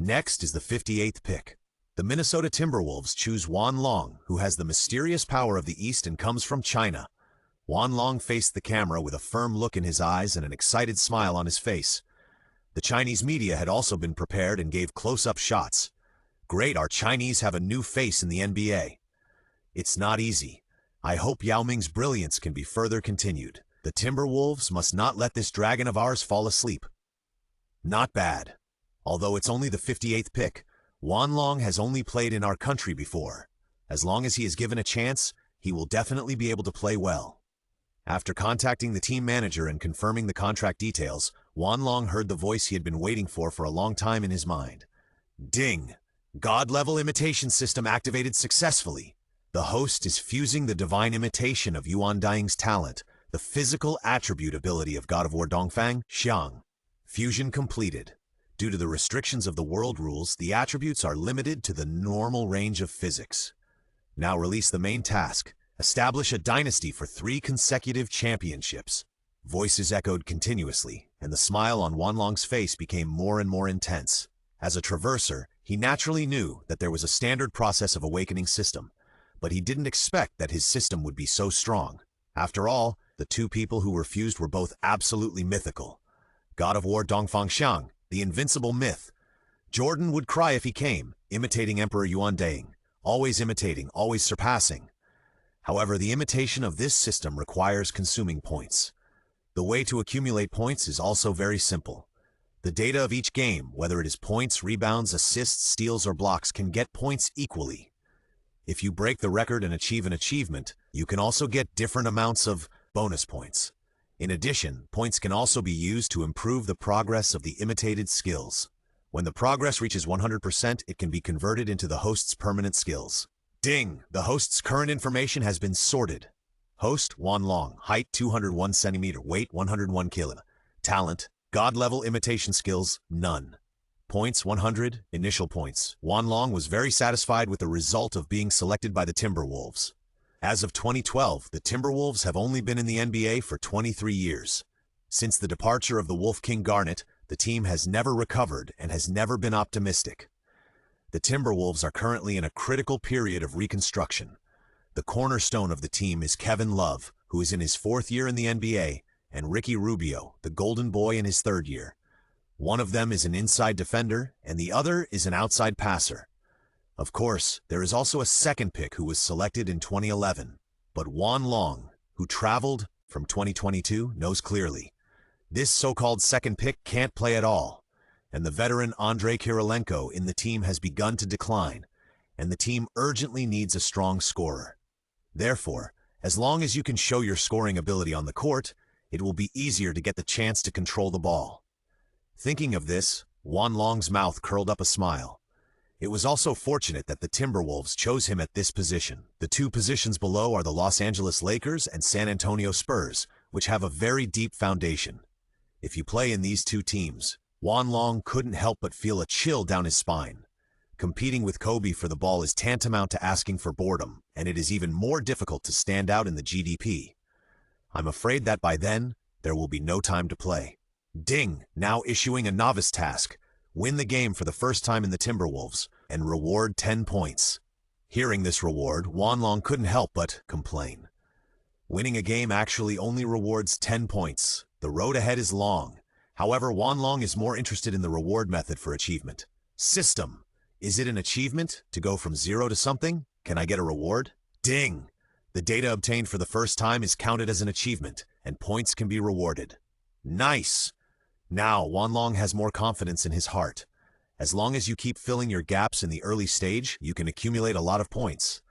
Next is the 58th pick. The Minnesota Timberwolves choose Wan Long, who has the mysterious power of the East and comes from China. Wan Long faced the camera with a firm look in his eyes and an excited smile on his face. The Chinese media had also been prepared and gave close-up shots. Great, our Chinese have a new face in the NBA. It's not easy. I hope Yao Ming's brilliance can be further continued. The Timberwolves must not let this dragon of ours fall asleep. Not bad. Although it's only the 58th pick, Wan Long has only played in our country before. As long as he is given a chance, he will definitely be able to play well. After contacting the team manager and confirming the contract details, Wan Long heard the voice he had been waiting for a long time in his mind. Ding! God-level imitation system activated successfully. The host is fusing the divine imitation of Yuan Daing's talent, the physical attribute ability of God of War Dongfang, Xiang. Fusion completed. Due to the restrictions of the world rules, the attributes are limited to the normal range of physics. Now release the main task. Establish a dynasty for 3 consecutive championships. Voices echoed continuously, and the smile on Wan Long's face became more and more intense. As a traverser, he naturally knew that there was a standard process of awakening system, but he didn't expect that his system would be so strong. After all, the 2 people who were fused were both absolutely mythical. God of War Dongfang Xiang, the invincible myth. Jordan would cry if he came, imitating Emperor Yuan Daing, always imitating, always surpassing. However, the imitation of this system requires consuming points. The way to accumulate points is also very simple. The data of each game, whether it is points, rebounds, assists, steals, or blocks, can get points equally. If you break the record and achieve an achievement, you can also get different amounts of bonus points. In addition, points can also be used to improve the progress of the imitated skills. When the progress reaches 100%, it can be converted into the host's permanent skills. Ding! The host's current information has been sorted. Host, Wan Long. Height, 201 cm. Weight, 101 kg. Talent, God-level imitation skills, none. Points, 100. Initial points. Wan Long was very satisfied with the result of being selected by the Timberwolves. As of 2012, the Timberwolves have only been in the NBA for 23 years. Since the departure of the Wolf King Garnett, the team has never recovered and has never been optimistic. The Timberwolves are currently in a critical period of reconstruction. The cornerstone of the team is Kevin Love, who is in his 4th year in the NBA, and Ricky Rubio, the golden boy, in his 3rd year. One of them is an inside defender, and the other is an outside passer. Of course, there is also a 2nd pick who was selected in 2011. But Wan Long, who traveled from 2022, knows clearly. This so-called 2nd pick can't play at all. And the veteran Andrei Kirilenko in the team has begun to decline, and the team urgently needs a strong scorer. Therefore, as long as you can show your scoring ability on the court, it will be easier to get the chance to control the ball. Thinking of this, Wan Long's mouth curled up a smile. It was also fortunate that the Timberwolves chose him at this position. The 2 positions below are the Los Angeles Lakers and San Antonio Spurs, which have a very deep foundation. If you play in these 2 teams, Wan Long couldn't help but feel a chill down his spine. Competing with Kobe for the ball is tantamount to asking for boredom, and it is even more difficult to stand out in the GDP. I'm afraid that by then, there will be no time to play. Ding! Now issuing a novice task. Win the game for the first time in the Timberwolves, and reward 10 points. Hearing this reward, Wan Long couldn't help but complain. Winning a game actually only rewards 10 points. The road ahead is long. However, Wan Long is more interested in the reward method for achievement. System. Is it an achievement to go from 0 to something? Can I get a reward? Ding! The data obtained for the first time is counted as an achievement, and points can be rewarded. Nice! Now, Wan Long has more confidence in his heart. As long as you keep filling your gaps in the early stage, you can accumulate a lot of points.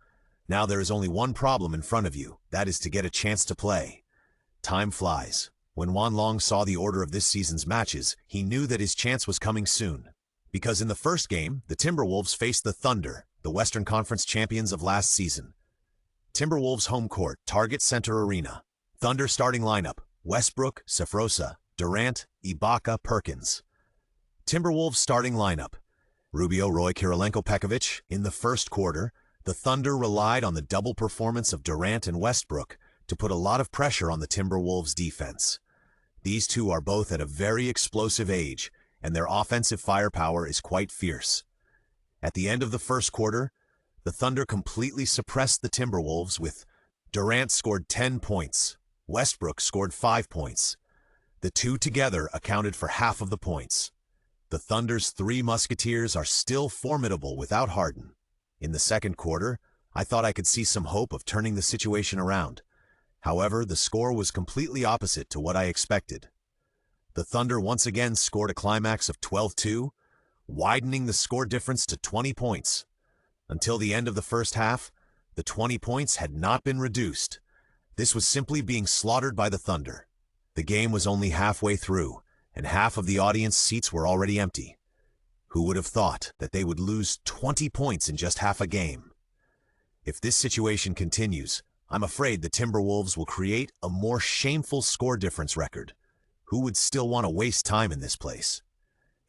Now there is only one problem in front of you, that is to get a chance to play. Time flies. When Wan Long saw the order of this season's matches, he knew that his chance was coming soon. Because in the first game, the Timberwolves faced the Thunder, the Western Conference champions of last season. Timberwolves home court, Target Center Arena. Thunder starting lineup, Westbrook, Sefrosa, Durant, Ibaka, Perkins. Timberwolves starting lineup, Rubio, Roy, Kirilenko, Pekovic. In the first quarter, the Thunder relied on the double performance of Durant and Westbrook to put a lot of pressure on the Timberwolves defense. These 2 are both at a very explosive age, and their offensive firepower is quite fierce. At the end of the first quarter, the Thunder completely suppressed the Timberwolves with Durant scored 10 points, Westbrook scored 5 points. The two together accounted for half of the points. The Thunder's three musketeers are still formidable without Harden. In the second quarter, I thought I could see some hope of turning the situation around. However, the score was completely opposite to what I expected. The Thunder once again scored a climax of 12-2, widening the score difference to 20 points. Until the end of the first half, the 20 points had not been reduced. This was simply being slaughtered by the Thunder. The game was only halfway through, and half of the audience seats were already empty. Who would have thought that they would lose 20 points in just half a game? If this situation continues, I'm afraid the Timberwolves will create a more shameful score difference record. Who would still want to waste time in this place?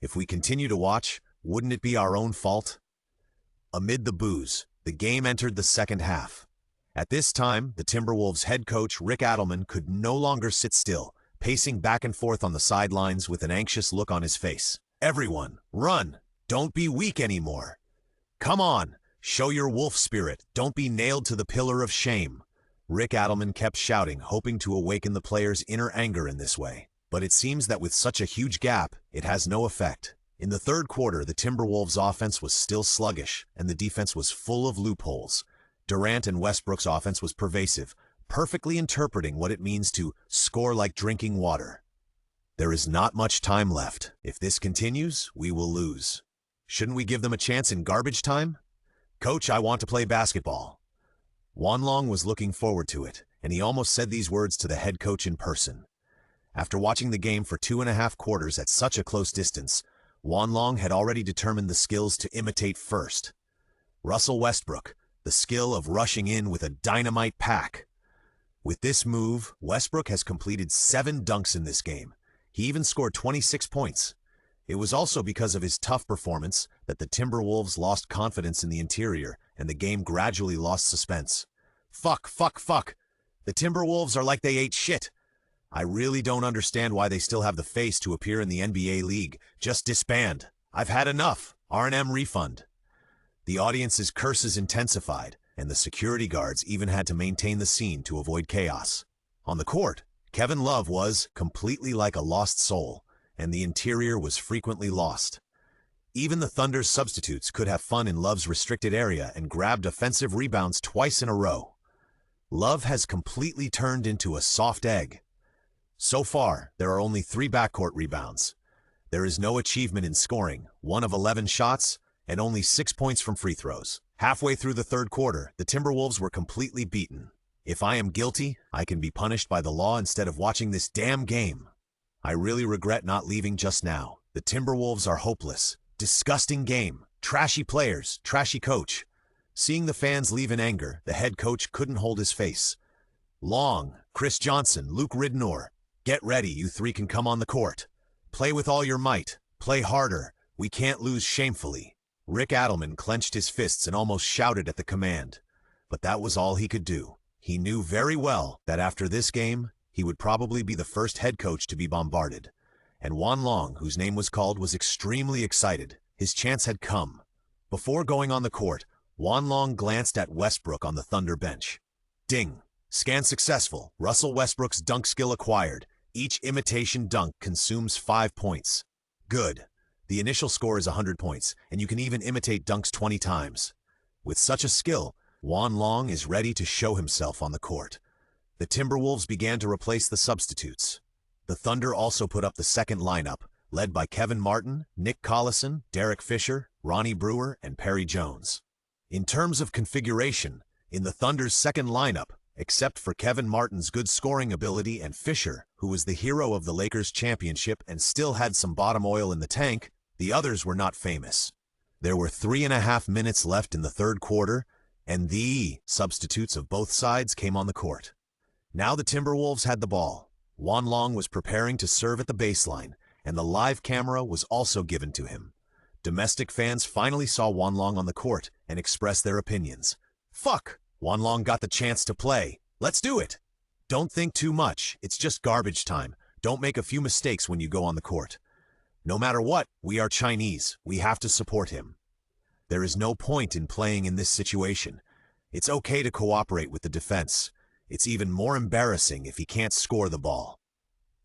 If we continue to watch, wouldn't it be our own fault? Amid the boos, the game entered the second half. At this time, the Timberwolves head coach Rick Adelman could no longer sit still, pacing back and forth on the sidelines with an anxious look on his face. Everyone, run! Don't be weak anymore. Come on, show your wolf spirit. Don't be nailed to the pillar of shame. Rick Adelman kept shouting, hoping to awaken the players' inner anger in this way. But it seems that with such a huge gap, it has no effect. In the third quarter, the Timberwolves' offense was still sluggish, and the defense was full of loopholes. Durant and Westbrook's offense was pervasive, perfectly interpreting what it means to score like drinking water. There is not much time left. If this continues, we will lose. Shouldn't we give them a chance in garbage time? Coach, I want to play basketball. Wanlong was looking forward to it, and he almost said these words to the head coach in person. After watching the game for 2.5 quarters at such a close distance, Wanlong had already determined the skills to imitate first. Russell Westbrook, the skill of rushing in with a dynamite pack. With this move, Westbrook has completed 7 dunks in this game. He even scored 26 points. It was also because of his tough performance that the Timberwolves lost confidence in the interior and the game gradually lost suspense. Fuck. The Timberwolves are like they ate shit. I really don't understand why they still have the face to appear in the NBA league. Just disband. I've had enough. R&M refund. The audience's curses intensified, and the security guards even had to maintain the scene to avoid chaos. On the court, Kevin Love was completely like a lost soul, and the interior was frequently lost. Even the Thunder's substitutes could have fun in Love's restricted area and grabbed offensive rebounds twice in a row. Love has completely turned into a soft egg. So far, there are only 3 backcourt rebounds. There is no achievement in scoring, 1 of 11 shots, and only 6 points from free throws. Halfway through the third quarter, the Timberwolves were completely beaten. If I am guilty, I can be punished by the law instead of watching this damn game. I really regret not leaving just now. The Timberwolves are hopeless. Disgusting game. Trashy players. Trashy coach. Seeing the fans leave in anger, the head coach couldn't hold his face. Long, Chris Johnson, Luke Ridnour. Get ready, you 3 can come on the court. Play with all your might. Play harder. We can't lose shamefully. Rick Adelman clenched his fists and almost shouted at the command. But that was all he could do. He knew very well that after this game, he would probably be the first head coach to be bombarded. And Wanlong, whose name was called, was extremely excited. His chance had come. Before going on the court, Wanlong glanced at Westbrook on the Thunder bench. Ding. Scan successful. Russell Westbrook's dunk skill acquired. Each imitation dunk consumes 5 points. Good. The initial score is 100 points, and you can even imitate dunks 20 times. With such a skill, Wanlong is ready to show himself on the court. The Timberwolves began to replace the substitutes. The Thunder also put up the second lineup, led by Kevin Martin, Nick Collison, Derek Fisher, Ronnie Brewer, and Perry Jones. In terms of configuration, in the Thunder's second lineup, except for Kevin Martin's good scoring ability and Fisher, who was the hero of the Lakers championship and still had some bottom oil in the tank, the others were not famous. There were 3.5 minutes left in the third quarter, and the substitutes of both sides came on the court. Now the Timberwolves had the ball. Wanlong was preparing to serve at the baseline, and the live camera was also given to him. Domestic fans finally saw Wanlong on the court and expressed their opinions. Fuck! Wanlong got the chance to play. Let's do it! Don't think too much. It's just garbage time. Don't make a few mistakes when you go on the court. No matter what, we are Chinese. We have to support him. There is no point in playing in this situation. It's okay to cooperate with the defense. It's even more embarrassing if he can't score the ball.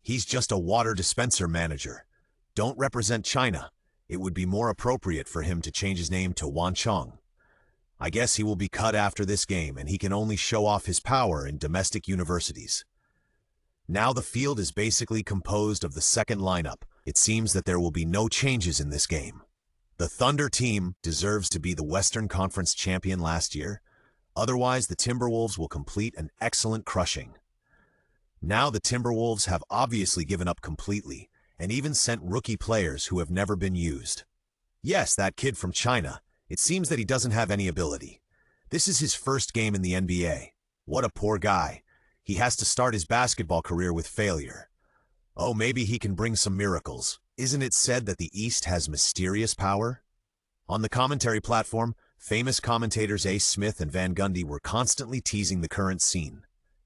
He's just a water dispenser manager. Don't represent China. It would be more appropriate for him to change his name to Wan Chong. I guess he will be cut after this game, and he can only show off his power in domestic universities. Now the field is basically composed of the second lineup. It seems that there will be no changes in this game. The Thunder team deserves to be the Western Conference champion last year. Otherwise, the Timberwolves will complete an excellent crushing. Now the Timberwolves have obviously given up completely, and even sent rookie players who have never been used. Yes, that kid from China. It seems that he doesn't have any ability. This is his first game in the NBA. What a poor guy. He has to start his basketball career with failure. Oh, maybe he can bring some miracles. Isn't it said that the East has mysterious power? On the commentary platform, famous commentators Ace Smith and Van Gundy were constantly teasing the current scene.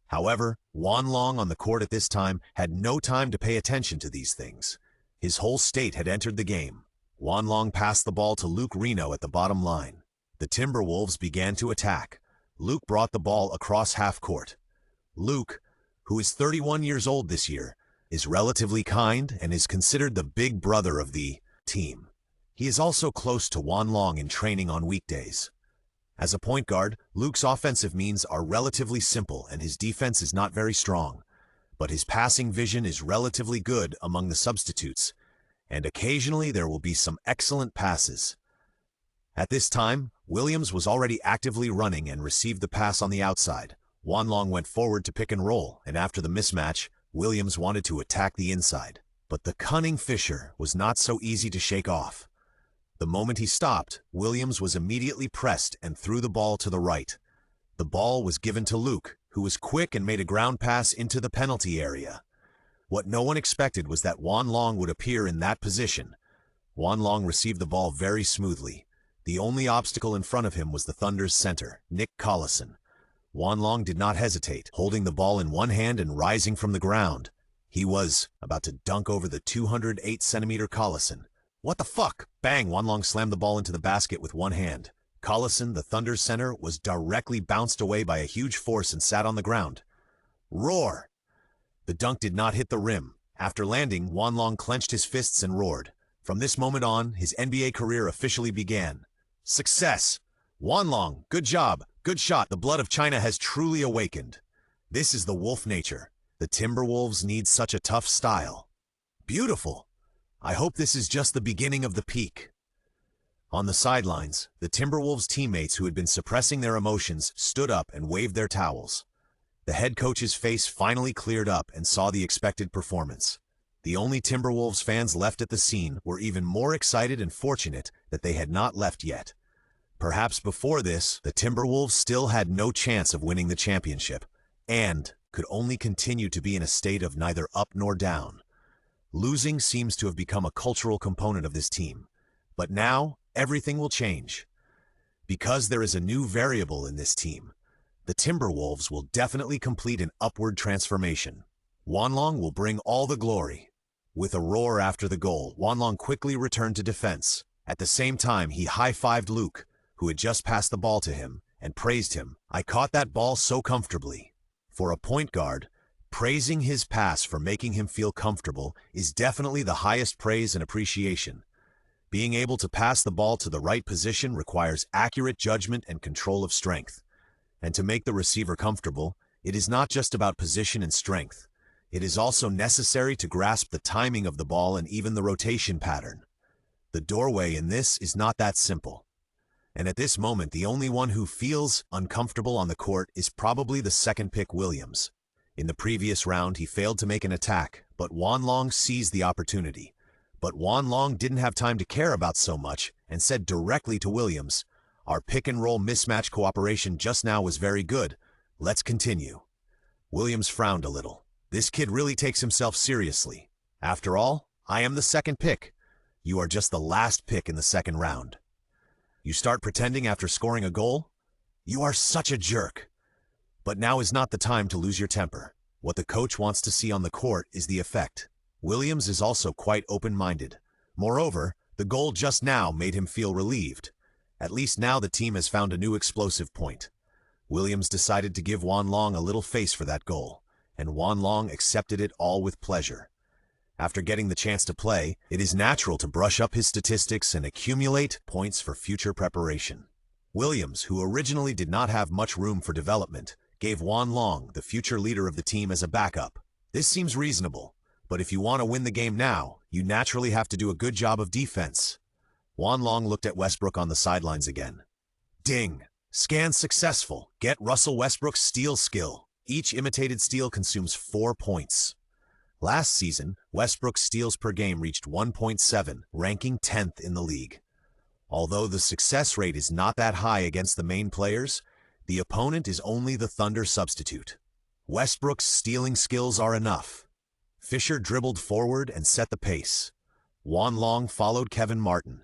However, Wan Long on the court at this time had no time to pay attention to these things. His whole state had entered the game. Wan Long passed the ball to Luke Reno at the bottom line. The Timberwolves began to attack. Luke brought the ball across half court. Luke, who is 31 years old this year, is relatively kind and is considered the big brother of the team. He is also close to Wan Long in training on weekdays. As a point guard, Luke's offensive means are relatively simple and his defense is not very strong, but his passing vision is relatively good among the substitutes, and occasionally there will be some excellent passes. At this time, Williams was already actively running and received the pass on the outside. Wan Long went forward to pick and roll, and after the mismatch, Williams wanted to attack the inside. But the cunning Fisher was not so easy to shake off. The moment he stopped, Williams was immediately pressed and threw the ball to the right. The ball was given to Luke, who was quick and made a ground pass into the penalty area. What no one expected was that Wan Long would appear in that position. Wan Long received the ball very smoothly. The only obstacle in front of him was the Thunder's center, Nick Collison. Wan Long did not hesitate, holding the ball in one hand and rising from the ground. He was about to dunk over the 208-centimeter Collison. What the fuck? Bang! Wan Long slammed the ball into the basket with one hand. Collison, the Thunder's center, was directly bounced away by a huge force and sat on the ground. Roar! The dunk did not hit the rim. After landing, Wan Long clenched his fists and roared. From this moment on, his NBA career officially began. Success! Wan Long, good job, good shot. The blood of China has truly awakened. This is the wolf nature. The Timberwolves need such a tough style. Beautiful! I hope this is just the beginning of the peak. On the sidelines, the Timberwolves teammates who had been suppressing their emotions stood up and waved their towels. The head coach's face finally cleared up and saw the expected performance. The only Timberwolves fans left at the scene were even more excited and fortunate that they had not left yet. Perhaps before this, the Timberwolves still had no chance of winning the championship, and could only continue to be in a state of neither up nor down. Losing seems to have become a cultural component of this team. But now, everything will change. Because there is a new variable in this team, the Timberwolves will definitely complete an upward transformation. Wan Long will bring all the glory. With a roar after the goal, Wan Long quickly returned to defense. At the same time, he high-fived Luke, who had just passed the ball to him, and praised him. I caught that ball so comfortably. For a point guard, praising his pass for making him feel comfortable is definitely the highest praise and appreciation. Being able to pass the ball to the right position requires accurate judgment and control of strength. And to make the receiver comfortable, it is not just about position and strength. It is also necessary to grasp the timing of the ball and even the rotation pattern. The doorway in this is not that simple. And at this moment, the only one who feels uncomfortable on the court is probably the second pick Williams. In the previous round, he failed to make an attack, but Wan Long seized the opportunity. But Wan Long didn't have time to care about so much and said directly to Williams, "Our pick-and-roll mismatch cooperation just now was very good. Let's continue." Williams frowned a little. This kid really takes himself seriously. After all, I am the second pick. You are just the last pick in the second round. You start pretending after scoring a goal? You are such a jerk. But now is not the time to lose your temper. What the coach wants to see on the court is the effect. Williams is also quite open-minded. Moreover, the goal just now made him feel relieved. At least now the team has found a new explosive point. Williams decided to give Wan Long a little face for that goal, and Wan Long accepted it all with pleasure. After getting the chance to play, it is natural to brush up his statistics and accumulate points for future preparation. Williams, who originally did not have much room for development, gave Wan Long, the future leader of the team, as a backup. This seems reasonable, but if you want to win the game now, you naturally have to do a good job of defense. Wan Long looked at Westbrook on the sidelines again. Ding! Scan successful. Get Russell Westbrook's steal skill. Each imitated steal consumes 4 points. Last season, Westbrook's steals per game reached 1.7, ranking 10th in the league. Although the success rate is not that high against the main players, the opponent is only the Thunder substitute. Westbrook's stealing skills are enough. Fisher dribbled forward and set the pace. Wan Long followed Kevin Martin.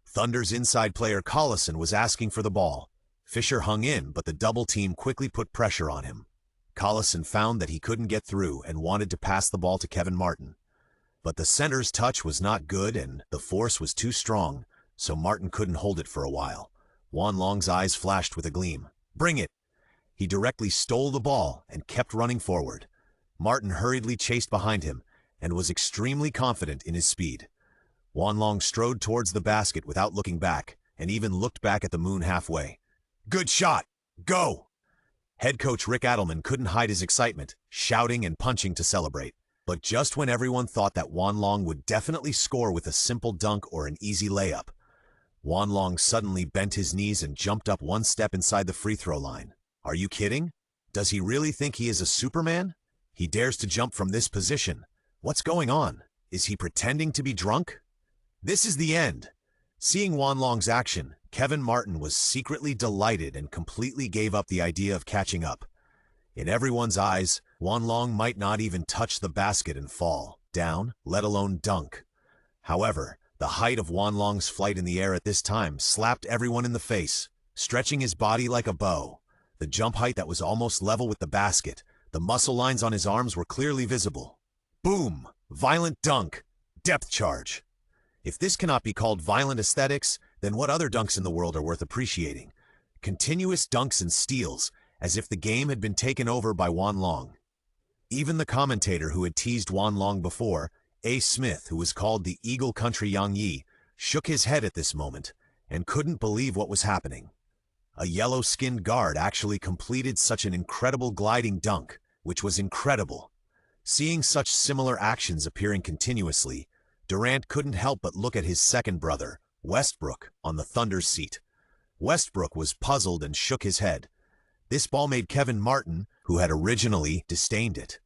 Thunder's inside player Collison was asking for the ball. Fisher hung in, but the double team quickly put pressure on him. Collison found that he couldn't get through and wanted to pass the ball to Kevin Martin. But the center's touch was not good and the force was too strong, so Martin couldn't hold it for a while. Wan Long's eyes flashed with a gleam. Bring it! He directly stole the ball and kept running forward. Martin hurriedly chased behind him and was extremely confident in his speed. Wan Long strode towards the basket without looking back and even looked back at the moon halfway. Good shot! Go! Head coach Rick Adelman couldn't hide his excitement, shouting and punching to celebrate. But just when everyone thought that Wan Long would definitely score with a simple dunk or an easy layup, Wan Long suddenly bent his knees and jumped up one step inside the free throw line. Are you kidding? Does he really think he is a Superman? He dares to jump from this position. What's going on? Is he pretending to be drunk? This is the end. Seeing Wan Long's action, Kevin Martin was secretly delighted and completely gave up the idea of catching up. In everyone's eyes, Wan Long might not even touch the basket and fall down, let alone dunk. However, the height of Wan Long's flight in the air at this time slapped everyone in the face, stretching his body like a bow. The jump height that was almost level with the basket, the muscle lines on his arms were clearly visible. Boom! Violent dunk! Depth charge! If this cannot be called violent aesthetics, then what other dunks in the world are worth appreciating? Continuous dunks and steals, as if the game had been taken over by Wan Long. Even the commentator who had teased Wan Long before, A. Smith, who was called the Eagle Country Yang Yi, shook his head at this moment and couldn't believe what was happening. A yellow-skinned guard actually completed such an incredible gliding dunk, which was incredible. Seeing such similar actions appearing continuously, Durant couldn't help but look at his second brother, Westbrook, on the Thunder's seat. Westbrook was puzzled and shook his head. This ball made Kevin Martin, who had originally disdained it,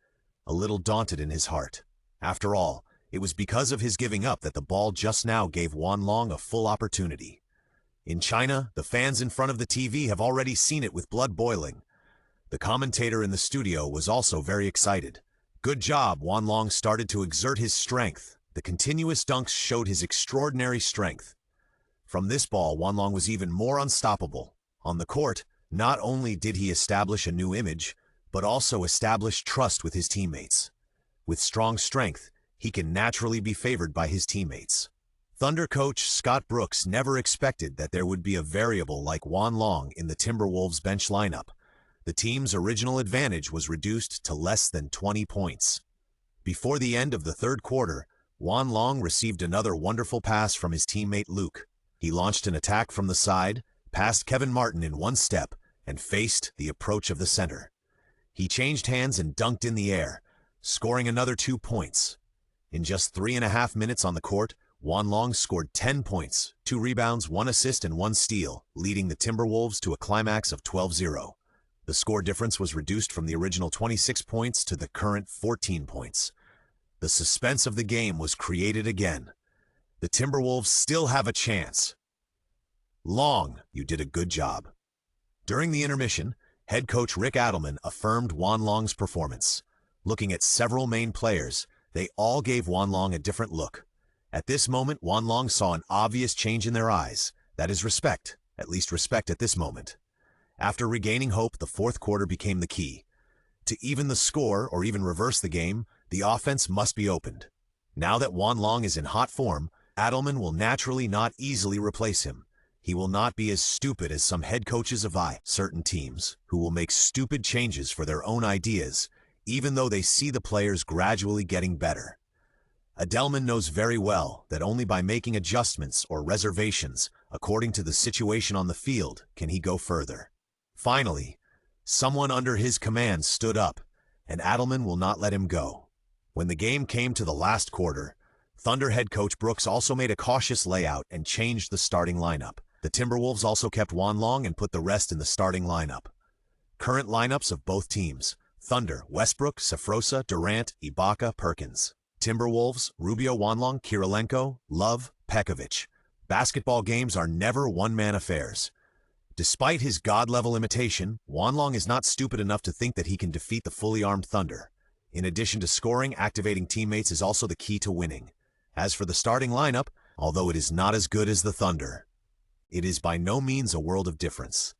a little daunted in his heart. After all, it was because of his giving up that the ball just now gave Wan Long a full opportunity. In China, the fans in front of the TV have already seen it with blood boiling. The commentator in the studio was also very excited. Good job, Wan Long started to exert his strength. The continuous dunks showed his extraordinary strength. From this ball, Wan Long was even more unstoppable. On the court, not only did he establish a new image, but also establish trust with his teammates. With strong strength, he can naturally be favored by his teammates. Thunder coach Scott Brooks never expected that there would be a variable like Wan Long in the Timberwolves bench lineup. The team's original advantage was reduced to less than 20 points. Before the end of the third quarter, Wan Long received another wonderful pass from his teammate Luke. He launched an attack from the side, passed Kevin Martin in one step, and faced the approach of the center. He changed hands and dunked in the air, scoring another 2 points. In just 3.5 minutes on the court, Wan Long scored 10 points, 2 rebounds, 1 assist, and 1 steal, leading the Timberwolves to a climax of 12-0. The score difference was reduced from the original 26 points to the current 14 points. The suspense of the game was created again. The Timberwolves still have a chance. Long, you did a good job. During the intermission, head coach Rick Adelman affirmed Wan Long's performance. Looking at several main players, they all gave Wan Long a different look. At this moment, Wan Long saw an obvious change in their eyes. That is respect, at least respect at this moment. After regaining hope, the fourth quarter became the key. To even the score or even reverse the game, the offense must be opened. Now that Wan Long is in hot form, Adelman will naturally not easily replace him. He will not be as stupid as some head coaches of certain teams, who will make stupid changes for their own ideas, even though they see the players gradually getting better. Adelman knows very well that only by making adjustments or reservations according to the situation on the field can he go further. Finally, someone under his command stood up, and Adelman will not let him go. When the game came to the last quarter, Thunder head coach Brooks also made a cautious layout and changed the starting lineup. The Timberwolves also kept Juan Long and put the rest in the starting lineup. Current lineups of both teams: Thunder, Westbrook, Safrosa, Durant, Ibaka, Perkins. Timberwolves, Rubio, Juan Long, Kirilenko, Love, Pekovic. Basketball games are never one-man affairs. Despite his god-level imitation, Juan Long is not stupid enough to think that he can defeat the fully armed Thunder. In addition to scoring, activating teammates is also the key to winning. As for the starting lineup, although it is not as good as the Thunder, it is by no means a world of difference.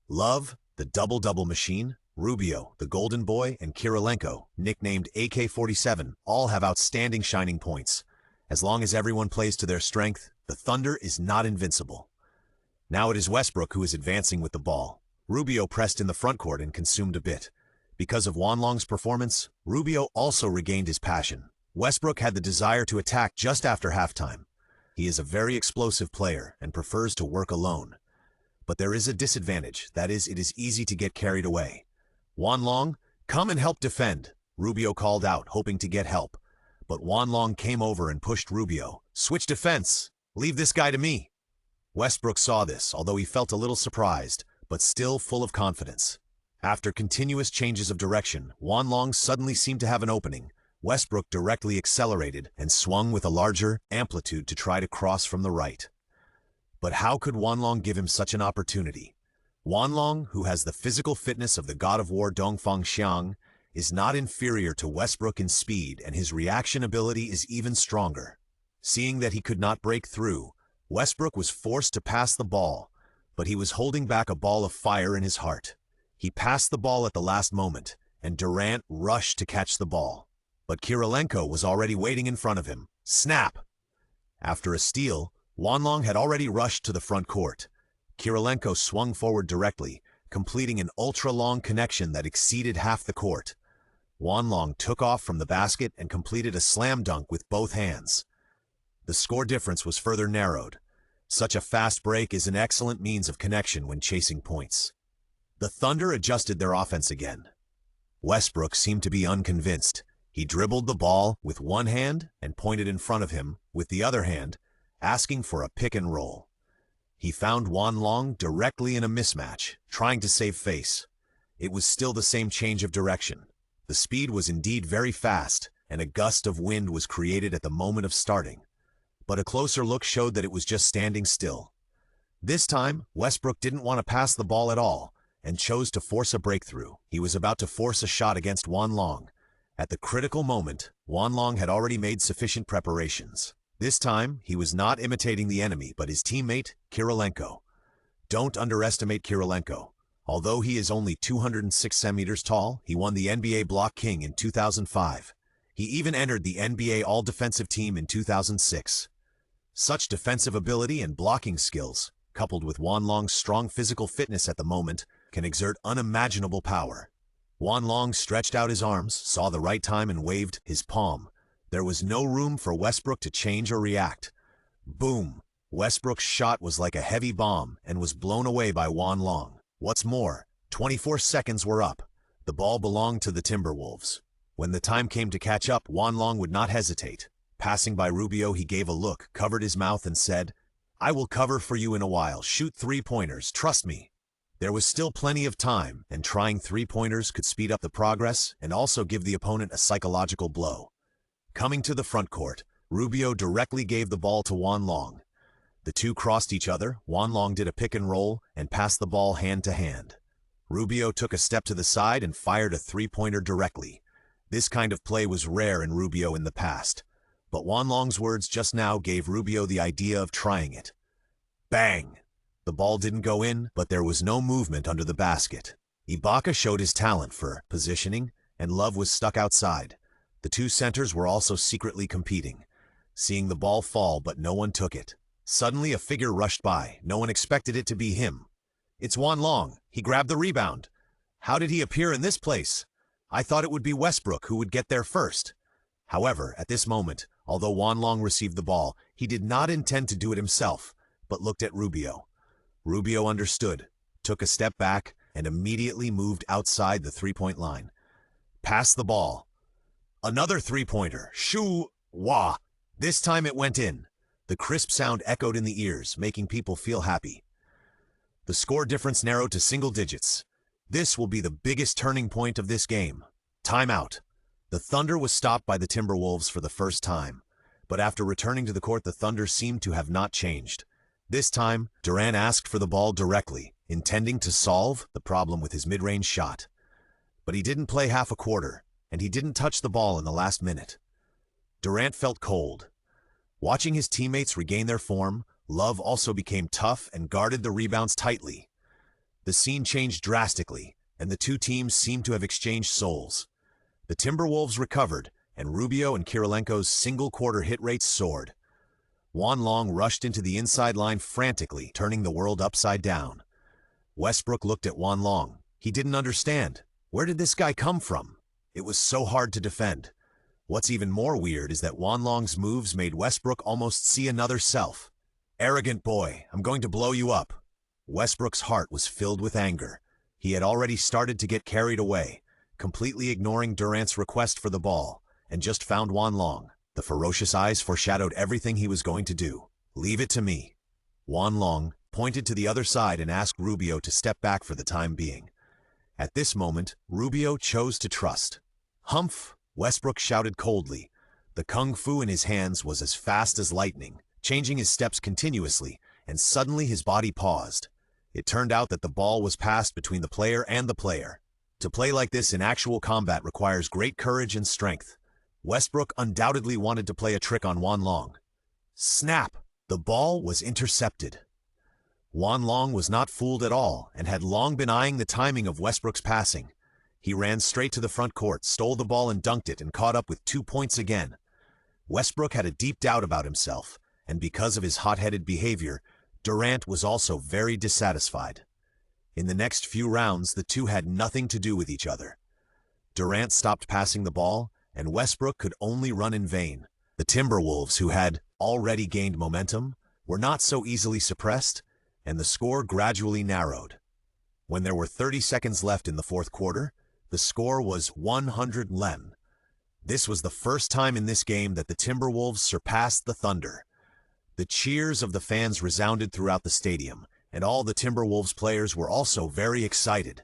Love, the double-double machine, Rubio, the golden boy, and Kirilenko, nicknamed AK-47, all have outstanding shining points. As long as everyone plays to their strength, the Thunder is not invincible. Now it is Westbrook who is advancing with the ball. Rubio pressed in the frontcourt and consumed a bit. Because of Juan Long's performance, Rubio also regained his passion. Westbrook had the desire to attack just after halftime. He is a very explosive player and prefers to work alone. But there is a disadvantage, that is, it is easy to get carried away. Juan Long, come and help defend, Rubio called out, hoping to get help. But Juan Long came over and pushed Rubio. Switch defense. Leave this guy to me. Westbrook saw this, although he felt a little surprised, but still full of confidence. After continuous changes of direction, Juan Long suddenly seemed to have an opening. Westbrook directly accelerated and swung with a larger amplitude to try to cross from the right. But how could Juan Long give him such an opportunity? Juan Long, who has the physical fitness of the god of war Dongfang Xiang, is not inferior to Westbrook in speed, and his reaction ability is even stronger. Seeing that he could not break through, Westbrook was forced to pass the ball, but he was holding back a ball of fire in his heart. He passed the ball at the last moment, and Durant rushed to catch the ball. But Kirilenko was already waiting in front of him. Snap! After a steal, Juan Long had already rushed to the front court. Kirilenko swung forward directly, completing an ultra-long connection that exceeded half the court. Juan Long took off from the basket and completed a slam dunk with both hands. The score difference was further narrowed. Such a fast break is an excellent means of connection when chasing points. The Thunder adjusted their offense again. Westbrook seemed to be unconvinced. He dribbled the ball with one hand and pointed in front of him with the other hand, asking for a pick and roll. He found Juan Long directly in a mismatch, trying to save face. It was still the same change of direction. The speed was indeed very fast, and a gust of wind was created at the moment of starting. But a closer look showed that it was just standing still. This time, Westbrook didn't want to pass the ball at all, and chose to force a breakthrough. He was about to force a shot against Juan Long. At the critical moment, Juan Long had already made sufficient preparations. This time, he was not imitating the enemy, but his teammate, Kirilenko. Don't underestimate Kirilenko. Although he is only 206 centimeters tall, he won the NBA Block King in 2005. He even entered the NBA All-Defensive Team in 2006. Such defensive ability and blocking skills, coupled with Juan Long's strong physical fitness at the moment, can exert unimaginable power. Juan Long stretched out his arms, saw the right time, and waved his palm. There was no room for Westbrook to change or react. Boom! Westbrook's shot was like a heavy bomb and was blown away by Juan Long. What's more, 24 seconds were up. The ball belonged to the Timberwolves. When the time came to catch up, Juan Long would not hesitate. Passing by Rubio, he gave a look, covered his mouth, and said, "I will cover for you in a while. Shoot three-pointers, trust me." There was still plenty of time, and trying three-pointers could speed up the progress and also give the opponent a psychological blow. Coming to the front court, Rubio directly gave the ball to Juan Long. The two crossed each other. Juan Long did a pick and roll and passed the ball hand to hand. Rubio took a step to the side and fired a three-pointer directly. This kind of play was rare in Rubio in the past, but Juan Long's words just now gave Rubio the idea of trying it. Bang! The ball didn't go in, but there was no movement under the basket. Ibaka showed his talent for positioning, and Love was stuck outside. The two centers were also secretly competing. seeing the ball fall but no one took it. Suddenly a figure rushed by. No one expected it to be him. It's Juan Long. He grabbed the rebound. How did he appear in this place? I thought it would be Westbrook who would get there first. However, at this moment, although Juan Long received the ball, he did not intend to do it himself, but looked at Rubio. Rubio understood, took a step back, and immediately moved outside the three-point line. Passed the ball. Another three-pointer. Shoo-wah. This time it went in. The crisp sound echoed in the ears, making people feel happy. The score difference narrowed to single digits. This will be the biggest turning point of this game. Timeout. The Thunder was stopped by the Timberwolves for the first time, but after returning to the court, the Thunder seemed to have not changed. This time, Durant asked for the ball directly, intending to solve the problem with his mid-range shot. But he didn't play half a quarter, and he didn't touch the ball in the last minute. Durant felt cold. Watching his teammates regain their form, Love also became tough and guarded the rebounds tightly. The scene changed drastically, and the two teams seemed to have exchanged souls. The Timberwolves recovered, and Rubio and Kirilenko's single-quarter hit rates soared. Juan Long rushed into the inside line frantically, turning the world upside down. Westbrook looked at Juan Long. He didn't understand. Where did this guy come from? It was so hard to defend. What's even more weird is that Juan Long's moves made Westbrook almost see another self. Arrogant boy, I'm going to blow you up. Westbrook's heart was filled with anger. He had already started to get carried away, completely ignoring Durant's request for the ball, and just found Juan Long. The ferocious eyes foreshadowed everything he was going to do. Leave it to me. Juan Long pointed to the other side and asked Rubio to step back for the time being. At this moment, Rubio chose to trust. Humph, Westbrook shouted coldly. The kung fu in his hands was as fast as lightning, changing his steps continuously, and suddenly his body paused. It turned out that the ball was passed between the player and the player. To play like this in actual combat requires great courage and strength. Westbrook undoubtedly wanted to play a trick on Juan Long. Snap! The ball was intercepted. Juan Long was not fooled at all and had long been eyeing the timing of Westbrook's passing. He ran straight to the front court, stole the ball and dunked it, and caught up with 2 points again. Westbrook had a deep doubt about himself, and because of his hot-headed behavior, Durant was also very dissatisfied. In the next few rounds, the two had nothing to do with each other. Durant stopped passing the ball, and Westbrook could only run in vain. The Timberwolves, who had already gained momentum, were not so easily suppressed, and the score gradually narrowed. When there were 30 seconds left in the fourth quarter, the score was 100-10. This was the first time in this game that the Timberwolves surpassed the Thunder. The cheers of the fans resounded throughout the stadium, and all the Timberwolves players were also very excited.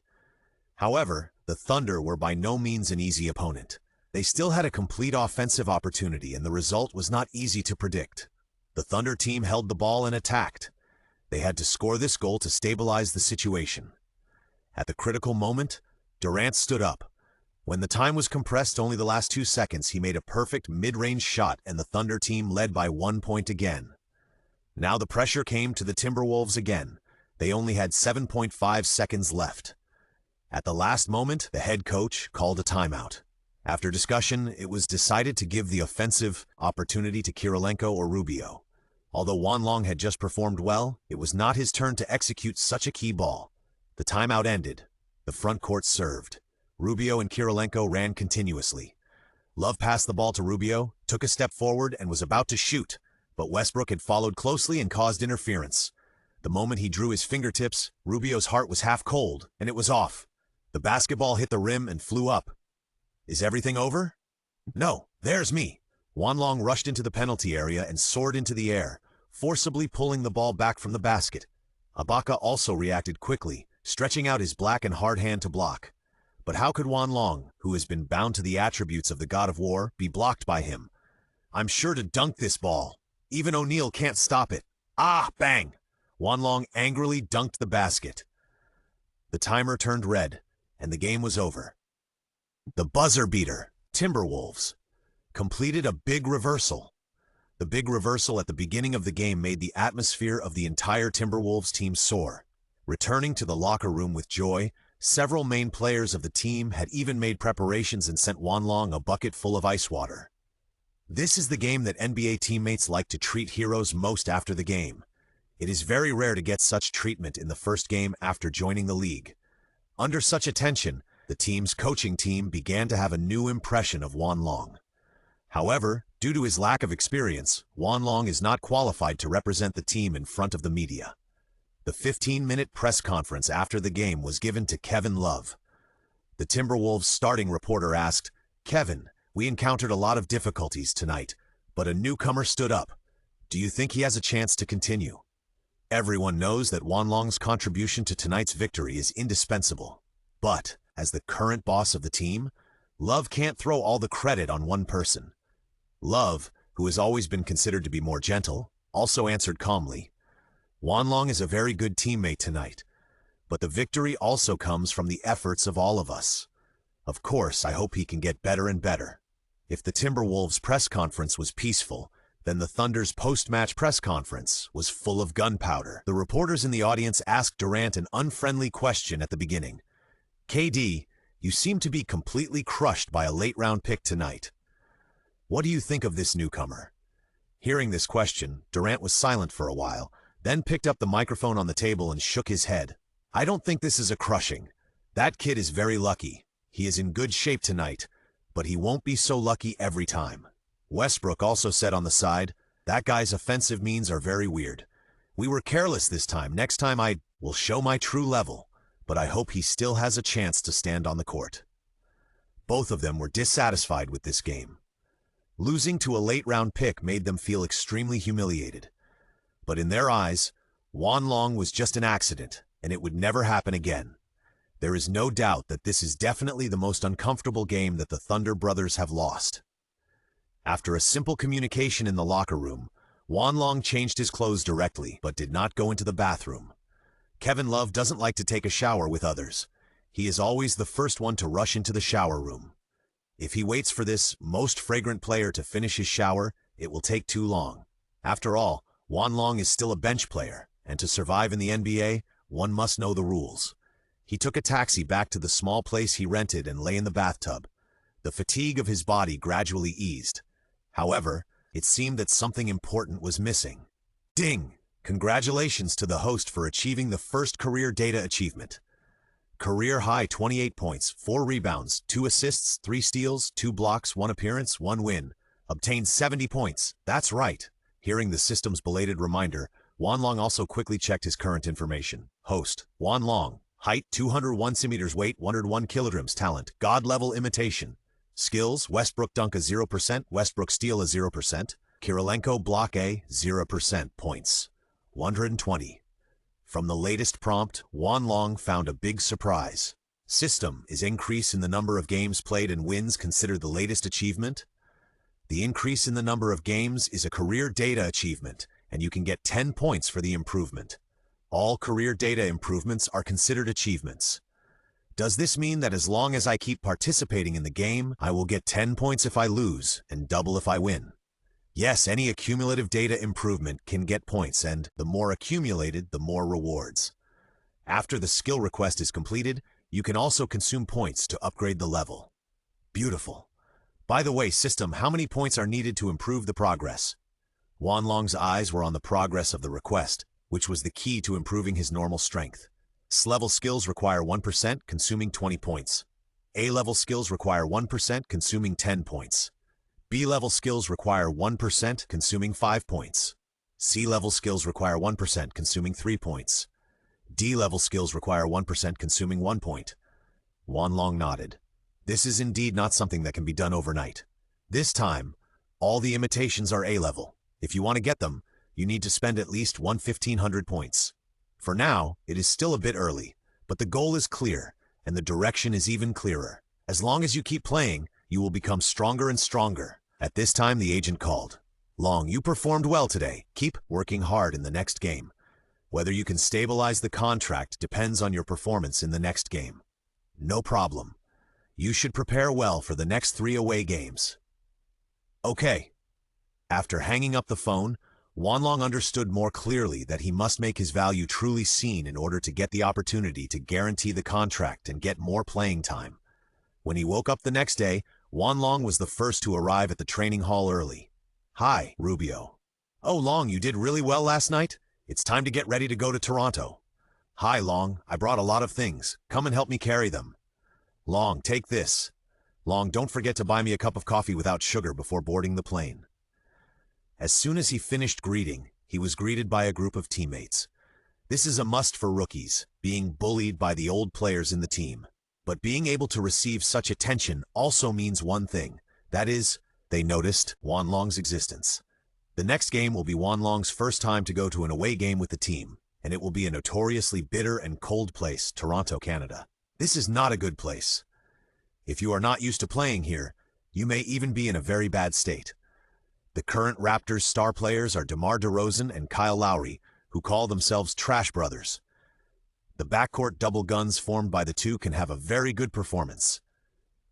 However, the Thunder were by no means an easy opponent. They still had a complete offensive opportunity, and the result was not easy to predict. The Thunder team held the ball and attacked. They had to score this goal to stabilize the situation. At the critical moment, Durant stood up. When the time was compressed to only the last 2 seconds, he made a perfect mid-range shot, and the Thunder team led by 1 point again. Now the pressure came to the Timberwolves again. They only had 7.5 seconds left. At the last moment, the head coach called a timeout. After discussion, it was decided to give the offensive opportunity to Kirilenko or Rubio. Although Juan Long had just performed well, it was not his turn to execute such a key ball. The timeout ended. The front court served. Rubio and Kirilenko ran continuously. Love passed the ball to Rubio, took a step forward, and was about to shoot, but Westbrook had followed closely and caused interference. The moment he drew his fingertips, Rubio's heart was half cold, and it was off. The basketball hit the rim and flew up. Is everything over? No, there's me. Juan Long rushed into the penalty area and soared into the air, forcibly pulling the ball back from the basket. Ibaka also reacted quickly, stretching out his black and hard hand to block. But how could Juan Long, who has been bound to the attributes of the God of War, be blocked by him? I'm sure to dunk this ball. Even O'Neal can't stop it. Ah, bang! Juan Long angrily dunked the basket. The timer turned red, and the game was over. The buzzer beater, Timberwolves, completed a big reversal. The big reversal at the beginning of the game made the atmosphere of the entire Timberwolves team soar. Returning to the locker room with joy, several main players of the team had even made preparations and sent Juan Long a bucket full of ice water. This is the game that NBA teammates like to treat heroes most after the game. It is very rare to get such treatment in the first game after joining the league. Under such attention, the team's coaching team began to have a new impression of Wanlong. However, due to his lack of experience, Wanlong is not qualified to represent the team in front of the media. The 15-minute press conference after the game was given to Kevin Love. The Timberwolves starting reporter asked, "Kevin, we encountered a lot of difficulties tonight, but a newcomer stood up. Do you think he has a chance to continue?" Everyone knows that Wanlong's contribution to tonight's victory is indispensable. But, as the current boss of the team, Love can't throw all the credit on one person. Love, who has always been considered to be more gentle, also answered calmly, "Wanlong is a very good teammate tonight, but the victory also comes from the efforts of all of us. Of course, I hope he can get better and better." If the Timberwolves press conference was peaceful, then the Thunder's post-match press conference was full of gunpowder. The reporters in the audience asked Durant an unfriendly question at the beginning. "KD, you seem to be completely crushed by a late-round pick tonight. What do you think of this newcomer?" Hearing this question, Durant was silent for a while, then picked up the microphone on the table and shook his head. "I don't think this is a crushing. That kid is very lucky. He is in good shape tonight, but he won't be so lucky every time." Westbrook also said on the side, "That guy's offensive means are very weird. We were careless this time. Next time I will show my true level, but I hope he still has a chance to stand on the court." Both of them were dissatisfied with this game. Losing to a late-round pick made them feel extremely humiliated. But in their eyes, Wanlong was just an accident, and it would never happen again. There is no doubt that this is definitely the most uncomfortable game that the Thunder brothers have lost. After a simple communication in the locker room, Wanlong changed his clothes directly, but did not go into the bathroom. Kevin Love doesn't like to take a shower with others. He is always the first one to rush into the shower room. If he waits for this most fragrant player to finish his shower, it will take too long. After all, Wanlong is still a bench player, and to survive in the NBA, one must know the rules. He took a taxi back to the small place he rented and lay in the bathtub. The fatigue of his body gradually eased. However, it seemed that something important was missing. Ding! Congratulations to the host for achieving the first career data achievement. Career high 28 points, 4 rebounds, 2 assists, 3 steals, 2 blocks, 1 appearance, 1 win. Obtained 70 points. That's right. Hearing the system's belated reminder, Wanlong also quickly checked his current information. Host, Wanlong. Height, 201 centimeters. Weight, 101 kilograms. Talent, God-level imitation. Skills, Westbrook dunk a 0%, Westbrook steal a 0%. Kirilenko block a 0%. Points, 120. From the latest prompt, Wanlong found a big surprise. System, is increase in the number of games played and wins considered the latest achievement? The increase in the number of games is a career data achievement, and you can get 10 points for the improvement. All career data improvements are considered achievements. Does this mean that as long as I keep participating in the game, I will get 10 points if I lose and double if I win? Yes, any accumulative data improvement can get points, and the more accumulated, the more rewards. After the skill request is completed, you can also consume points to upgrade the level. Beautiful. By the way, system, how many points are needed to improve the progress? Wanlong's eyes were on the progress of the request, which was the key to improving his normal strength. S-level skills require 1%, consuming 20 points. A-level skills require 1%, consuming 10 points. B-level skills require 1%, consuming 5 points. C-level skills require 1%, consuming 3 points. D-level skills require 1%, consuming 1 point. Wanlong nodded. This is indeed not something that can be done overnight. This time, all the imitations are A-level. If you want to get them, you need to spend at least 1,500 points. For now, it is still a bit early, but the goal is clear, and the direction is even clearer. As long as you keep playing, you will become stronger and stronger. At this time, the agent called. Long, you performed well today. Keep working hard in the next game. Whether you can stabilize the contract depends on your performance in the next game. No problem. You should prepare well for the next 3 away games. Okay. After hanging up the phone, Wanlong understood more clearly that he must make his value truly seen in order to get the opportunity to guarantee the contract and get more playing time. When he woke up the next day, Juan Long was the first to arrive at the training hall early. "Hi, Rubio." "Oh, Long, you did really well last night? It's time to get ready to go to Toronto." "Hi, Long, I brought a lot of things. Come and help me carry them." "Long, take this." "Long, don't forget to buy me a cup of coffee without sugar before boarding the plane." As soon as he finished greeting, he was greeted by a group of teammates. This is a must for rookies, being bullied by the old players in the team. But being able to receive such attention also means one thing. That is, they noticed Juan Long's existence. The next game will be Juan Long's first time to go to an away game with the team, and it will be a notoriously bitter and cold place, Toronto, Canada. This is not a good place. If you are not used to playing here, you may even be in a very bad state. The current Raptors star players are DeMar DeRozan and Kyle Lowry, who call themselves Trash Brothers. The backcourt double guns formed by the two can have a very good performance.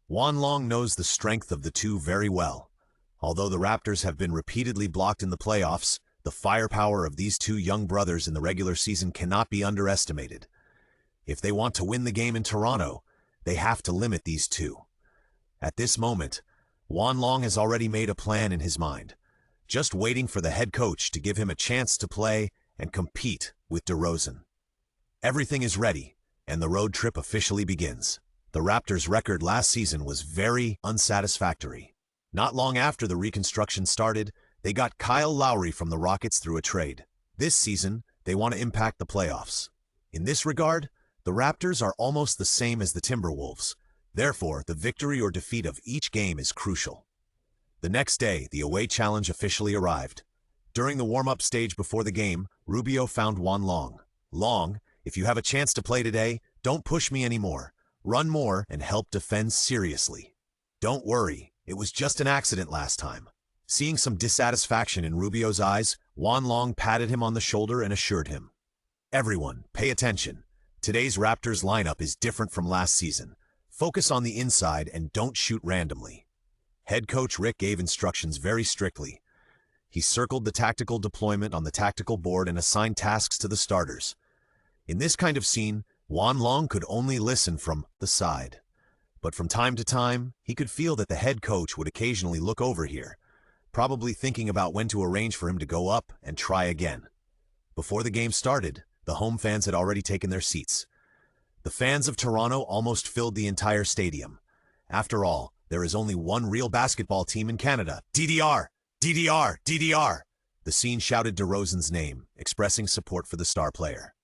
Juan Long knows the strength of the two very well. Although the Raptors have been repeatedly blocked in the playoffs, the firepower of these two young brothers in the regular season cannot be underestimated. If they want to win the game in Toronto, they have to limit these two. At this moment, Juan Long has already made a plan in his mind, just waiting for the head coach to give him a chance to play and compete with DeRozan. Everything is ready, and the road trip officially begins. The Raptors' record last season was very unsatisfactory. Not long after the reconstruction started, they got Kyle Lowry from the Rockets through a trade. This season, they want to impact the playoffs. In this regard, the Raptors are almost the same as the Timberwolves. Therefore, the victory or defeat of each game is crucial. The next day, the away challenge officially arrived. During the warm-up stage before the game, Rubio found Juan Long. "Long, if you have a chance to play today, don't push me anymore. Run more and help defend seriously. Don't worry, it was just an accident last time." Seeing some dissatisfaction in Rubio's eyes, Juan Long patted him on the shoulder and assured him, "Everyone, pay attention. Today's Raptors lineup is different from last season. Focus on the inside and don't shoot randomly." Head coach Rick gave instructions very strictly. He circled the tactical deployment on the tactical board and assigned tasks to the starters. In this kind of scene, Juan Long could only listen from the side. But from time to time, he could feel that the head coach would occasionally look over here, probably thinking about when to arrange for him to go up and try again. Before the game started, the home fans had already taken their seats. The fans of Toronto almost filled the entire stadium. After all, there is only one real basketball team in Canada. DDR! DDR! DDR! The scene shouted DeRozan's name, expressing support for the star player.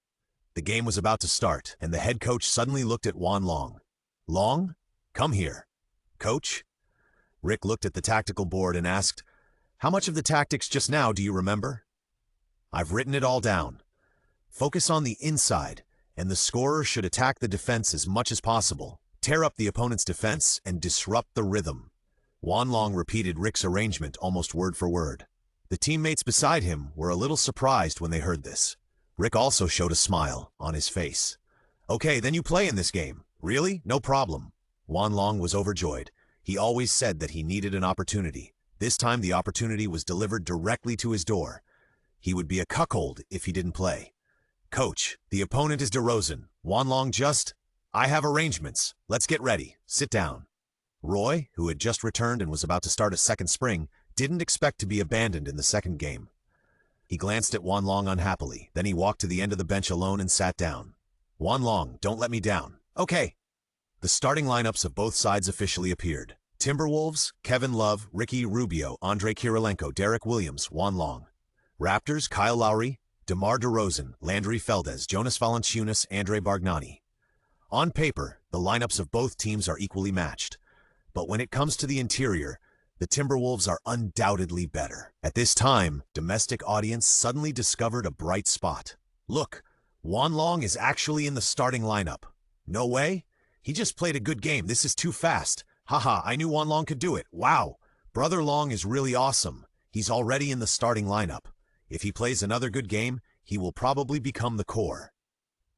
The game was about to start, and the head coach suddenly looked at Juan Long. "Long, come here." "Coach?" Rick looked at the tactical board and asked, "How much of the tactics just now do you remember?" "I've written it all down. Focus on the inside, and the scorer should attack the defense as much as possible. Tear up the opponent's defense and disrupt the rhythm." Juan Long repeated Rick's arrangement almost word for word. The teammates beside him were a little surprised when they heard this. Rick also showed a smile on his face. "Okay, then you play in this game. Really? No problem." Juan Long was overjoyed. He always said that he needed an opportunity. This time the opportunity was delivered directly to his door. He would be a cuckold if he didn't play. "Coach, the opponent is DeRozan. Juan Long I have arrangements. Let's get ready. Sit down." Roy, who had just returned and was about to start a second spring, didn't expect to be abandoned in the second game. He glanced at Juan Long unhappily. Then he walked to the end of the bench alone and sat down. "Juan Long, don't let me down." "Okay." The starting lineups of both sides officially appeared. Timberwolves, Kevin Love, Ricky Rubio, Andrei Kirilenko, Derek Williams, Juan Long. Raptors, Kyle Lowry, DeMar DeRozan, Landry Feldez, Jonas Valanciunas, Andre Bargnani. On paper, the lineups of both teams are equally matched. But when it comes to the interior, the Timberwolves are undoubtedly better. At this time, domestic audience suddenly discovered a bright spot. "Look, Juan Long is actually in the starting lineup." "No way? He just played a good game. This is too fast. Haha, I knew Juan Long could do it. Wow, Brother Long is really awesome. He's already in the starting lineup. If he plays another good game, he will probably become the core."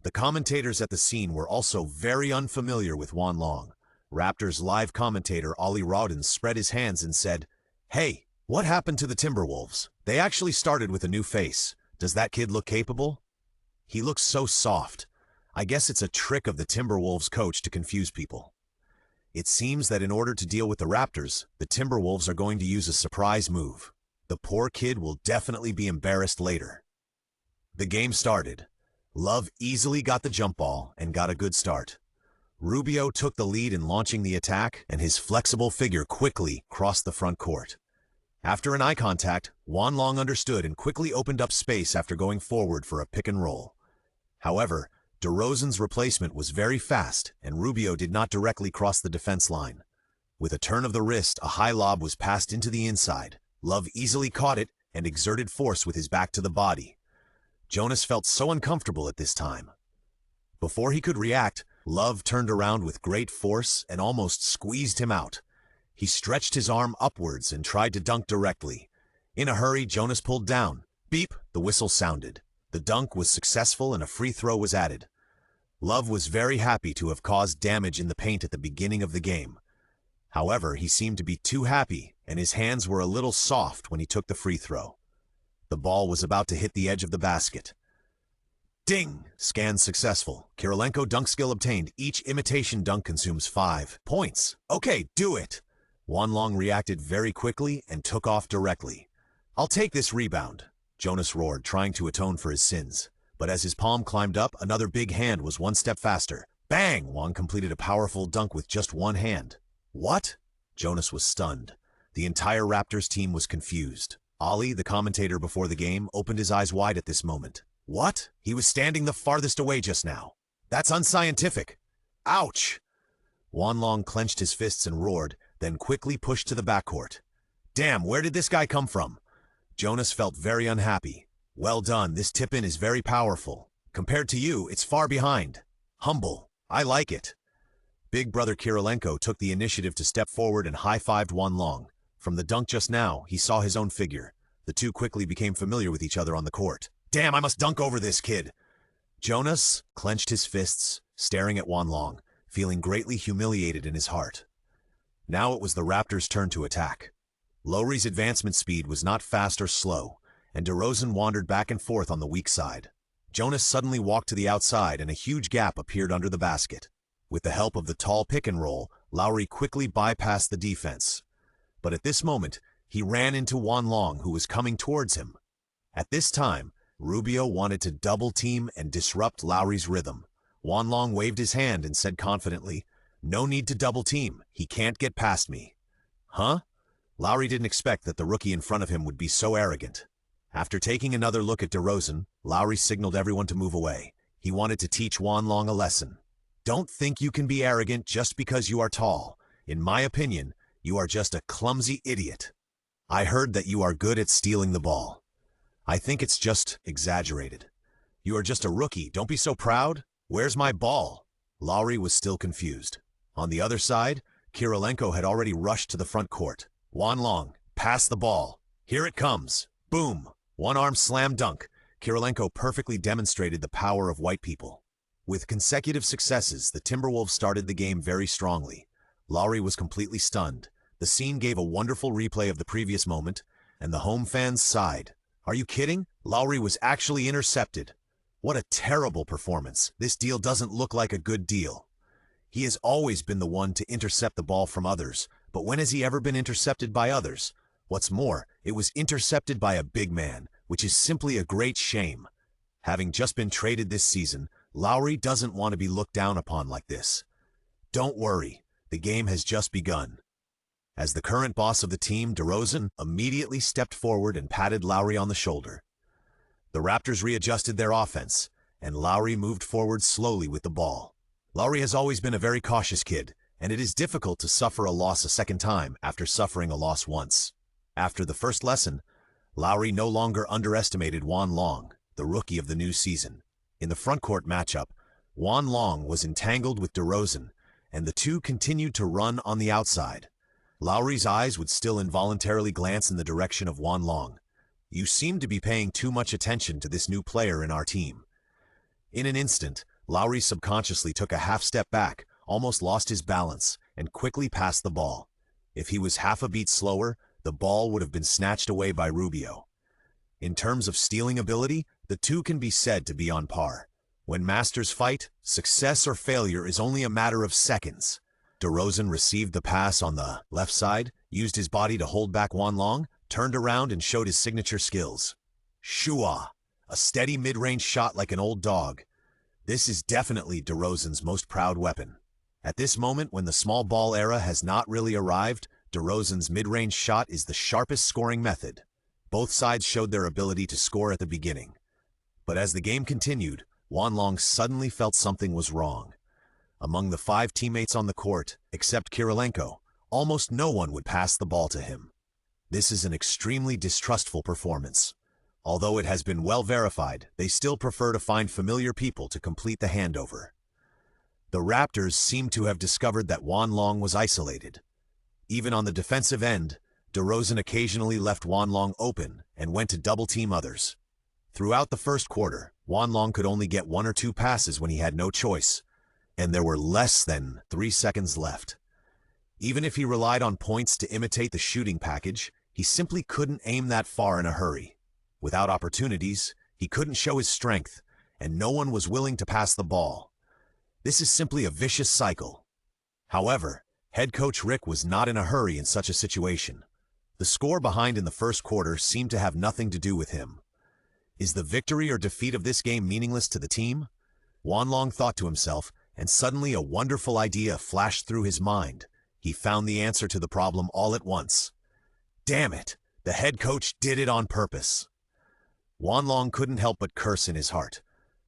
The commentators at the scene were also very unfamiliar with Juan Long. Raptors live commentator Ollie Rawdins spread his hands and said, "Hey, what happened to the Timberwolves? They actually started with a new face. Does that kid look capable?" "He looks so soft. I guess it's a trick of the Timberwolves coach to confuse people." It seems that in order to deal with the Raptors, the Timberwolves are going to use a surprise move. The poor kid will definitely be embarrassed later. The game started. Love easily got the jump ball and got a good start. Rubio took the lead in launching the attack, and his flexible figure quickly crossed the front court. After an eye contact, Wanlong understood and quickly opened up space after going forward for a pick and roll. However, DeRozan's replacement was very fast, and Rubio did not directly cross the defense line. With a turn of the wrist, a high lob was passed into the inside. Love easily caught it and exerted force with his back to the body. Jonas felt so uncomfortable at this time. Before he could react, Love turned around with great force and almost squeezed him out. He stretched his arm upwards and tried to dunk directly. In a hurry, Jonas pulled down. Beep! The whistle sounded. The dunk was successful and a free throw was added. Love was very happy to have caused damage in the paint at the beginning of the game. However, he seemed to be too happy, and his hands were a little soft when he took the free throw. The ball was about to hit the edge of the basket. Ding! Scan successful. Kirilenko dunk skill obtained. Each imitation dunk consumes 5 points. Okay, do it! Wanlong reacted very quickly and took off directly. I'll take this rebound, Jonas roared, trying to atone for his sins. But as his palm climbed up, another big hand was one step faster. Bang! Wang completed a powerful dunk with just one hand. What? Jonas was stunned. The entire Raptors team was confused. Ali, the commentator before the game, opened his eyes wide at this moment. What? He was standing the farthest away just now. That's unscientific. Ouch! Wanlong clenched his fists and roared, then quickly pushed to the backcourt. Damn, where did this guy come from? Jonas felt very unhappy. Well done, this tip-in is very powerful. Compared to you, it's far behind. Humble. I like it. Big brother Kirilenko took the initiative to step forward and high-fived Wanlong. From the dunk just now, he saw his own figure. The two quickly became familiar with each other on the court. Damn, I must dunk over this kid. Jonas clenched his fists, staring at Wanlong, feeling greatly humiliated in his heart. Now it was the Raptors' turn to attack. Lowry's advancement speed was not fast or slow, and DeRozan wandered back and forth on the weak side. Jonas suddenly walked to the outside and a huge gap appeared under the basket. With the help of the tall pick and roll, Lowry quickly bypassed the defense. But at this moment, he ran into Wanlong, who was coming towards him. At this time, Rubio wanted to double-team and disrupt Lowry's rhythm. Wanlong waved his hand and said confidently, "No need to double-team. He can't get past me." Huh? Lowry didn't expect that the rookie in front of him would be so arrogant. After taking another look at DeRozan, Lowry signaled everyone to move away. He wanted to teach Wanlong a lesson. Don't think you can be arrogant just because you are tall. In my opinion, you are just a clumsy idiot. I heard that you are good at stealing the ball. I think it's just exaggerated. You are just a rookie. Don't be so proud. Where's my ball? Lowry was still confused. On the other side, Kirilenko had already rushed to the front court. Wanlong, pass the ball. Here it comes. Boom. One-arm slam dunk. Kirilenko perfectly demonstrated the power of white people. With consecutive successes, the Timberwolves started the game very strongly. Lowry was completely stunned. The scene gave a wonderful replay of the previous moment, and the home fans sighed. Are you kidding? Lowry was actually intercepted. What a terrible performance. This deal doesn't look like a good deal. He has always been the one to intercept the ball from others, but when has he ever been intercepted by others? What's more, it was intercepted by a big man, which is simply a great shame. Having just been traded this season, Lowry doesn't want to be looked down upon like this. Don't worry, the game has just begun. As the current boss of the team, DeRozan immediately stepped forward and patted Lowry on the shoulder. The Raptors readjusted their offense, and Lowry moved forward slowly with the ball. Lowry has always been a very cautious kid, and it is difficult to suffer a loss a second time after suffering a loss once. After the first lesson, Lowry no longer underestimated Wanlong, the rookie of the new season. In the frontcourt matchup, Wanlong was entangled with DeRozan, and the two continued to run on the outside. Lowry's eyes would still involuntarily glance in the direction of Wanlong. You seem to be paying too much attention to this new player in our team. In an instant, Lowry subconsciously took a half step back, almost lost his balance, and quickly passed the ball. If he was half a beat slower, the ball would have been snatched away by Rubio. In terms of stealing ability, the two can be said to be on par. When masters fight, success or failure is only a matter of seconds. DeRozan received the pass on the left side, used his body to hold back Wanlong, turned around and showed his signature skills. Shua, a steady mid-range shot like an old dog. This is definitely DeRozan's most proud weapon. At this moment, when the small ball era has not really arrived, DeRozan's mid-range shot is the sharpest scoring method. Both sides showed their ability to score at the beginning. But as the game continued, Wanlong suddenly felt something was wrong. Among the 5 teammates on the court, except Kirilenko, almost no one would pass the ball to him. This is an extremely distrustful performance. Although it has been well verified, they still prefer to find familiar people to complete the handover. The Raptors seem to have discovered that Wanlong was isolated. Even on the defensive end, DeRozan occasionally left Wanlong open and went to double-team others. Throughout the first quarter, Wanlong could only get 1 or 2 passes when he had no choice, and there were less than 3 seconds left. Even if he relied on points to imitate the shooting package, he simply couldn't aim that far in a hurry. Without opportunities, he couldn't show his strength, and no one was willing to pass the ball. This is simply a vicious cycle. However, head coach Rick was not in a hurry in such a situation. The score behind in the first quarter seemed to have nothing to do with him. Is the victory or defeat of this game meaningless to the team? Wanlong thought to himself, and suddenly a wonderful idea flashed through his mind. He found the answer to the problem all at once. Damn it! The head coach did it on purpose. Wanlong couldn't help but curse in his heart.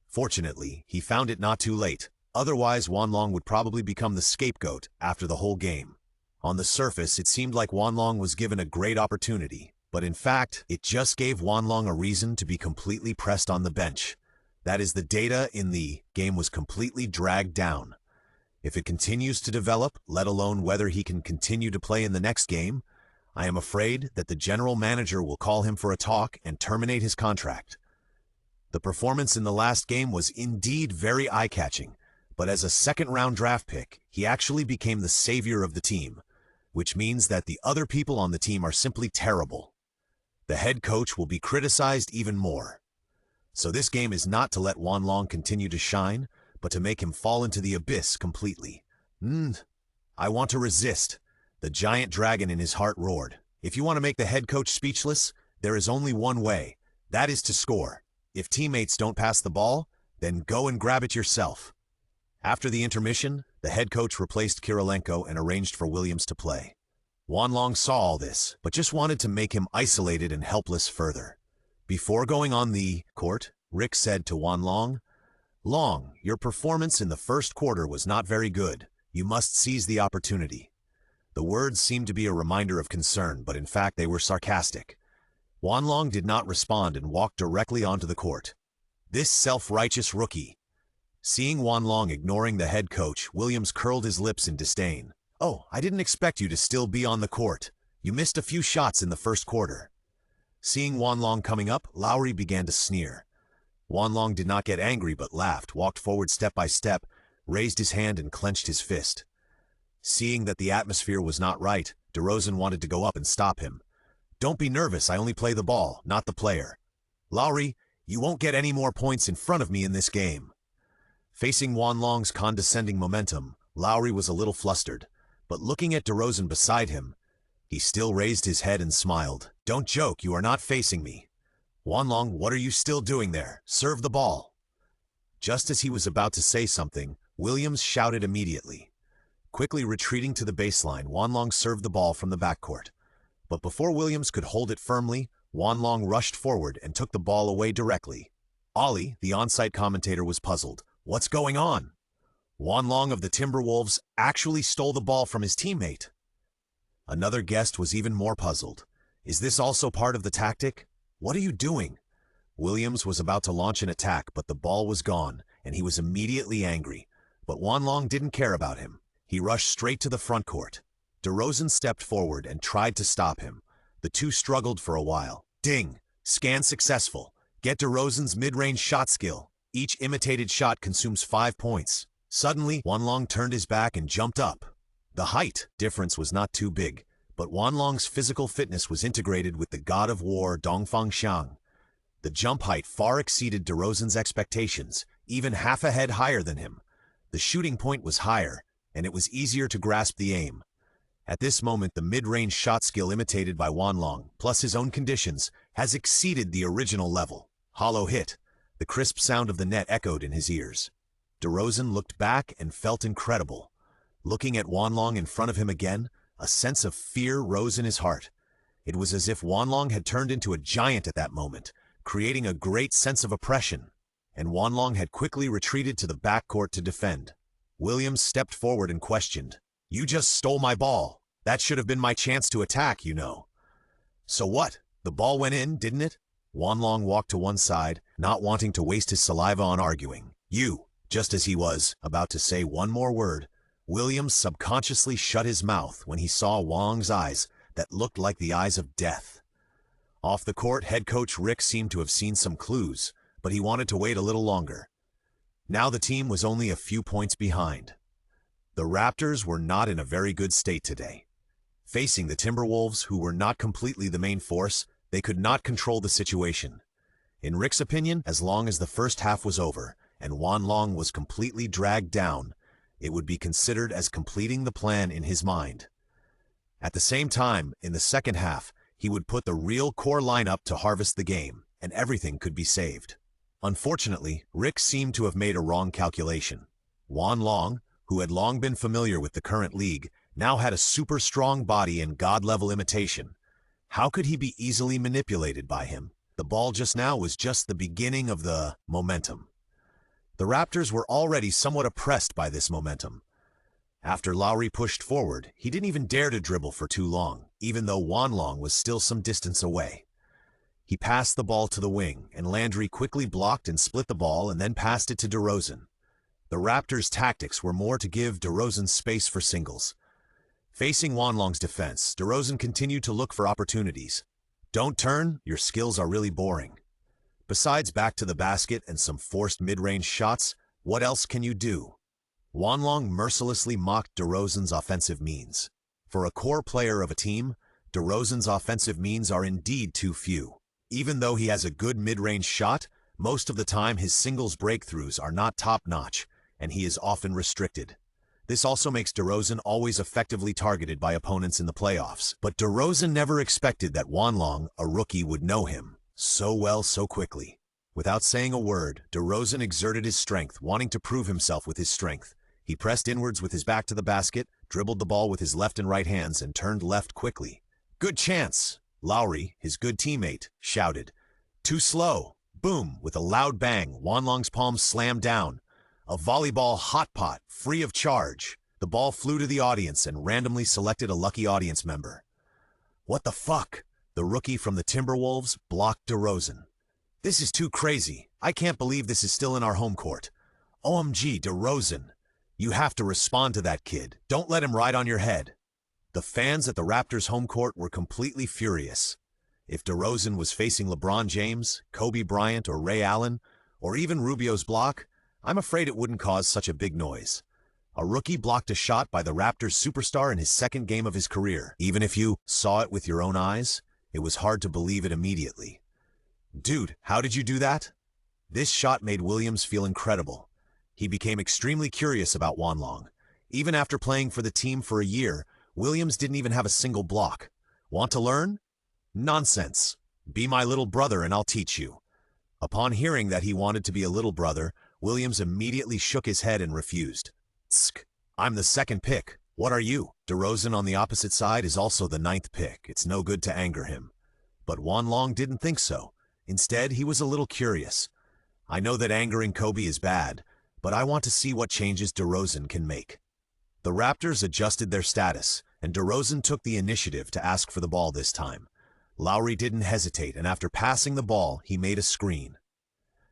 Fortunately, he found it not too late. Otherwise, Wanlong would probably become the scapegoat after the whole game. On the surface, it seemed like Wanlong was given a great opportunity, but in fact, it just gave Wanlong a reason to be completely pressed on the bench. That is, the data in the game was completely dragged down. If it continues to develop, let alone whether he can continue to play in the next game, I am afraid that the general manager will call him for a talk and terminate his contract. The performance in the last game was indeed very eye-catching, but as a second-round draft pick, he actually became the savior of the team, which means that the other people on the team are simply terrible. The head coach will be criticized even more. So this game is not to let Wanlong continue to shine, but to make him fall into the abyss completely. I want to resist. The giant dragon in his heart roared. If you want to make the head coach speechless, there is only one way. That is to score. If teammates don't pass the ball, then go and grab it yourself. After the intermission, the head coach replaced Kirilenko and arranged for Williams to play. Wanlong saw all this, but just wanted to make him isolated and helpless further. Before going on the court, Rick said to Wanlong, "Long, your performance in the first quarter was not very good. You must seize the opportunity." The words seemed to be a reminder of concern, but in fact they were sarcastic. Wanlong did not respond and walked directly onto the court. This self-righteous rookie. Seeing Wanlong ignoring the head coach, Williams curled his lips in disdain. "Oh, I didn't expect you to still be on the court. You missed a few shots in the first quarter." Seeing Wanlong coming up, Lowry began to sneer. Wanlong did not get angry but laughed, walked forward step by step, raised his hand and clenched his fist. Seeing that the atmosphere was not right, DeRozan wanted to go up and stop him. "Don't be nervous, I only play the ball, not the player. Lowry, you won't get any more points in front of me in this game." Facing Wanlong's condescending momentum, Lowry was a little flustered, but looking at DeRozan beside him, he still raised his head and smiled. "Don't joke, you are not facing me. Wanlong, what are you still doing there? Serve the ball." Just as he was about to say something, Williams shouted immediately. Quickly retreating to the baseline, Wanlong served the ball from the backcourt. But before Williams could hold it firmly, Wanlong rushed forward and took the ball away directly. Ollie, the on-site commentator, was puzzled. What's going on? Wanlong of the Timberwolves actually stole the ball from his teammate. Another guest was even more puzzled. Is this also part of the tactic? What are you doing? Williams was about to launch an attack, but the ball was gone, and he was immediately angry. But Wanlong didn't care about him. He rushed straight to the front court. DeRozan stepped forward and tried to stop him. The two struggled for a while. Ding! Scan successful. Get DeRozan's mid-range shot skill. Each imitated shot consumes 5 points. Suddenly, Wanlong turned his back and jumped up. The height difference was not too big, but Wanlong's physical fitness was integrated with the god of war Dongfang Xiang. The jump height far exceeded DeRozan's expectations, even half a head higher than him. The shooting point was higher. and it was easier to grasp the aim. At this moment, the mid-range shot skill imitated by Wanlong, plus his own conditions, has exceeded the original level. Hollow hit. The crisp sound of the net echoed in his ears. DeRozan looked back and felt incredible. Looking at Wanlong in front of him again, a sense of fear rose in his heart. It was as if Wanlong had turned into a giant at that moment, creating a great sense of oppression, and Wanlong had quickly retreated to the backcourt to defend. Williams stepped forward and questioned, "You just stole my ball. That should have been my chance to attack, you know." "So what? The ball went in, didn't it?" Wanlong walked to one side, not wanting to waste his saliva on arguing. "You." Just as he was about to say one more word, Williams subconsciously shut his mouth when he saw Wong's eyes that looked like the eyes of death. Off the court, head coach Rick seemed to have seen some clues, but he wanted to wait a little longer. Now the team was only a few points behind. The Raptors were not in a very good state today. Facing the Timberwolves, who were not completely the main force, they could not control the situation. In Rick's opinion, as long as the first half was over and Wanlong was completely dragged down, it would be considered as completing the plan in his mind. At the same time, in the second half, he would put the real core lineup to harvest the game, and everything could be saved. Unfortunately, Rick seemed to have made a wrong calculation. Wanlong, who had long been familiar with the current league, now had a super strong body and god-level imitation. How could he be easily manipulated by him? The ball just now was just the beginning of the momentum. The Raptors were already somewhat oppressed by this momentum. After Lowry pushed forward, he didn't even dare to dribble for too long, even though Wanlong was still some distance away. He passed the ball to the wing, and Landry quickly blocked and split the ball and then passed it to DeRozan. The Raptors' tactics were more to give DeRozan space for singles. Facing Wanlong's defense, DeRozan continued to look for opportunities. "Don't turn, your skills are really boring." Besides back to the basket and some forced mid-range shots, what else can you do? Wanlong mercilessly mocked DeRozan's offensive means. For a core player of a team, DeRozan's offensive means are indeed too few. Even though he has a good mid-range shot, most of the time his singles breakthroughs are not top-notch, and he is often restricted. This also makes DeRozan always effectively targeted by opponents in the playoffs. But DeRozan never expected that Wanlong, a rookie, would know him so well so quickly. Without saying a word, DeRozan exerted his strength, wanting to prove himself with his strength. He pressed inwards with his back to the basket, dribbled the ball with his left and right hands, and turned left quickly. "Good chance!" Lowry, his good teammate, shouted. "Too slow!" Boom! With a loud bang, Wanlong's palm slammed down. A volleyball hot pot, free of charge. The ball flew to the audience and randomly selected a lucky audience member. "What the fuck?" The rookie from the Timberwolves blocked DeRozan. "This is too crazy. I can't believe this is still in our home court. OMG, DeRozan. You have to respond to that kid. Don't let him ride on your head." The fans at the Raptors' home court were completely furious. If DeRozan was facing LeBron James, Kobe Bryant, or Ray Allen, or even Rubio's block, I'm afraid it wouldn't cause such a big noise. A rookie blocked a shot by the Raptors' superstar in his second game of his career. Even if you saw it with your own eyes, it was hard to believe it immediately. "Dude, how did you do that?" This shot made Williams feel incredible. He became extremely curious about Wanlong. Even after playing for the team for a year, Williams didn't even have a single block. "Want to learn?" "Nonsense. Be my little brother and I'll teach you." Upon hearing that he wanted to be a little brother, Williams immediately shook his head and refused. "Tsk. I'm the second pick. What are you?" DeRozan on the opposite side is also the 9th pick. It's no good to anger him. But Wanlong didn't think so. Instead, he was a little curious. "I know that angering Kobe is bad, but I want to see what changes DeRozan can make." The Raptors adjusted their status, and DeRozan took the initiative to ask for the ball this time. Lowry didn't hesitate, and after passing the ball, he made a screen.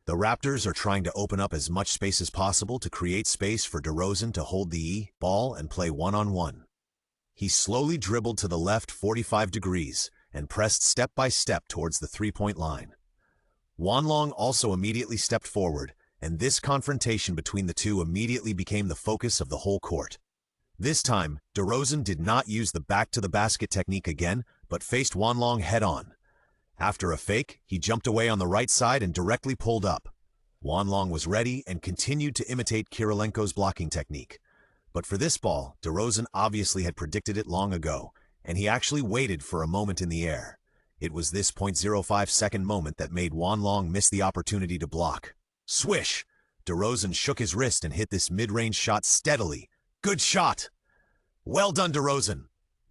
The Raptors are trying to open up as much space as possible to create space for DeRozan to hold the ball and play one-on-one. He slowly dribbled to the left 45 degrees and pressed step by step towards the three-point line. Wanlong also immediately stepped forward, and this confrontation between the two immediately became the focus of the whole court. This time, DeRozan did not use the back-to-the-basket technique again, but faced Wanlong head-on. After a fake, he jumped away on the right side and directly pulled up. Wanlong was ready and continued to imitate Kirilenko's blocking technique. But for this ball, DeRozan obviously had predicted it long ago, and he actually waited for a moment in the air. It was this 0.05-second moment that made Juan Long miss the opportunity to block. Swish! DeRozan shook his wrist and hit this mid-range shot steadily. Good shot! Well done, DeRozan!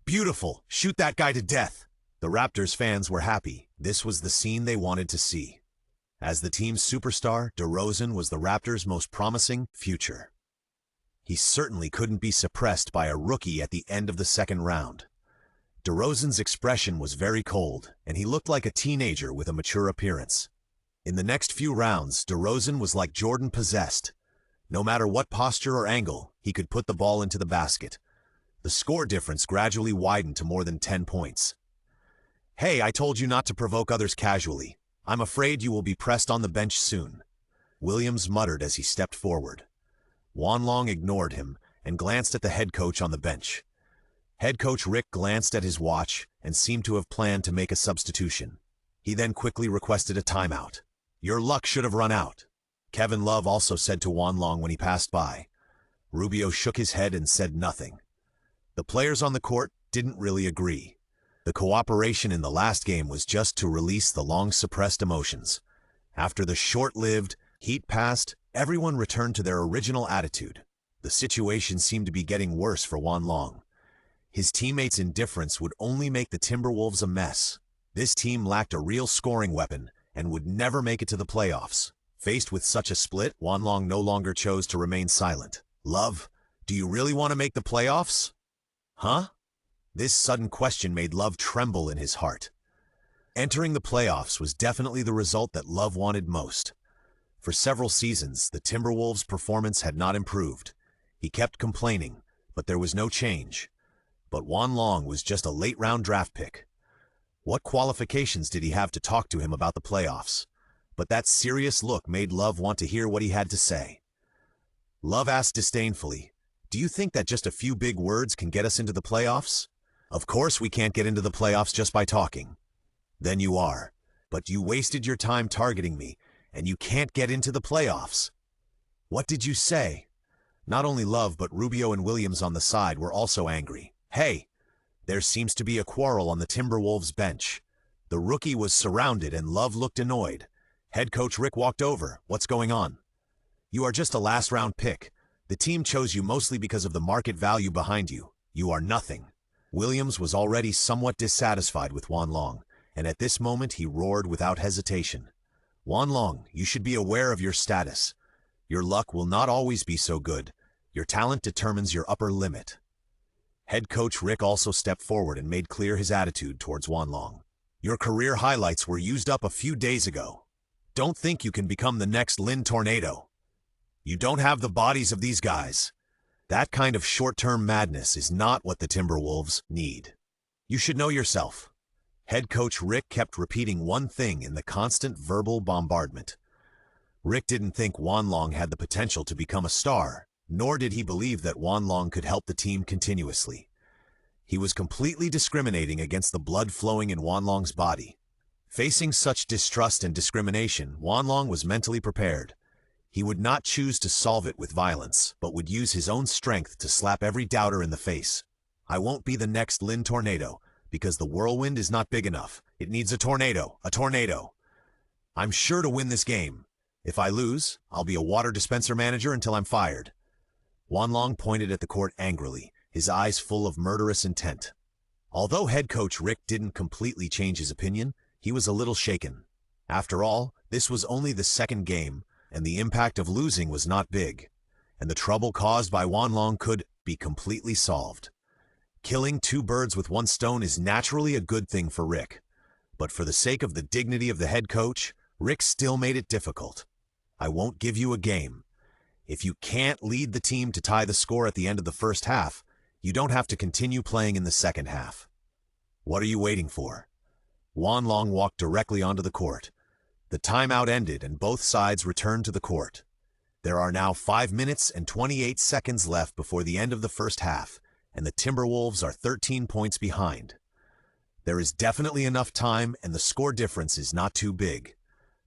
Beautiful! Shoot that guy to death! The Raptors fans were happy. This was the scene they wanted to see. As the team's superstar, DeRozan was the Raptors' most promising future. He certainly couldn't be suppressed by a rookie at the end of the second round. DeRozan's expression was very cold, and he looked like a teenager with a mature appearance. In the next few rounds, DeRozan was like Jordan possessed. No matter what posture or angle, he could put the ball into the basket. The score difference gradually widened to more than 10 points. Hey, I told you not to provoke others casually. I'm afraid you will be pressed on the bench soon, Williams muttered as he stepped forward. Juan Long ignored him and glanced at the head coach on the bench. Head coach Rick glanced at his watch and seemed to have planned to make a substitution. He then quickly requested a timeout. Your luck should have run out, Kevin Love also said to Juan Long when he passed by. Rubio shook his head and said nothing. The players on the court didn't really agree. The cooperation in the last game was just to release the long-suppressed emotions. After the short-lived heat passed, everyone returned to their original attitude. The situation seemed to be getting worse for Juan Long. His teammates' indifference would only make the Timberwolves a mess. This team lacked a real scoring weapon and would never make it to the playoffs. Faced with such a split, Juan Long no longer chose to remain silent. Love, do you really want to make the playoffs? Huh? This sudden question made Love tremble in his heart. Entering the playoffs was definitely the result that Love wanted most. For several seasons, the Timberwolves' performance had not improved. He kept complaining, but there was no change. But Juan Long was just a late-round draft pick. What qualifications did he have to talk to him about the playoffs? But that serious look made Love want to hear what he had to say. Love asked disdainfully, "Do you think that just a few big words can get us into the playoffs?" "Of course we can't get into the playoffs just by talking." "Then you are. But you wasted your time targeting me, and you can't get into the playoffs." "What did you say?" Not only Love but Rubio and Williams on the side were also angry. "Hey! There seems to be a quarrel on the Timberwolves bench." The rookie was surrounded and Love looked annoyed. Head coach Rick walked over. "What's going on?" "You are just a last-round pick. The team chose you mostly because of the market value behind you. You are nothing." Williams was already somewhat dissatisfied with Juan Long, and at this moment he roared without hesitation. "Juan Long, you should be aware of your status. Your luck will not always be so good. Your talent determines your upper limit." Head coach Rick also stepped forward and made clear his attitude towards Juan Long. "Your career highlights were used up a few days ago. Don't think you can become the next Lynn Tornado. You don't have the bodies of these guys. That kind of short-term madness is not what the Timberwolves need. You should know yourself." Head coach Rick kept repeating one thing in the constant verbal bombardment. Rick didn't think Juan Long had the potential to become a star, nor did he believe that Juan Long could help the team continuously. He was completely discriminating against the blood flowing in Juan Long's body. Facing such distrust and discrimination, Juan Long was mentally prepared. He would not choose to solve it with violence, but would use his own strength to slap every doubter in the face. "I won't be the next Lynn Tornado, because the whirlwind is not big enough. It needs a tornado, a tornado. I'm sure to win this game. If I lose, I'll be a water dispenser manager until I'm fired." Juan Long pointed at the court angrily, his eyes full of murderous intent. Although head coach Rick didn't completely change his opinion, he was a little shaken. After all, this was only the second game, and the impact of losing was not big, and the trouble caused by Juan Long could be completely solved. Killing two birds with one stone is naturally a good thing for Rick, but for the sake of the dignity of the head coach, Rick still made it difficult. "I won't give you a game. If you can't lead the team to tie the score at the end of the first half, you don't have to continue playing in the second half. What are you waiting for?" Juan Long walked directly onto the court. The timeout ended and both sides returned to the court. There are now 5 minutes and 28 seconds left before the end of the first half, and the Timberwolves are 13 points behind. There is definitely enough time and the score difference is not too big.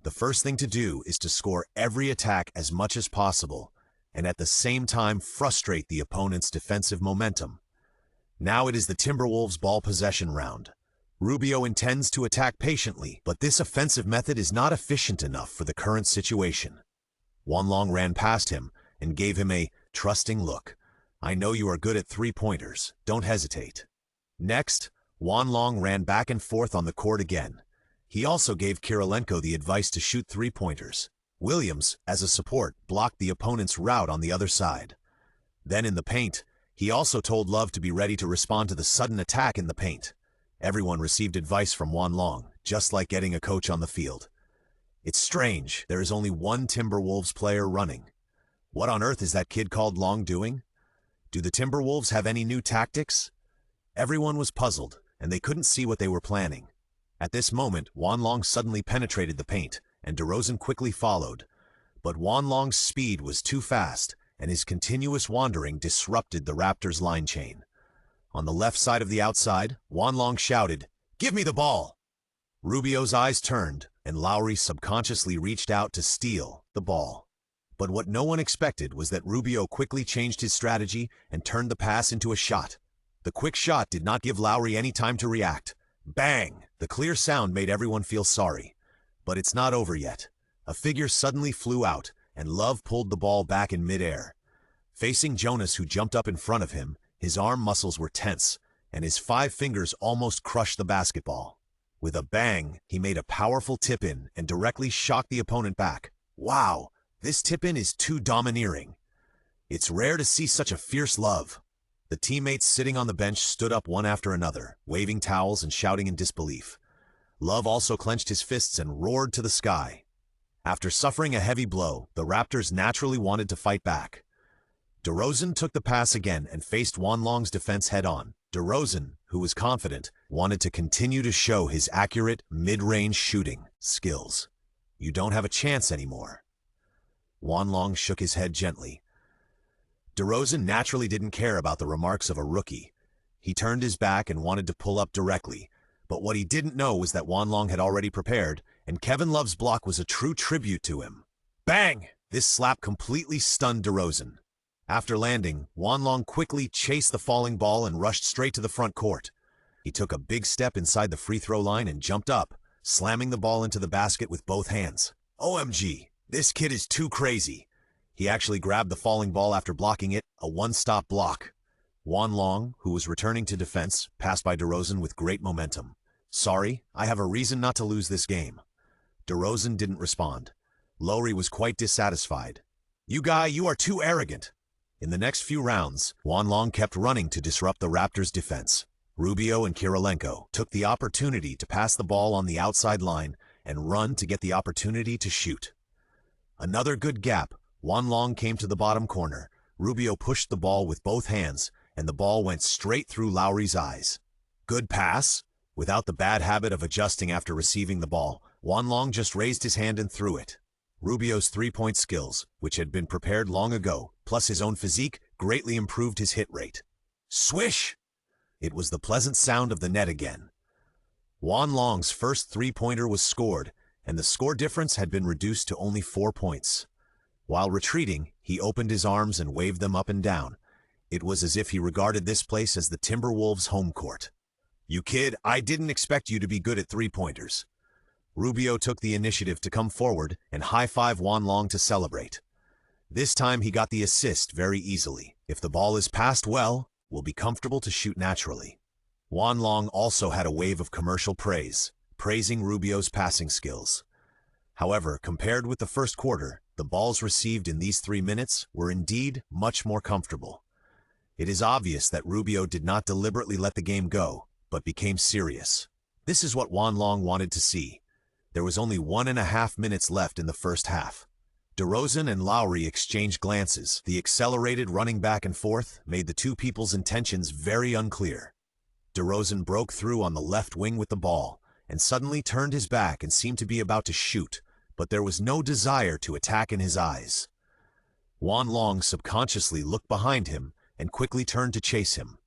The first thing to do is to score every attack as much as possible, and at the same time frustrate the opponent's defensive momentum. Now it is the Timberwolves' ball possession round. Rubio intends to attack patiently, but this offensive method is not efficient enough for the current situation. Wanlong ran past him and gave him a trusting look. I know you are good at three-pointers. Don't hesitate. Next, Wanlong ran back and forth on the court again. He also gave Kirilenko the advice to shoot three-pointers. Williams, as a support, blocked the opponent's route on the other side. Then in the paint, he also told Love to be ready to respond to the sudden attack in the paint. Everyone received advice from Wanlong, just like getting a coach on the field. It's strange, there is only one Timberwolves player running. What on earth is that kid called Long doing? Do the Timberwolves have any new tactics? Everyone was puzzled, and they couldn't see what they were planning. At this moment, Wanlong suddenly penetrated the paint, and DeRozan quickly followed. But Wanlong's speed was too fast, and his continuous wandering disrupted the Raptors' line chain. On the left side of the outside, Wanlong shouted, "Give me the ball!" Rubio's eyes turned, and Lowry subconsciously reached out to steal the ball. But what no one expected was that Rubio quickly changed his strategy and turned the pass into a shot. The quick shot did not give Lowry any time to react. Bang! The clear sound made everyone feel sorry. But it's not over yet. A figure suddenly flew out, and Love pulled the ball back in midair. Facing Jonas, who jumped up in front of him, his arm muscles were tense, and his 5 fingers almost crushed the basketball. With a bang, he made a powerful tip-in and directly shocked the opponent back. Wow, this tip-in is too domineering. It's rare to see such a fierce Love. The teammates sitting on the bench stood up one after another, waving towels and shouting in disbelief. Love also clenched his fists and roared to the sky. After suffering a heavy blow, the Raptors naturally wanted to fight back. DeRozan took the pass again and faced Wanlong's defense head-on. DeRozan, who was confident, wanted to continue to show his accurate, mid-range shooting skills. You don't have a chance anymore. Wanlong shook his head gently. DeRozan naturally didn't care about the remarks of a rookie. He turned his back and wanted to pull up directly, but what he didn't know was that Wanlong had already prepared, and Kevin Love's block was a true tribute to him. Bang! This slap completely stunned DeRozan. After landing, Wanlong quickly chased the falling ball and rushed straight to the front court. He took a big step inside the free throw line and jumped up, slamming the ball into the basket with both hands. OMG, this kid is too crazy. He actually grabbed the falling ball after blocking it, a one-stop block. Wanlong, who was returning to defense, passed by DeRozan with great momentum. Sorry, I have a reason not to lose this game. DeRozan didn't respond. Lowry was quite dissatisfied. You are too arrogant. In the next few rounds, Wanlong kept running to disrupt the Raptors' defense. Rubio and Kirilenko took the opportunity to pass the ball on the outside line and run to get the opportunity to shoot. Another good gap. Wanlong came to the bottom corner. Rubio pushed the ball with both hands, and the ball went straight through Lowry's eyes. Good pass. Without the bad habit of adjusting after receiving the ball, Wanlong just raised his hand and threw it. Rubio's three-point skills, which had been prepared long ago, plus his own physique, greatly improved his hit rate. Swish! It was the pleasant sound of the net again. Wanlong's first three-pointer was scored, and the score difference had been reduced to only 4 points. While retreating, he opened his arms and waved them up and down. It was as if he regarded this place as the Timberwolves' home court. You kid, I didn't expect you to be good at three-pointers. Rubio took the initiative to come forward and high-five Wanlong to celebrate. This time he got the assist very easily. If the ball is passed well, we'll be comfortable to shoot naturally. Wanlong also had a wave of commercial praise, praising Rubio's passing skills. However, compared with the first quarter, the balls received in these 3 minutes were indeed much more comfortable. It is obvious that Rubio did not deliberately let the game go, but became serious. This is what Wanlong wanted to see. There was only 1.5 minutes left in the first half. DeRozan and Lowry exchanged glances. The accelerated running back and forth made the two people's intentions very unclear. DeRozan broke through on the left wing with the ball, and suddenly turned his back and seemed to be about to shoot, but there was no desire to attack in his eyes. Wanlong subconsciously looked behind him and quickly turned to chase him.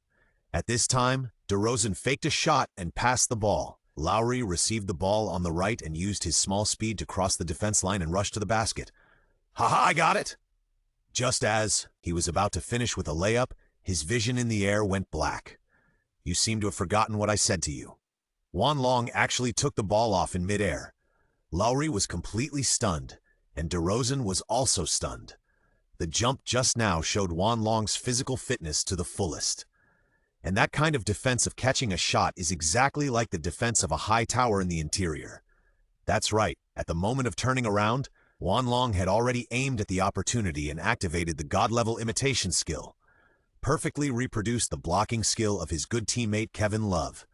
At this time, DeRozan faked a shot and passed the ball. Lowry received the ball on the right and used his small speed to cross the defense line and rush to the basket. "Ha-ha, I got it!" Just as he was about to finish with a layup, his vision in the air went black. You seem to have forgotten what I said to you. Juan Long actually took the ball off in midair. Lowry was completely stunned, and DeRozan was also stunned. The jump just now showed Juan Long's physical fitness to the fullest. And that kind of defense of catching a shot is exactly like the defense of a high tower in the interior. That's right, at the moment of turning around, Juan Long had already aimed at the opportunity and activated the God-level imitation skill. Perfectly reproduced the blocking skill of his good teammate Kevin Love.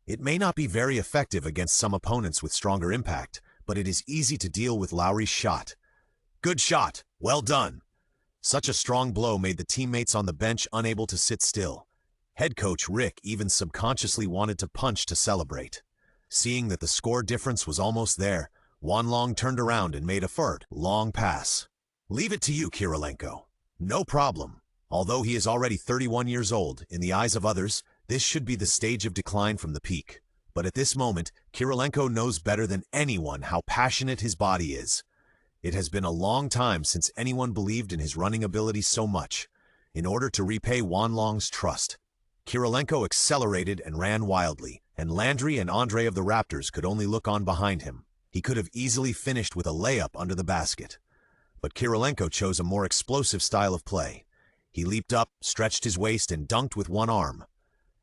It may not be very effective against some opponents with stronger impact, but it is easy to deal with Lowry's shot. Good shot, well done. Such a strong blow made the teammates on the bench unable to sit still. Head coach Rick even subconsciously wanted to punch to celebrate. Seeing that the score difference was almost there, Juan Long turned around and made a long pass. Leave it to you, Kirilenko. No problem. Although he is already 31 years old, in the eyes of others, this should be the stage of decline from the peak. But at this moment, Kirilenko knows better than anyone how passionate his body is. It has been a long time since anyone believed in his running ability so much. In order to repay Juan Long's trust, Kirilenko accelerated and ran wildly, and Landry and Andre of the Raptors could only look on behind him. He could have easily finished with a layup under the basket. But Kirilenko chose a more explosive style of play. He leaped up, stretched his waist, and dunked with one arm.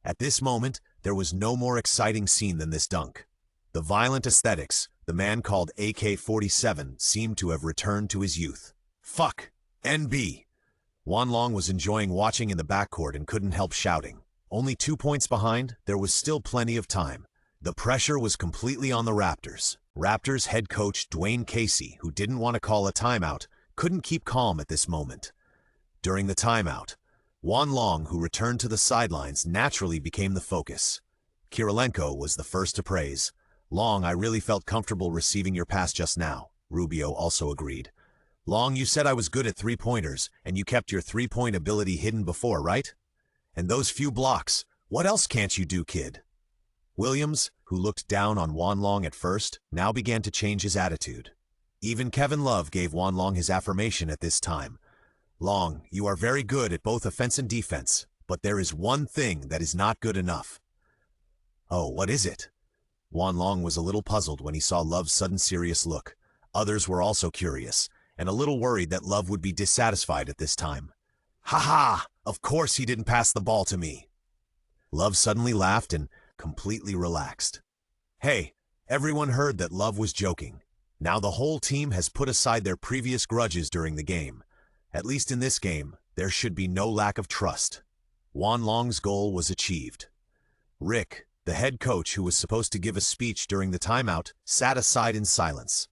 At this moment, there was no more exciting scene than this dunk. The violent aesthetics, the man called AK-47, seemed to have returned to his youth. Fuck! NB! Juan Long was enjoying watching in the backcourt and couldn't help shouting. Only 2 points behind, there was still plenty of time. The pressure was completely on the Raptors. Raptors head coach Dwayne Casey, who didn't want to call a timeout, couldn't keep calm at this moment. During the timeout, Juan Long, who returned to the sidelines, naturally became the focus. Kirilenko was the first to praise. Long, I really felt comfortable receiving your pass just now. Rubio also agreed. Long, you said I was good at three-pointers, and you kept your three-point ability hidden before, right? And those few blocks, what else can't you do, kid? Williams, who looked down on Juan Long at first, now began to change his attitude. Even Kevin Love gave Juan Long his affirmation at this time. Long, you are very good at both offense and defense, but there is one thing that is not good enough. Oh, what is it? Juan Long was a little puzzled when he saw Love's sudden serious look. Others were also curious, and a little worried that Love would be dissatisfied at this time. Ha ha! Of course he didn't pass the ball to me. Love suddenly laughed and completely relaxed. Hey, everyone heard that Love was joking. Now the whole team has put aside their previous grudges during the game. At least in this game, there should be no lack of trust. Juan Long's goal was achieved. Rick, the head coach who was supposed to give a speech during the timeout, sat aside in silence.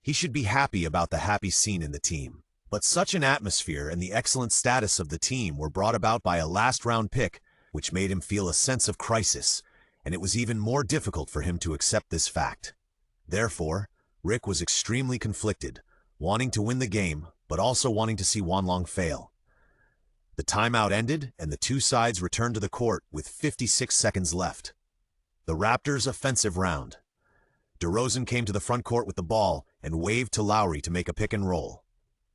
He should be happy about the happy scene in the team. But such an atmosphere and the excellent status of the team were brought about by a last-round pick, which made him feel a sense of crisis, and it was even more difficult for him to accept this fact. Therefore, Rick was extremely conflicted, wanting to win the game, but also wanting to see Juan Long fail. The timeout ended, and the two sides returned to the court with 56 seconds left. The Raptors' offensive round. DeRozan came to the front court with the ball and waved to Lowry to make a pick and roll.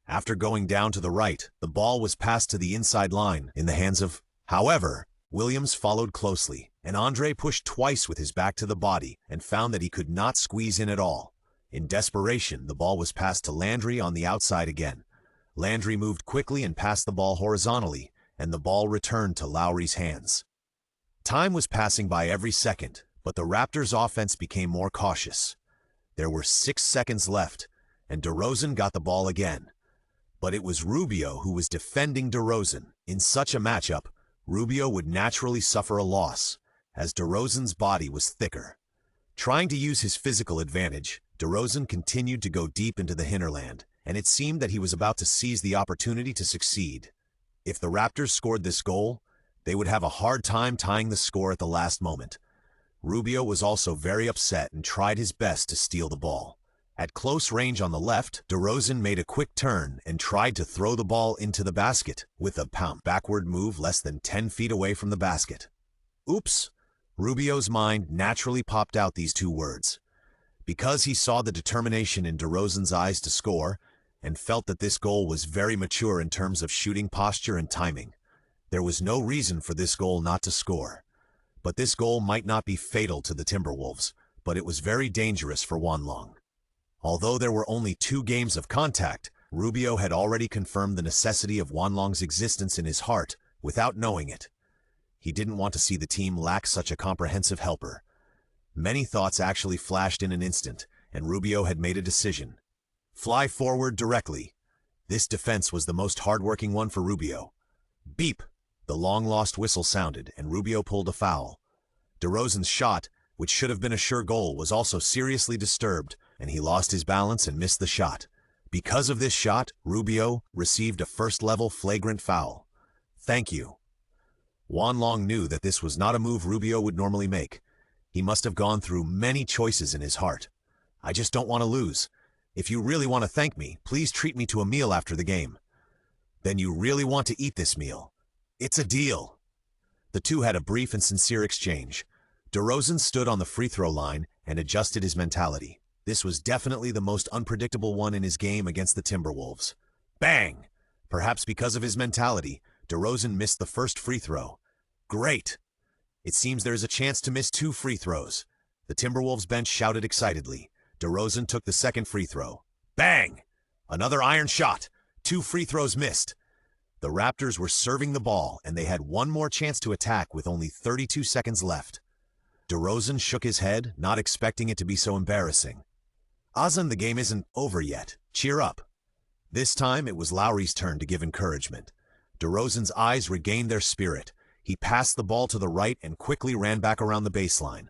After going down to the right, the ball was passed to the inside line in the hands of... However, Williams followed closely, and Andre pushed twice with his back to the body and found that he could not squeeze in at all. In desperation, the ball was passed to Landry on the outside again. Landry moved quickly and passed the ball horizontally, and the ball returned to Lowry's hands. Time was passing by every second, but the Raptors' offense became more cautious. There were 6 seconds left, and DeRozan got the ball again. But it was Rubio who was defending DeRozan. In such a matchup, Rubio would naturally suffer a loss, as DeRozan's body was thicker. Trying to use his physical advantage, DeRozan continued to go deep into the hinterland, and it seemed that he was about to seize the opportunity to succeed. If the Raptors scored this goal, they would have a hard time tying the score at the last moment. Rubio was also very upset and tried his best to steal the ball. At close range on the left, DeRozan made a quick turn and tried to throw the ball into the basket with a backward move less than 10 feet away from the basket. Oops! Rubio's mind naturally popped out these two words. Because he saw the determination in DeRozan's eyes to score, and felt that this goal was very mature in terms of shooting posture and timing. There was no reason for this goal not to score. But this goal might not be fatal to the Timberwolves, but it was very dangerous for Wanlong. Although there were only 2 games of contact, Rubio had already confirmed the necessity of Wanlong's existence in his heart without knowing it. He didn't want to see the team lack such a comprehensive helper. Many thoughts actually flashed in an instant, and Rubio had made a decision. Fly forward directly. This defense was the most hard-working one for Rubio. Beep! The long-lost whistle sounded, and Rubio pulled a foul. DeRozan's shot, which should have been a sure goal, was also seriously disturbed, and he lost his balance and missed the shot. Because of this shot, Rubio received a first-level flagrant foul. Thank you. Wanlong knew that this was not a move Rubio would normally make. He must have gone through many choices in his heart. I just don't want to lose. If you really want to thank me, please treat me to a meal after the game. Then you really want to eat this meal. It's a deal. The two had a brief and sincere exchange. DeRozan stood on the free throw line and adjusted his mentality. This was definitely the most unpredictable one in his game against the Timberwolves. Bang! Perhaps because of his mentality, DeRozan missed the first free throw. Great! It seems there is a chance to miss 2 free throws. The Timberwolves bench shouted excitedly. DeRozan took the second free throw. Bang! Another iron shot. 2 free throws missed. The Raptors were serving the ball, and they had one more chance to attack with only 32 seconds left. DeRozan shook his head, not expecting it to be so embarrassing. Ozan, the game isn't over yet. Cheer up. This time, it was Lowry's turn to give encouragement. DeRozan's eyes regained their spirit. He passed the ball to the right and quickly ran back around the baseline.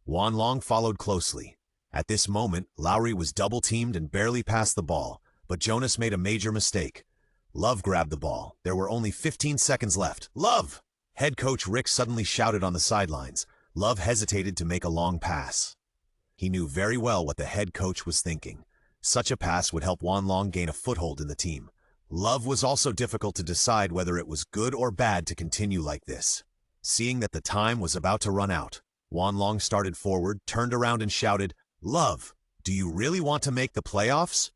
Wanlong followed closely. At this moment, Lowry was double-teamed and barely passed the ball, but Jonas made a major mistake. Love grabbed the ball. There were only 15 seconds left. Love! Head coach Rick suddenly shouted on the sidelines. Love hesitated to make a long pass. He knew very well what the head coach was thinking. Such a pass would help Wanlong gain a foothold in the team. Love was also difficult to decide whether it was good or bad to continue like this. Seeing that the time was about to run out, Wanlong started forward, turned around and shouted, "Love, do you really want to make the playoffs?"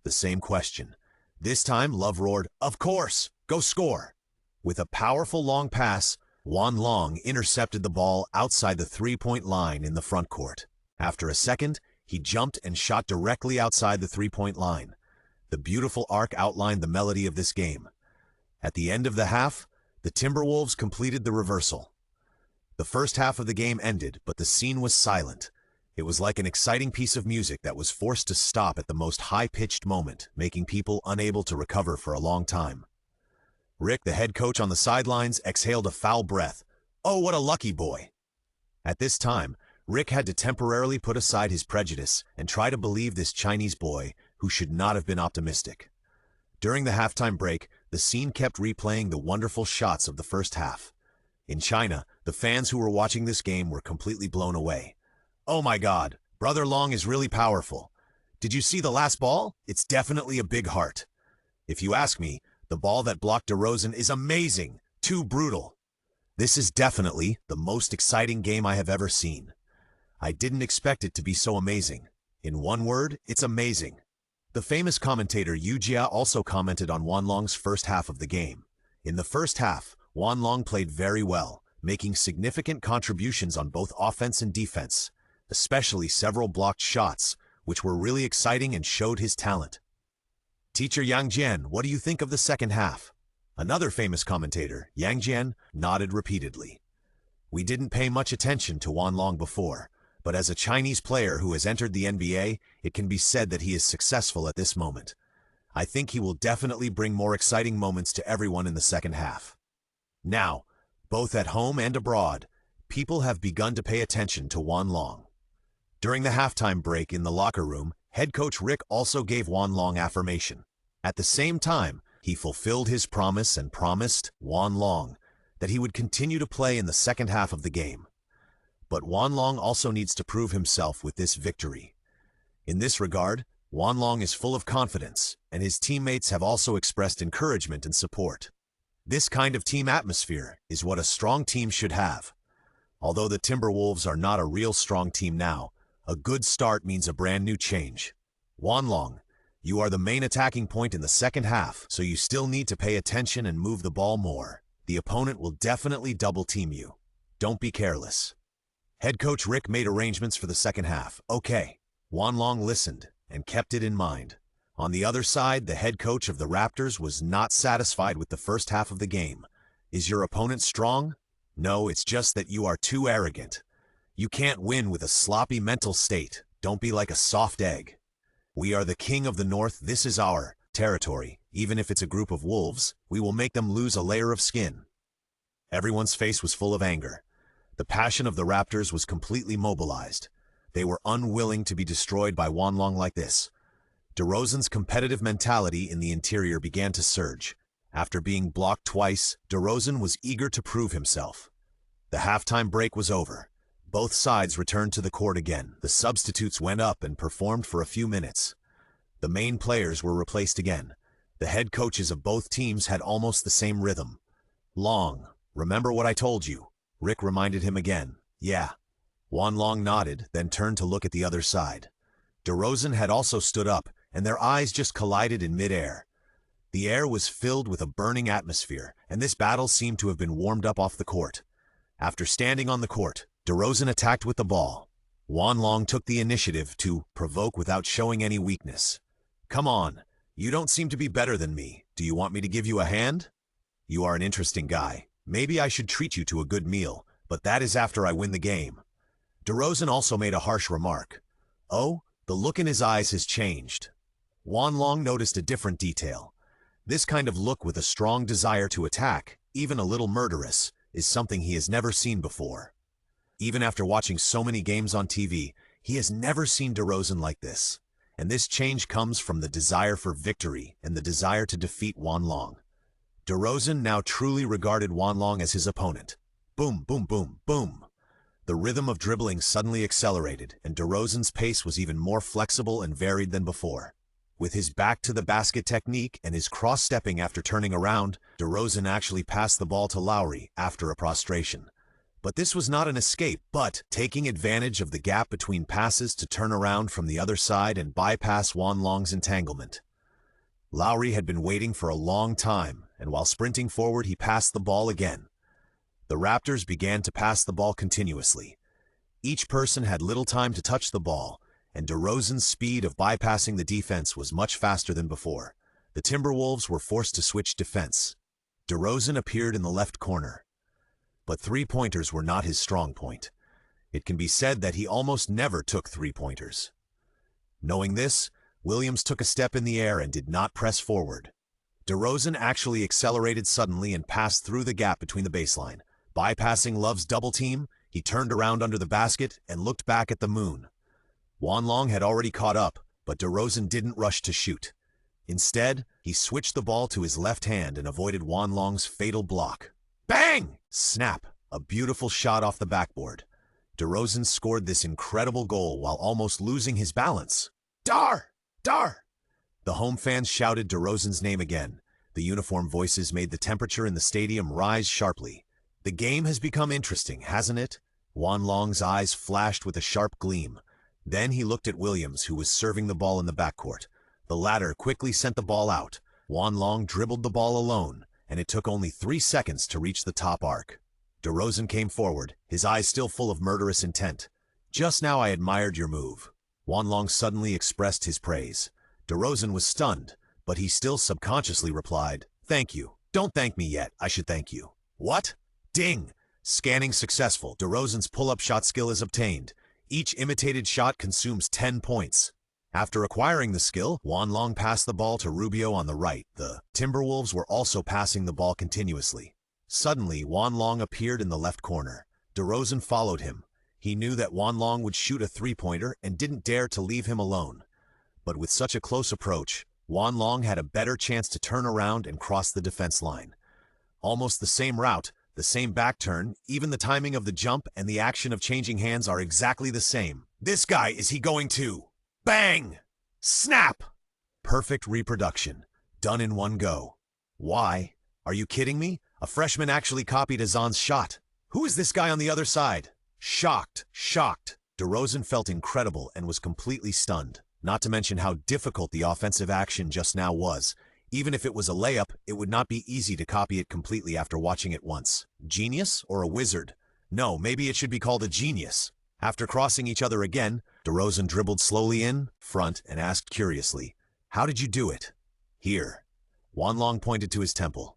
The same question. This time, Love roared, "Of course! Go score!" With a powerful long pass, Wanlong intercepted the ball outside the three-point line in the front court. After a second, he jumped and shot directly outside the three-point line. The beautiful arc outlined the melody of this game. At the end of the half, the Timberwolves completed the reversal. The first half of the game ended, but the scene was silent. It was like an exciting piece of music that was forced to stop at the most high-pitched moment, making people unable to recover for a long time. Rick, the head coach on the sidelines, exhaled a foul breath. Oh, what a lucky boy! At this time, Rick had to temporarily put aside his prejudice and try to believe this Chinese boy who should not have been optimistic. During the halftime break, the scene kept replaying the wonderful shots of the first half. In China, the fans who were watching this game were completely blown away. Oh my God, Brother Long is really powerful. Did you see the last ball? It's definitely a big heart. If you ask me, the ball that blocked DeRozan is amazing, too brutal. This is definitely the most exciting game I have ever seen. I didn't expect it to be so amazing. In one word, it's amazing. The famous commentator Yu Jia also commented on Wanlong's first half of the game. In the first half, Wanlong played very well, making significant contributions on both offense and defense, especially several blocked shots, which were really exciting and showed his talent. Teacher Yang Jian, what do you think of the second half? Another famous commentator, Yang Jian, nodded repeatedly. We didn't pay much attention to Wanlong before, but as a Chinese player who has entered the NBA, it can be said that he is successful at this moment. I think he will definitely bring more exciting moments to everyone in the second half. Now, both at home and abroad, people have begun to pay attention to Wanlong. During the halftime break in the locker room, head coach Rick also gave Wanlong affirmation. At the same time, he fulfilled his promise and promised Wanlong that he would continue to play in the second half of the game. But Wanlong also needs to prove himself with this victory. In this regard, Wanlong is full of confidence, and his teammates have also expressed encouragement and support. This kind of team atmosphere is what a strong team should have. Although the Timberwolves are not a real strong team now, a good start means a brand new change. Wanlong, You are the main attacking point in the second half, so you still need to pay attention and move the ball more. The opponent will definitely double-team you. Don't be careless. Head coach Rick made arrangements for the second half. Okay. Wanlong listened and kept it in mind. On the other side, the head coach of the Raptors was not satisfied with the first half of the game. Is your opponent strong? No, it's just that you are too arrogant. You can't win with a sloppy mental state. Don't be like a soft egg. We are the king of the North. This is our territory. Even if it's a group of wolves, we will make them lose a layer of skin. Everyone's face was full of anger. The passion of the Raptors was completely mobilized. They were unwilling to be destroyed by Wanlong like this. DeRozan's competitive mentality in the interior began to surge. After being blocked twice, DeRozan was eager to prove himself. The halftime break was over. Both sides returned to the court again. The substitutes went up and performed for a few minutes. The main players were replaced again. The head coaches of both teams had almost the same rhythm. Long, remember what I told you? Rick reminded him again. Yeah. Wanlong nodded, then turned to look at the other side. DeRozan had also stood up, and their eyes just collided in midair. The air was filled with a burning atmosphere, and this battle seemed to have been warmed up off the court. After standing on the court, DeRozan attacked with the ball. Wanlong took the initiative to provoke without showing any weakness. Come on, you don't seem to be better than me. Do you want me to give you a hand? You are an interesting guy. Maybe I should treat you to a good meal, but that is after I win the game. DeRozan also made a harsh remark. Oh, the look in his eyes has changed. Wanlong noticed a different detail. This kind of look with a strong desire to attack, even a little murderous, is something he has never seen before. Even after watching so many games on TV, he has never seen DeRozan like this. And this change comes from the desire for victory and the desire to defeat Wanlong. DeRozan now truly regarded Wanlong as his opponent. Boom, boom, boom, boom. The rhythm of dribbling suddenly accelerated, and DeRozan's pace was even more flexible and varied than before. With his back-to-the-basket technique and his cross-stepping after turning around, DeRozan actually passed the ball to Lowry after a prostration. But this was not an escape, but taking advantage of the gap between passes to turn around from the other side and bypass Wanlong's entanglement. Lowry had been waiting for a long time, and while sprinting forward, he passed the ball again. The Raptors began to pass the ball continuously. Each person had little time to touch the ball, and DeRozan's speed of bypassing the defense was much faster than before. The Timberwolves were forced to switch defense. DeRozan appeared in the left corner. But three-pointers were not his strong point. It can be said that he almost never took three-pointers. Knowing this, Williams took a step in the air and did not press forward. DeRozan actually accelerated suddenly and passed through the gap between the baseline. Bypassing Love's double team, he turned around under the basket and looked back at the moon. Wanlong had already caught up, but DeRozan didn't rush to shoot. Instead, he switched the ball to his left hand and avoided Wanlong's fatal block. Bang! Snap! A beautiful shot off the backboard. DeRozan scored this incredible goal while almost losing his balance. Dar! Dar! The home fans shouted DeRozan's name again. The uniform voices made the temperature in the stadium rise sharply. The game has become interesting, hasn't it? Wanlong's eyes flashed with a sharp gleam. Then he looked at Williams, who was serving the ball in the backcourt. The latter quickly sent the ball out. Wanlong dribbled the ball alone, and it took only 3 seconds to reach the top arc. DeRozan came forward, his eyes still full of murderous intent. Just now I admired your move. Wanlong suddenly expressed his praise. DeRozan was stunned, but he still subconsciously replied, "Thank you. Don't thank me yet. I should thank you." What? Ding! Scanning successful. DeRozan's pull-up shot skill is obtained. Each imitated shot consumes 10 points. After acquiring the skill, Wanlong passed the ball to Rubio on the right. The Timberwolves were also passing the ball continuously. Suddenly, Wanlong appeared in the left corner. DeRozan followed him. He knew that Wanlong would shoot a three-pointer and didn't dare to leave him alone. But with such a close approach, Wanlong had a better chance to turn around and cross the defense line. Almost the same route, the same back turn, even the timing of the jump and the action of changing hands are exactly the same. This guy, is he going to? Bang! Snap! Perfect reproduction. Done in one go. Why? Are you kidding me? A freshman actually copied Azan's shot. Who is this guy on the other side? Shocked. DeRozan felt incredible and was completely stunned. not to mention how difficult the offensive action just now was. Even if it was a layup, it would not be easy to copy it completely after watching it once. Genius or a wizard? No, maybe it should be called a genius. After crossing each other again, DeRozan dribbled slowly in front and asked curiously, "How did you do it?" "Here." Wanlong pointed to his temple.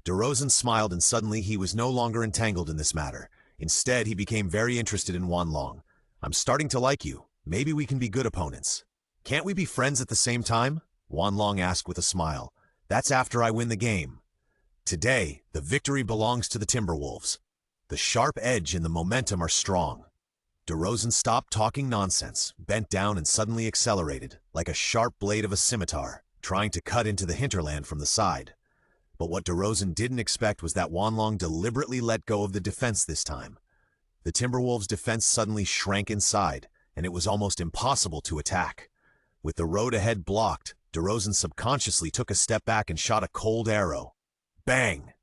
DeRozan smiled, and suddenly he was no longer entangled in this matter. Instead, he became very interested in Wanlong. "I'm starting to like you. Maybe we can be good opponents." "Can't we be friends at the same time?" Wanlong asked with a smile. "That's after I win the game." Today, the victory belongs to the Timberwolves. The sharp edge and the momentum are strong. DeRozan stopped talking nonsense, bent down and suddenly accelerated, like a sharp blade of a scimitar, trying to cut into the hinterland from the side. But what DeRozan didn't expect was that Wanlong deliberately let go of the defense this time. The Timberwolves' defense suddenly shrank inside, and it was almost impossible to attack. With the road ahead blocked, DeRozan subconsciously took a step back and shot a cold arrow. Bang!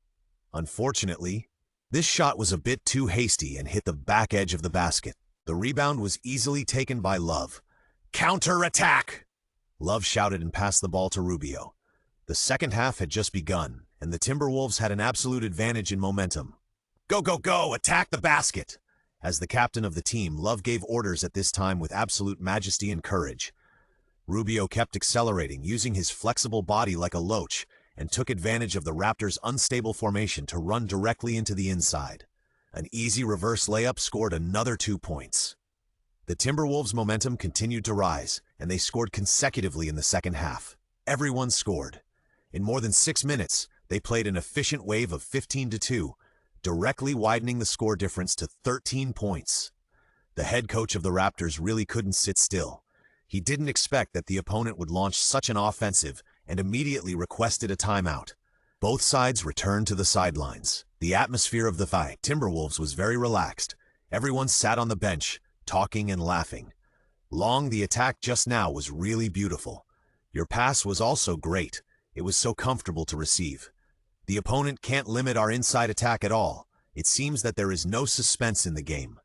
Unfortunately, this shot was a bit too hasty and hit the back edge of the basket. The rebound was easily taken by Love. "Counter-attack!" Love shouted and passed the ball to Rubio. The second half had just begun, and the Timberwolves had an absolute advantage in momentum. "Go, go, go! Attack the basket!" As the captain of the team, Love gave orders at this time with absolute majesty and courage. Rubio kept accelerating, using his flexible body like a loach, and took advantage of the Raptors' unstable formation to run directly into the inside. An easy reverse layup scored another 2 points. The Timberwolves' momentum continued to rise, and they scored consecutively in the second half. Everyone scored. In more than 6 minutes, they played an efficient wave of 15-2, directly widening the score difference to 13 points. The head coach of the Raptors really couldn't sit still. He didn't expect that the opponent would launch such an offensive and immediately requested a timeout. Both sides returned to the sidelines. The atmosphere of the Timberwolves was very relaxed. Everyone sat on the bench, talking and laughing. "Long, the attack just now was really beautiful. Your pass was also great. It was so comfortable to receive. The opponent can't limit our inside attack at all. It seems that there is no suspense in the game."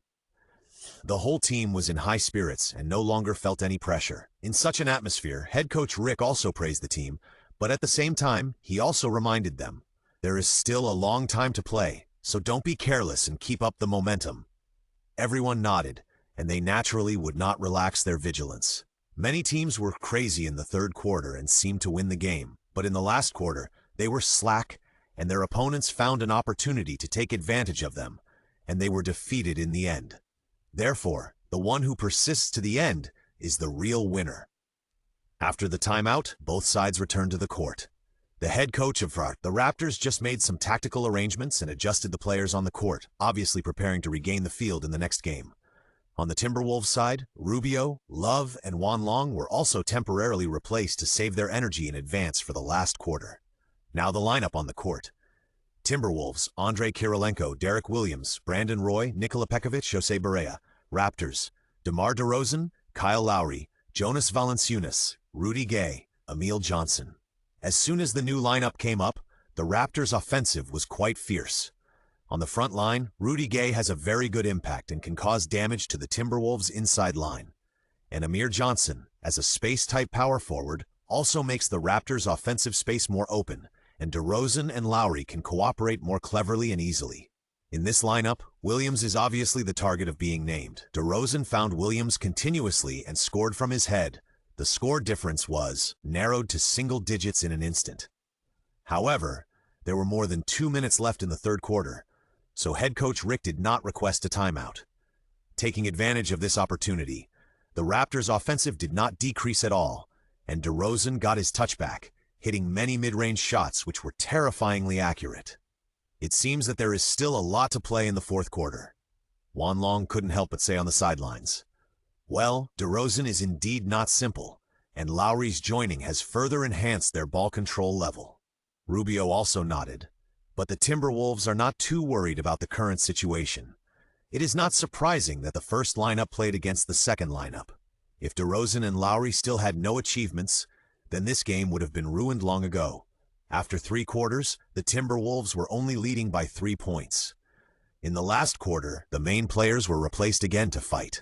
The whole team was in high spirits and no longer felt any pressure. In such an atmosphere, head coach Rick also praised the team, but at the same time, he also reminded them, "There is still a long time to play, so don't be careless and keep up the momentum." Everyone nodded, and they naturally would not relax their vigilance. Many teams were crazy in the third quarter and seemed to win the game, but in the last quarter, they were slack, and their opponents found an opportunity to take advantage of them, and they were defeated in the end. Therefore, the one who persists to the end is the real winner. After the timeout, both sides returned to the court. The head coach of the Raptors just made some tactical arrangements and adjusted the players on the court, obviously preparing to regain the field in the next game. On the Timberwolves side, Rubio, Love, and Wanlong were also temporarily replaced to save their energy in advance for the last quarter. Now the lineup on the court. Timberwolves, Andrei Kirilenko, Derek Williams, Brandon Roy, Nikola Pekovic, Jose Barea. Raptors, DeMar DeRozan, Kyle Lowry, Jonas Valanciunas, Rudy Gay, Emil Johnson. As soon as the new lineup came up, the Raptors' offensive was quite fierce. On the front line, Rudy Gay has a very good impact and can cause damage to the Timberwolves' inside line. And Amir Johnson, as a space-type power forward, also makes the Raptors' offensive space more open, and DeRozan and Lowry can cooperate more cleverly and easily. In this lineup, Williams is obviously the target of being named. DeRozan found Williams continuously and scored from his head. The score difference was narrowed to single digits in an instant. However, there were more than 2 minutes left in the third quarter, so head coach Rick did not request a timeout. Taking advantage of this opportunity, the Raptors' offensive did not decrease at all, and DeRozan got his touchback, hitting many mid-range shots which were terrifyingly accurate. It seems that there is still a lot to play in the fourth quarter. Wanlong couldn't help but say on the sidelines, "Well, DeRozan is indeed not simple, and Lowry's joining has further enhanced their ball control level." Rubio also nodded, but the Timberwolves are not too worried about the current situation. It is not surprising that the first lineup played against the second lineup. If DeRozan and Lowry still had no achievements, then this game would have been ruined long ago. After 3 quarters, the Timberwolves were only leading by 3 points. In the last quarter, the main players were replaced again to fight.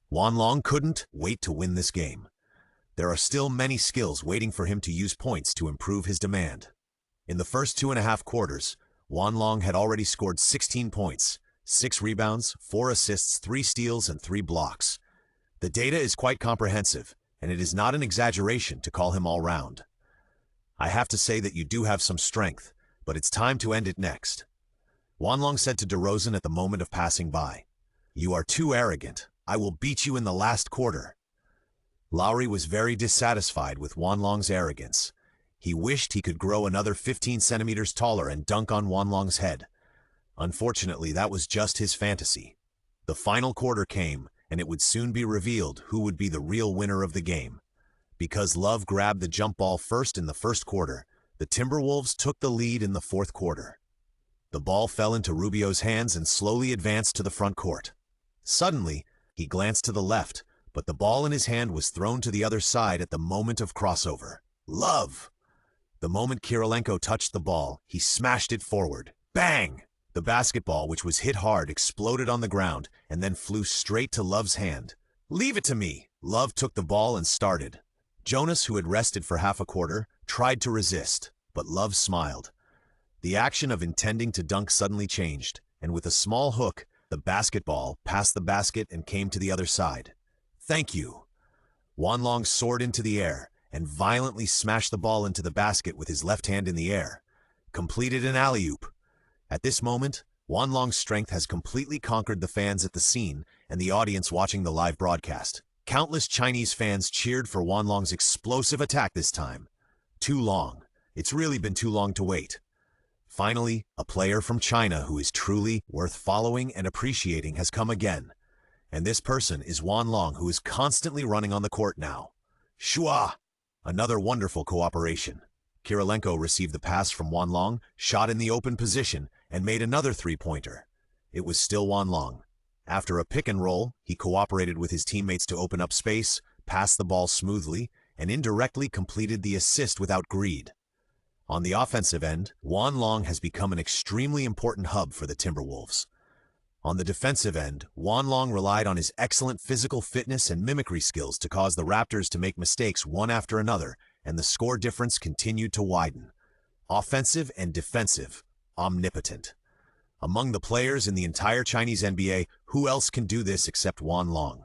Wanlong couldn't wait to win this game. there are still many skills waiting for him to use points to improve his demand. In the first 2.5 quarters, Wanlong had already scored 16 points, 6 rebounds, 4 assists, 3 steals, and 3 blocks. The data is quite comprehensive, and it is not an exaggeration to call him all-round. I have to say that you do have some strength, but it's time to end it next. Wanlong said to DeRozan at the moment of passing by, "You are too arrogant. I will beat you in the last quarter." Lowry was very dissatisfied with Wanlong's arrogance. He wished he could grow another 15 centimeters taller and dunk on Wanlong's head. Unfortunately, that was just his fantasy. The final quarter came, and it would soon be revealed who would be the real winner of the game. Because Love grabbed the jump ball first in the first quarter, the Timberwolves took the lead in the fourth quarter. The ball fell into Rubio's hands and slowly advanced to the front court. Suddenly, he glanced to the left, but the ball in his hand was thrown to the other side at the moment of crossover. Love! The moment Kirilenko touched the ball, he smashed it forward. Bang! The basketball, which was hit hard, exploded on the ground and then flew straight to Love's hand. "Leave it to me!" Love took the ball and started. Jonas, who had rested for half a quarter, tried to resist, but Love smiled. The action of intending to dunk suddenly changed, and with a small hook, the basketball passed the basket and came to the other side. "Thank you." Wanlong soared into the air and violently smashed the ball into the basket with his left hand in the air. Completed an alley-oop. At this moment, Wanlong's strength has completely conquered the fans at the scene and the audience watching the live broadcast. Countless Chinese fans cheered for Wanlong's explosive attack this time. Too long. It's really been too long to wait. Finally, a player from China who is truly worth following and appreciating has come again. And this person is Wanlong, who is constantly running on the court now. Shua! Another wonderful cooperation. Kirilenko received the pass from Wanlong, shot in the open position, and made another three-pointer. It was still Wanlong. After a pick and roll, he cooperated with his teammates to open up space, passed the ball smoothly, and indirectly completed the assist without greed. On the offensive end, Wanlong has become an extremely important hub for the Timberwolves. On the defensive end, Wanlong relied on his excellent physical fitness and mimicry skills to cause the Raptors to make mistakes one after another, and the score difference continued to widen. Offensive and defensive, omnipotent. Among the players in the entire Chinese NBA, who else can do this except Wanlong?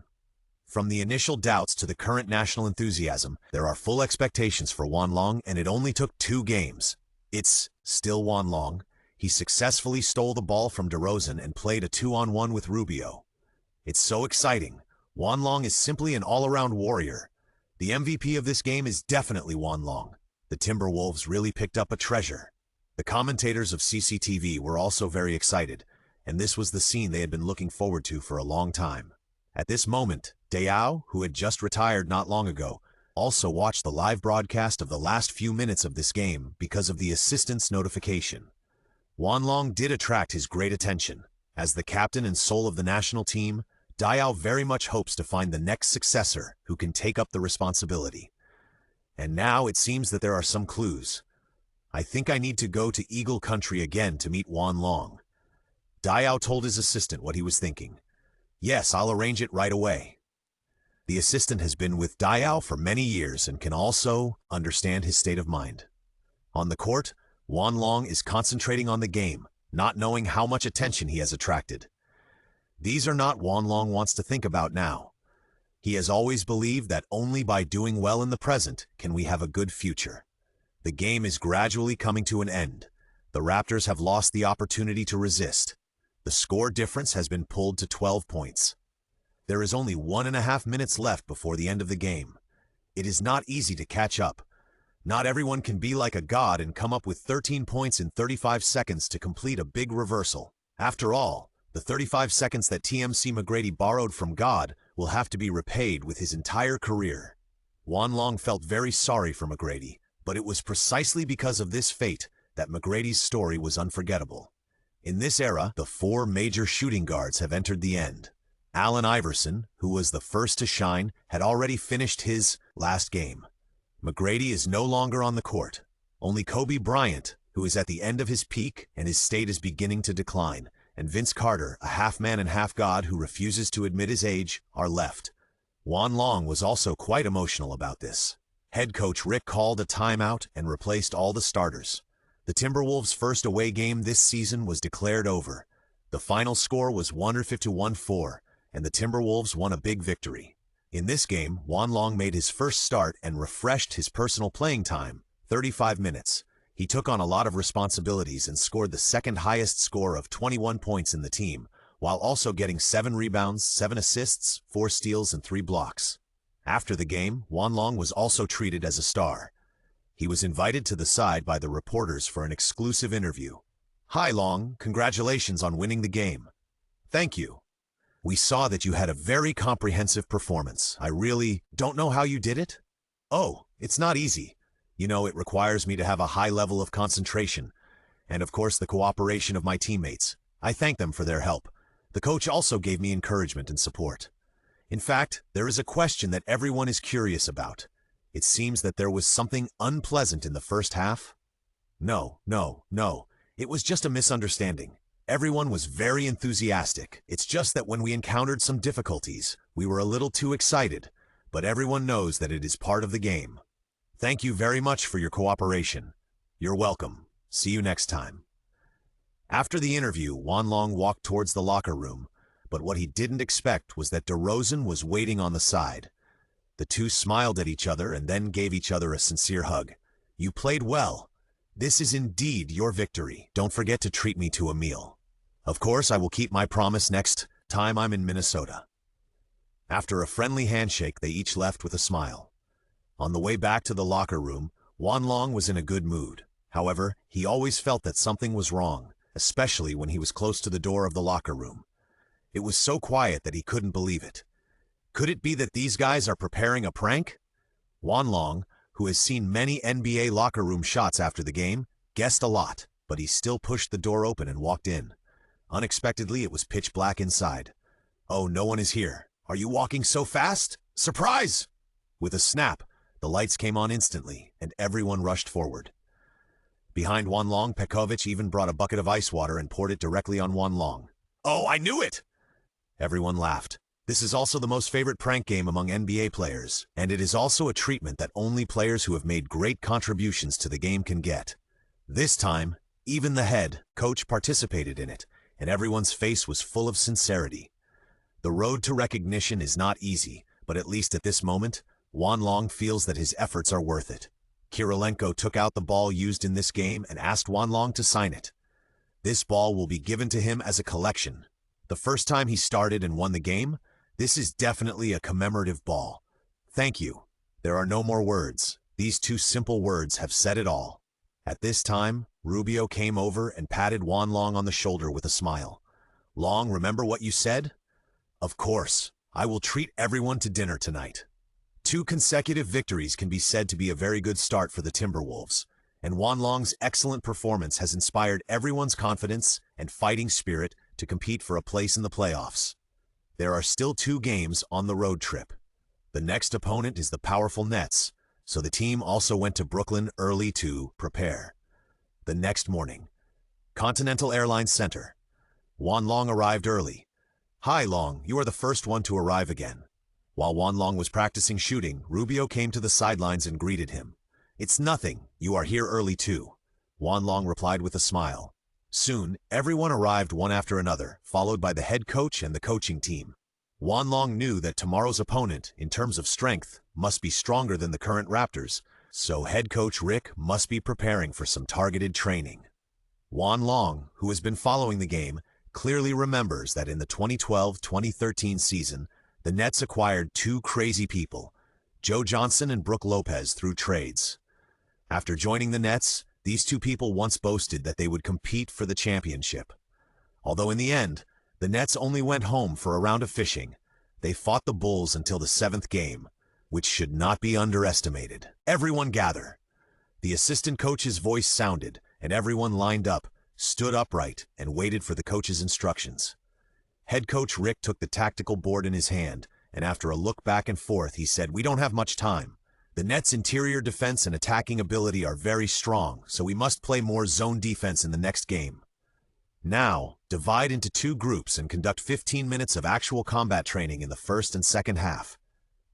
From the initial doubts to the current national enthusiasm, there are full expectations for Wanlong, and it only took 2 games. It's still Wanlong. He successfully stole the ball from DeRozan and played a 2-on-1 with Rubio. It's so exciting. Wanlong is simply an all-around warrior. The MVP of this game is definitely Wanlong. The Timberwolves really picked up a treasure. The commentators of CCTV were also very excited, and this was the scene they had been looking forward to for a long time. At this moment, Diao, who had just retired not long ago, also watched the live broadcast of the last few minutes of this game because of the assistance notification. Wanlong did attract his great attention. As the captain and soul of the national team, Diao very much hopes to find the next successor who can take up the responsibility. And now it seems that there are some clues. I think I need to go to Eagle Country again to meet Wanlong. Diao told his assistant what he was thinking. Yes, I'll arrange it right away. The assistant has been with Diao for many years and can also understand his state of mind. On the court, Wanlong is concentrating on the game, not knowing how much attention he has attracted. These are not Wanlong wants to think about now. He has always believed that only by doing well in the present can we have a good future. The game is gradually coming to an end. The Raptors have lost the opportunity to resist. The score difference has been pulled to 12 points. There is only 1.5 minutes left before the end of the game. It is not easy to catch up. Not everyone can be like a god and come up with 13 points in 35 seconds to complete a big reversal. After all, the 35 seconds that TMC McGrady borrowed from God will have to be repaid with his entire career. Wanlong felt very sorry for McGrady, but it was precisely because of this fate that McGrady's story was unforgettable. In this era, the 4 major shooting guards have entered the end. Allen Iverson, who was the first to shine, had already finished his last game. McGrady is no longer on the court. Only Kobe Bryant, who is at the end of his peak and his state is beginning to decline, and Vince Carter, a half-man and half-god who refuses to admit his age, are left. Juan Long was also quite emotional about this. Head coach Rick called a timeout and replaced all the starters. The Timberwolves' first away game this season was declared over. The final score was 151-4, and the Timberwolves won a big victory. In this game, Juan Long made his first start and refreshed his personal playing time, 35 minutes. He took on a lot of responsibilities and scored the second highest score of 21 points in the team, while also getting 7 rebounds, 7 assists, 4 steals, and 3 blocks. After the game, Juan Long was also treated as a star. He was invited to the side by the reporters for an exclusive interview. "Hi Long, congratulations on winning the game." "Thank you. We saw that you had a very comprehensive performance. I really don't know how you did it." "Oh, it's not easy. You know, it requires me to have a high level of concentration, and of course the cooperation of my teammates. I thank them for their help. The coach also gave me encouragement and support. In fact, there is a question that everyone is curious about. It seems that there was something unpleasant in the first half." No. It was just a misunderstanding. Everyone was very enthusiastic. It's just that when we encountered some difficulties, we were a little too excited, but everyone knows that it is part of the game. Thank you very much for your cooperation. You're welcome. See you next time. After the interview, Juan Long walked towards the locker room, but what he didn't expect was that DeRozan was waiting on the side. The two smiled at each other and then gave each other a sincere hug. "You played well. This is indeed your victory. Don't forget to treat me to a meal." "Of course, I will keep my promise next time I'm in Minnesota." After a friendly handshake, they each left with a smile. On the way back to the locker room, Juan Long was in a good mood. However, he always felt that something was wrong, especially when he was close to the door of the locker room. It was so quiet that he couldn't believe it. Could it be that these guys are preparing a prank? Juan Long, who has seen many NBA locker room shots after the game, guessed a lot, but he still pushed the door open and walked in. Unexpectedly, it was pitch black inside. "Oh, no one is here. Are you walking so fast? Surprise!" With a snap, the lights came on instantly, and everyone rushed forward. Behind Juan Long, Pekovic even brought a bucket of ice water and poured it directly on Juan Long. "Oh, I knew it!" Everyone laughed. This is also the most favorite prank game among NBA players, and it is also a treatment that only players who have made great contributions to the game can get. This time, even the head coach participated in it, and everyone's face was full of sincerity. The road to recognition is not easy, but at least at this moment, Juan Long feels that his efforts are worth it. Kirilenko took out the ball used in this game and asked Juan Long to sign it. This ball will be given to him as a collection. The first time he started and won the game, this is definitely a commemorative ball. Thank you. There are no more words. These two simple words have said it all. At this time, Rubio came over and patted Juan Long on the shoulder with a smile. "Long, remember what you said?" "Of course. I will treat everyone to dinner tonight." 2 consecutive victories can be said to be a very good start for the Timberwolves, and Juan Long's excellent performance has inspired everyone's confidence and fighting spirit to compete for a place in the playoffs. There are still 2 games on the road trip. The next opponent is the powerful Nets, so the team also went to Brooklyn early to prepare. The next morning, Continental Airlines Center. Juan Long arrived early. "Hi Long, you are the first one to arrive again." While Juan Long was practicing shooting, Rubio came to the sidelines and greeted him. "It's nothing, you are here early too." Juan Long replied with a smile. Soon, everyone arrived one after another, followed by the head coach and the coaching team. Juan Long knew that tomorrow's opponent, in terms of strength, must be stronger than the current Raptors, so head coach Rick must be preparing for some targeted training. Juan Long, who has been following the game, clearly remembers that in the 2012-2013 season, the Nets acquired 2 crazy people, Joe Johnson and Brook Lopez, through trades. After joining the Nets, these 2 people once boasted that they would compete for the championship. Although in the end, the Nets only went home for a round of fishing, they fought the Bulls until the 7th game, which should not be underestimated. "Everyone gather." The assistant coach's voice sounded, and everyone lined up, stood upright, and waited for the coach's instructions. Head coach Rick took the tactical board in his hand, and after a look back and forth, he said, "We don't have much time. The Nets' interior defense and attacking ability are very strong, so we must play more zone defense in the next game. Now, divide into 2 groups and conduct 15 minutes of actual combat training in the first and second half.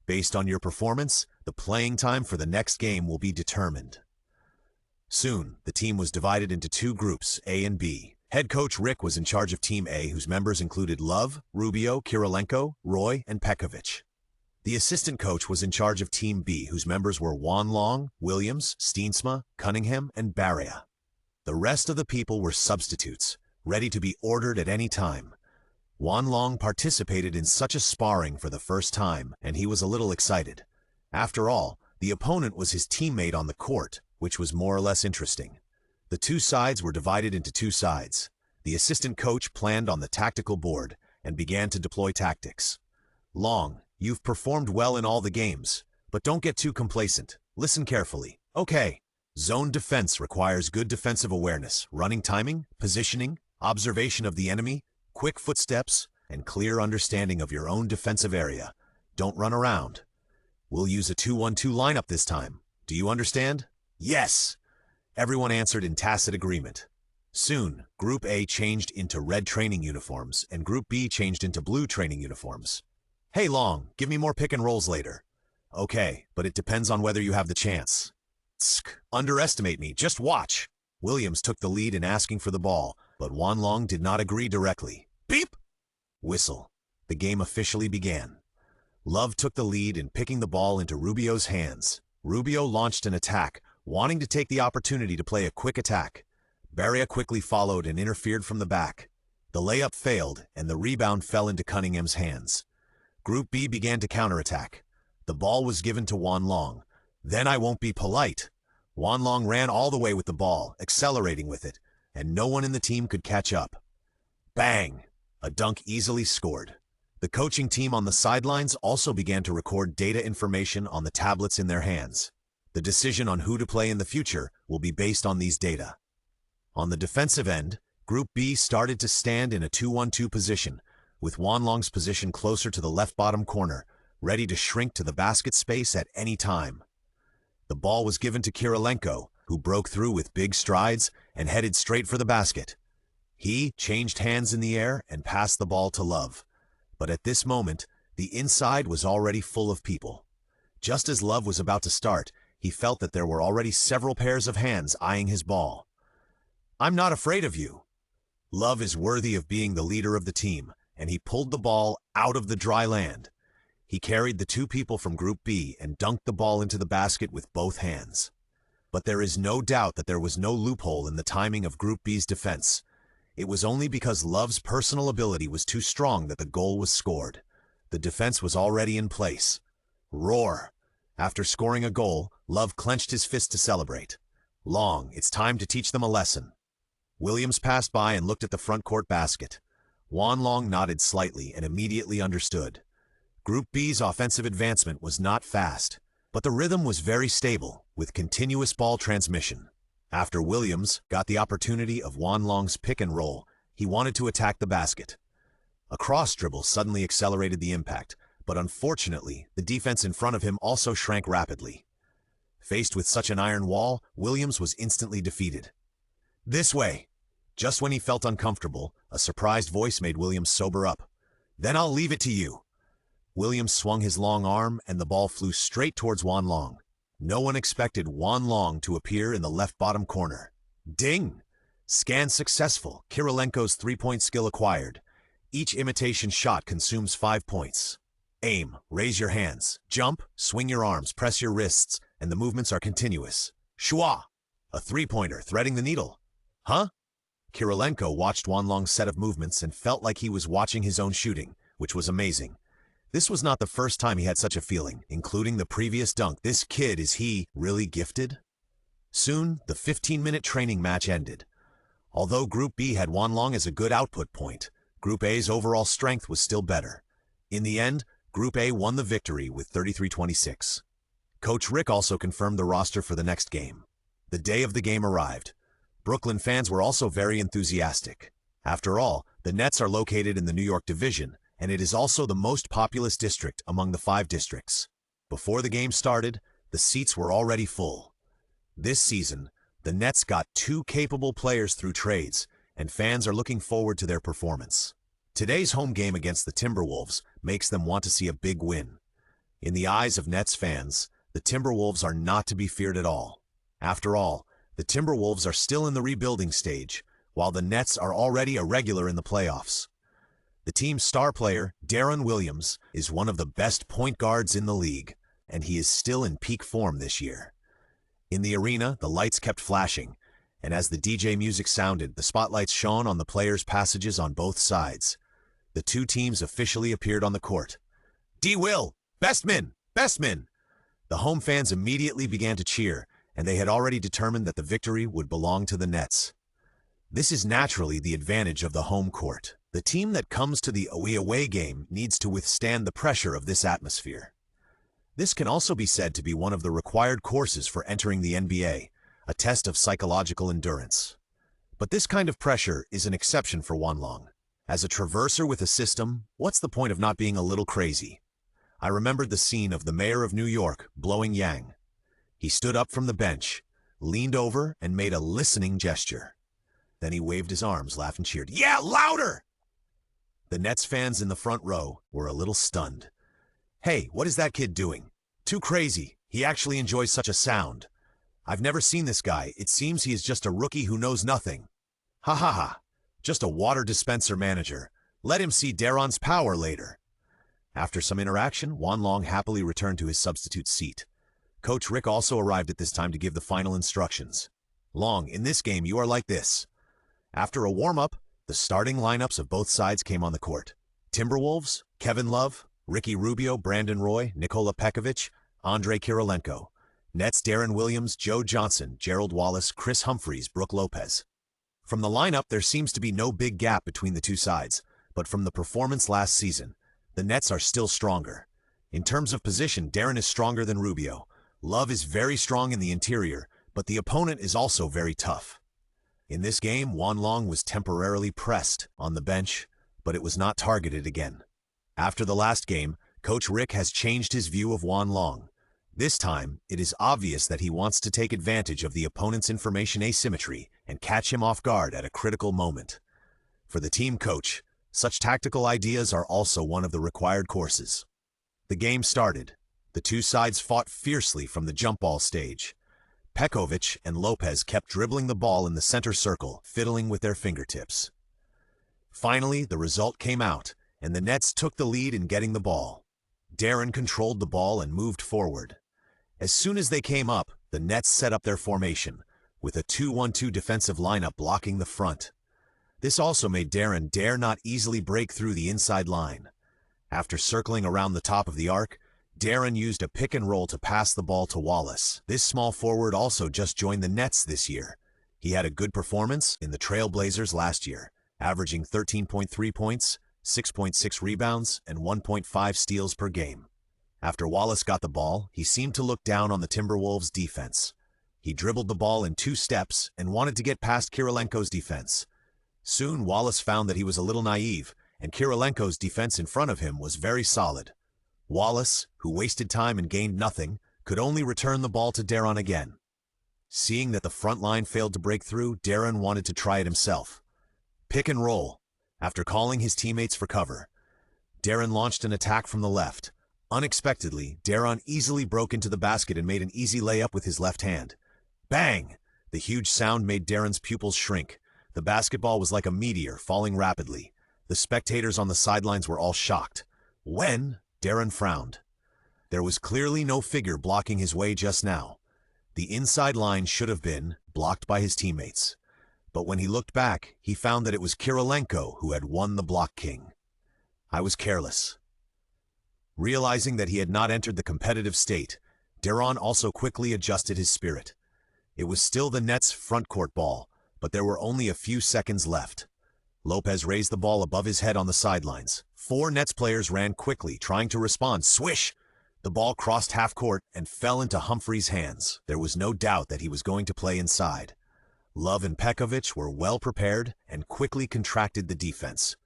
Based on your performance, the playing time for the next game will be determined. Soon, the team was divided into two groups, A and B. Head coach Rick was in charge of Team A, whose members included Love, Rubio, Kirilenko, Roy, and Pekovic. The assistant coach was in charge of Team B, whose members were Juan Long, Williams, Steensma, Cunningham, and Barria. The rest of the people were substitutes, ready to be ordered at any time. Juan Long participated in such a sparring for the first time, and he was a little excited. After all, the opponent was his teammate on the court, which was more or less interesting. The two sides were divided into two sides. The assistant coach planned on the tactical board and began to deploy tactics. Long, you've performed well in all the games, but don't get too complacent. Listen carefully. Okay. Zone defense requires good defensive awareness, running timing, positioning, observation of the enemy, quick footsteps, and clear understanding of your own defensive area. Don't run around. We'll use a 2-1-2 lineup this time. Do you understand? Yes! Everyone answered in tacit agreement. Soon, Group A changed into red training uniforms, and Group B changed into blue training uniforms. Hey Long, give me more pick and rolls later. Okay, but it depends on whether you have the chance. Tsk, underestimate me, just watch. Williams took the lead in asking for the ball, but Juan Long did not agree directly. Beep! Whistle. The game officially began. Love took the lead in picking the ball into Rubio's hands. Rubio launched an attack, wanting to take the opportunity to play a quick attack. Barria quickly followed and interfered from the back. The layup failed, and the rebound fell into Cunningham's hands. Group B began to counterattack. The ball was given to Juan Long. Then I won't be polite. Juan Long ran all the way with the ball, accelerating with it, and no one in the team could catch up. Bang! A dunk easily scored. The coaching team on the sidelines also began to record data information on the tablets in their hands. The decision on who to play in the future will be based on these data. On the defensive end, Group B started to stand in a 2-1-2 position, with Juan Long's position closer to the left bottom corner, ready to shrink to the basket space at any time. The ball was given to Kirilenko, who broke through with big strides and headed straight for the basket. He changed hands in the air and passed the ball to Love. But at this moment, the inside was already full of people. Just as Love was about to start, he felt that there were already several pairs of hands eyeing his ball. I'm not afraid of you. Love is worthy of being the leader of the team, and he pulled the ball out of the dry land. He carried the two people from Group B and dunked the ball into the basket with both hands. But there is no doubt that there was no loophole in the timing of Group B's defense. It was only because Love's personal ability was too strong that the goal was scored. The defense was already in place. Roar! After scoring a goal, Love clenched his fist to celebrate. Long, it's time to teach them a lesson. Williams passed by and looked at the front court basket. Juan Long nodded slightly and immediately understood. Group B's offensive advancement was not fast, but the rhythm was very stable, with continuous ball transmission. After Williams got the opportunity of Juan Long's pick and roll, he wanted to attack the basket. A cross dribble suddenly accelerated the impact, but unfortunately, the defense in front of him also shrank rapidly. Faced with such an iron wall, Williams was instantly defeated. This way! Just when he felt uncomfortable, a surprised voice made Williams sober up. Then I'll leave it to you. Williams swung his long arm, and the ball flew straight towards Juan Long. No one expected Juan Long to appear in the left bottom corner. Ding! Scan successful. Kirilenko's three-point skill acquired. Each imitation shot consumes 5 points. Aim, raise your hands, jump, swing your arms, press your wrists, and the movements are continuous. Shua! A three-pointer threading the needle. Huh? Kirilenko watched Juan Long's set of movements and felt like he was watching his own shooting, which was amazing. This was not the first time he had such a feeling, including the previous dunk. This kid, is he really gifted? Soon, the 15-minute training match ended. Although Group B had Juan Long as a good output point, Group A's overall strength was still better. In the end, Group A won the victory with 33-26. Coach Rick also confirmed the roster for the next game. The day of the game arrived. Brooklyn fans were also very enthusiastic. After all, the Nets are located in the New York Division, and it is also the most populous district among the 5 districts. Before the game started, the seats were already full. This season, the Nets got 2 capable players through trades, and fans are looking forward to their performance. Today's home game against the Timberwolves makes them want to see a big win. In the eyes of Nets fans, the Timberwolves are not to be feared at all. After all, the Timberwolves are still in the rebuilding stage, while the Nets are already a regular in the playoffs. The team's star player, Deron Williams, is one of the best point guards in the league, and he is still in peak form this year. In the arena, the lights kept flashing, and as the DJ music sounded, the spotlights shone on the players' passages on both sides. The two teams officially appeared on the court. D-Will! Bestman! Bestman! The home fans immediately began to cheer, and they had already determined that the victory would belong to the Nets. This is naturally the advantage of the home court. The team that comes to the away game needs to withstand the pressure of this atmosphere. This can also be said to be one of the required courses for entering the NBA, a test of psychological endurance. But this kind of pressure is an exception for Wanlong. As a traverser with a system, what's the point of not being a little crazy? I remembered the scene of the mayor of New York blowing Yang. He stood up from the bench, leaned over, and made a listening gesture. Then he waved his arms, laughed, and cheered, "Yeah, louder!" The Nets fans in the front row were a little stunned. "Hey, what is that kid doing? Too crazy. He actually enjoys such a sound. I've never seen this guy. It seems he is just a rookie who knows nothing. Ha ha ha. Just a water dispenser manager. Let him see Deron's power later." After some interaction, Wanlong happily returned to his substitute seat. Coach Rick also arrived at this time to give the final instructions. "Long, in this game you are like this." After a warm-up, the starting lineups of both sides came on the court. Timberwolves, Kevin Love, Ricky Rubio, Brandon Roy, Nikola Pekovic, Andrei Kirilenko. Nets, Deron Williams, Joe Johnson, Gerald Wallace, Chris Humphries, Brook Lopez. From the lineup, there seems to be no big gap between the two sides, but from the performance last season, the Nets are still stronger. In terms of position, Deron is stronger than Rubio. Love is very strong in the interior, but the opponent is also very tough. In this game, Wanlong was temporarily pressed on the bench, but it was not targeted again. After the last game, Coach Rick has changed his view of Wanlong. This time, it is obvious that he wants to take advantage of the opponent's information asymmetry and catch him off guard at a critical moment. For the team coach, such tactical ideas are also one of the required courses. The game started. The two sides fought fiercely from the jump ball stage. Pekovic and Lopez kept dribbling the ball in the center circle, fiddling with their fingertips. Finally, the result came out, and the Nets took the lead in getting the ball. Deron controlled the ball and moved forward. As soon as they came up, the Nets set up their formation, with a 2-1-2 defensive lineup blocking the front. This also made Deron dare not easily break through the inside line. After circling around the top of the arc, Deron used a pick and roll to pass the ball to Wallace. This small forward also just joined the Nets this year. He had a good performance in the Trail Blazers last year, averaging 13.3 points, 6.6 rebounds, and 1.5 steals per game. After Wallace got the ball, he seemed to look down on the Timberwolves' defense. He dribbled the ball in 2 steps and wanted to get past Kirilenko's defense. Soon, Wallace found that he was a little naive, and Kirilenko's defense in front of him was very solid. Wallace, who wasted time and gained nothing, could only return the ball to Deron again. Seeing that the front line failed to break through, Deron wanted to try it himself. Pick and roll. After calling his teammates for cover, Deron launched an attack from the left. Unexpectedly, Deron easily broke into the basket and made an easy layup with his left hand. Bang! The huge sound made Deron's pupils shrink. The basketball was like a meteor, falling rapidly. The spectators on the sidelines were all shocked. When? Deron frowned. There was clearly no figure blocking his way just now. The inside line should have been blocked by his teammates. But when he looked back, he found that it was Kirilenko who had won the block king. I was careless. Realizing that he had not entered the competitive state, Deron also quickly adjusted his spirit. It was still the Nets' front court ball, but there were only a few seconds left. Lopez raised the ball above his head on the sidelines. 4 Nets players ran quickly, trying to respond. Swish! The ball crossed half court and fell into Humphries' hands. There was no doubt that he was going to play inside. Love and Pekovic were well prepared and quickly contracted the defense.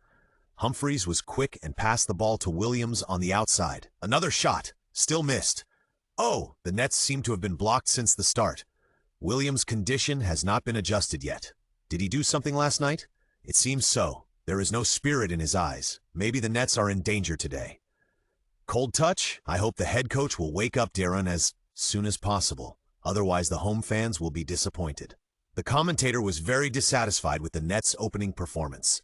Humphries was quick and passed the ball to Williams on the outside. Another shot, still missed. Oh, the Nets seem to have been blocked since the start. Williams' condition has not been adjusted yet. Did he do something last night? It seems so. There is no spirit in his eyes. Maybe the Nets are in danger today. Cold touch? I hope the head coach will wake up Darren as soon as possible. Otherwise, the home fans will be disappointed. The commentator was very dissatisfied with the Nets' opening performance.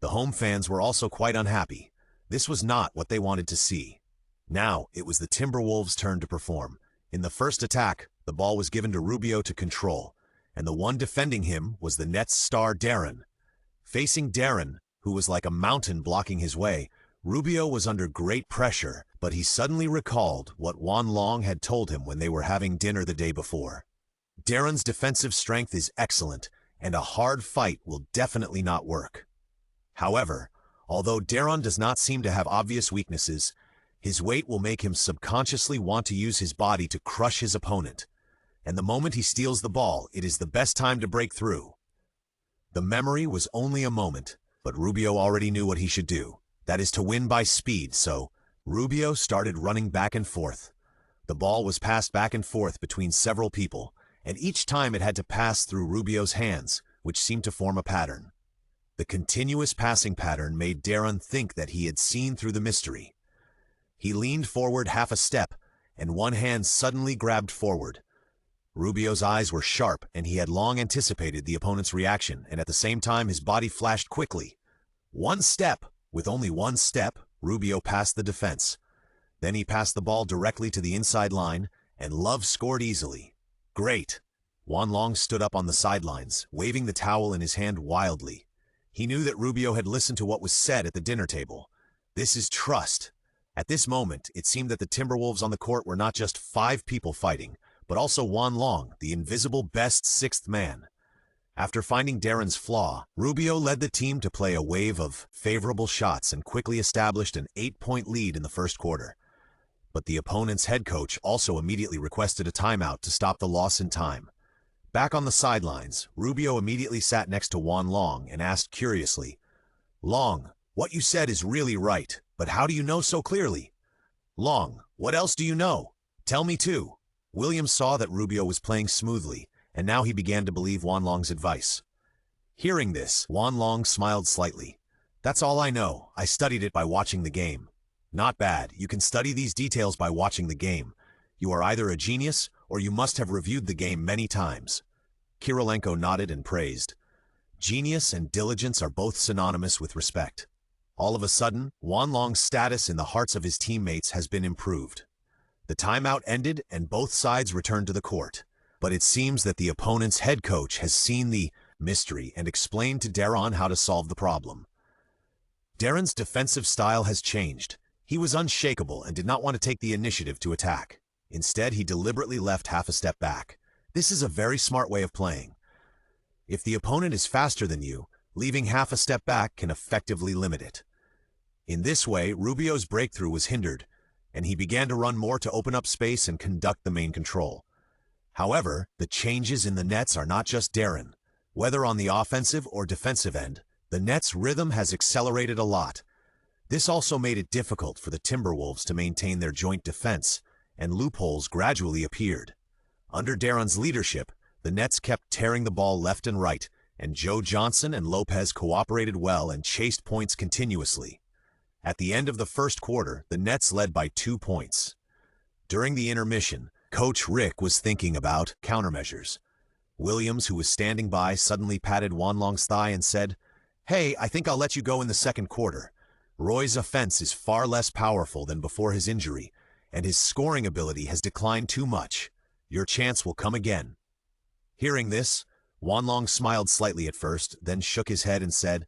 The home fans were also quite unhappy. This was not what they wanted to see. Now, it was the Timberwolves' turn to perform. In the first attack, the ball was given to Rubio to control, and the one defending him was the Nets' star Darren. Facing Darren, who was like a mountain blocking his way, Rubio was under great pressure, but he suddenly recalled what Juan Long had told him when they were having dinner the day before. Darren's defensive strength is excellent, and a hard fight will definitely not work. However, although Darren does not seem to have obvious weaknesses, his weight will make him subconsciously want to use his body to crush his opponent. And the moment he steals the ball, it is the best time to break through. The memory was only a moment, but Rubio already knew what he should do. That is to win by speed, so Rubio started running back and forth. The ball was passed back and forth between several people, and each time it had to pass through Rubio's hands, which seemed to form a pattern. The continuous passing pattern made Darren think that he had seen through the mystery. He leaned forward half a step, and one hand suddenly grabbed forward. Rubio's eyes were sharp, and he had long anticipated the opponent's reaction, and at the same time his body flashed quickly. One step! With only one step, Rubio passed the defense. Then he passed the ball directly to the inside line, and Love scored easily. Great! Juan Long stood up on the sidelines, waving the towel in his hand wildly. He knew that Rubio had listened to what was said at the dinner table. This is trust. At this moment, it seemed that the Timberwolves on the court were not just 5 people fighting, but also Juan Long, the invisible best sixth man. After finding Darren's flaw, Rubio led the team to play a wave of favorable shots and quickly established an 8-point lead in the first quarter. But the opponent's head coach also immediately requested a timeout to stop the loss in time. Back on the sidelines, Rubio immediately sat next to Juan Long and asked curiously, "Long, what you said is really right, but how do you know so clearly?" "Long, what else do you know? Tell me too." Williams saw that Rubio was playing smoothly, and now he began to believe Juan Long's advice. Hearing this, Juan Long smiled slightly. "That's all I know. I studied it by watching the game." "Not bad. You can study these details by watching the game. You are either a genius, or you must have reviewed the game many times." Kirilenko nodded and praised. Genius and diligence are both synonymous with respect. All of a sudden, Juan Long's status in the hearts of his teammates has been improved. The timeout ended and both sides returned to the court. But it seems that the opponent's head coach has seen the mystery and explained to Darren how to solve the problem. Darren's defensive style has changed. He was unshakable and did not want to take the initiative to attack. Instead, he deliberately left half a step back. This is a very smart way of playing. If the opponent is faster than you, leaving half a step back can effectively limit it. In this way, Rubio's breakthrough was hindered, and he began to run more to open up space and conduct the main control. However, the changes in the Nets are not just Darren. Whether on the offensive or defensive end, the Nets' rhythm has accelerated a lot. This also made it difficult for the Timberwolves to maintain their joint defense, and loopholes gradually appeared. Under Darren's leadership, the Nets kept tearing the ball left and right, and Joe Johnson and Lopez cooperated well and chased points continuously. At the end of the first quarter, the Nets led by 2 points. During the intermission, Coach Rick was thinking about countermeasures. Williams, who was standing by, suddenly patted Juan Long's thigh and said, "Hey, I think I'll let you go in the second quarter. Roy's offense is far less powerful than before his injury, and his scoring ability has declined too much. Your chance will come again." Hearing this, Juan Long smiled slightly at first, then shook his head and said,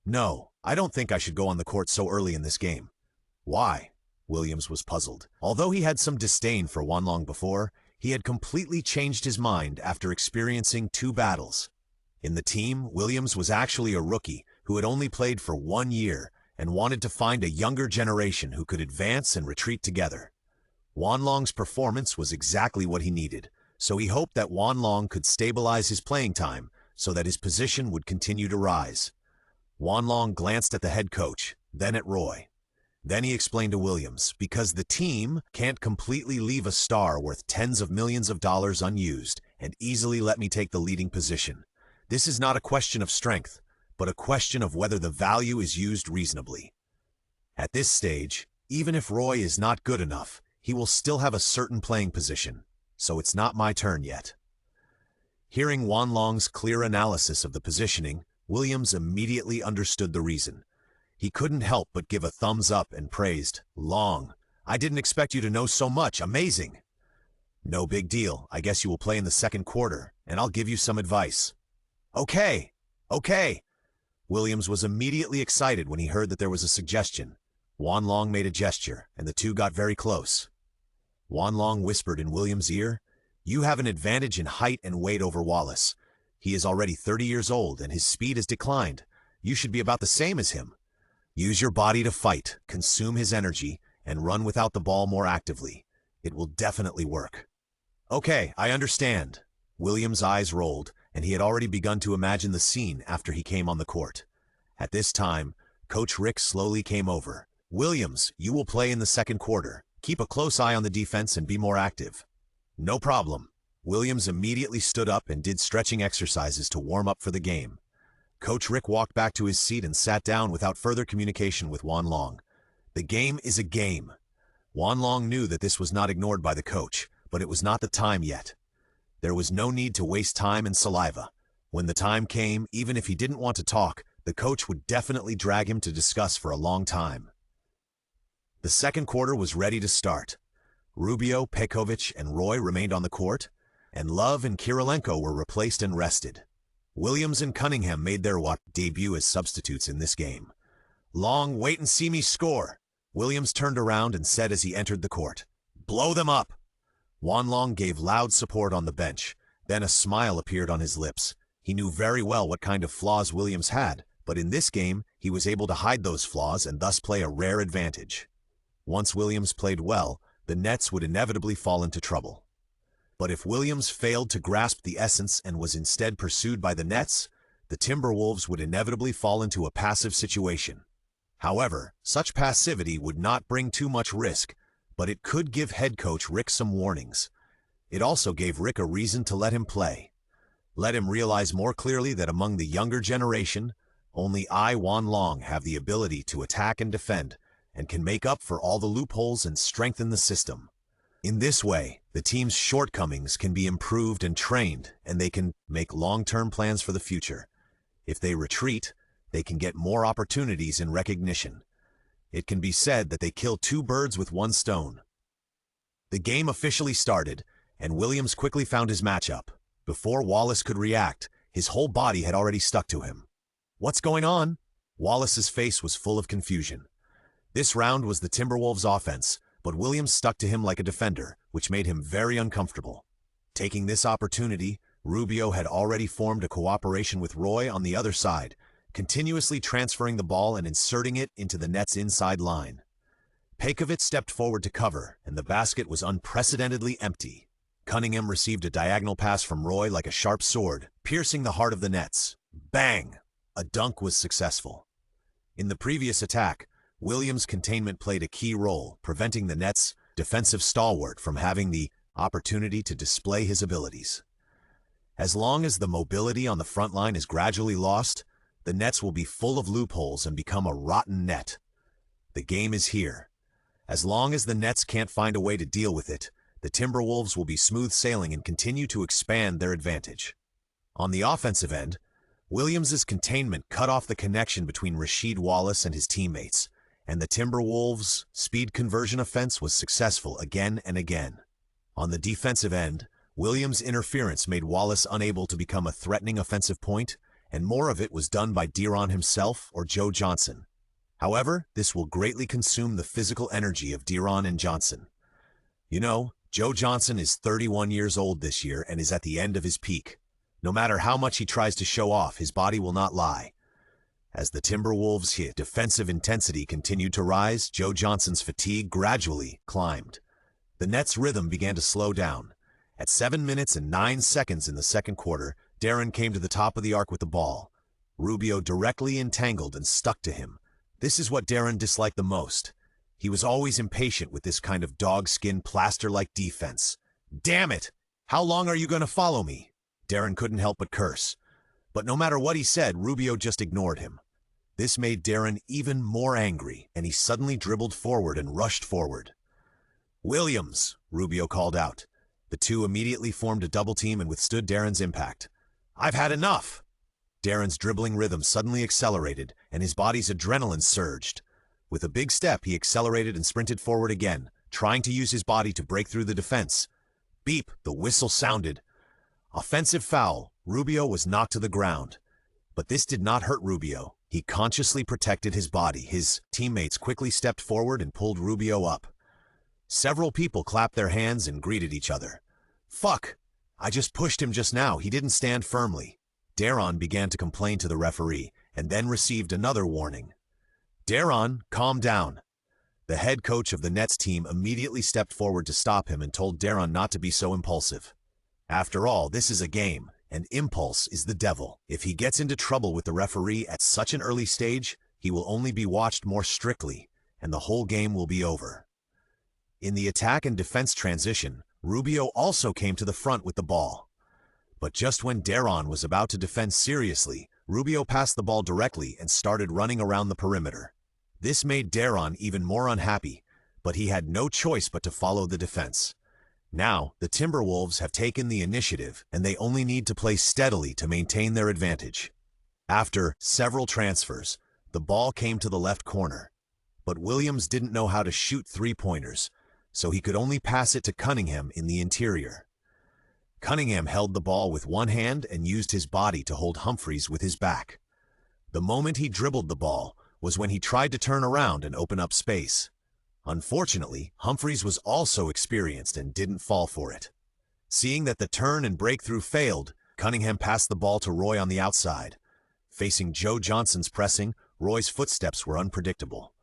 "No, I don't think I should go on the court so early in this game." "Why?" Williams was puzzled. Although he had some disdain for Juan Long before, he had completely changed his mind after experiencing 2 battles. In the team, Williams was actually a rookie who had only played for 1 year and wanted to find a younger generation who could advance and retreat together. Juan Long's performance was exactly what he needed, so he hoped that Juan Long could stabilize his playing time so that his position would continue to rise. Juan Long glanced at the head coach, then at Roy. Then he explained to Williams, because the team can't completely leave a star worth tens of millions of dollars unused and easily let me take the leading position. This is not a question of strength, but a question of whether the value is used reasonably. At this stage, Even if Roy is not good enough, he will still have a certain playing position, so it's not my turn yet. Hearing Wanlong's clear analysis of the positioning, Williams immediately understood the reason. He couldn't help but give a thumbs up and praised, "Long, I didn't expect you to know so much, amazing." "No big deal, I guess you will play in the second quarter, and I'll give you some advice." Okay. Williams was immediately excited when he heard that there was a suggestion. Wanlong made a gesture, and the two got very close. Wanlong whispered in Williams' ear, "You have an advantage in height and weight over Wallace. He is already 30 years old, and his speed has declined. You should be about the same as him. Use your body to fight, consume his energy, and run without the ball more actively. It will definitely work." "Okay, I understand." Williams' eyes rolled, and he had already begun to imagine the scene after he came on the court. At this time, Coach Rick slowly came over. "Williams, you will play in the second quarter. Keep a close eye on the defense and be more active." "No problem." Williams immediately stood up and did stretching exercises to warm up for the game. Coach Rick walked back to his seat and sat down without further communication with Wanlong. The game is a game. Wanlong knew that this was not ignored by the coach, but it was not the time yet. There was no need to waste time and saliva. When the time came, even if he didn't want to talk, the coach would definitely drag him to discuss for a long time. The second quarter was ready to start. Rubio, Pekovic, and Roy remained on the court, and Love and Kirilenko were replaced and rested. Williams and Cunningham made their debut as substitutes in this game. "Long, wait and see me score." Williams turned around and said as he entered the court, "Blow them up." Wanlong gave loud support on the bench. Then a smile appeared on his lips. He knew very well what kind of flaws Williams had, but in this game, he was able to hide those flaws and thus play a rare advantage. Once Williams played well, the Nets would inevitably fall into trouble. But if Williams failed to grasp the essence and was instead pursued by the Nets, the Timberwolves would inevitably fall into a passive situation. However, such passivity would not bring too much risk, but it could give head coach Rick some warnings. It also gave Rick a reason to let him play. Let him realize more clearly that among the younger generation, only Wanlong have the ability to attack and defend, and can make up for all the loopholes and strengthen the system. In this way, the team's shortcomings can be improved and trained, and they can make long-term plans for the future. If they retreat, they can get more opportunities and recognition. It can be said that they kill two birds with one stone. The game officially started, and Williams quickly found his matchup. Before Wallace could react, his whole body had already stuck to him. "What's going on?" Wallace's face was full of confusion. This round was the Timberwolves' offense, but Williams stuck to him like a defender, which made him very uncomfortable. Taking this opportunity, Rubio had already formed a cooperation with Roy on the other side, continuously transferring the ball and inserting it into the Nets' inside line. Pekovic stepped forward to cover, and the basket was unprecedentedly empty. Cunningham received a diagonal pass from Roy like a sharp sword, piercing the heart of the Nets. Bang! A dunk was successful. In the previous attack, Williams' containment played a key role, preventing the Nets' defensive stalwart from having the opportunity to display his abilities. As long as the mobility on the front line is gradually lost, the Nets will be full of loopholes and become a rotten net. The game is here. As long as the Nets can't find a way to deal with it, the Timberwolves will be smooth sailing and continue to expand their advantage. On the offensive end, Williams' containment cut off the connection between Rasheed Wallace and his teammates, and the Timberwolves' speed conversion offense was successful again and again. On the defensive end, Williams' interference made Wallace unable to become a threatening offensive point, and more of it was done by De'Aaron himself or Joe Johnson. However, this will greatly consume the physical energy of De'Aaron and Johnson. You know, Joe Johnson is 31 years old this year and is at the end of his peak. No matter how much he tries to show off, his body will not lie. As the Timberwolves' defensive intensity continued to rise, Joe Johnson's fatigue gradually climbed. The Nets' rhythm began to slow down. At 7 minutes and 9 seconds in the second quarter, De'Aaron came to the top of the arc with the ball. Rubio directly entangled and stuck to him. This is what De'Aaron disliked the most. He was always impatient with this kind of dog-skin plaster-like defense. "Damn it! How long are you going to follow me?" De'Aaron couldn't help but curse. But no matter what he said, Rubio just ignored him. This made Darren even more angry, and he suddenly dribbled forward and rushed forward. "Williams," Rubio called out. The two immediately formed a double team and withstood Darren's impact. "I've had enough." Darren's dribbling rhythm suddenly accelerated, and his body's adrenaline surged. With a big step, he accelerated and sprinted forward again, trying to use his body to break through the defense. Beep, the whistle sounded. Offensive foul. Rubio was knocked to the ground. But this did not hurt Rubio. He consciously protected his body. His teammates quickly stepped forward and pulled Rubio up. Several people clapped their hands and greeted each other. "Fuck! I just pushed him just now. He didn't stand firmly." Darren began to complain to the referee, and then received another warning. "Darren, calm down." The head coach of the Nets team immediately stepped forward to stop him and told Darren not to be so impulsive. After all, this is a game, and impulse is the devil. If he gets into trouble with the referee at such an early stage, he will only be watched more strictly, and the whole game will be over. In the attack and defense transition, Rubio also came to the front with the ball. But just when Darren was about to defend seriously, Rubio passed the ball directly and started running around the perimeter. This made Darren even more unhappy, but he had no choice but to follow the defense. Now, the Timberwolves have taken the initiative, and they only need to play steadily to maintain their advantage. After several transfers, the ball came to the left corner. But Williams didn't know how to shoot three-pointers, so he could only pass it to Cunningham in the interior. Cunningham held the ball with one hand and used his body to hold Humphries with his back. The moment he dribbled the ball was when he tried to turn around and open up space. Unfortunately, Humphries was also experienced and didn't fall for it. Seeing that the turn and breakthrough failed, Cunningham passed the ball to Roy on the outside. Facing Joe Johnson's pressing, Roy's footsteps were unpredictable.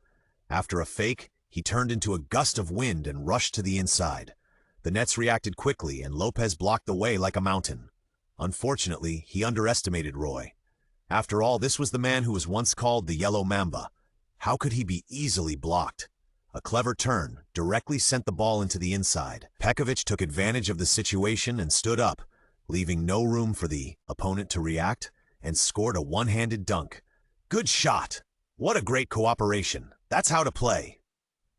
After a fake, he turned into a gust of wind and rushed to the inside. The Nets reacted quickly, and Lopez blocked the way like a mountain. Unfortunately, he underestimated Roy. After all, this was the man who was once called the Yellow Mamba. How could he be easily blocked? A clever turn directly sent the ball into the inside. Pekovic took advantage of the situation and stood up, leaving no room for the opponent to react, and scored a one-handed dunk. Good shot! What a great cooperation. That's how to play.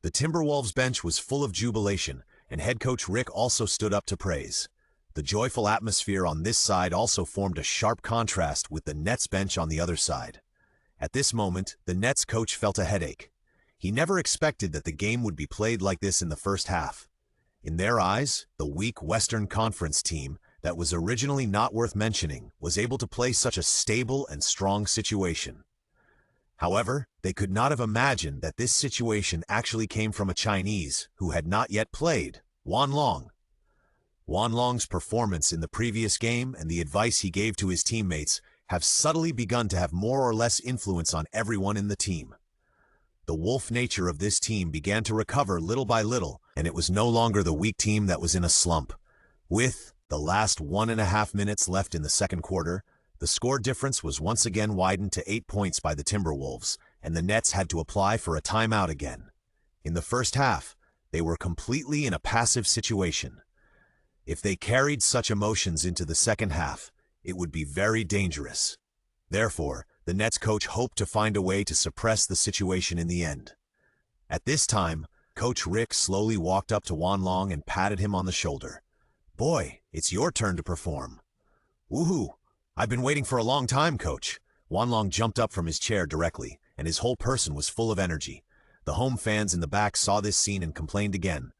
The Timberwolves bench was full of jubilation, and head coach Rick also stood up to praise. The joyful atmosphere on this side also formed a sharp contrast with the Nets bench on the other side. At this moment, the Nets coach felt a headache. He never expected that the game would be played like this in the first half. In their eyes, the weak Western Conference team that was originally not worth mentioning was able to play such a stable and strong situation. However, they could not have imagined that this situation actually came from a Chinese who had not yet played, Wan Long. Wan Long's performance in the previous game and the advice he gave to his teammates have subtly begun to have more or less influence on everyone in the team. The wolf nature of this team began to recover little by little, and it was no longer the weak team that was in a slump. With the last 1.5 minutes left in the second quarter, the score difference was once again widened to 8 points by the Timberwolves, and the Nets had to apply for a timeout again. In the first half, they were completely in a passive situation. If they carried such emotions into the second half, it would be very dangerous. Therefore, the Nets coach hoped to find a way to suppress the situation in the end. At this time, Coach Rick slowly walked up to Wan Long and patted him on the shoulder. "Boy, it's your turn to perform." "Woohoo! I've been waiting for a long time, Coach." Wan Long jumped up from his chair directly, and his whole person was full of energy. The home fans in the back saw this scene and complained again.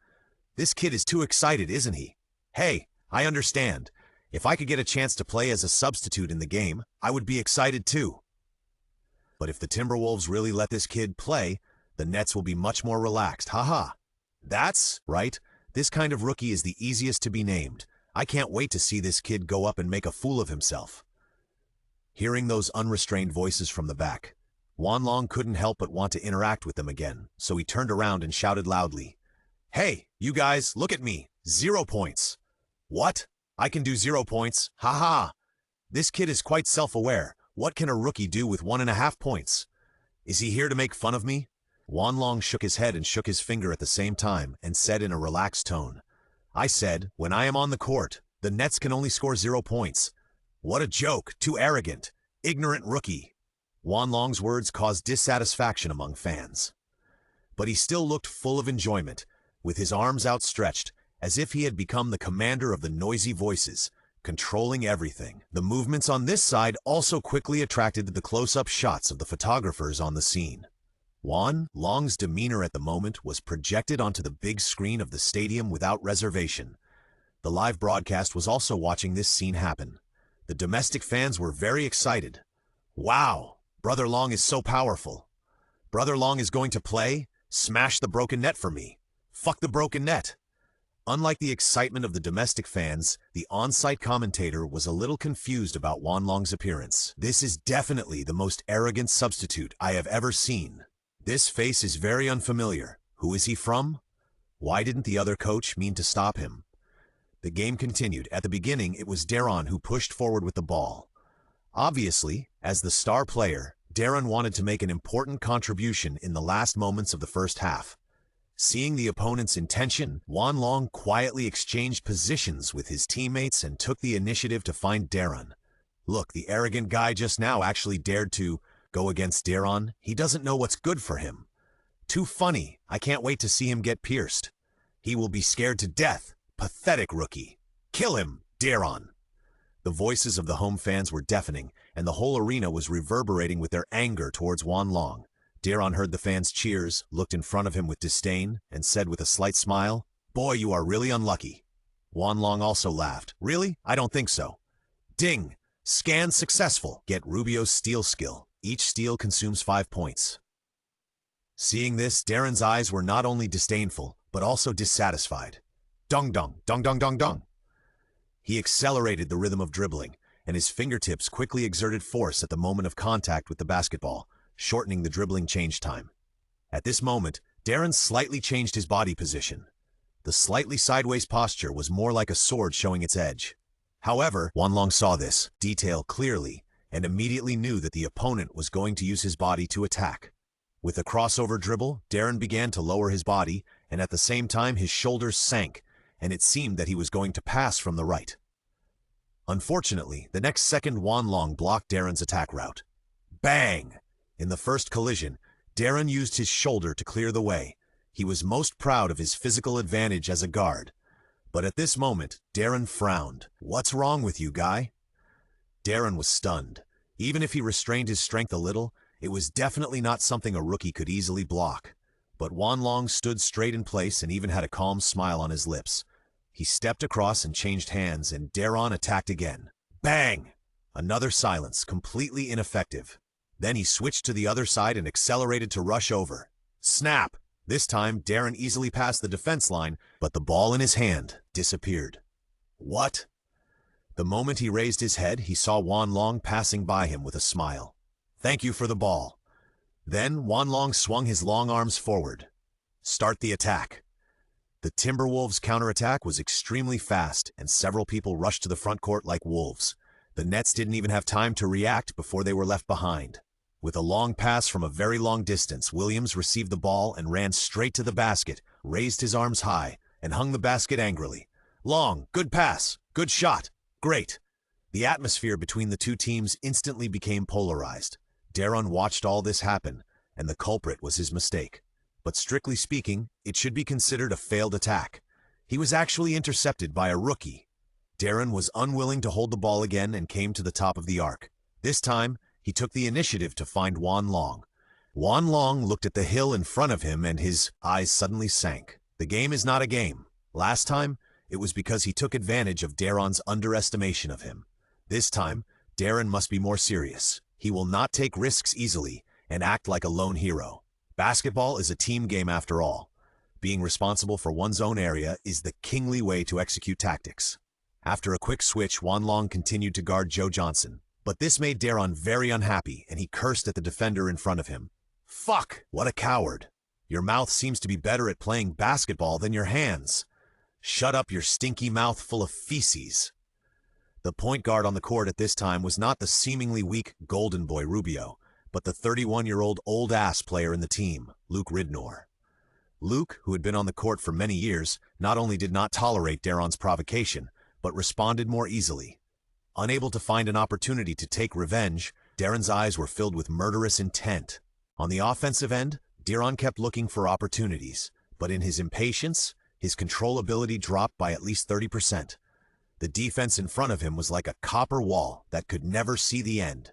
"This kid is too excited, isn't he? Hey, I understand. If I could get a chance to play as a substitute in the game, I would be excited too. But if the Timberwolves really let this kid play, the Nets will be much more relaxed. Haha. That's right. This kind of rookie is the easiest to be named. I can't wait to see this kid go up and make a fool of himself." Hearing those unrestrained voices from the back, Wan Long couldn't help but want to interact with them again, so he turned around and shouted loudly, "Hey, you guys, look at me. 0 points." "What? I can do 0 points. Haha. This kid is quite self-aware. What can a rookie do with 1.5 points? Is he here to make fun of me?" Wan Long shook his head and shook his finger at the same time and said in a relaxed tone, "I said, when I am on the court, the Nets can only score 0 points. What a joke. Too arrogant. Ignorant rookie." Wan Long's words caused dissatisfaction among fans. But he still looked full of enjoyment, with his arms outstretched, as if he had become the commander of the noisy voices, controlling everything. The movements on this side also quickly attracted the close-up shots of the photographers on the scene. Wan Long's demeanor at the moment was projected onto the big screen of the stadium without reservation. The live broadcast was also watching this scene happen. The domestic fans were very excited. Wow, Brother Long is so powerful. Brother Long is going to play, smash the broken net for me. Fuck the broken net. Unlike the excitement of the domestic fans, the on-site commentator was a little confused about Wan Long's appearance. This is definitely the most arrogant substitute I have ever seen. This face is very unfamiliar. Who is he from? Why didn't the other coach mean to stop him? The game continued. At the beginning, it was Darren who pushed forward with the ball. Obviously, as the star player, Darren wanted to make an important contribution in the last moments of the first half. Seeing the opponent's intention, Wan Long quietly exchanged positions with his teammates and took the initiative to find Darren. Look, the arrogant guy just now actually dared to go against Darren. He doesn't know what's good for him. Too funny. I can't wait to see him get pierced. He will be scared to death. Pathetic rookie. Kill him, Darren. The voices of the home fans were deafening, and the whole arena was reverberating with their anger towards Wan Long. Darren heard the fans' cheers, looked in front of him with disdain, and said with a slight smile, "Boy, you are really unlucky." Wan Long also laughed. "Really? I don't think so." Ding! Scan successful. Get Rubio's steal skill. Each steal consumes 5 points. Seeing this, Darren's eyes were not only disdainful, but also dissatisfied. Dong dong, dong dong dong dong. He accelerated the rhythm of dribbling, and his fingertips quickly exerted force at the moment of contact with the basketball, shortening the dribbling change time. At this moment, Darren slightly changed his body position. The slightly sideways posture was more like a sword showing its edge. However, Wan Long saw this detail clearly and immediately knew that the opponent was going to use his body to attack. With a crossover dribble, Darren began to lower his body, and at the same time his shoulders sank, and it seemed that he was going to pass from the right. Unfortunately, the next second Wan Long blocked Darren's attack route. Bang! In the first collision, Darren used his shoulder to clear the way. He was most proud of his physical advantage as a guard. But at this moment, Darren frowned. "What's wrong with you, guy?" Darren was stunned. Even if he restrained his strength a little, it was definitely not something a rookie could easily block. But Wan Long stood straight in place and even had a calm smile on his lips. He stepped across and changed hands, and Darren attacked again. Bang! Another silence, completely ineffective. Then he switched to the other side and accelerated to rush over. Snap! This time, Darren easily passed the defense line, but the ball in his hand disappeared. What? The moment he raised his head, he saw Wan Long passing by him with a smile. "Thank you for the ball." Then Wan Long swung his long arms forward. "Start the attack." The Timberwolves' counterattack was extremely fast, and several people rushed to the front court like wolves. The Nets didn't even have time to react before they were left behind. With a long pass from a very long distance, Williams received the ball and ran straight to the basket, raised his arms high, and hung the basket angrily. Long, good pass, good shot, great. The atmosphere between the two teams instantly became polarized. Darren watched all this happen, and the culprit was his mistake. But strictly speaking, it should be considered a failed attack. He was actually intercepted by a rookie. Darren was unwilling to hold the ball again and came to the top of the arc. This time, he took the initiative to find Wan Long. Wan Long looked at the hill in front of him and his eyes suddenly sank. The game is not a game. Last time, it was because he took advantage of Darren's underestimation of him. This time, Darren must be more serious. He will not take risks easily and act like a lone hero. Basketball is a team game after all. Being responsible for one's own area is the kingly way to execute tactics. After a quick switch, Wan Long continued to guard Joe Johnson. But this made Darren very unhappy, and he cursed at the defender in front of him. "Fuck! What a coward! Your mouth seems to be better at playing basketball than your hands. Shut up your stinky mouth full of feces." The point guard on the court at this time was not the seemingly weak golden boy Rubio, but the 31-year-old old-ass player in the team, Luke Ridnour. Luke, who had been on the court for many years, not only did not tolerate Darren's provocation, but responded more easily. Unable to find an opportunity to take revenge, Darren's eyes were filled with murderous intent. On the offensive end, De'Ron kept looking for opportunities, but in his impatience, his control ability dropped by at least 30%. The defense in front of him was like a copper wall that could never see the end.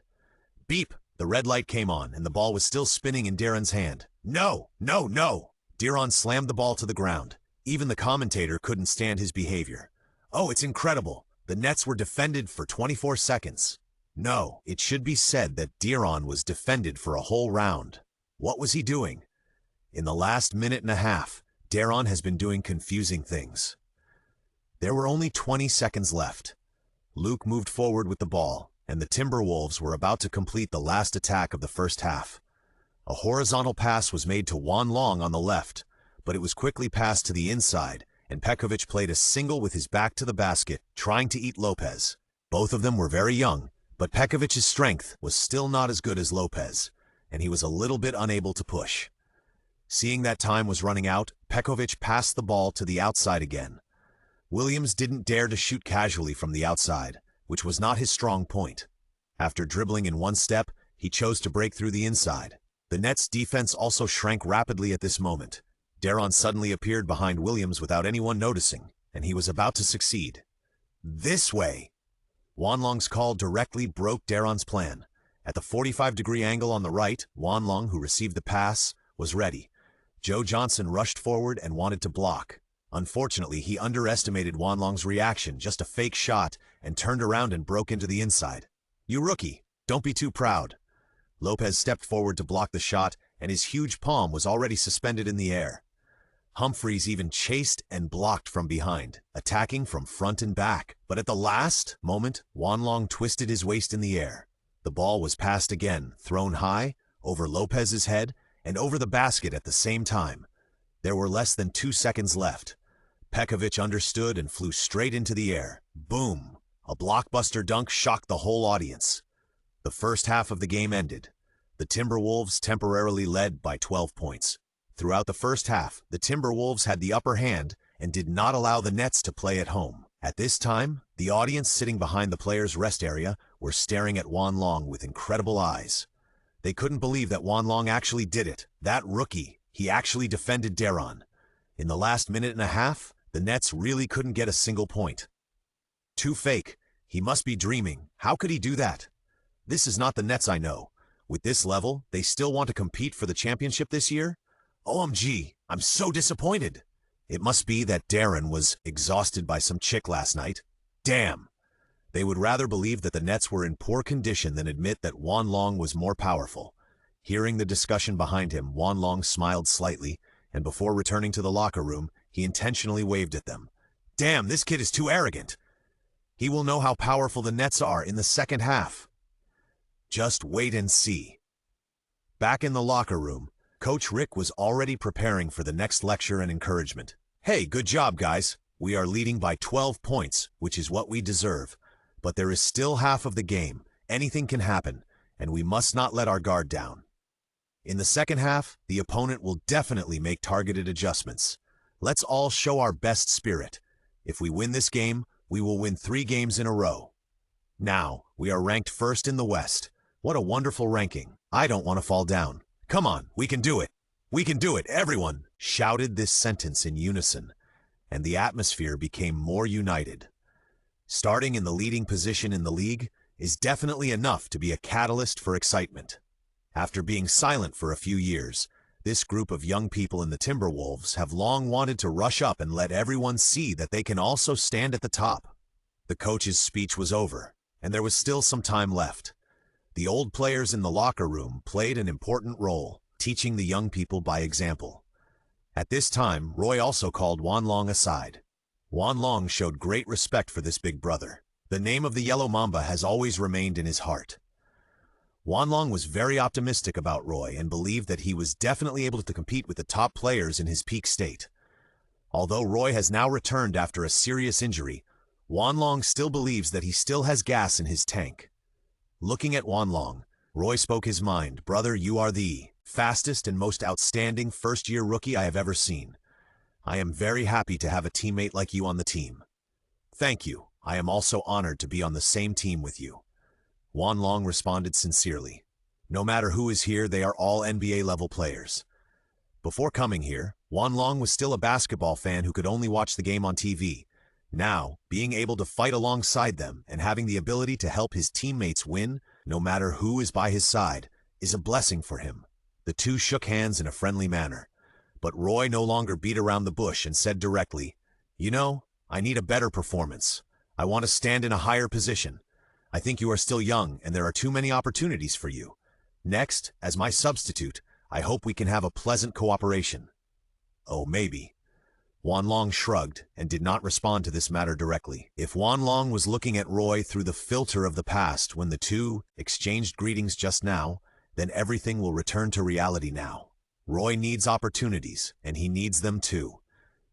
Beep! The red light came on, and the ball was still spinning in Darren's hand. No! No! No! De'Ron slammed the ball to the ground. Even the commentator couldn't stand his behavior. Oh, it's incredible. The Nets were defended for 24 seconds. No, it should be said that De'Ron was defended for a whole round. What was he doing? In the last minute and a half, De'Ron has been doing confusing things. There were only 20 seconds left. Luke moved forward with the ball, and the Timberwolves were about to complete the last attack of the first half. A horizontal pass was made to Juan Long on the left, but it was quickly passed to the inside, and Pekovic played a single with his back to the basket, trying to eat Lopez. Both of them were very young, but Pekovic's strength was still not as good as Lopez, and he was a little bit unable to push. Seeing that time was running out, Pekovic passed the ball to the outside again. Williams didn't dare to shoot casually from the outside, which was not his strong point. After dribbling in one step, he chose to break through the inside. The Nets' defense also shrank rapidly at this moment. De'Ron suddenly appeared behind Williams without anyone noticing, and he was about to succeed. This way! Juan Long's call directly broke De'Ron's plan. At the 45-degree angle on the right, Juan Long, who received the pass, was ready. Joe Johnson rushed forward and wanted to block. Unfortunately, he underestimated Juan Long's reaction, just a fake shot, and turned around and broke into the inside. You rookie, don't be too proud. Lopez stepped forward to block the shot, and his huge palm was already suspended in the air. Humphries even chased and blocked from behind, attacking from front and back. But at the last moment, Juan Long twisted his waist in the air. The ball was passed again, thrown high, over Lopez's head, and over the basket at the same time. There were less than 2 seconds left. Pekovic understood and flew straight into the air. Boom! A blockbuster dunk shocked the whole audience. The first half of the game ended. The Timberwolves temporarily led by 12 points. Throughout the first half, the Timberwolves had the upper hand and did not allow the Nets to play at home. At this time, the audience sitting behind the players' rest area were staring at Juan Long with incredible eyes. They couldn't believe that Juan Long actually did it. That rookie, he actually defended De'Ron. In the last minute and a half, the Nets really couldn't get a single point. Too fake. He must be dreaming. How could he do that? This is not the Nets I know. With this level, they still want to compete for the championship this year? OMG, I'm so disappointed. It must be that De'Ron was exhausted by some chick last night. Damn. They would rather believe that the Nets were in poor condition than admit that Juan Long was more powerful. Hearing the discussion behind him, Juan Long smiled slightly, and before returning to the locker room, he intentionally waved at them. Damn, this kid is too arrogant. He will know how powerful the Nets are in the second half. Just wait and see. Back in the locker room, Coach Rick was already preparing for the next lecture and encouragement. Hey, good job, guys. We are leading by 12 points, which is what we deserve. But there is still half of the game. Anything can happen, and we must not let our guard down. In the second half, the opponent will definitely make targeted adjustments. Let's all show our best spirit. If we win this game, we will win 3 games in a row. Now, we are ranked first in the West. What a wonderful ranking. I don't want to fall down. Come on, we can do it. We can do it, everyone, shouted this sentence in unison, and the atmosphere became more united. Starting in the leading position in the league is definitely enough to be a catalyst for excitement. After being silent for a few years, this group of young people in the Timberwolves have long wanted to rush up and let everyone see that they can also stand at the top. The coach's speech was over, and there was still some time left. The old players in the locker room played an important role, teaching the young people by example. At this time, Roy also called Juan Long aside. Juan Long showed great respect for this big brother. The name of the Yellow Mamba has always remained in his heart. Juan Long was very optimistic about Roy and believed that he was definitely able to compete with the top players in his peak state. Although Roy has now returned after a serious injury, Juan Long still believes that he still has gas in his tank. Looking at Juan Long, Roy spoke his mind. Brother, you are the fastest and most outstanding first-year rookie I have ever seen. I am very happy to have a teammate like you on the team. Thank you. I am also honored to be on the same team with you. Juan Long responded sincerely. No matter who is here, they are all NBA-level players. Before coming here, Juan Long was still a basketball fan who could only watch the game on TV. Now, being able to fight alongside them and having the ability to help his teammates win, no matter who is by his side, is a blessing for him. The two shook hands in a friendly manner. But Roy no longer beat around the bush and said directly, "You know, I need a better performance. I want to stand in a higher position. I think you are still young and there are too many opportunities for you. Next, as my substitute, I hope we can have a pleasant cooperation." "Oh, maybe." Juan Long shrugged and did not respond to this matter directly. If Juan Long was looking at Roy through the filter of the past when the two exchanged greetings just now, then everything will return to reality now. Roy needs opportunities, and he needs them too.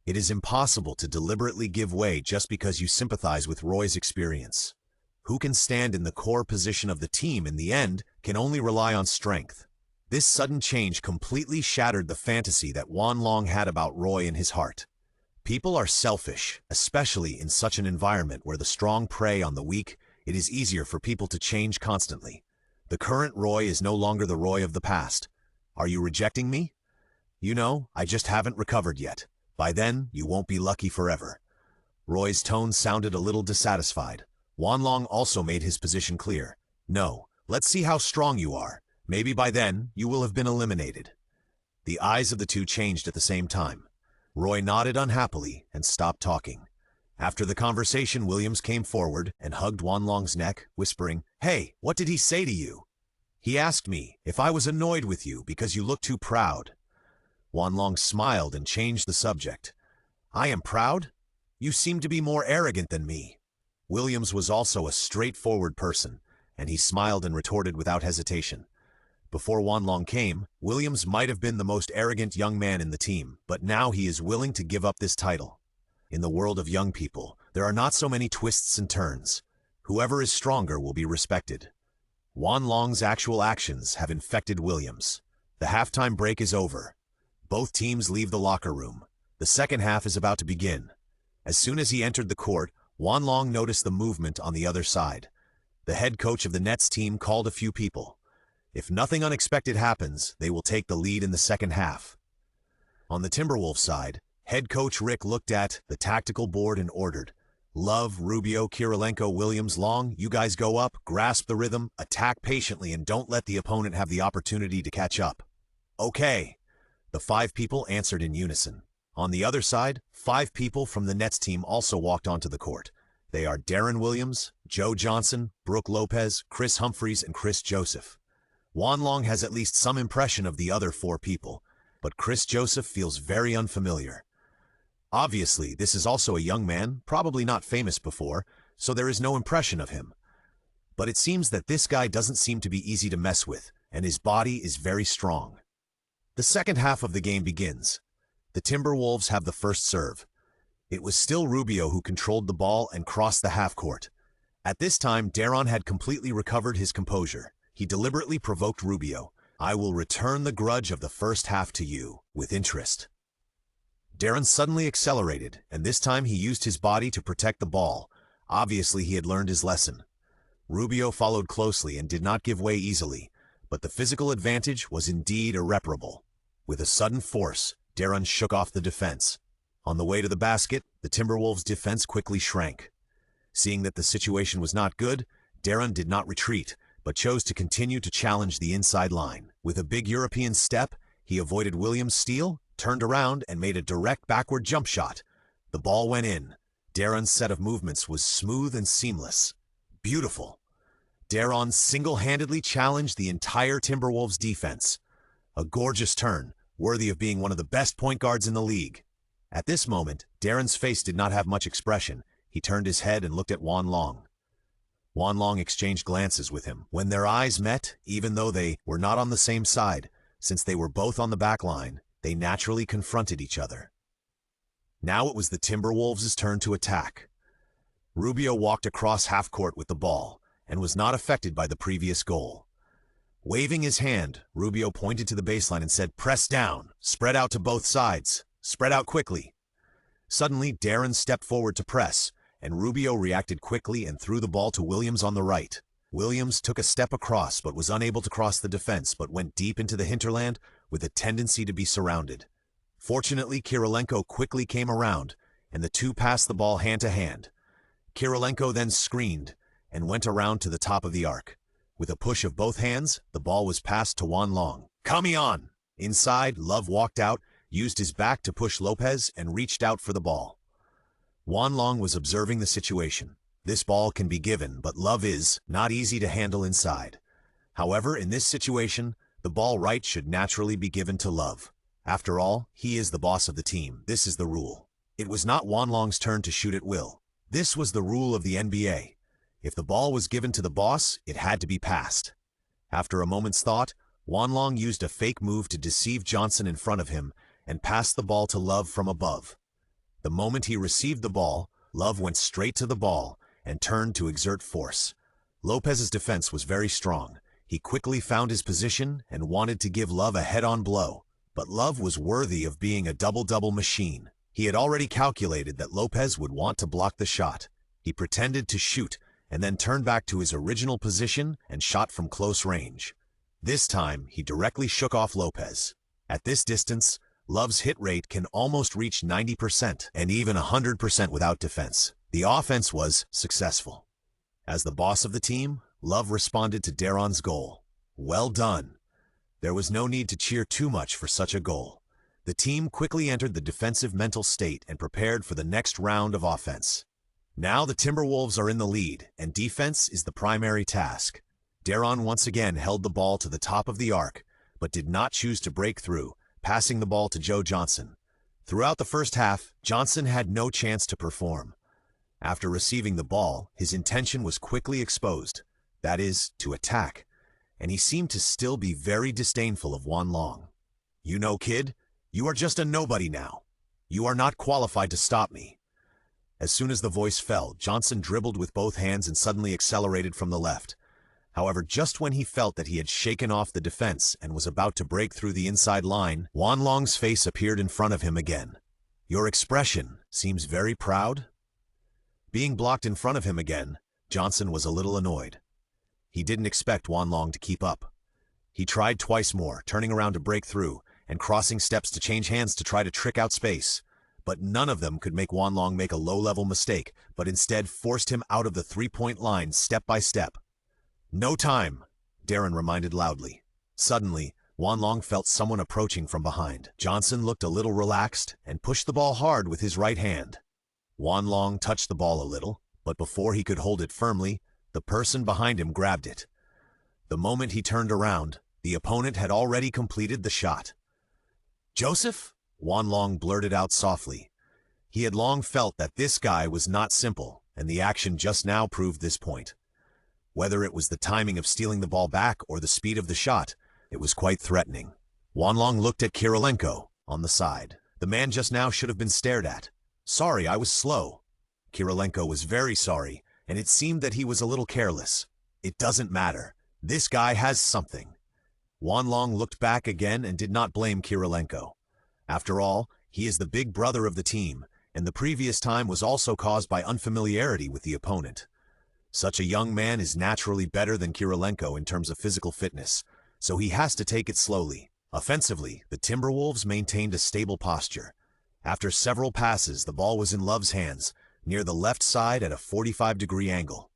It is impossible to deliberately give way just because you sympathize with Roy's experience. Who can stand in the core position of the team in the end can only rely on strength. This sudden change completely shattered the fantasy that Juan Long had about Roy in his heart. People are selfish, especially in such an environment where the strong prey on the weak. It is easier for people to change constantly. The current Roy is no longer the Roy of the past. Are you rejecting me? You know, I just haven't recovered yet. By then, you won't be lucky forever. Roy's tone sounded a little dissatisfied. Juan Long also made his position clear. No, let's see how strong you are. Maybe by then, you will have been eliminated. The eyes of the two changed at the same time. Roy nodded unhappily and stopped talking. After the conversation, Williams came forward and hugged Juan Long's neck, whispering, "Hey, what did he say to you?" "He asked me if I was annoyed with you because you look too proud." Juan Long smiled and changed the subject. "I am proud? You seem to be more arrogant than me." Williams was also a straightforward person, and he smiled and retorted without hesitation. Before Juan Long came, Williams might have been the most arrogant young man in the team, but now he is willing to give up this title. In the world of young people, there are not so many twists and turns. Whoever is stronger will be respected. Juan Long's actual actions have infected Williams. The halftime break is over. Both teams leave the locker room. The second half is about to begin. As soon as he entered the court, Juan Long noticed the movement on the other side. The head coach of the Nets team called a few people. If nothing unexpected happens, they will take the lead in the second half. On the Timberwolves side, head coach Rick looked at the tactical board and ordered, "Love, Rubio, Kirilenko, Williams, Long, you guys go up, grasp the rhythm, attack patiently, and don't let the opponent have the opportunity to catch up." "Okay." The 5 people answered in unison. On the other side, 5 people from the Nets team also walked onto the court. They are Deron Williams, Joe Johnson, Brook Lopez, Chris Humphries, and Chris Joseph. Juan Long has at least some impression of the other 4 people, but Chris Joseph feels very unfamiliar. Obviously, this is also a young man, probably not famous before, so there is no impression of him. But it seems that this guy doesn't seem to be easy to mess with, and his body is very strong. The second half of the game begins. The Timberwolves have the first serve. It was still Rubio who controlled the ball and crossed the half court. At this time, Deron had completely recovered his composure. He deliberately provoked Rubio. "I will return the grudge of the first half to you, with interest." Deron suddenly accelerated, and this time he used his body to protect the ball. Obviously, he had learned his lesson. Rubio followed closely and did not give way easily, but the physical advantage was indeed irreparable. With a sudden force, Deron shook off the defense. On the way to the basket, the Timberwolves' defense quickly shrank. Seeing that the situation was not good, Deron did not retreat, but chose to continue to challenge the inside line. With a big European step, he avoided Williams' steal, turned around, and made a direct backward jump shot. The ball went in. Deron's set of movements was smooth and seamless. Beautiful. Deron single-handedly challenged the entire Timberwolves defense. A gorgeous turn, worthy of being one of the best point guards in the league. At this moment, Deron's face did not have much expression. He turned his head and looked at Juan Long. Juan Long exchanged glances with him. When their eyes met, even though they were not on the same side, since they were both on the back line, they naturally confronted each other. Now it was the Timberwolves' turn to attack. Rubio walked across half-court with the ball and was not affected by the previous goal. Waving his hand, Rubio pointed to the baseline and said, "Press down, spread out to both sides, spread out quickly." Suddenly, Deron stepped forward to press, and Rubio reacted quickly and threw the ball to Williams on the right. Williams took a step across but was unable to cross the defense but went deep into the hinterland with a tendency to be surrounded. Fortunately, Kirilenko quickly came around, and the two passed the ball hand to hand. Kirilenko then screened and went around to the top of the arc. With a push of both hands, the ball was passed to Juan Long. "Come on!" Inside, Love walked out, used his back to push Lopez, and reached out for the ball. Juan Long was observing the situation. This ball can be given, but Love is not easy to handle inside. However, in this situation, the ball right should naturally be given to Love. After all, he is the boss of the team. This is the rule. It was not Juan Long's turn to shoot at will. This was the rule of the NBA. If the ball was given to the boss, it had to be passed. After a moment's thought, Juan Long used a fake move to deceive Johnson in front of him and passed the ball to Love from above. The moment he received the ball, Love went straight to the ball and turned to exert force. Lopez's defense was very strong. He quickly found his position and wanted to give Love a head-on blow. But Love was worthy of being a double-double machine. He had already calculated that Lopez would want to block the shot. He pretended to shoot and then turned back to his original position and shot from close range. This time, he directly shook off Lopez. At this distance, Love's hit rate can almost reach 90% and even 100% without defense. The offense was successful. As the boss of the team, Love responded to Deron's goal. Well done. There was no need to cheer too much for such a goal. The team quickly entered the defensive mental state and prepared for the next round of offense. Now the Timberwolves are in the lead, and defense is the primary task. Deron once again held the ball to the top of the arc, but did not choose to break through, passing the ball to Joe Johnson. Throughout the first half, Johnson had no chance to perform. After receiving the ball, his intention was quickly exposed, that is, to attack, and he seemed to still be very disdainful of Juan Long. "You know, kid, you are just a nobody now. You are not qualified to stop me." As soon as the voice fell, Johnson dribbled with both hands and suddenly accelerated from the left. However, just when he felt that he had shaken off the defense and was about to break through the inside line, Juan Long's face appeared in front of him again. "Your expression seems very proud?" Being blocked in front of him again, Johnson was a little annoyed. He didn't expect Juan Long to keep up. He tried twice more, turning around to break through and crossing steps to change hands to try to trick out space. But none of them could make Juan Long make a low-level mistake, but instead forced him out of the three-point line step by step. "No time," Deron reminded loudly. Suddenly, Juan Long felt someone approaching from behind. Johnson looked a little relaxed and pushed the ball hard with his right hand. Juan Long touched the ball a little, but before he could hold it firmly, the person behind him grabbed it. The moment he turned around, the opponent had already completed the shot. "Joseph?" Juan Long blurted out softly. He had long felt that this guy was not simple, and the action just now proved this point. Whether it was the timing of stealing the ball back or the speed of the shot, it was quite threatening. Juan Long looked at Kirilenko on the side. The man just now should have been stared at. "Sorry, I was slow." Kirilenko was very sorry, and it seemed that he was a little careless. "It doesn't matter. This guy has something." Juan Long looked back again and did not blame Kirilenko. After all, he is the big brother of the team, and the previous time was also caused by unfamiliarity with the opponent. Such a young man is naturally better than Kirilenko in terms of physical fitness, so he has to take it slowly. Offensively, the Timberwolves maintained a stable posture. After several passes, the ball was in Love's hands, near the left side at a 45-degree angle.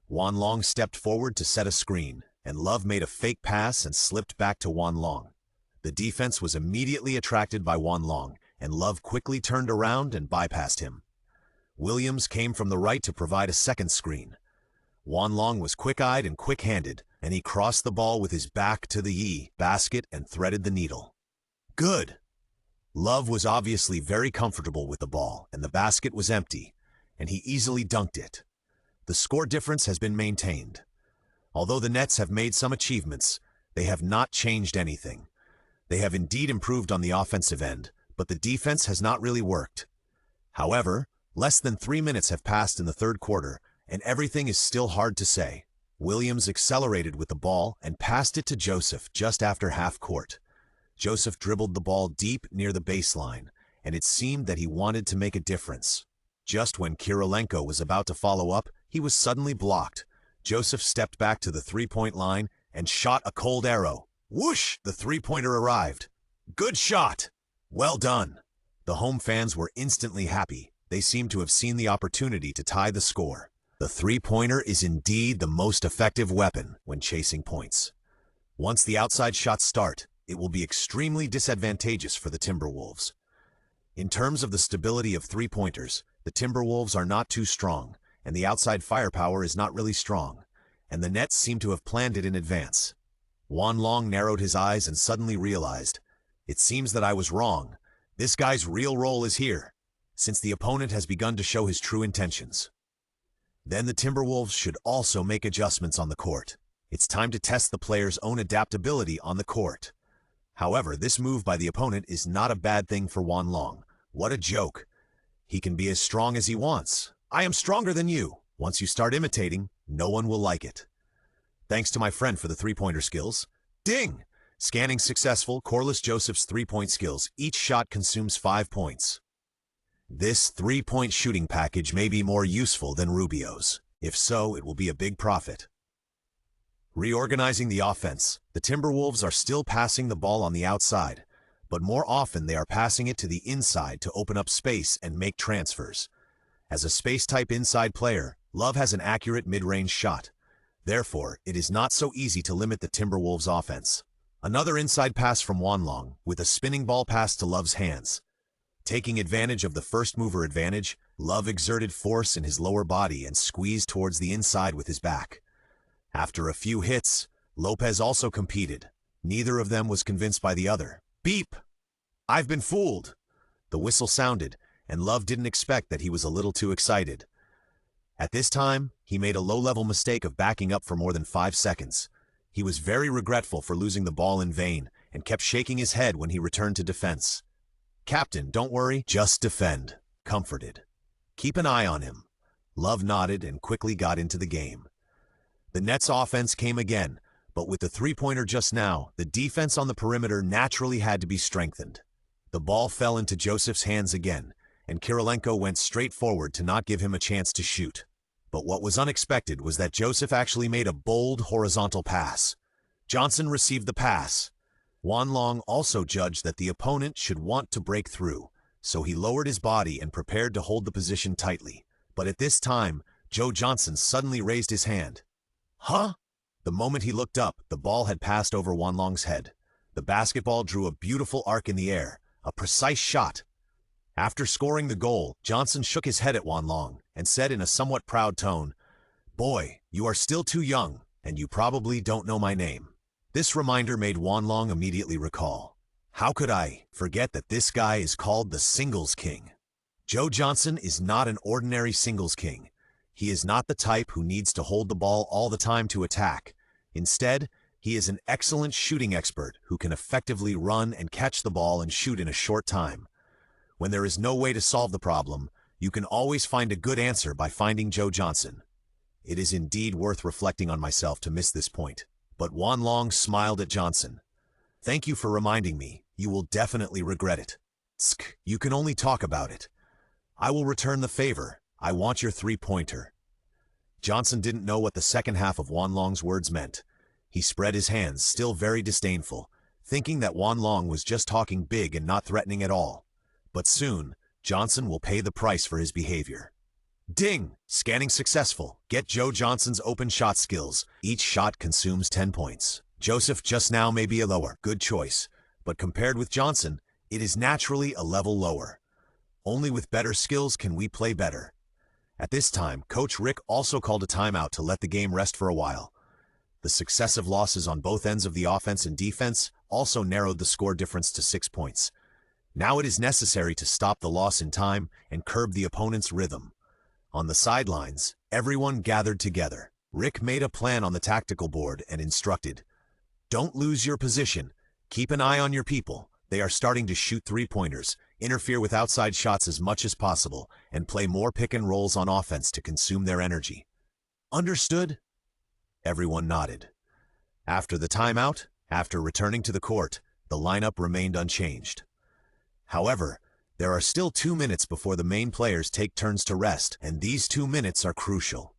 Juan Long stepped forward to set a screen, and Love made a fake pass and slipped back to Juan Long. The defense was immediately attracted by Juan Long, and Love quickly turned around and bypassed him. Williams came from the right to provide a second screen. Juan Long was quick-eyed and quick-handed, and he crossed the ball with his back to the basket and threaded the needle. Good! Love was obviously very comfortable with the ball, and the basket was empty, and he easily dunked it. The score difference has been maintained. Although the Nets have made some achievements, they have not changed anything. They have indeed improved on the offensive end, but the defense has not really worked. However, less than 3 minutes have passed in the third quarter, and everything is still hard to say. Williams accelerated with the ball and passed it to Joseph just after half court. Joseph dribbled the ball deep near the baseline, and it seemed that he wanted to make a difference. Just when Kirilenko was about to follow up, he was suddenly blocked. Joseph stepped back to the three-point line and shot a cold arrow. Whoosh! The three-pointer arrived. Good shot! Well done! The home fans were instantly happy. They seemed to have seen the opportunity to tie the score. The three-pointer is indeed the most effective weapon when chasing points. Once the outside shots start, it will be extremely disadvantageous for the Timberwolves. In terms of the stability of three-pointers, the Timberwolves are not too strong, and the outside firepower is not really strong, and the Nets seem to have planned it in advance. Juan Long narrowed his eyes and suddenly realized, "It seems that I was wrong. This guy's real role is here, since the opponent has begun to show his true intentions." Then the Timberwolves should also make adjustments on the court. It's time to test the player's own adaptability on the court. However, this move by the opponent is not a bad thing for Juan Long. What a joke. He can be as strong as he wants. I am stronger than you. Once you start imitating, no one will like it. Thanks to my friend for the three-pointer skills. Ding! Scanning successful. Corliss Joseph's three-point skills. Each shot consumes 5 points. This three-point shooting package may be more useful than Rubio's. If so, it will be a big profit. Reorganizing the offense. The Timberwolves are still passing the ball on the outside, but more often they are passing it to the inside to open up space and make transfers. As a space-type inside player, Love has an accurate mid-range shot. Therefore, it is not so easy to limit the Timberwolves' offense. Another inside pass from Juan Long, with a spinning ball pass to Love's hands. Taking advantage of the first mover advantage, Love exerted force in his lower body and squeezed towards the inside with his back. After a few hits, Lopez also competed. Neither of them was convinced by the other. Beep! I've been fooled! The whistle sounded, and Love didn't expect that he was a little too excited. At this time, he made a low-level mistake of backing up for more than 5 seconds. He was very regretful for losing the ball in vain and kept shaking his head when he returned to defense. "Captain, don't worry, just defend," comforted. "Keep an eye on him." Love nodded and quickly got into the game. The Nets' offense came again, but with the three-pointer just now, the defense on the perimeter naturally had to be strengthened. The ball fell into Joseph's hands again, and Kirilenko went straight forward to not give him a chance to shoot. But what was unexpected was that Joseph actually made a bold horizontal pass. Johnson received the pass. Juan Long also judged that the opponent should want to break through, so he lowered his body and prepared to hold the position tightly. But at this time, Joe Johnson suddenly raised his hand. Huh? The moment he looked up, the ball had passed over Juan Long's head. The basketball drew a beautiful arc in the air, a precise shot. After scoring the goal, Johnson shook his head at Juan Long and said in a somewhat proud tone, "Boy, you are still too young, and you probably don't know my name." This reminder made Juan Long immediately recall. How could I forget that this guy is called the Singles King? Joe Johnson is not an ordinary singles king. He is not the type who needs to hold the ball all the time to attack. Instead, he is an excellent shooting expert who can effectively run and catch the ball and shoot in a short time. When there is no way to solve the problem, you can always find a good answer by finding Joe Johnson. It is indeed worth reflecting on myself to miss this point. But Juan Long smiled at Johnson. "Thank you for reminding me. You will definitely regret it." "Tsk, you can only talk about it." "I will return the favor. I want your three-pointer." Johnson didn't know what the second half of Juan Long's words meant. He spread his hands, still very disdainful, thinking that Juan Long was just talking big and not threatening at all. But soon, Johnson will pay the price for his behavior. Ding! Scanning successful. Get Joe Johnson's open shot skills. Each shot consumes 10 points. Joseph just now may be a lower, good choice, but compared with Johnson, it is naturally a level lower. Only with better skills can we play better. At this time, Coach Rick also called a timeout to let the game rest for a while. The successive losses on both ends of the offense and defense also narrowed the score difference to 6 points. Now it is necessary to stop the loss in time and curb the opponent's rhythm. On the sidelines, everyone gathered together. Rick made a plan on the tactical board and instructed, "Don't lose your position. Keep an eye on your people. They are starting to shoot three-pointers. Interfere with outside shots as much as possible, and play more pick and rolls on offense to consume their energy." Understood? Everyone nodded. After the timeout, after returning to the court, the lineup remained unchanged. However, there are still 2 minutes before the main players take turns to rest, and these 2 minutes are crucial.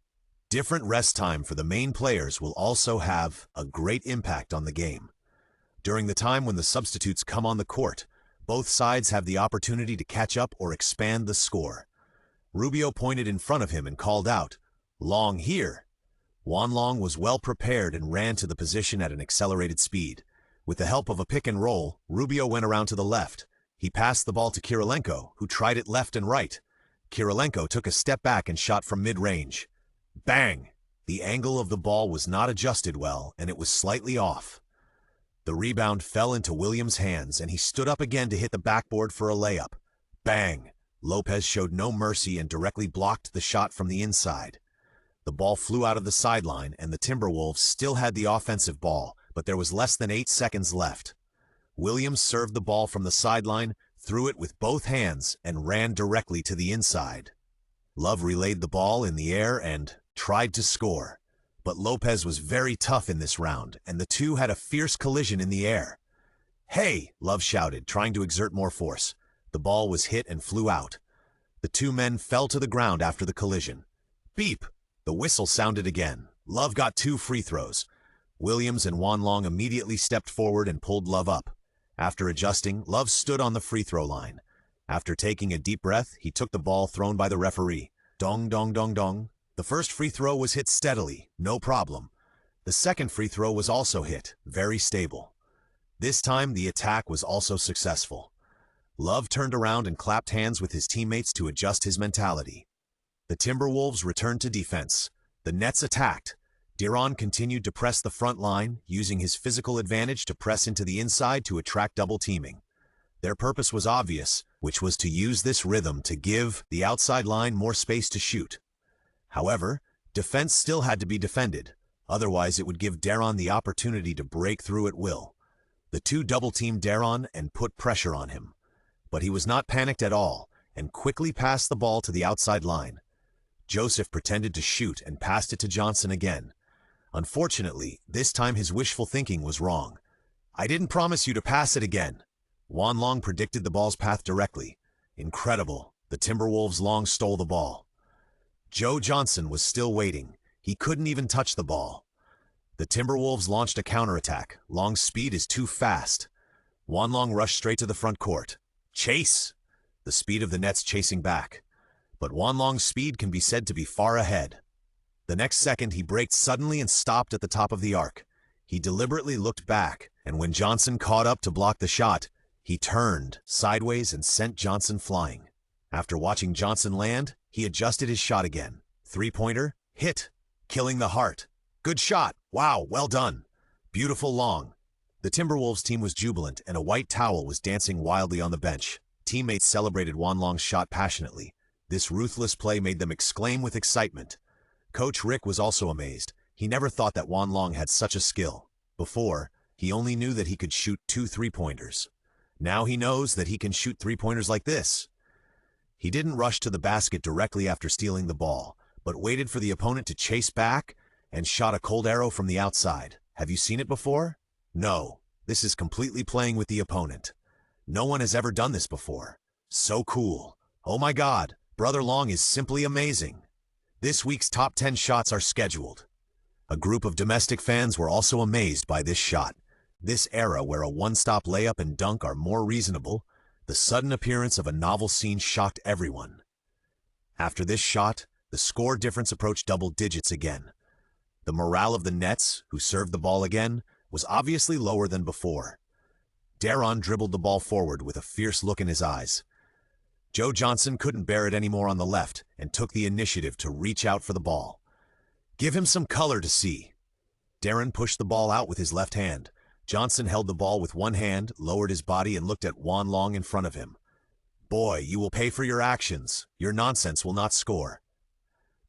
Different rest time for the main players will also have a great impact on the game. During the time when the substitutes come on the court, both sides have the opportunity to catch up or expand the score. Rubio pointed in front of him and called out, "Long here." Juan Long was well prepared and ran to the position at an accelerated speed. With the help of a pick and roll, Rubio went around to the left. He passed the ball to Kirilenko, who tried it left and right. Kirilenko took a step back and shot from mid-range. Bang! The angle of the ball was not adjusted well, and it was slightly off. The rebound fell into Williams' hands, and he stood up again to hit the backboard for a layup. Bang! Lopez showed no mercy and directly blocked the shot from the inside. The ball flew out of the sideline, and the Timberwolves still had the offensive ball, but there was less than 8 seconds left. Williams served the ball from the sideline, threw it with both hands, and ran directly to the inside. Love relayed the ball in the air and tried to score. But Lopez was very tough in this round, and the two had a fierce collision in the air. "Hey!" Love shouted, trying to exert more force. The ball was hit and flew out. The two men fell to the ground after the collision. Beep! The whistle sounded again. Love got 2 free throws. Williams and Juan Long immediately stepped forward and pulled Love up. After adjusting, Love stood on the free throw line. After taking a deep breath, he took the ball thrown by the referee. Dong, dong, dong, dong. The first free throw was hit steadily, no problem. The second free throw was also hit, very stable. This time, the attack was also successful. Love turned around and clapped hands with his teammates to adjust his mentality. The Timberwolves returned to defense. The Nets attacked. De'Aaron continued to press the front line, using his physical advantage to press into the inside to attract double teaming. Their purpose was obvious, which was to use this rhythm to give the outside line more space to shoot. However, defense still had to be defended. Otherwise, it would give De'Aaron the opportunity to break through at will. The two double-teamed De'Aaron and put pressure on him. But he was not panicked at all and quickly passed the ball to the outside line. Joseph pretended to shoot and passed it to Johnson again. Unfortunately, this time his wishful thinking was wrong. "I didn't promise you to pass it again." Juan Long predicted the ball's path directly. Incredible. The Timberwolves Long stole the ball. Joe Johnson was still waiting. He couldn't even touch the ball. The Timberwolves launched a counterattack. Long's speed is too fast. Juan Long rushed straight to the front court. Chase! The speed of the Nets chasing back. But Juan Long's speed can be said to be far ahead. The next second, he braked suddenly and stopped at the top of the arc. He deliberately looked back, and when Johnson caught up to block the shot, he turned sideways and sent Johnson flying. After watching Johnson land, he adjusted his shot again. Three-pointer, hit, killing the heart. Good shot. Wow, well done. Beautiful Long. The Timberwolves team was jubilant, and a white towel was dancing wildly on the bench. Teammates celebrated Juan Long's shot passionately. This ruthless play made them exclaim with excitement. Coach Rick was also amazed. He never thought that Juan Long had such a skill. Before, he only knew that he could shoot 2 3-pointers. Now he knows that he can shoot 3-pointers like this. He didn't rush to the basket directly after stealing the ball, but waited for the opponent to chase back and shot a cold arrow from the outside. Have you seen it before? No. This is completely playing with the opponent. No one has ever done this before. So cool. Oh my God, Brother Long is simply amazing. This week's top 10 shots are scheduled. A group of domestic fans were also amazed by this shot. This era where a one-stop layup and dunk are more reasonable, the sudden appearance of a novel scene shocked everyone. After this shot, the score difference approached double digits again. The morale of the Nets, who served the ball again, was obviously lower than before. De'Aaron dribbled the ball forward with a fierce look in his eyes. Joe Johnson couldn't bear it anymore on the left and took the initiative to reach out for the ball. Give him some color to see. De'Aaron pushed the ball out with his left hand. Johnson held the ball with one hand, lowered his body, and looked at Juan Long in front of him. Boy, you will pay for your actions. Your nonsense will not score.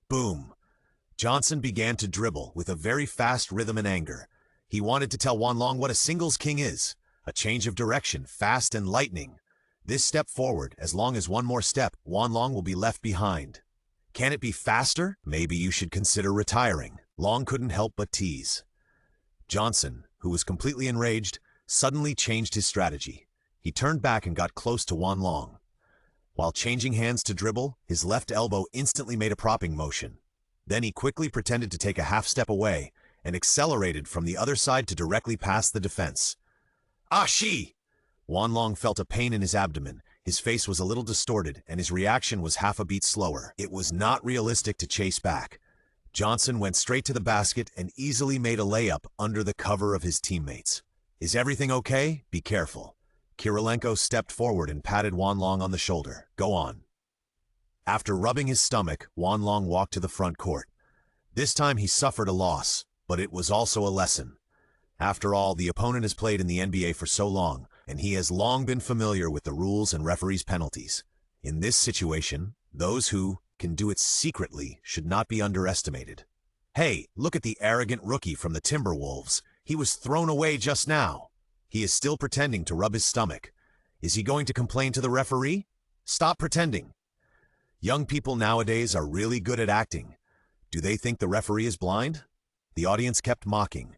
Boom. Johnson began to dribble with a very fast rhythm and anger. He wanted to tell Juan Long what a singles king is. A change of direction, fast and lightning. This step forward, as long as one more step, Juan Long will be left behind. Can it be faster? Maybe you should consider retiring. Long couldn't help but tease. Johnson, who was completely enraged, suddenly changed his strategy. He turned back and got close to Juan Long. While changing hands to dribble, his left elbow instantly made a propping motion. Then he quickly pretended to take a half step away and accelerated from the other side to directly pass the defense. Ah, she! Wanlong felt a pain in his abdomen. His face was a little distorted, and his reaction was half a beat slower. It was not realistic to chase back. Johnson went straight to the basket and easily made a layup under the cover of his teammates. Is everything okay? Be careful. Kirilenko stepped forward and patted Wanlong on the shoulder. Go on. After rubbing his stomach, Wanlong walked to the front court. This time he suffered a loss, but it was also a lesson. After all, the opponent has played in the NBA for so long, and he has long been familiar with the rules and referees' penalties. In this situation, those who can do it secretly should not be underestimated. Hey, look at the arrogant rookie from the Timberwolves. He was thrown away just now. He is still pretending to rub his stomach. Is he going to complain to the referee? Stop pretending. Young people nowadays are really good at acting. Do they think the referee is blind? The audience kept mocking.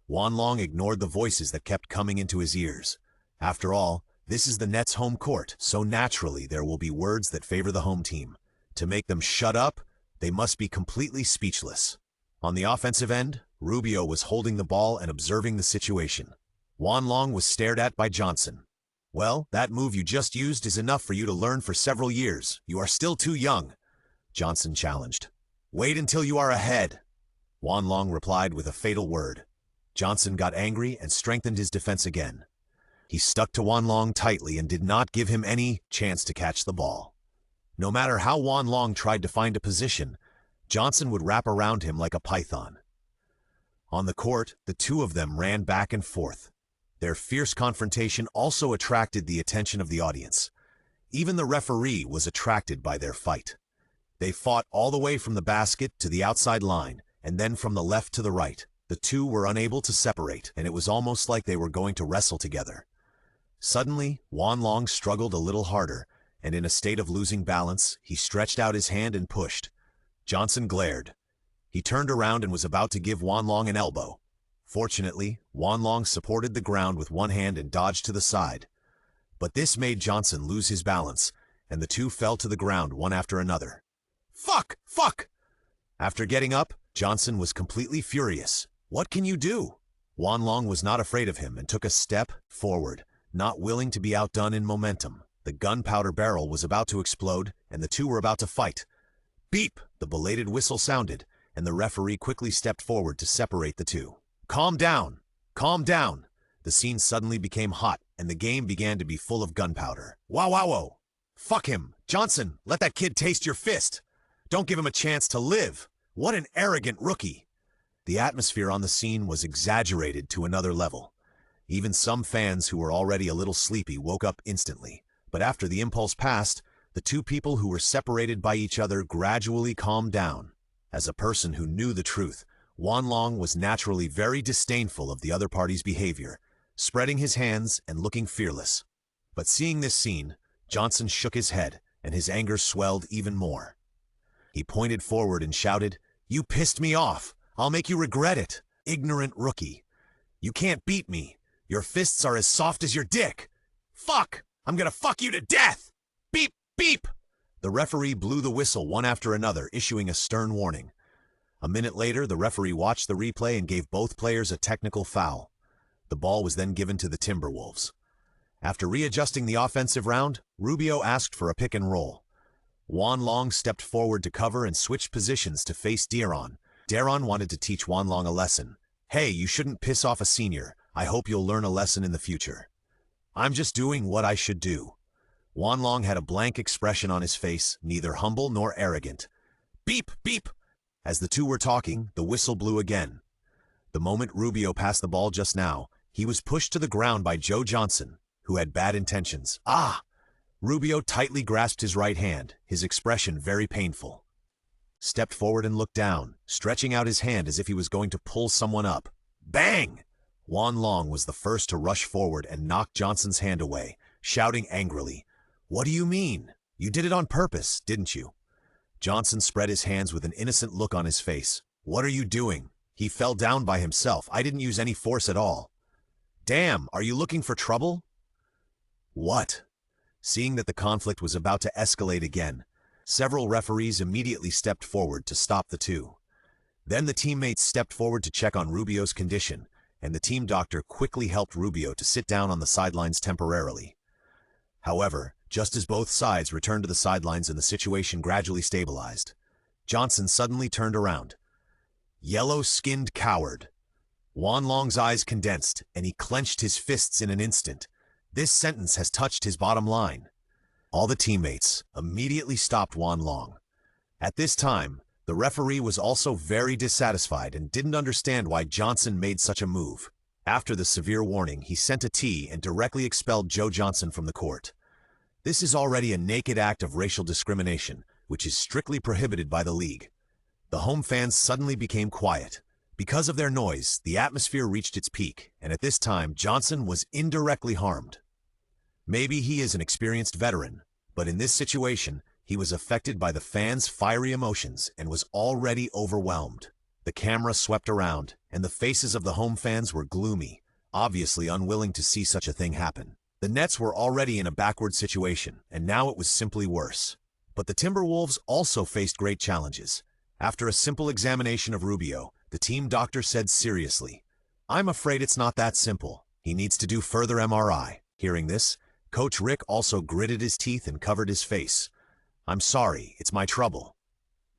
Wanlong ignored the voices that kept coming into his ears. After all, this is the Nets' home court, so naturally there will be words that favor the home team. To make them shut up, they must be completely speechless. On the offensive end, Rubio was holding the ball and observing the situation. Wanlong was stared at by Johnson. Well, that move you just used is enough for you to learn for several years. You are still too young, Johnson challenged. Wait until you are ahead. Wanlong replied with a fatal word. Johnson got angry and strengthened his defense again. He stuck to Wanlong tightly and did not give him any chance to catch the ball. No matter how Wanlong tried to find a position, Johnson would wrap around him like a python. On the court, the two of them ran back and forth. Their fierce confrontation also attracted the attention of the audience. Even the referee was attracted by their fight. They fought all the way from the basket to the outside line, and then from the left to the right. The two were unable to separate, and it was almost like they were going to wrestle together. Suddenly, Wanlong struggled a little harder, and in a state of losing balance, he stretched out his hand and pushed. Johnson glared. He turned around and was about to give Wanlong an elbow. Fortunately, Wanlong supported the ground with one hand and dodged to the side. But this made Johnson lose his balance, and the two fell to the ground one after another. Fuck! Fuck! After getting up, Johnson was completely furious. What can you do? Wanlong was not afraid of him and took a step forward, not willing to be outdone in momentum. The gunpowder barrel was about to explode, and the two were about to fight. Beep! The belated whistle sounded, and the referee quickly stepped forward to separate the two. Calm down! Calm down! The scene suddenly became hot, and the game began to be full of gunpowder. Wow! Fuck him! Johnson, let that kid taste your fist! Don't give him a chance to live! What an arrogant rookie! The atmosphere on the scene was exaggerated to another level. Even some fans who were already a little sleepy woke up instantly. But after the impulse passed, the two people who were separated by each other gradually calmed down. As a person who knew the truth, Wanlong was naturally very disdainful of the other party's behavior, spreading his hands and looking fearless. But seeing this scene, Johnson shook his head, and his anger swelled even more. He pointed forward and shouted, "You pissed me off! I'll make you regret it, ignorant rookie! You can't beat me! Your fists are as soft as your dick! Fuck! I'm gonna fuck you to death! Beep! Beep!" The referee blew the whistle one after another, issuing a stern warning. A minute later, the referee watched the replay and gave both players a technical foul. The ball was then given to the Timberwolves. After readjusting the offensive round, Rubio asked for a pick and roll. Wanlong stepped forward to cover and switched positions to face De'Aaron. De'Aaron wanted to teach Wanlong a lesson. Hey, you shouldn't piss off a senior. I hope you'll learn a lesson in the future. I'm just doing what I should do. Wanlong had a blank expression on his face, neither humble nor arrogant. Beep! Beep! As the two were talking, the whistle blew again. The moment Rubio passed the ball just now, he was pushed to the ground by Joe Johnson, who had bad intentions. Ah! Rubio tightly grasped his right hand, his expression very painful. Stepped forward and looked down, stretching out his hand as if he was going to pull someone up. Bang! Wanlong was the first to rush forward and knock Johnson's hand away, shouting angrily, "What do you mean? You did it on purpose, didn't you?" Johnson spread his hands with an innocent look on his face. "What are you doing? He fell down by himself. I didn't use any force at all." "Damn, are you looking for trouble?" "What?" Seeing that the conflict was about to escalate again, several referees immediately stepped forward to stop the two. Then the teammates stepped forward to check on Rubio's condition, and the team doctor quickly helped Rubio to sit down on the sidelines temporarily. However, just as both sides returned to the sidelines and the situation gradually stabilized, Johnson suddenly turned around. "Yellow-skinned coward." Juan Long's eyes condensed, and he clenched his fists in an instant. This sentence has touched his bottom line. All the teammates immediately stopped Juan Long. At this time, the referee was also very dissatisfied and didn't understand why Johnson made such a move. After the severe warning, he sent a T and directly expelled Joe Johnson from the court. This is already a naked act of racial discrimination, which is strictly prohibited by the league. The home fans suddenly became quiet. Because of their noise, the atmosphere reached its peak, and at this time, Johnson was indirectly harmed. Maybe he is an experienced veteran, but in this situation, he was affected by the fans' fiery emotions and was already overwhelmed. The camera swept around, and the faces of the home fans were gloomy, obviously unwilling to see such a thing happen. The Nets were already in a backward situation, and now it was simply worse. But the Timberwolves also faced great challenges. After a simple examination of Rubio, the team doctor said seriously, "I'm afraid it's not that simple. He needs to do further MRI." Hearing this, Coach Rick also gritted his teeth and covered his face. "I'm sorry, it's my trouble."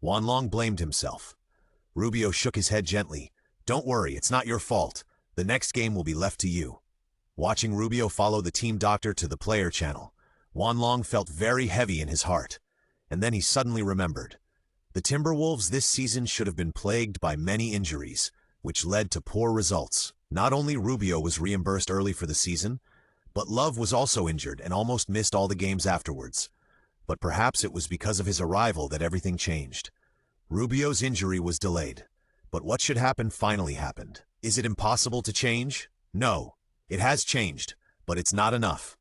Juan Long blamed himself. Rubio shook his head gently. "Don't worry, it's not your fault. The next game will be left to you." Watching Rubio follow the team doctor to the player channel, Juan Long felt very heavy in his heart. And then he suddenly remembered. The Timberwolves this season should have been plagued by many injuries, which led to poor results. Not only Rubio was reimbursed early for the season, but Love was also injured and almost missed all the games afterwards. But perhaps it was because of his arrival that everything changed. Rubio's injury was delayed. But what should happen finally happened. Is it impossible to change? No, it has changed, but it's not enough.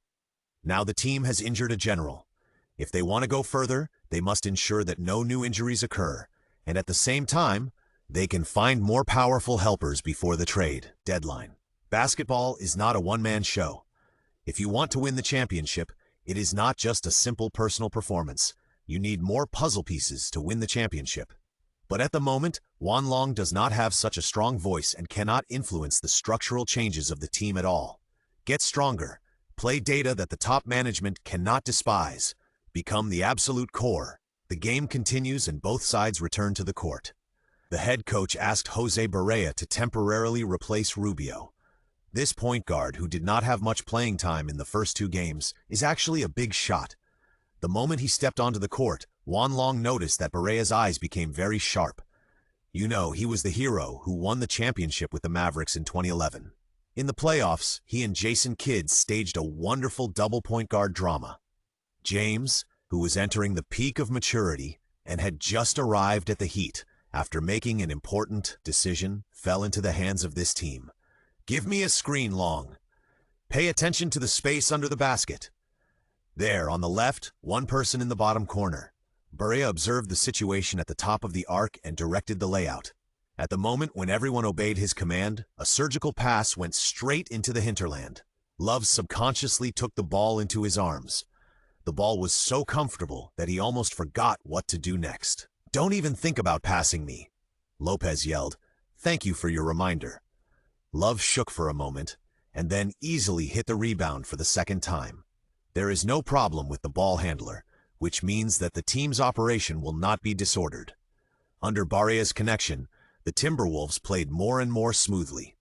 Now the team has injured a general. If they want to go further, they must ensure that no new injuries occur, and at the same time, they can find more powerful helpers before the trade deadline. Basketball is not a one-man show. If you want to win the championship, it is not just a simple personal performance. You need more puzzle pieces to win the championship. But at the moment, Juan Long does not have such a strong voice and cannot influence the structural changes of the team at all. Get stronger. Play data that the top management cannot despise. Become the absolute core. The game continues and both sides return to the court. The head coach asked Jose Barea to temporarily replace Rubio. This point guard, who did not have much playing time in the first two games, is actually a big shot. The moment he stepped onto the court, Juan Long noticed that Barea's eyes became very sharp. You know, he was the hero who won the championship with the Mavericks in 2011. In the playoffs, he and Jason Kidd staged a wonderful double point guard drama. James, who was entering the peak of maturity and had just arrived at the Heat after making an important decision, fell into the hands of this team. "Give me a screen, Long. Pay attention to the space under the basket." There, on the left, one person in the bottom corner. Barea observed the situation at the top of the arc and directed the layout. At the moment when everyone obeyed his command, a surgical pass went straight into the hinterland. Love subconsciously took the ball into his arms. The ball was so comfortable that he almost forgot what to do next. "Don't even think about passing me," Lopez yelled. "Thank you for your reminder." Love shook for a moment, and then easily hit the rebound for the second time. There is no problem with the ball handler, which means that the team's operation will not be disordered. Under Barea's connection, the Timberwolves played more and more smoothly.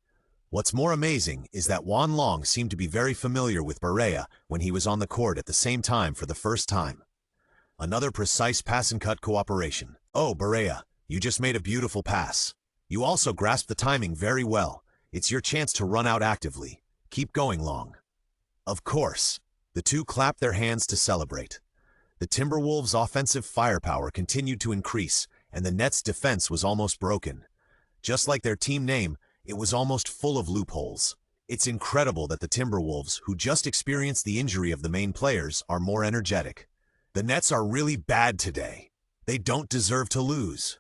What's more amazing is that Juan Long seemed to be very familiar with Barea when he was on the court at the same time for the first time. Another precise pass and cut cooperation. "Oh, Barea, you just made a beautiful pass. You also grasped the timing very well. It's your chance to run out actively. Keep going, Long." Of course. The two clapped their hands to celebrate. The Timberwolves' offensive firepower continued to increase, and the Nets' defense was almost broken. Just like their team name, it was almost full of loopholes. It's incredible that the Timberwolves, who just experienced the injury of the main players, are more energetic. The Nets are really bad today. They don't deserve to lose.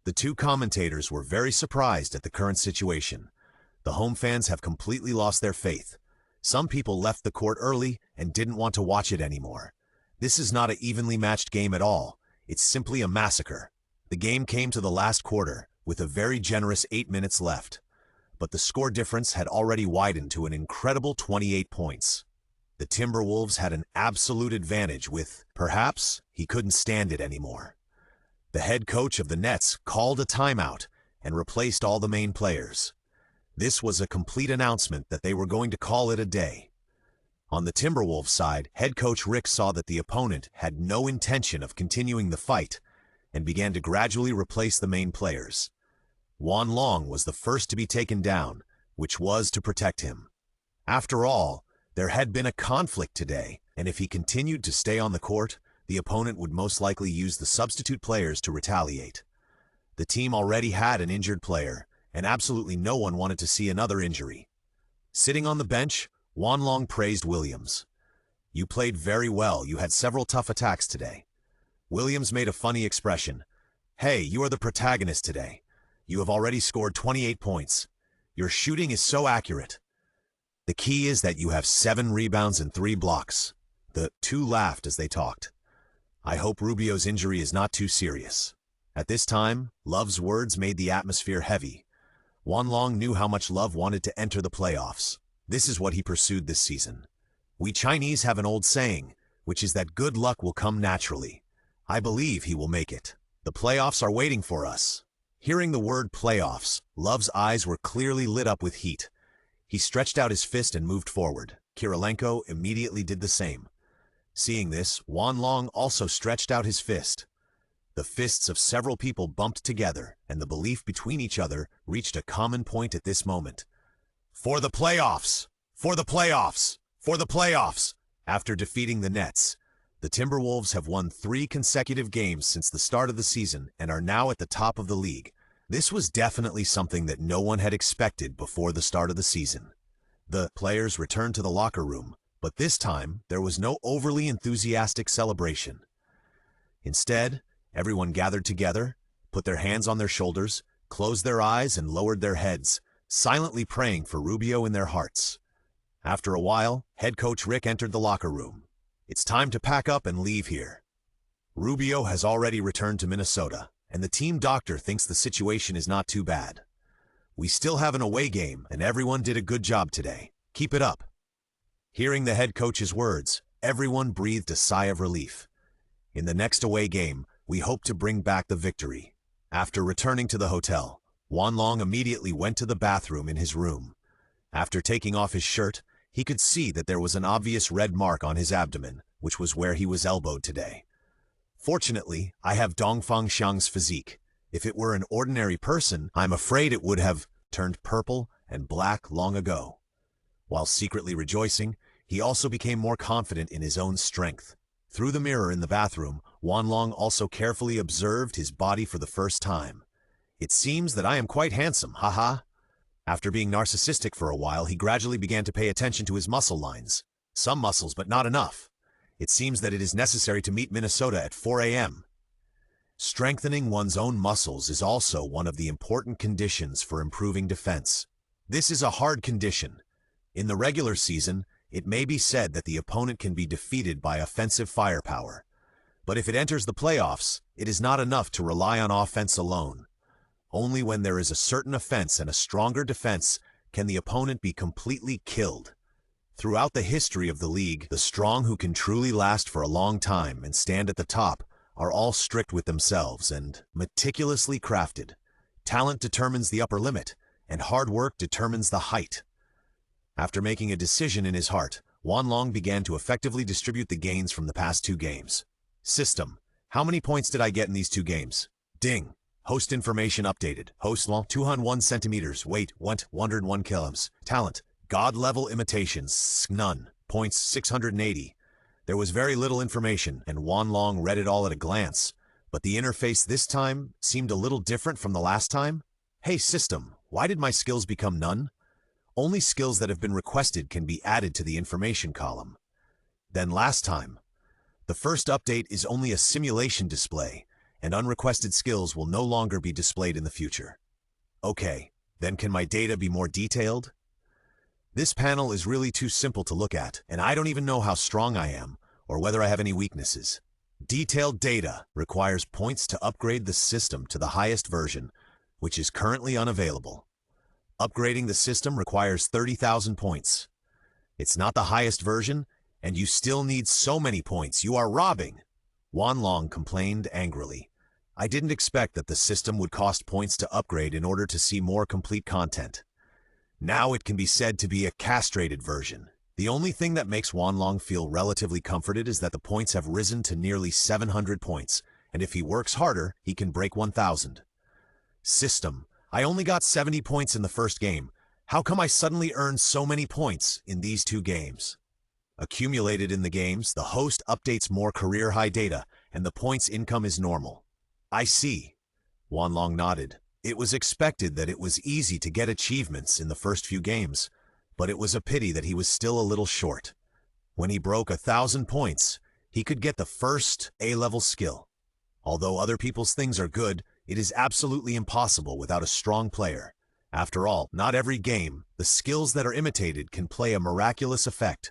The two commentators were very surprised at the current situation. The home fans have completely lost their faith. Some people left the court early and didn't want to watch it anymore. This is not an evenly matched game at all. It's simply a massacre. The game came to the last quarter, with a very generous 8 minutes left, but the score difference had already widened to an incredible 28 points. The Timberwolves had an absolute advantage with, perhaps, he couldn't stand it anymore. The head coach of the Nets called a timeout and replaced all the main players. This was a complete announcement that they were going to call it a day. On the Timberwolves side, head coach Rick saw that the opponent had no intention of continuing the fight and began to gradually replace the main players. Juan Long was the first to be taken down, which was to protect him. After all, there had been a conflict today, and if he continued to stay on the court, the opponent would most likely use the substitute players to retaliate. The team already had an injured player, and absolutely no one wanted to see another injury. Sitting on the bench, Juan Long praised Williams. "You played very well. You had several tough attacks today." Williams made a funny expression. "Hey, you are the protagonist today. You have already scored 28 points. Your shooting is so accurate. The key is that you have 7 rebounds and 3 blocks." The two laughed as they talked. "I hope Rubio's injury is not too serious." At this time, Love's words made the atmosphere heavy. Juan Long knew how much Love wanted to enter the playoffs. This is what he pursued this season. We Chinese have an old saying, which is that good luck will come naturally. I believe he will make it. The playoffs are waiting for us. Hearing the word playoffs, Love's eyes were clearly lit up with heat. He stretched out his fist and moved forward. Kirilenko immediately did the same. Seeing this, Juan Long also stretched out his fist. The fists of several people bumped together, and the belief between each other reached a common point at this moment. For the playoffs! For the playoffs! For the playoffs! After defeating the Nets, the Timberwolves have won 3 consecutive games since the start of the season and are now at the top of the league. This was definitely something that no one had expected before the start of the season. The players returned to the locker room, but this time there was no overly enthusiastic celebration. Instead, everyone gathered together, put their hands on their shoulders, closed their eyes and lowered their heads, silently praying for Rubio in their hearts. After a while, head coach Rick entered the locker room. "It's time to pack up and leave here. Rubio has already returned to Minnesota, and the team doctor thinks the situation is not too bad. We still have an away game, and everyone did a good job today. Keep it up." Hearing the head coach's words, everyone breathed a sigh of relief. In the next away game, we hope to bring back the victory. After returning to the hotel, Juan Long immediately went to the bathroom in his room. After taking off his shirt, he could see that there was an obvious red mark on his abdomen, which was where he was elbowed today. "Fortunately, I have Dongfang Xiang's physique. If it were an ordinary person, I'm afraid it would have turned purple and black long ago." While secretly rejoicing, he also became more confident in his own strength. Through the mirror in the bathroom, Juan Long also carefully observed his body for the first time. "It seems that I am quite handsome, haha." After being narcissistic for a while, he gradually began to pay attention to his muscle lines. Some muscles, but not enough. It seems that it is necessary to meet Minnesota at 4 a.m. Strengthening one's own muscles is also one of the important conditions for improving defense. This is a hard condition. In the regular season, it may be said that the opponent can be defeated by offensive firepower. But if it enters the playoffs, it is not enough to rely on offense alone. Only when there is a certain offense and a stronger defense can the opponent be completely killed. Throughout the history of the league, the strong who can truly last for a long time and stand at the top are all strict with themselves and meticulously crafted. Talent determines the upper limit, and hard work determines the height. After making a decision in his heart, Juan Long began to effectively distribute the gains from the past 2 games. System: how many points did I get in these 2 games? Ding. Host information updated. Host long 201 centimeters. Weight 101 kilograms. Talent: God-level imitations. None. Points 680. There was very little information, and Juan Long read it all at a glance. But the interface this time seemed a little different from the last time. Hey system, why did my skills become none? Only skills that have been requested can be added to the information column. Then last time. The first update is only a simulation display, and unrequested skills will no longer be displayed in the future. Okay, then can my data be more detailed? This panel is really too simple to look at, and I don't even know how strong I am, or whether I have any weaknesses. Detailed data requires points to upgrade the system to the highest version, which is currently unavailable. Upgrading the system requires 30,000 points. It's not the highest version, and you still need so many points. You are robbing. Wanlong complained angrily. I didn't expect that the system would cost points to upgrade in order to see more complete content. Now it can be said to be a castrated version. The only thing that makes Wanlong feel relatively comforted is that the points have risen to nearly 700 points, and if he works harder, he can break 1,000. System. I only got 70 points in the first game. How come I suddenly earned so many points in these 2 games? Accumulated in the games, the host updates more career high data, and the points income is normal. I see. Wanlong nodded. It was expected that it was easy to get achievements in the first few games, but it was a pity that he was still a little short. When he broke 1,000 points, he could get the first A-level skill. Although other people's things are good, it is absolutely impossible without a strong player. After all, not every game, the skills that are imitated can play a miraculous effect.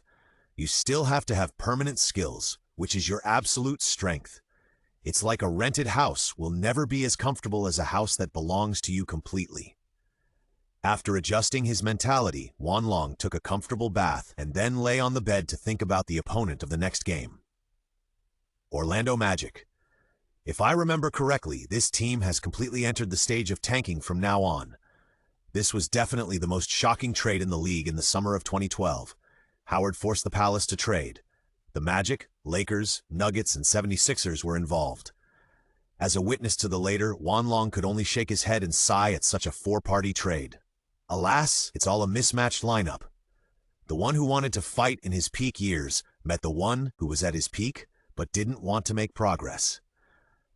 You still have to have permanent skills, which is your absolute strength. It's like a rented house will never be as comfortable as a house that belongs to you completely. After adjusting his mentality, Wanlong took a comfortable bath and then lay on the bed to think about the opponent of the next game. Orlando Magic. If I remember correctly, this team has completely entered the stage of tanking from now on. This was definitely the most shocking trade in the league in the summer of 2012. Howard forced the Palace to trade. The Magic, Lakers, Nuggets, and 76ers were involved. As a witness to the later, Wanlong could only shake his head and sigh at such a 4-party trade. Alas, it's all a mismatched lineup. The one who wanted to fight in his peak years met the one who was at his peak but didn't want to make progress.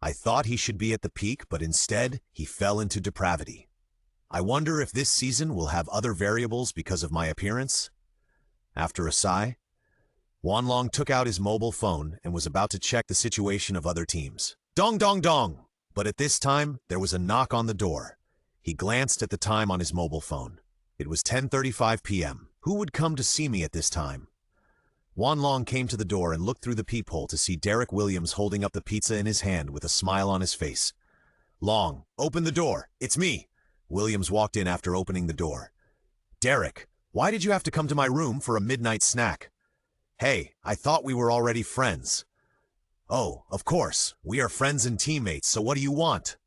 I thought he should be at the peak, but instead, he fell into depravity. I wonder if this season will have other variables because of my appearance? After a sigh, Wanlong took out his mobile phone and was about to check the situation of other teams. Dong dong dong! But at this time, there was a knock on the door. He glanced at the time on his mobile phone. It was 10:35 p.m. Who would come to see me at this time? Wanlong came to the door and looked through the peephole to see Derek Williams holding up the pizza in his hand with a smile on his face. Long, open the door. It's me. Williams walked in after opening the door. Derek, why did you have to come to my room for a midnight snack? Hey, I thought we were already friends. Oh, of course. We are friends and teammates, so what do you want?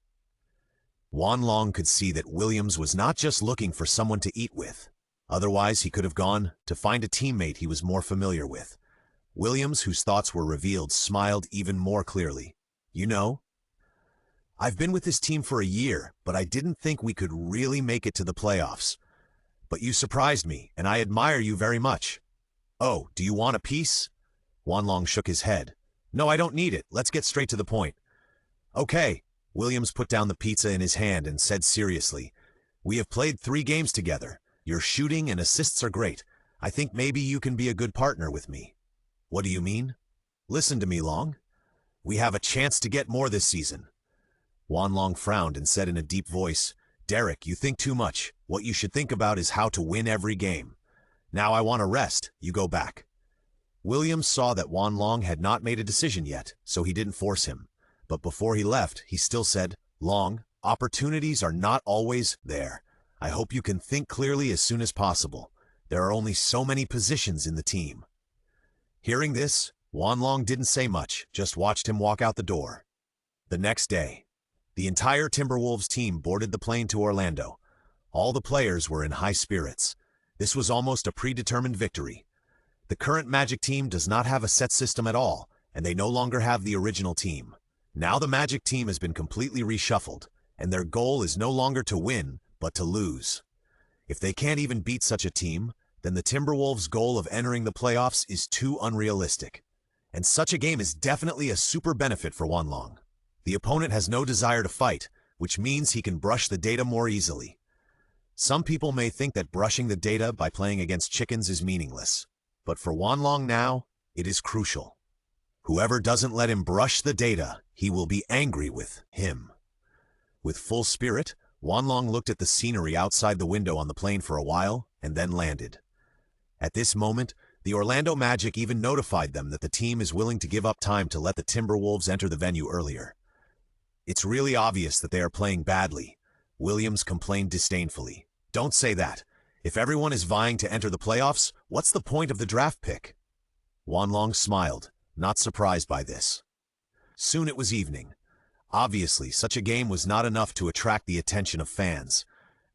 Wanlong could see that Williams was not just looking for someone to eat with. Otherwise, he could have gone to find a teammate he was more familiar with. Williams, whose thoughts were revealed, smiled even more clearly. You know, I've been with this team for a year, but I didn't think we could really make it to the playoffs. But you surprised me, and I admire you very much. Oh, do you want a piece? Wanlong shook his head. No, I don't need it. Let's get straight to the point. Okay. Williams put down the pizza in his hand and said seriously, we have played 3 games together. Your shooting and assists are great. I think maybe you can be a good partner with me. What do you mean? Listen to me, Long. We have a chance to get more this season. Wanlong frowned and said in a deep voice, Derek, you think too much. What you should think about is how to win every game. Now I want to rest. You go back. Williams saw that Wanlong had not made a decision yet, so he didn't force him. But before he left, he still said, Long, opportunities are not always there. I hope you can think clearly as soon as possible. There are only so many positions in the team. Hearing this, Wanlong didn't say much, just watched him walk out the door. The next day, the entire Timberwolves team boarded the plane to Orlando. All the players were in high spirits. This was almost a predetermined victory. The current Magic team does not have a set system at all, and they no longer have the original team. Now the Magic team has been completely reshuffled, and their goal is no longer to win, but to lose. If they can't even beat such a team, then the Timberwolves' goal of entering the playoffs is too unrealistic. And such a game is definitely a super benefit for Wanlong. The opponent has no desire to fight, which means he can brush the data more easily. Some people may think that brushing the data by playing against chickens is meaningless. But for Wanlong now, it is crucial. Whoever doesn't let him brush the data, he will be angry with him. With full spirit, Wanlong looked at the scenery outside the window on the plane for a while, and then landed. At this moment, the Orlando Magic even notified them that the team is willing to give up time to let the Timberwolves enter the venue earlier. It's really obvious that they are playing badly, Williams complained disdainfully. Don't say that. If everyone is vying to enter the playoffs, what's the point of the draft pick? Wanlong smiled, not surprised by this. Soon it was evening. Obviously, such a game was not enough to attract the attention of fans.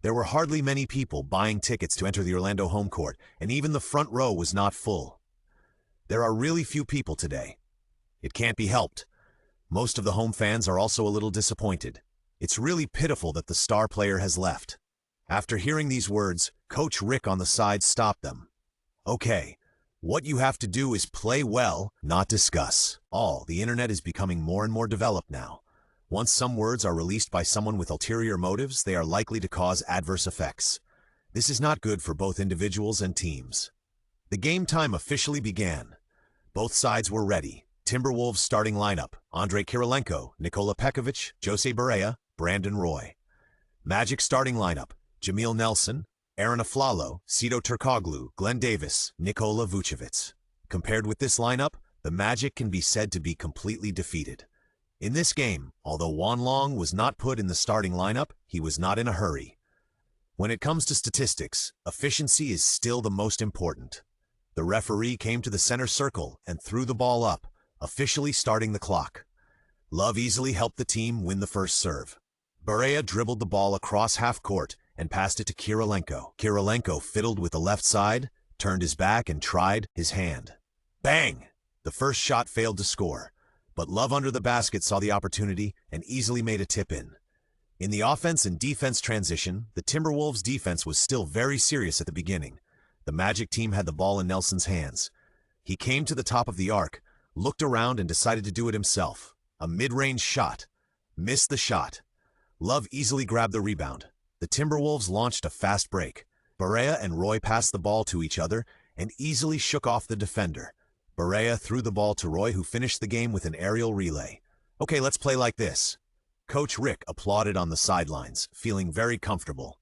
There were hardly many people buying tickets to enter the Orlando home court, and even the front row was not full. There are really few people today. It can't be helped. Most of the home fans are also a little disappointed. It's really pitiful that the star player has left. After hearing these words, Coach Rick on the side stopped them. Okay, what you have to do is play well, not discuss. The internet is becoming more and more developed now. Once some words are released by someone with ulterior motives, they are likely to cause adverse effects. This is not good for both individuals and teams. The game time officially began. Both sides were ready. Timberwolves starting lineup: Andrei Kirilenko, Nikola Pekovic, Jose Barea, Brandon Roy. Magic starting lineup: Jamil Nelson, Aaron Aflalo, Cito Turkoglu, Glenn Davis, Nikola Vucevic. Compared with this lineup, the Magic can be said to be completely defeated. In this game, although Wanlong was not put in the starting lineup, he was not in a hurry. When it comes to statistics, efficiency is still the most important. The referee came to the center circle and threw the ball up, officially starting the clock. Love easily helped the team win the first serve. Barea dribbled the ball across half court and passed it to Kirilenko. Kirilenko fiddled with the left side, turned his back and tried his hand. Bang! The first shot failed to score, but Love under the basket saw the opportunity and easily made a tip-in. In the offense and defense transition, the Timberwolves' defense was still very serious at the beginning. The Magic team had the ball in Nelson's hands. He came to the top of the arc, looked around and decided to do it himself. A mid-range shot. Missed the shot. Love easily grabbed the rebound. The Timberwolves launched a fast break. Barea and Roy passed the ball to each other and easily shook off the defender. Barea threw the ball to Roy, who finished the game with an aerial relay. Okay, let's play like this. Coach Rick applauded on the sidelines, feeling very comfortable.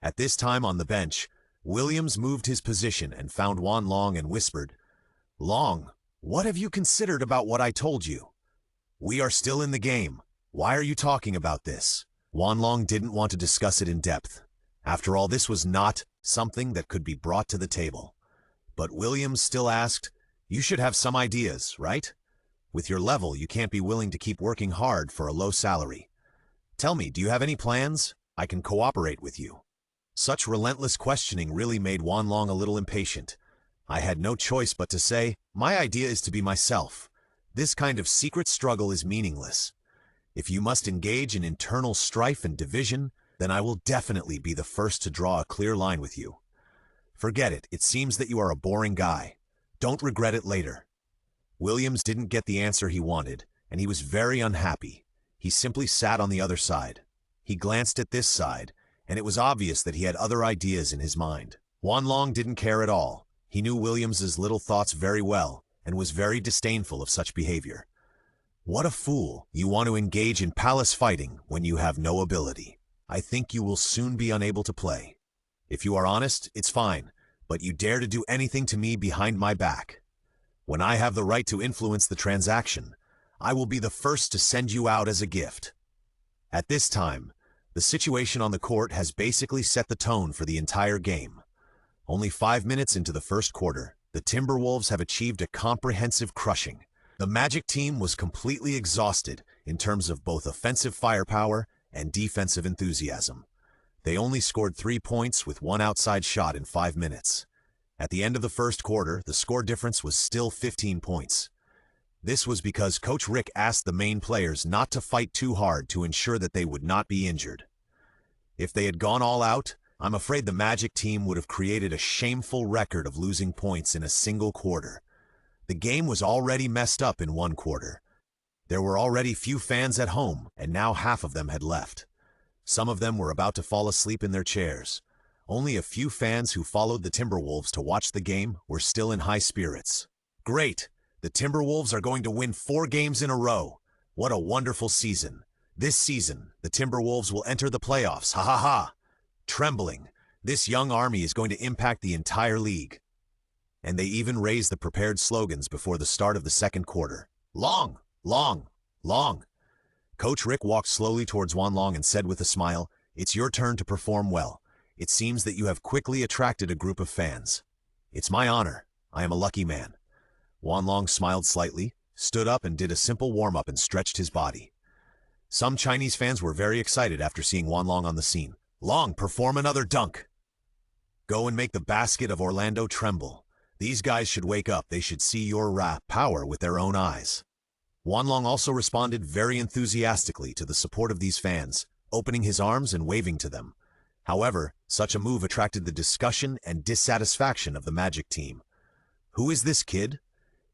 At this time on the bench, Williams moved his position and found Wanlong and whispered, "Long, what have you considered about what I told you? We are still in the game. Why are you talking about this?" Wanlong didn't want to discuss it in depth. After all, this was not something that could be brought to the table. But Williams still asked, "You should have some ideas, right? With your level, you can't be willing to keep working hard for a low salary. Tell me, do you have any plans? I can cooperate with you." Such relentless questioning really made Wanlong a little impatient. I had no choice but to say, "My idea is to be myself. This kind of secret struggle is meaningless. If you must engage in internal strife and division, then I will definitely be the first to draw a clear line with you. Forget it. It seems that you are a boring guy. Don't regret it later." Williams didn't get the answer he wanted, and he was very unhappy. He simply sat on the other side. He glanced at this side, and it was obvious that he had other ideas in his mind. Wanlong didn't care at all. He knew Williams's little thoughts very well, and was very disdainful of such behavior. What a fool. You want to engage in palace fighting when you have no ability. I think you will soon be unable to play. If you are honest, it's fine, but you dare to do anything to me behind my back. When I have the right to influence the transaction, I will be the first to send you out as a gift. At this time, the situation on the court has basically set the tone for the entire game. Only 5 minutes into the first quarter, the Timberwolves have achieved a comprehensive crushing. The Magic team was completely exhausted in terms of both offensive firepower and defensive enthusiasm. They only scored 3 points with one outside shot in 5 minutes. At the end of the first quarter, the score difference was still 15 points. This was because Coach Rick asked the main players not to fight too hard to ensure that they would not be injured. If they had gone all out, I'm afraid the Magic team would have created a shameful record of losing points in a single quarter. The game was already messed up in one quarter. There were already few fans at home, and now half of them had left. Some of them were about to fall asleep in their chairs. Only a few fans who followed the Timberwolves to watch the game were still in high spirits. Great! The Timberwolves are going to win 4 games in a row. What a wonderful season. This season, the Timberwolves will enter the playoffs. Ha ha ha! Trembling, this young army is going to impact the entire league. And they even raised the prepared slogans before the start of the second quarter. Long, long, long. Coach Rick walked slowly towards Wanlong and said with a smile, It's your turn to perform well. It seems that you have quickly attracted a group of fans. It's my honor. I am a lucky man. Wanlong smiled slightly, stood up and did a simple warm-up and stretched his body. Some Chinese fans were very excited after seeing Wanlong on the scene. Long, perform another dunk. Go and make the basket of Orlando tremble. These guys should wake up. They should see your power with their own eyes. Wanlong also responded very enthusiastically to the support of these fans, opening his arms and waving to them. However, such a move attracted the discussion and dissatisfaction of the Magic team. Who is this kid?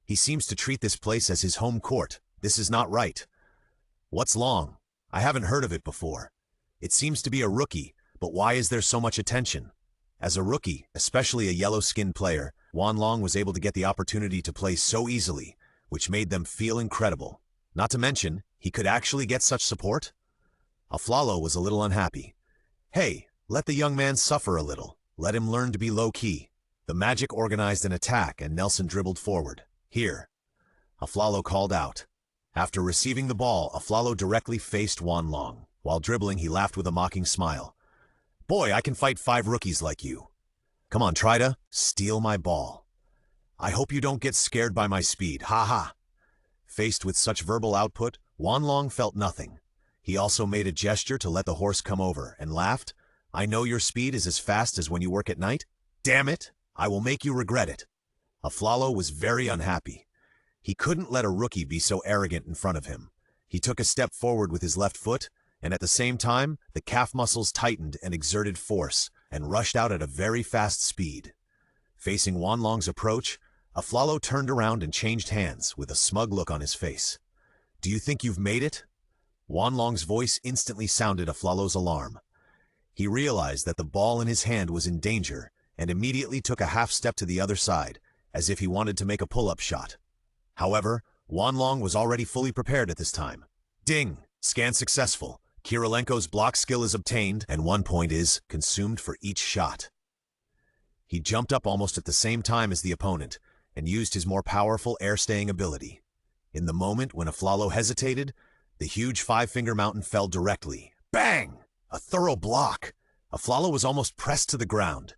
He seems to treat this place as his home court. This is not right. What's Long? I haven't heard of it before. It seems to be a rookie, but why is there so much attention? As a rookie, especially a yellow-skinned player, Wanlong was able to get the opportunity to play so easily, which made them feel incredible. Not to mention, he could actually get such support? Aflalo was a little unhappy. Hey, let the young man suffer a little. Let him learn to be low-key. The Magic organized an attack and Nelson dribbled forward. Here. Aflalo called out. After receiving the ball, Aflalo directly faced Wanlong. While dribbling, he laughed with a mocking smile. Boy, I can fight 5 rookies like you. Come on, try to steal my ball. I hope you don't get scared by my speed. Ha ha. Faced with such verbal output, Wanlong felt nothing. He also made a gesture to let the horse come over and laughed. I know your speed is as fast as when you work at night. Damn it, I will make you regret it. Aflalo was very unhappy. He couldn't let a rookie be so arrogant in front of him. He took a step forward with his left foot, and at the same time, the calf muscles tightened and exerted force, and rushed out at a very fast speed. Facing Wanlong's approach, Aflalo turned around and changed hands with a smug look on his face. Do you think you've made it? Wanlong's voice instantly sounded Aflalo's alarm. He realized that the ball in his hand was in danger, and immediately took a half step to the other side, as if he wanted to make a pull-up shot. However, Wanlong was already fully prepared at this time. Ding! Scan successful. Kirilenko's block skill is obtained, and 1 point is consumed for each shot. He jumped up almost at the same time as the opponent, and used his more powerful air-staying ability. In the moment when Aflalo hesitated, the huge 5-finger mountain fell directly. Bang! A thorough block. Aflalo was almost pressed to the ground.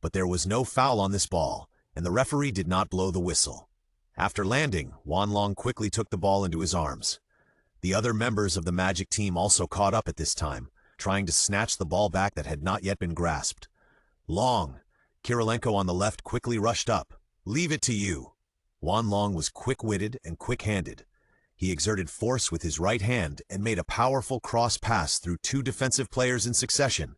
But there was no foul on this ball, and the referee did not blow the whistle. After landing, Wanlong quickly took the ball into his arms. The other members of the Magic team also caught up at this time, trying to snatch the ball back that had not yet been grasped. Long! Kirilenko on the left quickly rushed up. Leave it to you. Wanlong was quick-witted and quick-handed. He exerted force with his right hand and made a powerful cross pass through 2 defensive players in succession.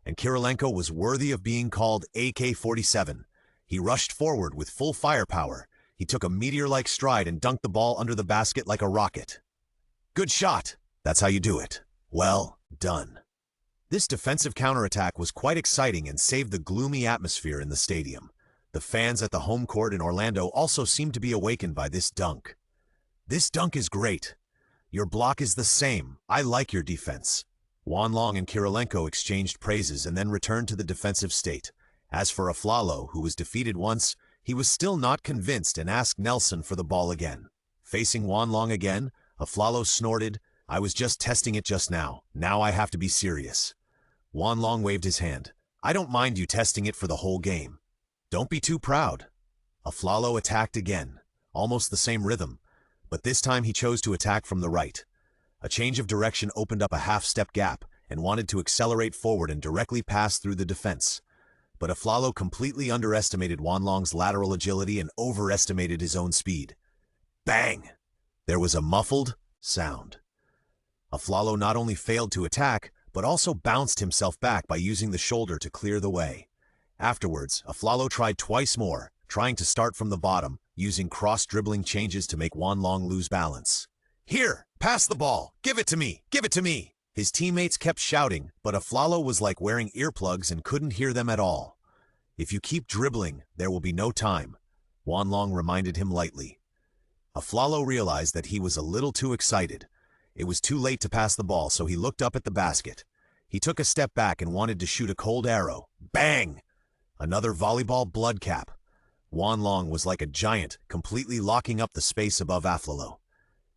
And Kirilenko was worthy of being called AK-47. He rushed forward with full firepower. He took a meteor-like stride and dunked the ball under the basket like a rocket. Good shot. That's how you do it. Well done. This defensive counterattack was quite exciting and saved the gloomy atmosphere in the stadium. The fans at the home court in Orlando also seemed to be awakened by this dunk. This dunk is great. Your block is the same. I like your defense. Wanlong and Kirilenko exchanged praises and then returned to the defensive state. As for Aflalo, who was defeated once, he was still not convinced and asked Nelson for the ball again. Facing Wanlong again, Aflalo snorted, I was just testing it just now. Now I have to be serious. Wanlong waved his hand. I don't mind you testing it for the whole game. Don't be too proud. Aflalo attacked again, almost the same rhythm, but this time he chose to attack from the right. A change of direction opened up a half-step gap and wanted to accelerate forward and directly pass through the defense. But Aflalo completely underestimated Wanlong's lateral agility and overestimated his own speed. Bang! There was a muffled sound. Aflalo not only failed to attack, but also bounced himself back by using the shoulder to clear the way. Afterwards, Aflalo tried twice more, trying to start from the bottom, using cross-dribbling changes to make Wanlong lose balance. Here, pass the ball, give it to me, give it to me! His teammates kept shouting, but Aflalo was like wearing earplugs and couldn't hear them at all. If you keep dribbling, there will be no time, Wanlong reminded him lightly. Aflalo realized that he was a little too excited. It was too late to pass the ball, so he looked up at the basket. He took a step back and wanted to shoot a cold arrow. Bang! Another volleyball blood cap. Wanlong was like a giant, completely locking up the space above Aflalo.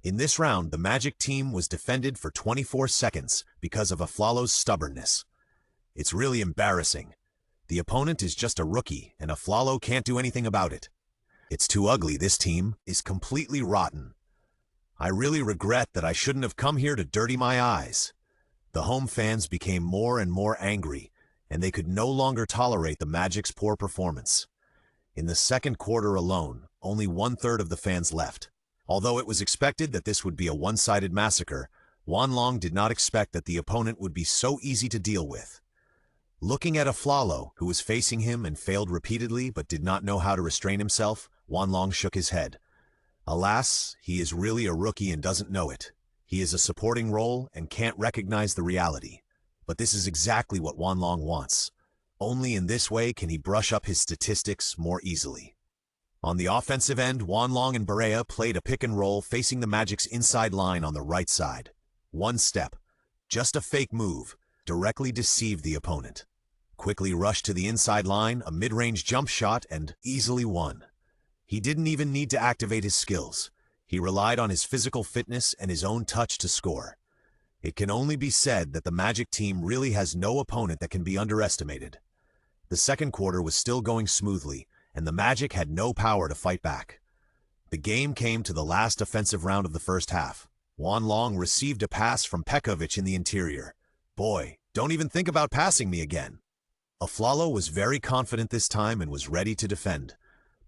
In this round, the Magic team was defended for 24 seconds because of Aflalo's stubbornness. It's really embarrassing. The opponent is just a rookie, and Aflalo can't do anything about it. It's too ugly. This team is completely rotten. I really regret that I shouldn't have come here to dirty my eyes. The home fans became more and more angry, and they could no longer tolerate the Magic's poor performance. In the second quarter alone, only 1/3 of the fans left. Although it was expected that this would be a one-sided massacre, Wanlong did not expect that the opponent would be so easy to deal with. Looking at Aflalo, who was facing him and failed repeatedly but did not know how to restrain himself, Wanlong shook his head. Alas, he is really a rookie and doesn't know it. He is a supporting role and can't recognize the reality. But this is exactly what Wanlong wants. Only in this way can he brush up his statistics more easily. On the offensive end, Wanlong and Barea played a pick and roll facing the Magic's inside line on the right side. One step, just a fake move, directly deceived the opponent. Quickly rushed to the inside line, a mid-range jump shot, and easily won. He didn't even need to activate his skills. He relied on his physical fitness and his own touch to score. It can only be said that the Magic team really has no opponent that can be underestimated. The second quarter was still going smoothly, and the Magic had no power to fight back. The game came to the last offensive round of the first half. Wanlong received a pass from Pekovic in the interior. "Boy, don't even think about passing me again." Aflalo was very confident this time and was ready to defend.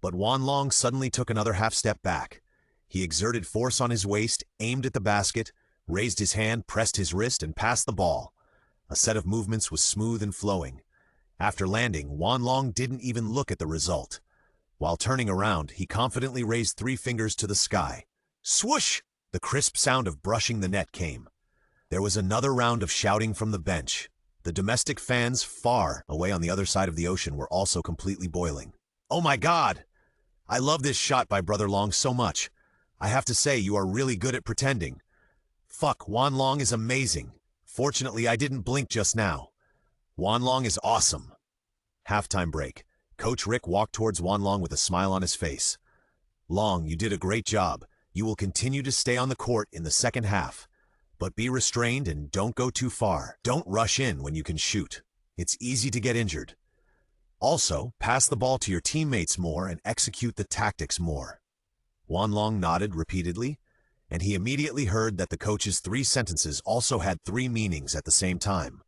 But Wanlong suddenly took another half step back. He exerted force on his waist, aimed at the basket, raised his hand, pressed his wrist, and passed the ball. A set of movements was smooth and flowing. After landing, Wanlong didn't even look at the result. While turning around, he confidently raised 3 fingers to the sky. Swoosh! The crisp sound of brushing the net came. There was another round of shouting from the bench. The domestic fans far away on the other side of the ocean were also completely boiling. "Oh my God! I love this shot by Brother Long so much. I have to say, you are really good at pretending. Fuck, Wanlong is amazing. Fortunately, I didn't blink just now. Wanlong is awesome." Halftime break. Coach Rick walked towards Wanlong with a smile on his face. "Long, you did a great job. You will continue to stay on the court in the second half. But be restrained and don't go too far. Don't rush in when you can shoot. It's easy to get injured. Also, pass the ball to your teammates more and execute the tactics more." Wanlong nodded repeatedly, and he immediately heard that the coach's 3 sentences also had 3 meanings at the same time.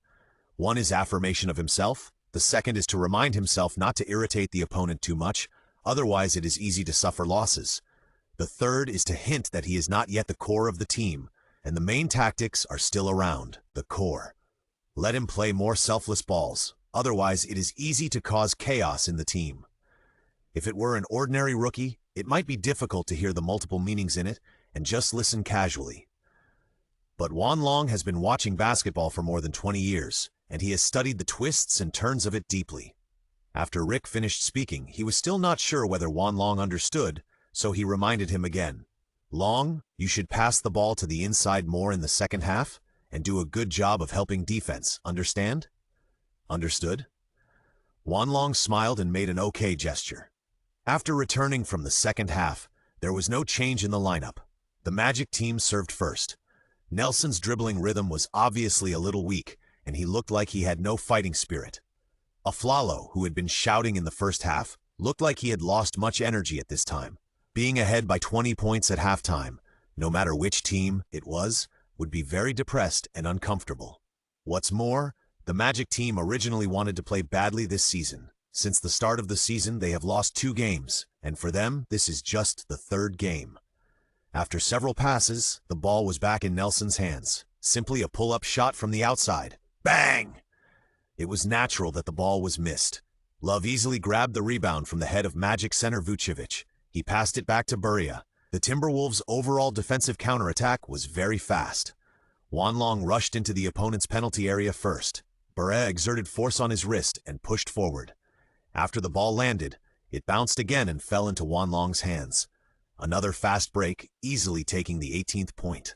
One is affirmation of himself. The second is to remind himself not to irritate the opponent too much, otherwise it is easy to suffer losses. The third is to hint that he is not yet the core of the team, and the main tactics are still around, the core. Let him play more selfless balls, otherwise it is easy to cause chaos in the team. If it were an ordinary rookie, it might be difficult to hear the multiple meanings in it and just listen casually. But Wanlong has been watching basketball for more than 20 years, and he has studied the twists and turns of it deeply. After Rick finished speaking, he was still not sure whether Wanlong understood, so he reminded him again. "Long, you should pass the ball to the inside more in the second half, and do a good job of helping defense, understand?" "Understood." Wanlong smiled and made an okay gesture. After returning from the second half, there was no change in the lineup. The Magic team served first. Nelson's dribbling rhythm was obviously a little weak, and he looked like he had no fighting spirit. Aflalo, who had been shouting in the first half, looked like he had lost much energy at this time. Being ahead by 20 points at halftime, no matter which team it was, would be very depressed and uncomfortable. What's more, the Magic team originally wanted to play badly this season. Since the start of the season, they have lost 2 games, and for them, this is just the 3rd game. After several passes, the ball was back in Nelson's hands. Simply a pull-up shot from the outside. Bang! It was natural that the ball was missed. Love easily grabbed the rebound from the head of Magic center Vucevic. He passed it back to Barea. The Timberwolves' overall defensive counterattack was very fast. Wanlong rushed into the opponent's penalty area first. Barea exerted force on his wrist and pushed forward. After the ball landed, it bounced again and fell into Wanlong's hands. Another fast break, easily taking the 18th point.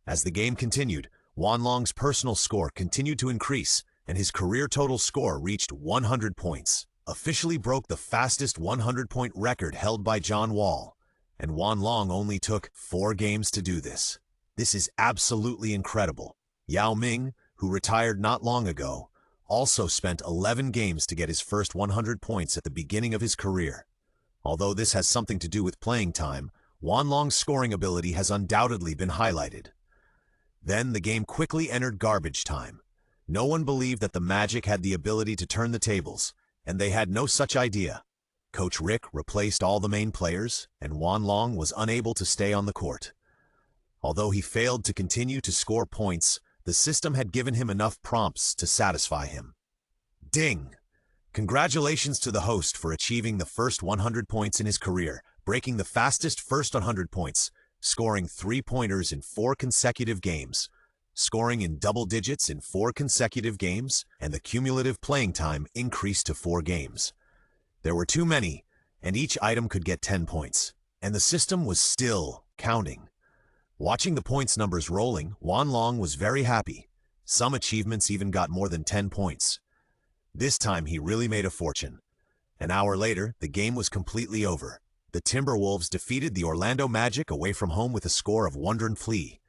As the game continued, Wanlong's personal score continued to increase, and his career total score reached 100 points, officially broke the fastest 100-point record held by John Wall. and Wanlong only took 4 games to do this. This is absolutely incredible. Yao Ming, who retired not long ago, also spent 11 games to get his first 100 points at the beginning of his career. Although this has something to do with playing time, Wanlong's scoring ability has undoubtedly been highlighted. Then the game quickly entered garbage time. No one believed that the Magic had the ability to turn the tables, and they had no such idea. Coach Rick replaced all the main players, and Wanlong was unable to stay on the court. Although he failed to continue to score points, the system had given him enough prompts to satisfy him. Ding! Congratulations to the host for achieving the first 100 points in his career, breaking the fastest first 100 points, scoring 3-pointers in 4 consecutive games, scoring in double digits in 4 consecutive games, and the cumulative playing time increased to 4 games. There were too many, and each item could get 10 points, and the system was still counting. Watching the points numbers rolling, Wanlong was very happy. Some achievements even got more than 10 points. This time he really made a fortune. An hour later, the game was completely over. The Timberwolves defeated the Orlando Magic away from home with a score of 103.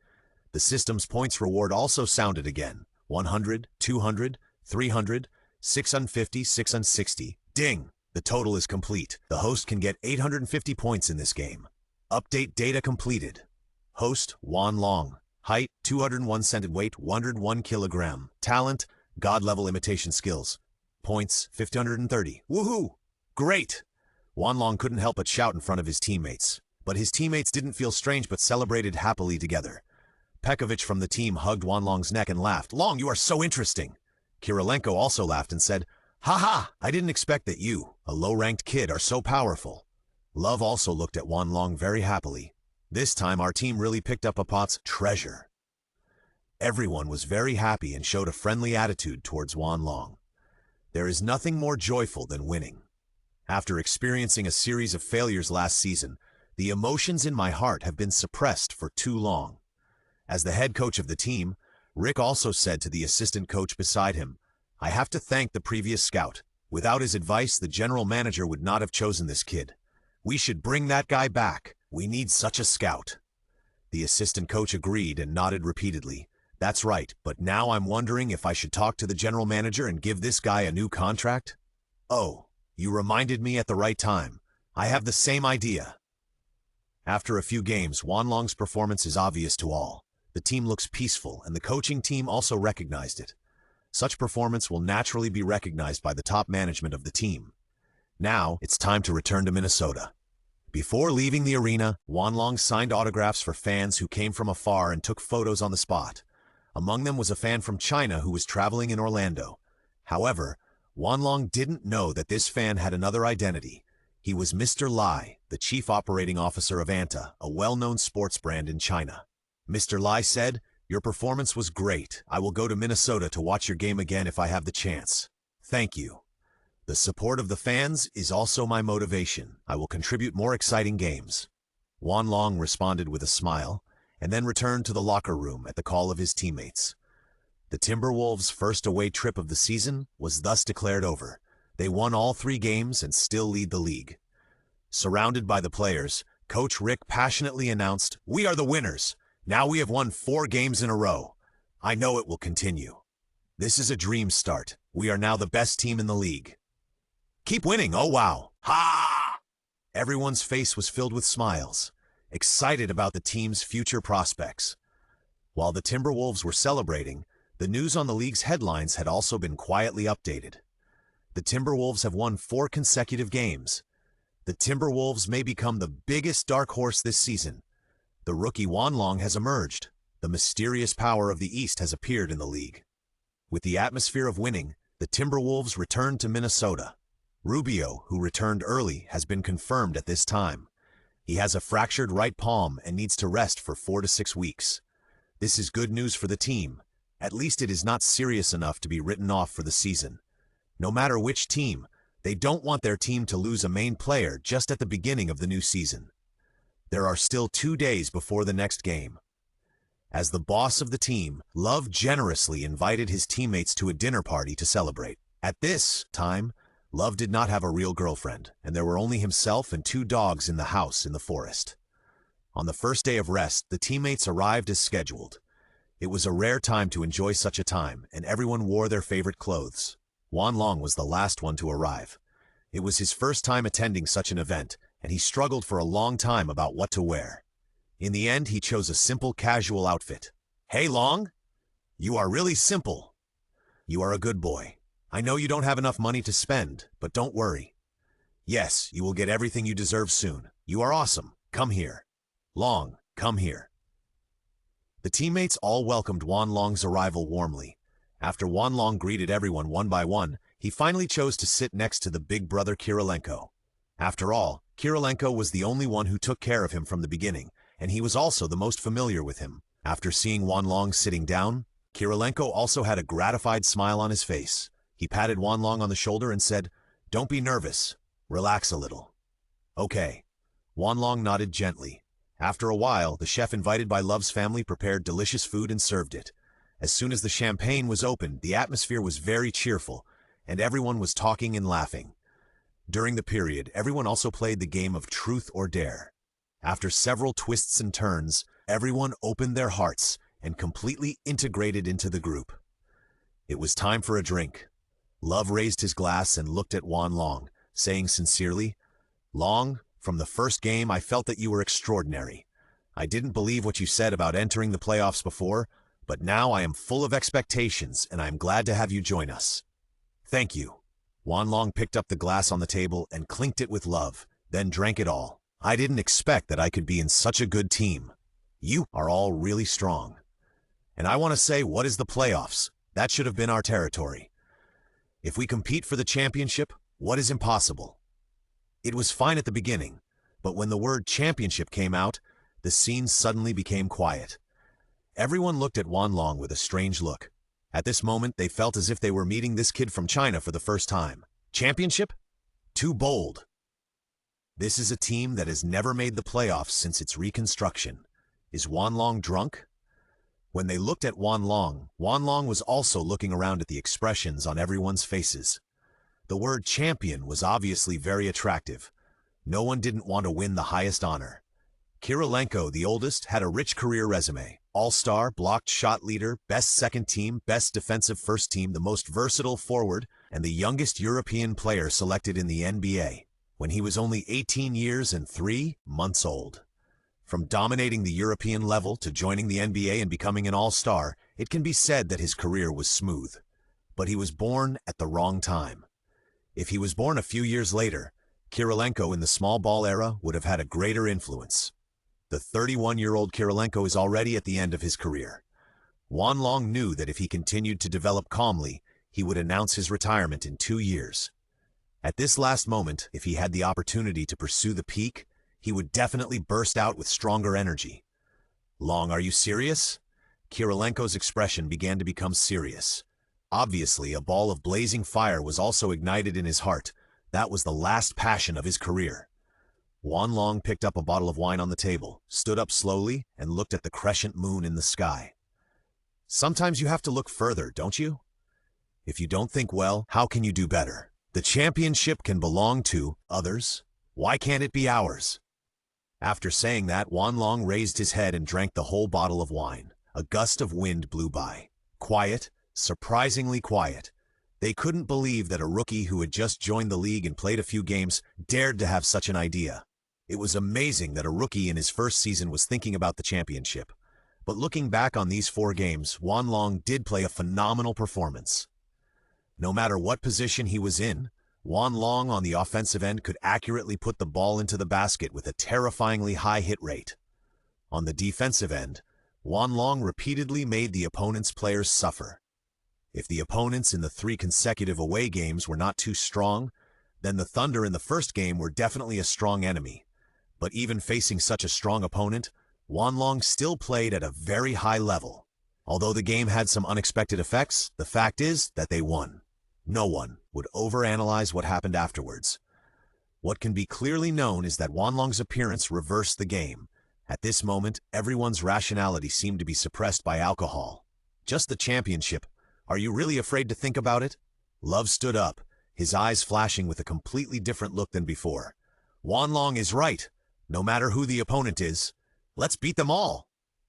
The system's points reward also sounded again. 100, 200, 300, 650, 660. Ding! The total is complete. The host can get 850 points in this game. Update data completed. Host, Wanlong. Height, 201 cm. Weight, 101 kg. Talent, God-level imitation skills. Points, 530. Woohoo! Great! Wanlong couldn't help but shout in front of his teammates. But his teammates didn't feel strange but celebrated happily together. Pekovic from the team hugged Wanlong's neck and laughed. Long, you are so interesting! Kirilenko also laughed and said, "Ha-ha! I didn't expect that you, a low-ranked kid, are so powerful." Love also looked at Wanlong very happily. This time our team really picked up a pot's treasure. Everyone was very happy and showed a friendly attitude towards Wanlong. There is nothing more joyful than winning. After experiencing a series of failures last season, the emotions in my heart have been suppressed for too long. As the head coach of the team, Rick also said to the assistant coach beside him, "I have to thank the previous scout. Without his advice, the general manager would not have chosen this kid. We should bring that guy back. We need such a scout." The assistant coach agreed and nodded repeatedly. "That's right, but now I'm wondering if I should talk to the general manager and give this guy a new contract?" "Oh, you reminded me at the right time. I have the same idea." After a few games, Wanlong's performance is obvious to all. The team looks peaceful, and the coaching team also recognized it. Such performance will naturally be recognized by the top management of the team. Now, it's time to return to Minnesota. Before leaving the arena, Wanlong signed autographs for fans who came from afar and took photos on the spot. Among them was a fan from China who was traveling in Orlando. However, Wanlong didn't know that this fan had another identity. He was Mr. Lai, the chief operating officer of Anta, a well-known sports brand in China. Mr. Lai said, "Your performance was great. I will go to Minnesota to watch your game again if I have the chance. Thank you. The support of the fans is also my motivation. I will contribute more exciting games." Wanlong responded with a smile, and then returned to the locker room at the call of his teammates. The Timberwolves' first away trip of the season was thus declared over. They won all 3 games and still lead the league. Surrounded by the players, Coach Rick passionately announced, "We are the winners. Now we have won 4 games in a row. I know it will continue. This is a dream start. We are now the best team in the league. Keep winning, oh wow. Ha!" Everyone's face was filled with smiles, excited about the team's future prospects. While the Timberwolves were celebrating, the news on the league's headlines had also been quietly updated. The Timberwolves have won 4 consecutive games. The Timberwolves may become the biggest dark horse this season. The rookie Wanlong has emerged. The mysterious power of the East has appeared in the league. With the atmosphere of winning, the Timberwolves returned to Minnesota. Rubio, who returned early, has been confirmed at this time. He has a fractured right palm and needs to rest for 4 to 6 weeks. This is good news for the team. At least it is not serious enough to be written off for the season. No matter which team, they don't want their team to lose a main player just at the beginning of the new season. There are still 2 days before the next game. As the boss of the team, Love generously invited his teammates to a dinner party to celebrate. At this time, Love did not have a real girlfriend, and there were only himself and 2 dogs in the house in the forest. On the first day of rest, the teammates arrived as scheduled. It was a rare time to enjoy such a time, and everyone wore their favorite clothes. Wanlong was the last one to arrive. It was his first time attending such an event, and he struggled for a long time about what to wear. In the end, he chose a simple, casual outfit. "Hey, Long! You are really simple. You are a good boy. I know you don't have enough money to spend, but don't worry. Yes, you will get everything you deserve soon. You are awesome. Come here. Long, come here." The teammates all welcomed Wanlong's arrival warmly. After Wanlong greeted everyone one by one, he finally chose to sit next to the big brother Kirilenko. After all, Kirilenko was the only one who took care of him from the beginning, and he was also the most familiar with him. After seeing Wanlong sitting down, Kirilenko also had a gratified smile on his face. He patted Wanlong on the shoulder and said, "Don't be nervous. Relax a little." "Okay." Wanlong nodded gently. After a while, the chef invited by Love's family prepared delicious food and served it. As soon as the champagne was opened, the atmosphere was very cheerful, and everyone was talking and laughing. During the period, everyone also played the game of Truth or Dare. After several twists and turns, everyone opened their hearts and completely integrated into the group. It was time for a drink. Love raised his glass and looked at Wanlong, saying sincerely, "Long, from the first game I felt that you were extraordinary. I didn't believe what you said about entering the playoffs before, but now I am full of expectations and I am glad to have you join us." "Thank you." Wanlong picked up the glass on the table and clinked it with love, then drank it all. "I didn't expect that I could be in such a good team. You are all really strong. And I want to say, what is the playoffs? That should have been our territory. If we compete for the championship, what is impossible?" It was fine at the beginning, but when the word championship came out, the scene suddenly became quiet. Everyone looked at Wanlong with a strange look. At this moment, they felt as if they were meeting this kid from China for the first time. Championship? Too bold. This is a team that has never made the playoffs since its reconstruction. Is Wanlong drunk? When they looked at Wanlong, Wanlong was also looking around at the expressions on everyone's faces. The word champion was obviously very attractive. No one didn't want to win the highest honor. Kirilenko, the oldest, had a rich career resume. All-star, blocked shot leader, best second team, best defensive first team, the most versatile forward, and the youngest European player selected in the NBA, when he was only 18 years and 3 months old. From dominating the European level to joining the NBA and becoming an all-star, it can be said that his career was smooth. But he was born at the wrong time. If he was born a few years later, Kirilenko in the small ball era would have had a greater influence. The 31-year-old Kirilenko is already at the end of his career. Wanlong knew that if he continued to develop calmly, he would announce his retirement in 2 years. At this last moment, if he had the opportunity to pursue the peak, he would definitely burst out with stronger energy. "Long, are you serious?" Kirilenko's expression began to become serious. Obviously, a ball of blazing fire was also ignited in his heart. That was the last passion of his career. Wanlong picked up a bottle of wine on the table, stood up slowly, and looked at the crescent moon in the sky. "Sometimes you have to look further, don't you? If you don't think well, how can you do better? The championship can belong to others. Why can't it be ours?" After saying that, Wanlong raised his head and drank the whole bottle of wine. A gust of wind blew by. Quiet. Surprisingly quiet. They couldn't believe that a rookie who had just joined the league and played a few games dared to have such an idea. It was amazing that a rookie in his first season was thinking about the championship. But looking back on these 4 games, Wanlong did play a phenomenal performance. No matter what position he was in, Wanlong on the offensive end could accurately put the ball into the basket with a terrifyingly high hit rate. On the defensive end, Wanlong repeatedly made the opponent's players suffer. If the opponents in the 3 consecutive away games were not too strong, then the Thunder in the first game were definitely a strong enemy. But even facing such a strong opponent, Wanlong still played at a very high level. Although the game had some unexpected effects, the fact is that they won. No one would overanalyze what happened afterwards. What can be clearly known is that Wanlong's appearance reversed the game. At this moment, everyone's rationality seemed to be suppressed by alcohol. Just the championship. Are you really afraid to think about it? Love stood up. his eyes flashing with a completely different look than before. Wanlong is right. No matter who the opponent is, let's beat them all.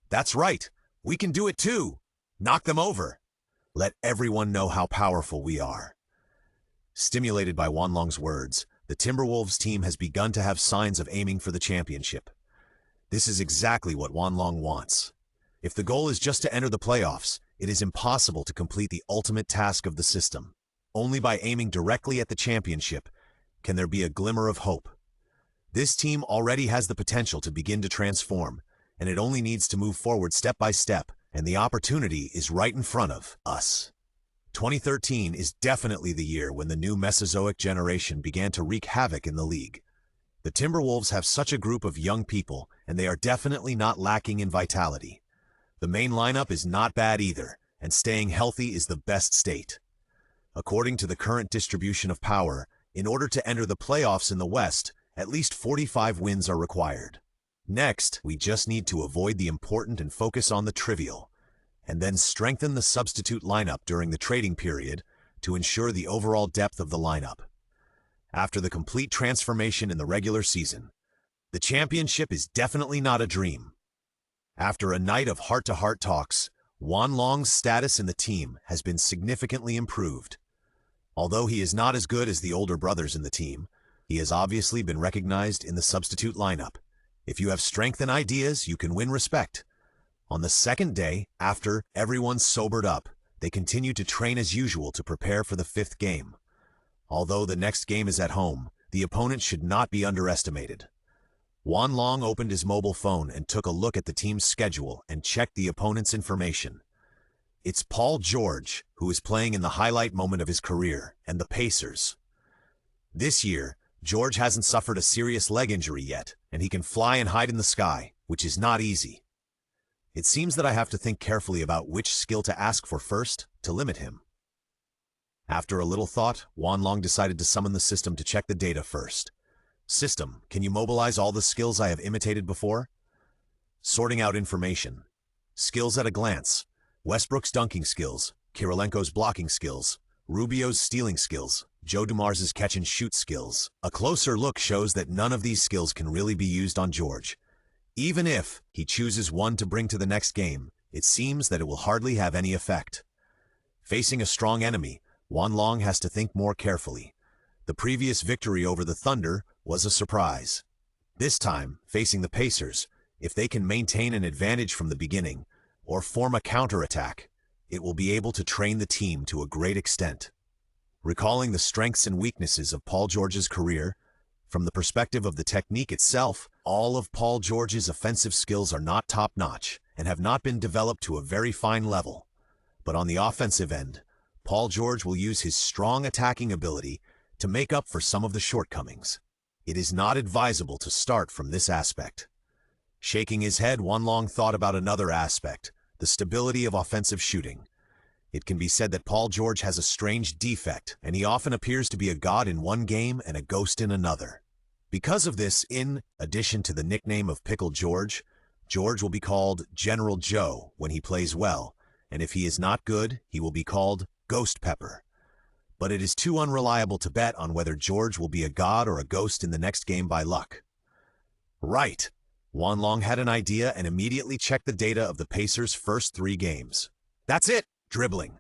That's right. We can do it too. Knock them over. Let everyone know how powerful we are. Stimulated by Wanlong's words, the Timberwolves team has begun to have signs of aiming for the championship. This is exactly what Wanlong wants. If the goal is just to enter the playoffs, it is impossible to complete the ultimate task of the system. Only by aiming directly at the championship can there be a glimmer of hope. This team already has the potential to begin to transform, and it only needs to move forward step by step, and the opportunity is right in front of us. 2013 is definitely the year when the new Mesozoic generation began to wreak havoc in the league. The Timberwolves have such a group of young people, and they are definitely not lacking in vitality. The main lineup is not bad either, and staying healthy is the best state. According to the current distribution of power, in order to enter the playoffs in the West, at least 45 wins are required. Next, we just need to avoid the important and focus on the trivial, and then strengthen the substitute lineup during the trading period to ensure the overall depth of the lineup. After the complete transformation in the regular season, the championship is definitely not a dream. After a night of heart-to-heart talks, Wanlong's status in the team has been significantly improved. Although he is not as good as the older brothers in the team, he has obviously been recognized in the substitute lineup. If you have strength and ideas, you can win respect. On the second day, after everyone sobered up, they continue to train as usual to prepare for the fifth game. Although the next game is at home, the opponent should not be underestimated. Wanlong opened his mobile phone and took a look at the team's schedule and checked the opponent's information. It's Paul George, who is playing in the highlight moment of his career, and the Pacers. This year, George hasn't suffered a serious leg injury yet, and he can fly and hide in the sky, which is not easy. It seems that I have to think carefully about which skill to ask for first to limit him. After a little thought, Wanlong decided to summon the system to check the data first. System, can you mobilize all the skills I have imitated before? Sorting out information. Skills at a glance. Westbrook's dunking skills, Kirilenko's blocking skills, Rubio's stealing skills, Joe Dumars' catch-and-shoot skills. A closer look shows that none of these skills can really be used on George. Even if he chooses one to bring to the next game, it seems that it will hardly have any effect. Facing a strong enemy, Wanlong has to think more carefully. The previous victory over the Thunder was a surprise. This time, facing the Pacers, if they can maintain an advantage from the beginning, or form a counterattack, it will be able to train the team to a great extent. Recalling the strengths and weaknesses of Paul George's career, from the perspective of the technique itself, all of Paul George's offensive skills are not top-notch and have not been developed to a very fine level. But on the offensive end, Paul George will use his strong attacking ability to make up for some of the shortcomings. It is not advisable to start from this aspect. Shaking his head, Wanlong thought about another aspect, the stability of offensive shooting. It can be said that Paul George has a strange defect, and he often appears to be a god in one game and a ghost in another. Because of this, in addition to the nickname of Pickle George, George will be called General Joe when he plays well, and if he is not good, he will be called Ghost Pepper. But it is too unreliable to bet on whether George will be a god or a ghost in the next game by luck. Right. Wanlong had an idea and immediately checked the data of the Pacers' first 3 games. That's it! Dribbling.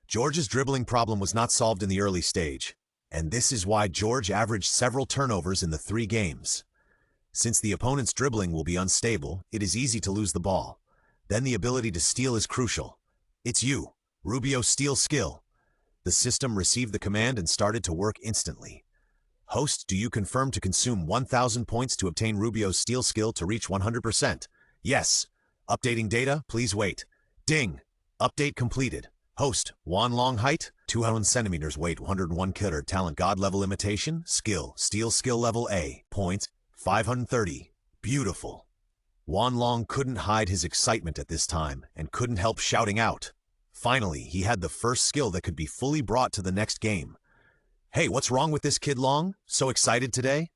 George's dribbling problem was not solved in the early stage, and this is why George averaged several turnovers in the 3 games. Since the opponent's dribbling will be unstable, it is easy to lose the ball. Then the ability to steal is crucial. It's you, Rubio's steal skill. The system received the command and started to work instantly. Host, do you confirm to consume 1,000 points to obtain Rubio's steal skill to reach 100%? Yes. Updating data, please wait. Ding. Update completed. Host, Wanlong height, 200 centimeters, weight 101 killer, talent god level imitation, skill, steal skill level A, points, 530. Beautiful. Wanlong couldn't hide his excitement at this time and couldn't help shouting out. Finally, he had the first skill that could be fully brought to the next game. Hey, what's wrong with this kid Long? So excited today?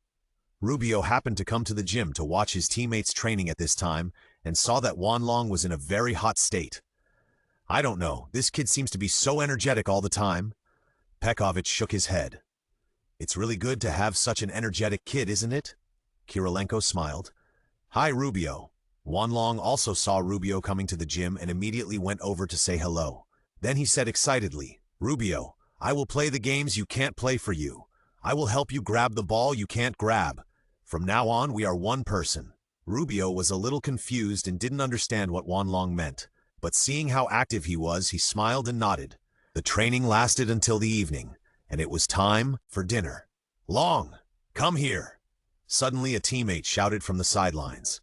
Rubio happened to come to the gym to watch his teammates training at this time and saw that Wanlong was in a very hot state. I don't know, this kid seems to be so energetic all the time. Pekovic shook his head. It's really good to have such an energetic kid, isn't it? Kirilenko smiled. Hi, Rubio. Wanlong also saw Rubio coming to the gym and immediately went over to say hello. Then he said excitedly, Rubio, I will play the games you can't play for you. I will help you grab the ball you can't grab. From now on, we are one person. Rubio was a little confused and didn't understand what Wanlong meant, but seeing how active he was, he smiled and nodded. The training lasted until the evening, and it was time for dinner. Long, come here. Suddenly, a teammate shouted from the sidelines.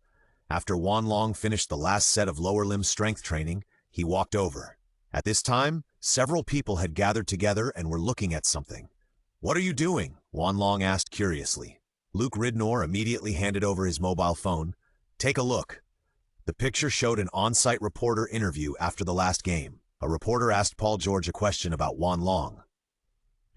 After Wanlong finished the last set of lower limb strength training, he walked over. At this time, several people had gathered together and were looking at something. What are you doing? Wanlong asked curiously. Luke Ridnor immediately handed over his mobile phone. Take a look. The picture showed an on-site reporter interview after the last game. A reporter asked Paul George a question about Wanlong.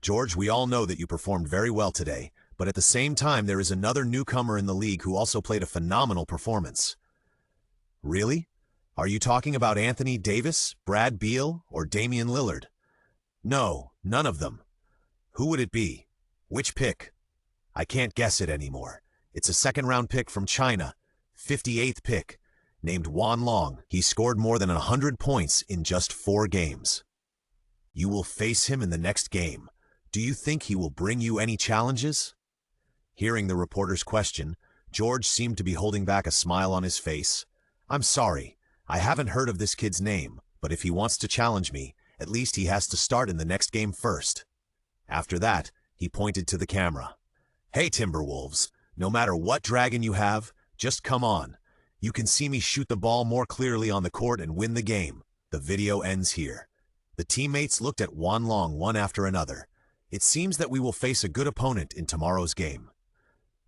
George, we all know that you performed very well today, but at the same time there is another newcomer in the league who also played a phenomenal performance. Really? Are you talking about Anthony Davis, Brad Beal, or Damian Lillard? No, none of them. Who would it be? Which pick? I can't guess it anymore. It's a second-round pick from China, 58th pick, named Wanlong. He scored more than 100 points in just 4 games. You will face him in the next game. Do you think he will bring you any challenges? Hearing the reporter's question, George seemed to be holding back a smile on his face. I'm sorry, I haven't heard of this kid's name, but if he wants to challenge me, at least he has to start in the next game first. After that, he pointed to the camera. Hey Timberwolves, no matter what dragon you have, just come on. You can see me shoot the ball more clearly on the court and win the game. The video ends here. The teammates looked at Wanlong one after another. It seems that we will face a good opponent in tomorrow's game.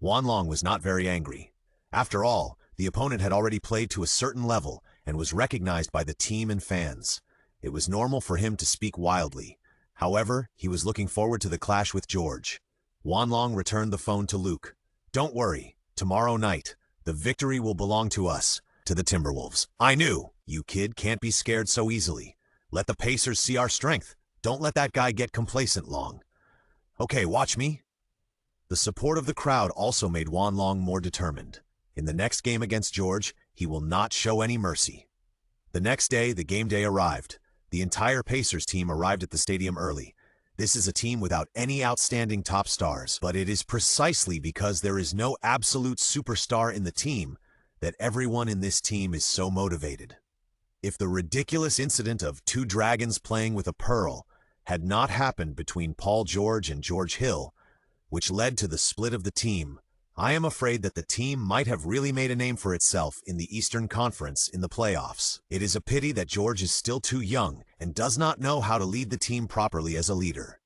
Wanlong was not very angry. After all, the opponent had already played to a certain level and was recognized by the team and fans. It was normal for him to speak wildly. However, he was looking forward to the clash with George. Wanlong returned the phone to Luke. Don't worry, tomorrow night, the victory will belong to us, to the Timberwolves. I knew, you kid can't be scared so easily. Let the Pacers see our strength. Don't let that guy get complacent long. Okay, watch me. The support of the crowd also made Wanlong more determined. In the next game against George, he will not show any mercy. The next day, the game day arrived. The entire Pacers team arrived at the stadium early. This is a team without any outstanding top stars, but it is precisely because there is no absolute superstar in the team that everyone in this team is so motivated. If the ridiculous incident of 2 dragons playing with a pearl had not happened between Paul George and George Hill, which led to the split of the team, I am afraid that the team might have really made a name for itself in the Eastern Conference in the playoffs. It is a pity that George is still too young and does not know how to lead the team properly as a leader.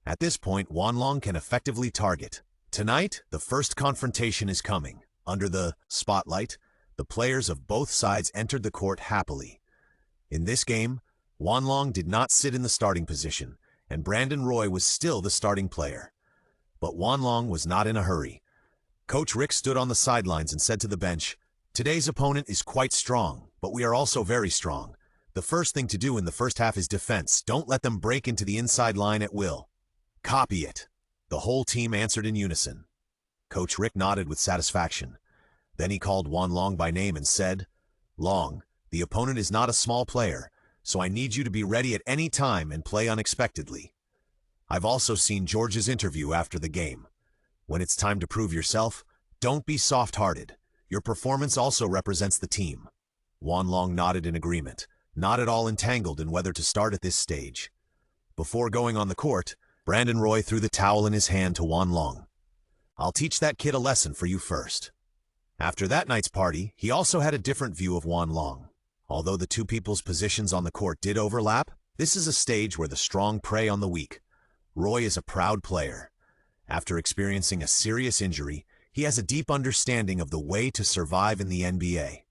At this point, Wanlong can effectively target. Tonight, the first confrontation is coming. Under the spotlight, the players of both sides entered the court happily. In this game, Wanlong did not sit in the starting position, and Brandon Roy was still the starting player. But Wanlong was not in a hurry. Coach Rick stood on the sidelines and said to the bench, Today's opponent is quite strong, but we are also very strong. The first thing to do in the first half is defense. Don't let them break into the inside line at will. Copy it. The whole team answered in unison. Coach Rick nodded with satisfaction. Then he called Wanlong by name and said, Long, the opponent is not a small player, so I need you to be ready at any time and play unexpectedly. I've also seen George's interview after the game. When it's time to prove yourself, don't be soft-hearted. Your performance also represents the team. Wanlong nodded in agreement, not at all entangled in whether to start at this stage. Before going on the court, Brandon Roy threw the towel in his hand to Wanlong. I'll teach that kid a lesson for you first. After that night's party, he also had a different view of Wanlong. Although the two people's positions on the court did overlap, this is a stage where the strong prey on the weak. Roy is a proud player. After experiencing a serious injury, he has a deep understanding of the way to survive in the NBA.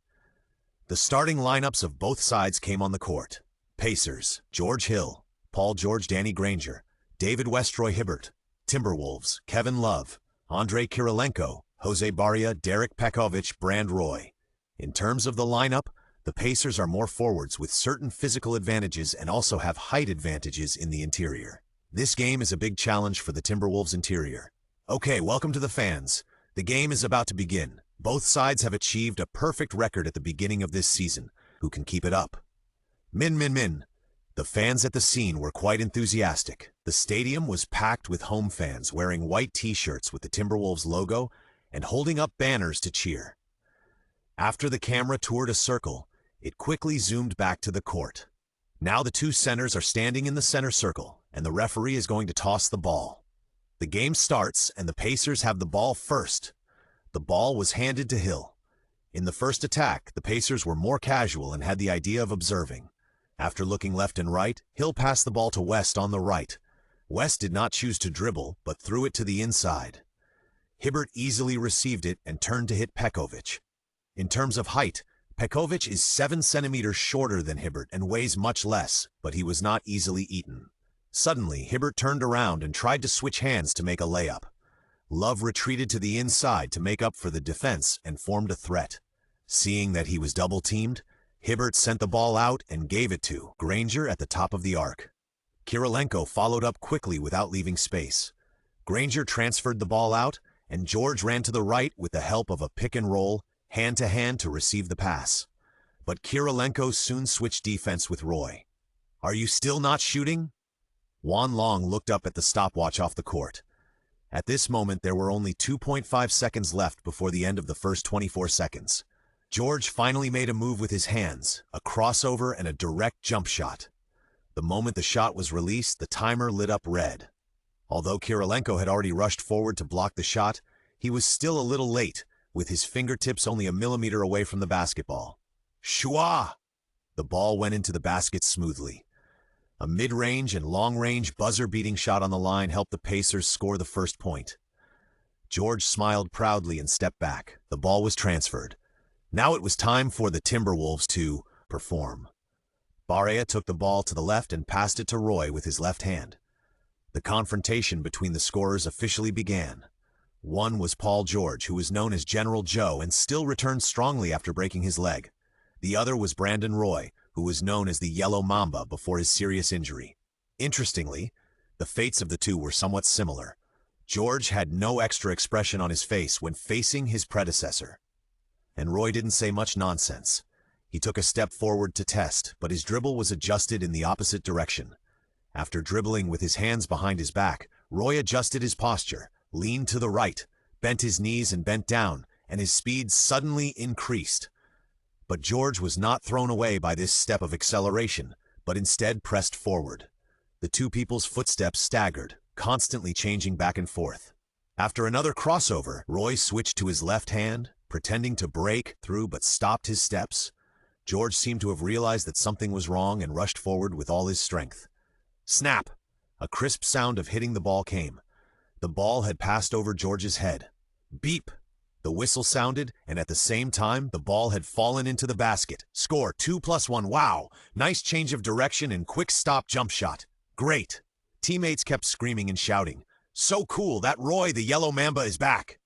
The starting lineups of both sides came on the court. Pacers, George Hill, Paul George, Danny Granger, David Westroy Hibbert. Timberwolves, Kevin Love, Andrei Kirilenko, Jose Barria, Derek Pekovic, Brand Roy. In terms of the lineup, the Pacers are more forwards with certain physical advantages and also have height advantages in the interior. This game is a big challenge for the Timberwolves interior. Okay, welcome to the fans. The game is about to begin. Both sides have achieved a perfect record at the beginning of this season. Who can keep it up? Min. The fans at the scene were quite enthusiastic. The stadium was packed with home fans wearing white t-shirts with the Timberwolves logo and holding up banners to cheer. After the camera toured a circle, it quickly zoomed back to the court. Now the two centers are standing in the center circle, and the referee is going to toss the ball. The game starts, and the Pacers have the ball first. The ball was handed to Hill. In the first attack, the Pacers were more casual and had the idea of observing. After looking left and right, Hill passed the ball to West on the right. West did not choose to dribble, but threw it to the inside. Hibbert easily received it and turned to hit Pekovic. In terms of height, Pekovic is 7 centimeters shorter than Hibbert and weighs much less, but he was not easily eaten. Suddenly, Hibbert turned around and tried to switch hands to make a layup. Love retreated to the inside to make up for the defense and formed a threat. Seeing that he was double-teamed, Hibbert sent the ball out and gave it to Granger at the top of the arc. Kirilenko followed up quickly without leaving space. Granger transferred the ball out, and George ran to the right with the help of a pick-and-roll, hand-to-hand to receive the pass. But Kirilenko soon switched defense with Roy. "Are you still not shooting?" Juan Long looked up at the stopwatch off the court. At this moment, there were only 2.5 seconds left before the end of the first 24 seconds. George finally made a move with his hands, a crossover and a direct jump shot. The moment the shot was released, the timer lit up red. Although Kirilenko had already rushed forward to block the shot, he was still a little late, with his fingertips only a millimeter away from the basketball. Shua! The ball went into the basket smoothly. A mid-range and long-range buzzer-beating shot on the line helped the Pacers score the first point. George smiled proudly and stepped back. The ball was transferred. Now it was time for the Timberwolves to perform. Barea took the ball to the left and passed it to Roy with his left hand. The confrontation between the scorers officially began. One was Paul George, who was known as General Joe and still returned strongly after breaking his leg. The other was Brandon Roy, who was known as the Yellow Mamba before his serious injury. Interestingly, the fates of the two were somewhat similar. George had no extra expression on his face when facing his predecessor. And Roy didn't say much nonsense. He took a step forward to test, but his dribble was adjusted in the opposite direction. After dribbling with his hands behind his back, Roy adjusted his posture, leaned to the right, bent his knees and bent down, and his speed suddenly increased. But George was not thrown away by this step of acceleration, but instead pressed forward. The two people's footsteps staggered, constantly changing back and forth. After another crossover, Roy switched to his left hand, pretending to break through but stopped his steps. George seemed to have realized that something was wrong and rushed forward with all his strength. Snap! A crisp sound of hitting the ball came. The ball had passed over George's head. Beep! The whistle sounded, and at the same time, the ball had fallen into the basket. Score 2+1. Wow! Nice change of direction and quick stop jump shot. Great! Teammates kept screaming and shouting. So cool, that Roy the Yellow Mamba is back!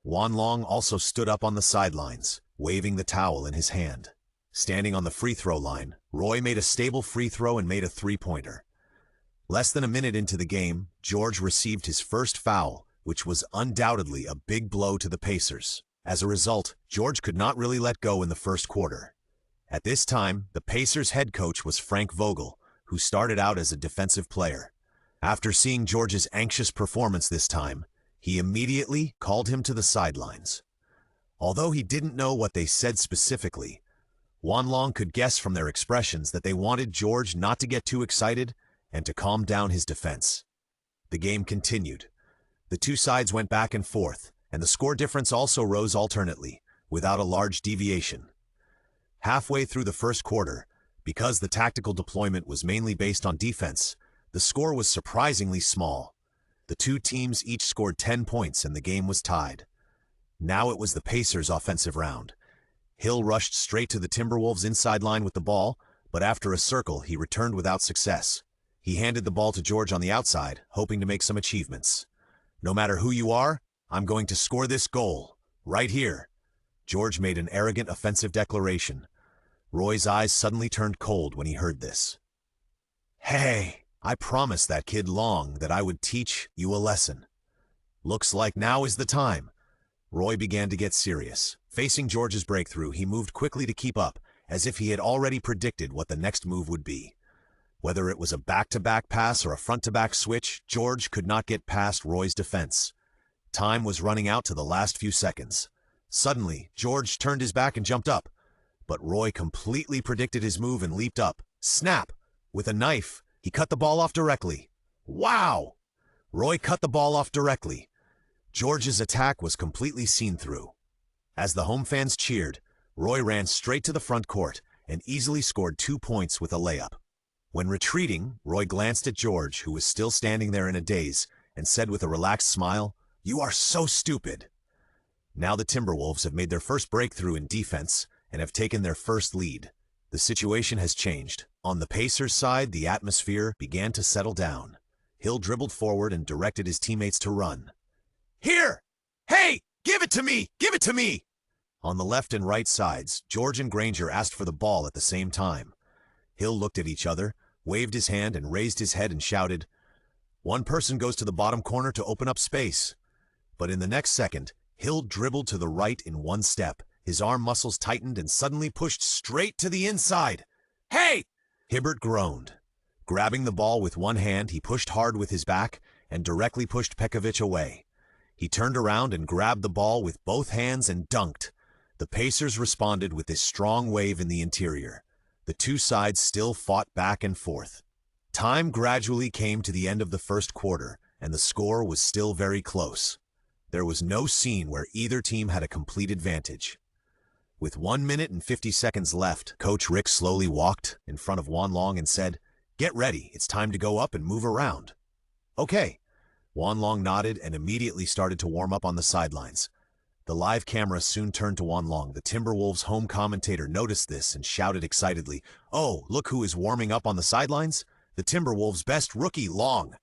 Juan Long also stood up on the sidelines, waving the towel in his hand. Standing on the free throw line, Roy made a stable free throw and made a three-pointer. Less than a minute into the game, George received his first foul, which was undoubtedly a big blow to the Pacers. As a result, George could not really let go in the first quarter. At this time, the Pacers' head coach was Frank Vogel, who started out as a defensive player. After seeing George's anxious performance this time, he immediately called him to the sidelines. Although he didn't know what they said specifically, Juan Long could guess from their expressions that they wanted George not to get too excited and to calm down his defense. The game continued. The two sides went back and forth, and the score difference also rose alternately, without a large deviation. Halfway through the first quarter, because the tactical deployment was mainly based on defense, the score was surprisingly small. The two teams each scored 10 points and the game was tied. Now it was the Pacers' offensive round. Hill rushed straight to the Timberwolves' inside line with the ball, but after a circle, he returned without success. He handed the ball to George on the outside, hoping to make some achievements. "No matter who you are, I'm going to score this goal. Right here." George made an arrogant offensive declaration. Roy's eyes suddenly turned cold when he heard this. "Hey!" I promised that kid Long that I would teach you a lesson. Looks like now is the time. Roy began to get serious. Facing George's breakthrough, he moved quickly to keep up, as if he had already predicted what the next move would be. Whether it was a back-to-back pass or a front-to-back switch, George could not get past Roy's defense. Time was running out to the last few seconds. Suddenly, George turned his back and jumped up. But Roy completely predicted his move and leaped up. Snap! With a knife, he cut the ball off directly. Wow! Roy cut the ball off directly. George's attack was completely seen through. As the home fans cheered, Roy ran straight to the front court and easily scored 2 points with a layup. When retreating, Roy glanced at George, who was still standing there in a daze, and said with a relaxed smile, "You are so stupid." Now the Timberwolves have made their first breakthrough in defense and have taken their first lead. The situation has changed. On the Pacers' side, the atmosphere began to settle down. Hill dribbled forward and directed his teammates to run. "Here! Hey! Give it to me! Give it to me!" On the left and right sides, George and Granger asked for the ball at the same time. Hill looked at each other, waved his hand and raised his head and shouted, "One person goes to the bottom corner to open up space." But in the next second, Hill dribbled to the right in one step. His arm muscles tightened and suddenly pushed straight to the inside. "Hey!" Hibbert groaned. Grabbing the ball with one hand, he pushed hard with his back and directly pushed Pekovic away. He turned around and grabbed the ball with both hands and dunked. The Pacers responded with this strong wave in the interior. The two sides still fought back and forth. Time gradually came to the end of the first quarter, and the score was still very close. There was no scene where either team had a complete advantage. With 1 minute and 50 seconds left, Coach Rick slowly walked in front of Wan Long and said, "Get ready, it's time to go up and move around." "Okay." Wan Long nodded and immediately started to warm up on the sidelines. The live camera soon turned to Wan Long. The Timberwolves home commentator noticed this and shouted excitedly, "Oh, look who is warming up on the sidelines. The Timberwolves' best rookie, Long.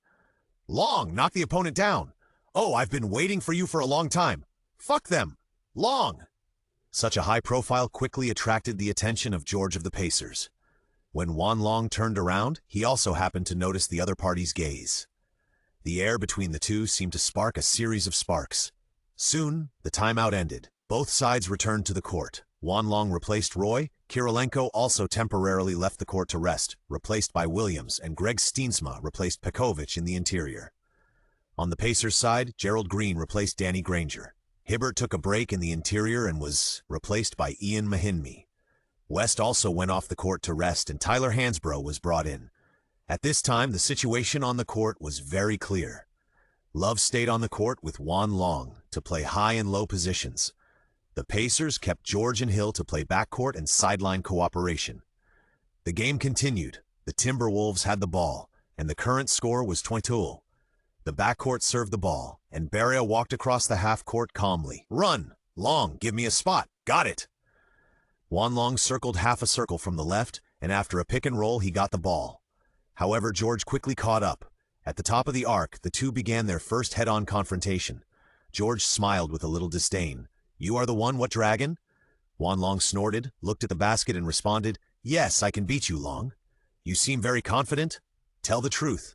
Long, knock the opponent down. Oh, I've been waiting for you for a long time. Fuck them. Long." Such a high profile quickly attracted the attention of George of the Pacers. When Wan Long turned around, he also happened to notice the other party's gaze. The air between the two seemed to spark a series of sparks. Soon, the timeout ended. Both sides returned to the court. Wan Long replaced Roy. Kirilenko also temporarily left the court to rest, replaced by Williams, and Greg Steensma replaced Pekovic in the interior. On the Pacers side, Gerald Green replaced Danny Granger. Hibbert took a break in the interior and was replaced by Ian Mahinmi. West also went off the court to rest, and Tyler Hansbrough was brought in. At this time, the situation on the court was very clear. Love stayed on the court with Wan Long to play high and low positions. The Pacers kept George and Hill to play backcourt and sideline cooperation. The game continued. The Timberwolves had the ball, and the current score was 22. The backcourt served the ball, and Beria walked across the half-court calmly. "Run! Long, give me a spot. Got it!" Wan Long circled half a circle from the left, and after a pick and roll, he got the ball. However, George quickly caught up. At the top of the arc, the two began their first head-on confrontation. George smiled with a little disdain. "You are the one, what dragon?" Wan Long snorted, looked at the basket and responded, "Yes, I can beat you, Long. You seem very confident. Tell the truth.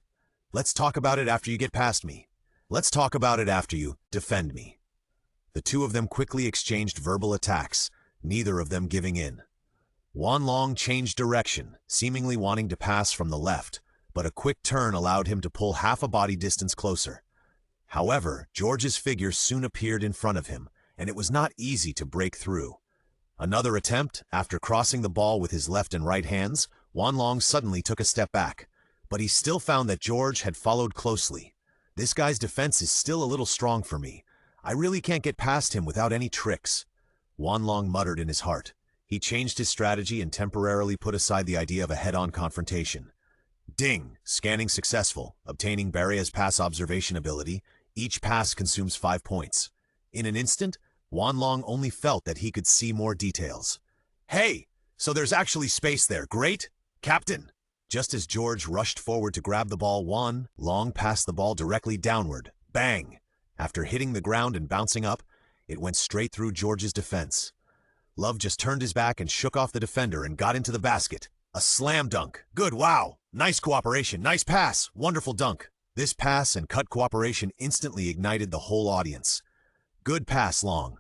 Let's talk about it after you get past me. Let's talk about it after you defend me." The two of them quickly exchanged verbal attacks, neither of them giving in. Wan Long changed direction, seemingly wanting to pass from the left, but a quick turn allowed him to pull half a body distance closer. However, George's figure soon appeared in front of him, and it was not easy to break through. Another attempt, after crossing the ball with his left and right hands, Wan Long suddenly took a step back, but he still found that George had followed closely. "This guy's defense is still a little strong for me. I really can't get past him without any tricks," Wan Long muttered in his heart. He changed his strategy and temporarily put aside the idea of a head-on confrontation. Ding! Scanning successful, obtaining Beria's pass observation ability. Each pass consumes 5 points. In an instant, Wan Long only felt that he could see more details. "Hey! So there's actually space there. Great! Captain!" Just as George rushed forward to grab the ball, Wan Long passed the ball directly downward. Bang! After hitting the ground and bouncing up, it went straight through George's defense. Love just turned his back and shook off the defender and got into the basket. A slam dunk. Good, wow! Nice cooperation, nice pass, wonderful dunk. This pass and cut cooperation instantly ignited the whole audience. Good pass, Long.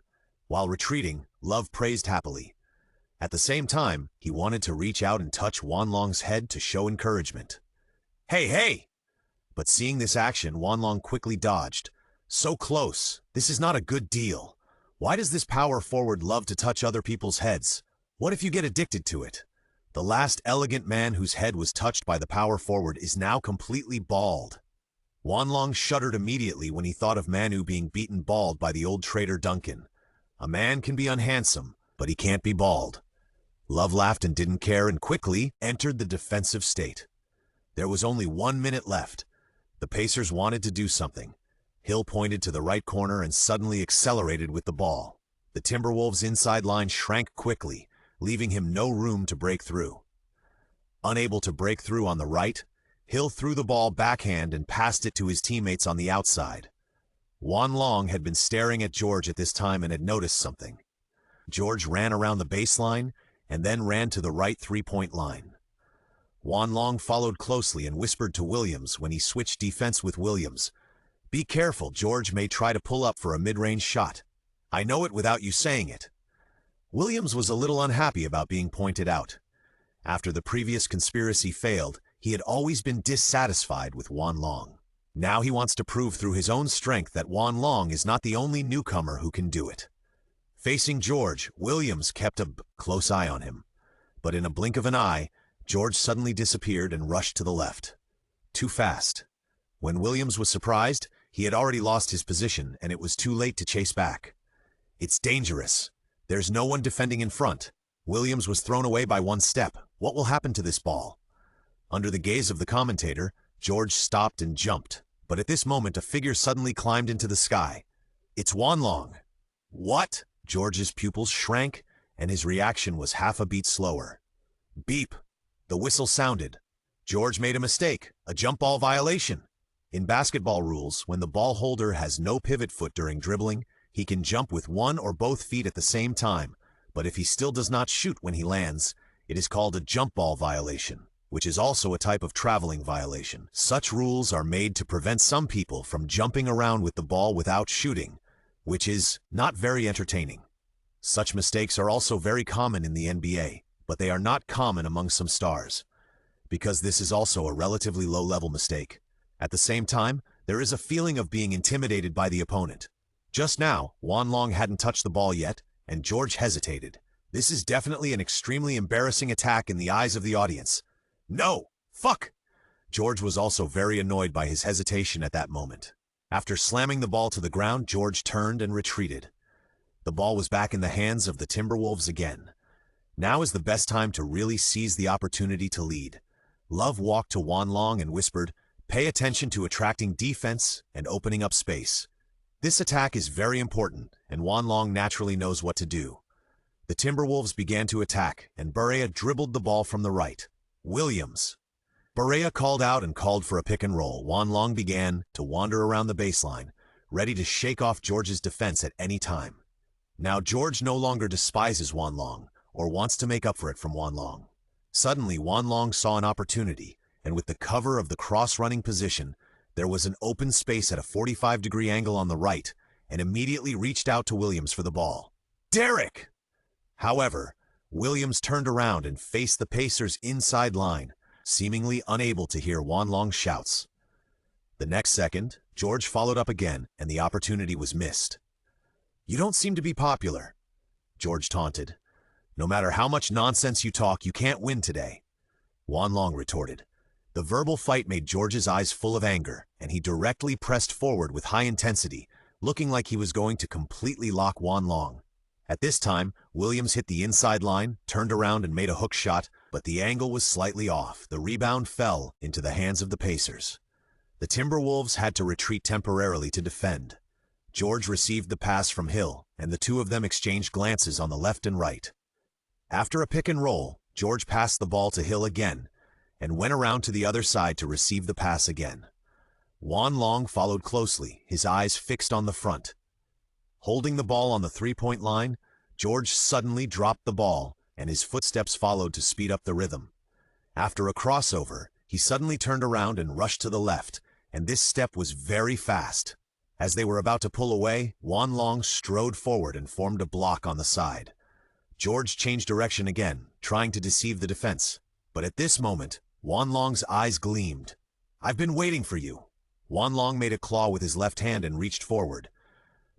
While retreating, Love praised happily. At the same time, he wanted to reach out and touch Wanlong's head to show encouragement. Hey, hey! But seeing this action, Wanlong quickly dodged. So close. This is not a good deal. Why does this power forward love to touch other people's heads? What if you get addicted to it? The last elegant man whose head was touched by the power forward is now completely bald. Wanlong shuddered immediately when he thought of Manu being beaten bald by the old traitor Duncan. A man can be unhandsome, but he can't be bald. Love laughed and didn't care and quickly entered the defensive state. There was only 1 minute left. The Pacers wanted to do something. Hill pointed to the right corner and suddenly accelerated with the ball. The Timberwolves' inside line shrank quickly, leaving him no room to break through. Unable to break through on the right, Hill threw the ball backhand and passed it to his teammates on the outside. Wanlong had been staring at George at this time and had noticed something. George ran around the baseline and then ran to the right three-point line. Wanlong followed closely and whispered to Williams when he switched defense with Williams. "Be careful, George may try to pull up for a mid-range shot. I know it without you saying it." Williams was a little unhappy about being pointed out. After the previous conspiracy failed, he had always been dissatisfied with Wanlong. Now he wants to prove through his own strength that Wanlong is not the only newcomer who can do it. Facing George, Williams kept a close eye on him. But in a blink of an eye, George suddenly disappeared and rushed to the left. Too fast. When Williams was surprised, he had already lost his position and it was too late to chase back. It's dangerous. There's no one defending in front. Williams was thrown away by one step. What will happen to this ball? Under the gaze of the commentator, George stopped and jumped. But at this moment, a figure suddenly climbed into the sky. It's Wanlong. What? George's pupils shrank, and his reaction was half a beat slower. Beep. The whistle sounded. George made a mistake, a jump ball violation. In basketball rules, when the ball holder has no pivot foot during dribbling, he can jump with one or both feet at the same time, but if he still does not shoot when he lands, it is called a jump ball violation, which is also a type of traveling violation. Such rules are made to prevent some people from jumping around with the ball without shooting, which is not very entertaining. Such mistakes are also very common in the NBA, but they are not common among some stars, because this is also a relatively low-level mistake. At the same time, there is a feeling of being intimidated by the opponent. Just now, Wanlong hadn't touched the ball yet, and George hesitated. This is definitely an extremely embarrassing attack in the eyes of the audience. No! Fuck! George was also very annoyed by his hesitation at that moment. After slamming the ball to the ground, George turned and retreated. The ball was back in the hands of the Timberwolves again. Now is the best time to really seize the opportunity to lead. Love walked to Wanlong and whispered, "Pay attention to attracting defense and opening up space. This attack is very important, and Wanlong naturally knows what to do." The Timberwolves began to attack, and Barea dribbled the ball from the right. Williams. Barea called out and called for a pick and roll. Wanlong began to wander around the baseline, ready to shake off George's defense at any time. Now George no longer despises Wanlong, or wants to make up for it from Wanlong. Suddenly, Wanlong saw an opportunity, and with the cover of the cross-running position, there was an open space at a 45-degree angle on the right, and immediately reached out to Williams for the ball. Derek! However, Williams turned around and faced the Pacers' inside line, seemingly unable to hear Wanlong's shouts. The next second, George followed up again, and the opportunity was missed. "You don't seem to be popular," George taunted. "No matter how much nonsense you talk, you can't win today." Wanlong retorted. The verbal fight made George's eyes full of anger, and he directly pressed forward with high intensity, looking like he was going to completely lock Wanlong. At this time, Williams hit the inside line, turned around and made a hook shot, but the angle was slightly off. The rebound fell into the hands of the Pacers. The Timberwolves had to retreat temporarily to defend. George received the pass from Hill, and the two of them exchanged glances on the left and right. After a pick and roll, George passed the ball to Hill again, and went around to the other side to receive the pass again. Wanlong followed closely, his eyes fixed on the front. Holding the ball on the three-point line, George suddenly dropped the ball, and his footsteps followed to speed up the rhythm. After a crossover, He suddenly turned around and rushed to the left, and this step was very fast. As they were about to pull away, Wan Long strode forward and formed a block on the side. George changed direction again, trying to deceive the defense. But at this moment, Wan Long's eyes gleamed. "I've been waiting for you." Wan Long made a claw with his left hand and reached forward.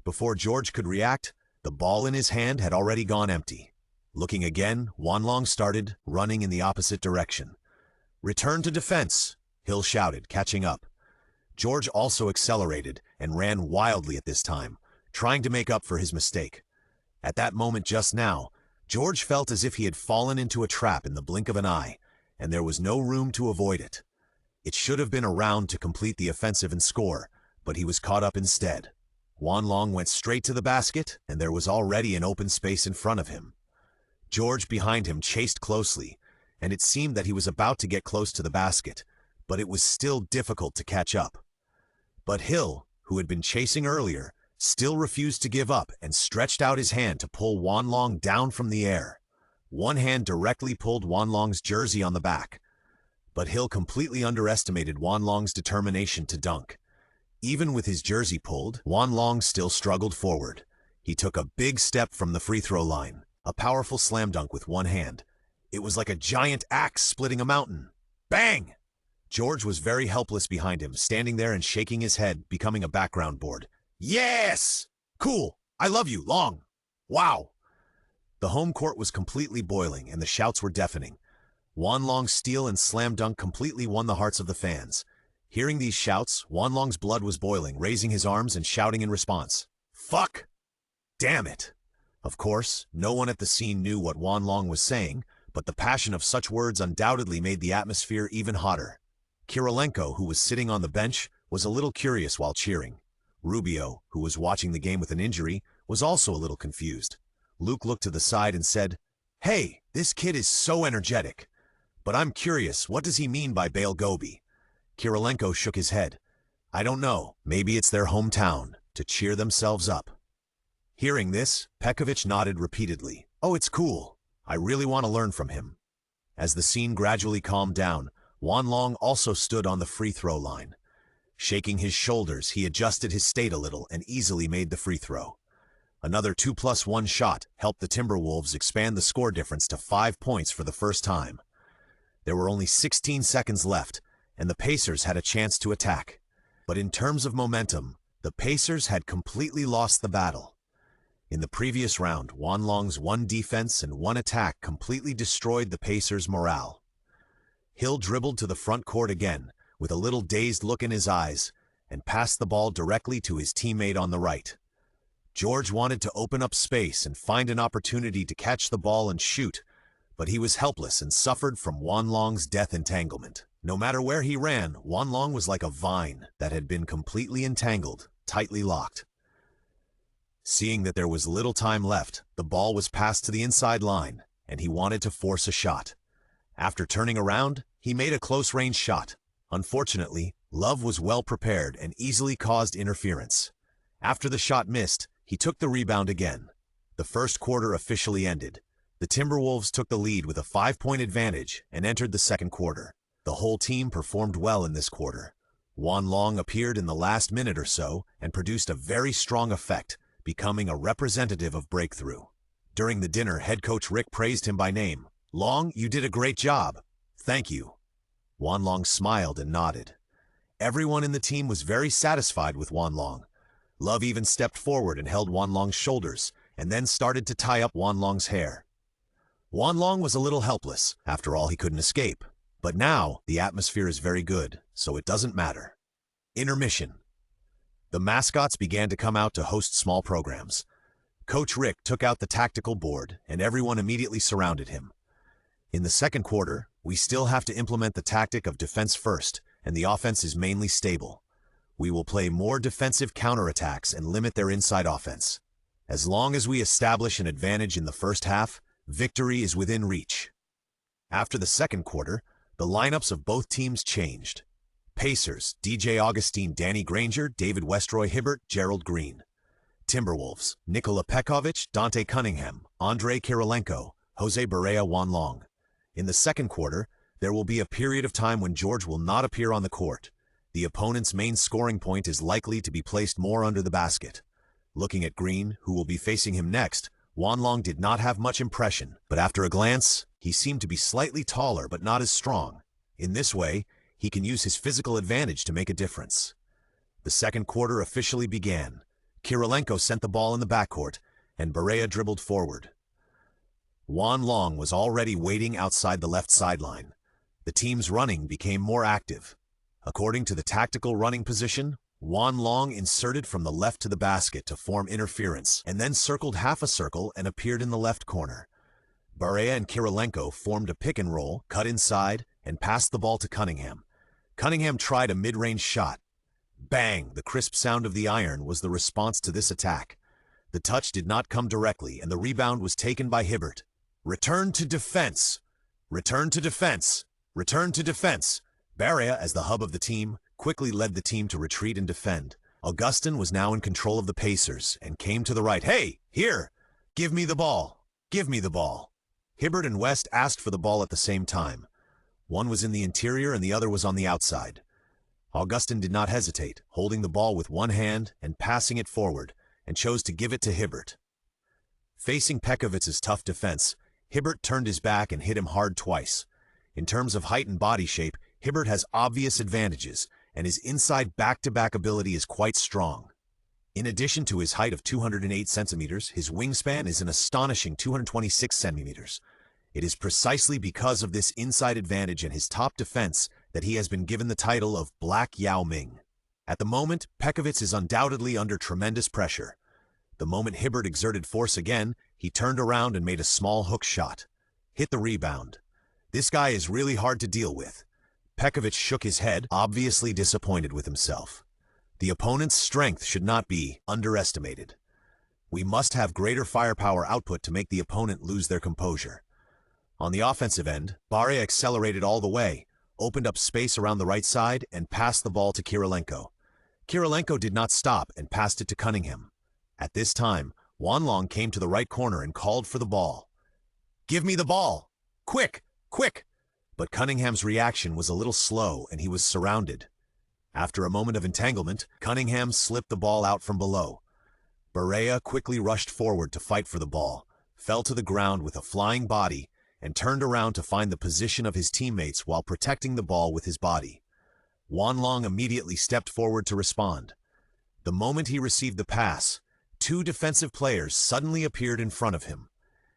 Before George could react, the ball in his hand had already gone empty. Looking again, Wan Long started, running in the opposite direction. "Return to defense," Hill shouted, catching up. George also accelerated and ran wildly at this time, trying to make up for his mistake. At that moment just now, George felt as if he had fallen into a trap in the blink of an eye, and there was no room to avoid it. It should have been a round to complete the offensive and score, but he was caught up instead. Wan Long went straight to the basket, and there was already an open space in front of him. George behind him chased closely, and it seemed that he was about to get close to the basket, but it was still difficult to catch up. But Hill, who had been chasing earlier, still refused to give up and stretched out his hand to pull Wan Long down from the air. One hand directly pulled Wan Long's jersey on the back. But Hill completely underestimated Wan Long's determination to dunk. Even with his jersey pulled, Wan Long still struggled forward. He took a big step from the free throw line, a powerful slam dunk with one hand. It was like a giant axe splitting a mountain. Bang! George was very helpless behind him, standing there and shaking his head, becoming a background board. Yes! Cool! I love you, Long! Wow! The home court was completely boiling, and the shouts were deafening. Wan Long's steal and slam dunk completely won the hearts of the fans. Hearing these shouts, Wan Long's blood was boiling, raising his arms and shouting in response. Fuck! Damn it! Of course, no one at the scene knew what Wan Long was saying, but the passion of such words undoubtedly made the atmosphere even hotter. Kirilenko, who was sitting on the bench, was a little curious while cheering. Rubio, who was watching the game with an injury, was also a little confused. Luke looked to the side and said, "Hey, this kid is so energetic. But I'm curious, what does he mean by Bail Gobi?" Kirilenko shook his head. "I don't know. Maybe it's their hometown, to cheer themselves up." Hearing this, Pekovic nodded repeatedly. "Oh, it's cool. I really want to learn from him." As the scene gradually calmed down, Wan Long also stood on the free throw line. Shaking his shoulders, he adjusted his state a little and easily made the free throw. Another 2+1 shot helped the Timberwolves expand the score difference to 5 points for the first time. There were only 16 seconds left, and the Pacers had a chance to attack. But in terms of momentum, the Pacers had completely lost the battle. In the previous round, Wan Long's one defense and one attack completely destroyed the Pacers' morale. Hill dribbled to the front court again, with a little dazed look in his eyes, and passed the ball directly to his teammate on the right. George wanted to open up space and find an opportunity to catch the ball and shoot, but he was helpless and suffered from Wan Long's death entanglement. No matter where he ran, Wan Long was like a vine that had been completely entangled, tightly locked. Seeing that there was little time left, the ball was passed to the inside line, and he wanted to force a shot. After turning around, he made a close-range shot. Unfortunately, Love was well prepared and easily caused interference. After the shot missed, he took the rebound again. The first quarter officially ended. The Timberwolves took the lead with a 5-point advantage and entered the second quarter. The whole team performed well in this quarter. Wan Long appeared in the last minute or so and produced a very strong effect, becoming a representative of breakthrough. During the dinner, head coach Rick praised him by name. "Long, you did a great job. Thank you." Wan Long smiled and nodded. Everyone in the team was very satisfied with Wan Long. Love even stepped forward and held Wan Long's shoulders, and then started to tie up Wan Long's hair. Wan Long was a little helpless. After all, he couldn't escape. But now, the atmosphere is very good, so it doesn't matter. Intermission. The mascots began to come out to host small programs. Coach Rick took out the tactical board, and everyone immediately surrounded him. In the second quarter, we still have to implement the tactic of defense first, and the offense is mainly stable. We will play more defensive counterattacks and limit their inside offense. As long as we establish an advantage in the first half, victory is within reach. After the second quarter, the lineups of both teams changed. Pacers, DJ Augustine, Danny Granger, David Westroy Hibbert, Gerald Green. Timberwolves, Nikola Pekovic, Dante Cunningham, Andrei Kirilenko, Jose Barea, Wan Long. In the second quarter, There will be a period of time when George will not appear on the court. The opponent's main scoring point is likely to be placed more under the basket. Looking at Green, who will be facing him next, Wanlong did not have much impression, but after a glance, he seemed to be slightly taller but not as strong. In this way, he can use his physical advantage to make a difference. The second quarter officially began. Kirilenko sent the ball in the backcourt, and Barea dribbled forward. Wanlong was already waiting outside the left sideline. The team's running became more active. According to the tactical running position, Wanlong inserted from the left to the basket to form interference, and then circled half a circle and appeared in the left corner. Barea and Kirilenko formed a pick and roll, cut inside, and passed the ball to Cunningham. Cunningham tried a mid-range shot. Bang! The crisp sound of the iron was the response to this attack. The touch did not come directly, and the rebound was taken by Hibbert. Return to defense! Return to defense! Return to defense! Barea, as the hub of the team, quickly led the team to retreat and defend. Augustin was now in control of the Pacers and came to the right. Hey, here! Give me the ball! Give me the ball! Hibbert and West asked for the ball at the same time. One was in the interior and the other was on the outside. Augustin did not hesitate, holding the ball with one hand and passing it forward, and chose to give it to Hibbert. Facing Pekovic's tough defense, Hibbert turned his back and hit him hard twice. In terms of height and body shape, Hibbert has obvious advantages, and his inside back-to-back ability is quite strong. In addition to his height of 208 centimeters, his wingspan is an astonishing 226 centimeters. It is precisely because of this inside advantage and his top defense that he has been given the title of Black Yao Ming. At the moment, Pekovic is undoubtedly under tremendous pressure. The moment Hibbert exerted force again, he turned around and made a small hook shot. Hit the rebound. This guy is really hard to deal with. Pekovic shook his head, obviously disappointed with himself. The opponent's strength should not be underestimated. We must have greater firepower output to make the opponent lose their composure. On the offensive end, Barea accelerated all the way, opened up space around the right side, and passed the ball to Kirilenko. Kirilenko did not stop and passed it to Cunningham. At this time, Wanlong came to the right corner and called for the ball. "Give me the ball! Quick! Quick!" But Cunningham's reaction was a little slow and he was surrounded. After a moment of entanglement, Cunningham slipped the ball out from below. Barea quickly rushed forward to fight for the ball, fell to the ground with a flying body, and turned around to find the position of his teammates while protecting the ball with his body. Wanlong immediately stepped forward to respond. The moment he received the pass, two defensive players suddenly appeared in front of him.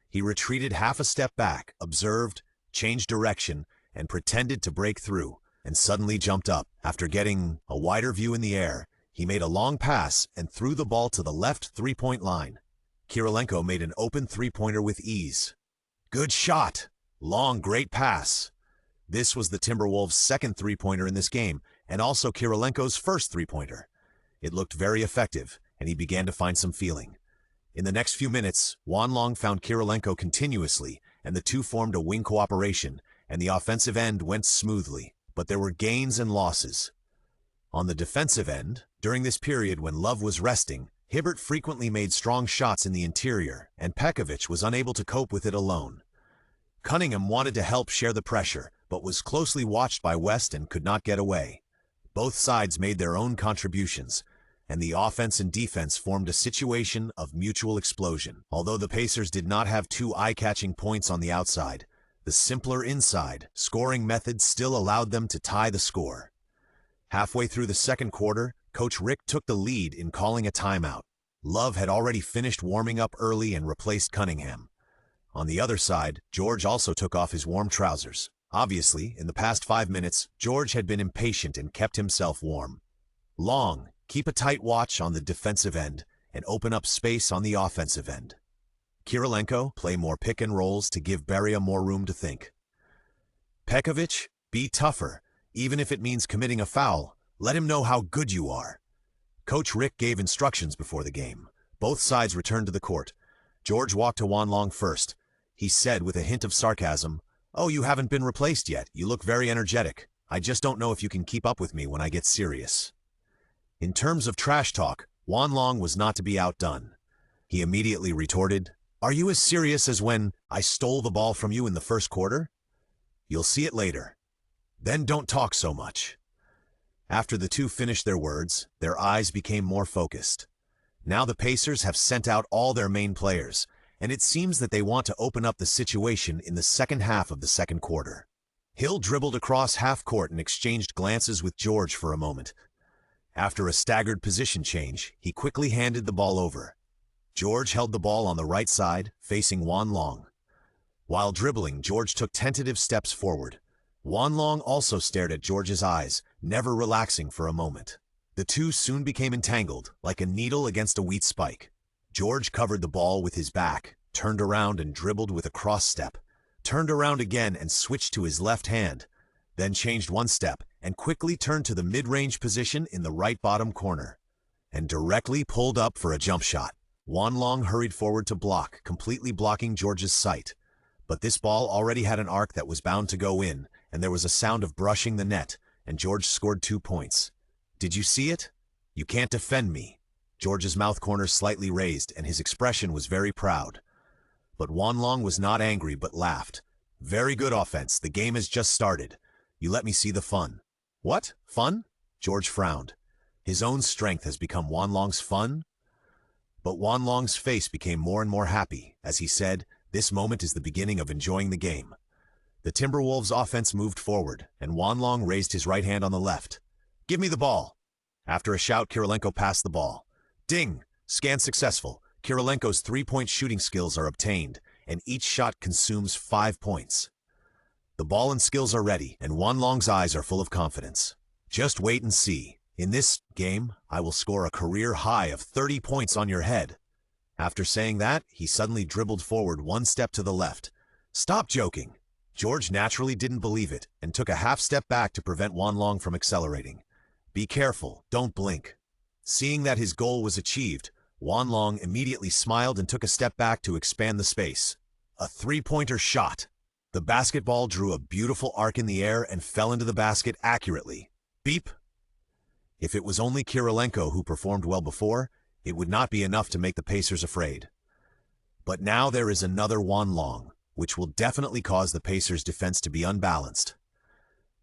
He retreated half a step back, observed, changed direction, and pretended to break through, and suddenly jumped up. After getting a wider view in the air, he made a long pass and threw the ball to the left three-point line. Kirilenko made an open three-pointer with ease. Good shot! Long, great pass. This was the Timberwolves' second three-pointer in this game, and also Kirilenko's first three-pointer. It looked very effective, and he began to find some feeling. In the next few minutes, Wanlong found Kirilenko continuously, and the two formed a wing cooperation, and the offensive end went smoothly. But there were gains and losses. On the defensive end, during this period when Love was resting, Hibbert frequently made strong shots in the interior, and Pekovic was unable to cope with it alone. Cunningham wanted to help share the pressure, but was closely watched by West and could not get away. Both sides made their own contributions, and the offense and defense formed a situation of mutual explosion. Although the Pacers did not have two eye-catching points on the outside, the simpler inside scoring method still allowed them to tie the score. Halfway through the second quarter, Coach Rick took the lead in calling a timeout. Love had already finished warming up early and replaced Cunningham. On the other side, George also took off his warm trousers. Obviously, in the past 5 minutes, George had been impatient and kept himself warm. Long, keep a tight watch on the defensive end and open up space on the offensive end. Kirilenko, play more pick and rolls to give Barea more room to think. Pekovic, be tougher. Even if it means committing a foul, let him know how good you are. Coach Rick gave instructions before the game. Both sides returned to the court. George walked to Wanlong first. He said with a hint of sarcasm, "Oh, you haven't been replaced yet. You look very energetic. I just don't know if you can keep up with me when I get serious." In terms of trash talk, Wanlong was not to be outdone. He immediately retorted, "Are you as serious as when I stole the ball from you in the first quarter? You'll see it later." Then don't talk so much." After the two finished their words, their eyes became more focused. Now the Pacers have sent out all their main players, and it seems that they want to open up the situation in the second half of the second quarter. Hill dribbled across half-court and exchanged glances with George for a moment. After a staggered position change, he quickly handed the ball over. George held the ball on the right side, facing Wan Long. While dribbling, George took tentative steps forward. Wan Long also stared at George's eyes, never relaxing for a moment. The two soon became entangled, like a needle against a wheat spike. George covered the ball with his back, turned around and dribbled with a cross step, turned around again and switched to his left hand, then changed one step and quickly turned to the mid-range position in the right bottom corner, and directly pulled up for a jump shot. Wan Long hurried forward to block, completely blocking George's sight. But this ball already had an arc that was bound to go in, and there was a sound of brushing the net, and George scored 2 points. "Did you see it? You can't defend me." George's mouth corners slightly raised, and his expression was very proud. But Wan Long was not angry, but laughed. "Very good offense. The game has just started. You let me see the fun." "What? Fun?" George frowned. His own strength has become Wan Long's fun? But Wan Long's face became more and more happy, as he said, "This moment is the beginning of enjoying the game." The Timberwolves' offense moved forward, and Wan Long raised his right hand on the left. "Give me the ball." After a shout, Kirilenko passed the ball. Ding! Scan successful. Kirilenko's three-point shooting skills are obtained, and each shot consumes 5 points. The ball and skills are ready, and Wan Long's eyes are full of confidence. "Just wait and see. In this game, I will score a career high of 30 points on your head." After saying that, he suddenly dribbled forward one step to the left. "Stop joking." George naturally didn't believe it, and took a half step back to prevent Wan Long from accelerating. "Be careful, don't blink." Seeing that his goal was achieved, Wan Long immediately smiled and took a step back to expand the space. A three-pointer shot. The basketball drew a beautiful arc in the air and fell into the basket accurately. Beep! If it was only Kirilenko who performed well before, it would not be enough to make the Pacers afraid. But now there is another Wan Long, which will definitely cause the Pacers' defense to be unbalanced.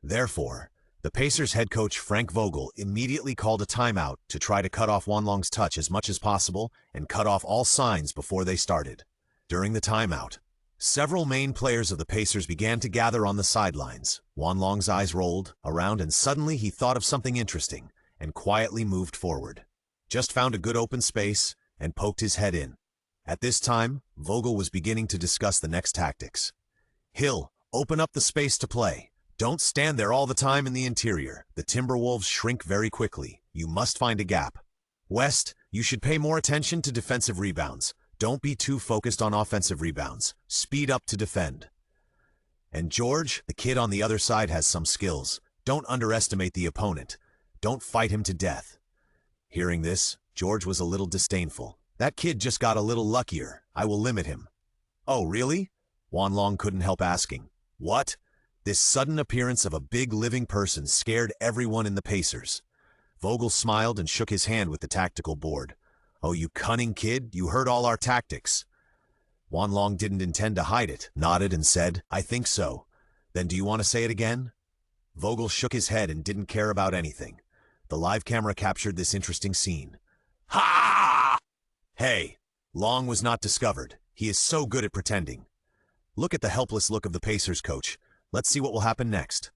Therefore, the Pacers head coach Frank Vogel immediately called a timeout to try to cut off Wan Long's touch as much as possible and cut off all signs before they started. During the timeout, several main players of the Pacers began to gather on the sidelines. Wan Long's eyes rolled around, and suddenly he thought of something interesting and quietly moved forward. Just found a good open space and poked his head in. At this time, Vogel was beginning to discuss the next tactics. "Hill, open up the space to play. Don't stand there all the time in the interior. The Timberwolves shrink very quickly. You must find a gap. West, you should pay more attention to defensive rebounds. Don't be too focused on offensive rebounds. Speed up to defend. And George, the kid on the other side has some skills. Don't underestimate the opponent. Don't fight him to death." Hearing this, George was a little disdainful. "That kid just got a little luckier. I will limit him." "Oh, really?" Wan Long couldn't help asking. "What?" This sudden appearance of a big living person scared everyone in the Pacers. Vogel smiled and shook his hand with the tactical board. "Oh, you cunning kid, you heard all our tactics." Wan Long didn't intend to hide it, nodded and said, "I think so." "Then do you want to say it again?" Vogel shook his head and didn't care about anything. The live camera captured this interesting scene. "Ha!" "Hey, Long was not discovered. He is so good at pretending." Look at the helpless look of the Pacers coach. Let's see what will happen next.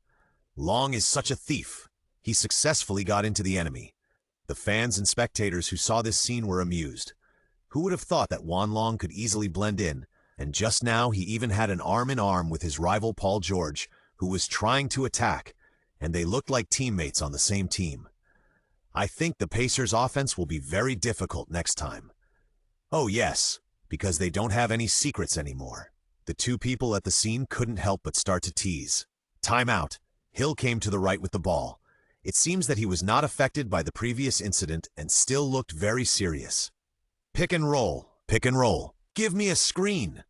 "Long is such a thief. He successfully got into the enemy." The fans and spectators who saw this scene were amused. Who would have thought that Wan Long could easily blend in, and just now he even had an arm-in-arm with his rival Paul George, who was trying to attack, and they looked like teammates on the same team. I think the Pacers' offense will be very difficult next time. Oh yes, because they don't have any secrets anymore. The two people at the scene couldn't help but start to tease. Timeout. Hill came to the right with the ball. It seems that he was not affected by the previous incident and still looked very serious. Pick and roll. Pick and roll. Give me a screen.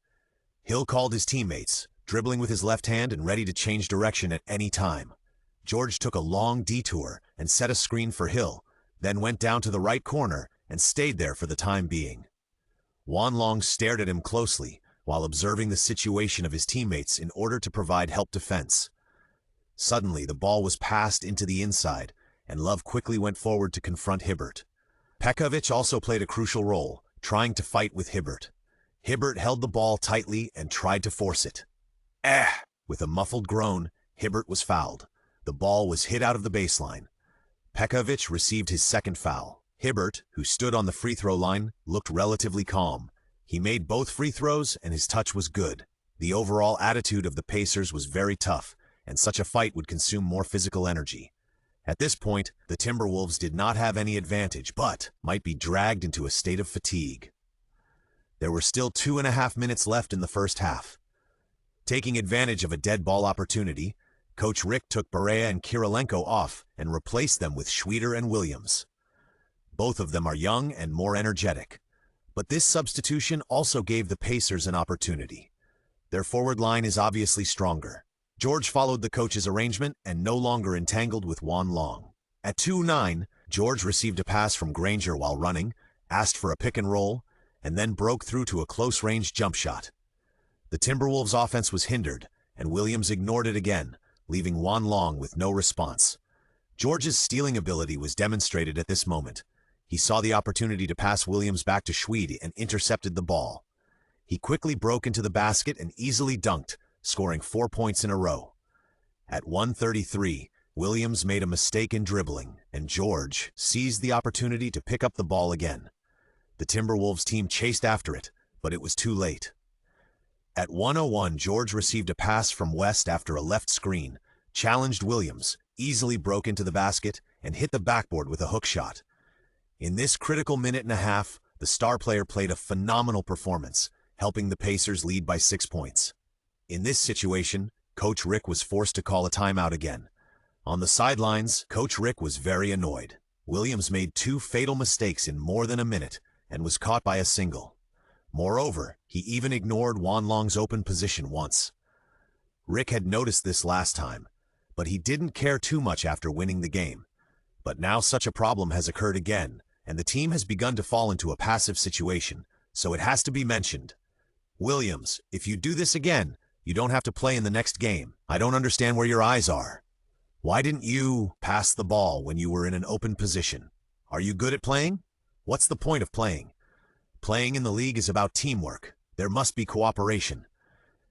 Hill called his teammates, dribbling with his left hand and ready to change direction at any time. George took a long detour and set a screen for Hill, then went down to the right corner and stayed there for the time being. Wan Long stared at him closely while observing the situation of his teammates in order to provide help defense. Suddenly, the ball was passed into the inside, and Love quickly went forward to confront Hibbert. Pekovic also played a crucial role, trying to fight with Hibbert. Hibbert held the ball tightly and tried to force it. With a muffled groan, Hibbert was fouled. The ball was hit out of the baseline. Pekovic received his second foul. Hibbert, who stood on the free throw line, looked relatively calm. He made both free throws and his touch was good. The overall attitude of the Pacers was very tough, and such a fight would consume more physical energy. At this point, the Timberwolves did not have any advantage, but might be dragged into a state of fatigue. There were still 2.5 minutes left in the first half. Taking advantage of a dead ball opportunity, Coach Rick took Barea and Kirilenko off and replaced them with Schroeder and Williams. Both of them are young and more energetic. But this substitution also gave the Pacers an opportunity. Their forward line is obviously stronger. George followed the coach's arrangement and no longer entangled with Juan Long. At 2-9, George received a pass from Granger while running, asked for a pick and roll, and then broke through to a close-range jump shot. The Timberwolves' offense was hindered, and Williams ignored it again, leaving Juan Long with no response. George's stealing ability was demonstrated at this moment. He saw the opportunity to pass Williams back to Schwede and intercepted the ball. He quickly broke into the basket and easily dunked, scoring 4 points in a row. At 1:33, Williams made a mistake in dribbling, and George seized the opportunity to pick up the ball again. The Timberwolves team chased after it, but it was too late. At 1:01, George received a pass from West after a left screen, challenged Williams, easily broke into the basket, and hit the backboard with a hook shot. In this critical minute and a half, the star player played a phenomenal performance, helping the Pacers lead by 6 points. In this situation, Coach Rick was forced to call a timeout again. On the sidelines, Coach Rick was very annoyed. Williams made 2 fatal mistakes in more than a minute and was caught by a single. Moreover, he even ignored Juan Long's open position once. Rick had noticed this last time, but he didn't care too much after winning the game. But now such a problem has occurred again, and the team has begun to fall into a passive situation, so it has to be mentioned. Williams, if you do this again, you don't have to play in the next game. I don't understand where your eyes are. Why didn't you pass the ball when you were in an open position? Are you good at playing? What's the point of playing? Playing in the league is about teamwork. There must be cooperation.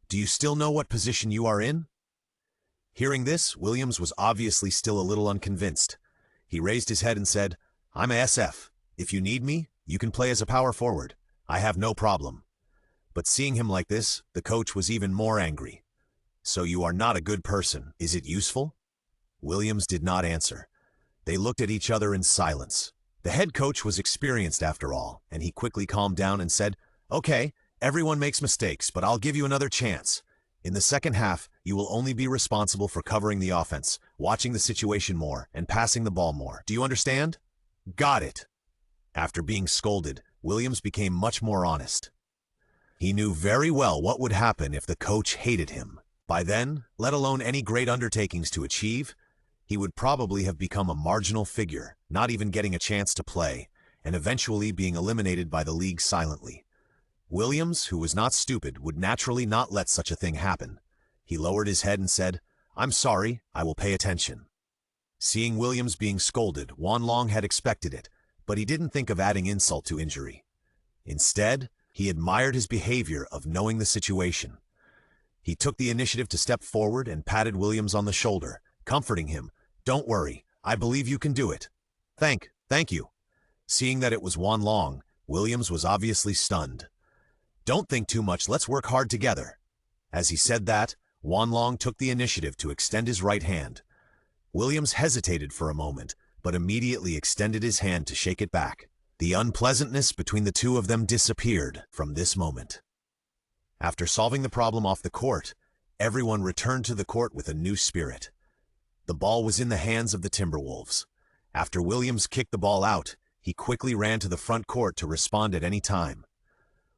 Do you still know what position you are in? Hearing this, Williams was obviously still a little unconvinced. He raised his head and said, "I'm a SF. If you need me, you can play as a power forward. I have no problem." But seeing him like this, the coach was even more angry. "So you are not a good person. Is it useful?" Williams did not answer. They looked at each other in silence. The head coach was experienced after all, and he quickly calmed down and said, "Okay, everyone makes mistakes, but I'll give you another chance. In the second half, you will only be responsible for covering the offense, watching the situation more, and passing the ball more. Do you understand?" "Got it." After being scolded, Williams became much more honest. He knew very well what would happen if the coach hated him. By then, let alone any great undertakings to achieve, he would probably have become a marginal figure, not even getting a chance to play, and eventually being eliminated by the league silently. Williams, who was not stupid, would naturally not let such a thing happen. He lowered his head and said, "I'm sorry, I will pay attention." Seeing Williams being scolded, Juan Long had expected it, but he didn't think of adding insult to injury. Instead, he admired his behavior of knowing the situation. He took the initiative to step forward and patted Williams on the shoulder, comforting him. "Don't worry, I believe you can do it." Thank you." Seeing that it was Juan Long, Williams was obviously stunned. "Don't think too much, let's work hard together." As he said that, Juan Long took the initiative to extend his right hand. Williams hesitated for a moment, but immediately extended his hand to shake it back. The unpleasantness between the two of them disappeared from this moment. After solving the problem off the court, everyone returned to the court with a new spirit. The ball was in the hands of the Timberwolves. After Williams kicked the ball out, he quickly ran to the front court to respond at any time.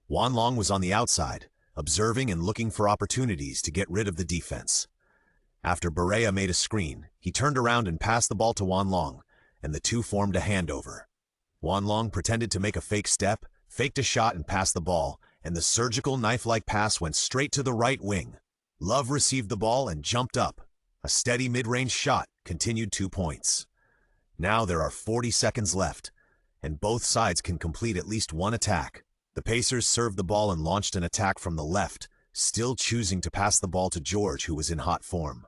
Juan Long was on the outside, observing and looking for opportunities to get rid of the defense. After Barea made a screen, he turned around and passed the ball to Juan Long, and the two formed a handover. Juan Long pretended to make a fake step, faked a shot and passed the ball, and the surgical knife-like pass went straight to the right wing. Love received the ball and jumped up. A steady mid-range shot continued 2 points. Now there are 40 seconds left, and both sides can complete at least one attack. The Pacers served the ball and launched an attack from the left, still choosing to pass the ball to George, who was in hot form.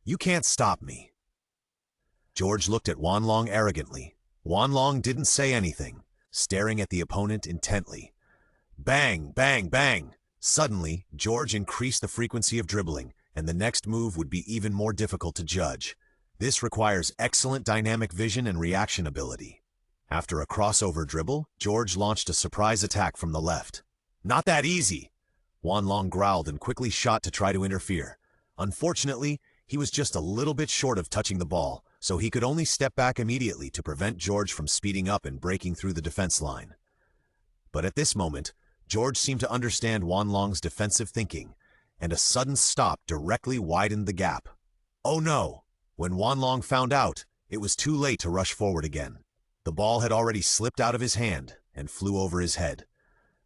"You can't stop me." George looked at Wanlong arrogantly. Wanlong didn't say anything, staring at the opponent intently. Bang, bang, bang! Suddenly, George increased the frequency of dribbling, and the next move would be even more difficult to judge. This requires excellent dynamic vision and reaction ability. After a crossover dribble, George launched a surprise attack from the left. "Not that easy!" Wanlong growled and quickly shot to try to interfere. Unfortunately, he was just a little bit short of touching the ball, so he could only step back immediately to prevent George from speeding up and breaking through the defense line. But at this moment, George seemed to understand Wanlong's defensive thinking, and a sudden stop directly widened the gap. Oh no! When Wanlong found out, it was too late to rush forward again. The ball had already slipped out of his hand and flew over his head.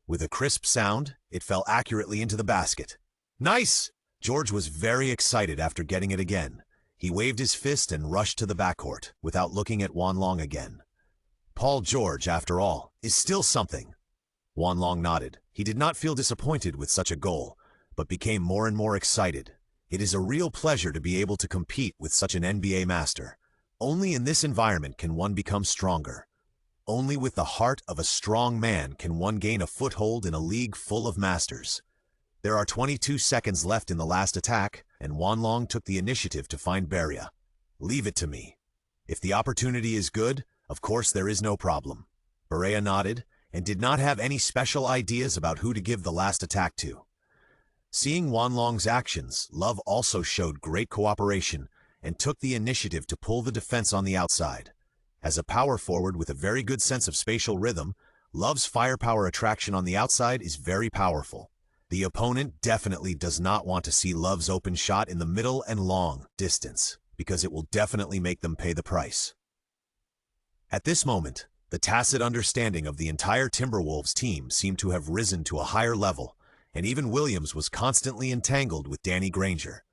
With a crisp sound, it fell accurately into the basket. "Nice!" George was very excited after getting it again. He waved his fist and rushed to the backcourt, without looking at Wanlong again. Paul George, after all, is still something. Wanlong nodded. He did not feel disappointed with such a goal, but became more and more excited. It is a real pleasure to be able to compete with such an NBA master. Only in this environment can one become stronger. Only with the heart of a strong man can one gain a foothold in a league full of masters. There are 22 seconds left in the last attack, and Wanlong took the initiative to find Beria. "Leave it to me. If the opportunity is good, of course there is no problem." Beria nodded and did not have any special ideas about who to give the last attack to. Seeing Wanlong's actions, Love also showed great cooperation and took the initiative to pull the defense on the outside. As a power forward with a very good sense of spatial rhythm, Love's firepower attraction on the outside is very powerful. The opponent definitely does not want to see Love's open shot in the middle and long distance, because it will definitely make them pay the price. At this moment, the tacit understanding of the entire Timberwolves team seemed to have risen to a higher level, and even Williams was constantly entangled with Danny Granger.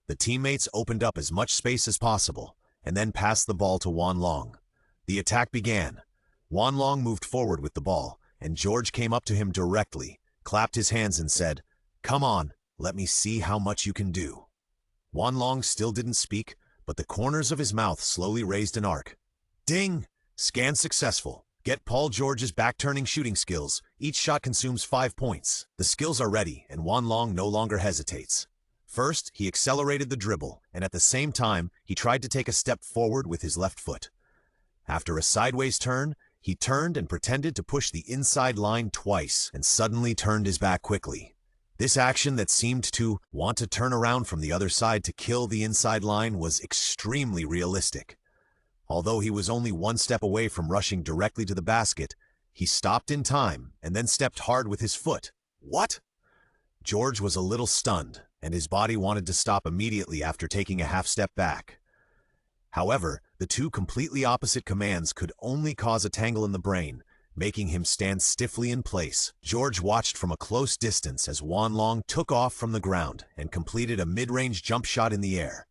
The teammates opened up as much space as possible, and then passed the ball to Wanlong. The attack began. Wanlong moved forward with the ball, and George came up to him directly, clapped his hands and said, "Come on, let me see how much you can do." Wanlong still didn't speak, but the corners of his mouth slowly raised an arc. Ding! Scan successful. Get Paul George's back-turning shooting skills. Each shot consumes 5 points. The skills are ready, and Wanlong no longer hesitates. First, he accelerated the dribble, and at the same time, he tried to take a step forward with his left foot. After a sideways turn, he turned and pretended to push the inside line twice, and suddenly turned his back quickly. This action that seemed to want to turn around from the other side to kill the inside line was extremely realistic. Although he was only one step away from rushing directly to the basket, he stopped in time and then stepped hard with his foot. What? George was a little stunned, and his body wanted to stop immediately after taking a half step back. However, the two completely opposite commands could only cause a tangle in the brain, making him stand stiffly in place. George watched from a close distance as Wanlong took off from the ground and completed a mid-range jump shot in the air.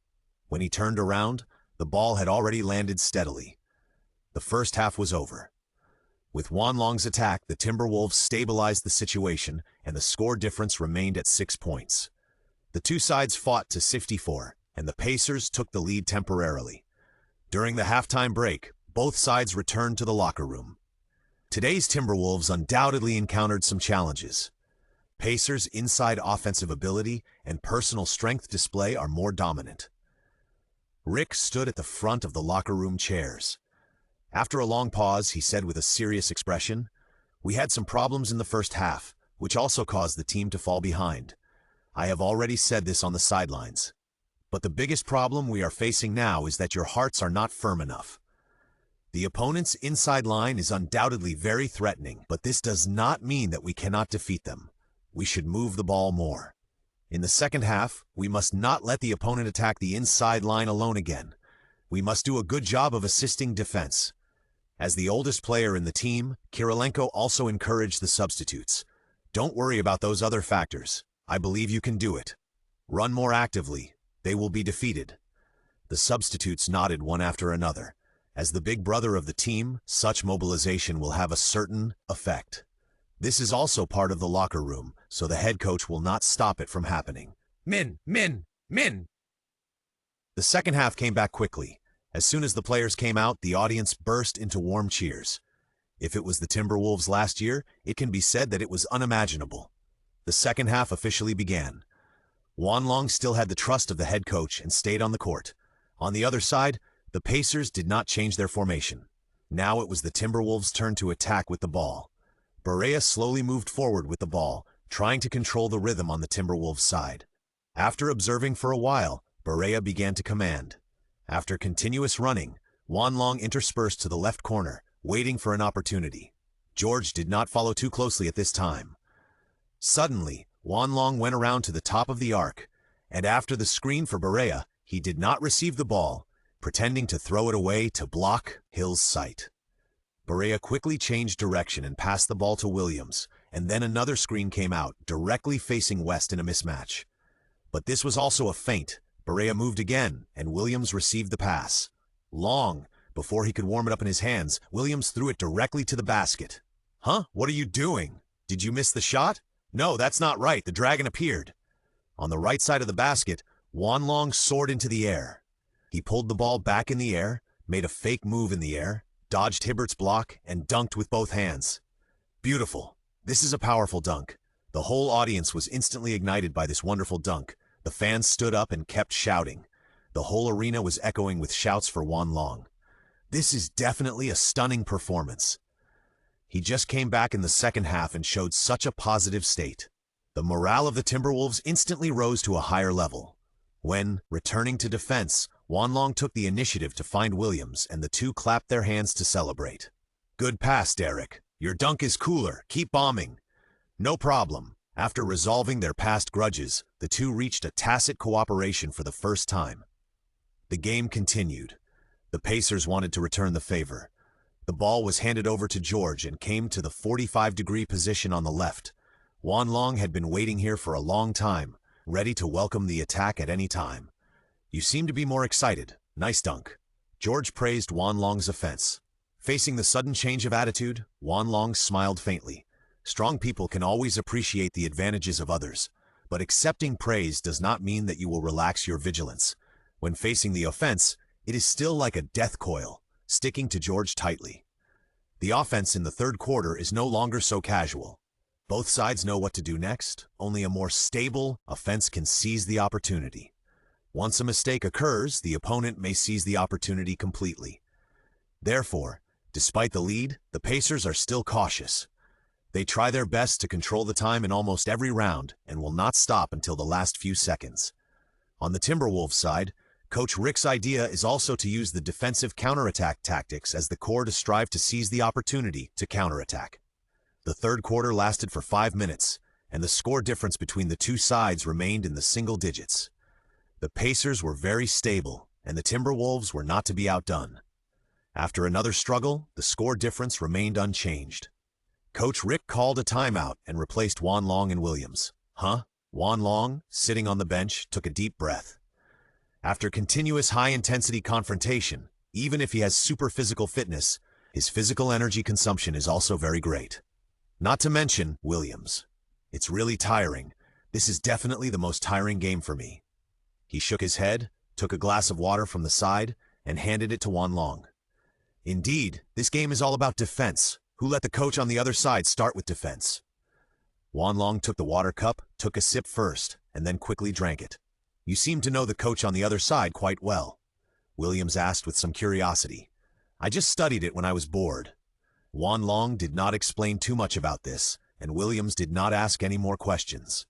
When he turned around, the ball had already landed steadily. The first half was over. With Wanlong's attack, the Timberwolves stabilized the situation, and the score difference remained at 6 points. The two sides fought to 54, and the Pacers took the lead temporarily. During the halftime break, both sides returned to the locker room. Today's Timberwolves undoubtedly encountered some challenges. Pacers' inside offensive ability and personal strength display are more dominant. Rick stood at the front of the locker room chairs. After a long pause, he said with a serious expression, "We had some problems in the first half, which also caused the team to fall behind. I have already said this on the sidelines. But the biggest problem we are facing now is that your hearts are not firm enough. The opponent's inside line is undoubtedly very threatening, but this does not mean that we cannot defeat them. We should move the ball more. In the second half, we must not let the opponent attack the inside line alone again. We must do a good job of assisting defense." As the oldest player in the team, Kirilenko also encouraged the substitutes. "Don't worry about those other factors. I believe you can do it. Run more actively. They will be defeated. The substitutes nodded one after another. As the big brother of the team, such mobilization will have a certain effect. This is also part of the locker room, so the head coach will not stop it from happening. Min! Min! Min! The second half came back quickly. As soon as the players came out, the audience burst into warm cheers. If it was the Timberwolves last year, it can be said that it was unimaginable. The second half officially began. Juan Long still had the trust of the head coach and stayed on the court. On the other side, the Pacers did not change their formation. Now it was the Timberwolves' turn to attack with the ball. Barea slowly moved forward with the ball, trying to control the rhythm on the Timberwolves' side. After observing for a while, Barea began to command. After continuous running, Juan Long interspersed to the left corner, waiting for an opportunity. George did not follow too closely at this time. Suddenly, Juan Long went around to the top of the arc, and after the screen for Barea, he did not receive the ball, pretending to throw it away to block Hill's sight. Barea quickly changed direction and passed the ball to Williams, and then another screen came out, directly facing West in a mismatch. But this was also a feint. Barea moved again, and Williams received the pass. Long, before he could warm it up in his hands, Williams threw it directly to the basket. Huh? What are you doing? Did you miss the shot? No, that's not right. The dragon appeared. On the right side of the basket, Juan Long soared into the air. He pulled the ball back in the air, made a fake move in the air, dodged Hibbert's block, and dunked with both hands. Beautiful. This is a powerful dunk. The whole audience was instantly ignited by this wonderful dunk. The fans stood up and kept shouting. The whole arena was echoing with shouts for Juan Long. This is definitely a stunning performance. He just came back in the second half and showed such a positive state. The morale of the Timberwolves instantly rose to a higher level. When, returning to defense, Juan Long took the initiative to find Williams, and the two clapped their hands to celebrate. Good pass, Derek. Your dunk is cooler. Keep bombing. No problem. After resolving their past grudges, the two reached a tacit cooperation for the first time. The game continued. The Pacers wanted to return the favor. The ball was handed over to George and came to the 45-degree position on the left. Juan Long had been waiting here for a long time, ready to welcome the attack at any time. You seem to be more excited. Nice dunk. George praised Juan Long's offense. Facing the sudden change of attitude, Juan Long smiled faintly. Strong people can always appreciate the advantages of others, but accepting praise does not mean that you will relax your vigilance. When facing the offense, it is still like a death coil, sticking to George tightly. The offense in the third quarter is no longer so casual. Both sides know what to do next. Only a more stable offense can seize the opportunity. Once a mistake occurs, the opponent may seize the opportunity completely. Therefore, despite the lead, the Pacers are still cautious. They try their best to control the time in almost every round and will not stop until the last few seconds. On the Timberwolves side, Coach Rick's idea is also to use the defensive counterattack tactics as the core to strive to seize the opportunity to counterattack. The third quarter lasted for 5 minutes, and the score difference between the two sides remained in the single digits. The Pacers were very stable, and the Timberwolves were not to be outdone. After another struggle, the score difference remained unchanged. Coach Rick called a timeout and replaced Juan Long and Williams. Juan Long, sitting on the bench, took a deep breath. After continuous high-intensity confrontation, even if he has super physical fitness, his physical energy consumption is also very great. Not to mention Williams. It's really tiring. This is definitely the most tiring game for me. He shook his head, took a glass of water from the side, and handed it to Juan Long. Indeed, this game is all about defense. Who let the coach on the other side start with defense? Juan Long took the water cup, took a sip first, and then quickly drank it. You seem to know the coach on the other side quite well, Williams asked with some curiosity. I just studied it when I was bored. Juan Long did not explain too much about this, and Williams did not ask any more questions.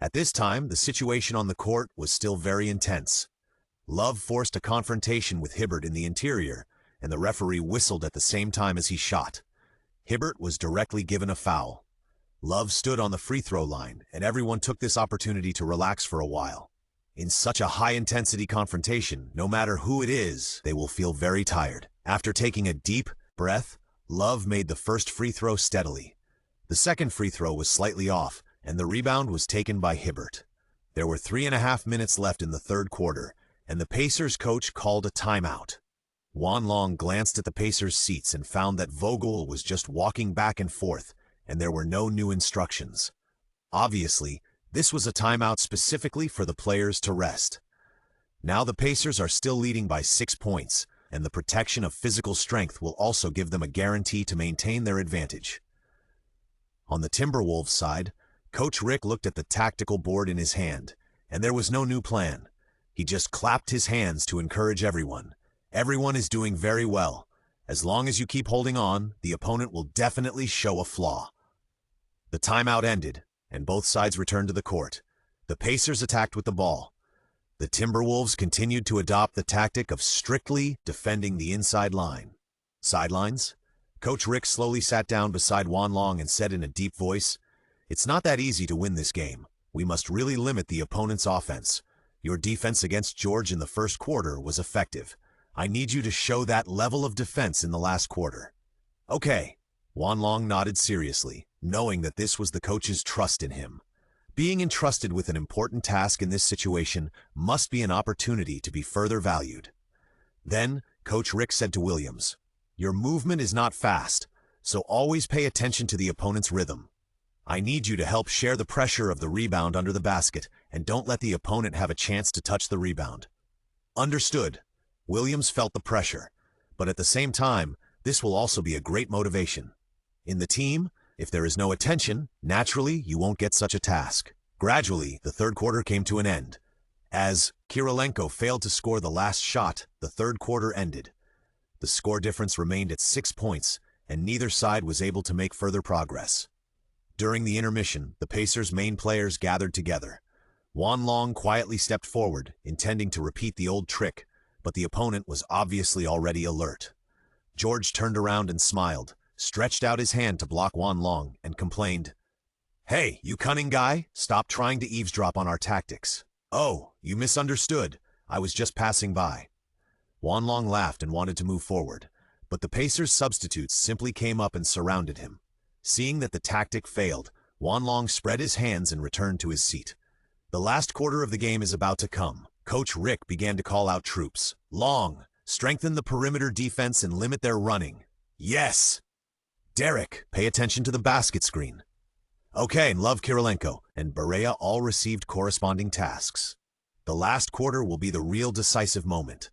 At this time, the situation on the court was still very intense. Love forced a confrontation with Hibbert in the interior, and the referee whistled at the same time as he shot. Hibbert was directly given a foul. Love stood on the free throw line, and everyone took this opportunity to relax for a while. In such a high-intensity confrontation, no matter who it is, they will feel very tired. After taking a deep breath, Love made the first free throw steadily. The second free throw was slightly off, and the rebound was taken by Hibbert. There were 3.5 minutes left in the third quarter, and the Pacers coach called a timeout. Juan Long glanced at the Pacers' seats and found that Vogel was just walking back and forth, and there were no new instructions. Obviously, this was a timeout specifically for the players to rest. Now the Pacers are still leading by 6 points, and the protection of physical strength will also give them a guarantee to maintain their advantage. On the Timberwolves side, Coach Rick looked at the tactical board in his hand, and there was no new plan. He just clapped his hands to encourage everyone. Everyone is doing very well. As long as you keep holding on, the opponent will definitely show a flaw. The timeout ended, and both sides returned to the court. The Pacers attacked with the ball. The Timberwolves continued to adopt the tactic of strictly defending the inside line. Sidelines? Coach Rick slowly sat down beside Juan Long and said in a deep voice, "It's not that easy to win this game. We must really limit the opponent's offense. Your defense against George in the first quarter was effective. I need you to show that level of defense in the last quarter." "Okay." Juan Long nodded seriously, knowing that this was the coach's trust in him. Being entrusted with an important task in this situation must be an opportunity to be further valued. Then, Coach Rick said to Williams, "Your movement is not fast, so always pay attention to the opponent's rhythm. I need you to help share the pressure of the rebound under the basket, and don't let the opponent have a chance to touch the rebound." "Understood." Williams felt the pressure, but at the same time, this will also be a great motivation. In the team, if there is no attention, naturally you won't get such a task. Gradually, the third quarter came to an end. As Kirilenko failed to score the last shot, the third quarter ended. The score difference remained at 6 points, and neither side was able to make further progress. During the intermission, the Pacers' main players gathered together. Juan Long quietly stepped forward, intending to repeat the old trick, but the opponent was obviously already alert. George turned around and smiled, stretched out his hand to block Juan Long, and complained, "Hey, you cunning guy, stop trying to eavesdrop on our tactics." "Oh, you misunderstood. I was just passing by." Juan Long laughed and wanted to move forward, but the Pacers' substitutes simply came up and surrounded him. Seeing that the tactic failed, Juan Long spread his hands and returned to his seat. The last quarter of the game is about to come. Coach Rick began to call out troops. "Long, strengthen the perimeter defense and limit their running." "Yes." "Derek, pay attention to the basket screen." "Okay, and Love Kirilenko and Barea all received corresponding tasks. The last quarter will be the real decisive moment.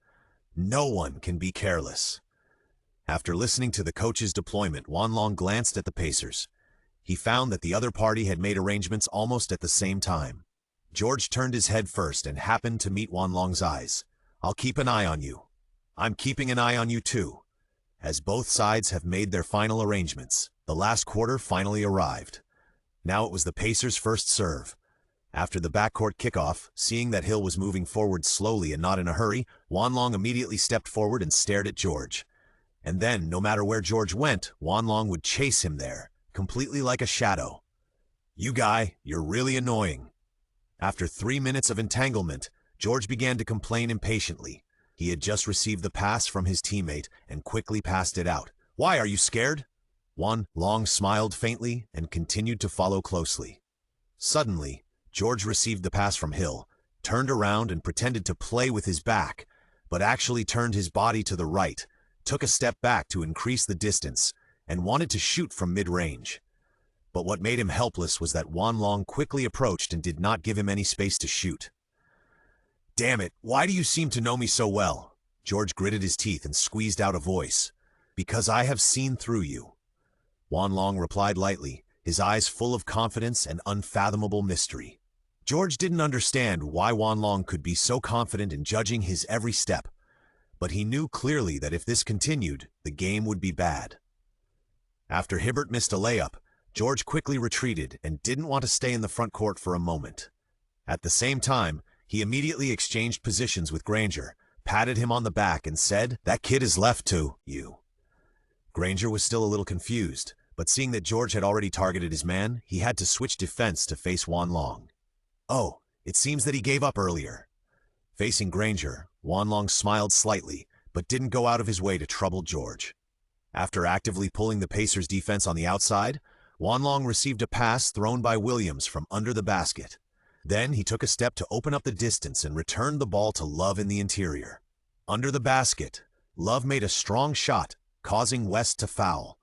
No one can be careless." After listening to the coach's deployment, Juan Long glanced at the Pacers. He found that the other party had made arrangements almost at the same time. George turned his head first and happened to meet Juan Long's eyes. "I'll keep an eye on you." "I'm keeping an eye on you too." As both sides have made their final arrangements, the last quarter finally arrived. Now it was the Pacers' first serve. After the backcourt kickoff, seeing that Hill was moving forward slowly and not in a hurry, Juan Long immediately stepped forward and stared at George. And then, no matter where George went, Juan Long would chase him there, completely like a shadow. "You guy, you're really annoying." After 3 minutes of entanglement, George began to complain impatiently. He had just received the pass from his teammate and quickly passed it out. "Why, are you scared?" Juan Long smiled faintly and continued to follow closely. Suddenly, George received the pass from Hill, turned around and pretended to play with his back, but actually turned his body to the right, took a step back to increase the distance, and wanted to shoot from mid-range. But what made him helpless was that Juan Long quickly approached and did not give him any space to shoot. "Damn it, why do you seem to know me so well?" George gritted his teeth and squeezed out a voice. "Because I have seen through you." Juan Long replied lightly, his eyes full of confidence and unfathomable mystery. George didn't understand why Juan Long could be so confident in judging his every step, but he knew clearly that if this continued, the game would be bad. After Hibbert missed a layup, George quickly retreated and didn't want to stay in the front court for a moment. At the same time, he immediately exchanged positions with Granger, patted him on the back and said, "That kid is left to you." Granger was still a little confused, but seeing that George had already targeted his man, he had to switch defense to face Juan Long. "Oh, it seems that he gave up earlier." Facing Granger, Juan Long smiled slightly, but didn't go out of his way to trouble George. After actively pulling the Pacers' defense on the outside, Juan Long received a pass thrown by Williams from under the basket. Then he took a step to open up the distance and returned the ball to Love in the interior. Under the basket, Love made a strong shot, causing West to foul.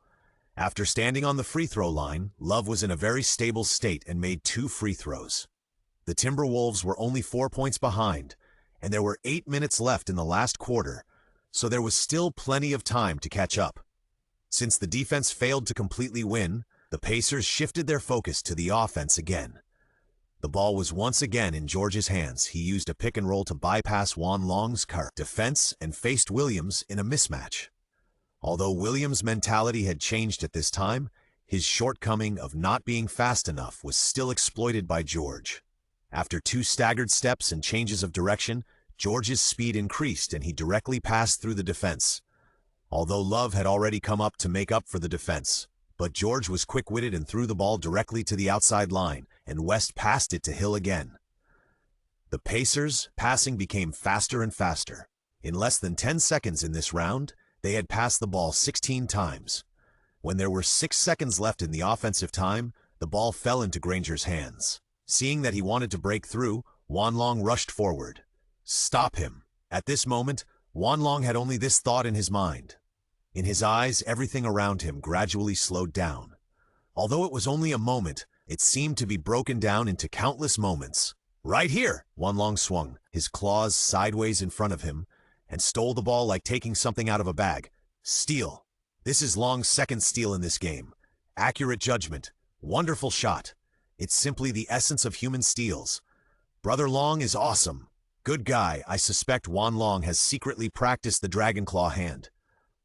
After standing on the free throw line, Love was in a very stable state and made 2 free throws. The Timberwolves were only 4 points behind, and there were 8 minutes left in the last quarter, so there was still plenty of time to catch up. Since the defense failed to completely win, the Pacers shifted their focus to the offense again. The ball was once again in George's hands. He used a pick and roll to bypass Juan Long's defense and faced Williams in a mismatch. Although Williams' mentality had changed at this time, his shortcoming of not being fast enough was still exploited by George. After 2 staggered steps and changes of direction, George's speed increased and he directly passed through the defense. Although Love had already come up to make up for the defense, but George was quick-witted and threw the ball directly to the outside line, and West passed it to Hill again. The Pacers' passing became faster and faster. In less than 10 seconds in this round, they had passed the ball 16 times. When there were 6 seconds left in the offensive time, the ball fell into Granger's hands. Seeing that he wanted to break through, Juan Long rushed forward. Stop him. At this moment, Juan Long had only this thought in his mind. In his eyes, everything around him gradually slowed down. Although it was only a moment, it seemed to be broken down into countless moments. Right here! Juan Long swung, his claws sideways in front of him, and stole the ball like taking something out of a bag. Steal. This is Long's second steal in this game. Accurate judgment. Wonderful shot. It's simply the essence of human steals. Brother Long is awesome. Good guy. I suspect Juan Long has secretly practiced the Dragon Claw hand.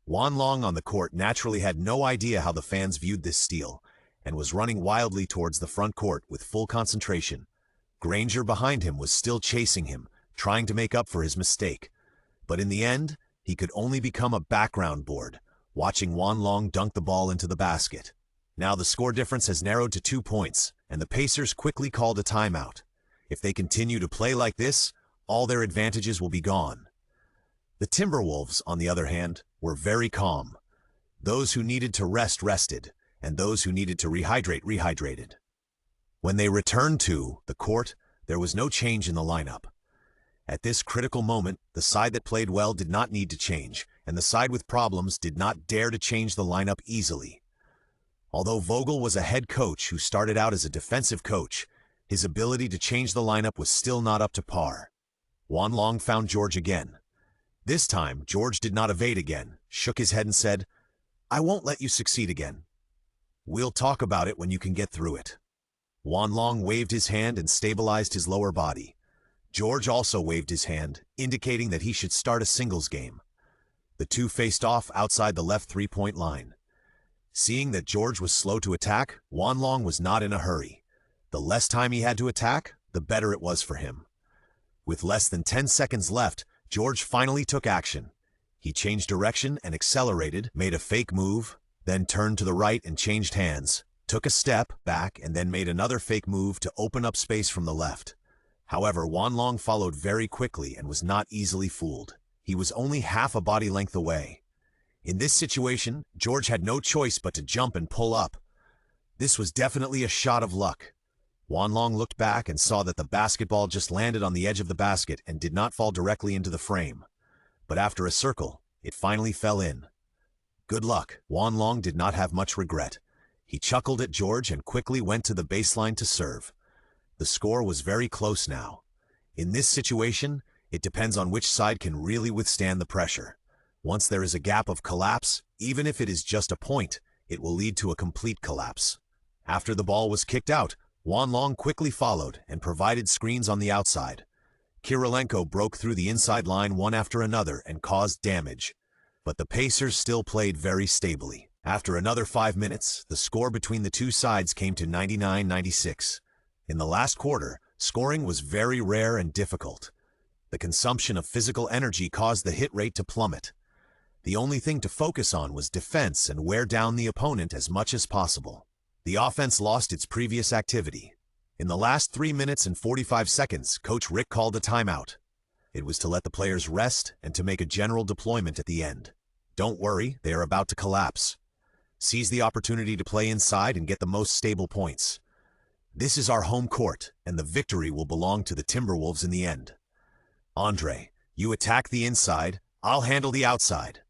Juan Long on the court naturally had no idea how the fans viewed this steal, and was running wildly towards the front court with full concentration. Granger behind him was still chasing him, trying to make up for his mistake. But in the end, he could only become a background board, watching Juan Long dunk the ball into the basket. Now the score difference has narrowed to 2 points, and the Pacers quickly called a timeout. If they continue to play like this, all their advantages will be gone. The Timberwolves, on the other hand, were very calm. Those who needed to rest rested, and those who needed to rehydrated. When they returned to the court, there was no change in the lineup. At this critical moment, the side that played well did not need to change, and the side with problems did not dare to change the lineup easily. Although Vogel was a head coach who started out as a defensive coach, his ability to change the lineup was still not up to par. Juan Long found George again. This time, George did not evade again, shook his head and said, "I won't let you succeed again. We'll talk about it when you can get through it." Juan Long waved his hand and stabilized his lower body. George also waved his hand, indicating that he should start a singles game. The two faced off outside the left three-point line. Seeing that George was slow to attack, Juan Long was not in a hurry. The less time he had to attack, the better it was for him. With less than 10 seconds left, George finally took action. He changed direction and accelerated, made a fake move, then turned to the right and changed hands, took a step back and then made another fake move to open up space from the left. However, Juan Long followed very quickly and was not easily fooled. He was only half a body length away. In this situation, George had no choice but to jump and pull up. This was definitely a shot of luck. Juan Long looked back and saw that the basketball just landed on the edge of the basket and did not fall directly into the frame. But after a circle, it finally fell in. Good luck. Juan Long did not have much regret. He chuckled at George and quickly went to the baseline to serve. The score was very close now. In this situation, it depends on which side can really withstand the pressure. Once there is a gap of collapse, even if it is just a point, it will lead to a complete collapse. After the ball was kicked out, Juan Long quickly followed and provided screens on the outside. Kirilenko broke through the inside line one after another and caused damage. But the Pacers still played very stably. After another 5 minutes, the score between the two sides came to 99-96. In the last quarter, scoring was very rare and difficult. The consumption of physical energy caused the hit rate to plummet. The only thing to focus on was defense and wear down the opponent as much as possible. The offense lost its previous activity. In the last 3 minutes and 45 seconds, Coach Rick called a timeout. It was to let the players rest and to make a general deployment at the end. Don't worry, they are about to collapse. Seize the opportunity to play inside and get the most stable points. This is our home court, and the victory will belong to the Timberwolves in the end. Andre, you attack the inside, I'll handle the outside.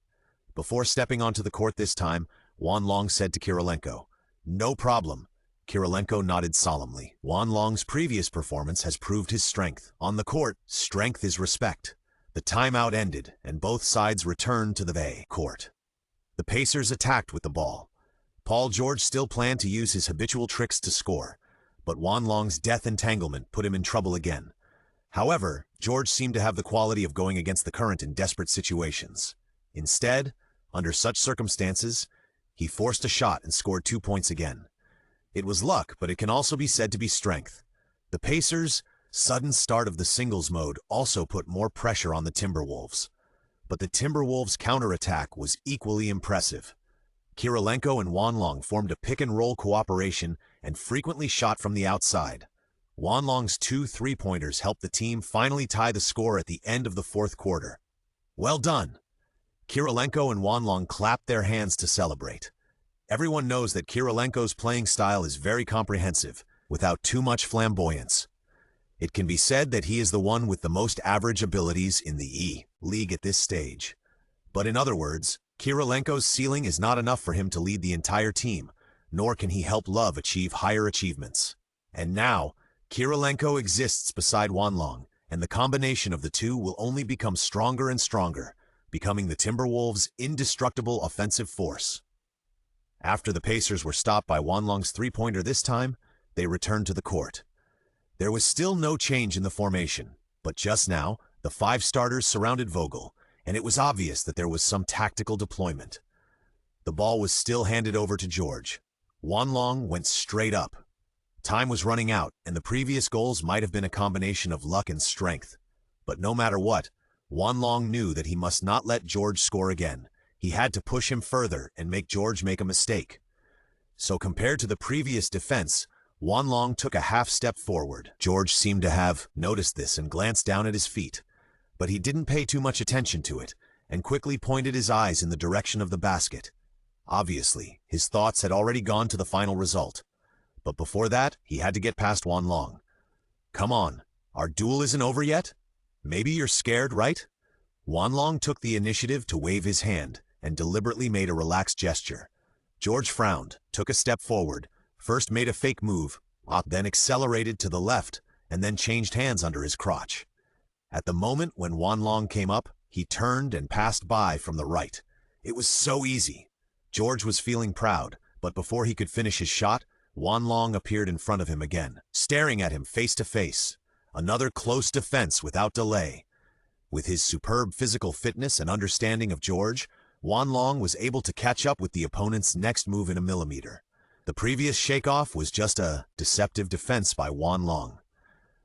Before stepping onto the court this time, Juan Long said to Kirilenko, "No problem." Kirilenko nodded solemnly. Juan Long's previous performance has proved his strength. On the court, strength is respect. The timeout ended, and both sides returned to the Bay court. The Pacers attacked with the ball. Paul George still planned to use his habitual tricks to score, but Juan Long's death entanglement put him in trouble again. However, George seemed to have the quality of going against the current in desperate situations. Instead, under such circumstances, he forced a shot and scored 2 points again. It was luck, but it can also be said to be strength. The Pacers' sudden start of the singles mode also put more pressure on the Timberwolves. But the Timberwolves' counterattack was equally impressive. Kirilenko and Juan Long formed a pick-and-roll cooperation and frequently shot from the outside. Juan Long's 2 3-pointers helped the team finally tie the score at the end of the fourth quarter. Well done! Kirilenko and Juan Long clapped their hands to celebrate. Everyone knows that Kirilenko's playing style is very comprehensive, without too much flamboyance. It can be said that he is the one with the most average abilities in the E-League at this stage. But in other words, Kirilenko's ceiling is not enough for him to lead the entire team, nor can he help Love achieve higher achievements. And now, Kirilenko exists beside Juan Long, and the combination of the two will only become stronger and stronger, becoming the Timberwolves' indestructible offensive force. After the Pacers were stopped by Juan Long's 3-pointer this time, they returned to the court. There was still no change in the formation, but just now, the 5 starters surrounded Vogel, and it was obvious that there was some tactical deployment. The ball was still handed over to George. Juan Long went straight up. Time was running out, and the previous goals might have been a combination of luck and strength. But no matter what, Juan Long knew that he must not let George score again. He had to push him further and make George make a mistake. So compared to the previous defense, Juan Long took a half step forward. George seemed to have noticed this and glanced down at his feet, but he didn't pay too much attention to it and quickly pointed his eyes in the direction of the basket. Obviously, his thoughts had already gone to the final result. But before that, he had to get past Juan Long. "Come on, our duel isn't over yet? Maybe you're scared, right?" Juan Long took the initiative to wave his hand and deliberately made a relaxed gesture. George frowned, took a step forward, first made a fake move, then accelerated to the left, and then changed hands under his crotch. At the moment when Juan Long came up, he turned and passed by from the right. It was so easy. George was feeling proud, but before he could finish his shot, Juan Long appeared in front of him again, staring at him face to face. Another close defense without delay. With his superb physical fitness and understanding of George, Juan Long was able to catch up with the opponent's next move in a millimeter. The previous shakeoff was just a deceptive defense by Juan Long.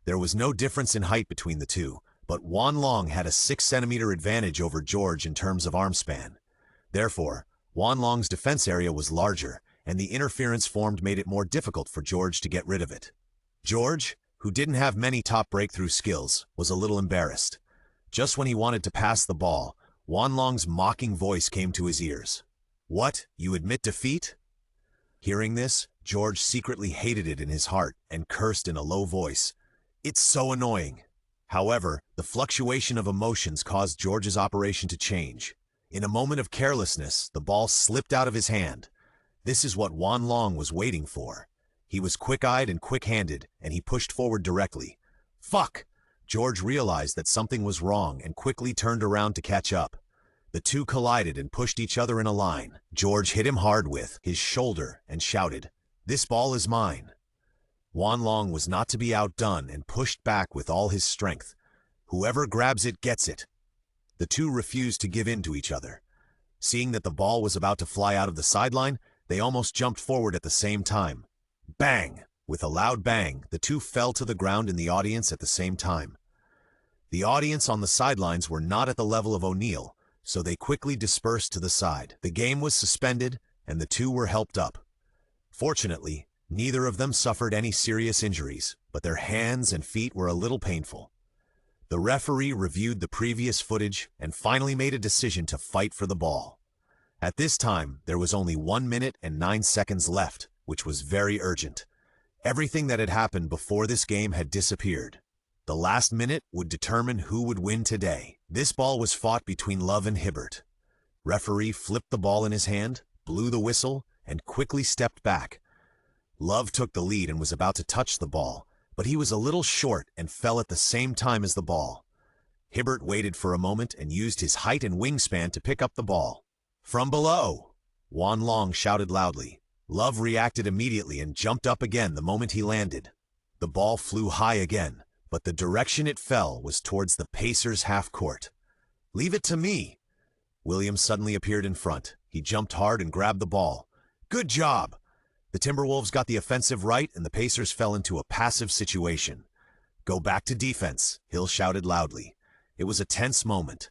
There was no difference in height between the two, but Juan Long had a 6-centimeter advantage over George in terms of arm span. Therefore, Juan Long's defense area was larger, and the interference formed made it more difficult for George to get rid of it. George, who didn't have many top breakthrough skills, was a little embarrassed. Just when he wanted to pass the ball, Juan Long's mocking voice came to his ears. "What, you admit defeat?" Hearing this, George secretly hated it in his heart and cursed in a low voice. "It's so annoying." However, the fluctuation of emotions caused George's operation to change. In a moment of carelessness, the ball slipped out of his hand. This is what Juan Long was waiting for. He was quick-eyed and quick-handed, and he pushed forward directly. "Fuck!" George realized that something was wrong and quickly turned around to catch up. The two collided and pushed each other in a line. George hit him hard with his shoulder and shouted, "This ball is mine." Juan Long was not to be outdone and pushed back with all his strength. Whoever grabs it gets it. The two refused to give in to each other. Seeing that the ball was about to fly out of the sideline, they almost jumped forward at the same time. Bang! With a loud bang, the two fell to the ground in the audience at the same time. The audience on the sidelines were not at the level of O'Neal, so they quickly dispersed to the side. The game was suspended, and the two were helped up. Fortunately, neither of them suffered any serious injuries, but their hands and feet were a little painful. The referee reviewed the previous footage and finally made a decision to fight for the ball. At this time, there was only 1 minute and 9 seconds left, which was very urgent. Everything that had happened before this game had disappeared. The last minute would determine who would win today. This ball was fought between Love and Hibbert. Referee flipped the ball in his hand, blew the whistle, and quickly stepped back. Love took the lead and was about to touch the ball, but he was a little short and fell at the same time as the ball. Hibbert waited for a moment and used his height and wingspan to pick up the ball. From below, Wan Long shouted loudly. Love reacted immediately and jumped up again the moment he landed. The ball flew high again, but the direction it fell was towards the Pacers' half-court. "Leave it to me." Williams suddenly appeared in front. He jumped hard and grabbed the ball. "Good job." The Timberwolves got the offensive right, and the Pacers fell into a passive situation. "Go back to defense," Hill shouted loudly. It was a tense moment.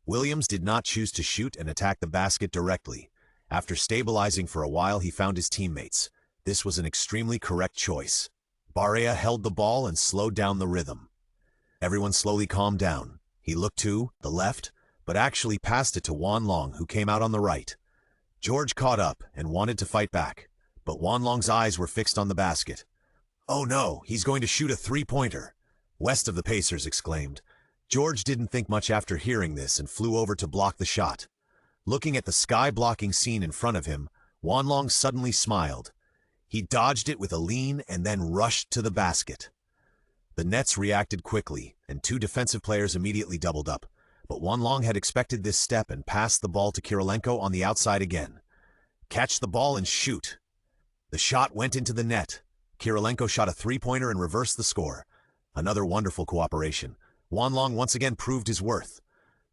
Williams did not choose to shoot and attack the basket directly. After stabilizing for a while, he found his teammates. This was an extremely correct choice. Barea held the ball and slowed down the rhythm. Everyone slowly calmed down. He looked to the left, but actually passed it to Wan Long, who came out on the right. George caught up and wanted to fight back, but Wan Long's eyes were fixed on the basket. "Oh no, he's going to shoot a three-pointer," West of the Pacers exclaimed. George didn't think much after hearing this and flew over to block the shot. Looking at the sky-blocking scene in front of him, Wan Long suddenly smiled. He dodged it with a lean and then rushed to the basket. The Nets reacted quickly, and two defensive players immediately doubled up, but Wan Long had expected this step and passed the ball to Kirilenko on the outside again. "Catch the ball and shoot." The shot went into the net. Kirilenko shot a three-pointer and reversed the score. Another wonderful cooperation. Wan Long once again proved his worth.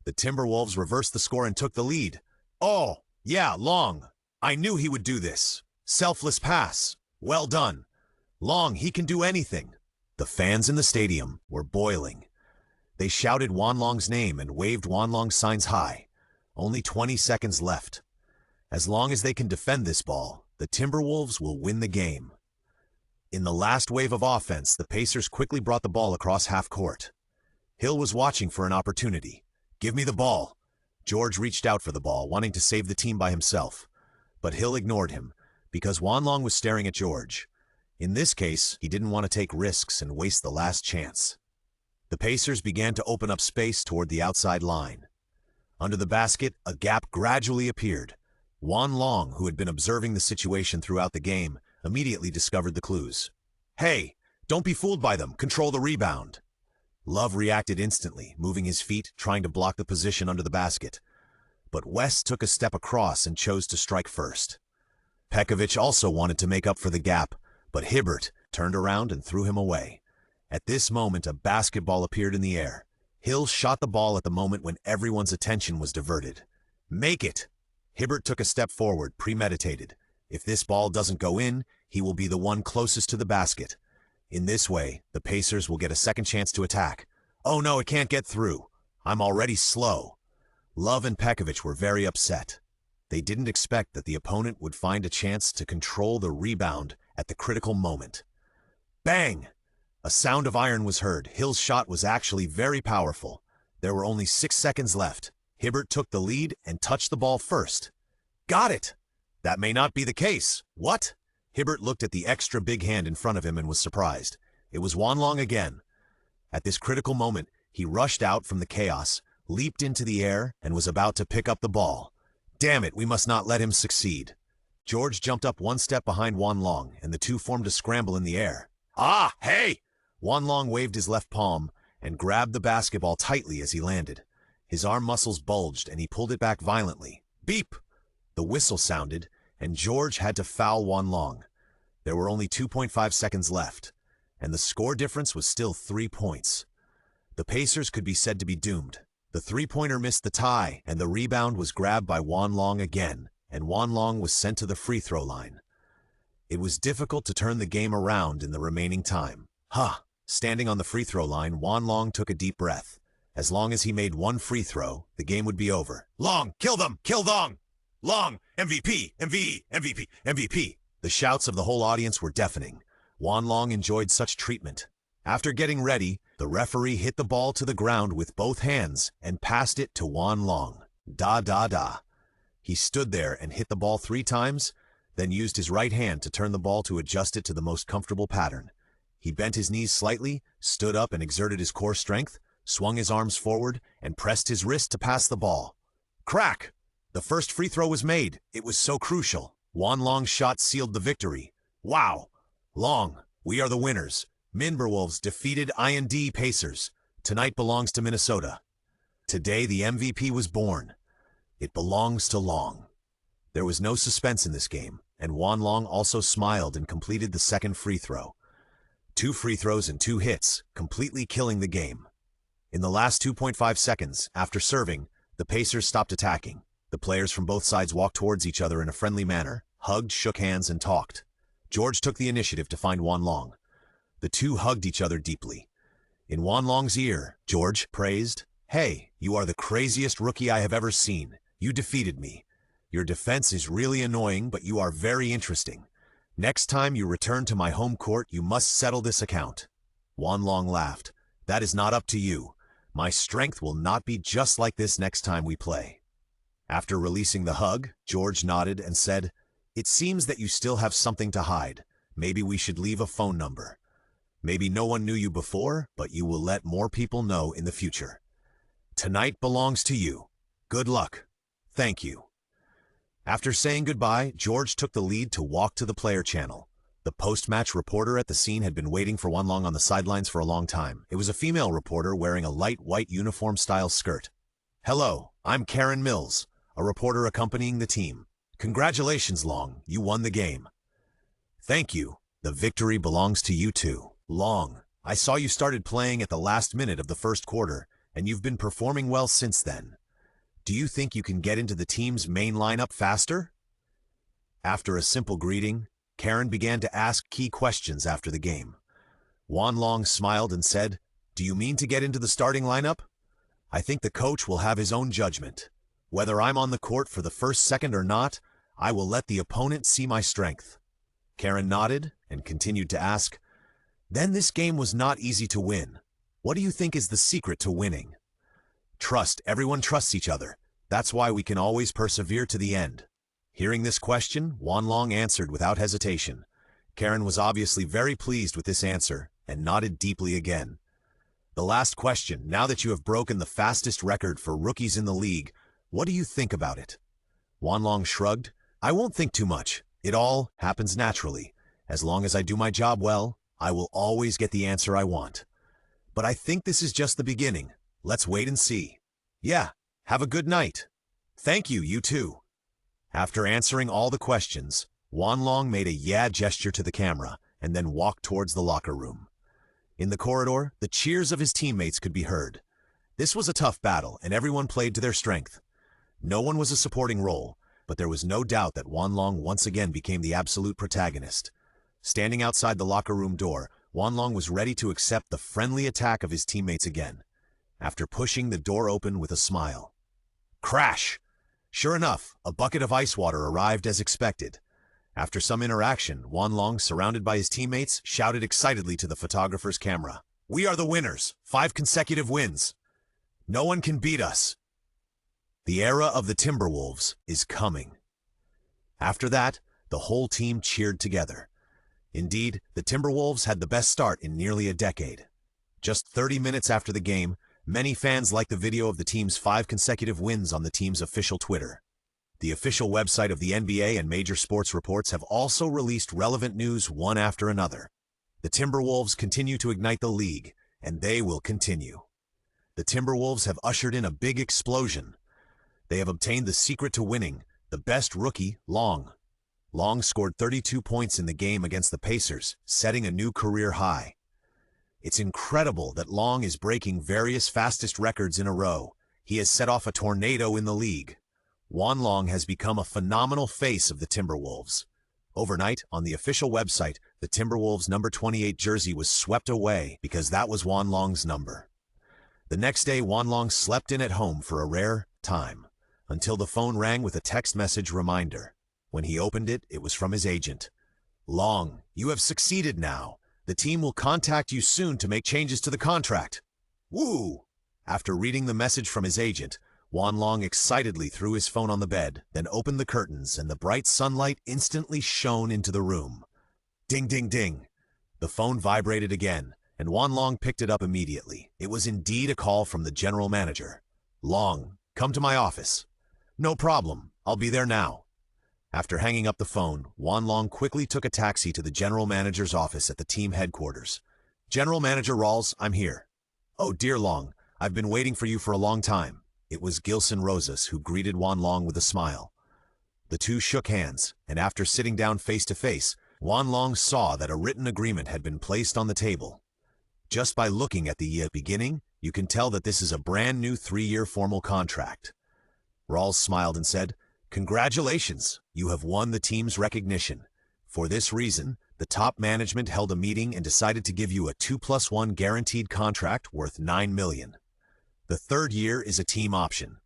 The Timberwolves reversed the score and took the lead. "Oh, yeah, Long. I knew he would do this. Selfless pass. Well done. Long, he can do anything." The fans in the stadium were boiling. They shouted Wan Long's name and waved Wan Long's signs high. Only 20 seconds left. As long as they can defend this ball, the Timberwolves will win the game. In the last wave of offense, the Pacers quickly brought the ball across half-court. Hill was watching for an opportunity. "Give me the ball." George reached out for the ball, wanting to save the team by himself. But Hill ignored him, because Wan Long was staring at George. In this case, he didn't want to take risks and waste the last chance. The Pacers began to open up space toward the outside line. Under the basket, a gap gradually appeared. Wan Long, who had been observing the situation throughout the game, immediately discovered the clues. "Hey, don't be fooled by them. Control the rebound." Love reacted instantly, moving his feet, trying to block the position under the basket. But West took a step across and chose to strike first. Pekovic also wanted to make up for the gap, but Hibbert turned around and threw him away. At this moment, a basketball appeared in the air. Hill shot the ball at the moment when everyone's attention was diverted. "Make it!" Hibbert took a step forward, premeditated. If this ball doesn't go in, he will be the one closest to the basket. In this way, the Pacers will get a second chance to attack. "Oh no, it can't get through. I'm already slow." Love and Pekovic were very upset. They didn't expect that the opponent would find a chance to control the rebound at the critical moment. Bang! A sound of iron was heard. Hill's shot was actually very powerful. There were only 6 seconds left. Hibbert took the lead and touched the ball first. "Got it!" "That may not be the case." "What?" Hibbert looked at the extra big hand in front of him and was surprised. It was Wan Long again. At this critical moment, he rushed out from the chaos, leaped into the air, and was about to pick up the ball. "Damn it, we must not let him succeed." George jumped up one step behind Wan Long, and the two formed a scramble in the air. "Ah, hey!" Wan Long waved his left palm and grabbed the basketball tightly as he landed. His arm muscles bulged, and he pulled it back violently. Beep! The whistle sounded, and George had to foul Wan Long. There were only 2.5 seconds left, and the score difference was still 3 points. The Pacers could be said to be doomed. The three-pointer missed the tie, and the rebound was grabbed by Wan Long again, and Wan Long was sent to the free throw line. It was difficult to turn the game around in the remaining time. Standing on the free throw line, Wan Long took a deep breath. As long as he made one free throw, the game would be over. "Long, kill them! Kill Long! Long, MVP, MVP, MVP, MVP!" The shouts of the whole audience were deafening. Wan Long enjoyed such treatment. After getting ready, the referee hit the ball to the ground with both hands and passed it to Wan Long. Da da da. He stood there and hit the ball 3 times, then used his right hand to turn the ball to adjust it to the most comfortable pattern. He bent his knees slightly, stood up and exerted his core strength, swung his arms forward, and pressed his wrist to pass the ball. Crack! The first free throw was made. It was so crucial. Juan Long's shot sealed the victory. Wow! Long, we are the winners. Timberwolves defeated IND Pacers. Tonight belongs to Minnesota. Today the MVP was born. It belongs to Long. There was no suspense in this game, and Juan Long also smiled and completed the second free throw. 2 free throws and 2 hits, completely killing the game. In the last 2.5 seconds, after serving, the Pacers stopped attacking. The players from both sides walked towards each other in a friendly manner, hugged, shook hands, and talked. George took the initiative to find Juan Long. The two hugged each other deeply. In Juan Long's ear, George praised, "Hey, you are the craziest rookie I have ever seen. You defeated me. Your defense is really annoying, but you are very interesting. Next time you return to my home court, you must settle this account." Juan Long laughed. "That is not up to you. My strength will not be just like this next time we play." After releasing the hug, George nodded and said, "It seems that you still have something to hide. Maybe we should leave a phone number. Maybe no one knew you before, but you will let more people know in the future. Tonight belongs to you. Good luck. Thank you." After saying goodbye, George took the lead to walk to the player channel. The post-match reporter at the scene had been waiting for Juan Long on the sidelines for a long time. It was a female reporter wearing a light white uniform-style skirt. "Hello, I'm Karen Mills, a reporter accompanying the team. Congratulations, Long, you won the game." "Thank you. The victory belongs to you too. Long, I saw you started playing at the last minute of the first quarter, and you've been performing well since then. Do you think you can get into the team's main lineup faster?" After a simple greeting, Karen began to ask key questions after the game. Juan Long smiled and said, "Do you mean to get into the starting lineup? I think the coach will have his own judgment. Whether I'm on the court for the first second or not, I will let the opponent see my strength." Karen nodded and continued to ask, "Then this game was not easy to win. What do you think is the secret to winning?" "Trust. Everyone trusts each other. That's why we can always persevere to the end." Hearing this question, Juan Long answered without hesitation. Karen was obviously very pleased with this answer and nodded deeply again. "The last question, now that you have broken the fastest record for rookies in the league, what do you think about it?" Juan Long shrugged. "I won't think too much. It all happens naturally. As long as I do my job well, I will always get the answer I want. But I think this is just the beginning. Let's wait and see." "Yeah, have a good night." "Thank you, you too." After answering all the questions, Juan Long made a yeah gesture to the camera and then walked towards the locker room. In the corridor, the cheers of his teammates could be heard. This was a tough battle, and everyone played to their strength. No one was a supporting role, but there was no doubt that Juan Long once again became the absolute protagonist. Standing outside the locker room door, Juan Long was ready to accept the friendly attack of his teammates again. After pushing the door open with a smile. Crash! Sure enough, a bucket of ice water arrived as expected. After some interaction, Juan Long, surrounded by his teammates, shouted excitedly to the photographer's camera, "We are the winners! 5 consecutive wins! No one can beat us! The era of the Timberwolves is coming." After that, the whole team cheered together. Indeed, the Timberwolves had the best start in nearly a decade. Just 30 minutes after the game, many fans liked the video of the team's 5 consecutive wins on the team's official Twitter. The official website of the NBA and major sports reports have also released relevant news one after another. The Timberwolves continue to ignite the league, and they will continue. The Timberwolves have ushered in a big explosion. They have obtained the secret to winning, the best rookie, Long. Long scored 32 points in the game against the Pacers, setting a new career high. It's incredible that Long is breaking various fastest records in a row. He has set off a tornado in the league. Juan Long has become a phenomenal face of the Timberwolves. Overnight, on the official website, the Timberwolves' number 28 jersey was swept away because that was Juan Long's number. The next day, Juan Long slept in at home for a rare time, until the phone rang with a text message reminder. When he opened it, it was from his agent. "Long, you have succeeded now. The team will contact you soon to make changes to the contract." Woo! After reading the message from his agent, Wan Long excitedly threw his phone on the bed, then opened the curtains, and the bright sunlight instantly shone into the room. Ding, ding, ding. The phone vibrated again, and Wan Long picked it up immediately. It was indeed a call from the general manager. "Long, come to my office." "No problem. I'll be there now." After hanging up the phone, Wan Long quickly took a taxi to the general manager's office at the team headquarters. "General Manager Rawls, I'm here." "Oh, dear Long, I've been waiting for you for a long time." It was Gilson Rosas who greeted Wan Long with a smile. The two shook hands, and after sitting down face to face, Wan Long saw that a written agreement had been placed on the table. Just by looking at the beginning, you can tell that this is a brand new 3-year formal contract. Rawls smiled and said, "Congratulations, you have won the team's recognition. For this reason, the top management held a meeting and decided to give you a 2+1 guaranteed contract worth $9 million. The third year is a team option."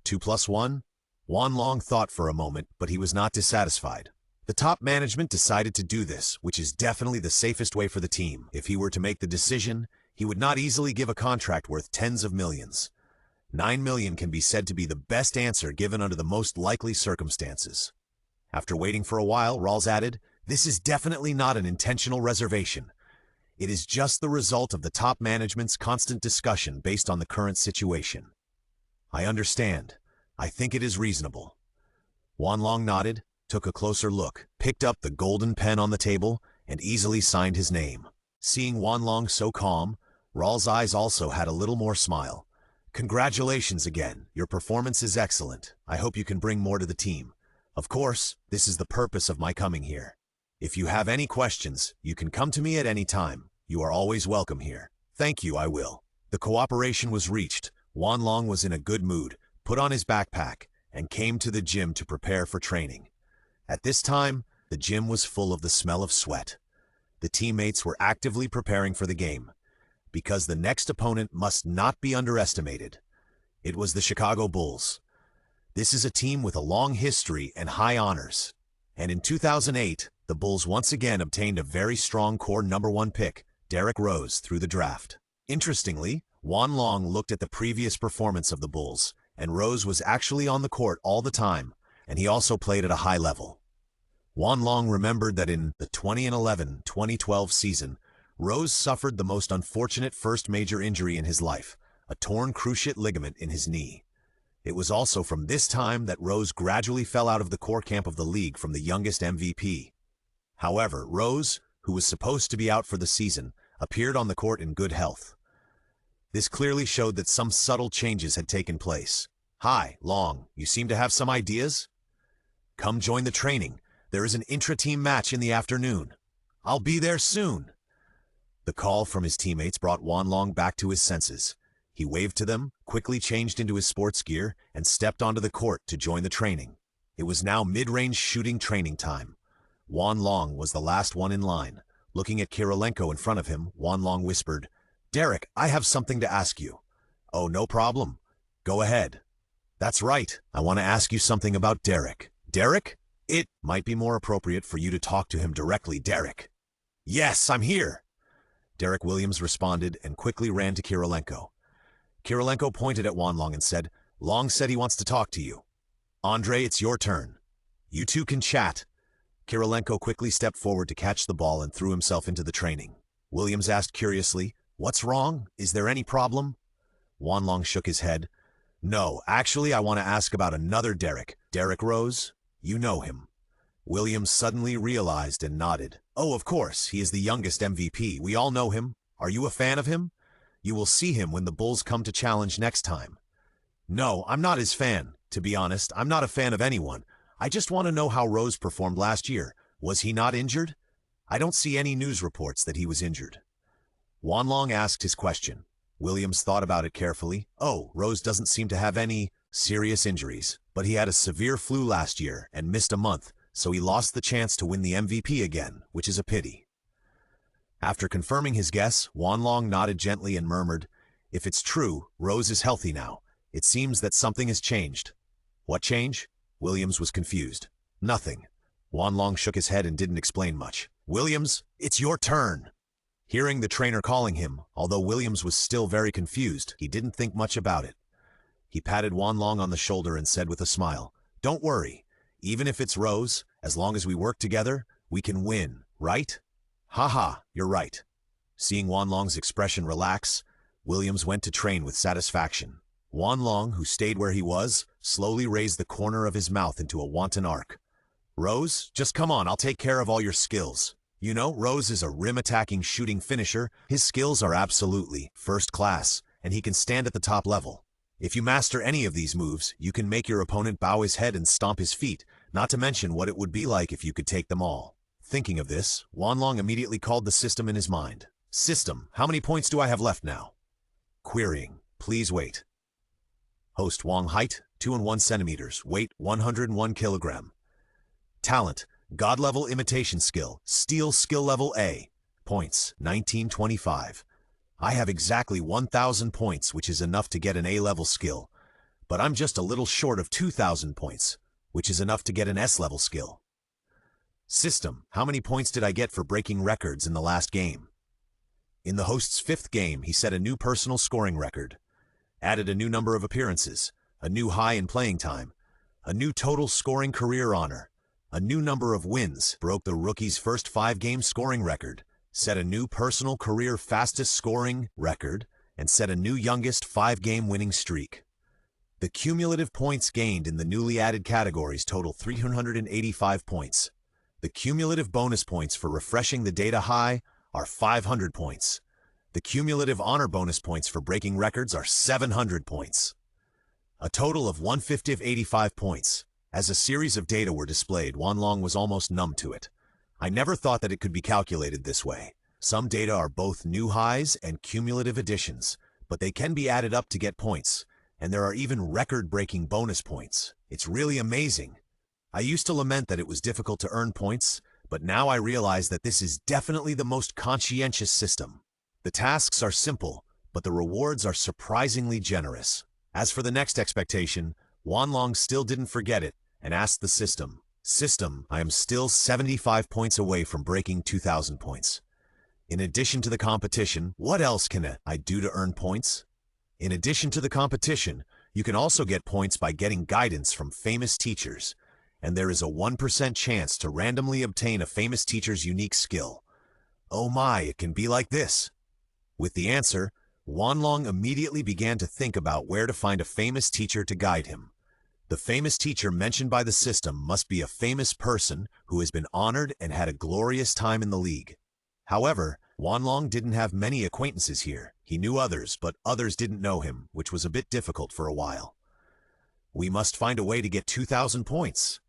2+1? Wan Long thought for a moment, but he was not dissatisfied. The top management decided to do this, which is definitely the safest way for the team. If he were to make the decision, he would not easily give a contract worth tens of millions. $9 million can be said to be the best answer given under the most likely circumstances. After waiting for a while, Rawls added, "This is definitely not an intentional reservation. It is just the result of the top management's constant discussion based on the current situation." "I understand. I think it is reasonable." Wan Long nodded, took a closer look, picked up the golden pen on the table, and easily signed his name. Seeing Wan Long so calm, Rawls' eyes also had a little more smile. "Congratulations again. Your performance is excellent. I hope you can bring more to the team. Of course, this is the purpose of my coming here. If you have any questions, you can come to me at any time. You are always welcome here." "Thank you, I will." The cooperation was reached. Wan Long was in a good mood, put on his backpack, and came to the gym to prepare for training. At this time, the gym was full of the smell of sweat. The teammates were actively preparing for the game, because the next opponent must not be underestimated. It was the Chicago Bulls. This is a team with a long history and high honors. And in 2008, the Bulls once again obtained a very strong core #1 pick, Derrick Rose, through the draft. Interestingly, Wan Long looked at the previous performance of the Bulls, and Rose was actually on the court all the time, and he also played at a high level. Wan Long remembered that in the 2011-2012 season, Rose suffered the most unfortunate first major injury in his life, a torn cruciate ligament in his knee. It was also from this time that Rose gradually fell out of the core camp of the league from the youngest MVP. However, Rose, who was supposed to be out for the season, appeared on the court in good health. This clearly showed that some subtle changes had taken place. "Hi, Long, you seem to have some ideas? Come join the training. There is an intra-team match in the afternoon. I'll be there soon." The call from his teammates brought Wan Long back to his senses. He waved to them, quickly changed into his sports gear, and stepped onto the court to join the training. It was now mid-range shooting training time. Wan Long was the last one in line. Looking at Kirilenko in front of him, Wan Long whispered, "Derek, I have something to ask you." "Oh, no problem. Go ahead." "That's right. I want to ask you something about Derek." "Derek? It might be more appropriate for you to talk to him directly, Derek." "Yes, I'm here." Derek Williams responded and quickly ran to Kirilenko. Kirilenko pointed at Wan Long and said, "Long said he wants to talk to you. Andre, it's your turn. You two can chat." Kirilenko quickly stepped forward to catch the ball and threw himself into the training. Williams asked curiously, "What's wrong? Is there any problem?" Wan Long shook his head. "No, actually I want to ask about another Derek. Derrick Rose? You know him." Williams suddenly realized and nodded. "Oh, of course, he is the youngest MVP. We all know him. Are you a fan of him? You will see him when the Bulls come to challenge next time." "No, I'm not his fan. To be honest, I'm not a fan of anyone. I just want to know how Rose performed last year. Was he not injured? I don't see any news reports that he was injured." Wan Long asked his question. Williams thought about it carefully. "Oh, Rose doesn't seem to have any serious injuries, but he had a severe flu last year and missed a month, so he lost the chance to win the MVP again, which is a pity." After confirming his guess, Wan Long nodded gently and murmured, "If it's true, Rose is healthy now. It seems that something has changed." "What change?" Williams was confused. "Nothing." Wan Long shook his head and didn't explain much. "Williams, it's your turn." Hearing the trainer calling him, although Williams was still very confused, he didn't think much about it. He patted Wanlong on the shoulder and said with a smile, "Don't worry. Even if it's Rose, as long as we work together, we can win, right?" "Haha, you're right." Seeing Wanlong's expression relax, Williams went to train with satisfaction. Wanlong, who stayed where he was, slowly raised the corner of his mouth into a wanton arc. "Rose, just come on, I'll take care of all your skills. You know, Rose is a rim-attacking shooting finisher. His skills are absolutely first class, and he can stand at the top level. If you master any of these moves, you can make your opponent bow his head and stomp his feet, not to mention what it would be like if you could take them all." Thinking of this, Wanlong immediately called the system in his mind. "System, how many points do I have left now?" Querying, "Please wait." Host Wang, height 2 and 1 centimeters, weight 101 kilogram. Talent, God level imitation skill, steel skill level A. Points, 1925. I have exactly 1,000 points, which is enough to get an A-level skill, but I'm just a little short of 2,000 points, which is enough to get an S-level skill. System, how many points did I get for breaking records in the last game? In the host's 5th game, he set a new personal scoring record, added a new number of appearances, a new high in playing time, a new total scoring career honor, a new number of wins, broke the rookie's first 5-game scoring record, set a new personal career fastest scoring record, and set a new youngest 5-game winning streak. The cumulative points gained in the newly added categories total 385 points. The cumulative bonus points for refreshing the data high are 500 points. The cumulative honor bonus points for breaking records are 700 points. A total of 185 points. As a series of data were displayed, Wanlong was almost numb to it. I never thought that it could be calculated this way. Some data are both new highs and cumulative additions, but they can be added up to get points, and there are even record-breaking bonus points. It's really amazing. I used to lament that it was difficult to earn points, but now I realize that this is definitely the most conscientious system. The tasks are simple, but the rewards are surprisingly generous. As for the next expectation, Wanlong still didn't forget it and asked the system, "System, I am still 75 points away from breaking 2,000 points. In addition to the competition, what else can I do to earn points?" In addition to the competition, you can also get points by getting guidance from famous teachers, and there is a 1% chance to randomly obtain a famous teacher's unique skill. Oh my, it can be like this. With the answer, Wanlong immediately began to think about where to find a famous teacher to guide him. The famous teacher mentioned by the system must be a famous person who has been honored and had a glorious time in the league. However, Wanlong didn't have many acquaintances here. He knew others, but others didn't know him, which was a bit difficult for a while. We must find a way to get 2,000 points.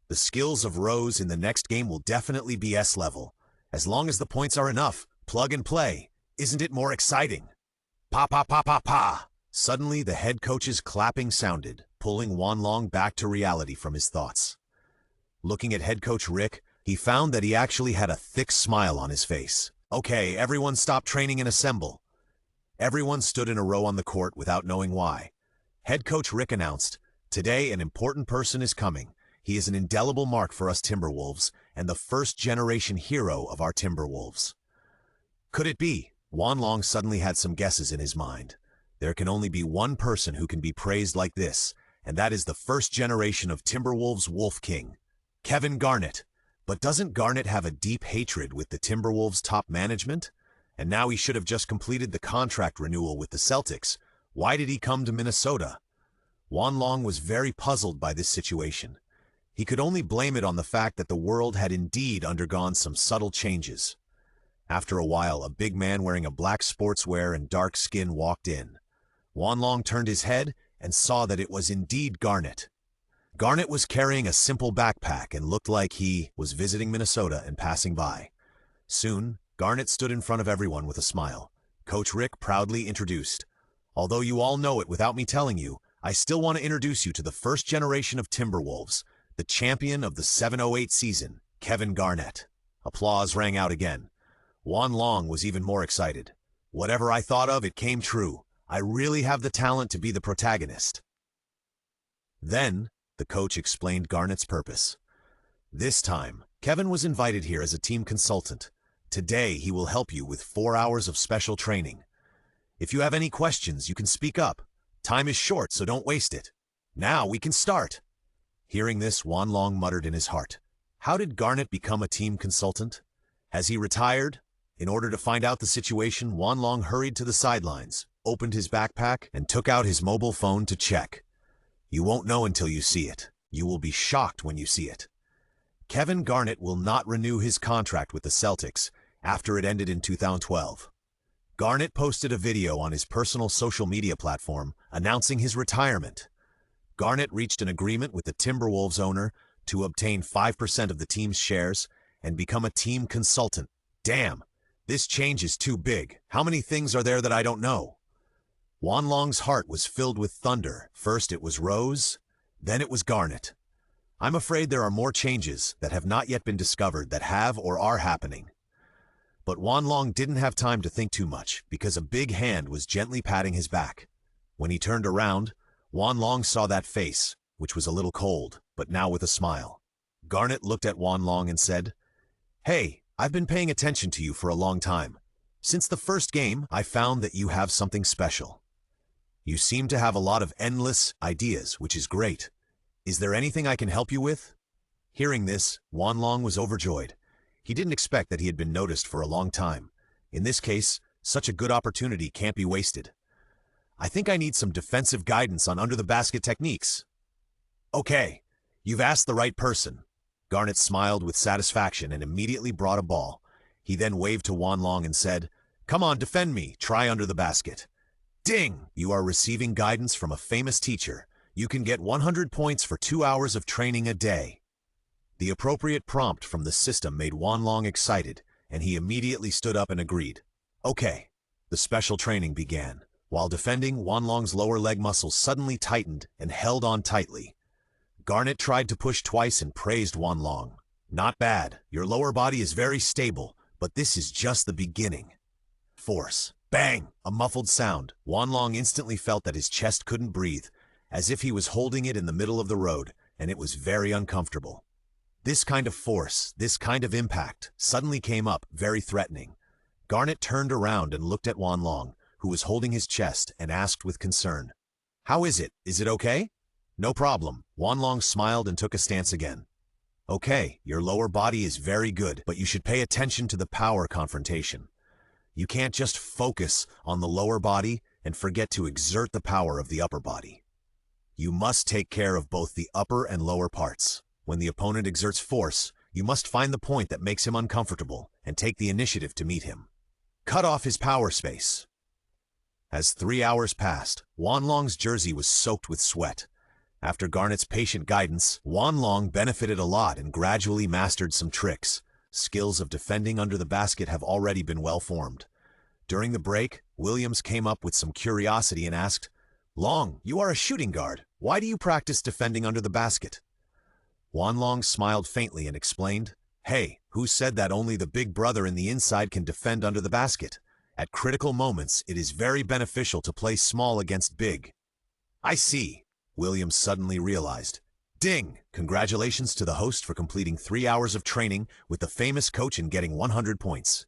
The skills of Rose in the next game will definitely be S-level. As long as the points are enough, plug and play. Isn't it more exciting? Pa pa pa pa pa! Suddenly, the head coach's clapping sounded, pulling Wanlong back to reality from his thoughts. Looking at head coach Rick, he found that he actually had a thick smile on his face. "Okay, everyone stop training and assemble." Everyone stood in a row on the court without knowing why. Head coach Rick announced, "Today an important person is coming. He is an indelible mark for us Timberwolves and the first-generation hero of our Timberwolves." Could it be? Wanlong suddenly had some guesses in his mind. There can only be one person who can be praised like this, and that is the first generation of Timberwolves Wolf King, Kevin Garnett. But doesn't Garnett have a deep hatred with the Timberwolves top management? And now he should have just completed the contract renewal with the Celtics. Why did he come to Minnesota? Wanlong was very puzzled by this situation. He could only blame it on the fact that the world had indeed undergone some subtle changes. After a while, a big man wearing a black sportswear and dark skin walked in. Wanlong turned his head and saw that it was indeed Garnett. Garnett was carrying a simple backpack and looked like he was visiting Minnesota and passing by. Soon, Garnett stood in front of everyone with a smile. Coach Rick proudly introduced, "Although you all know it without me telling you, I still want to introduce you to the first generation of Timberwolves, the champion of the 708 season, Kevin Garnett." Applause rang out again. Wanlong was even more excited. "Whatever I thought of, it came true. I really have the talent to be the protagonist." Then, the coach explained Garnett's purpose. This time, Kevin was invited here as a team consultant. Today, he will help you with 4 hours of special training. If you have any questions, you can speak up. Time is short, so don't waste it. Now we can start. Hearing this, Wanlong muttered in his heart. How did Garnet become a team consultant? Has he retired? In order to find out the situation, Wanlong hurried to the sidelines, opened his backpack, and took out his mobile phone to check. You won't know until you see it. You will be shocked when you see it. Kevin Garnett will not renew his contract with the Celtics after it ended in 2012. Garnett posted a video on his personal social media platform announcing his retirement. Garnett reached an agreement with the Timberwolves owner to obtain 5% of the team's shares and become a team consultant. Damn, this change is too big. How many things are there that I don't know? Wanlong's heart was filled with thunder. First it was Rose, then it was Garnett. I'm afraid there are more changes that have not yet been discovered that have or are happening. But Wanlong didn't have time to think too much because a big hand was gently patting his back. When he turned around, Wanlong saw that face, which was a little cold, but now with a smile. Garnett looked at Wanlong and said, Hey, I've been paying attention to you for a long time. Since the first game, I found that you have something special. You seem to have a lot of endless ideas, which is great. Is there anything I can help you with? Hearing this, Wanlong was overjoyed. He didn't expect that he had been noticed for a long time. In this case, such a good opportunity can't be wasted. I think I need some defensive guidance on under-the-basket techniques. Okay, you've asked the right person. Garnett smiled with satisfaction and immediately brought a ball. He then waved to Wanlong and said, Come on, defend me. Try under the basket. Ding! You are receiving guidance from a famous teacher. You can get 100 points for 2 hours of training a day. The appropriate prompt from the system made Wanlong excited, and he immediately stood up and agreed. Okay. The special training began. While defending, Wanlong's lower leg muscles suddenly tightened and held on tightly. Garnett tried to push twice and praised Wanlong. Not bad. Your lower body is very stable, but this is just the beginning. Force. Bang! A muffled sound. Wanlong instantly felt that his chest couldn't breathe, as if he was holding it in the middle of the road, and it was very uncomfortable. This kind of force, this kind of impact, suddenly came up, very threatening. Garnett turned around and looked at Wanlong, who was holding his chest, and asked with concern, How is it? Is it okay? No problem. Wanlong smiled and took a stance again. Okay, your lower body is very good, but you should pay attention to the power confrontation. You can't just focus on the lower body and forget to exert the power of the upper body. You must take care of both the upper and lower parts. When the opponent exerts force, you must find the point that makes him uncomfortable and take the initiative to meet him. Cut off his power space. As 3 hours passed, Wanlong's jersey was soaked with sweat. After Garnett's patient guidance, Wanlong benefited a lot and gradually mastered some tricks. Skills of defending under the basket have already been well formed. During the break, Williams came up with some curiosity and asked, Long, you are a shooting guard. Why do you practice defending under the basket? Wanlong smiled faintly and explained, Hey, who said that only the big brother in the inside can defend under the basket? At critical moments, it is very beneficial to play small against big. I see, Williams suddenly realized. Ding! Congratulations to the host for completing 3 hours of training with the famous coach and getting 100 points.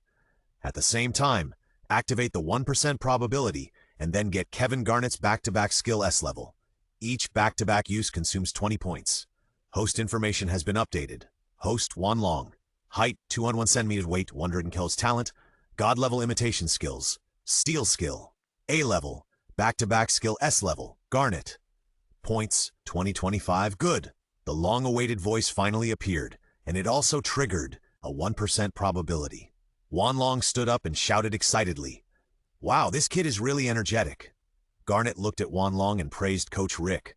At the same time, activate the 1% probability and then get Kevin Garnett's back-to-back skill S level. Each back-to-back use consumes 20 points. Host information has been updated. Host Wanlong. Height 201 cm, weight 100 kilos, talent, God level imitation skills, steal skill, A level, back-to-back skill S level, Garnett. Points 2025, good. The long-awaited voice finally appeared, and it also triggered a 1% probability. Wanlong stood up and shouted excitedly, Wow, this kid is really energetic. Garnett looked at Wanlong and praised Coach Rick.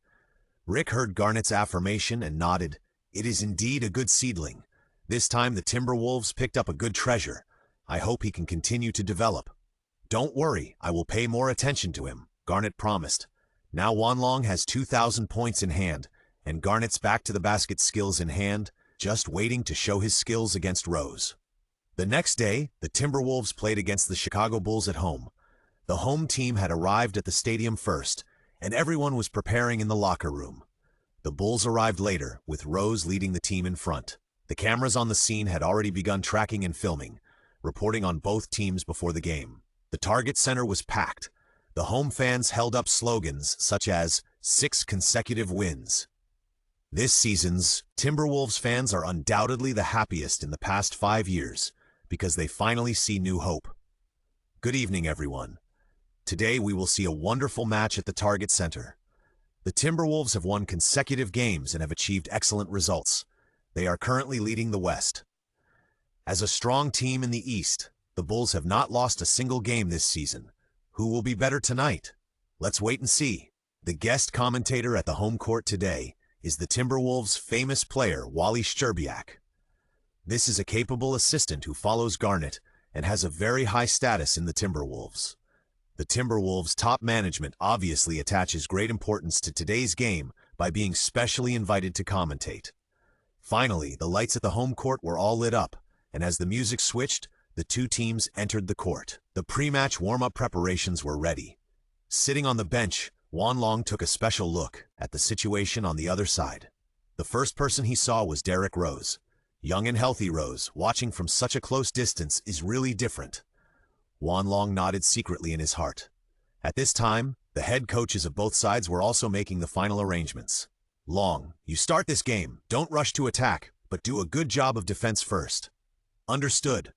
Rick heard Garnett's affirmation and nodded. It is indeed a good seedling. This time the Timberwolves picked up a good treasure. I hope he can continue to develop. Don't worry, I will pay more attention to him, Garnett promised. Now Wanlong has 2,000 points in hand, and Garnett's back-to-the-basket skills in hand, just waiting to show his skills against Rose. The next day, the Timberwolves played against the Chicago Bulls at home. The home team had arrived at the stadium first, and everyone was preparing in the locker room. The Bulls arrived later, with Rose leading the team in front. The cameras on the scene had already begun tracking and filming, reporting on both teams before the game. The Target Center was packed. The home fans held up slogans such as 6 consecutive wins. This season's Timberwolves fans are undoubtedly the happiest in the past 5 years because they finally see new hope. Good evening, everyone. Today we will see a wonderful match at the Target Center. The Timberwolves have won consecutive games and have achieved excellent results. They are currently leading the West. As a strong team in the East, the Bulls have not lost a single game this season. Who will be better tonight? Let's wait and see. The guest commentator at the home court today is the Timberwolves' famous player, Wally Szczerbiak. This is a capable assistant who follows Garnett and has a very high status in the Timberwolves. The Timberwolves' top management obviously attaches great importance to today's game by being specially invited to commentate. Finally, the lights at the home court were all lit up, and as the music switched, the two teams entered the court. The pre-match warm-up preparations were ready. Sitting on the bench, Wanlong took a special look at the situation on the other side. The first person he saw was Derrick Rose. Young and healthy Rose, watching from such a close distance, is really different. Wanlong nodded secretly in his heart. At this time, the head coaches of both sides were also making the final arrangements. Long, you start this game. Don't rush to attack, but do a good job of defense first. Understood.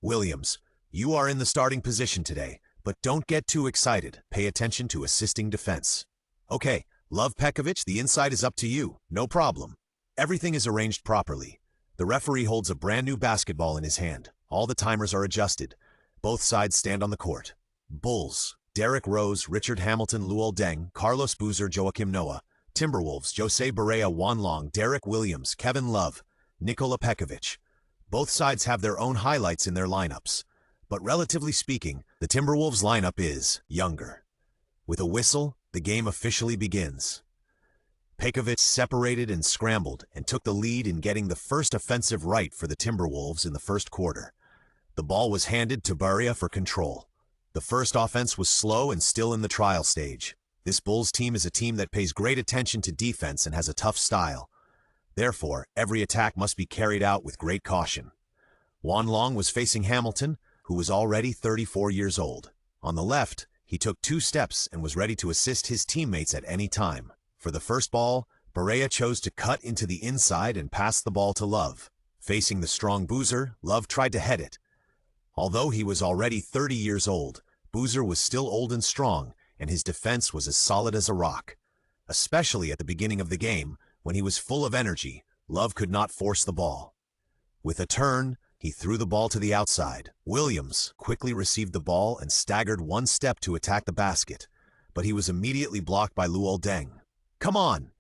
Williams, you are in the starting position today, but don't get too excited. Pay attention to assisting defense. Okay, Love Pekovic, the inside is up to you. No problem. Everything is arranged properly. The referee holds a brand new basketball in his hand. All the timers are adjusted. Both sides stand on the court. Bulls, Derrick Rose, Richard Hamilton, Luol Deng, Carlos Boozer, Joakim Noah. Timberwolves, Jose Barea, Wanlong, Derek Williams, Kevin Love, Nikola Pekovic. Both sides have their own highlights in their lineups. But relatively speaking, the Timberwolves lineup is younger. With a whistle, the game officially begins. Pekovic separated and scrambled and took the lead in getting the first offensive right for the Timberwolves in the first quarter. The ball was handed to Barea for control. The first offense was slow and still in the trial stage. This Bulls team is a team that pays great attention to defense and has a tough style. Therefore, every attack must be carried out with great caution. Wanlong was facing Hamilton, who was already 34 years old. On the left, he took 2 steps and was ready to assist his teammates at any time. For the first ball, Barea chose to cut into the inside and pass the ball to Love. Facing the strong Boozer, Love tried to head it. Although he was already 30 years old, Boozer was still old and strong, and his defense was as solid as a rock. Especially at the beginning of the game, when he was full of energy, Love could not force the ball. With a turn, he threw the ball to the outside. Williams quickly received the ball and staggered 1 step to attack the basket, but he was immediately blocked by Luol Deng. Come on!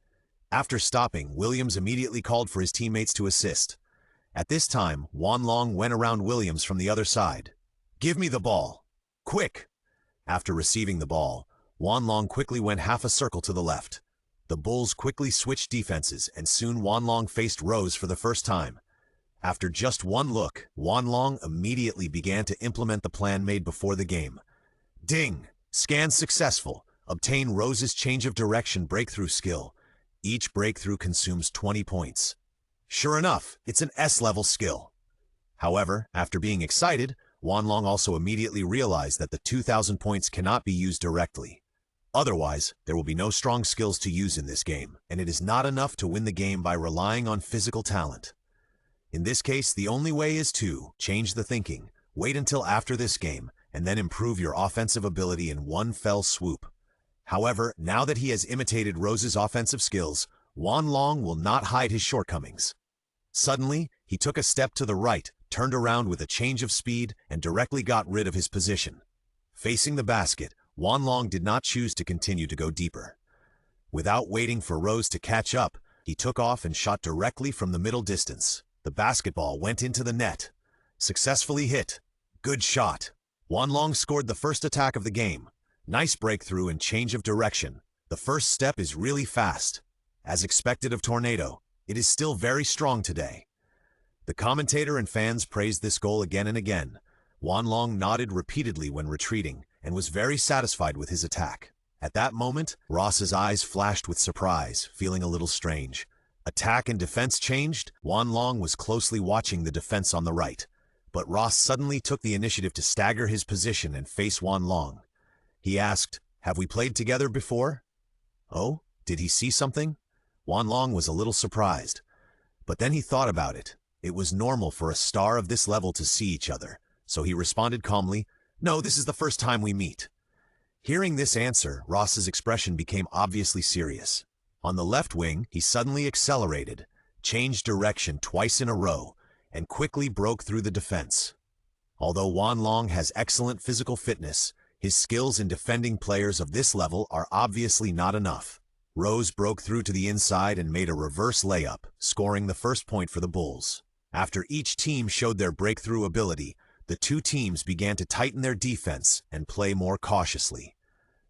After stopping, Williams immediately called for his teammates to assist. At this time, Wanlong went around Williams from the other side. Give me the ball! Quick! After receiving the ball, Wanlong quickly went half a circle to the left. The Bulls quickly switched defenses, and soon Wanlong faced Rose for the first time. After just 1 look, Wanlong immediately began to implement the plan made before the game. Ding! Scan successful. Obtain Rose's change of direction breakthrough skill. Each breakthrough consumes 20 points. Sure enough, it's an S-level skill. However, after being excited, Wanlong also immediately realized that the 2,000 points cannot be used directly. Otherwise, there will be no strong skills to use in this game, and it is not enough to win the game by relying on physical talent. In this case, the only way is to change the thinking, wait until after this game, and then improve your offensive ability in one fell swoop. However, now that he has imitated Rose's offensive skills, Wanlong will not hide his shortcomings. Suddenly, he took a step to the right, turned around with a change of speed, and directly got rid of his position. Facing the basket, Wanlong did not choose to continue to go deeper. Without waiting for Rose to catch up, he took off and shot directly from the middle distance. The basketball went into the net. Successfully hit. Good shot. Wanlong scored the first attack of the game. Nice breakthrough and change of direction. The first step is really fast. As expected of Tornado, it is still very strong today. The commentator and fans praised this goal again and again. Wanlong nodded repeatedly when retreating and was very satisfied with his attack. At that moment, Ross's eyes flashed with surprise, feeling a little strange. Attack and defense changed. Wanlong was closely watching the defense on the right, but Ross suddenly took the initiative to stagger his position and face Wanlong. He asked, "Have we played together before?" Oh, did he see something? Wanlong was a little surprised. But then he thought about it. It was normal for a star of this level to see each other, so he responded calmly, "No, this is the first time we meet." Hearing this answer, Ross's expression became obviously serious. On the left wing, he suddenly accelerated, changed direction twice in a row, and quickly broke through the defense. Although Wanlong has excellent physical fitness, his skills in defending players of this level are obviously not enough. Rose broke through to the inside and made a reverse layup, scoring the first point for the Bulls. After each team showed their breakthrough ability, the two teams began to tighten their defense and play more cautiously.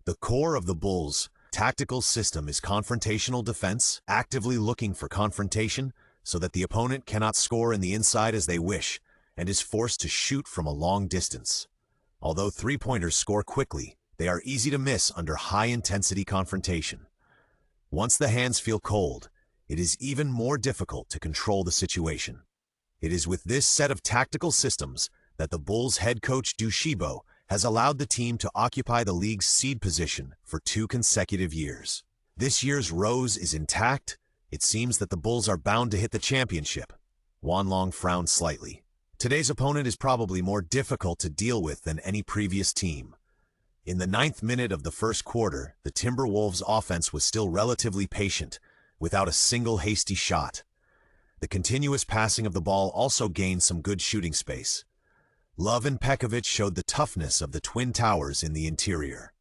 The core of the Bulls' tactical system is confrontational defense, actively looking for confrontation so that the opponent cannot score in the inside as they wish and is forced to shoot from a long distance. Although three-pointers score quickly, they are easy to miss under high-intensity confrontation. Once the hands feel cold, it is even more difficult to control the situation. It is with this set of tactical systems that the Bulls' head coach Dushibo has allowed the team to occupy the league's seed position for 2 consecutive years. This year's Rose is intact. It seems that the Bulls are bound to hit the championship. Wanlong frowned slightly. Today's opponent is probably more difficult to deal with than any previous team. In the 9th minute of the first quarter, the Timberwolves' offense was still relatively patient, without a single hasty shot. The continuous passing of the ball also gained some good shooting space. Love and Pekovic showed the toughness of the Twin Towers in the interior.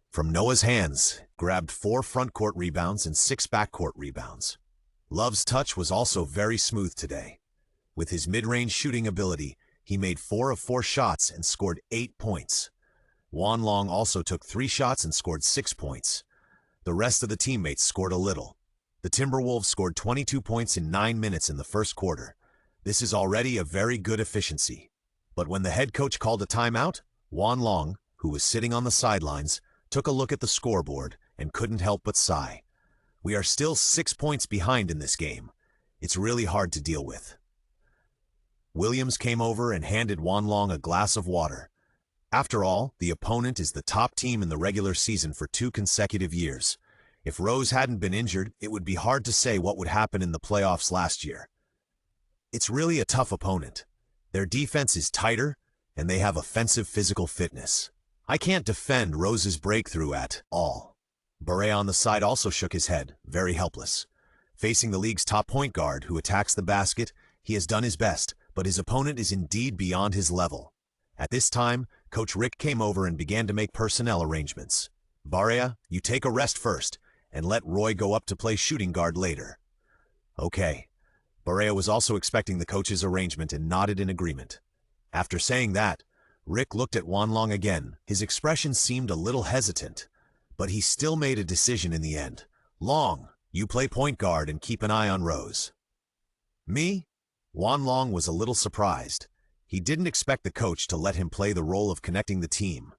From Noah's hands, grabbed 4 front-court rebounds and 6 back-court rebounds. Love's touch was also very smooth today. With his mid-range shooting ability, he made 4 of 4 shots and scored 8 points. Wanlong also took 3 shots and scored 6 points. The rest of the teammates scored a little. The Timberwolves scored 22 points in 9 minutes in the first quarter. This is already a very good efficiency. But when the head coach called a timeout, Wanlong, who was sitting on the sidelines, took a look at the scoreboard and couldn't help but sigh. We are still 6 points behind in this game. It's really hard to deal with. Williams came over and handed Wanlong a glass of water. After all, the opponent is the top team in the regular season for 2 consecutive years. If Rose hadn't been injured, it would be hard to say what would happen in the playoffs last year. It's really a tough opponent. Their defense is tighter, and they have offensive physical fitness. I can't defend Rose's breakthrough at all. Barea on the side also shook his head, very helpless. Facing the league's top point guard who attacks the basket, he has done his best, but his opponent is indeed beyond his level. At this time, Coach Rick came over and began to make personnel arrangements. Barea, you take a rest first, and let Roy go up to play shooting guard later. Okay. Barea was also expecting the coach's arrangement and nodded in agreement. After saying that, Rick looked at Wanlong again. His expression seemed a little hesitant, but he still made a decision in the end. Long, you play point guard and keep an eye on Rose. Me? Wanlong was a little surprised. He didn't expect the coach to let him play the role of connecting the team.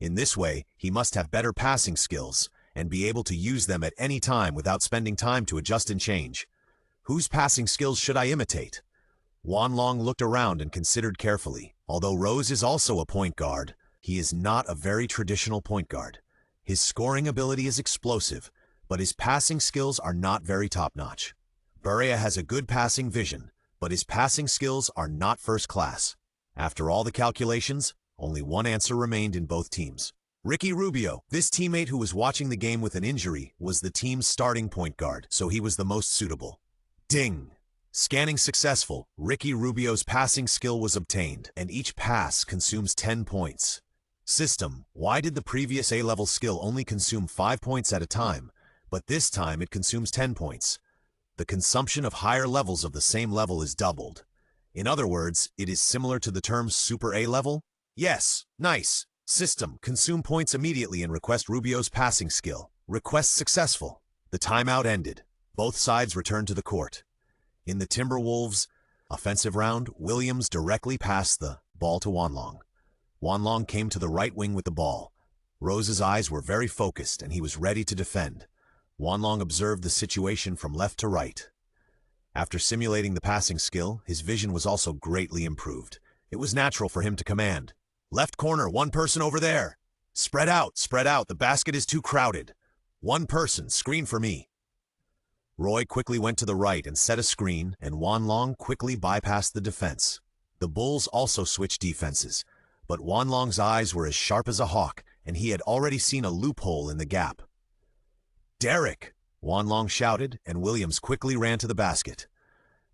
In this way, he must have better passing skills and be able to use them at any time without spending time to adjust and change. Whose passing skills should I imitate? Wanlong looked around and considered carefully. Although Rose is also a point guard, he is not a very traditional point guard. His scoring ability is explosive, but his passing skills are not very top-notch. Barea has a good passing vision, but his passing skills are not first class. After all the calculations, only one answer remained in both teams. Ricky Rubio, this teammate who was watching the game with an injury, was the team's starting point guard, so he was the most suitable. Ding! Scanning successful, Ricky Rubio's passing skill was obtained, and each pass consumes 10 points. System, why did the previous A-level skill only consume 5 points at a time, but this time it consumes 10 points? The consumption of higher levels of the same level is doubled. In other words, it is similar to the term Super A-level? Yes, nice. System, consume points immediately and request Rubio's passing skill. Request successful. The timeout ended. Both sides returned to the court. In the Timberwolves' offensive round, Williams directly passed the ball to Wanlong. Wanlong came to the right wing with the ball. Rose's eyes were very focused and he was ready to defend. Wanlong observed the situation from left to right. After simulating the passing skill, his vision was also greatly improved. It was natural for him to command, "Left corner, one person over there." Spread out, the basket is too crowded. One person, screen for me. Roy quickly went to the right and set a screen, and Wanlong quickly bypassed the defense. The Bulls also switched defenses, but Wanlong's eyes were as sharp as a hawk, and he had already seen a loophole in the gap. Derek! Wanlong shouted, and Williams quickly ran to the basket.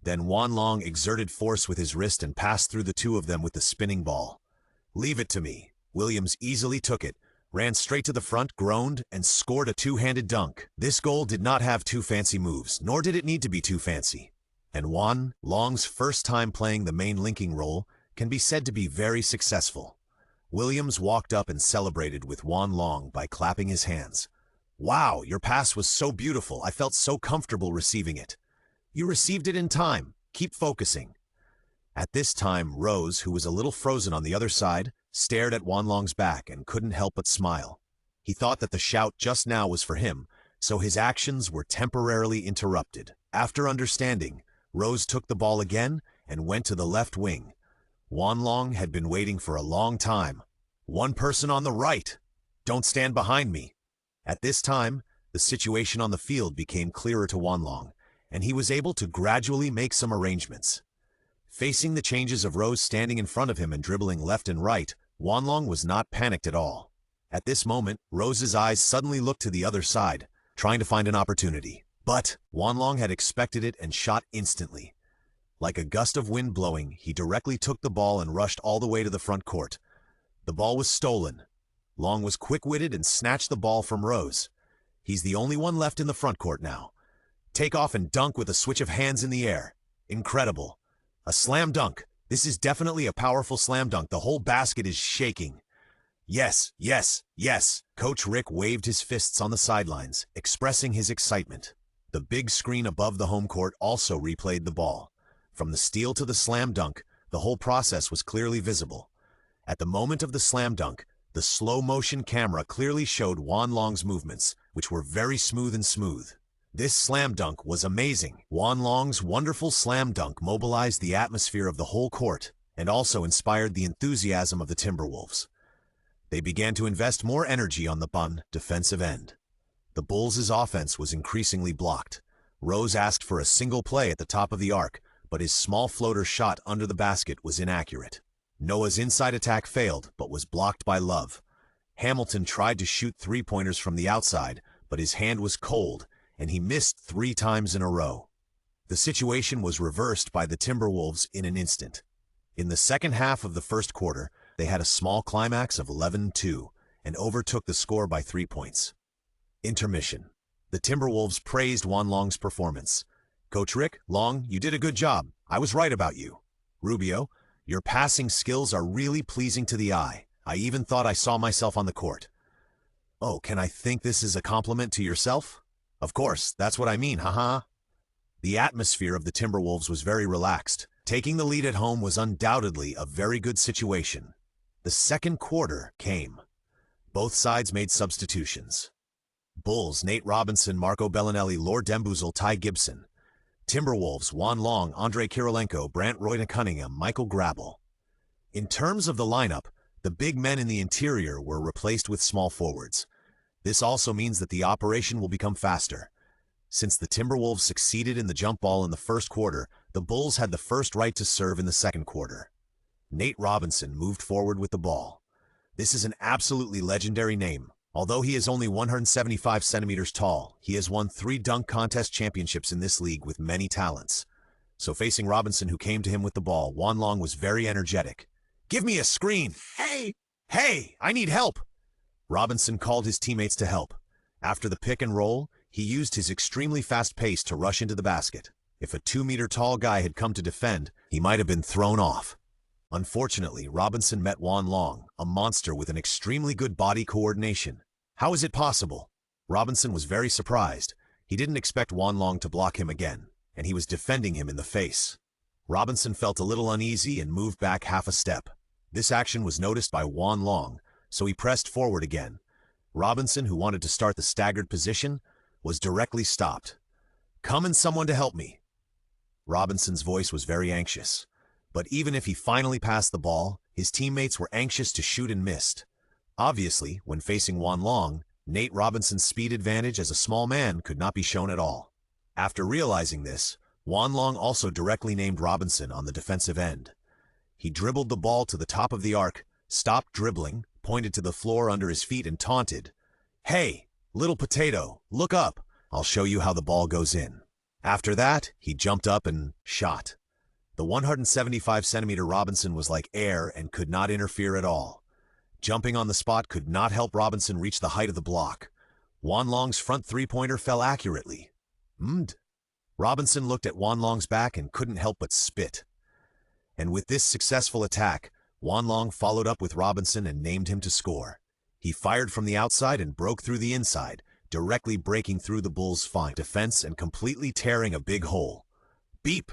Then Wanlong exerted force with his wrist and passed through the two of them with the spinning ball. Leave it to me. Williams easily took it, ran straight to the front, groaned, and scored a two-handed dunk. This goal did not have too fancy moves, nor did it need to be too fancy. And Wanlong's first time playing the main linking role can be said to be very successful. Williams walked up and celebrated with Wanlong by clapping his hands. Wow, your pass was so beautiful. I felt so comfortable receiving it. You received it in time. Keep focusing. At this time, Rose, who was a little frozen on the other side, stared at Wanlong's back and couldn't help but smile. He thought that the shout just now was for him, so his actions were temporarily interrupted. After understanding, Rose took the ball again and went to the left wing. Wanlong had been waiting for a long time. One person on the right. Don't stand behind me. At this time, the situation on the field became clearer to Wanlong, and he was able to gradually make some arrangements. Facing the changes of Rose standing in front of him and dribbling left and right, Wanlong was not panicked at all. At this moment, Rose's eyes suddenly looked to the other side, trying to find an opportunity. But Wanlong had expected it and shot instantly. Like a gust of wind blowing, he directly took the ball and rushed all the way to the front court. The ball was stolen. Long was quick-witted and snatched the ball from Rose. He's the only one left in the front court now. Take off and dunk with a switch of hands in the air. Incredible. A slam dunk. This is definitely a powerful slam dunk. The whole basket is shaking. Yes, yes, yes. Coach Rick waved his fists on the sidelines, expressing his excitement. The big screen above the home court also replayed the ball. From the steal to the slam dunk, the whole process was clearly visible. At the moment of the slam dunk, the slow-motion camera clearly showed Wanlong's movements, which were very smooth and smooth. This slam dunk was amazing. Wanlong's wonderful slam dunk mobilized the atmosphere of the whole court and also inspired the enthusiasm of the Timberwolves. They began to invest more energy on the defensive end. The Bulls' offense was increasingly blocked. Rose asked for a single play at the top of the arc, but his small floater shot under the basket was inaccurate. Noah's inside attack failed, but was blocked by Love. Hamilton tried to shoot three-pointers from the outside, but his hand was cold, and he missed 3 times in a row. The situation was reversed by the Timberwolves in an instant. In the second half of the first quarter, they had a small climax of 11-2 and overtook the score by 3 points. Intermission. The Timberwolves praised Wanlong's performance. Coach Rick, Long, you did a good job. I was right about you. Rubio, your passing skills are really pleasing to the eye. I even thought I saw myself on the court. Oh, can I think this is a compliment to yourself? Of course, that's what I mean, haha. The atmosphere of the Timberwolves was very relaxed. Taking the lead at home was undoubtedly a very good situation. The second quarter came. Both sides made substitutions. Bulls, Nate Robinson, Marco Bellinelli, Lord Dembouzle, Ty Gibson. Timberwolves, Wanlong, Andre Kirilenko, Brant Royden Cunningham, Michael Grabel. In terms of the lineup, the big men in the interior were replaced with small forwards. This also means that the operation will become faster. Since the Timberwolves succeeded in the jump ball in the first quarter, the Bulls had the first right to serve in the second quarter. Nate Robinson moved forward with the ball. This is an absolutely legendary name. Although he is only 175 centimeters tall, he has won 3 dunk contest championships in this league with many talents. So facing Robinson, who came to him with the ball, Wanlong was very energetic. Give me a screen! Hey, I need help! Robinson called his teammates to help. After the pick and roll, he used his extremely fast pace to rush into the basket. If a 2-meter-tall guy had come to defend, he might have been thrown off. Unfortunately, Robinson met Wanlong, a monster with an extremely good body coordination. How is it possible? Robinson was very surprised. He didn't expect Wanlong to block him again, and he was defending him in the face. Robinson felt a little uneasy and moved back half a step. This action was noticed by Wanlong, so he pressed forward again. Robinson, who wanted to start the staggered position, was directly stopped. Come and someone to help me. Robinson's voice was very anxious. But even if he finally passed the ball, his teammates were anxious to shoot and missed. Obviously, when facing Wan Long, Nate Robinson's speed advantage as a small man could not be shown at all. After realizing this, Wan Long also directly named Robinson on the defensive end. He dribbled the ball to the top of the arc, stopped dribbling, pointed to the floor under his feet and taunted, "Hey, little potato, look up. I'll show you how the ball goes in." After that, he jumped up and shot. The 175-centimeter Robinson was like air and could not interfere at all. Jumping on the spot could not help Robinson reach the height of the block. Wan Long's front three-pointer fell accurately. Robinson looked at Wan Long's back and couldn't help but spit. And with this successful attack, Wan Long followed up with Robinson and named him to score. He fired from the outside and broke through the inside, directly breaking through the Bulls' fine defense and completely tearing a big hole. Beep!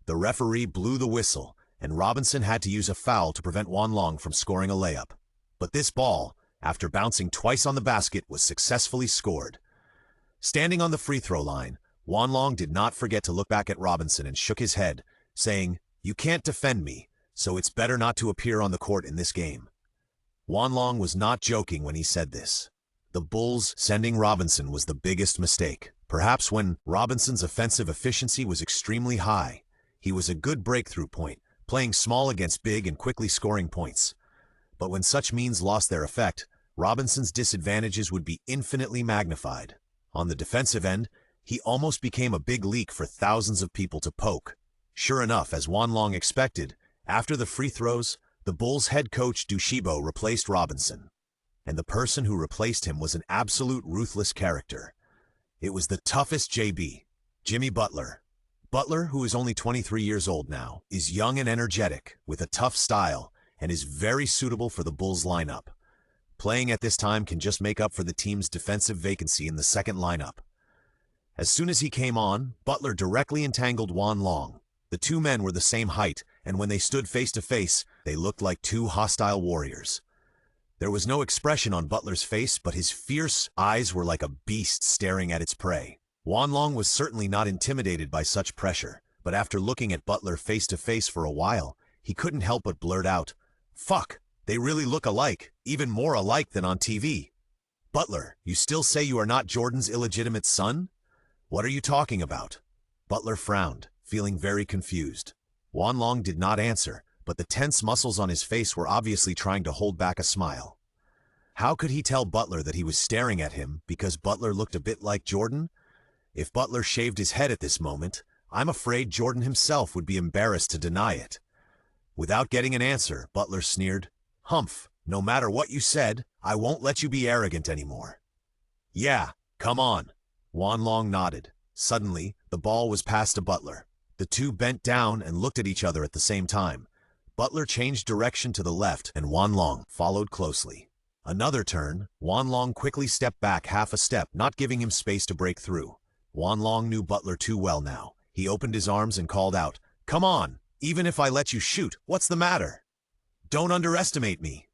The referee blew the whistle, and Robinson had to use a foul to prevent Wan Long from scoring a layup. But this ball, after bouncing twice on the basket, was successfully scored. Standing on the free throw line, Wan Long did not forget to look back at Robinson and shook his head, saying, "You can't defend me, so it's better not to appear on the court in this game." Wan Long was not joking when he said this. The Bulls sending Robinson was the biggest mistake. Perhaps when Robinson's offensive efficiency was extremely high, he was a good breakthrough point, playing small against big and quickly scoring points. But when such means lost their effect, Robinson's disadvantages would be infinitely magnified. On the defensive end, he almost became a big leak for thousands of people to poke. Sure enough, as Wan Long expected, after the free throws, the Bulls' head coach Dushibo replaced Robinson. And the person who replaced him was an absolute ruthless character. It was the toughest JB, Jimmy Butler. Butler, who is only 23 years old now, is young and energetic, with a tough style, and is very suitable for the Bulls lineup. Playing at this time can just make up for the team's defensive vacancy in the second lineup. As soon as he came on, Butler directly entangled Wan Long. The two men were the same height, and when they stood face to face, they looked like two hostile warriors. There was no expression on Butler's face, but his fierce eyes were like a beast staring at its prey. Wan Long was certainly not intimidated by such pressure, but after looking at Butler face to face for a while, he couldn't help but blurt out, "Fuck, they really look alike, even more alike than on TV. Butler, you still say you are not Jordan's illegitimate son? What are you talking about?" Butler frowned, feeling very confused. Wan Long did not answer, but the tense muscles on his face were obviously trying to hold back a smile. How could he tell Butler that he was staring at him because Butler looked a bit like Jordan? If Butler shaved his head at this moment, I'm afraid Jordan himself would be embarrassed to deny it. Without getting an answer, Butler sneered, "Humph, no matter what you said, I won't let you be arrogant anymore." "Yeah, come on." Wan Long nodded. Suddenly, the ball was passed to Butler. The two bent down and looked at each other at the same time. Butler changed direction to the left, and Wan Long followed closely. Another turn, Wan Long quickly stepped back half a step, not giving him space to break through. Wan Long knew Butler too well now. He opened his arms and called out, "Come on, even if I let you shoot, what's the matter? Don't underestimate me."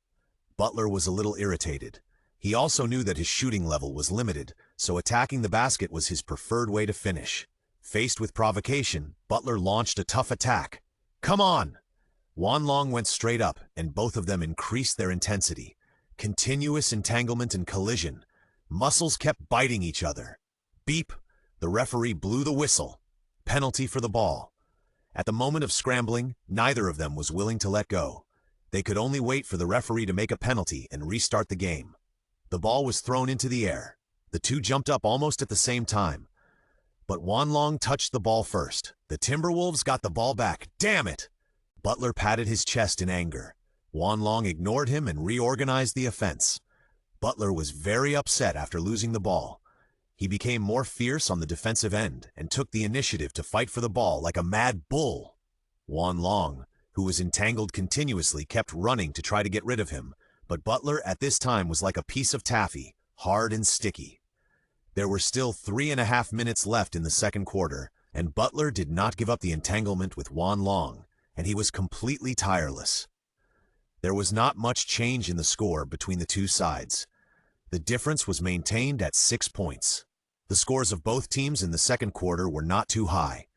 Butler was a little irritated. He also knew that his shooting level was limited, so attacking the basket was his preferred way to finish. Faced with provocation, Butler launched a tough attack. "Come on!" Wan Long went straight up, and both of them increased their intensity. Continuous entanglement and collision. Muscles kept biting each other. Beep! The referee blew the whistle. Penalty for the ball. At the moment of scrambling, neither of them was willing to let go. They could only wait for the referee to make a penalty and restart the game. The ball was thrown into the air. The two jumped up almost at the same time. But Wan Long touched the ball first. The Timberwolves got the ball back. Damn it! Butler patted his chest in anger. Wan Long ignored him and reorganized the offense. Butler was very upset after losing the ball. He became more fierce on the defensive end and took the initiative to fight for the ball like a mad bull. Wan Long, who was entangled continuously, kept running to try to get rid of him, but Butler at this time was like a piece of taffy, hard and sticky. There were still 3.5 minutes left in the second quarter, and Butler did not give up the entanglement with Wan Long, and he was completely tireless. There was not much change in the score between the two sides. The difference was maintained at 6 points. The scores of both teams in the second quarter were not too high.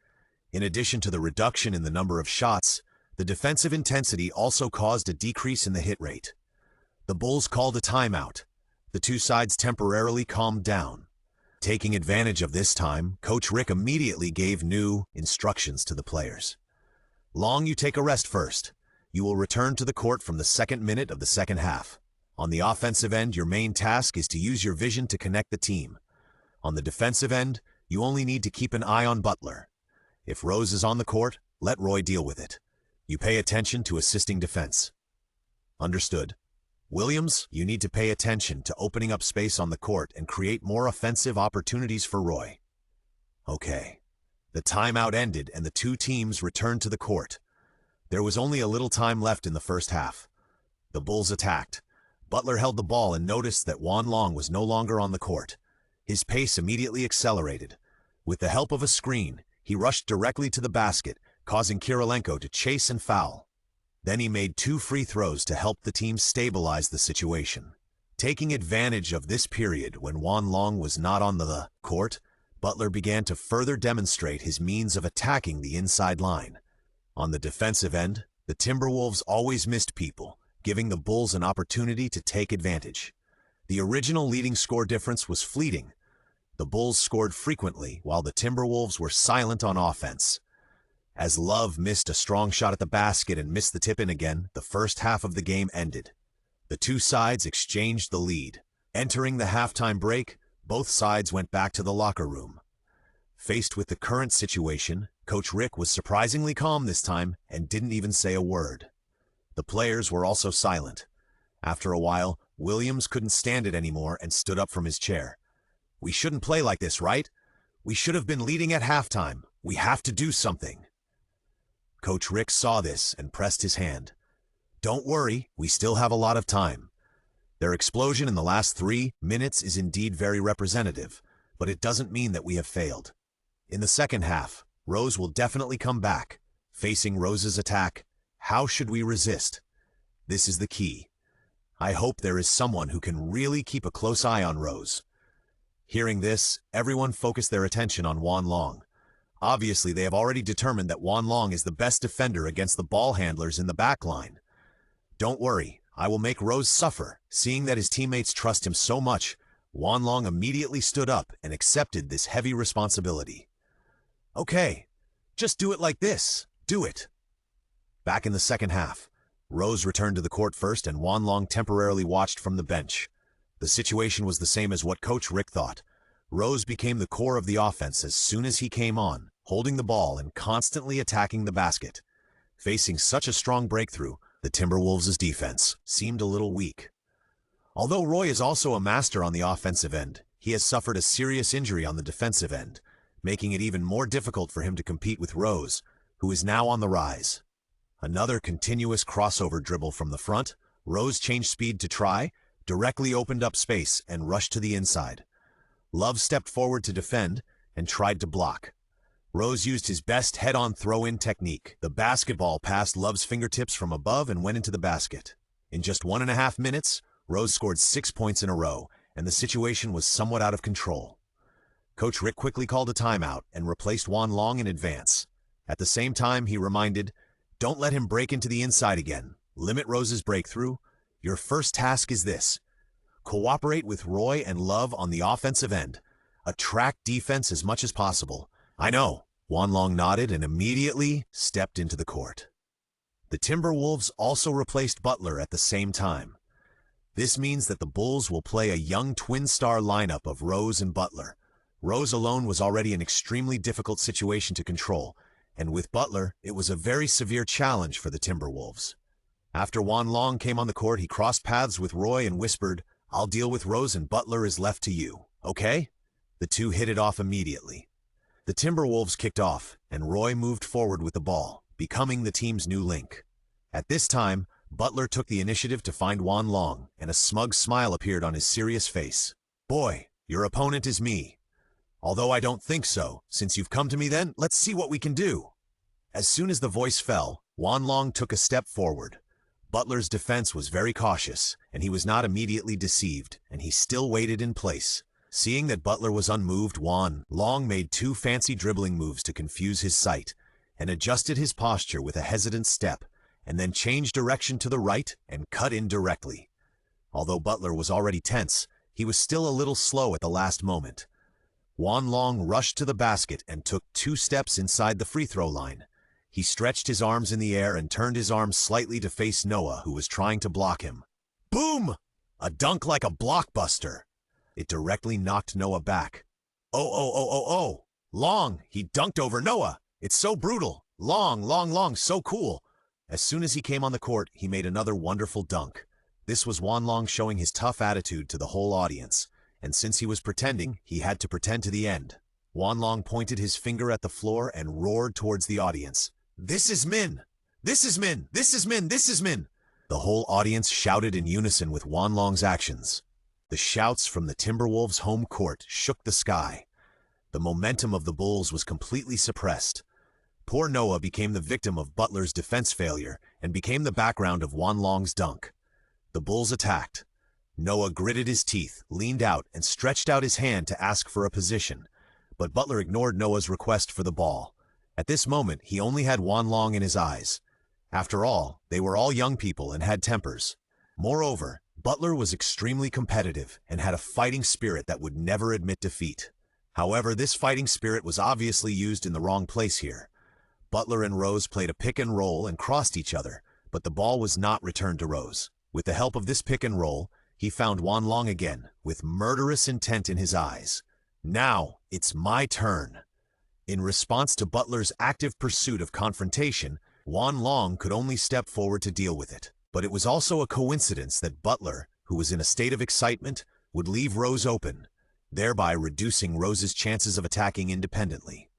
In addition to the reduction in the number of shots, the defensive intensity also caused a decrease in the hit rate. The Bulls called a timeout. The two sides temporarily calmed down. Taking advantage of this time, Coach Rick immediately gave new instructions to the players. Long, you take a rest first. You will return to the court from the second minute of the second half. On the offensive end, your main task is to use your vision to connect the team. On the defensive end, you only need to keep an eye on Butler. If Rose is on the court, let Roy deal with it. You pay attention to assisting defense. Understood. Williams, you need to pay attention to opening up space on the court and create more offensive opportunities for Roy. Okay. The timeout ended and the two teams returned to the court. There was only a little time left in the first half. The Bulls attacked. Butler held the ball and noticed that Juan Long was no longer on the court. His pace immediately accelerated. With the help of a screen, he rushed directly to the basket, causing Kirilenko to chase and foul. Then he made 2 free throws to help the team stabilize the situation. Taking advantage of this period when Juan Long was not on the court, Butler began to further demonstrate his means of attacking the inside line. On the defensive end, the Timberwolves always missed people, giving the Bulls an opportunity to take advantage. The original leading score difference was fleeting. The Bulls scored frequently while the Timberwolves were silent on offense. As Love missed a strong shot at the basket and missed the tip-in again, the first half of the game ended. The two sides exchanged the lead. Entering the halftime break, both sides went back to the locker room. Faced with the current situation, Coach Rick was surprisingly calm this time and didn't even say a word. The players were also silent. After a while, Williams couldn't stand it anymore and stood up from his chair. "We shouldn't play like this, right? We should have been leading at halftime. We have to do something." Coach Rick saw this and pressed his hand. "Don't worry, we still have a lot of time." Their explosion in the last 3 minutes is indeed very representative, but it doesn't mean that we have failed. In the second half, Rose will definitely come back. Facing Rose's attack, how should we resist? This is the key. I hope there is someone who can really keep a close eye on Rose. Hearing this, everyone focused their attention on Juan Long. Obviously, they have already determined that Juan Long is the best defender against the ball handlers in the back line. Don't worry, I will make Rose suffer. Seeing that his teammates trust him so much, Juan Long immediately stood up and accepted this heavy responsibility. "Okay, just do it like this. Do it." Back in the second half, Rose returned to the court first and Juan Long temporarily watched from the bench. The situation was the same as what Coach Rick thought. Rose became the core of the offense as soon as he came on, holding the ball and constantly attacking the basket. Facing such a strong breakthrough, the Timberwolves' defense seemed a little weak. Although Roy is also a master on the offensive end, he has suffered a serious injury on the defensive end, making it even more difficult for him to compete with Rose, who is now on the rise. Another continuous crossover dribble from the front, Rose changed speed to try, directly opened up space, and rushed to the inside. Love stepped forward to defend and tried to block. Rose used his best head-on throw-in technique. The basketball passed Love's fingertips from above and went into the basket. In just 1.5 minutes, Rose scored 6 points in a row, and the situation was somewhat out of control. Coach Rick quickly called a timeout and replaced Juan Long in advance. At the same time, he reminded, "Don't let him break into the inside again. Limit Rose's breakthrough. Your first task is this. Cooperate with Roy and Love on the offensive end. Attract defense as much as possible." "I know." Juan Long nodded and immediately stepped into the court. The Timberwolves also replaced Butler at the same time. This means that the Bulls will play a young twin-star lineup of Rose and Butler. Rose alone was already an extremely difficult situation to control, and with Butler, it was a very severe challenge for the Timberwolves. After Juan Long came on the court, he crossed paths with Roy and whispered, "I'll deal with Rose and Butler is left to you, okay?" The two hit it off immediately. The Timberwolves kicked off, and Roy moved forward with the ball, becoming the team's new link. At this time, Butler took the initiative to find Juan Long, and a smug smile appeared on his serious face. "Boy, your opponent is me. Although I don't think so. Since you've come to me then, let's see what we can do." As soon as the voice fell, Juan Long took a step forward. Butler's defense was very cautious, and he was not immediately deceived, and he still waited in place. Seeing that Butler was unmoved, Juan Long made 2 fancy dribbling moves to confuse his sight, and adjusted his posture with a hesitant step, and then changed direction to the right and cut in directly. Although Butler was already tense, he was still a little slow at the last moment. Wan Long rushed to the basket and took 2 steps inside the free throw line. He stretched his arms in the air and turned his arms slightly to face Noah, who was trying to block him. Boom! A dunk like a blockbuster. It directly knocked Noah back. Oh. Long! He dunked over Noah! It's so brutal. Long, so cool. As soon as he came on the court, he made another wonderful dunk. This was Wan Long showing his tough attitude to the whole audience, and since he was pretending, he had to pretend to the end. Wan Long pointed his finger at the floor and roared towards the audience. This is Min! This is Min! This is Min! This is Min! The whole audience shouted in unison with Wan Long's actions. The shouts from the Timberwolves' home court shook the sky. The momentum of the Bulls was completely suppressed. Poor Noah became the victim of Butler's defense failure and became the background of Wan Long's dunk. The Bulls attacked. Noah gritted his teeth, leaned out, and stretched out his hand to ask for a position, but Butler ignored Noah's request for the ball. At this moment, he only had Wan Long in his eyes. After all, they were all young people and had tempers. Moreover, Butler was extremely competitive and had a fighting spirit that would never admit defeat. However, this fighting spirit was obviously used in the wrong place here. Butler and Rose played a pick and roll and crossed each other, but the ball was not returned to Rose. With the help of this pick and roll, he found Wan Long again, with murderous intent in his eyes. Now, it's my turn. In response to Butler's active pursuit of confrontation, Wan Long could only step forward to deal with it. But it was also a coincidence that Butler, who was in a state of excitement, would leave Rose open, thereby reducing Rose's chances of attacking independently.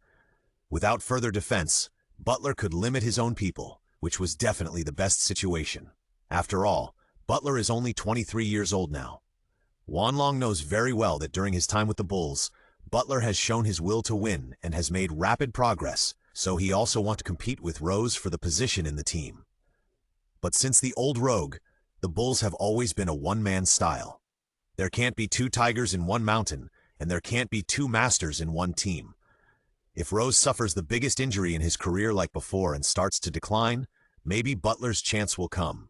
Without further defense, Butler could limit his own people, which was definitely the best situation. After all, Butler is only 23 years old now. Wan Long knows very well that during his time with the Bulls, Butler has shown his will to win and has made rapid progress, so he also wants to compete with Rose for the position in the team. But since the old rogue, the Bulls have always been a one-man style. There can't be 2 tigers in one mountain, and there can't be 2 masters in one team. If Rose suffers the biggest injury in his career like before and starts to decline, maybe Butler's chance will come.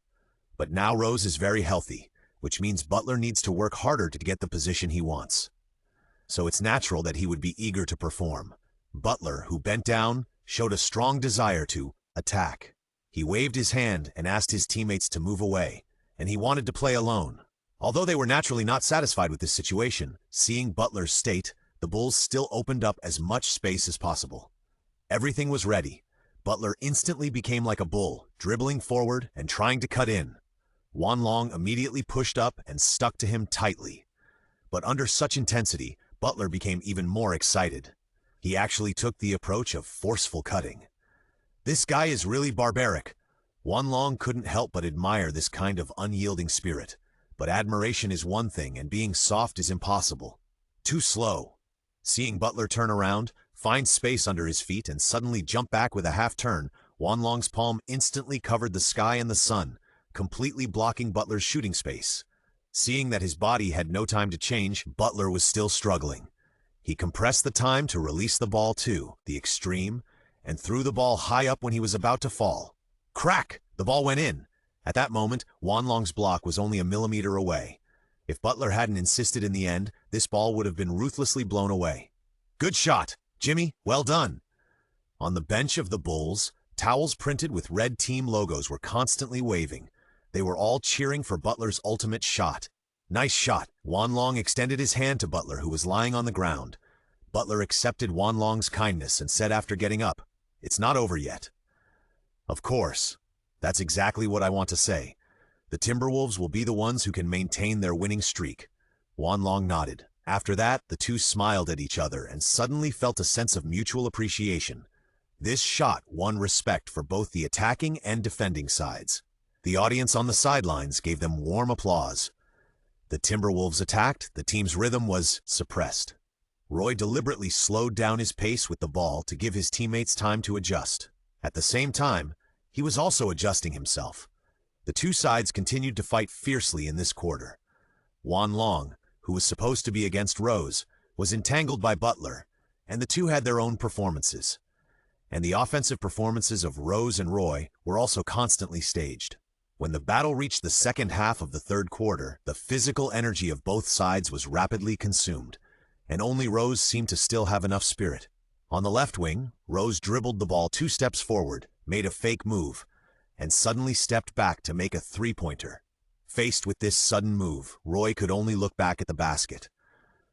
But now Rose is very healthy, which means Butler needs to work harder to get the position he wants. So it's natural that he would be eager to perform. Butler, who bent down, showed a strong desire to attack. He waved his hand and asked his teammates to move away, and he wanted to play alone. Although they were naturally not satisfied with this situation, seeing Butler's state, the Bulls still opened up as much space as possible. Everything was ready. Butler instantly became like a bull, dribbling forward and trying to cut in. Wan Long immediately pushed up and stuck to him tightly. But under such intensity, Butler became even more excited. He actually took the approach of forceful cutting. This guy is really barbaric. Wan Long couldn't help but admire this kind of unyielding spirit. But admiration is one thing and being soft is impossible. Too slow. Seeing Butler turn around, find space under his feet and suddenly jump back with a half turn, Wan Long's palm instantly covered the sky and the sun, completely blocking Butler's shooting space. Seeing that his body had no time to change, Butler was still struggling. He compressed the time to release the ball to the extreme and threw the ball high up when he was about to fall. Crack! The ball went in. At that moment, Wan Long's block was only a millimeter away. If Butler hadn't insisted in the end, this ball would have been ruthlessly blown away. Good shot, Jimmy, well done. On the bench of the Bulls, towels printed with red team logos were constantly waving. They were all cheering for Butler's ultimate shot. Nice shot. Wan Long extended his hand to Butler, who was lying on the ground. Butler accepted Wan Long's kindness and said after getting up, "It's not over yet." Of course. That's exactly what I want to say. The Timberwolves will be the ones who can maintain their winning streak. Wan Long nodded. After that, the two smiled at each other and suddenly felt a sense of mutual appreciation. This shot won respect for both the attacking and defending sides. The audience on the sidelines gave them warm applause. The Timberwolves attacked, the team's rhythm was suppressed. Roy deliberately slowed down his pace with the ball to give his teammates time to adjust. At the same time, he was also adjusting himself. The two sides continued to fight fiercely in this quarter. Wan Long, who was supposed to be against Rose, was entangled by Butler, and the two had their own performances. And the offensive performances of Rose and Roy were also constantly staged. When the battle reached the second half of the third quarter, the physical energy of both sides was rapidly consumed, and only Rose seemed to still have enough spirit. On the left wing, Rose dribbled the ball 2 steps forward, made a fake move, and suddenly stepped back to make a three-pointer. Faced with this sudden move, Roy could only look back at the basket.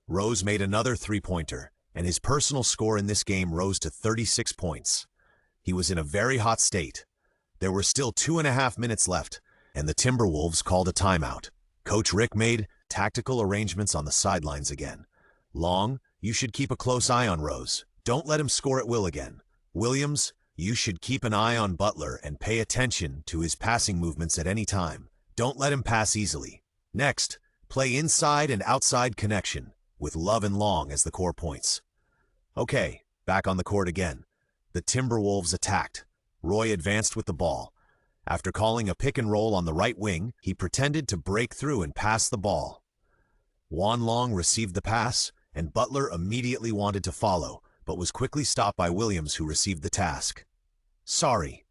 Rose made another three-pointer, and his personal score in this game rose to 36 points. He was in a very hot state. There were still 2.5 minutes left, and the Timberwolves called a timeout. Coach Rick made tactical arrangements on the sidelines again. Long, you should keep a close eye on Rose. Don't let him score at will again. Williams, you should keep an eye on Butler and pay attention to his passing movements at any time. Don't let him pass easily. Next, play inside and outside connection, with Love and Long as the core points. Okay, back on the court again. The Timberwolves attacked. Roy advanced with the ball. After calling a pick and roll on the right wing, he pretended to break through and pass the ball. Juan Long received the pass, and Butler immediately wanted to follow, but was quickly stopped by Williams, who received the task. Sorry.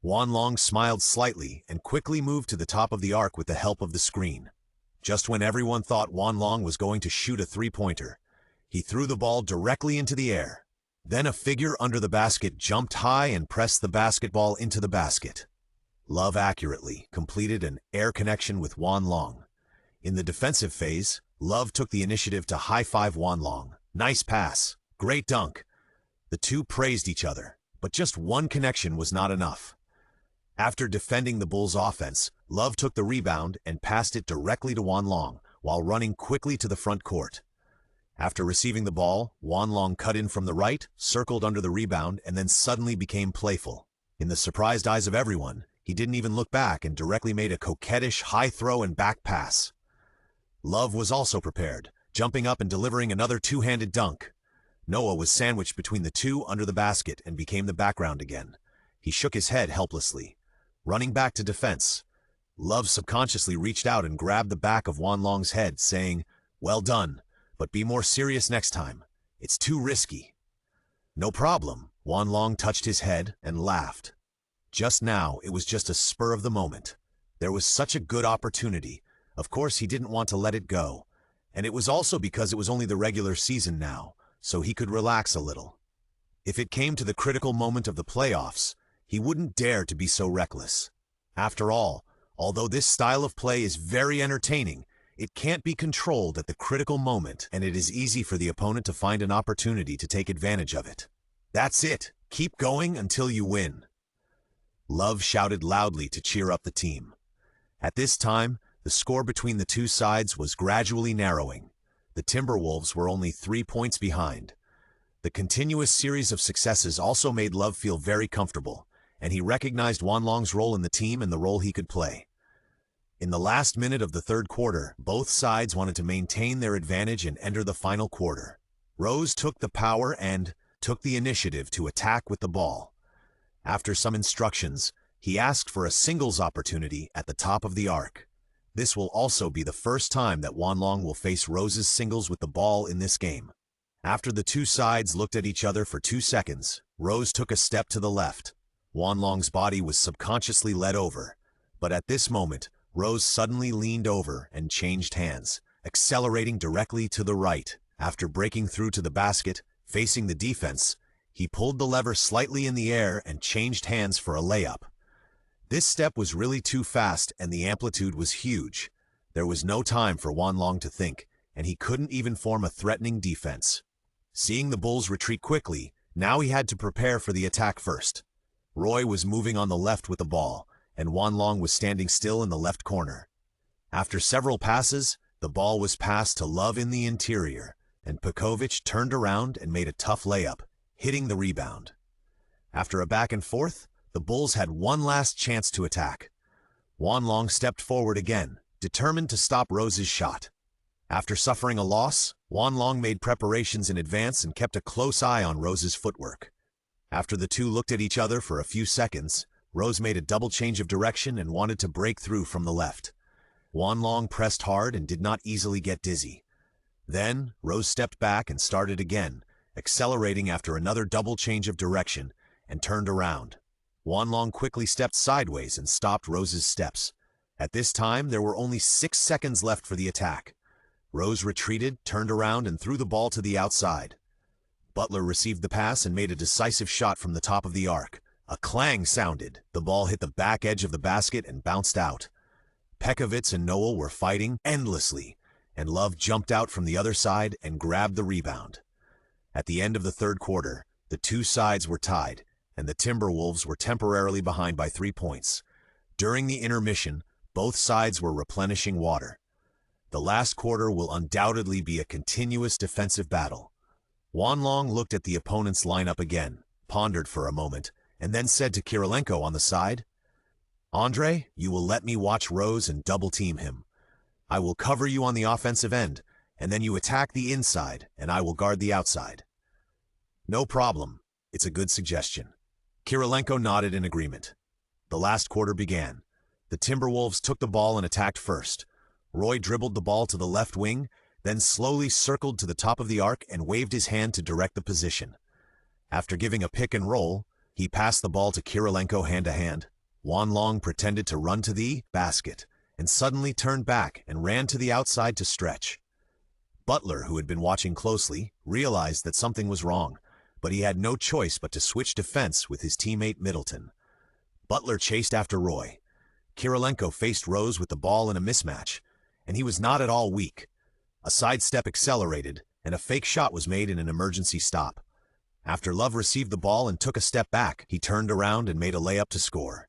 Juan Long smiled slightly and quickly moved to the top of the arc with the help of the screen. Just when everyone thought Juan Long was going to shoot a three-pointer, he threw the ball directly into the air. Then a figure under the basket jumped high and pressed the basketball into the basket. Love accurately completed an air connection with Juan Long. In the defensive phase, Love took the initiative to high-five Juan Long. Nice pass. Great dunk. The two praised each other, but just one connection was not enough. After defending the Bulls' offense, Love took the rebound and passed it directly to Juan Long, while running quickly to the front court. After receiving the ball, Juan Long cut in from the right, circled under the rebound, and then suddenly became playful. In the surprised eyes of everyone, he didn't even look back and directly made a coquettish high throw and back pass. Love was also prepared, jumping up and delivering another two-handed dunk. Noah was sandwiched between the two under the basket and became the background again. He shook his head helplessly. Running back to defense, Love subconsciously reached out and grabbed the back of Juan Long's head, saying, "Well done, but be more serious next time. It's too risky." "No problem." Juan Long touched his head and laughed. Just now, it was just a spur of the moment. There was such a good opportunity. Of course, he didn't want to let it go. And it was also because it was only the regular season now, so he could relax a little. If it came to the critical moment of the playoffs, he wouldn't dare to be so reckless. After all, although this style of play is very entertaining, it can't be controlled at the critical moment, and it is easy for the opponent to find an opportunity to take advantage of it. That's it. Keep going until you win. Love shouted loudly to cheer up the team. At this time, the score between the two sides was gradually narrowing. The Timberwolves were only 3 points behind. The continuous series of successes also made Love feel very comfortable, and he recognized Juan Long's role in the team and the role he could play. In the last minute of the third quarter, both sides wanted to maintain their advantage and enter the final quarter. Rose took the power and took the initiative to attack with the ball. After some instructions, he asked for a singles opportunity at the top of the arc. This will also be the first time that Juan Long will face Rose's singles with the ball in this game. After the two sides looked at each other for 2 seconds, Rose took a step to the left. Juan Long's body was subconsciously led over, but at this moment, Rose suddenly leaned over and changed hands, accelerating directly to the right. After breaking through to the basket, facing the defense, he pulled the lever slightly in the air and changed hands for a layup. This step was really too fast and the amplitude was huge. There was no time for Juan Long to think, and he couldn't even form a threatening defense. Seeing the Bulls retreat quickly, now he had to prepare for the attack first. Roy was moving on the left with the ball, and Juan Long was standing still in the left corner. After several passes, the ball was passed to Love in the interior, and Pekovic turned around and made a tough layup, hitting the rebound. After a back and forth, the Bulls had one last chance to attack. Juan Long stepped forward again, determined to stop Rose's shot. After suffering a loss, Juan Long made preparations in advance and kept a close eye on Rose's footwork. After the two looked at each other for a few seconds, Rose made a double change of direction and wanted to break through from the left. Juan Long pressed hard and did not easily get dizzy. Then, Rose stepped back and started again, accelerating after another double change of direction, and turned around. Juan Long quickly stepped sideways and stopped Rose's steps. At this time, there were only 6 seconds left for the attack. Rose retreated, turned around, and threw the ball to the outside. Butler received the pass and made a decisive shot from the top of the arc. A clang sounded. The ball hit the back edge of the basket and bounced out. Pekovic and Noel were fighting endlessly, and Love jumped out from the other side and grabbed the rebound. At the end of the third quarter, the two sides were tied, and the Timberwolves were temporarily behind by 3 points. During the intermission, both sides were replenishing water. The last quarter will undoubtedly be a continuous defensive battle. Juan Long looked at the opponent's lineup again, pondered for a moment, and then said to Kirilenko on the side, "Andre, you will let me watch Rose and double-team him. I will cover you on the offensive end, and then you attack the inside, and I will guard the outside." "No problem. It's a good suggestion." Kirilenko nodded in agreement. The last quarter began. The Timberwolves took the ball and attacked first. Roy dribbled the ball to the left wing, then slowly circled to the top of the arc and waved his hand to direct the position. After giving a pick and roll, he passed the ball to Kirilenko hand-to-hand. Juan Long pretended to run to the basket, and suddenly turned back and ran to the outside to stretch. Butler, who had been watching closely, realized that something was wrong, but he had no choice but to switch defense with his teammate Middleton. Butler chased after Roy. Kirilenko faced Rose with the ball in a mismatch, and he was not at all weak. A sidestep accelerated, and a fake shot was made in an emergency stop. After Love received the ball and took a step back, he turned around and made a layup to score.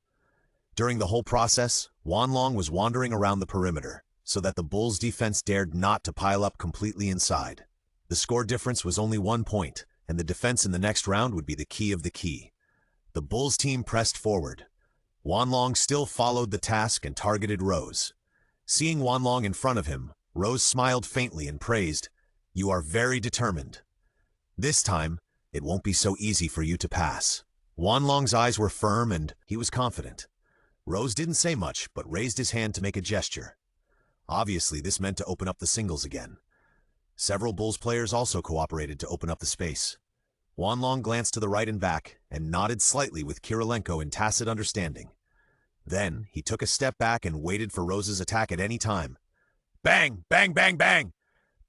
During the whole process, Juan Long was wandering around the perimeter, so that the Bulls' defense dared not to pile up completely inside. The score difference was only 1 point, and the defense in the next round would be the key of the key. The Bulls team pressed forward. Juan Long still followed the task and targeted Rose. Seeing Juan Long in front of him, Rose smiled faintly and praised, "You are very determined. This time, it won't be so easy for you to pass." Juan Long's eyes were firm and he was confident. Rose didn't say much, but raised his hand to make a gesture. Obviously, this meant to open up the singles again. Several Bulls players also cooperated to open up the space. Juan Long glanced to the right and back and nodded slightly with Kirilenko in tacit understanding. Then, he took a step back and waited for Rose's attack at any time. Bang, bang, bang, bang!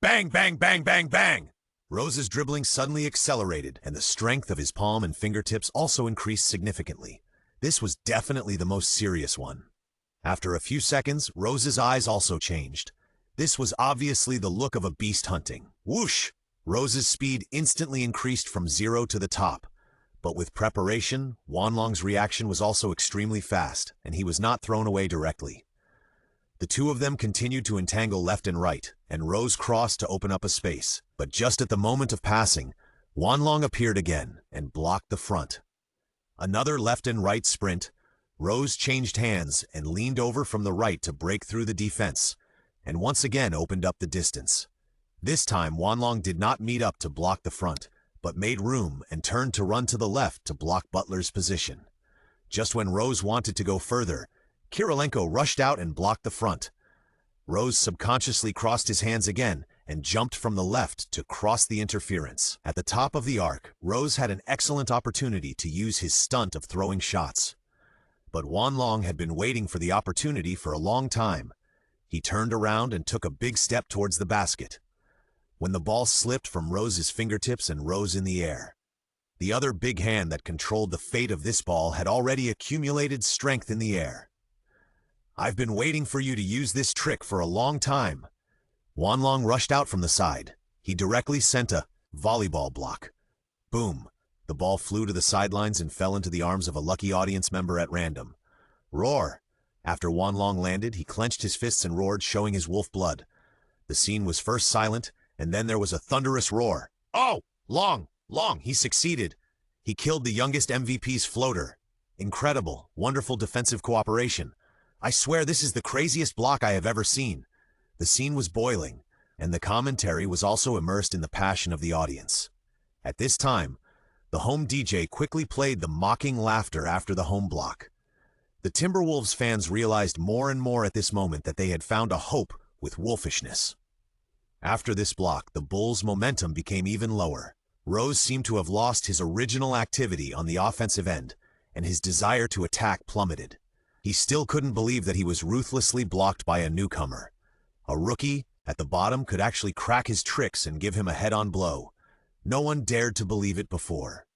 Bang, bang, bang, bang, bang! Rose's dribbling suddenly accelerated, and the strength of his palm and fingertips also increased significantly. This was definitely the most serious one. After a few seconds, Rose's eyes also changed. This was obviously the look of a beast hunting. Whoosh! Rose's speed instantly increased from 0 to the top. But with preparation, Juan Long's reaction was also extremely fast, and he was not thrown away directly. The two of them continued to entangle left and right, and Rose crossed to open up a space. But just at the moment of passing, Juan Long appeared again and blocked the front. Another left and right sprint. Rose changed hands and leaned over from the right to break through the defense, and once again opened up the distance. This time, Juan Long did not meet up to block the front, but made room and turned to run to the left to block Butler's position. Just when Rose wanted to go further, Kirilenko rushed out and blocked the front. Rose subconsciously crossed his hands again and jumped from the left to cross the interference. At the top of the arc, Rose had an excellent opportunity to use his stunt of throwing shots. But Juan Long had been waiting for the opportunity for a long time. He turned around and took a big step towards the basket, when the ball slipped from Rose's fingertips and rose in the air. The other big hand that controlled the fate of this ball had already accumulated strength in the air. "I've been waiting for you to use this trick for a long time." Juan Long rushed out from the side. He directly sent a volleyball block. Boom! The ball flew to the sidelines and fell into the arms of a lucky audience member at random. Roar! After Juan Long landed, he clenched his fists and roared, showing his wolf blood. The scene was first silent, and then there was a thunderous roar. "Oh! Long! Long! He succeeded! He killed the youngest MVP's floater. Incredible, wonderful defensive cooperation. I swear this is the craziest block I have ever seen." The scene was boiling, and the commentary was also immersed in the passion of the audience. At this time, the home DJ quickly played the mocking laughter after the home block. The Timberwolves fans realized more and more at this moment that they had found a hope with wolfishness. After this block, the Bulls' momentum became even lower. Rose seemed to have lost his original activity on the offensive end, and his desire to attack plummeted. He still couldn't believe that he was ruthlessly blocked by a newcomer. A rookie at the bottom could actually crack his tricks and give him a head-on blow. No one dared to believe it before.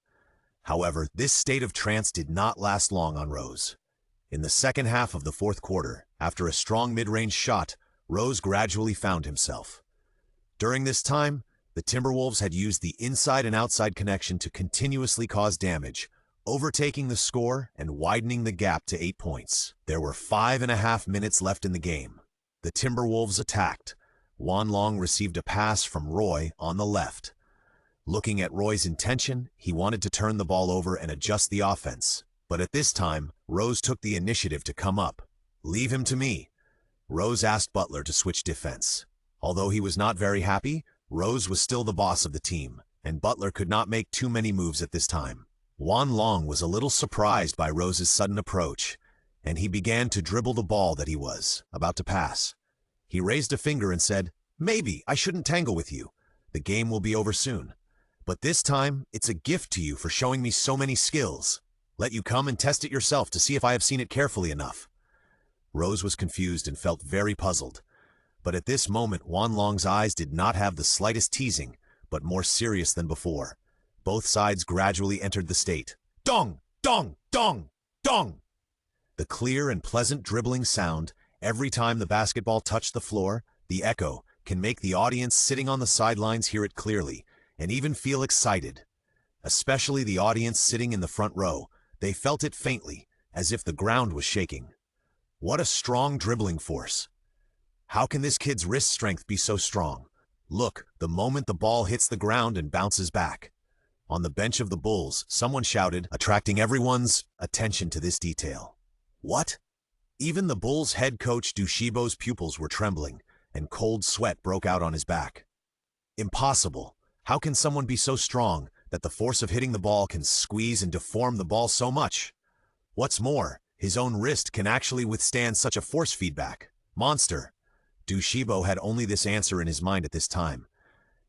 However, this state of trance did not last long on Rose. In the second half of the fourth quarter, after a strong mid-range shot, Rose gradually found himself. During this time, the Timberwolves had used the inside and outside connection to continuously cause damage, overtaking the score and widening the gap to 8 points. There were 5.5 minutes left in the game. The Timberwolves attacked. Juan Long received a pass from Roy on the left. Looking at Roy's intention, he wanted to turn the ball over and adjust the offense. But at this time, Rose took the initiative to come up. "Leave him to me." Rose asked Butler to switch defense. Although he was not very happy, Rose was still the boss of the team, and Butler could not make too many moves at this time. Juan Long was a little surprised by Rose's sudden approach, and he began to dribble the ball that he was about to pass. He raised a finger and said, "Maybe I shouldn't tangle with you. The game will be over soon. But this time, it's a gift to you for showing me so many skills. Let you come and test it yourself to see if I have seen it carefully enough." Rose was confused and felt very puzzled. But at this moment, Juan Long's eyes did not have the slightest teasing, but more serious than before. Both sides gradually entered the state. Dong! Dong! Dong! Dong! The clear and pleasant dribbling sound, every time the basketball touched the floor, the echo, can make the audience sitting on the sidelines hear it clearly, and even feel excited. Especially the audience sitting in the front row, they felt it faintly, as if the ground was shaking. What a strong dribbling force. How can this kid's wrist strength be so strong? Look, the moment the ball hits the ground and bounces back. On the bench of the Bulls, someone shouted, attracting everyone's attention to this detail. What? Even the Bulls' head coach Dushibo's pupils were trembling, and cold sweat broke out on his back. Impossible. How can someone be so strong that the force of hitting the ball can squeeze and deform the ball so much? What's more, his own wrist can actually withstand such a force feedback. Monster. Dushibo had only this answer in his mind at this time.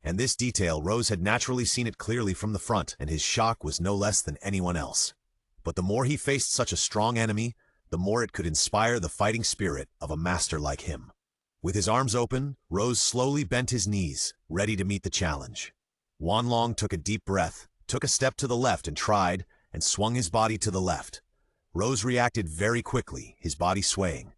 And this detail, Rose had naturally seen it clearly from the front, and his shock was no less than anyone else. But the more he faced such a strong enemy, the more it could inspire the fighting spirit of a master like him. With his arms open, Rose slowly bent his knees, ready to meet the challenge. Juan Long took a deep breath, took a step to the left and tried, and swung his body to the left. Rose reacted very quickly, his body swaying.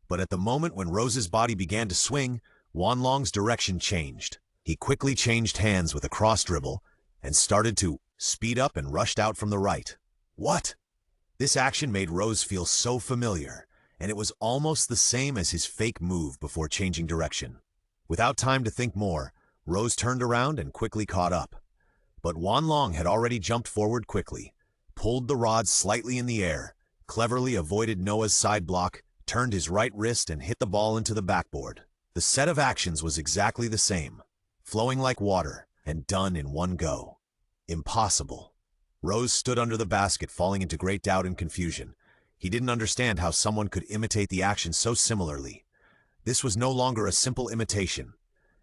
But at the moment when Rose's body began to swing, Juan Long's direction changed. He quickly changed hands with a cross dribble and started to speed up and rushed out from the right. What? This action made Rose feel so familiar, and it was almost the same as his fake move before changing direction. Without time to think more, Rose turned around and quickly caught up. But Juan Long had already jumped forward quickly, pulled the rod slightly in the air, cleverly avoided Noah's side block, turned his right wrist and hit the ball into the backboard. The set of actions was exactly the same, flowing like water and done in one go. Impossible. Rose stood under the basket, falling into great doubt and confusion. He didn't understand how someone could imitate the action so similarly. This was no longer a simple imitation.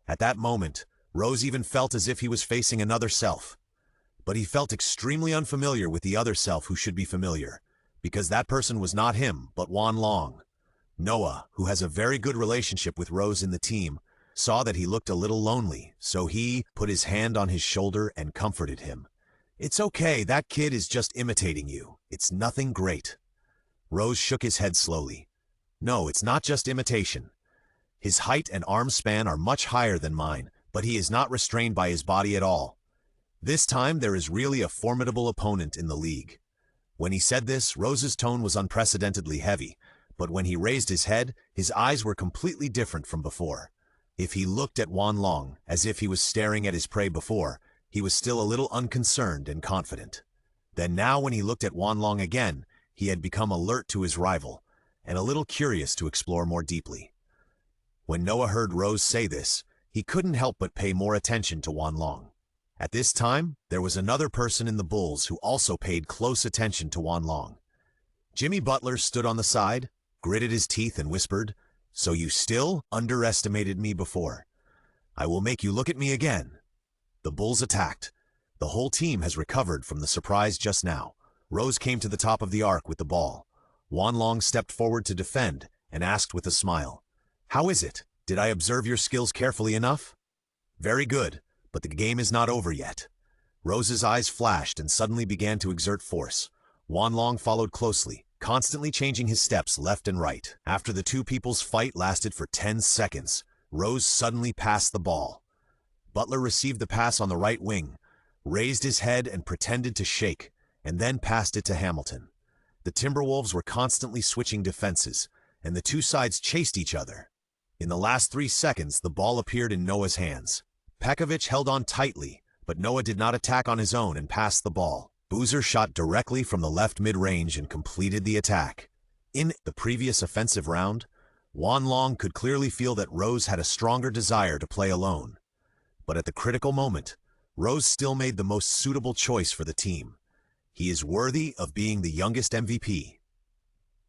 At that moment, Rose even felt as if he was facing another self. But he felt extremely unfamiliar with the other self who should be familiar, because that person was not him, but Juan Long. Noah, who has a very good relationship with Rose in the team, saw that he looked a little lonely, so he put his hand on his shoulder and comforted him. "It's okay, that kid is just imitating you. It's nothing great." Rose shook his head slowly. "No, it's not just imitation. His height and arm span are much higher than mine, but he is not restrained by his body at all. This time there is really a formidable opponent in the league." When he said this, Rose's tone was unprecedentedly heavy, but when he raised his head, his eyes were completely different from before. If he looked at Juan Long as if he was staring at his prey before, he was still a little unconcerned and confident. Then now when he looked at Juan Long again, he had become alert to his rival, and a little curious to explore more deeply. When Noah heard Rose say this, he couldn't help but pay more attention to Juan Long. At this time, there was another person in the Bulls who also paid close attention to Juan Long. Jimmy Butler stood on the side, gritted his teeth and whispered, "So you still underestimated me before. I will make you look at me again." The Bulls attacked. The whole team has recovered from the surprise just now. Rose came to the top of the arc with the ball. Wanlong stepped forward to defend and asked with a smile, "How is it? Did I observe your skills carefully enough?" "Very good, but the game is not over yet." Rose's eyes flashed and suddenly began to exert force. Wanlong followed closely, constantly changing his steps left and right. After the two people's fight lasted for 10 seconds, Rose suddenly passed the ball. Butler received the pass on the right wing, raised his head and pretended to shake, and then passed it to Hamilton. The Timberwolves were constantly switching defenses, and the two sides chased each other. In the last 3 seconds, the ball appeared in Noah's hands. Pekovic held on tightly, but Noah did not attack on his own and passed the ball. Boozer shot directly from the left mid-range and completed the attack. In the previous offensive round, Wanlong could clearly feel that Rose had a stronger desire to play alone. But at the critical moment, Rose still made the most suitable choice for the team. He is worthy of being the youngest MVP.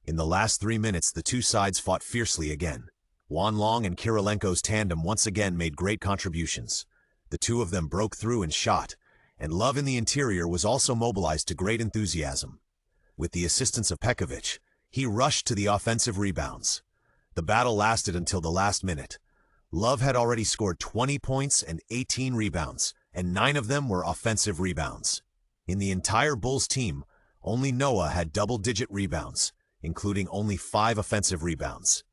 In the last 3 minutes, the two sides fought fiercely again. Wanlong and Kirilenko's tandem once again made great contributions. The two of them broke through and shot, and Love in the interior was also mobilized to great enthusiasm. With the assistance of Pekovic, he rushed to the offensive rebounds. The battle lasted until the last minute. Love had already scored 20 points and 18 rebounds, and 9 of them were offensive rebounds. In the entire Bulls team, only Noah had double-digit rebounds, including only 5 offensive rebounds.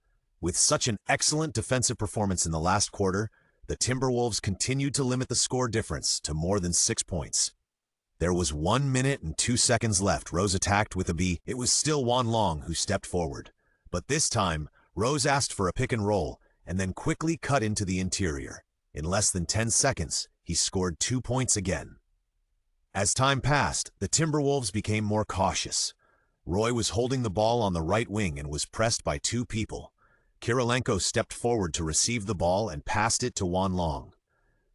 With such an excellent defensive performance in the last quarter, the Timberwolves continued to limit the score difference to more than 6 points. There was 1 minute and 2 seconds left. Rose attacked with a B. It was still Wanlong who stepped forward. But this time, Rose asked for a pick and roll, and then quickly cut into the interior. In less than 10 seconds, he scored 2 points again. As time passed, the Timberwolves became more cautious. Roy was holding the ball on the right wing and was pressed by 2 people. Kirilenko stepped forward to receive the ball and passed it to Wanlong.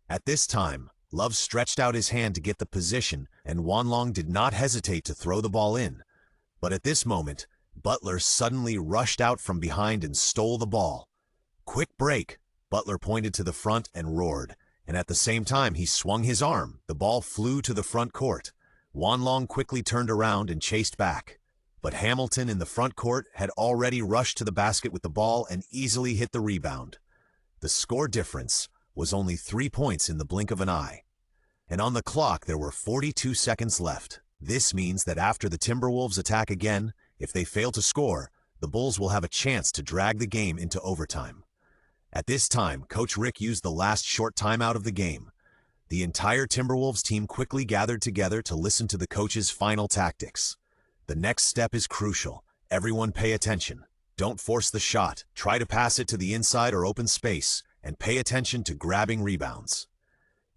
At this time, Love stretched out his hand to get the position, and Wanlong did not hesitate to throw the ball in. But at this moment, Butler suddenly rushed out from behind and stole the ball. "Quick break!" Butler pointed to the front and roared, and at the same time he swung his arm. The ball flew to the front court. Wanlong quickly turned around and chased back. But Hamilton in the front court had already rushed to the basket with the ball and easily hit the rebound. The score difference was only 3 points in the blink of an eye. And on the clock there were 42 seconds left. This means that after the Timberwolves attack again, if they fail to score, the Bulls will have a chance to drag the game into overtime. At this time, Coach Rick used the last short timeout of the game. The entire Timberwolves team quickly gathered together to listen to the coach's final tactics. The next step is crucial. Everyone pay attention. Don't force the shot. Try to pass it to the inside or open space, and pay attention to grabbing rebounds.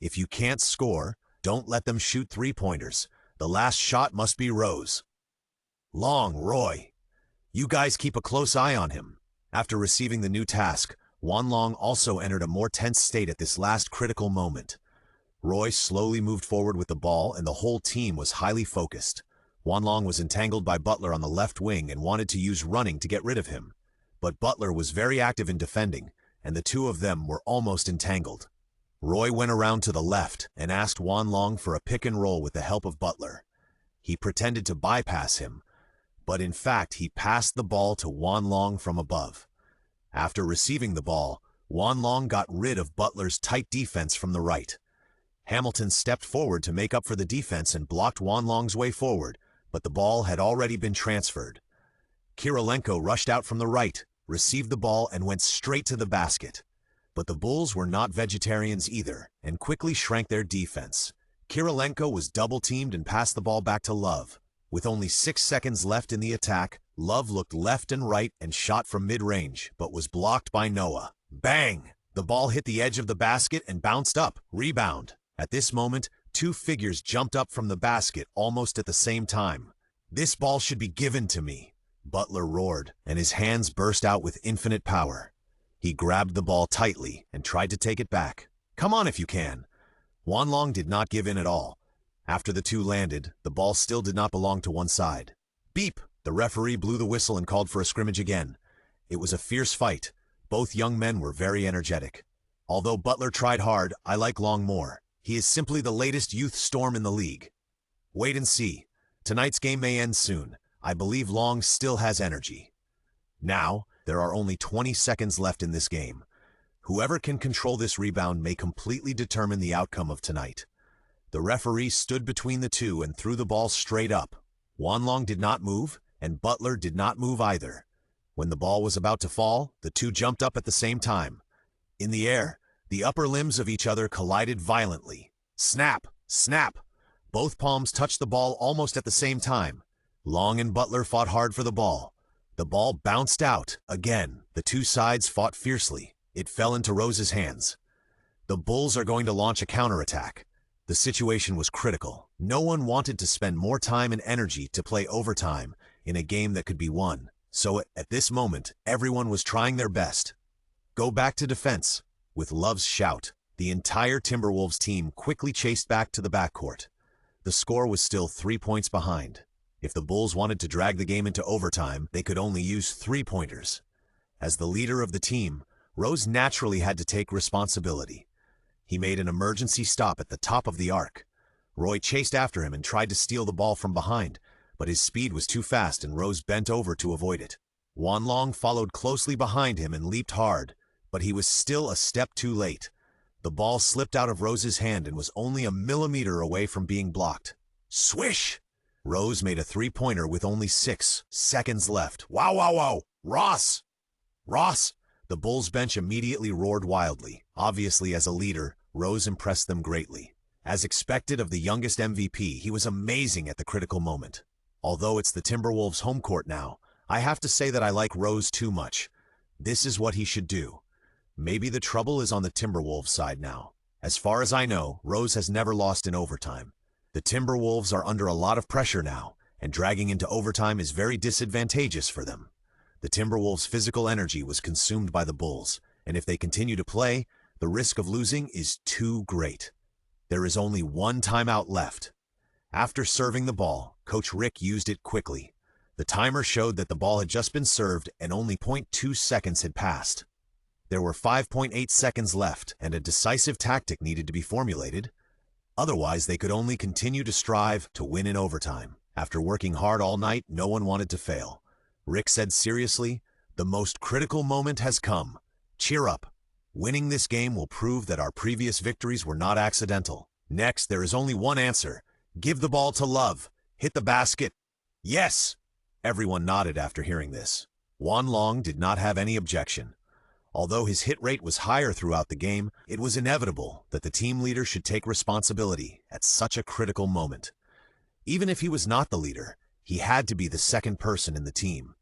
If you can't score, don't let them shoot 3-pointers. The last shot must be Rose. Long, Roy. You guys keep a close eye on him. After receiving the new task, Wanlong also entered a more tense state at this last critical moment. Roy slowly moved forward with the ball, and the whole team was highly focused. Wanlong was entangled by Butler on the left wing and wanted to use running to get rid of him. But Butler was very active in defending, and the two of them were almost entangled. Roy went around to the left and asked Wanlong for a pick and roll with the help of Butler. He pretended to bypass him, but in fact he passed the ball to Wanlong from above. After receiving the ball, Wanlong got rid of Butler's tight defense from the right. Hamilton stepped forward to make up for the defense and blocked Wanlong's way forward, but the ball had already been transferred. Kirilenko rushed out from the right, received the ball, and went straight to the basket. But the Bulls were not vegetarians either, and quickly shrank their defense. Kirilenko was double-teamed and passed the ball back to Love. With only 6 seconds left in the attack, Love looked left and right and shot from mid-range, but was blocked by Noah. Bang! The ball hit the edge of the basket and bounced up. Rebound. At this moment, 2 figures jumped up from the basket almost at the same time. "This ball should be given to me," Butler roared, and his hands burst out with infinite power. He grabbed the ball tightly and tried to take it back. "Come on if you can." Wanlong did not give in at all. After the two landed, the ball still did not belong to one side. Beep! The referee blew the whistle and called for a scrimmage again. It was a fierce fight. Both young men were very energetic. Although Butler tried hard, I like Long more. He is simply the latest youth storm in the league. Wait and see. Tonight's game may end soon. I believe Long still has energy. Now, there are only 20 seconds left in this game. Whoever can control this rebound may completely determine the outcome of tonight. The referee stood between the two and threw the ball straight up. Wanlong did not move, and Butler did not move either. When the ball was about to fall, the two jumped up at the same time. In the air, the upper limbs of each other collided violently. Snap! Snap! Both palms touched the ball almost at the same time. Long and Butler fought hard for the ball. The ball bounced out. Again, the two sides fought fiercely. It fell into Rose's hands. The Bulls are going to launch a counterattack. The situation was critical. No one wanted to spend more time and energy to play overtime in a game that could be won. So at this moment, everyone was trying their best. Go back to defense. With Love's shout, the entire Timberwolves team quickly chased back to the backcourt. The score was still 3 points behind. If the Bulls wanted to drag the game into overtime, they could only use three-pointers. As the leader of the team, Rose naturally had to take responsibility. He made an emergency stop at the top of the arc. Roy chased after him and tried to steal the ball from behind, but his speed was too fast and Rose bent over to avoid it. Wanlong followed closely behind him and leaped hard, but he was still a step too late. The ball slipped out of Rose's hand and was only a millimeter away from being blocked. Swish! Rose made a three-pointer with only 6 seconds left. Wow, wow, wow! Ross! Ross! The Bulls bench immediately roared wildly. Obviously, as a leader, Rose impressed them greatly. As expected of the youngest MVP, he was amazing at the critical moment. Although it's the Timberwolves' home court now, I have to say that I like Rose too much. This is what he should do. Maybe the trouble is on the Timberwolves' side now. As far as I know, Rose has never lost in overtime. The Timberwolves are under a lot of pressure now, and dragging into overtime is very disadvantageous for them. The Timberwolves' physical energy was consumed by the Bulls, and if they continue to play, the risk of losing is too great. There is only one timeout left. After serving the ball, Coach Rick used it quickly. The timer showed that the ball had just been served and only 0.2 seconds had passed. There were 5.8 seconds left, and a decisive tactic needed to be formulated. Otherwise, they could only continue to strive to win in overtime. After working hard all night, no one wanted to fail. Rick said seriously, "The most critical moment has come. Cheer up. Winning this game will prove that our previous victories were not accidental. Next, there is only one answer. Give the ball to Love. Hit the basket." Yes! Everyone nodded after hearing this. Wanlong did not have any objection. Although his hit rate was higher throughout the game, it was inevitable that the team leader should take responsibility at such a critical moment. Even if he was not the leader, he had to be the second person in the team.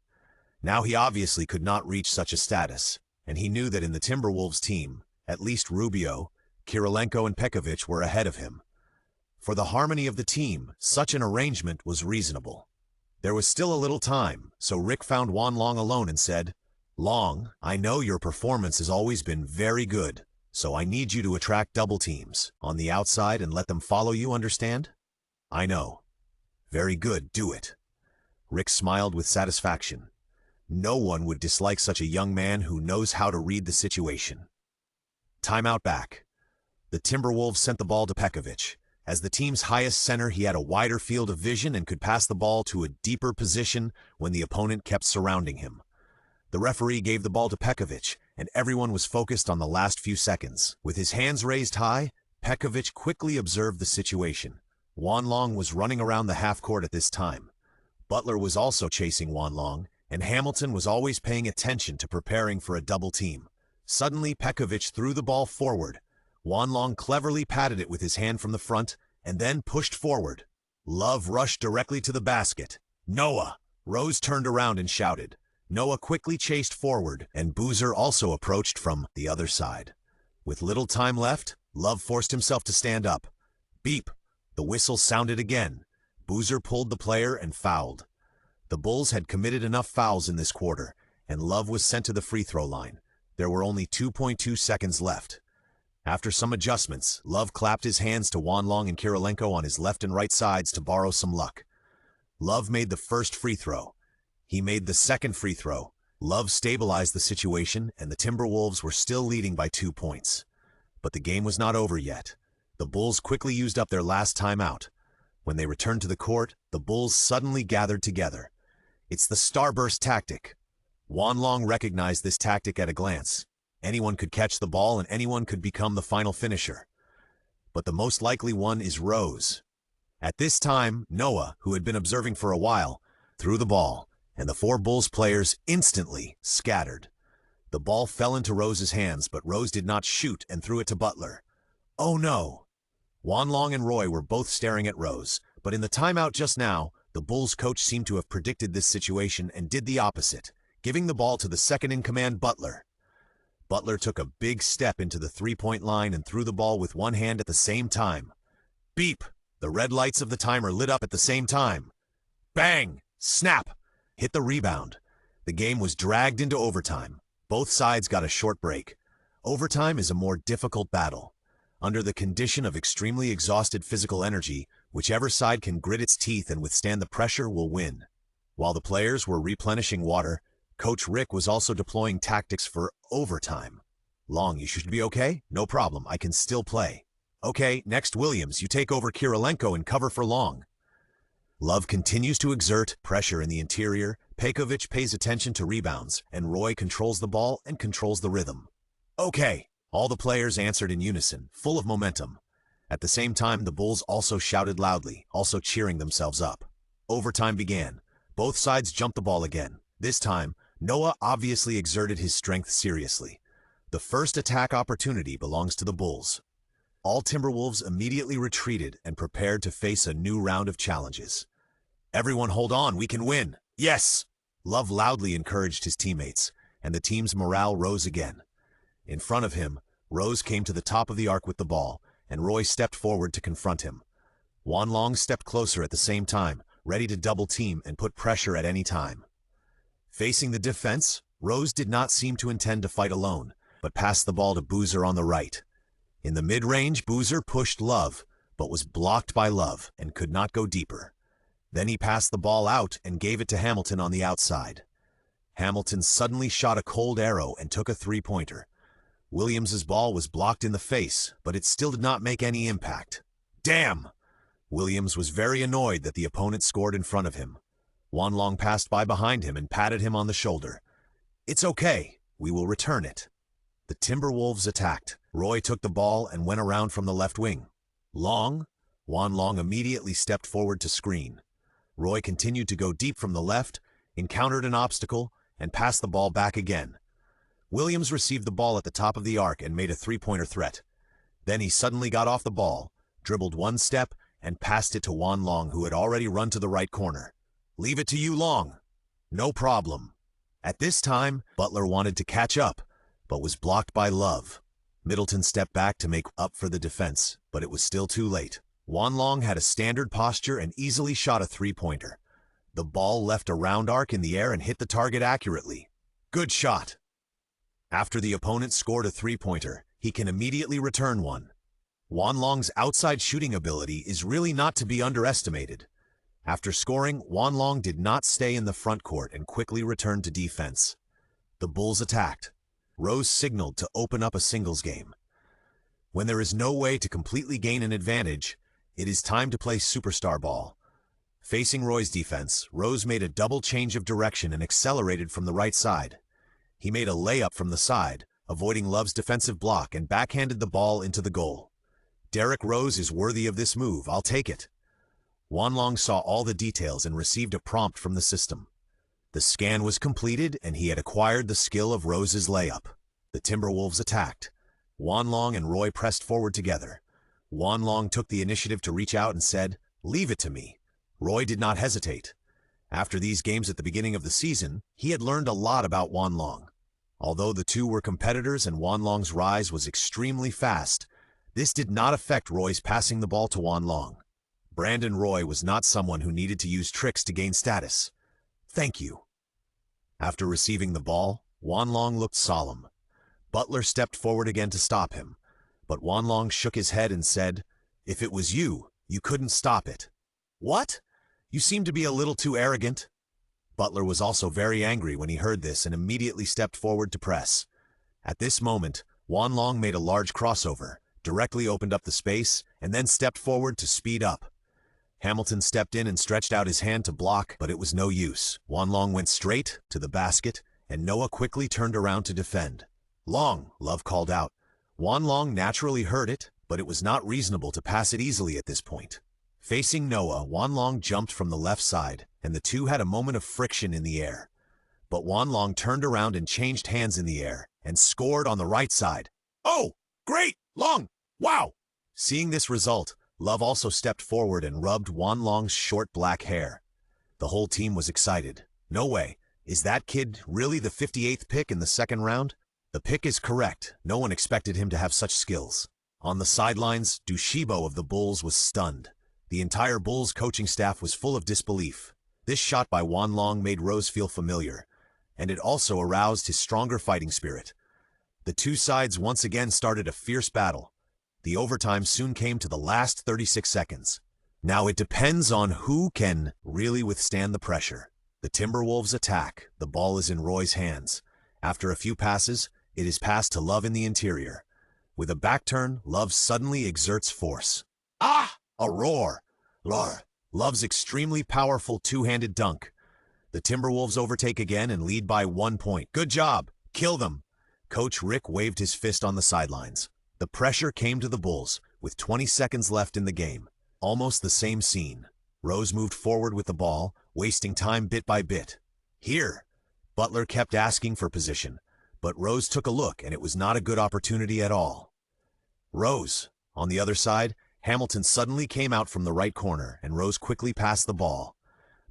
Now he obviously could not reach such a status, and he knew that in the Timberwolves team, at least Rubio, Kirilenko, and Pekovic were ahead of him. For the harmony of the team, such an arrangement was reasonable. There was still a little time, so Rick found Wanlong alone and said, "Long, I know your performance has always been very good, so I need you to attract double teams on the outside and let them follow you, understand?" "I know." "Very good, do it." Rick smiled with satisfaction. No one would dislike such a young man who knows how to read the situation. Timeout back. The Timberwolves sent the ball to Pekovic. As the team's highest center, he had a wider field of vision and could pass the ball to a deeper position when the opponent kept surrounding him. The referee gave the ball to Pekovic, and everyone was focused on the last few seconds. With his hands raised high, Pekovic quickly observed the situation. Wanlong was running around the half-court at this time. Butler was also chasing Wanlong, and Hamilton was always paying attention to preparing for a double team. Suddenly, Pekovic threw the ball forward. Wanlong cleverly patted it with his hand from the front, and then pushed forward. Love rushed directly to the basket. "Noah!" Rose turned around and shouted. Noah quickly chased forward, and Boozer also approached from the other side. With little time left, Love forced himself to stand up. Beep! The whistle sounded again. Boozer pulled the player and fouled. The Bulls had committed enough fouls in this quarter, and Love was sent to the free throw line. There were only 2.2 seconds left. After some adjustments, Love clapped his hands to Wanlong and Kirilenko on his left and right sides to borrow some luck. Love made the first free throw. He made the second free throw. Love stabilized the situation, and the Timberwolves were still leading by 2 points. But the game was not over yet. The Bulls quickly used up their last timeout. When they returned to the court, the Bulls suddenly gathered together. It's the starburst tactic. Wan Long recognized this tactic at a glance. Anyone could catch the ball and anyone could become the final finisher. But the most likely one is Rose. At this time, Noah, who had been observing for a while, threw the ball, and the four Bulls players instantly scattered. The ball fell into Rose's hands, but Rose did not shoot and threw it to Butler. Oh no! Wan Long and Roy were both staring at Rose, but in the timeout just now, the Bulls coach seemed to have predicted this situation and did the opposite, giving the ball to the second-in-command Butler. Butler took a big step into the three-point line and threw the ball with one hand at the same time. Beep! The red lights of the timer lit up at the same time. Bang! Snap! Hit the rebound. The game was dragged into overtime. Both sides got a short break. Overtime is a more difficult battle. Under the condition of extremely exhausted physical energy, whichever side can grit its teeth and withstand the pressure will win. While the players were replenishing water, Coach Rick was also deploying tactics for overtime. Long, you should be okay? No problem, I can still play. Okay, next Williams, you take over Kirilenko and cover for Long. Love continues to exert pressure in the interior, Pekovic pays attention to rebounds, and Roy controls the ball and controls the rhythm. Okay, all the players answered in unison, full of momentum. At the same time, the Bulls also shouted loudly, also cheering themselves up. Overtime began. Both sides jumped the ball again. This time, Noah obviously exerted his strength seriously. The first attack opportunity belongs to the Bulls. All Timberwolves immediately retreated and prepared to face a new round of challenges. Everyone hold on, we can win. Yes! Love loudly encouraged his teammates, and the team's morale rose again. In front of him, Rose came to the top of the arc with the ball, and Roy stepped forward to confront him. Wan Long stepped closer at the same time, ready to double team and put pressure at any time. Facing the defense, Rose did not seem to intend to fight alone, but passed the ball to Boozer on the right. In the mid-range, Boozer pushed Love, but was blocked by Love and could not go deeper. Then he passed the ball out and gave it to Hamilton on the outside. Hamilton suddenly shot a cold arrow and took a three-pointer. Williams's ball was blocked in the face, but it still did not make any impact. Damn! Williams was very annoyed that the opponent scored in front of him. Wan Long passed by behind him and patted him on the shoulder. It's okay, we will return it. The Timberwolves attacked. Roy took the ball and went around from the left wing. Wan Long immediately stepped forward to screen. Roy continued to go deep from the left, encountered an obstacle, and passed the ball back again. Williams received the ball at the top of the arc and made a three-pointer threat. Then he suddenly got off the ball, dribbled one step, and passed it to Wan Long, who had already run to the right corner. Leave it to you, Long. No problem. At this time, Butler wanted to catch up, but was blocked by Love. Middleton stepped back to make up for the defense, but it was still too late. Wan Long had a standard posture and easily shot a three-pointer. The ball left a round arc in the air and hit the target accurately. Good shot. After the opponent scored a three-pointer, he can immediately return one. Wan Long's outside shooting ability is really not to be underestimated. After scoring, Wan Long did not stay in the front court and quickly returned to defense. The Bulls attacked. Rose signaled to open up a singles game. When there is no way to completely gain an advantage, it is time to play superstar ball. Facing Roy's defense, Rose made a double change of direction and accelerated from the right side. He made a layup from the side, avoiding Love's defensive block, and backhanded the ball into the goal. Derrick Rose is worthy of this move, I'll take it. Wan Long saw all the details and received a prompt from the system. The scan was completed and he had acquired the skill of Rose's layup. The Timberwolves attacked. Wan Long and Roy pressed forward together. Wan Long took the initiative to reach out and said, "Leave it to me." Roy did not hesitate. After these games at the beginning of the season, he had learned a lot about Wan Long. Although the two were competitors and Wan Long's rise was extremely fast, this did not affect Roy's passing the ball to Wan Long. Brandon Roy was not someone who needed to use tricks to gain status. Thank you. After receiving the ball, Wan Long looked solemn. Butler stepped forward again to stop him, but Wan Long shook his head and said, "If it was you, you couldn't stop it." What? You seem to be a little too arrogant. Butler was also very angry when he heard this and immediately stepped forward to press. At this moment, Wan Long made a large crossover, directly opened up the space, and then stepped forward to speed up. Hamilton stepped in and stretched out his hand to block, but it was no use. Wanlong went straight to the basket, and Noah quickly turned around to defend. "Long," Love called out. Wanlong naturally heard it, but it was not reasonable to pass it easily at this point. Facing Noah, Wanlong jumped from the left side, and the two had a moment of friction in the air. But Wanlong turned around and changed hands in the air, and scored on the right side. "Oh, great! Long! Wow!" Seeing this result, Love also stepped forward and rubbed Wanlong's short black hair. The whole team was excited. "No way. Is that kid really the 58th pick in the second round?" The pick is correct. No one expected him to have such skills. On the sidelines, Dushibo of the Bulls was stunned. The entire Bulls coaching staff was full of disbelief. This shot by Wanlong made Rose feel familiar, and it also aroused his stronger fighting spirit. The two sides once again started a fierce battle. The overtime soon came to the last 36 seconds. Now it depends on who can really withstand the pressure. The Timberwolves attack. The ball is in Roy's hands. After a few passes, it is passed to Love in the interior. With a back turn, Love suddenly exerts force. Ah! A roar! Roar! Love's extremely powerful two-handed dunk. The Timberwolves overtake again and lead by 1 point. "Good job! Kill them!" Coach Rick waved his fist on the sidelines. The pressure came to the Bulls, with 20 seconds left in the game. Almost the same scene. Rose moved forward with the ball, wasting time bit by bit. "Here!" Butler kept asking for position, but Rose took a look, and it was not a good opportunity at all. Rose. On the other side, Hamilton suddenly came out from the right corner, and Rose quickly passed the ball.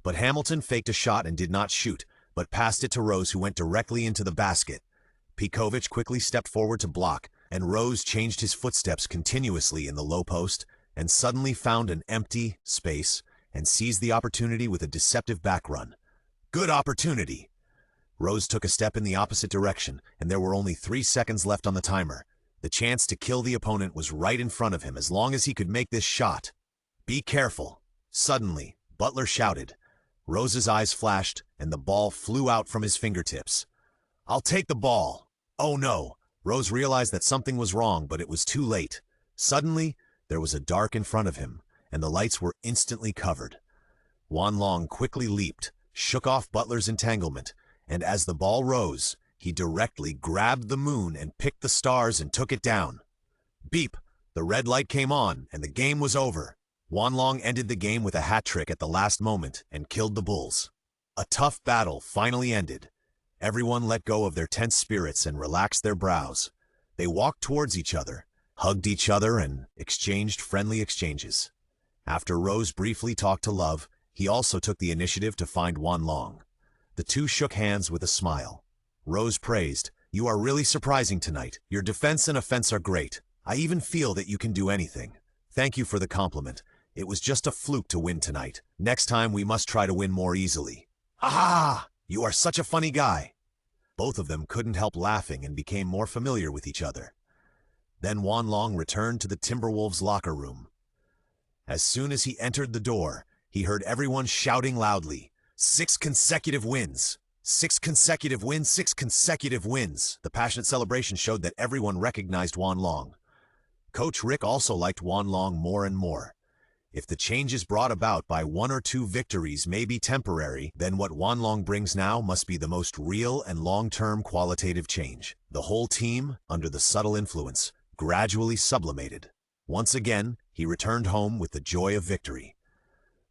But Hamilton faked a shot and did not shoot, but passed it to Rose, who went directly into the basket. Pekovic quickly stepped forward to block, and Rose changed his footsteps continuously in the low post and suddenly found an empty space and seized the opportunity with a deceptive back run. Good opportunity! Rose took a step in the opposite direction, and there were only 3 seconds left on the timer. The chance to kill the opponent was right in front of him as long as he could make this shot. "Be careful!" Suddenly, Butler shouted. Rose's eyes flashed, and the ball flew out from his fingertips. "I'll take the ball!" Oh no! Rose realized that something was wrong, but it was too late. Suddenly, there was a dark in front of him, and the lights were instantly covered. Wanlong quickly leaped, shook off Butler's entanglement, and as the ball rose, he directly grabbed the moon and picked the stars and took it down. Beep! The red light came on, and the game was over. Wanlong ended the game with a hat trick at the last moment and killed the Bulls. A tough battle finally ended. Everyone let go of their tense spirits and relaxed their brows. They walked towards each other, hugged each other, and exchanged friendly exchanges. After Rose briefly talked to Love, he also took the initiative to find Wanlong. The two shook hands with a smile. Rose praised, "You are really surprising tonight. Your defense and offense are great. I even feel that you can do anything. Thank you for the compliment. It was just a fluke to win tonight. Next time we must try to win more easily." "Ha ha! You are such a funny guy." Both of them couldn't help laughing and became more familiar with each other. Then Wanlong returned to the Timberwolves' locker room. As soon as he entered the door, he heard everyone shouting loudly, "6 consecutive wins! 6 consecutive wins! 6 consecutive wins!" The passionate celebration showed that everyone recognized Wanlong. Coach Rick also liked Wanlong more and more. If the changes brought about by 1 or 2 victories may be temporary, then what Wanlong brings now must be the most real and long-term qualitative change. The whole team, under the subtle influence, gradually sublimated. Once again, he returned home with the joy of victory.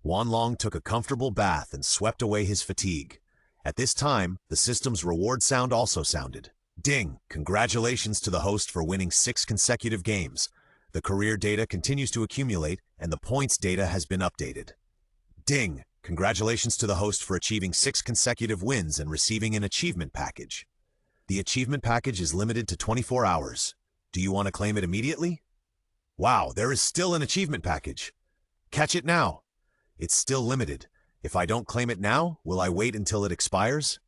Wanlong took a comfortable bath and swept away his fatigue. At this time, the system's reward sound also sounded. Ding! Congratulations to the host for winning 6 consecutive games. The career data continues to accumulate, and the points data has been updated. Ding! Congratulations to the host for achieving 6 consecutive wins and receiving an achievement package. The achievement package is limited to 24 hours. Do you want to claim it immediately? Wow, there is still an achievement package. Catch it now. It's still limited. If I don't claim it now, will I wait until it expires?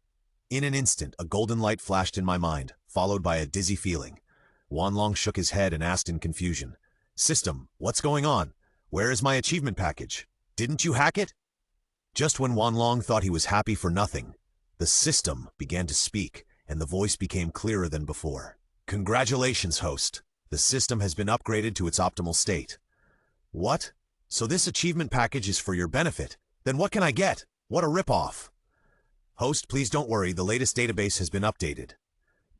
In an instant, a golden light flashed in my mind, followed by a dizzy feeling. Wanlong shook his head and asked in confusion, "System, what's going on? Where is my achievement package? Didn't you hack it?" Just when Wanlong thought he was happy for nothing, the system began to speak, and the voice became clearer than before. "Congratulations, host. The system has been upgraded to its optimal state." What? So this achievement package is for your benefit. Then what can I get? What a ripoff. Host, please don't worry, the latest database has been updated.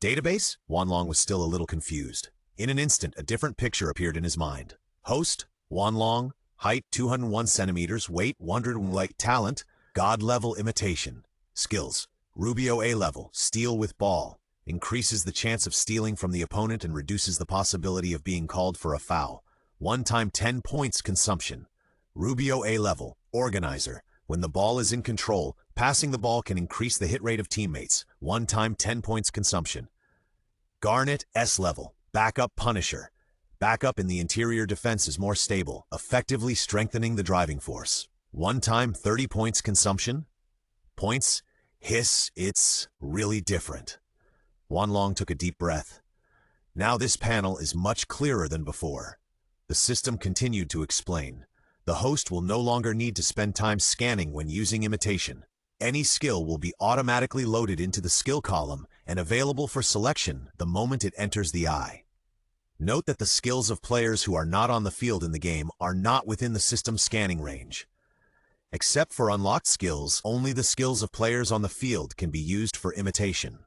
Database? Wanlong was still a little confused. In an instant, a different picture appeared in his mind. Host, Wanlong, height 201 centimeters, weight 100, talent, God level imitation. Skills, Rubio A level, steal with ball. Increases the chance of stealing from the opponent and reduces the possibility of being called for a foul. 1 time 10 points consumption. Rubio A level, organizer. When the ball is in control, passing the ball can increase the hit rate of teammates. 1 time 10 points consumption. Garnet S level, backup punisher. Backup in the interior defense is more stable, effectively strengthening the driving force. 1 time 30 points consumption. Points? Hiss, it's really different. Wanlong took a deep breath. Now this panel is much clearer than before. The system continued to explain. The host will no longer need to spend time scanning when using imitation. Any skill will be automatically loaded into the skill column and available for selection the moment it enters the eye. Note that the skills of players who are not on the field in the game are not within the system scanning range. Except for unlocked skills, only the skills of players on the field can be used for imitation.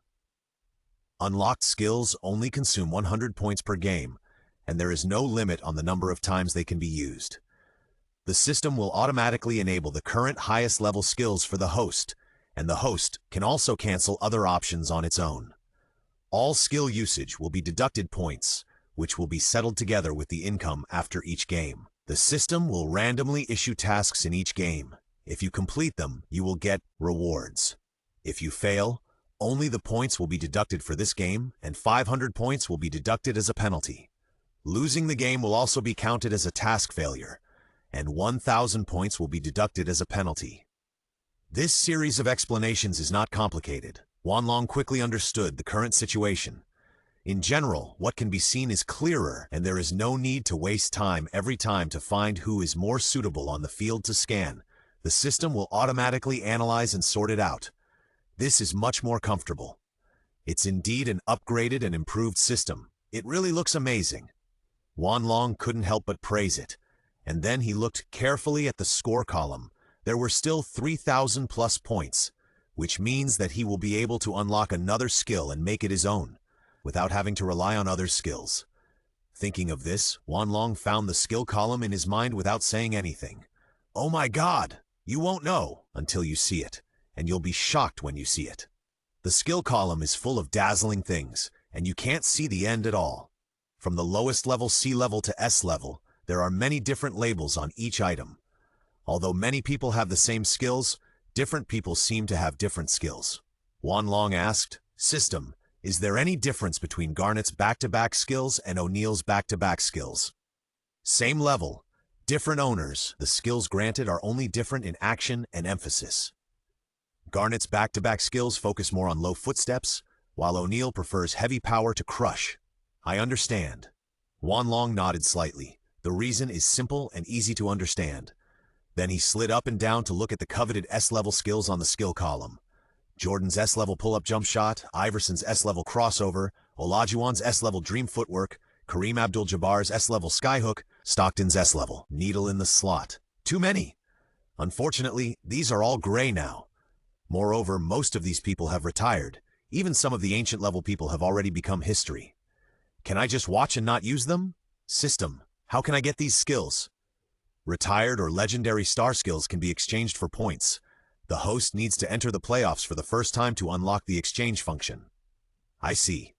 Unlocked skills only consume 100 points per game, and there is no limit on the number of times they can be used. The system will automatically enable the current highest level skills for the host, and the host can also cancel other options on its own. All skill usage will be deducted points, which will be settled together with the income after each game. The system will randomly issue tasks in each game. If you complete them, you will get rewards. If you fail, only the points will be deducted for this game, and 500 points will be deducted as a penalty. Losing the game will also be counted as a task failure, and 1,000 points will be deducted as a penalty. This series of explanations is not complicated. Wanlong quickly understood the current situation. In general, what can be seen is clearer, and there is no need to waste time every time to find who is more suitable on the field to scan. The system will automatically analyze and sort it out. This is much more comfortable. It's indeed an upgraded and improved system. It really looks amazing. Wanlong couldn't help but praise it. And then he looked carefully at the score column. There were still 3,000 plus points, which means that he will be able to unlock another skill and make it his own, without having to rely on other skills. Thinking of this, Wanlong found the skill column in his mind without saying anything. Oh my God! You won't know until you see it, and you'll be shocked when you see it. The skill column is full of dazzling things, and you can't see the end at all. From the lowest level C level to S level, there are many different labels on each item. Although many people have the same skills, different people seem to have different skills. Wanlong asked, "System, is there any difference between Garnet's back-to-back skills and O'Neill's back-to-back skills?" Same level, different owners. The skills granted are only different in action and emphasis. Garnet's back-to-back skills focus more on low footsteps, while O'Neill prefers heavy power to crush. I understand. Wanlong nodded slightly. The reason is simple and easy to understand. Then he slid up and down to look at the coveted S-level skills on the skill column. Jordan's S-level pull-up jump shot, Iverson's S-level crossover, Olajuwon's S-level dream footwork, Kareem Abdul-Jabbar's S-level skyhook, Stockton's S-level needle in the slot. Too many. Unfortunately, these are all gray now. Moreover, most of these people have retired. Even some of the ancient-level people have already become history. Can I just watch and not use them? System, how can I get these skills? Retired or legendary star skills can be exchanged for points. The host needs to enter the playoffs for the first time to unlock the exchange function. I see.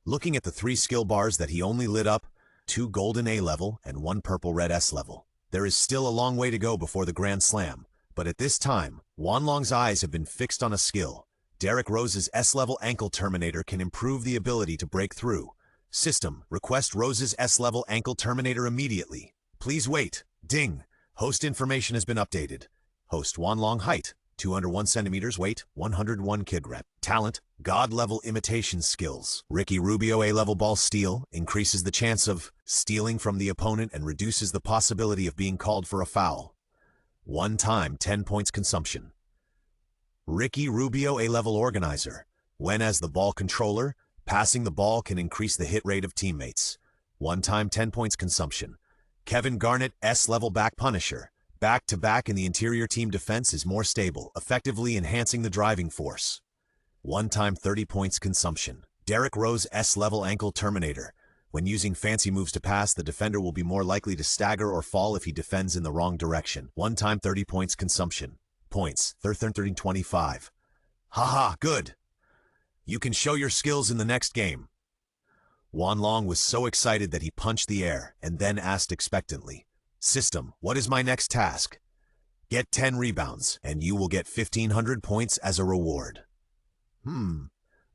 Looking at the 3 skill bars that he only lit up, 2 golden A level and 1 purple-red S level. There is still a long way to go before the Grand Slam, but at this time, Wanlong's eyes have been fixed on a skill. Derrick Rose's S-level ankle terminator can improve the ability to break through. System, request Rose's S-level ankle terminator immediately. Please wait. Ding. Host information has been updated. Host Wanlong height, 201 centimeters, weight, 101 kg. Talent, God-level imitation skills. Ricky Rubio A-level ball steal, increases the chance of stealing from the opponent and reduces the possibility of being called for a foul. 1 time 10 points consumption. Ricky Rubio A-level organizer. When as the ball controller, passing the ball can increase the hit rate of teammates. 1 time 10 points consumption. Kevin Garnett S-level back punisher. Back-to-back in the interior team defense is more stable, effectively enhancing the driving force. One-time 30 points consumption. Derrick Rose S-level ankle terminator. When using fancy moves to pass, the defender will be more likely to stagger or fall if he defends in the wrong direction. One-time 30 points consumption. Points, 13-25. Haha, good. You can show your skills in the next game. Wanlong was so excited that he punched the air and then asked expectantly, "System, what is my next task?" "Get 10 rebounds, and you will get 1,500 points as a reward."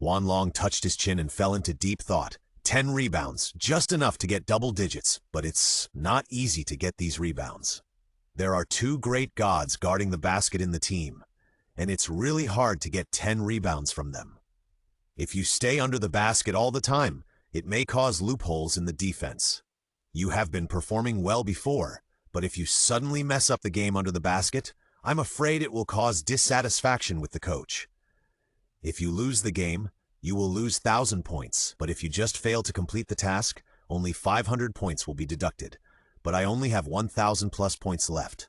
Wanlong touched his chin and fell into deep thought. 10 rebounds, just enough to get double digits, but it's not easy to get these rebounds. There are two great gods guarding the basket in the team, and it's really hard to get 10 rebounds from them. If you stay under the basket all the time, it may cause loopholes in the defense. You have been performing well before, but if you suddenly mess up the game under the basket, I'm afraid it will cause dissatisfaction with the coach. If you lose the game, you will lose 1,000 points, but if you just fail to complete the task, only 500 points will be deducted. But I only have 1,000 plus points left.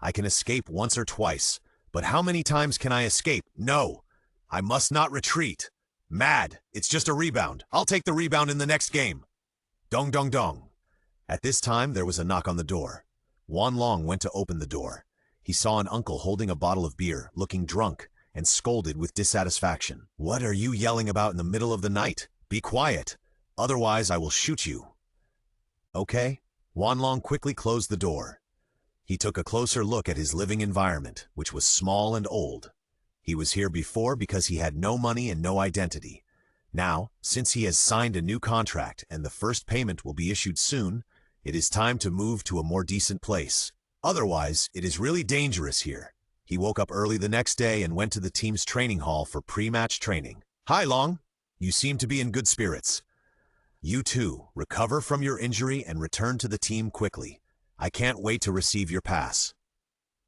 I can escape once or twice, but how many times can I escape? No! I must not retreat. Mad, it's just a rebound. I'll take the rebound in the next game. Dong dong dong. At this time, there was a knock on the door. Wanlong went to open the door. He saw an uncle holding a bottle of beer, looking drunk, and scolded with dissatisfaction. "What are you yelling about in the middle of the night? Be quiet. Otherwise, I will shoot you." Okay. Wanlong quickly closed the door. He took a closer look at his living environment, which was small and old. He was here before because he had no money and no identity. Now, since he has signed a new contract and the first payment will be issued soon, it is time to move to a more decent place. Otherwise, it is really dangerous here. He woke up early the next day and went to the team's training hall for pre-match training. "Hi, Long. You seem to be in good spirits. You too, recover from your injury and return to the team quickly. I can't wait to receive your pass.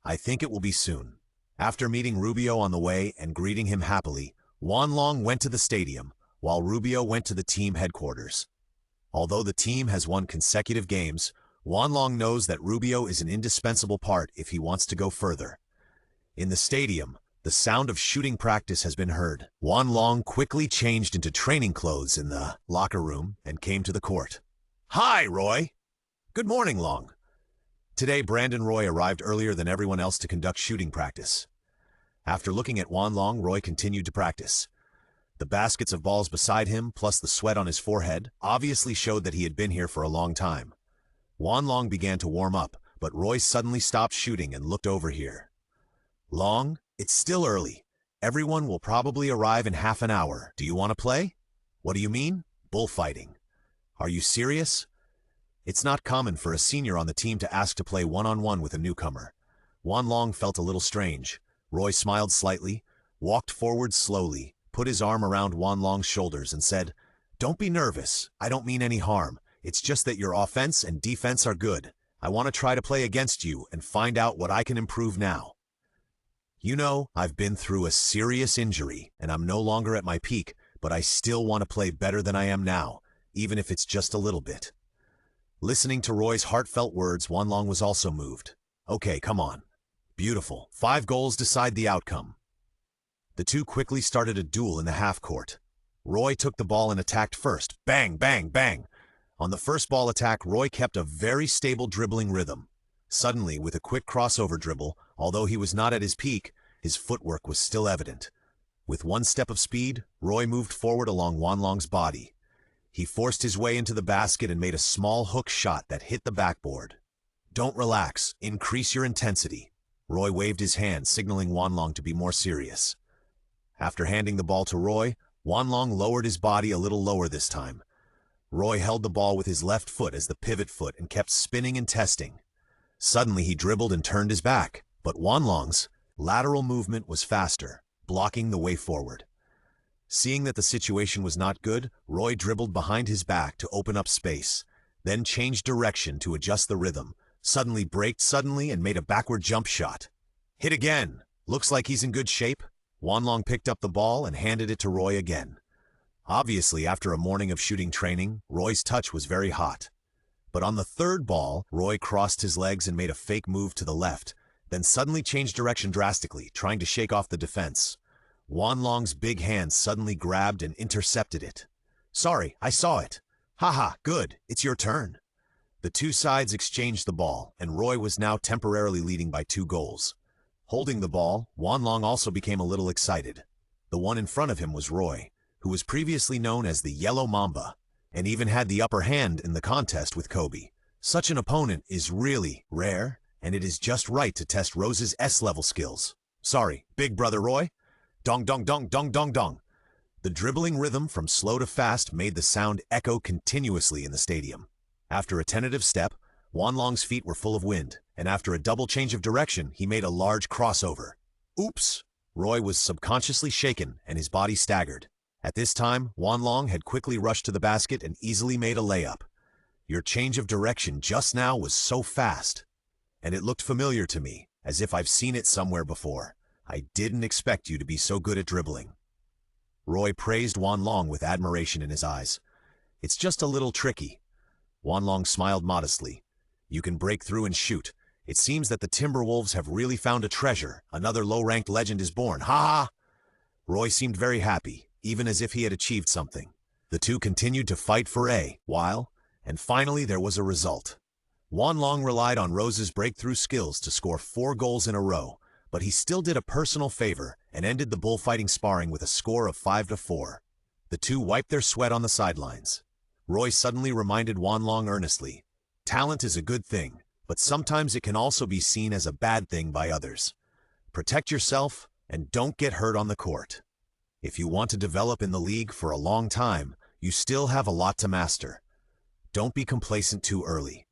I think it will be soon." After meeting Rubio on the way and greeting him happily, Wanlong went to the stadium, while Rubio went to the team headquarters. Although the team has won consecutive games, Wanlong knows that Rubio is an indispensable part if he wants to go further. In the stadium, the sound of shooting practice has been heard. Wanlong quickly changed into training clothes in the locker room and came to the court. "Hi, Roy." "Good morning, Long." Today, Brandon Roy arrived earlier than everyone else to conduct shooting practice. After looking at Wanlong, Roy continued to practice. The baskets of balls beside him, plus the sweat on his forehead, obviously showed that he had been here for a long time. Wanlong began to warm up, but Roy suddenly stopped shooting and looked over here. "Long, it's still early. Everyone will probably arrive in half an hour. Do you want to play?" "What do you mean?" "Bullfighting." "Are you serious?" It's not common for a senior on the team to ask to play one-on-one with a newcomer. Wanlong felt a little strange. Roy smiled slightly, walked forward slowly, put his arm around Wanlong's shoulders and said, "Don't be nervous. I don't mean any harm. It's just that your offense and defense are good. I want to try to play against you and find out what I can improve now. You know, I've been through a serious injury and I'm no longer at my peak, but I still want to play better than I am now, even if it's just a little bit." Listening to Roy's heartfelt words, Wanlong was also moved. "Okay, come on. Beautiful. 5 goals decide the outcome." The two quickly started a duel in the half-court. Roy took the ball and attacked first. Bang, bang, bang. On the first ball attack, Roy kept a very stable dribbling rhythm. Suddenly, with a quick crossover dribble, although he was not at his peak, his footwork was still evident. With one step of speed, Roy moved forward along Wanlong's body. He forced his way into the basket and made a small hook shot that hit the backboard. "Don't relax. Increase your intensity." Roy waved his hand, signaling Wanlong to be more serious. After handing the ball to Roy, Wanlong lowered his body a little lower this time. Roy held the ball with his left foot as the pivot foot and kept spinning and testing. Suddenly he dribbled and turned his back, but Wanlong's lateral movement was faster, blocking the way forward. Seeing that the situation was not good, Roy dribbled behind his back to open up space, then changed direction to adjust the rhythm, suddenly braked suddenly and made a backward jump shot. "Hit again. Looks like he's in good shape." Wanlong picked up the ball and handed it to Roy again. Obviously, after a morning of shooting training, Roy's touch was very hot. But on the third ball, Roy crossed his legs and made a fake move to the left, then suddenly changed direction drastically, trying to shake off the defense. Wan Long's big hand suddenly grabbed and intercepted it. "Sorry, I saw it." "Haha, good, it's your turn." The two sides exchanged the ball, and Roy was now temporarily leading by 2 goals. Holding the ball, Wan Long also became a little excited. The one in front of him was Roy, who was previously known as the Yellow Mamba, and even had the upper hand in the contest with Kobe. Such an opponent is really rare, and it is just right to test Rose's S-level skills. "Sorry, big brother Roy." Dong dong dong dong dong dong. The dribbling rhythm from slow to fast made the sound echo continuously in the stadium. After a tentative step, Wan Long's feet were full of wind, and after a double change of direction, he made a large crossover. Oops! Roy was subconsciously shaken, and his body staggered. At this time, Wan Long had quickly rushed to the basket and easily made a layup. "Your change of direction just now was so fast, and it looked familiar to me, as if I've seen it somewhere before. I didn't expect you to be so good at dribbling." Roy praised Wan Long with admiration in his eyes. "It's just a little tricky." Wan Long smiled modestly. "You can break through and shoot. It seems that the Timberwolves have really found a treasure. Another low-ranked legend is born. Ha ha!" Roy seemed very happy, even as if he had achieved something. The two continued to fight for a while, and finally there was a result. Wan Long relied on Rose's breakthrough skills to score 4 goals in a row, but he still did a personal favor and ended the bullfighting sparring with a score of 5-4. The two wiped their sweat on the sidelines. Roy suddenly reminded Wan Long earnestly, "Talent is a good thing, but sometimes it can also be seen as a bad thing by others. Protect yourself and don't get hurt on the court. If you want to develop in the league for a long time, you still have a lot to master. Don't be complacent too early.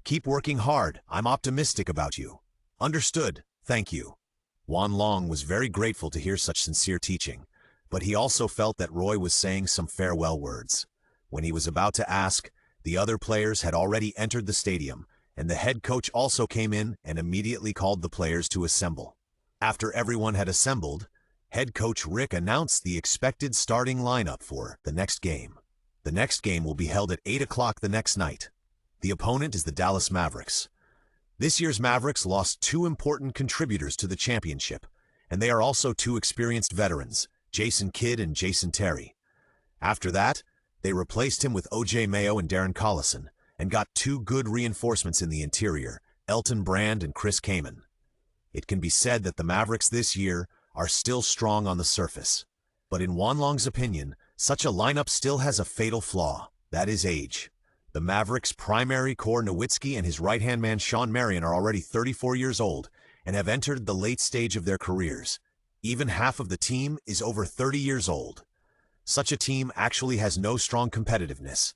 Keep working hard. I'm optimistic about you." "Understood. Thank you." Wan Long was very grateful to hear such sincere teaching, but he also felt that Roy was saying some farewell words. When he was about to ask, the other players had already entered the stadium, and the head coach also came in and immediately called the players to assemble. After everyone had assembled, head coach Rick announced the expected starting lineup for the next game. The next game will be held at 8 o'clock the next night. The opponent is the Dallas Mavericks. This year's Mavericks lost 2 important contributors to the championship, and they are also 2 experienced veterans, Jason Kidd and Jason Terry. After that, they replaced him with O.J. Mayo and Darren Collison, and got 2 good reinforcements in the interior, Elton Brand and Chris Kaman. It can be said that the Mavericks this year are still strong on the surface. But in Wan Long's opinion, such a lineup still has a fatal flaw, that is age. The Mavericks' primary core Nowitzki and his right-hand man Shawn Marion are already 34 years old and have entered the late stage of their careers. Even half of the team is over 30 years old. Such a team actually has no strong competitiveness.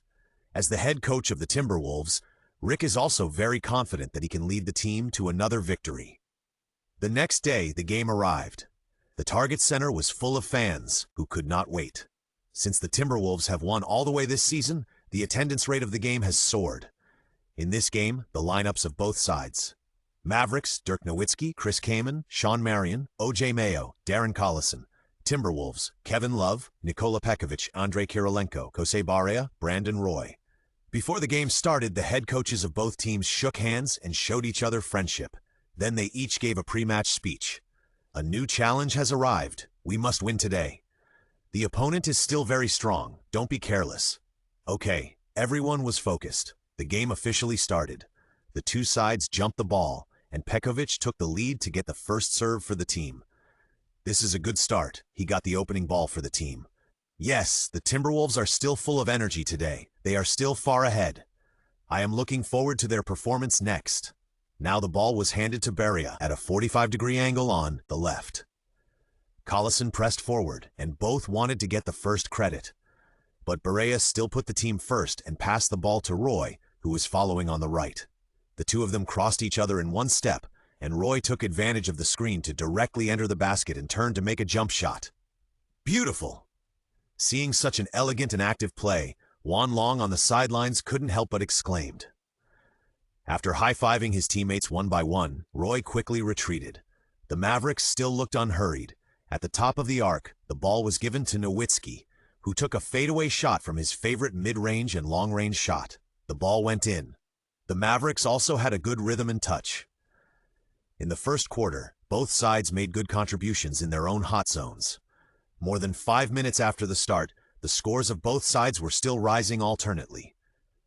As the head coach of the Timberwolves, Rick is also very confident that he can lead the team to another victory. The next day, the game arrived. The Target Center was full of fans who could not wait. Since the Timberwolves have won all the way this season, the attendance rate of the game has soared. In this game, the lineups of both sides: Mavericks, Dirk Nowitzki, Chris Kaman, Shawn Marion, O.J. Mayo, Darren Collison. Timberwolves, Kevin Love, Nikola Pekovic, Andrei Kirilenko, Kosei Barea, Brandon Roy. Before the game started, the head coaches of both teams shook hands and showed each other friendship. Then they each gave a pre-match speech. "A new challenge has arrived. We must win today. The opponent is still very strong. Don't be careless." Okay, everyone was focused. The game officially started. The two sides jumped the ball, and Pekovic took the lead to get the first serve for the team. This is a good start. He got the opening ball for the team. Yes, the Timberwolves are still full of energy today. They are still far ahead. I am looking forward to their performance next. Now the ball was handed to Barea at a 45-degree angle on the left. Collison pressed forward, and both wanted to get the first credit. But Barea still put the team first and passed the ball to Roy, who was following on the right. The two of them crossed each other in one step, and Roy took advantage of the screen to directly enter the basket and turn to make a jump shot. Beautiful! Seeing such an elegant and active play, Wan Long on the sidelines couldn't help but exclaimed. After high-fiving his teammates one by one, Roy quickly retreated. The Mavericks still looked unhurried. At the top of the arc, the ball was given to Nowitzki, who took a fadeaway shot from his favorite mid-range and long-range shot. The ball went in. The Mavericks also had a good rhythm and touch. In the first quarter, both sides made good contributions in their own hot zones. More than 5 minutes after the start, the scores of both sides were still rising alternately.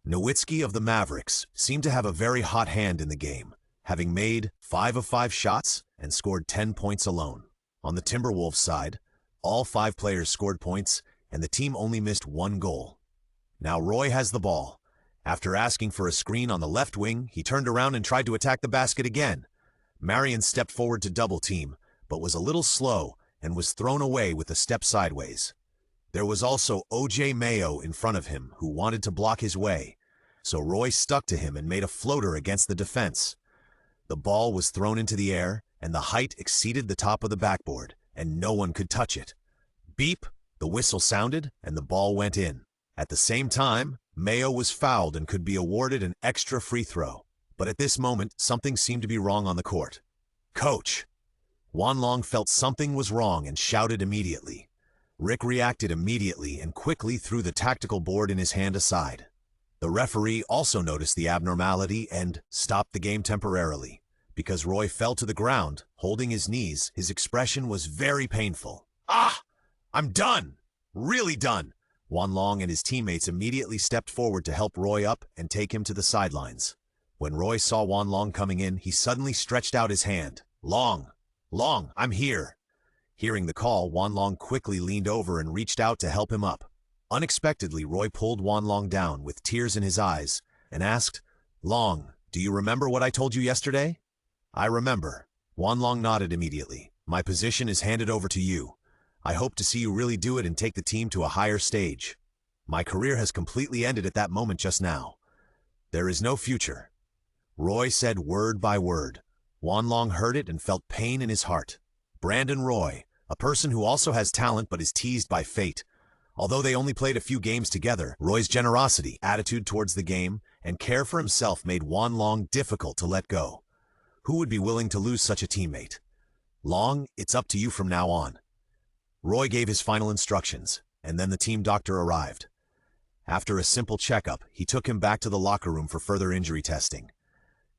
Nowitzki of the Mavericks seemed to have a very hot hand in the game, having made 5 of 5 shots and scored 10 points alone. On the Timberwolves side, all 5 players scored points, and the team only missed 1 goal. Now Roy has the ball. After asking for a screen on the left wing, he turned around and tried to attack the basket again. Marion stepped forward to double team, but was a little slow and was thrown away with a step sideways. There was also O.J. Mayo in front of him who wanted to block his way, so Roy stuck to him and made a floater against the defense. The ball was thrown into the air, and the height exceeded the top of the backboard, and no one could touch it. Beep! The whistle sounded, and the ball went in. At the same time, Mayo was fouled and could be awarded an extra free throw. But at this moment, something seemed to be wrong on the court. "Coach!" Juan Long felt something was wrong and shouted immediately. Rick reacted immediately and quickly threw the tactical board in his hand aside. The referee also noticed the abnormality and stopped the game temporarily. Because Roy fell to the ground, holding his knees, his expression was very painful. "Ah! I'm done! Really done!" Juan Long and his teammates immediately stepped forward to help Roy up and take him to the sidelines. When Roy saw Juan Long coming in, he suddenly stretched out his hand. "Long! Long, I'm here!" Hearing the call, Juan Long quickly leaned over and reached out to help him up. Unexpectedly, Roy pulled Juan Long down with tears in his eyes and asked, "Long, do you remember what I told you yesterday?" "I remember." Juan Long nodded immediately. "My position is handed over to you. I hope to see you really do it and take the team to a higher stage. My career has completely ended at that moment just now. There is no future." Roy said word by word. Juan Long heard it and felt pain in his heart. Brandon Roy, a person who also has talent but is teased by fate. Although they only played a few games together, Roy's generosity, attitude towards the game, and care for himself made Juan Long difficult to let go. Who would be willing to lose such a teammate? "Long, it's up to you from now on." Roy gave his final instructions, and then the team doctor arrived. After a simple checkup, he took him back to the locker room for further injury testing.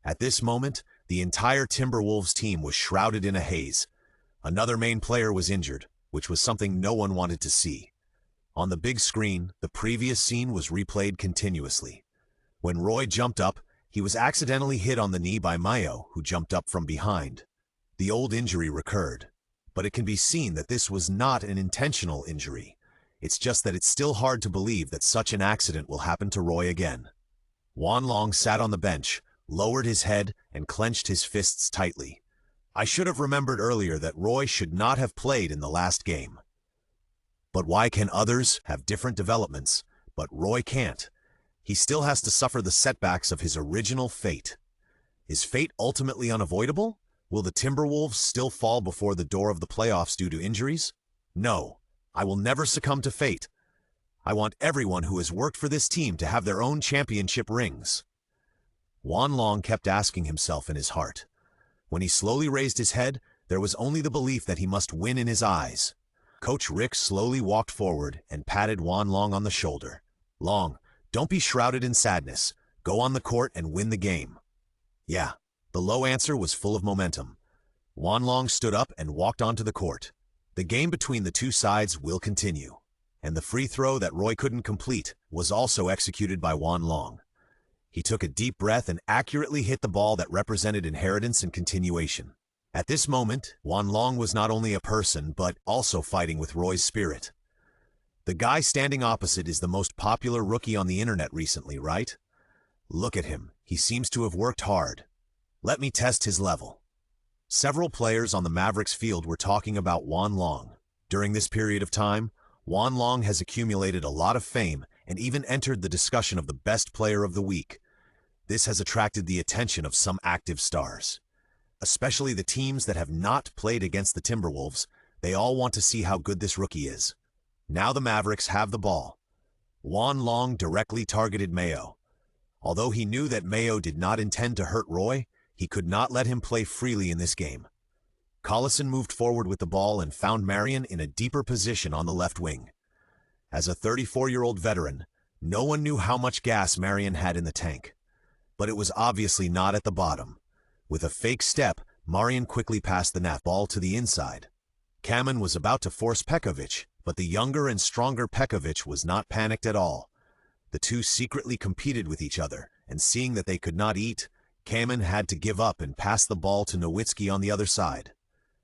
At this moment, the entire Timberwolves team was shrouded in a haze. Another main player was injured, which was something no one wanted to see. On the big screen, the previous scene was replayed continuously. When Roy jumped up, he was accidentally hit on the knee by Mayo, who jumped up from behind. The old injury recurred, but it can be seen that this was not an intentional injury. It's just that it's still hard to believe that such an accident will happen to Roy again. Juan Long sat on the bench, lowered his head, and clenched his fists tightly. I should have remembered earlier that Roy should not have played in the last game. But why can others have different developments, but Roy can't? He still has to suffer the setbacks of his original fate. Is fate ultimately unavoidable? Will the Timberwolves still fall before the door of the playoffs due to injuries? No, I will never succumb to fate. I want everyone who has worked for this team to have their own championship rings. Juan Long kept asking himself in his heart. When he slowly raised his head, there was only the belief that he must win in his eyes. Coach Rick slowly walked forward and patted Juan Long on the shoulder. "Long, don't be shrouded in sadness. Go on the court and win the game." Yeah, the low answer was full of momentum. Juan Long stood up and walked onto the court. The game between the two sides will continue. And the free throw that Roy couldn't complete was also executed by Juan Long. He took a deep breath and accurately hit the ball that represented inheritance and continuation. At this moment, Juan Long was not only a person, but also fighting with Roy's spirit. The guy standing opposite is the most popular rookie on the internet recently, right? Look at him. He seems to have worked hard. Let me test his level. Several players on the Mavericks field were talking about Juan Long. During this period of time, Juan Long has accumulated a lot of fame and even entered the discussion of the best player of the week. This has attracted the attention of some active stars. Especially the teams that have not played against the Timberwolves, they all want to see how good this rookie is. Now the Mavericks have the ball. Juan Long directly targeted Mayo. Although he knew that Mayo did not intend to hurt Roy, he could not let him play freely in this game. Collison moved forward with the ball and found Marion in a deeper position on the left wing. As a 34-year-old veteran, no one knew how much gas Marion had in the tank. but it was obviously not at the bottom. With a fake step, Marian quickly passed the net ball to the inside. Kaman was about to force Pekovic, but the younger and stronger Pekovic was not panicked at all. The two secretly competed with each other, and seeing that they could not eat, Kaman had to give up and pass the ball to Nowitzki on the other side.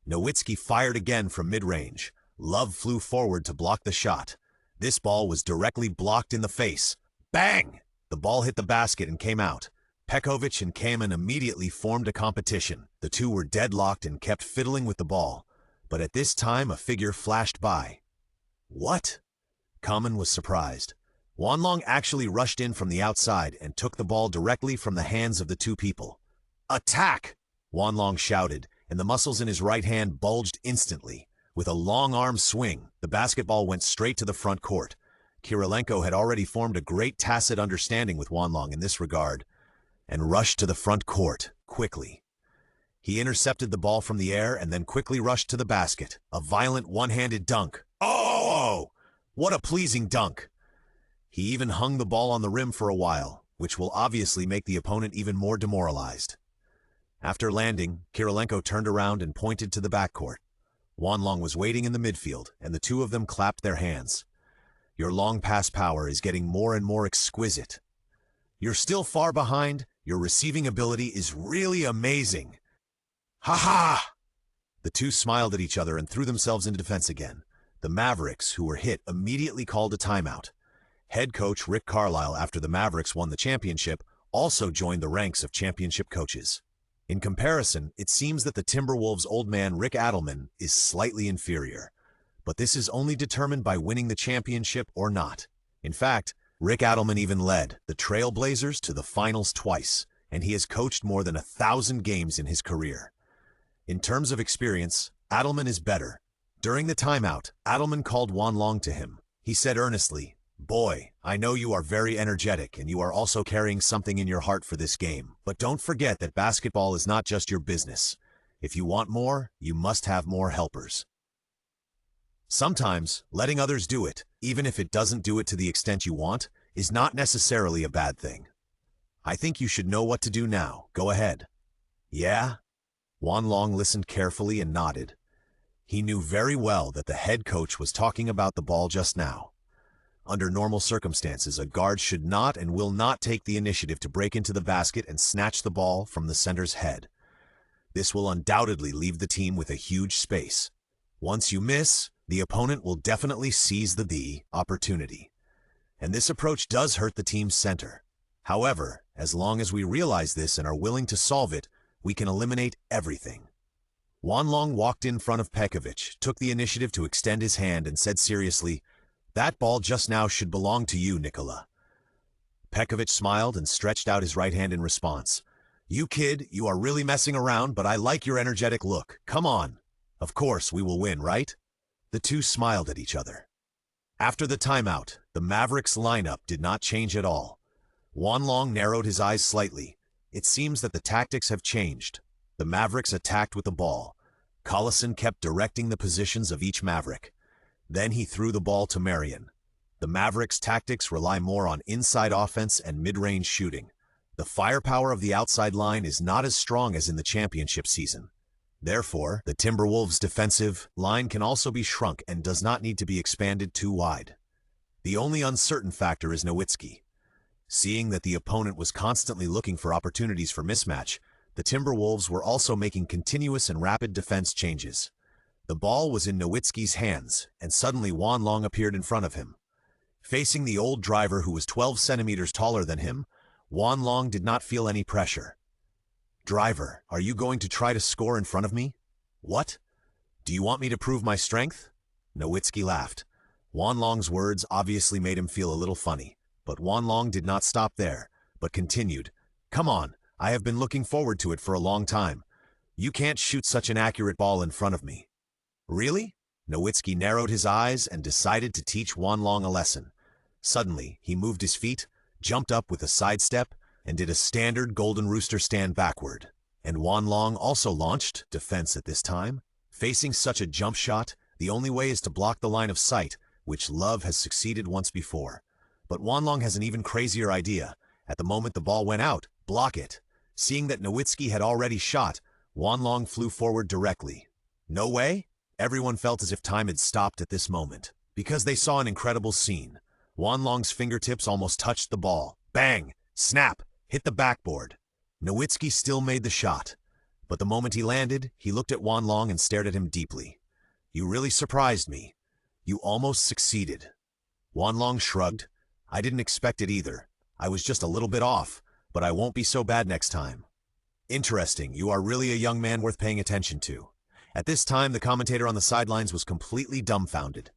Nowitzki fired again from mid-range. Love flew forward to block the shot. This ball was directly blocked in the face. Bang! The ball hit the basket and came out. Pekovic and Kaman immediately formed a competition. The two were deadlocked and kept fiddling with the ball. But at this time, a figure flashed by. What? Kaman was surprised. Wanlong actually rushed in from the outside and took the ball directly from the hands of the two people. Attack! Wanlong shouted, and the muscles in his right hand bulged instantly. With a long arm swing, the basketball went straight to the front court. Kirilenko had already formed a great tacit understanding with Wanlong in this regard, and rushed to the front court, quickly. He intercepted the ball from the air and then quickly rushed to the basket. A violent one-handed dunk. Oh! What a pleasing dunk! He even hung the ball on the rim for a while, which will obviously make the opponent even more demoralized. After landing, Kirilenko turned around and pointed to the backcourt. Wanlong was waiting in the midfield, and the two of them clapped their hands. Your long pass power is getting more and more exquisite. You're still far behind. Your receiving ability is really amazing. Ha ha! The two smiled at each other and threw themselves into defense again. The Mavericks, who were hit, immediately called a timeout. Head coach Rick Carlisle, after the Mavericks won the championship, also joined the ranks of championship coaches. In comparison, it seems that the Timberwolves' old man Rick Adelman is slightly inferior. But this is only determined by winning the championship or not. In fact, Rick Adelman even led the Trailblazers to the finals twice, and he has coached more than 1,000 games in his career. In terms of experience, Adelman is better. During the timeout, Adelman called Wanlong to him. He said earnestly, "Boy, I know you are very energetic and you are also carrying something in your heart for this game, but don't forget that basketball is not just your business. If you want more, you must have more helpers. Sometimes, letting others do it, even if it doesn't do it to the extent you want, is not necessarily a bad thing. I think you should know what to do now. Go ahead." "Yeah?" Wanlong listened carefully and nodded. He knew very well that the head coach was talking about the ball just now. Under normal circumstances, a guard should not and will not take the initiative to break into the basket and snatch the ball from the center's head. This will undoubtedly leave the team with a huge space. Once you miss, the opponent will definitely seize the opportunity. And this approach does hurt the team's center. However, as long as we realize this and are willing to solve it, we can eliminate everything. Wanlong walked in front of Pekovic, took the initiative to extend his hand, and said seriously, "That ball just now should belong to you, Nikola." Pekovic smiled and stretched out his right hand in response. "You kid, you are really messing around, but I like your energetic look. Come on. Of course, we will win, right?" The two smiled at each other. After the timeout, the Mavericks lineup did not change at all. Wanlong narrowed his eyes slightly. It seems that the tactics have changed. The Mavericks attacked with the ball. Collison kept directing the positions of each Maverick. Then he threw the ball to Marian. The Mavericks' tactics rely more on inside offense and mid-range shooting. The firepower of the outside line is not as strong as in the championship season. Therefore, the Timberwolves' defensive line can also be shrunk and does not need to be expanded too wide. The only uncertain factor is Nowitzki. Seeing that the opponent was constantly looking for opportunities for mismatch, the Timberwolves were also making continuous and rapid defense changes. The ball was in Nowitzki's hands, and suddenly Wanlong appeared in front of him. Facing the old driver who was 12 centimeters taller than him, Wanlong did not feel any pressure. "Driver, are you going to try to score in front of me?" "What? Do you want me to prove my strength?" Nowitzki laughed. Wanlong's words obviously made him feel a little funny, but Wanlong did not stop there, but continued, "Come on, I have been looking forward to it for a long time. You can't shoot such an accurate ball in front of me." "Really?" Nowitzki narrowed his eyes and decided to teach Wanlong a lesson. Suddenly, he moved his feet, jumped up with a sidestep, and did a standard Golden Rooster stand backward. And Wanlong also launched defense at this time. Facing such a jump shot, the only way is to block the line of sight, which Love has succeeded once before. But Wanlong has an even crazier idea. At the moment the ball went out, block it. Seeing that Nowitzki had already shot, Wanlong flew forward directly. No way? Everyone felt as if time had stopped at this moment, because they saw an incredible scene. Wanlong's fingertips almost touched the ball. Bang! Snap! Hit the backboard. Nowitzki still made the shot, but the moment he landed, he looked at Wanlong and stared at him deeply. "You really surprised me. You almost succeeded." Wanlong shrugged. "I didn't expect it either. I was just a little bit off, but I won't be so bad next time." "Interesting. You are really a young man worth paying attention to." At this time, the commentator on the sidelines was completely dumbfounded.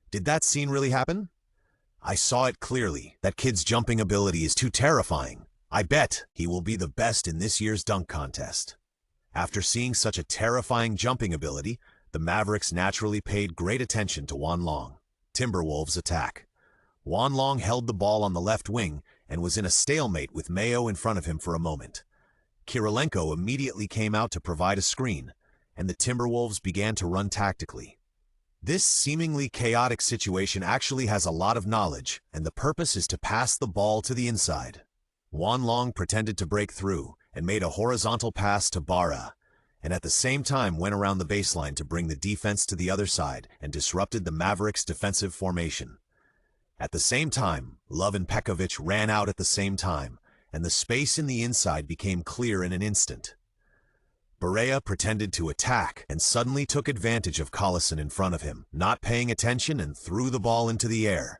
"Did that scene really happen?" "I saw it clearly. That kid's jumping ability is too terrifying. I bet he will be the best in this year's dunk contest." After seeing such a terrifying jumping ability, the Mavericks naturally paid great attention to Wanlong. Timberwolves attack. Wanlong held the ball on the left wing and was in a stalemate with Mayo in front of him for a moment. Kirilenko immediately came out to provide a screen, and the Timberwolves began to run tactically. This seemingly chaotic situation actually has a lot of knowledge, and the purpose is to pass the ball to the inside. Wanlong pretended to break through and made a horizontal pass to Bara, and at the same time went around the baseline to bring the defense to the other side and disrupted the Mavericks' defensive formation. At the same time, Love and Pekovic ran out at the same time, and the space in the inside became clear in an instant. Barea pretended to attack and suddenly took advantage of Collison in front of him, not paying attention, and threw the ball into the air.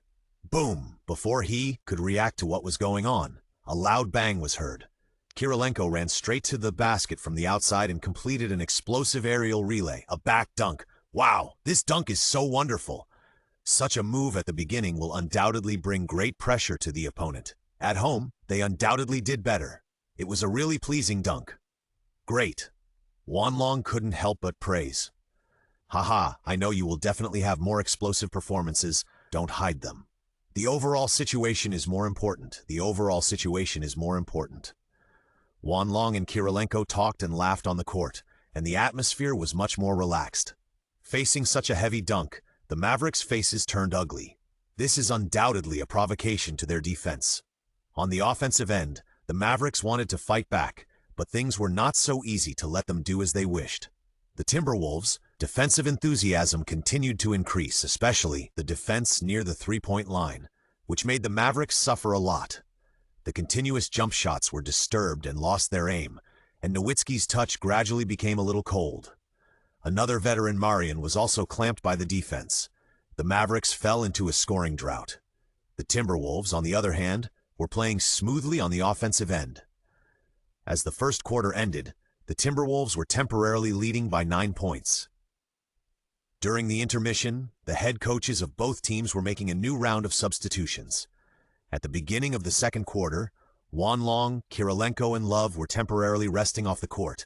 Boom! Before he could react to what was going on, a loud bang was heard. Kirilenko ran straight to the basket from the outside and completed an explosive aerial relay, a back dunk. Wow, this dunk is so wonderful. Such a move at the beginning will undoubtedly bring great pressure to the opponent. At home, they undoubtedly did better. It was a really pleasing dunk. Great. Wanlong couldn't help but praise. "Haha, I know you will definitely have more explosive performances. Don't hide them. The overall situation is more important. The overall situation is more important." Wanlong and Kirilenko talked and laughed on the court, and the atmosphere was much more relaxed. Facing such a heavy dunk, the Mavericks' faces turned ugly. This is undoubtedly a provocation to their defense. On the offensive end, the Mavericks wanted to fight back, but things were not so easy to let them do as they wished. The Timberwolves' defensive enthusiasm continued to increase, especially the defense near the three-point line, which made the Mavericks suffer a lot. The continuous jump shots were disturbed and lost their aim, and Nowitzki's touch gradually became a little cold. Another veteran, Marian, was also clamped by the defense. The Mavericks fell into a scoring drought. The Timberwolves, on the other hand, were playing smoothly on the offensive end. As the first quarter ended, the Timberwolves were temporarily leading by 9 points. During the intermission, the head coaches of both teams were making a new round of substitutions. At the beginning of the second quarter, Wanlong, Kirilenko, and Love were temporarily resting off the court.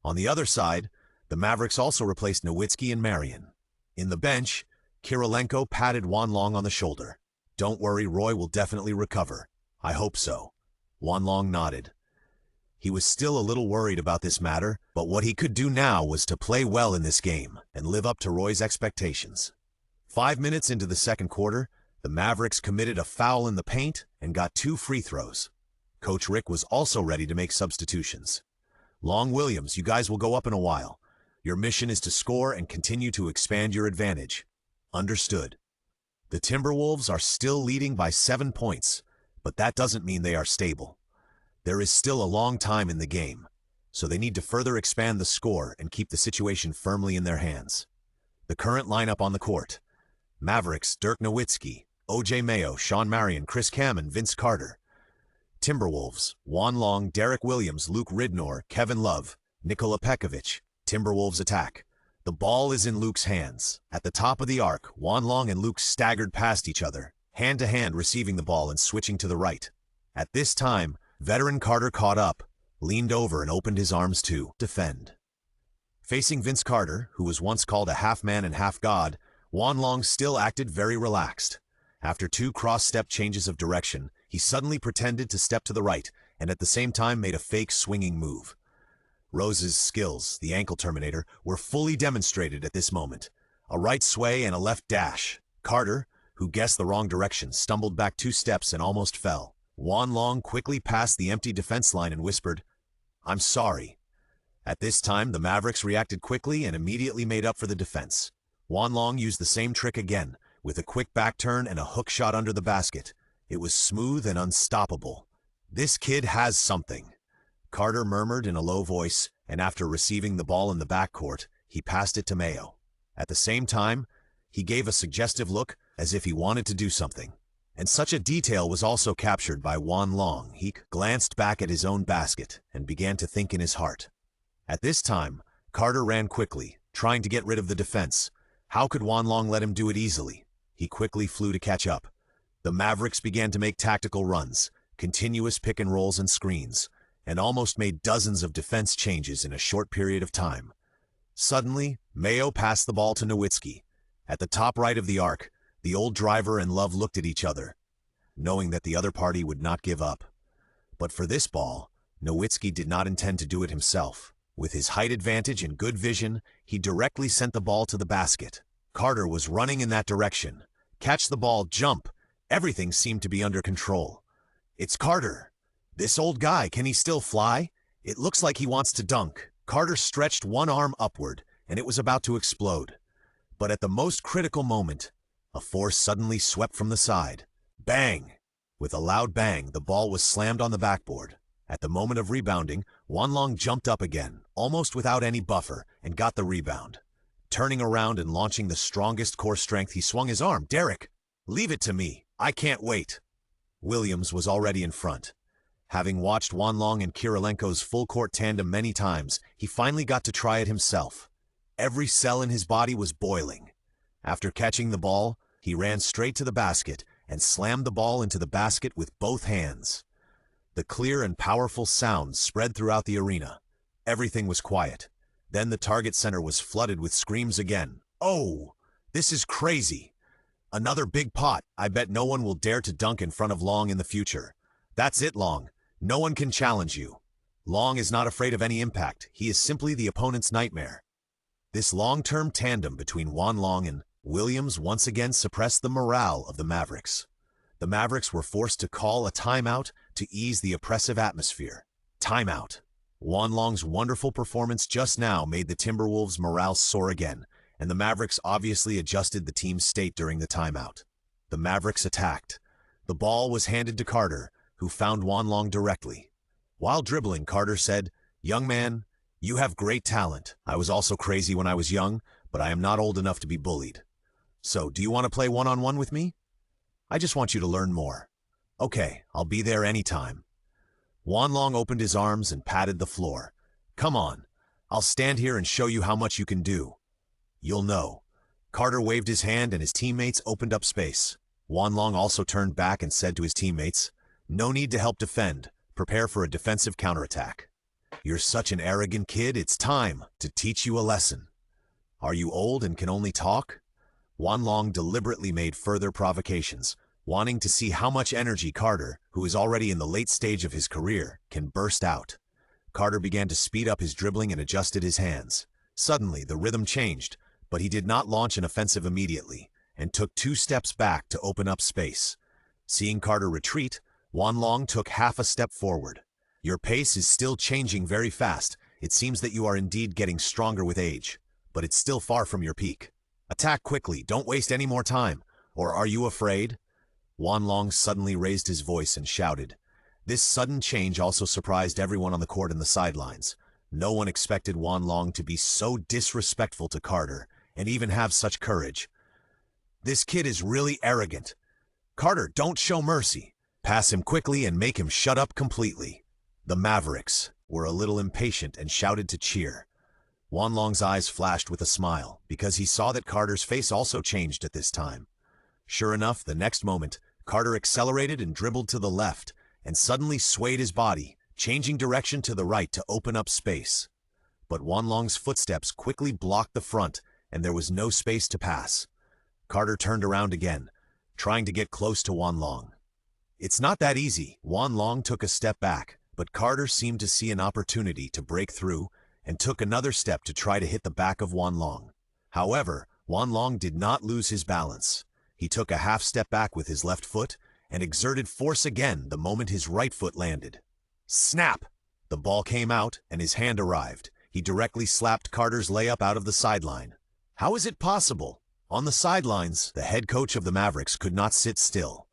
On the other side, the Mavericks also replaced Nowitzki and Marian. In the bench, Kirilenko patted Wanlong on the shoulder. "Don't worry, Roy will definitely recover." "I hope so." Wanlong nodded. He was still a little worried about this matter, but what he could do now was to play well in this game and live up to Roy's expectations. 5 minutes into the second quarter, the Mavericks committed a foul in the paint and got 2 free throws. Coach Rick was also ready to make substitutions. "Long Williams, you guys will go up in a while. Your mission is to score and continue to expand your advantage." "Understood." The Timberwolves are still leading by 7 points, but that doesn't mean they are stable. There is still a long time in the game, so they need to further expand the score and keep the situation firmly in their hands. The current lineup on the court: Mavericks, Dirk Nowitzki, O.J. Mayo, Sean Marion, Chris Kaman, Vince Carter. Timberwolves: Wanlong, Derek Williams, Luke Ridnour, Kevin Love, Nikola Pekovic. Timberwolves attack. The ball is in Luke's hands. At the top of the arc, Wanlong and Luke staggered past each other, hand-to-hand receiving the ball and switching to the right. At this time, veteran Carter caught up, leaned over and opened his arms to defend. Facing Vince Carter, who was once called a half-man and half-god, Wanlong still acted very relaxed. After 2 cross-step changes of direction, he suddenly pretended to step to the right and at the same time made a fake swinging move. Rose's skills, the ankle terminator, were fully demonstrated at this moment. A right sway and a left dash. Carter, who guessed the wrong direction, stumbled back 2 steps and almost fell. Wan Long quickly passed the empty defense line and whispered, "I'm sorry." At this time, the Mavericks reacted quickly and immediately made up for the defense. Wan Long used the same trick again, with a quick back turn and a hook shot under the basket. It was smooth and unstoppable. "This kid has something," Carter murmured in a low voice, and after receiving the ball in the backcourt, he passed it to Mayo. At the same time, he gave a suggestive look as if he wanted to do something. And such a detail was also captured by Wan Long. He glanced back at his own basket and began to think in his heart. At this time, Carter ran quickly, trying to get rid of the defense. How could Wan Long let him do it easily? He quickly flew to catch up. The Mavericks began to make tactical runs, continuous pick and rolls and screens, and almost made dozens of defense changes in a short period of time. Suddenly, Mayo passed the ball to Nowitzki. At the top right of the arc, the old driver and Love looked at each other, knowing that the other party would not give up. But for this ball, Nowitzki did not intend to do it himself. With his height advantage and good vision, he directly sent the ball to the basket. Carter was running in that direction. Catch the ball, jump. Everything seemed to be under control. "It's Carter. This old guy, can he still fly? It looks like he wants to dunk." Carter stretched one arm upward, and it was about to explode. But at the most critical moment, a force suddenly swept from the side. Bang! With a loud bang, the ball was slammed on the backboard. At the moment of rebounding, Wan Long jumped up again, almost without any buffer, and got the rebound. Turning around and launching the strongest core strength, he swung his arm. "Derek, leave it to me. I can't wait." Williams was already in front. Having watched Wan Long and Kirilenko's full-court tandem many times, he finally got to try it himself. Every cell in his body was boiling. After catching the ball, he ran straight to the basket and slammed the ball into the basket with both hands. The clear and powerful sound spread throughout the arena. Everything was quiet. Then the target center was flooded with screams again. "Oh, this is crazy. Another big pot. I bet no one will dare to dunk in front of Long in the future. That's it, Long. No one can challenge you. Long is not afraid of any impact. He is simply the opponent's nightmare." This long-term tandem between Wan Long and Williams once again suppressed the morale of the Mavericks. The Mavericks were forced to call a timeout to ease the oppressive atmosphere. Timeout. Wan Long's wonderful performance just now made the Timberwolves' morale soar again, and the Mavericks obviously adjusted the team's state during the timeout. The Mavericks attacked. The ball was handed to Carter, who found Wan Long directly. While dribbling, Carter said, "Young man, you have great talent. I was also crazy when I was young, but I am not old enough to be bullied. So, do you want to play one-on-one with me? I just want you to learn more." "Okay, I'll be there anytime." Wan Long opened his arms and patted the floor. "Come on, I'll stand here and show you how much you can do. You'll know." Carter waved his hand and his teammates opened up space. Wan Long also turned back and said to his teammates, "No need to help defend. Prepare for a defensive counterattack. You're such an arrogant kid, it's time to teach you a lesson. Are you old and can only talk?" Wan Long deliberately made further provocations, wanting to see how much energy Carter, who is already in the late stage of his career, can burst out. Carter began to speed up his dribbling and adjusted his hands. Suddenly, the rhythm changed, but he did not launch an offensive immediately, and took 2 steps back to open up space. Seeing Carter retreat, Wan Long took half a step forward. "Your pace is still changing very fast. It seems that you are indeed getting stronger with age, but it's still far from your peak. Attack quickly, don't waste any more time. Or are you afraid?" Wan Long suddenly raised his voice and shouted. This sudden change also surprised everyone on the court and the sidelines. No one expected Wan Long to be so disrespectful to Carter, and even have such courage. "This kid is really arrogant. Carter, don't show mercy. Pass him quickly and make him shut up completely." The Mavericks were a little impatient and shouted to cheer. Wan Long's eyes flashed with a smile, because he saw that Carter's face also changed at this time. Sure enough, the next moment, Carter accelerated and dribbled to the left, and suddenly swayed his body, changing direction to the right to open up space. But Wan Long's footsteps quickly blocked the front, and there was no space to pass. Carter turned around again, trying to get close to Wan Long. It's not that easy. Wan Long took a step back, but Carter seemed to see an opportunity to break through, and took another step to try to hit the back of Wan Long. However, Wan Long did not lose his balance. He took a half step back with his left foot, and exerted force again the moment his right foot landed. Snap! The ball came out, and his hand arrived. He directly slapped Carter's layup out of the sideline. How is it possible? On the sidelines, the head coach of the Mavericks could not sit still.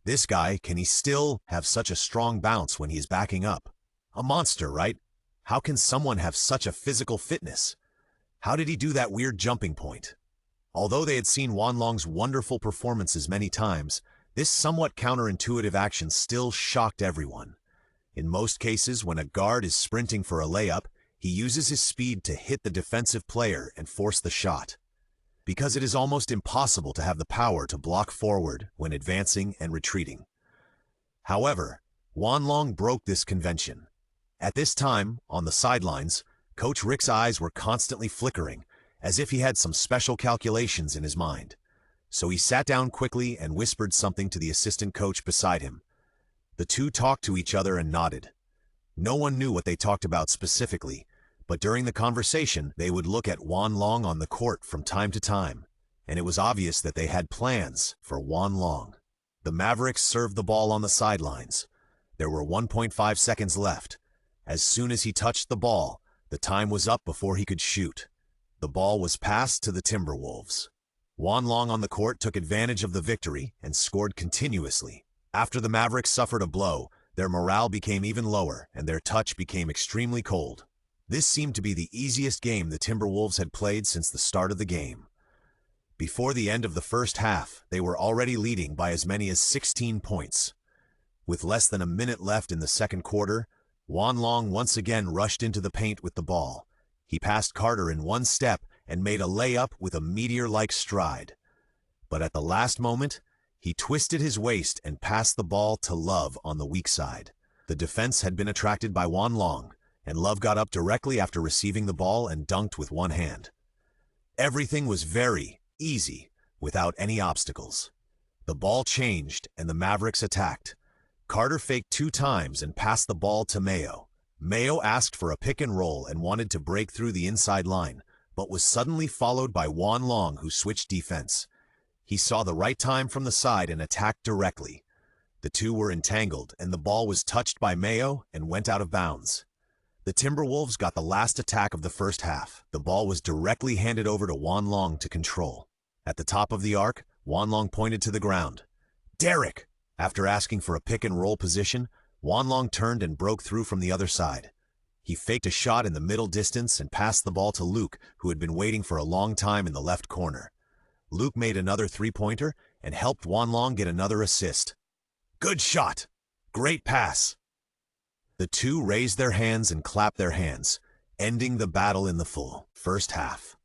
This guy, can he still have such a strong bounce when he is backing up? A monster, right? How can someone have such a physical fitness? How did he do that weird jumping point? Although they had seen Wanlong's wonderful performances many times, this somewhat counterintuitive action still shocked everyone. In most cases, when a guard is sprinting for a layup, he uses his speed to hit the defensive player and force the shot, because it is almost impossible to have the power to block forward when advancing and retreating. However, Wanlong broke this convention. At this time, on the sidelines, Coach Rick's eyes were constantly flickering, as if he had some special calculations in his mind. So he sat down quickly and whispered something to the assistant coach beside him. The two talked to each other and nodded. No one knew what they talked about specifically, but during the conversation, they would look at Wanlong on the court from time to time, and it was obvious that they had plans for Wanlong. The Mavericks served the ball on the sidelines. There were 1.5 seconds left. As soon as he touched the ball, the time was up before he could shoot. The ball was passed to the Timberwolves. Wanlong on the court took advantage of the victory and scored continuously. After the Mavericks suffered a blow, their morale became even lower and their touch became extremely cold. This seemed to be the easiest game the Timberwolves had played since the start of the game. Before the end of the first half, they were already leading by as many as 16 points. With less than a minute left in the second quarter, Wanlong once again rushed into the paint with the ball. He passed Carter in one step and made a layup with a meteor-like stride. But at the last moment, he twisted his waist and passed the ball to Love on the weak side. The defense had been attracted by Wanlong, and Love got up directly after receiving the ball and dunked with one hand. Everything was very easy, without any obstacles. The ball changed, and the Mavericks attacked. Carter faked 2 times and passed the ball to Mayo. Mayo asked for a pick and roll and wanted to break through the inside line, but was suddenly followed by Wanlong, who switched defense. He saw the right time from the side and attacked directly. The two were entangled, and the ball was touched by Mayo and went out of bounds. The Timberwolves got the last attack of the first half. The ball was directly handed over to Wanlong to control. At the top of the arc, Wanlong pointed to the ground. "Derek!" After asking for a pick-and-roll position, Wanlong turned and broke through from the other side. He faked a shot in the middle distance and passed the ball to Luke, who had been waiting for a long time in the left corner. Luke made another three-pointer and helped Wanlong get another assist. "Good shot! Great pass!" The two raised their hands and clapped their hands, ending the battle in the full first half.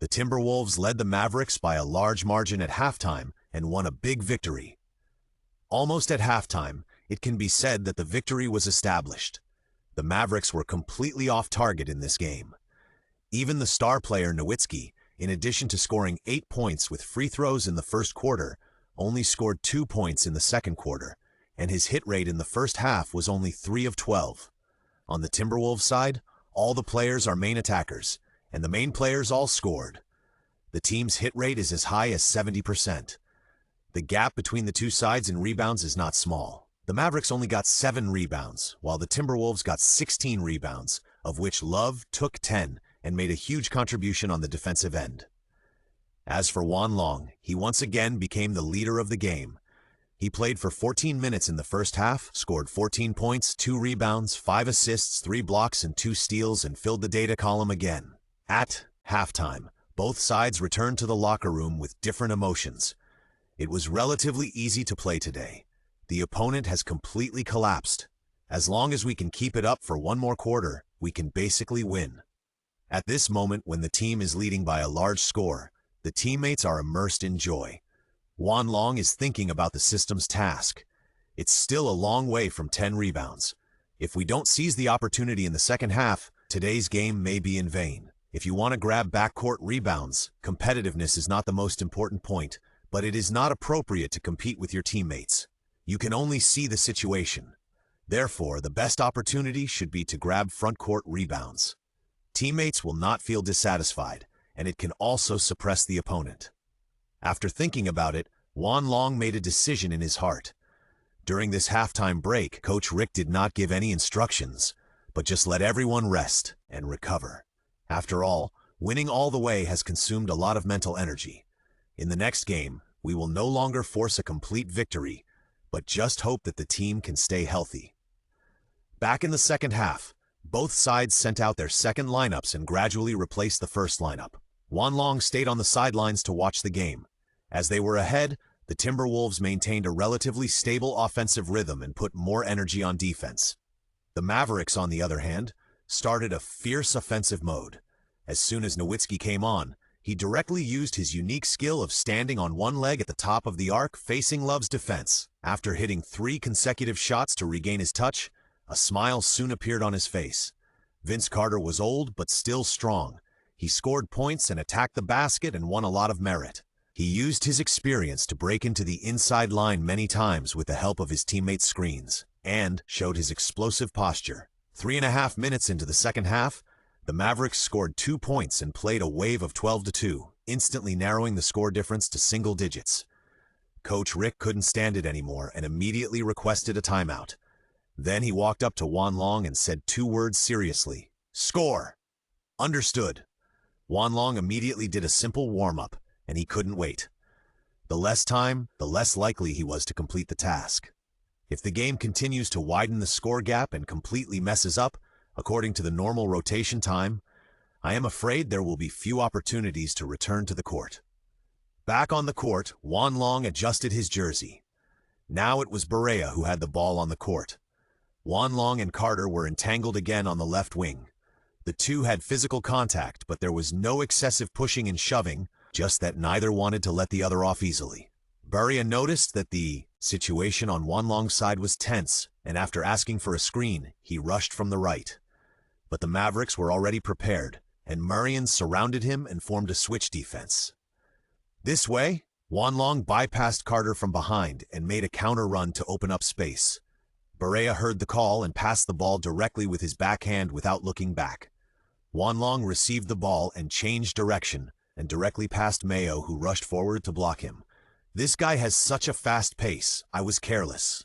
The Timberwolves led the Mavericks by a large margin at halftime and won a big victory. Almost at halftime, it can be said that the victory was established. The Mavericks were completely off target in this game. Even the star player Nowitzki, in addition to scoring 8 points with free throws in the first quarter, only scored 2 points in the second quarter, and his hit rate in the first half was only 3 of 12. On the Timberwolves side, all the players are main attackers, and the main players all scored. The team's hit rate is as high as 70%. The gap between the two sides in rebounds is not small. The Mavericks only got 7 rebounds, while the Timberwolves got 16 rebounds, of which Love took 10 and made a huge contribution on the defensive end. As for Wanlong, he once again became the leader of the game. He played for 14 minutes in the first half, scored 14 points, 2 rebounds, 5 assists, 3 blocks, and 2 steals, and filled the data column again. At halftime, both sides returned to the locker room with different emotions. It was relatively easy to play today. The opponent has completely collapsed. As long as we can keep it up for one more quarter, we can basically win. At this moment, when the team is leading by a large score, the teammates are immersed in joy. Wanlong is thinking about the system's task. It's still a long way from 10 rebounds. If we don't seize the opportunity in the second half, today's game may be in vain. If you want to grab backcourt rebounds, competitiveness is not the most important point, but it is not appropriate to compete with your teammates. You can only see the situation. Therefore, the best opportunity should be to grab frontcourt rebounds. Teammates will not feel dissatisfied, and it can also suppress the opponent. After thinking about it, Juan Long made a decision in his heart. During this halftime break, Coach Rick did not give any instructions, but just let everyone rest and recover. After all, winning all the way has consumed a lot of mental energy. In the next game, we will no longer force a complete victory, but just hope that the team can stay healthy. Back in the second half, both sides sent out their second lineups and gradually replaced the first lineup. Juan Long stayed on the sidelines to watch the game. As they were ahead, the Timberwolves maintained a relatively stable offensive rhythm and put more energy on defense. The Mavericks, on the other hand, started a fierce offensive mode. As soon as Nowitzki came on, he directly used his unique skill of standing on one leg at the top of the arc facing Love's defense. After hitting 3 consecutive shots to regain his touch, a smile soon appeared on his face. Vince Carter was old but still strong. He scored points and attacked the basket and won a lot of merit. He used his experience to break into the inside line many times with the help of his teammates' screens, and showed his explosive posture. 3.5 minutes into the second half, the Mavericks scored 2 points and played a wave of 12-2, instantly narrowing the score difference to single digits. Coach Rick couldn't stand it anymore and immediately requested a timeout. Then he walked up to Juan Long and said 2 words seriously: "Score!" "Understood." Juan Long immediately did a simple warm-up, and he couldn't wait. The less time, the less likely he was to complete the task. If the game continues to widen the score gap and completely messes up, according to the normal rotation time, I am afraid there will be few opportunities to return to the court. Back on the court, Juan Long adjusted his jersey. Now it was Barea who had the ball on the court. Juan Long and Carter were entangled again on the left wing. The two had physical contact, but there was no excessive pushing and shoving, just that neither wanted to let the other off easily. Barea noticed that the situation on Juan Long's side was tense, and after asking for a screen, he rushed from the right. But the Mavericks were already prepared, and Murrian surrounded him and formed a switch defense. This way, Juan Long bypassed Carter from behind and made a counter run to open up space. Barea heard the call and passed the ball directly with his backhand without looking back. Juan Long received the ball and changed direction, and directly past Mayo, who rushed forward to block him. "This guy has such a fast pace. I was careless."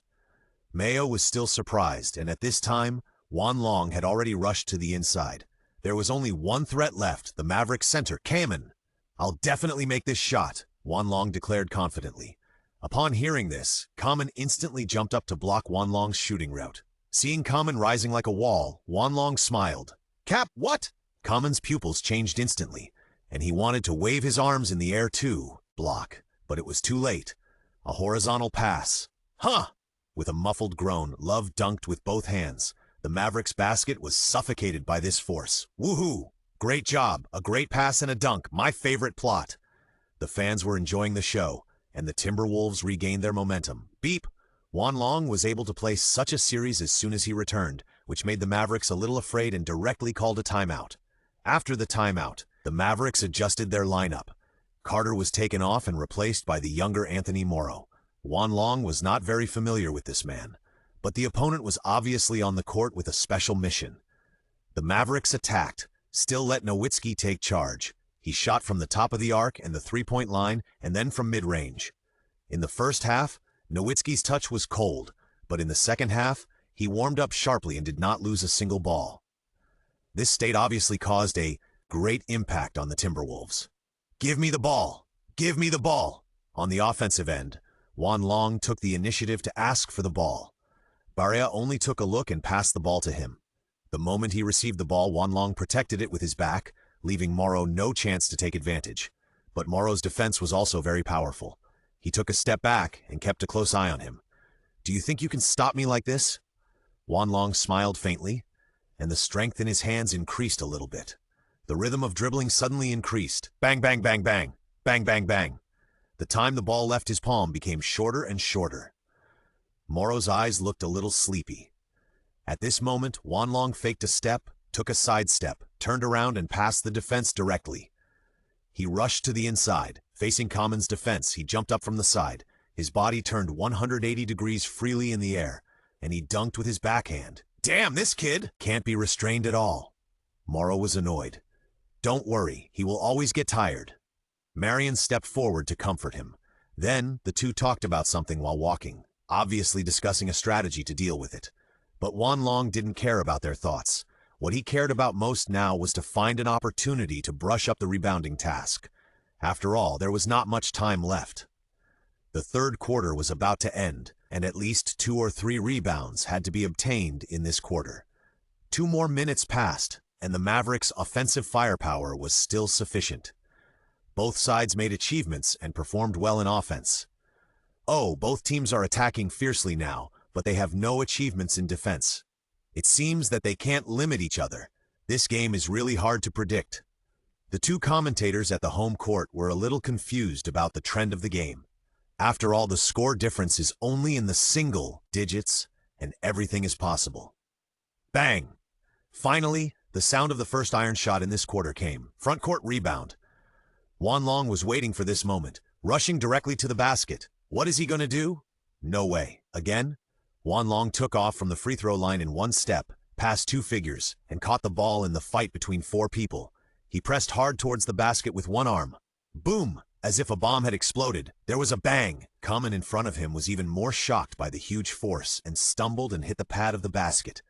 Mayo was still surprised, and at this time, Juan Long had already rushed to the inside. There was only one threat left, the Maverick center, Kaman. "I'll definitely make this shot," Juan Long declared confidently. Upon hearing this, Kaman instantly jumped up to block Juan Long's shooting route. Seeing Kaman rising like a wall, Juan Long smiled. "Cap, what?" Kaman's pupils changed instantly, and he wanted to wave his arms in the air too, block, but it was too late. A horizontal pass. "Huh!" With a muffled groan, Love dunked with both hands. The Mavericks' basket was suffocated by this force. "Woohoo! Great job, a great pass and a dunk, my favorite plot." The fans were enjoying the show, and the Timberwolves regained their momentum. Beep! Juan Long was able to play such a series as soon as he returned, which made the Mavericks a little afraid and directly called a timeout. After the timeout, the Mavericks adjusted their lineup. Carter was taken off and replaced by the younger Anthony Morrow. Juan Long was not very familiar with this man, but the opponent was obviously on the court with a special mission. The Mavericks attacked, still let Nowitzki take charge. He shot from the top of the arc and the three-point line, and then from mid-range. In the first half, Nowitzki's touch was cold, but in the second half, he warmed up sharply and did not lose a single ball. This state obviously caused a great impact on the Timberwolves. "Give me the ball! Give me the ball!" On the offensive end, Juan Long took the initiative to ask for the ball. Barea only took a look and passed the ball to him. The moment he received the ball, Juan Long protected it with his back, leaving Morrow no chance to take advantage. But Morrow's defense was also very powerful. He took a step back and kept a close eye on him. "Do you think you can stop me like this?" Juan Long smiled faintly, and the strength in his hands increased a little bit. The rhythm of dribbling suddenly increased. Bang, bang, bang, bang. Bang, bang, bang. The time the ball left his palm became shorter and shorter. Morrow's eyes looked a little sleepy. At this moment, Juan Long faked a step, took a sidestep, turned around and passed the defense directly. He rushed to the inside. Facing Kaman's defense, he jumped up from the side. His body turned 180 degrees freely in the air, and he dunked with his backhand. "Damn, this kid can't be restrained at all." Morrow was annoyed. "Don't worry, he will always get tired." Marion stepped forward to comfort him. Then, the two talked about something while walking, obviously discussing a strategy to deal with it. But Wan Long didn't care about their thoughts. What he cared about most now was to find an opportunity to brush up the rebounding task. After all, there was not much time left. The third quarter was about to end, and at least 2 or 3 rebounds had to be obtained in this quarter. 2 more minutes passed, and the Mavericks' offensive firepower was still sufficient. Both sides made achievements and performed well in offense. Oh, both teams are attacking fiercely now, but they have no achievements in defense. It seems that they can't limit each other. This game is really hard to predict. The two commentators at the home court were a little confused about the trend of the game. After all, the score difference is only in the single digits, and everything is possible. Bang! Finally, the sound of the first iron shot in this quarter came. Front court rebound. Wan Long was waiting for this moment, rushing directly to the basket. What is he going to do? No way. Again? Wan Long took off from the free throw line in one step, past 2 figures, and caught the ball in the fight between 4 people. He pressed hard towards the basket with one arm. Boom! As if a bomb had exploded, there was a bang. Kaman in front of him was even more shocked by the huge force and stumbled and hit the pad of the basket.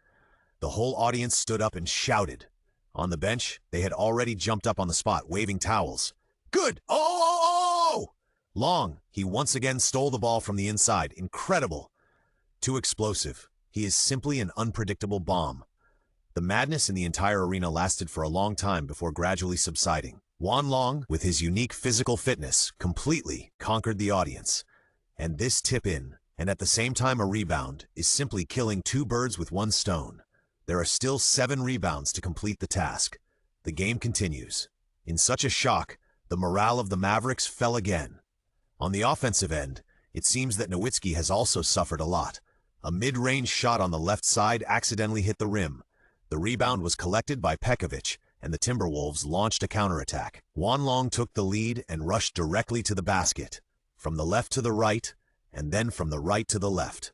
The whole audience stood up and shouted. On the bench, they had already jumped up on the spot, waving towels. Good! Oh! Long, he once again stole the ball from the inside. Incredible. Too explosive. He is simply an unpredictable bomb. The madness in the entire arena lasted for a long time before gradually subsiding. Wan Long, with his unique physical fitness, completely conquered the audience. And this tip-in, and at the same time a rebound, is simply killing 2 birds with 1 stone. There are still 7 rebounds to complete the task. The game continues. In such a shock, the morale of the Mavericks fell again. On the offensive end, it seems that Nowitzki has also suffered a lot. A mid-range shot on the left side accidentally hit the rim. The rebound was collected by Pekovic, and the Timberwolves launched a counterattack. Wan Long took the lead and rushed directly to the basket, from the left to the right, and then from the right to the left.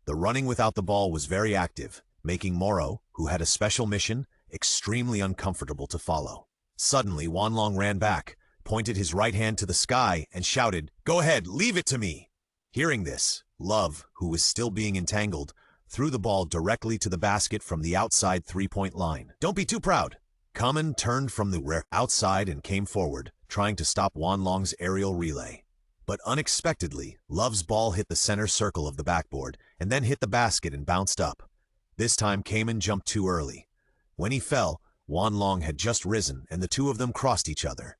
The running without the ball was very active, making Morrow, who had a special mission, extremely uncomfortable to follow. Suddenly, Wan Long ran back, pointed his right hand to the sky, and shouted, "Go ahead, leave it to me!" Hearing this, Love, who was still being entangled, threw the ball directly to the basket from the outside 3-point line. "Don't be too proud." Kaman turned from the rear outside and came forward, trying to stop Wan Long's aerial relay. But unexpectedly, Love's ball hit the center circle of the backboard and then hit the basket and bounced up. This time Kaman jumped too early. When he fell, Wan Long had just risen and the two of them crossed each other.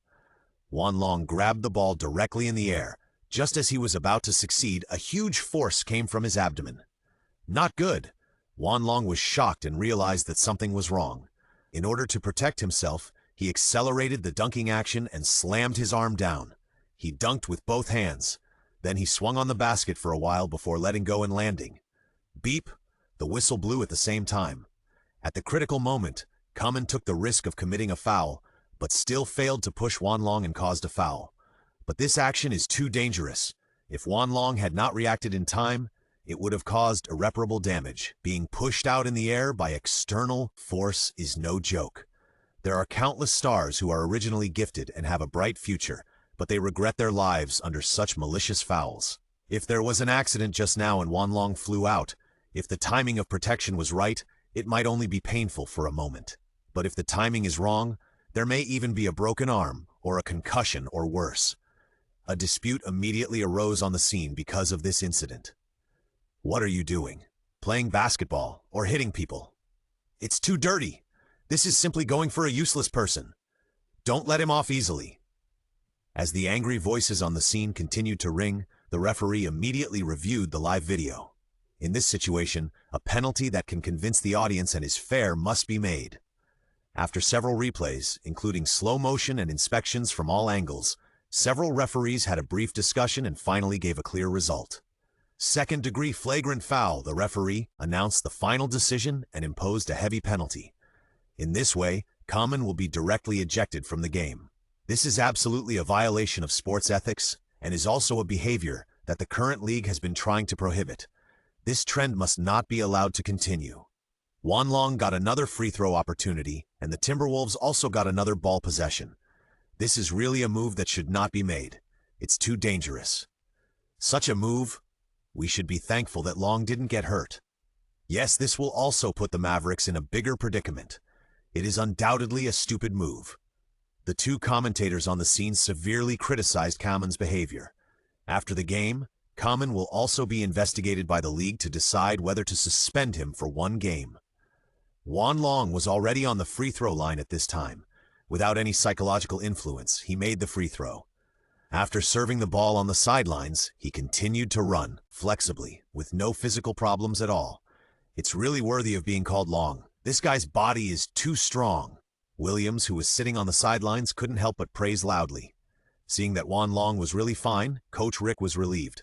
Wan Long grabbed the ball directly in the air. Just as he was about to succeed, a huge force came from his abdomen. Not good. Wan Long was shocked and realized that something was wrong. In order to protect himself, he accelerated the dunking action and slammed his arm down. He dunked with both hands. Then he swung on the basket for a while before letting go and landing. Beep! The whistle blew at the same time. At the critical moment, Kaman took the risk of committing a foul, but still failed to push Wan Long and caused a foul. But this action is too dangerous. If Wan Long had not reacted in time, it would have caused irreparable damage. Being pushed out in the air by external force is no joke. There are countless stars who are originally gifted and have a bright future, but they regret their lives under such malicious fouls. If there was an accident just now and Wan Long flew out, if the timing of protection was right, it might only be painful for a moment. But if the timing is wrong, there may even be a broken arm or a concussion or worse. A dispute immediately arose on the scene because of this incident. What are you doing? Playing basketball or hitting people? It's too dirty. This is simply going for a useless person. Don't let him off easily. As the angry voices on the scene continued to ring, the referee immediately reviewed the live video. In this situation, a penalty that can convince the audience and is fair must be made. After several replays, including slow motion and inspections from all angles, several referees had a brief discussion and finally gave a clear result. Second-degree flagrant foul, the referee announced the final decision and imposed a heavy penalty. In this way, Kaman will be directly ejected from the game. This is absolutely a violation of sports ethics and is also a behavior that the current league has been trying to prohibit. This trend must not be allowed to continue. Wan Long got another free throw opportunity, and the Timberwolves also got another ball possession. This is really a move that should not be made. It's too dangerous. Such a move, we should be thankful that Long didn't get hurt. Yes, this will also put the Mavericks in a bigger predicament. It is undoubtedly a stupid move. The two commentators on the scene severely criticized Kamen's behavior. After the game, Kamen will also be investigated by the league to decide whether to suspend him for 1 game. Wan Long was already on the free throw line at this time. Without any psychological influence, he made the free throw. After serving the ball on the sidelines, he continued to run, flexibly, with no physical problems at all. It's really worthy of being called Long. This guy's body is too strong. Williams, who was sitting on the sidelines, couldn't help but praise loudly. Seeing that Wan Long was really fine, Coach Rick was relieved.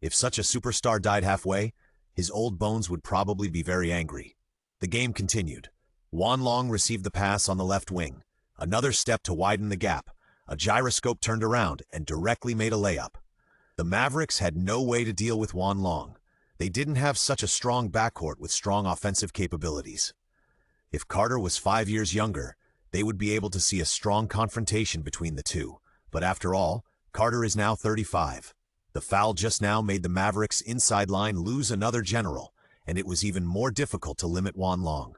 If such a superstar died halfway, his old bones would probably be very angry. The game continued. Wan Long received the pass on the left wing. Another step to widen the gap. A gyroscope turned around and directly made a layup. The Mavericks had no way to deal with Wan Long. They didn't have such a strong backcourt with strong offensive capabilities. If Carter was 5 years younger, they would be able to see a strong confrontation between the two. But after all, Carter is now 35. The foul just now made the Mavericks' inside line lose another general, and it was even more difficult to limit Wan Long.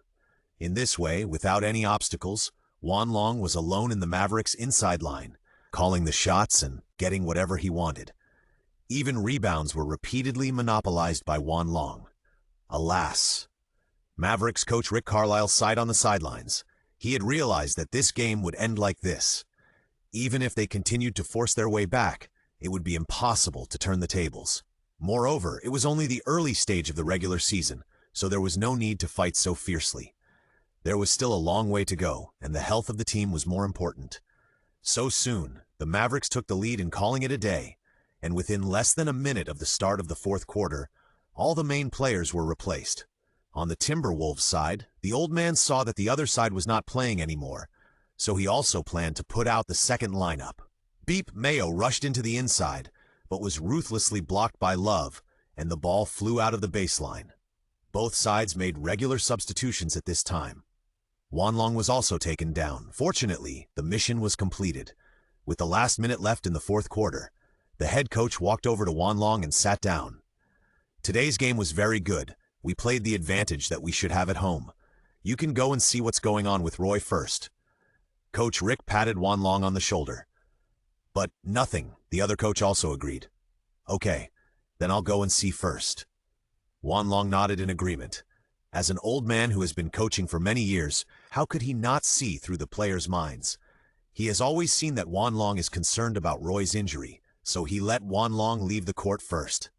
In this way, without any obstacles, Wan Long was alone in the Mavericks' inside line, calling the shots and getting whatever he wanted. Even rebounds were repeatedly monopolized by Wan Long. Alas! Mavericks coach Rick Carlisle sighed on the sidelines. He had realized that this game would end like this. Even if they continued to force their way back, it would be impossible to turn the tables. Moreover, it was only the early stage of the regular season, so there was no need to fight so fiercely. There was still a long way to go, and the health of the team was more important. So soon, the Mavericks took the lead in calling it a day, and within less than a minute of the start of the fourth quarter, all the main players were replaced. On the Timberwolves side, the old man saw that the other side was not playing anymore, so he also planned to put out the second lineup. Beep Mayo rushed into the inside, but was ruthlessly blocked by Love, and the ball flew out of the baseline. Both sides made regular substitutions at this time. Wan Long was also taken down. Fortunately, the mission was completed. With the last minute left in the fourth quarter, the head coach walked over to Wan Long and sat down. Today's game was very good. We played the advantage that we should have at home. You can go and see what's going on with Roy first. Coach Rick patted Wan Long on the shoulder. But nothing, the other coach also agreed. Okay, then I'll go and see first. Wan Long nodded in agreement. As an old man who has been coaching for many years, how could he not see through the players' minds? He has always seen that Wan Long is concerned about Roy's injury, so he let Wan Long leave the court first.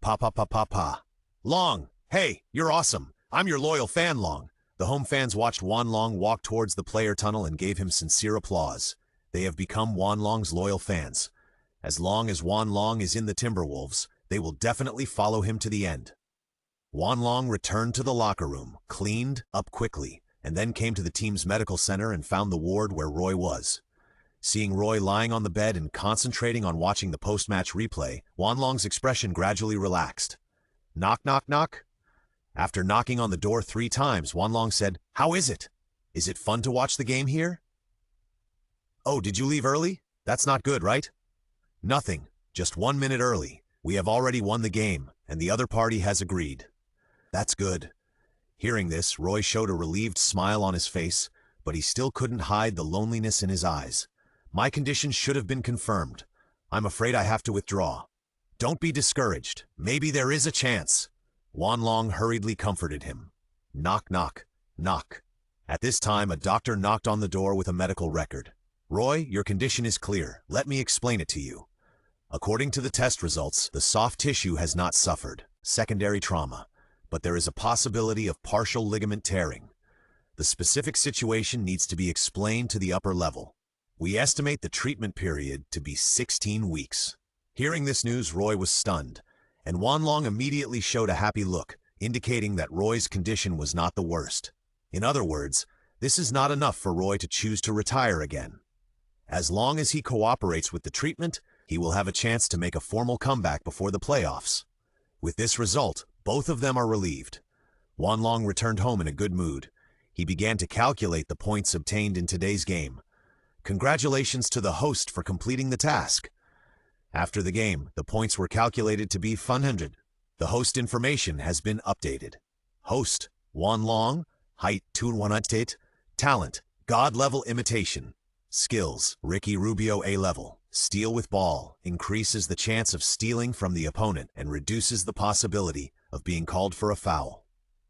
Pa. Long, hey, you're awesome. I'm your loyal fan, Long. The home fans watched Wan Long walk towards the player tunnel and gave him sincere applause. They have become Wan Long's loyal fans. As long as Wan Long is in the Timberwolves, they will definitely follow him to the end. Wan Long returned to the locker room, cleaned up quickly, and then came to the team's medical center and found the ward where Roy was. Seeing Roy lying on the bed and concentrating on watching the post-match replay, Wan Long's expression gradually relaxed. Knock, knock, knock. After knocking on the door 3 times, Wan Long said, "How is it? Is it fun to watch the game here?" "Oh, did you leave early? That's not good, right?" "Nothing, just 1 minute early. We have already won the game, and the other party has agreed." "That's good." Hearing this, Roy showed a relieved smile on his face, but he still couldn't hide the loneliness in his eyes. "My condition should have been confirmed. I'm afraid I have to withdraw." "Don't be discouraged. Maybe there is a chance." Wan Long hurriedly comforted him. Knock, knock, knock. At this time, a doctor knocked on the door with a medical record. "Roy, your condition is clear. Let me explain it to you. According to the test results, the soft tissue has not suffered secondary trauma, but there is a possibility of partial ligament tearing. The specific situation needs to be explained to the upper level. We estimate the treatment period to be 16 weeks. Hearing this news, Roy was stunned, and Wan Long immediately showed a happy look, indicating that Roy's condition was not the worst. In other words, this is not enough for Roy to choose to retire again. As long as he cooperates with the treatment, he will have a chance to make a formal comeback before the playoffs. With this result, both of them are relieved. Wan Long returned home in a good mood. He began to calculate the points obtained in today's game. Congratulations to the host for completing the task. After the game, the points were calculated to be 100. The host information has been updated. Host, Wan Long, height 218, talent, God-level imitation. Skills, Ricky Rubio A-level. Steal with ball, increases the chance of stealing from the opponent and reduces the possibility of being called for a foul.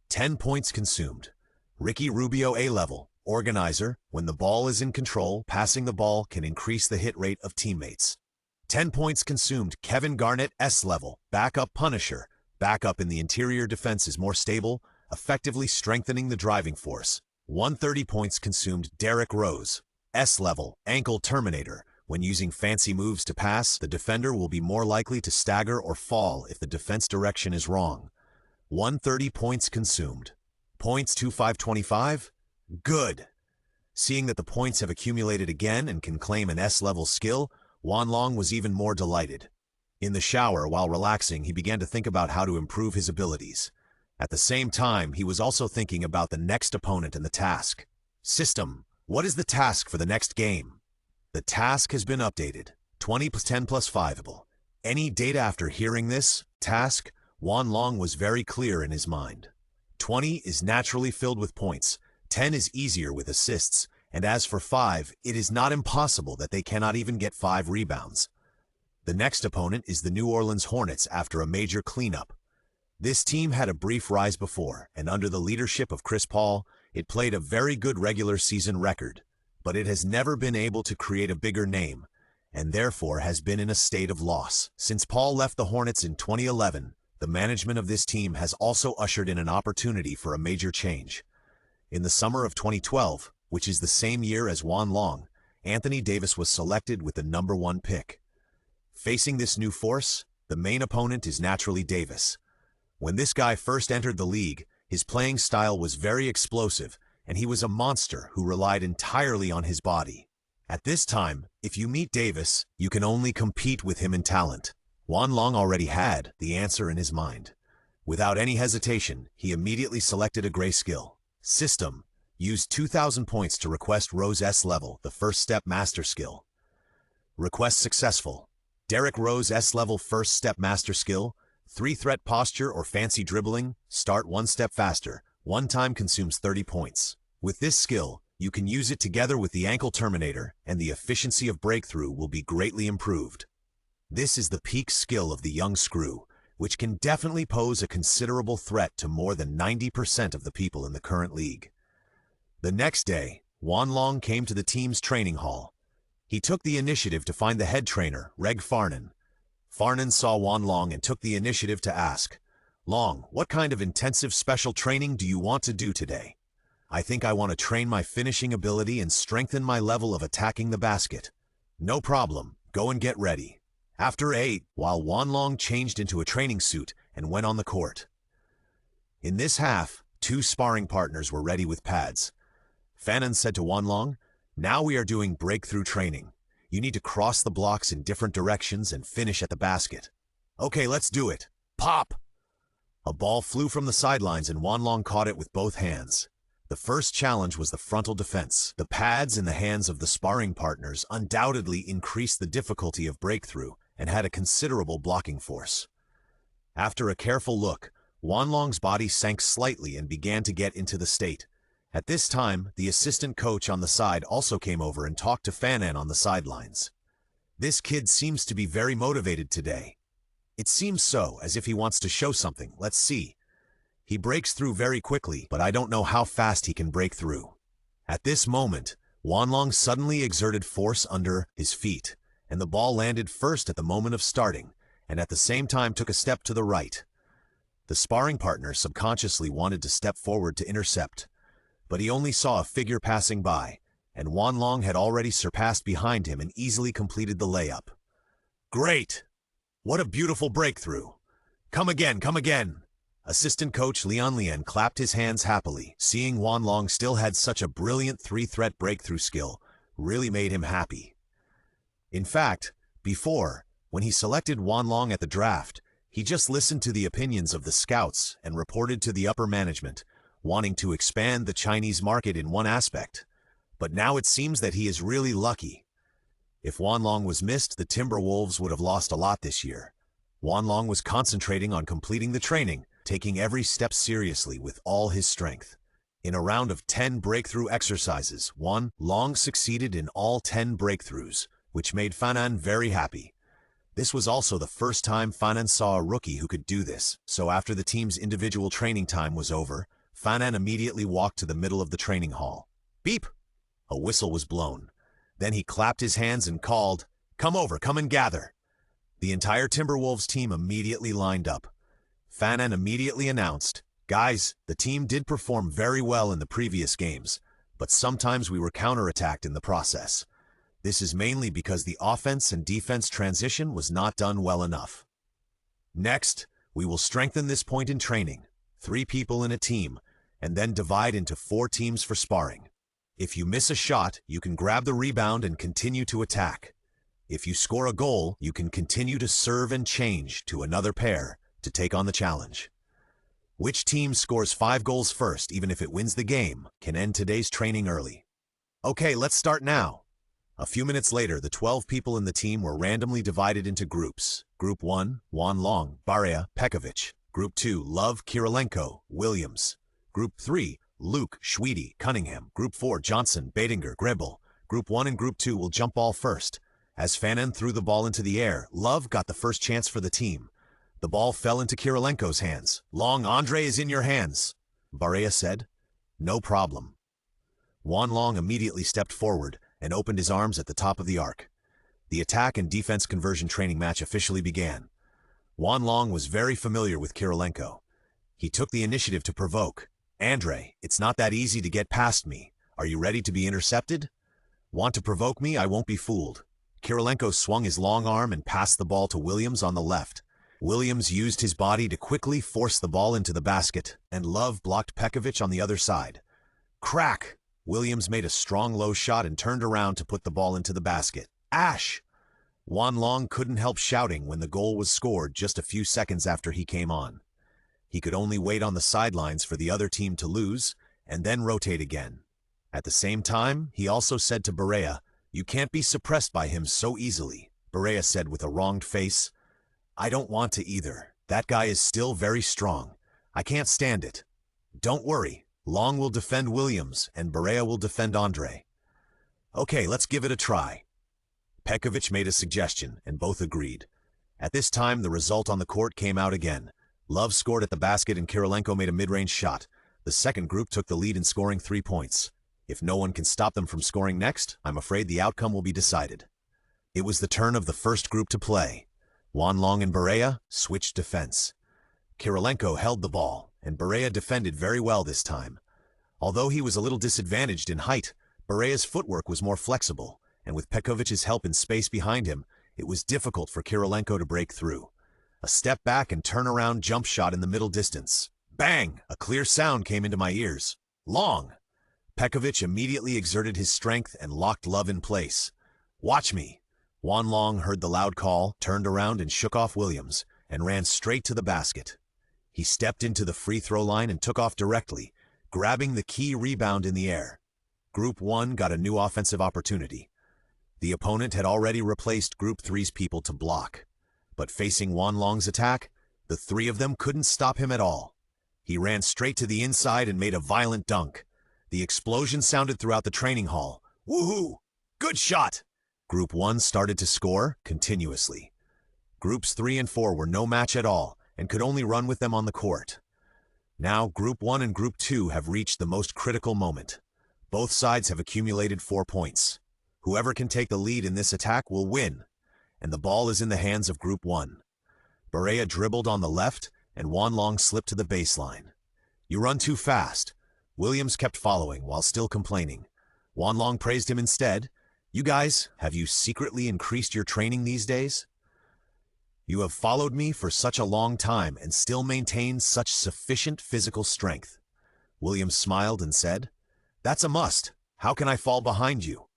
10 points consumed. Ricky Rubio A-level. Organizer, when the ball is in control, passing the ball can increase the hit rate of teammates. 10 points consumed. Kevin Garnett S-level. Backup Punisher. Backup in the interior defense is more stable, effectively strengthening the driving force. 130 points consumed. Derrick Rose S-level. Ankle Terminator. When using fancy moves to pass, the defender will be more likely to stagger or fall if the defense direction is wrong. 130 points consumed. Points 2525? Good. Seeing that the points have accumulated again and can claim an S-level skill, Wan Long was even more delighted. In the shower, while relaxing, he began to think about how to improve his abilities. At the same time, he was also thinking about the next opponent and the task. System, what is the task for the next game? The task has been updated. 20 plus 10 plus 5able. Any data after hearing this task, Wan Long was very clear in his mind. 20 is naturally filled with points, 10 is easier with assists, and as for 5, it is not impossible that they cannot even get 5 rebounds. The next opponent is the New Orleans Hornets after a major cleanup. This team had a brief rise before, and under the leadership of Chris Paul, it played a very good regular season record, but it has never been able to create a bigger name, and therefore has been in a state of loss. Since Paul left the Hornets in 2011, the management of this team has also ushered in an opportunity for a major change. In the summer of 2012, which is the same year as Wan Long, Anthony Davis was selected with the #1 pick. Facing this new force, the main opponent is naturally Davis. When this guy first entered the league, his playing style was very explosive, and he was a monster who relied entirely on his body. At this time, if you meet Davis, you can only compete with him in talent. Wan Long already had the answer in his mind. Without any hesitation, he immediately selected a gray skill. System, used 2,000 points to request Rose S-level, the first step master skill. Request successful. Derrick Rose S-level first step master skill. 3-threat posture or fancy dribbling, start 1 step faster. 1 time consumes 30 points. With this skill, you can use it together with the Ankle Terminator, and the efficiency of breakthrough will be greatly improved. This is the peak skill of the young screw, which can definitely pose a considerable threat to more than 90% of the people in the current league. The next day, Wan Long came to the team's training hall. He took the initiative to find the head trainer, Reg Farnan. Farnan saw Wan Long and took the initiative to ask, "Long, what kind of intensive special training do you want to do today?" "I think I want to train my finishing ability and strengthen my level of attacking the basket." "No problem, go and get ready." After 8, while Wan Long changed into a training suit and went on the court. In this half, 2 sparring partners were ready with pads. Farnan said to Wan Long, "Now we are doing breakthrough training. You need to cross the blocks in different directions and finish at the basket." "Okay, let's do it." Pop! A ball flew from the sidelines and Wan Long caught it with both hands. The first challenge was the frontal defense. The pads in the hands of the sparring partners undoubtedly increased the difficulty of breakthrough and had a considerable blocking force. After a careful look, Wan Long's body sank slightly and began to get into the state. At this time, the assistant coach on the side also came over and talked to Farnan on the sidelines. "This kid seems to be very motivated today. It seems so, as if he wants to show something. Let's see. He breaks through very quickly, but I don't know how fast he can break through." At this moment, Wan Long suddenly exerted force under his feet, and the ball landed first at the moment of starting, and at the same time took a step to the right. The sparring partner subconsciously wanted to step forward to intercept, but he only saw a figure passing by, and Wan Long had already surpassed behind him and easily completed the layup. "Great! What a beautiful breakthrough! Come again, come again!" Assistant coach Leon Lien clapped his hands happily. Seeing Wan Long still had such a brilliant 3-threat breakthrough skill really made him happy. In fact, before, when he selected Wan Long at the draft, he just listened to the opinions of the scouts and reported to the upper management, wanting to expand the Chinese market in one aspect. But now it seems that he is really lucky. If Wanlong was missed, the Timberwolves would have lost a lot this year. Wanlong was concentrating on completing the training, taking every step seriously with all his strength. In a round of 10 breakthrough exercises, Wanlong succeeded in all 10 breakthroughs, which made Fanan very happy. This was also the first time Fanan saw a rookie who could do this, so after the team's individual training time was over, Fanan immediately walked to the middle of the training hall. Beep! A whistle was blown. Then he clapped his hands and called, "Come over, come and gather." The entire Timberwolves team immediately lined up. Fanan immediately announced, "Guys, the team did perform very well in the previous games, but sometimes we were counterattacked in the process. This is mainly because the offense and defense transition was not done well enough. Next, we will strengthen this point in training, 3 people in a team, and then divide into 4 teams for sparring. If you miss a shot, you can grab the rebound and continue to attack. If you score a goal, you can continue to serve and change to another pair to take on the challenge. Which team scores 5 goals first, even if it wins the game, can end today's training early. Okay, let's start now." A few minutes later, the 12 people in the team were randomly divided into groups. Group 1, Wanlong, Barea, Pekovic. Group 2, Love, Kirilenko, Williams. Group 3, Luke, Schweedy, Cunningham. Group 4, Johnson, Badinger, Gribble. Group 1 and Group 2 will jump ball first. As Fanan threw the ball into the air, Love got the first chance for the team. The ball fell into Kirilenko's hands. "Long, Andre is in your hands," Barea said. "No problem." Wanlong immediately stepped forward and opened his arms at the top of the arc. The attack and defense conversion training match officially began. Wanlong was very familiar with Kirilenko. He took the initiative to provoke. "Andre, it's not that easy to get past me. Are you ready to be intercepted? Want to provoke me? I won't be fooled." Kirilenko swung his long arm and passed the ball to Williams on the left. Williams used his body to quickly force the ball into the basket, and Love blocked Pekovic on the other side. Crack! Williams made a strong low shot and turned around to put the ball into the basket. Ash! Wanlong couldn't help shouting when the goal was scored just a few seconds after he came on. He could only wait on the sidelines for the other team to lose, and then rotate again. At the same time, he also said to Barea, "You can't be suppressed by him so easily." Barea said with a wronged face, "I don't want to either. That guy is still very strong. I can't stand it." "Don't worry. Long will defend Williams, and Barea will defend Andre." "Okay, let's give it a try." Pekovic made a suggestion, and both agreed. At this time, the result on the court came out again. Love scored at the basket and Kirilenko made a mid-range shot. The second group took the lead in scoring 3 points. If no one can stop them from scoring next, I'm afraid the outcome will be decided. It was the turn of the first group to play. Wanlong and Barea switched defense. Kirilenko held the ball, and Barea defended very well this time. Although he was a little disadvantaged in height, Barea's footwork was more flexible, and with Pekovic's help in space behind him, it was difficult for Kirilenko to break through. A step back and turnaround jump shot in the middle distance. Bang! A clear sound came into my ears. Long! Pekovic immediately exerted his strength and locked Love in place. "Watch me!" Wanlong heard the loud call, turned around and shook off Williams, and ran straight to the basket. He stepped into the free throw line and took off directly, grabbing the key rebound in the air. Group 1 got a new offensive opportunity. The opponent had already replaced Group 3's people to block. But facing Wanlong's attack, the 3 of them couldn't stop him at all. He ran straight to the inside and made a violent dunk. The explosion sounded throughout the training hall. "Woohoo! Good shot!" Group 1 started to score continuously. Groups 3 and 4 were no match at all and could only run with them on the court. Now Group 1 and Group 2 have reached the most critical moment. Both sides have accumulated 4 points. Whoever can take the lead in this attack will win, and the ball is in the hands of Group 1. Barea dribbled on the left, and Wanlong slipped to the baseline. "You run too fast." Williams kept following while still complaining. Wanlong praised him instead. "You guys, have you secretly increased your training these days? You have followed me for such a long time and still maintain such sufficient physical strength." Williams smiled and said, "That's a must. How can I fall behind you?"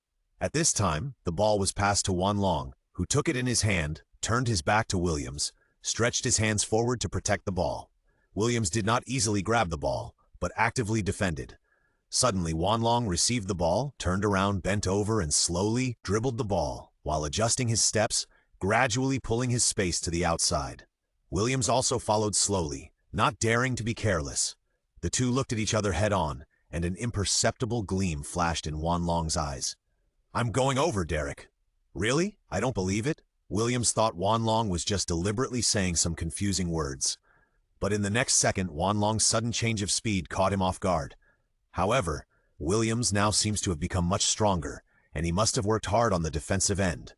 At this time, the ball was passed to Wanlong, who took it in his hand, turned his back to Williams, stretched his hands forward to protect the ball. Williams did not easily grab the ball, but actively defended. Suddenly, Wanlong received the ball, turned around, bent over, and slowly dribbled the ball. while adjusting his steps, gradually pulling his space to the outside. Williams also followed slowly, not daring to be careless. The two looked at each other head-on, and an imperceptible gleam flashed in Wan Long's eyes. "I'm going over, Derek." "Really? I don't believe it." Williams thought Wan Long was just deliberately saying some confusing words. But in the next second, Wan Long's sudden change of speed caught him off guard. However, Williams now seems to have become much stronger, and he must have worked hard on the defensive end.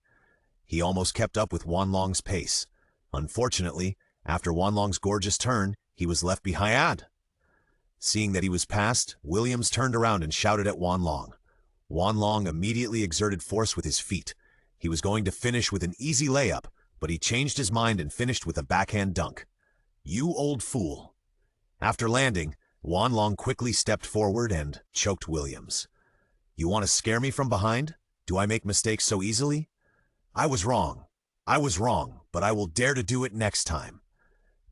He almost kept up with Wan Long's pace. Unfortunately, after Wan Long's gorgeous turn, he was left behind. Seeing that he was passed, Williams turned around and shouted at Wan Long. Wan Long immediately exerted force with his feet. He was going to finish with an easy layup, but he changed his mind and finished with a backhand dunk. "You old fool." After landing, Wan Long quickly stepped forward and choked Williams. "You want to scare me from behind? Do I make mistakes so easily? I was wrong, but I will dare to do it next time."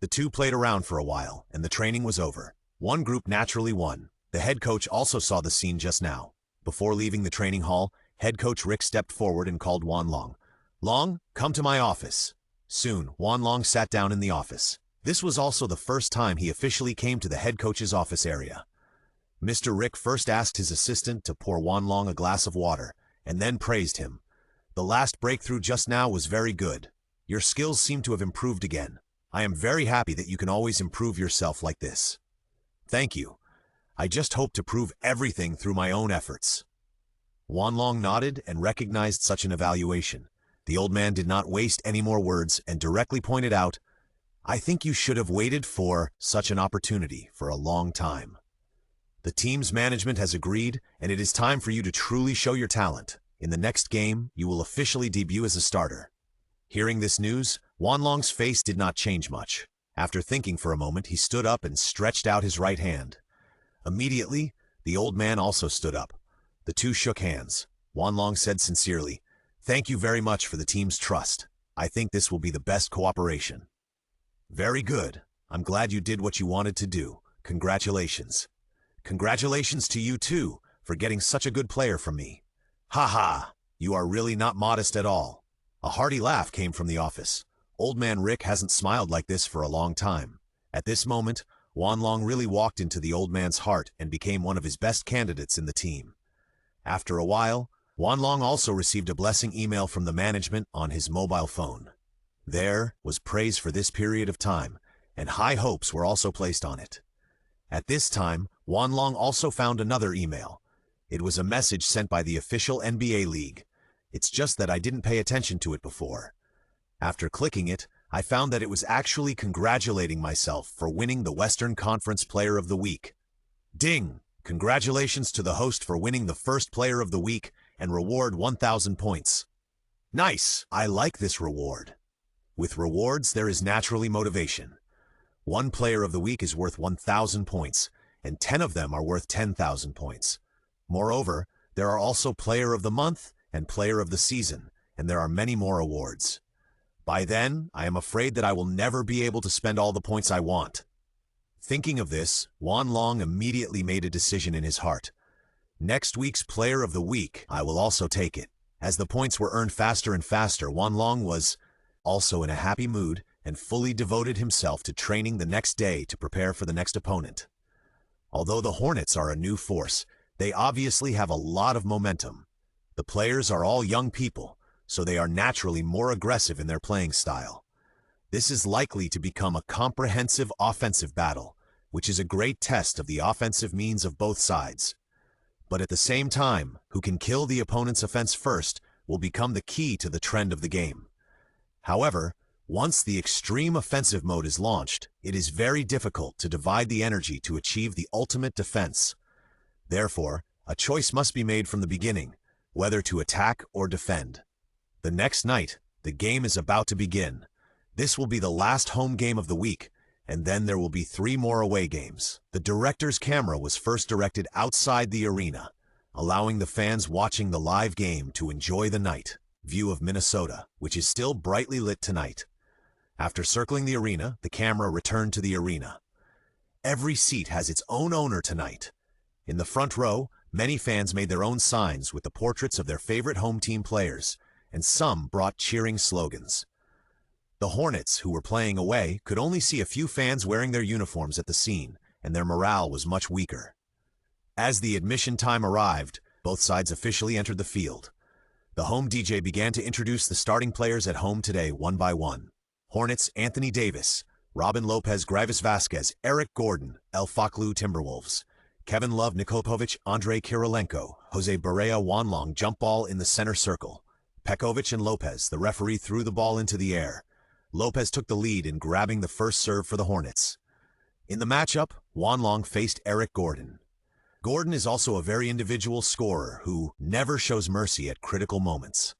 The two played around for a while, and the training was over. One group naturally won. The head coach also saw the scene just now. Before leaving the training hall, head coach Rick stepped forward and called Wan Long. "Long, come to my office." Soon, Wan Long sat down in the office. This was also the first time he officially came to the head coach's office area. Mr. Rick first asked his assistant to pour Wan Long a glass of water, and then praised him. "The last breakthrough just now was very good. Your skills seem to have improved again. I am very happy that you can always improve yourself like this." "Thank you. I just hope to prove everything through my own efforts." Wan Long nodded and recognized such an evaluation. The old man did not waste any more words and directly pointed out, "I think you should have waited for such an opportunity for a long time. The team's management has agreed, and it is time for you to truly show your talent. In the next game, you will officially debut as a starter." Hearing this news, Wan Long's face did not change much. After thinking for a moment, he stood up and stretched out his right hand. Immediately, the old man also stood up. The two shook hands. Wan Long said sincerely, "Thank you very much for the team's trust. I think this will be the best cooperation." "Very good. I'm glad you did what you wanted to do. Congratulations." "Congratulations to you too, for getting such a good player from me." "Ha ha! You are really not modest at all." A hearty laugh came from the office. Old man Rick hasn't smiled like this for a long time. At this moment, Wan Long really walked into the old man's heart and became one of his best candidates in the team. After a while, Wan Long also received a blessing email from the management on his mobile phone. There was praise for this period of time, and high hopes were also placed on it. At this time, Wan Long also found another email. It was a message sent by the official NBA league. It's just that I didn't pay attention to it before. After clicking it, I found that it was actually congratulating myself for winning the Western Conference Player of the Week. Ding! Congratulations to the host for winning the first Player of the Week and reward 1,000 points. Nice! I like this reward. With rewards, there is naturally motivation. One Player of the Week is worth 1,000 points, and 10 of them are worth 10,000 points. Moreover, there are also Player of the Month and Player of the Season, and there are many more awards. By then, I am afraid that I will never be able to spend all the points I want. Thinking of this, Wan Long immediately made a decision in his heart. Next week's Player of the Week, I will also take it. As the points were earned faster and faster, Wan Long was also in a happy mood and fully devoted himself to training the next day to prepare for the next opponent. Although the Hornets are a new force, they obviously have a lot of momentum. The players are all young people, so they are naturally more aggressive in their playing style. This is likely to become a comprehensive offensive battle, which is a great test of the offensive means of both sides. But at the same time, who can kill the opponent's offense first will become the key to the trend of the game. However, once the extreme offensive mode is launched, it is very difficult to divide the energy to achieve the ultimate defense. Therefore, a choice must be made from the beginning, whether to attack or defend. The next night, the game is about to begin. This will be the last home game of the week, and then there will be 3 more away games. The director's camera was first directed outside the arena, allowing the fans watching the live game to enjoy the night view of Minnesota, which is still brightly lit tonight. After circling the arena, the camera returned to the arena. Every seat has its own owner tonight. In the front row, many fans made their own signs with the portraits of their favorite home team players, and some brought cheering slogans. The Hornets, who were playing away, could only see a few fans wearing their uniforms at the scene, and their morale was much weaker. As the admission time arrived, both sides officially entered the field. The home DJ began to introduce the starting players at home today one by one. Hornets, Anthony Davis, Robin Lopez, Greivis Vasquez, Eric Gordon, El Faklu Timberwolves, Kevin Love, Nikopovic, Andrei Kirilenko, Jose Barea, Wanlong jump ball in the center circle. Pekovic and Lopez, the referee threw the ball into the air. Lopez took the lead in grabbing the first serve for the Hornets. In the matchup, Wanlong faced Eric Gordon. Gordon is also a very individual scorer who never shows mercy at critical moments.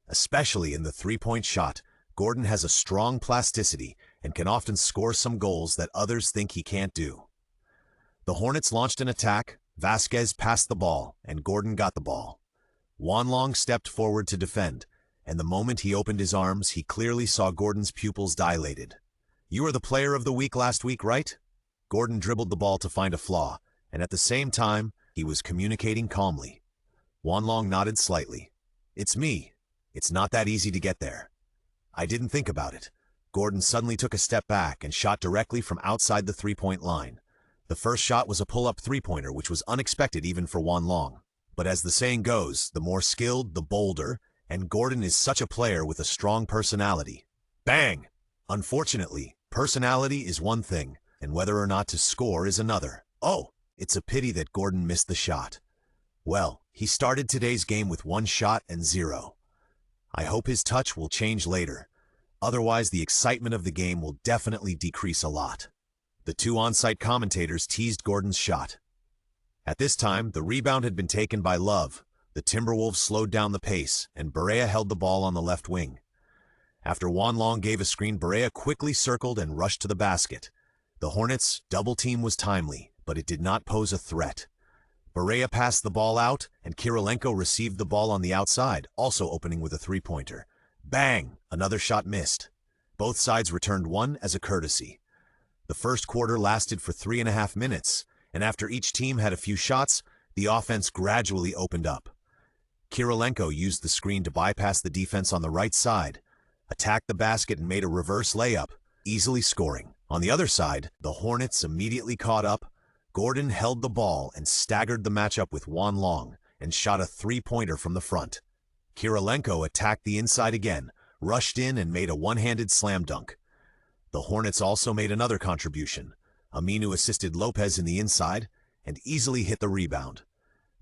Especially in the three-point shot, Gordon has a strong plasticity and can often score some goals that others think he can't do. The Hornets launched an attack, Vasquez passed the ball, and Gordon got the ball. Wanlong stepped forward to defend, and the moment he opened his arms, he clearly saw Gordon's pupils dilated. "You are the player of the week last week, right?" Gordon dribbled the ball to find a flaw, and at the same time, he was communicating calmly. Wanlong nodded slightly. "It's me. It's not that easy to get there." "I didn't think about it." Gordon suddenly took a step back and shot directly from outside the three-point line. The first shot was a pull-up three-pointer, which was unexpected even for Wanlong. But as the saying goes, the more skilled, the bolder, and Gordon is such a player with a strong personality. Bang! Unfortunately, personality is one thing, and whether or not to score is another. Oh, it's a pity that Gordon missed the shot. Well, he started today's game with 1 shot and 0. I hope his touch will change later. Otherwise, the excitement of the game will definitely decrease a lot. The two on-site commentators teased Gordon's shot. At this time, the rebound had been taken by Love. The Timberwolves slowed down the pace, and Barea held the ball on the left wing. After Wanlong gave a screen, Barea quickly circled and rushed to the basket. The Hornets' double team was timely, but it did not pose a threat. Barea passed the ball out, and Kirilenko received the ball on the outside, also opening with a three-pointer. Bang! Another shot missed. Both sides returned one as a courtesy. The first quarter lasted for 3.5 minutes, and after each team had a few shots, the offense gradually opened up. Kirilenko used the screen to bypass the defense on the right side, attacked the basket and made a reverse layup, easily scoring. On the other side, the Hornets immediately caught up. Gordon held the ball and staggered the matchup with Wanlong and shot a three-pointer from the front. Kirilenko attacked the inside again, rushed in and made a one-handed slam dunk. The Hornets also made another contribution. Aminu assisted Lopez in the inside and easily hit the rebound.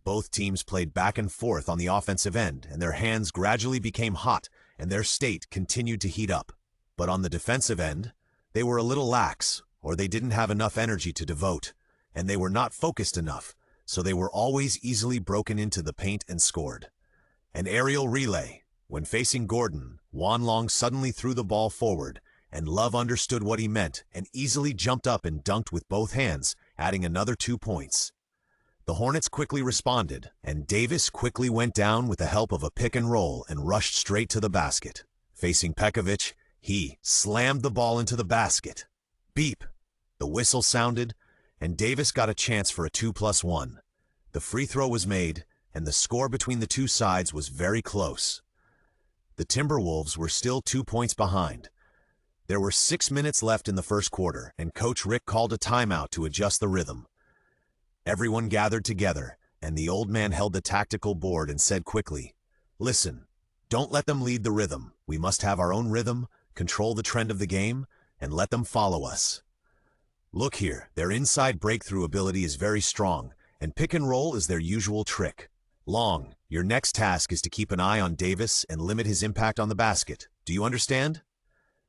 Both teams played back and forth on the offensive end, and their hands gradually became hot and their state continued to heat up. But on the defensive end, they were a little lax, or they didn't have enough energy to devote, and they were not focused enough, so they were always easily broken into the paint and scored. An aerial relay. When facing Gordon, Wanlong suddenly threw the ball forward, and Love understood what he meant and easily jumped up and dunked with both hands, adding another 2 points. The Hornets quickly responded, and Davis quickly went down with the help of a pick and roll and rushed straight to the basket. Facing Pekovic, he slammed the ball into the basket. Beep! The whistle sounded, and Davis got a chance for a 2+1. The free throw was made, and the score between the two sides was very close. The Timberwolves were still 2 points behind. There were 6 minutes left in the first quarter, and Coach Rick called a timeout to adjust the rhythm. Everyone gathered together, and the old man held the tactical board and said quickly, "Listen, don't let them lead the rhythm. We must have our own rhythm, control the trend of the game, and let them follow us. Look here, their inside breakthrough ability is very strong, and pick and roll is their usual trick. Long, your next task is to keep an eye on Davis and limit his impact on the basket. Do you understand?"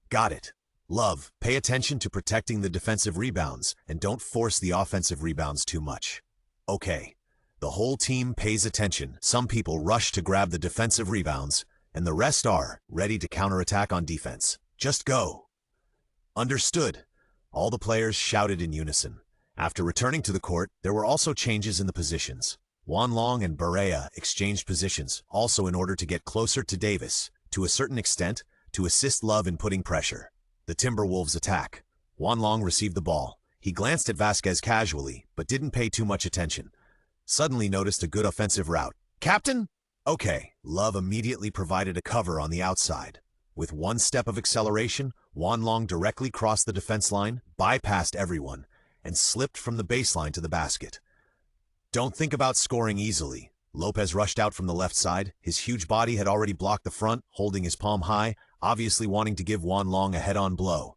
"Got it." "Love, pay attention to protecting the defensive rebounds and don't force the offensive rebounds too much." "Okay." The whole team pays attention. Some people rush to grab the defensive rebounds, and the rest are ready to counterattack on defense. Just go. "Understood." All the players shouted in unison. After returning to the court, there were also changes in the positions. Wanlong and Barea exchanged positions, also in order to get closer to Davis, to a certain extent, to assist Love in putting pressure. The Timberwolves attack. Wanlong received the ball. He glanced at Vasquez casually, but didn't pay too much attention. Suddenly noticed a good offensive route. "Captain?" "Okay, Love immediately provided a cover on the outside. With one step of acceleration, Wanlong directly crossed the defense line, bypassed everyone, and slipped from the baseline to the basket. Don't think about scoring easily. Lopez rushed out from the left side. His huge body had already blocked the front, holding his palm high, obviously wanting to give Wanlong a head-on blow.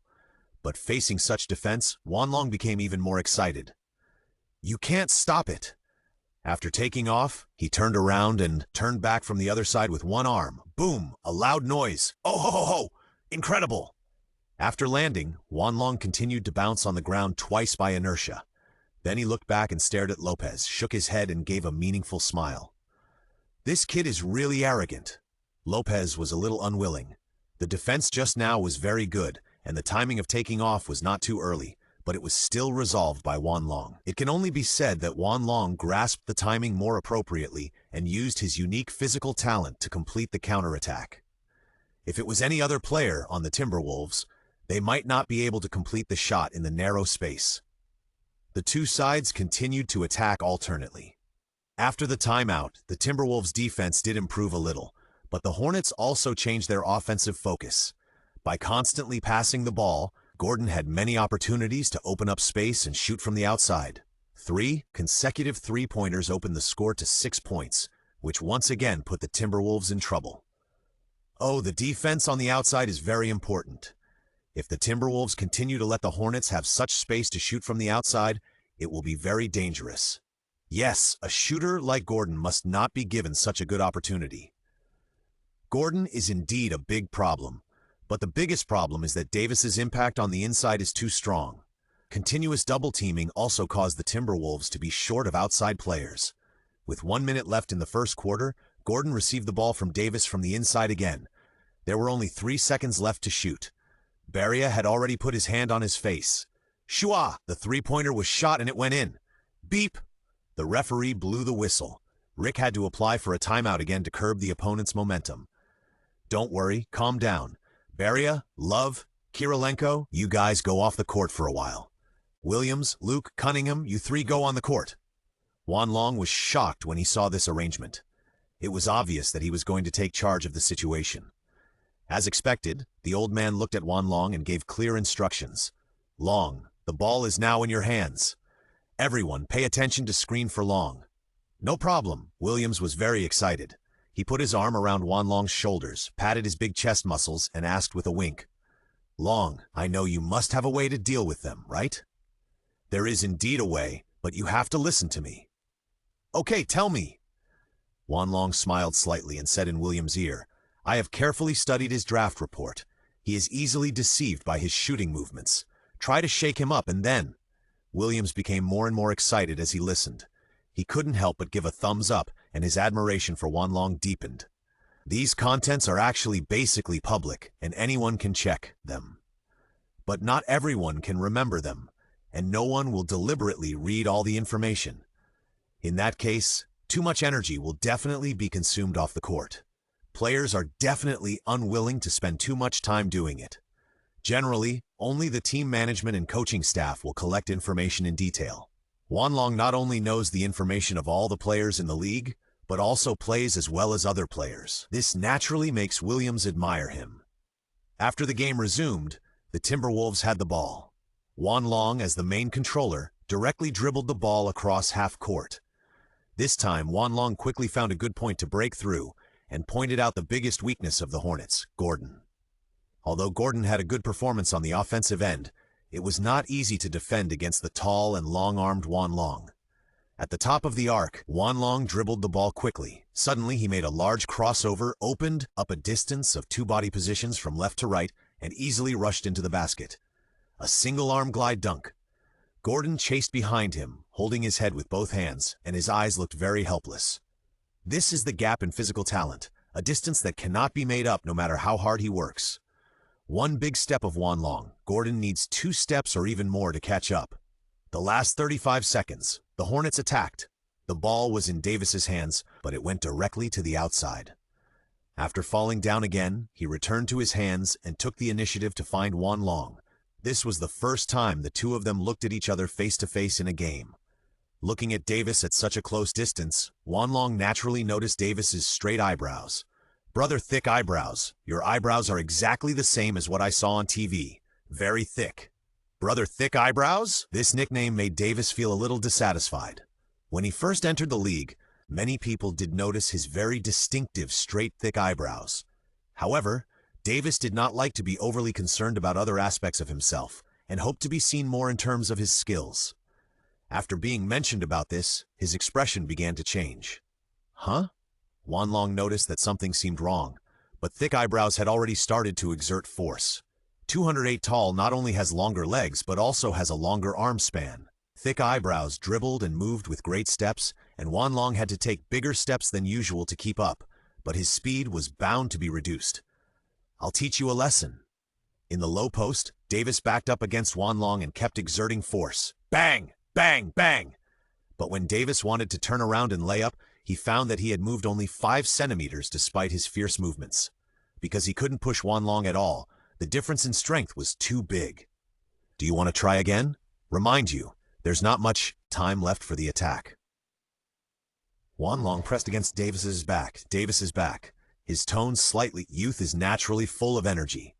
But facing such defense, Wanlong became even more excited. You can't stop it. After taking off, he turned around and turned back from the other side with one arm. Boom! A loud noise. Oh ho ho ho! Incredible! After landing, Wanlong continued to bounce on the ground twice by inertia. Then he looked back and stared at Lopez, shook his head and gave a meaningful smile. This kid is really arrogant. Lopez was a little unwilling. The defense just now was very good, and the timing of taking off was not too early, but it was still resolved by Wanlong. It can only be said that Wanlong grasped the timing more appropriately and used his unique physical talent to complete the counterattack. If it was any other player on the Timberwolves, they might not be able to complete the shot in the narrow space. The two sides continued to attack alternately. After the timeout, the Timberwolves' defense did improve a little, but the Hornets also changed their offensive focus. By constantly passing the ball, Gordon had many opportunities to open up space and shoot from the outside. 3 consecutive three-pointers opened the score to 6 points, which once again put the Timberwolves in trouble. Oh, the defense on the outside is very important. If the Timberwolves continue to let the Hornets have such space to shoot from the outside, it will be very dangerous. Yes, a shooter like Gordon must not be given such a good opportunity. Gordon is indeed a big problem, but the biggest problem is that Davis's impact on the inside is too strong. Continuous double-teaming also caused the Timberwolves to be short of outside players. With 1 minute left in the first quarter, Gordon received the ball from Davis from the inside again. There were only 3 seconds left to shoot. Beria had already put his hand on his face. Shua! The three-pointer was shot and it went in. Beep! The referee blew the whistle. Rick had to apply for a timeout again to curb the opponent's momentum. Don't worry, calm down. Beria, Love, Kirilenko, you guys go off the court for a while. Williams, Luke, Cunningham, you 3 go on the court. Wanlong was shocked when he saw this arrangement. It was obvious that he was going to take charge of the situation. As expected, the old man looked at Wanlong and gave clear instructions. Long, the ball is now in your hands. Everyone, pay attention to screen for Long. No problem. Williams was very excited. He put his arm around Wanlong's shoulders, patted his big chest muscles, and asked with a wink, Long, I know you must have a way to deal with them, right? There is indeed a way, but you have to listen to me. Okay, tell me. Wanlong smiled slightly and said in Williams' ear, I have carefully studied his draft report. He is easily deceived by his shooting movements. Try to shake him up and then... Williams became more and more excited as he listened. He couldn't help but give a thumbs up, and his admiration for Wanlong deepened. These contents are actually basically public, and anyone can check them. But not everyone can remember them, and no one will deliberately read all the information. In that case, too much energy will definitely be consumed off the court. Players are definitely unwilling to spend too much time doing it. Generally, only the team management and coaching staff will collect information in detail. Wanlong not only knows the information of all the players in the league, but also plays as well as other players. This naturally makes Williams admire him. After the game resumed, the Timberwolves had the ball. Wanlong, as the main controller, directly dribbled the ball across half court. This time, Wanlong quickly found a good point to break through and pointed out the biggest weakness of the Hornets, Gordon. Although Gordon had a good performance on the offensive end, it was not easy to defend against the tall and long-armed Wanlong. At the top of the arc, Wanlong dribbled the ball quickly. Suddenly, he made a large crossover, opened up a distance of 2 body positions from left to right, and easily rushed into the basket. A single-arm glide dunk. Gordon chased behind him, holding his head with both hands, and his eyes looked very helpless. This is the gap in physical talent, a distance that cannot be made up no matter how hard he works. One big step of Wanlong, Gordon needs 2 steps or even more to catch up. The last 35 seconds, the Hornets attacked. The ball was in Davis's hands, but it went directly to the outside. After falling down again, he returned to his hands and took the initiative to find Wanlong. This was the first time the two of them looked at each other face to face in a game. Looking at Davis at such a close distance, Wanlong naturally noticed Davis's straight eyebrows. "Brother, thick eyebrows. Your eyebrows are exactly the same as what I saw on TV. Very thick." Brother Thick Eyebrows? This nickname made Davis feel a little dissatisfied. When he first entered the league, many people did notice his very distinctive straight thick eyebrows. However, Davis did not like to be overly concerned about other aspects of himself and hoped to be seen more in terms of his skills. After being mentioned about this, his expression began to change. "Huh?" Wanlong noticed that something seemed wrong, but Thick Eyebrows had already started to exert force. 208 tall not only has longer legs but also has a longer arm span. Thick Eyebrows dribbled and moved with great steps, and Wanlong had to take bigger steps than usual to keep up, but his speed was bound to be reduced. "I'll teach you a lesson." In the low post, Davis backed up against Wanlong and kept exerting force. Bang! Bang! Bang! But when Davis wanted to turn around and lay up, he found that he had moved only 5 centimeters despite his fierce movements. Because he couldn't push Wanlong at all, the difference in strength was too big. Do you want to try again? Remind you, there's not much time left for the attack. Wanlong pressed against Davis's back. His tone slightly. Youth is naturally full of energy.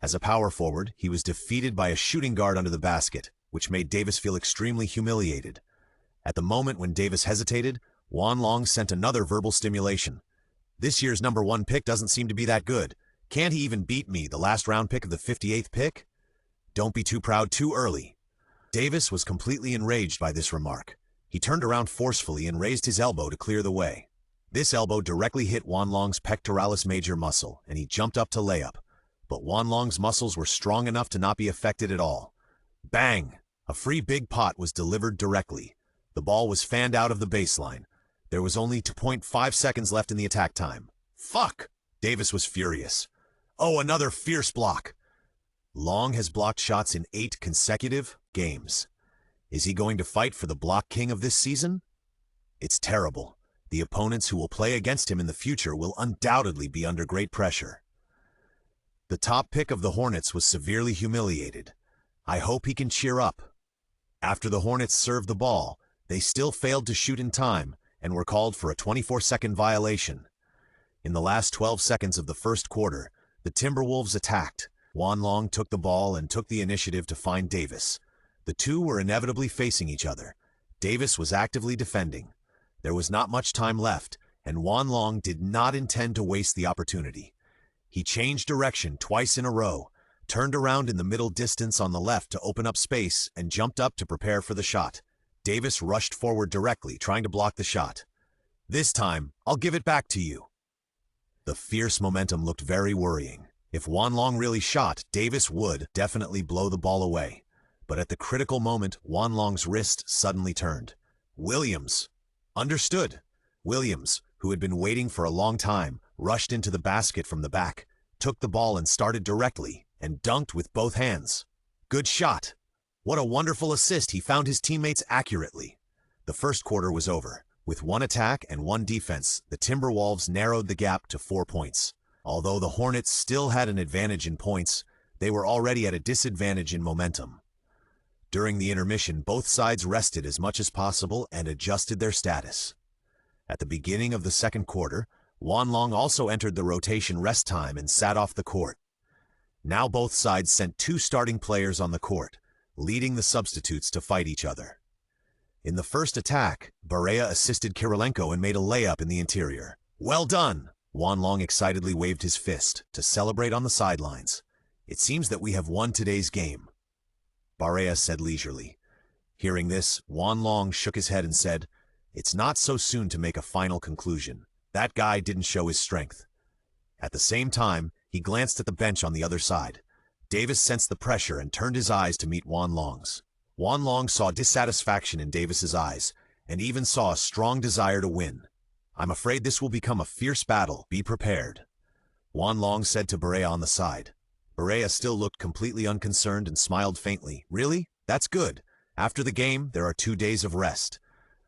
As a power forward, he was defeated by a shooting guard under the basket, which made Davis feel extremely humiliated. At the moment when Davis hesitated, Wanlong sent another verbal stimulation. "This year's #1 pick doesn't seem to be that good. Can't he even beat me, the last round pick of the 58th pick? Don't be too proud too early." Davis was completely enraged by this remark. He turned around forcefully and raised his elbow to clear the way. This elbow directly hit Wanlong's pectoralis major muscle, and he jumped up to lay up. But Wanlong's muscles were strong enough to not be affected at all. Bang! A free big pot was delivered directly. The ball was fanned out of the baseline. There was only 2.5 seconds left in the attack time. Fuck! Davis was furious. Oh, another fierce block. Long has blocked shots in 8 consecutive games. Is he going to fight for the block king of this season? It's terrible. The opponents who will play against him in the future will undoubtedly be under great pressure. The top pick of the Hornets was severely humiliated. I hope he can cheer up. After the Hornets served the ball, they still failed to shoot in time and were called for a 24-second violation. In the last 12 seconds of the first quarter, the Timberwolves attacked. Wanlong took the ball and took the initiative to find Davis. The two were inevitably facing each other. Davis was actively defending. There was not much time left, and Wanlong did not intend to waste the opportunity. He changed direction twice in a row, turned around in the middle distance on the left to open up space, and jumped up to prepare for the shot. Davis rushed forward directly, trying to block the shot. "This time, I'll give it back to you." The fierce momentum looked very worrying. If Wanlong really shot, Davis would definitely blow the ball away. But at the critical moment, Wanlong's wrist suddenly turned. Williams. Understood. Williams, who had been waiting for a long time, rushed into the basket from the back, took the ball and started directly, and dunked with both hands. Good shot. What a wonderful assist. He found his teammates accurately. The first quarter was over. With 1 attack and 1 defense, the Timberwolves narrowed the gap to 4 points. Although the Hornets still had an advantage in points, they were already at a disadvantage in momentum. During the intermission, both sides rested as much as possible and adjusted their status. At the beginning of the second quarter, Wanlong also entered the rotation rest time and sat off the court. Now both sides sent 2 starting players on the court, leading the substitutes to fight each other. In the first attack, Barea assisted Kirilenko and made a layup in the interior. "Well done!" Wanlong excitedly waved his fist to celebrate on the sidelines. "It seems that we have won today's game," Barea said leisurely. Hearing this, Wanlong shook his head and said, "It's not so soon to make a final conclusion. That guy didn't show his strength." At the same time, he glanced at the bench on the other side. Davis sensed the pressure and turned his eyes to meet Wanlong's. Wanlong saw dissatisfaction in Davis's eyes, and even saw a strong desire to win. "I'm afraid this will become a fierce battle. Be prepared," Wanlong said to Barea on the side. Barea still looked completely unconcerned and smiled faintly. "Really? That's good. After the game, there are 2 days of rest.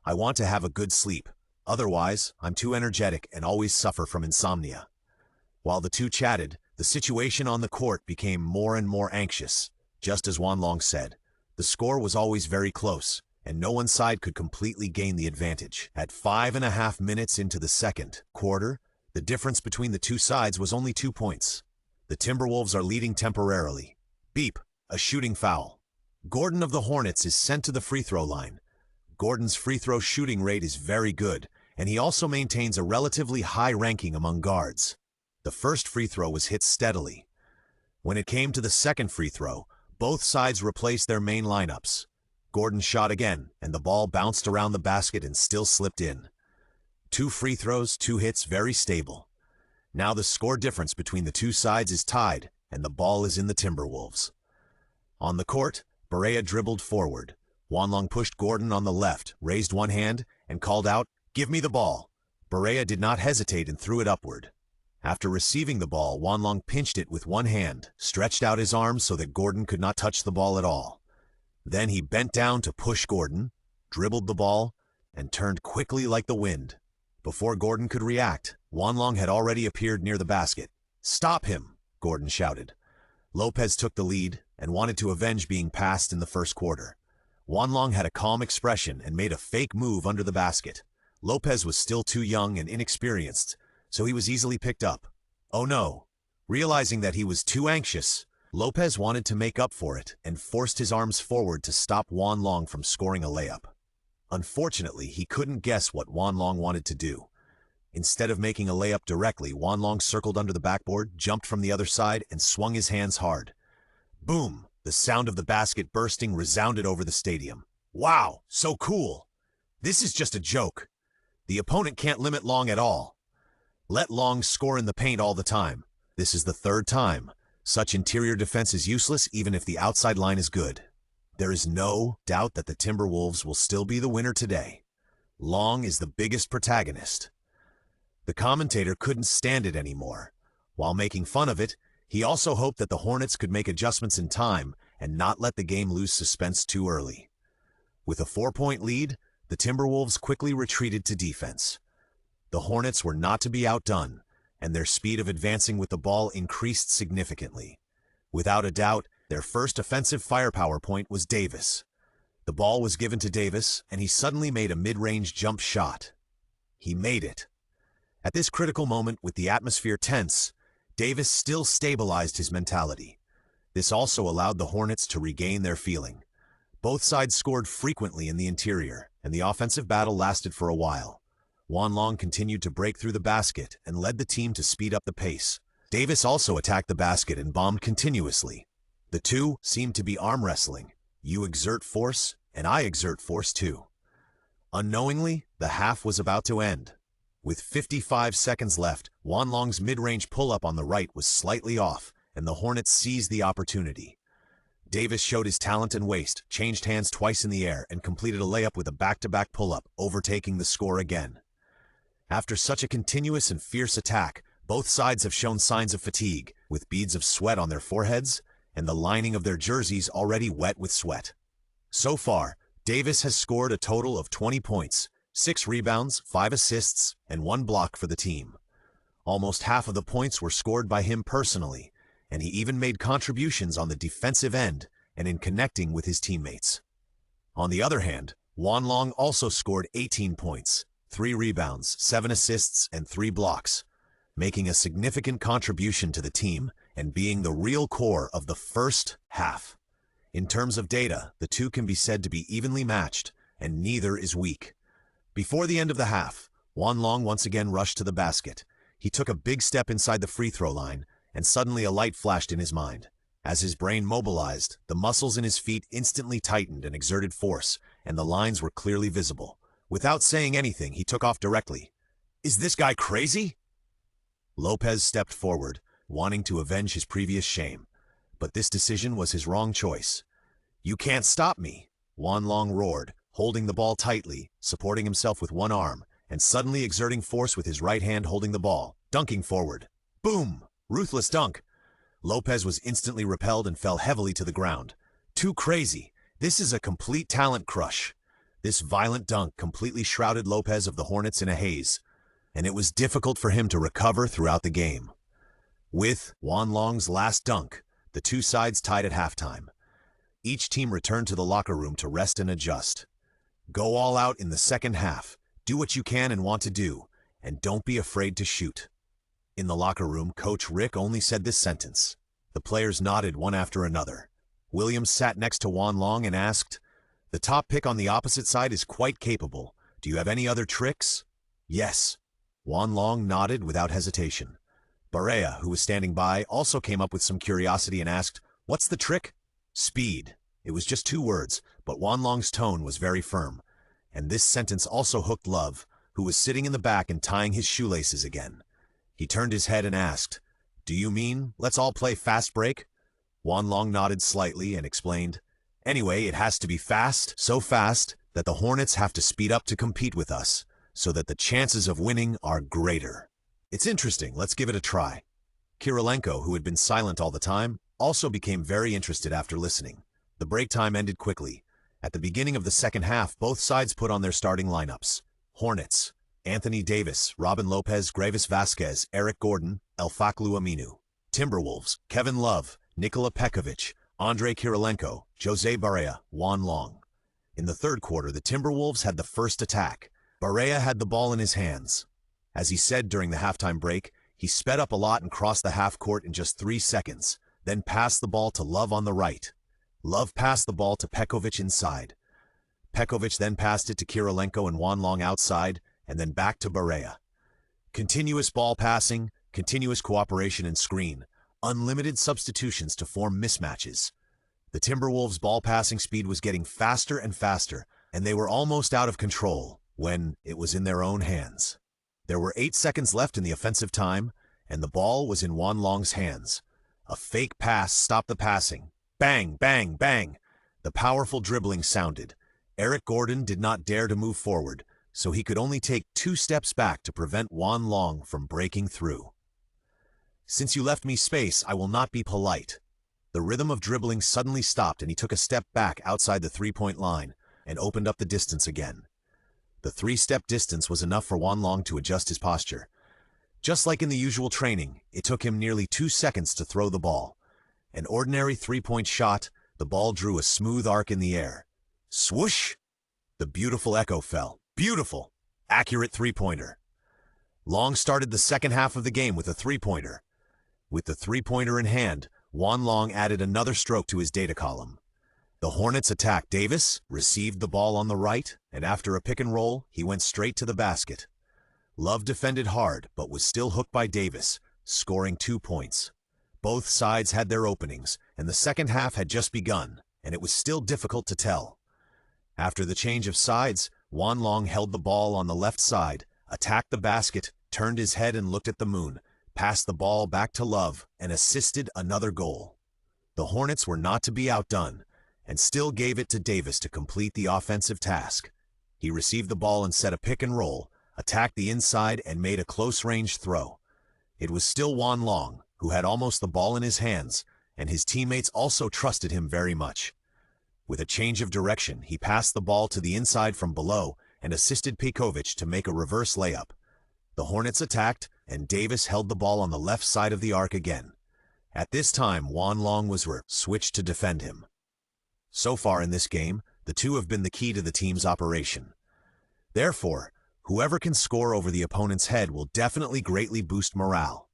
I want to have a good sleep. Otherwise, I'm too energetic and always suffer from insomnia." While the two chatted, the situation on the court became more and more anxious. Just as Wanlong said, the score was always very close, and no one side could completely gain the advantage. At 5.5 minutes into the second quarter, the difference between the two sides was only 2 points. The Timberwolves are leading temporarily. Beep, a shooting foul. Gordon of the Hornets is sent to the free throw line. Gordon's free throw shooting rate is very good, and he also maintains a relatively high ranking among guards. The first free throw was hit steadily. When it came to the second free throw, both sides replaced their main lineups. Gordon shot again, and the ball bounced around the basket and still slipped in. 2 free throws, 2 hits, very stable. Now the score difference between the two sides is tied, and the ball is in the Timberwolves. On the court, Barea dribbled forward. Wanlong pushed Gordon on the left, raised one hand, and called out, "Give me the ball." Barea did not hesitate and threw it upward. After receiving the ball, Wanlong pinched it with one hand, stretched out his arms so that Gordon could not touch the ball at all. Then he bent down to push Gordon, dribbled the ball, and turned quickly like the wind. Before Gordon could react, Wanlong had already appeared near the basket. "Stop him!" Gordon shouted. Lopez took the lead and wanted to avenge being passed in the first quarter. Wanlong had a calm expression and made a fake move under the basket. Lopez was still too young and inexperienced, so he was easily picked up. Oh no! Realizing that he was too anxious, Lopez wanted to make up for it and forced his arms forward to stop Wanlong from scoring a layup. Unfortunately, he couldn't guess what Wanlong wanted to do. Instead of making a layup directly, Wanlong circled under the backboard, jumped from the other side, and swung his hands hard. Boom! The sound of the basket bursting resounded over the stadium. Wow! So cool! This is just a joke. The opponent can't limit Long at all. Let Long score in the paint all the time. This is the third time. Such interior defense is useless even if the outside line is good. There is no doubt that the Timberwolves will still be the winner today. Long is the biggest protagonist. The commentator couldn't stand it anymore. While making fun of it, he also hoped that the Hornets could make adjustments in time and not let the game lose suspense too early. With a 4-point lead, the Timberwolves quickly retreated to defense. The Hornets were not to be outdone, and their speed of advancing with the ball increased significantly. Without a doubt, their first offensive firepower point was Davis. The ball was given to Davis, and he suddenly made a mid-range jump shot. He made it. At this critical moment, with the atmosphere tense, Davis still stabilized his mentality. This also allowed the Hornets to regain their feeling. Both sides scored frequently in the interior, and the offensive battle lasted for a while. Wanlong continued to break through the basket and led the team to speed up the pace. Davis also attacked the basket and bombed continuously. The two seemed to be arm wrestling. You exert force, and I exert force too. Unknowingly, the half was about to end. With 55 seconds left, Wanlong's mid-range pull-up on the right was slightly off, and the Hornets seized the opportunity. Davis showed his talent and waist, changed hands twice in the air, and completed a layup with a back-to-back pull-up, overtaking the score again. After such a continuous and fierce attack, both sides have shown signs of fatigue, with beads of sweat on their foreheads, and the lining of their jerseys already wet with sweat. So far, Davis has scored a total of 20 points, 6 rebounds, 5 assists, and 1 block for the team. Almost half of the points were scored by him personally, and he even made contributions on the defensive end and in connecting with his teammates. On the other hand, Wanlong also scored 18 points, 3 rebounds, 7 assists, and 3 blocks, making a significant contribution to the team and being the real core of the first half. In terms of data, the two can be said to be evenly matched, and neither is weak. Before the end of the half, Wanlong once again rushed to the basket. He took a big step inside the free throw line, and suddenly a light flashed in his mind. As his brain mobilized, the muscles in his feet instantly tightened and exerted force, and the lines were clearly visible. Without saying anything, he took off directly. "Is this guy crazy?" Lopez stepped forward, wanting to avenge his previous shame. But this decision was his wrong choice. "You can't stop me," Wanlong roared, holding the ball tightly, supporting himself with one arm, and suddenly exerting force with his right hand holding the ball, dunking forward. Boom! Ruthless dunk. Lopez was instantly repelled and fell heavily to the ground. Too crazy. This is a complete talent crush. This violent dunk completely shrouded Lopez of the Hornets in a haze, and it was difficult for him to recover throughout the game. With Wanlong's last dunk, the two sides tied at halftime. Each team returned to the locker room to rest and adjust. Go all out in the second half. Do what you can and want to do, and don't be afraid to shoot. In the locker room, Coach Rick only said this sentence. The players nodded one after another. Williams sat next to Wan Long and asked, "The top pick on the opposite side is quite capable. Do you have any other tricks?" "Yes." Wan Long nodded without hesitation. Barea, who was standing by, also came up with some curiosity and asked, "What's the trick?" "Speed." It was just 2 words, but Wan Long's tone was very firm. And this sentence also hooked Love, who was sitting in the back and tying his shoelaces again. He turned his head and asked, "Do you mean, let's all play fast break?" Wan Long nodded slightly and explained, "Anyway, it has to be fast, so fast that the Hornets have to speed up to compete with us, so that the chances of winning are greater." "It's interesting, let's give it a try." Kirilenko, who had been silent all the time, also became very interested after listening. The break time ended quickly. At the beginning of the second half, both sides put on their starting lineups. Hornets: Anthony Davis, Robin Lopez, Gravis Vasquez, Eric Gordon, Elfaklu Aminu. Timberwolves: Kevin Love, Nikola Pekovic, Andrei Kirilenko, Jose Barea, Wan Long. In the third quarter, the Timberwolves had the first attack. Barea had the ball in his hands. As he said during the halftime break, he sped up a lot and crossed the half court in just 3 seconds, then passed the ball to Love on the right. Love passed the ball to Pekovic inside. Pekovic then passed it to Kirilenko and Wan Long outside, and then back to Barea. Continuous ball passing, continuous cooperation and screen, unlimited substitutions to form mismatches. The Timberwolves' ball passing speed was getting faster and faster, and they were almost out of control when it was in their own hands. There were 8 seconds left in the offensive time, and the ball was in Wan Long's hands. A fake pass stopped the passing. Bang, bang, bang! The powerful dribbling sounded. Eric Gordon did not dare to move forward, so he could only take 2 steps back to prevent Wan Long from breaking through. "Since you left me space, I will not be polite." The rhythm of dribbling suddenly stopped and he took a step back outside the 3-point line and opened up the distance again. The 3-step distance was enough for Wan Long to adjust his posture. Just like in the usual training, it took him nearly 2 seconds to throw the ball. An ordinary 3-point shot, the ball drew a smooth arc in the air. Swoosh! The beautiful echo fell. Beautiful! Accurate 3-pointer. Long started the second half of the game with a 3-pointer. With the 3-pointer in hand, Wan Long added another stroke to his data column. The Hornets attacked. Davis received the ball on the right, and after a pick and roll, he went straight to the basket. Love defended hard, but was still hooked by Davis, scoring 2 points. Both sides had their openings, and the second half had just begun, and it was still difficult to tell. After the change of sides, Wan Long held the ball on the left side, attacked the basket, turned his head and looked at the moon, passed the ball back to Love, and assisted another goal. The Hornets were not to be outdone, and still gave it to Davis to complete the offensive task. He received the ball and set a pick and roll, attacked the inside and made a close-range throw. It was still Wan Long, who had almost the ball in his hands, and his teammates also trusted him very much. With a change of direction, he passed the ball to the inside from below and assisted Pekovic to make a reverse layup. The Hornets attacked, and Davis held the ball on the left side of the arc again. At this time, Wan Long was switched to defend him. So far in this game, the two have been the key to the team's operation. Therefore, whoever can score over the opponent's head will definitely greatly boost morale.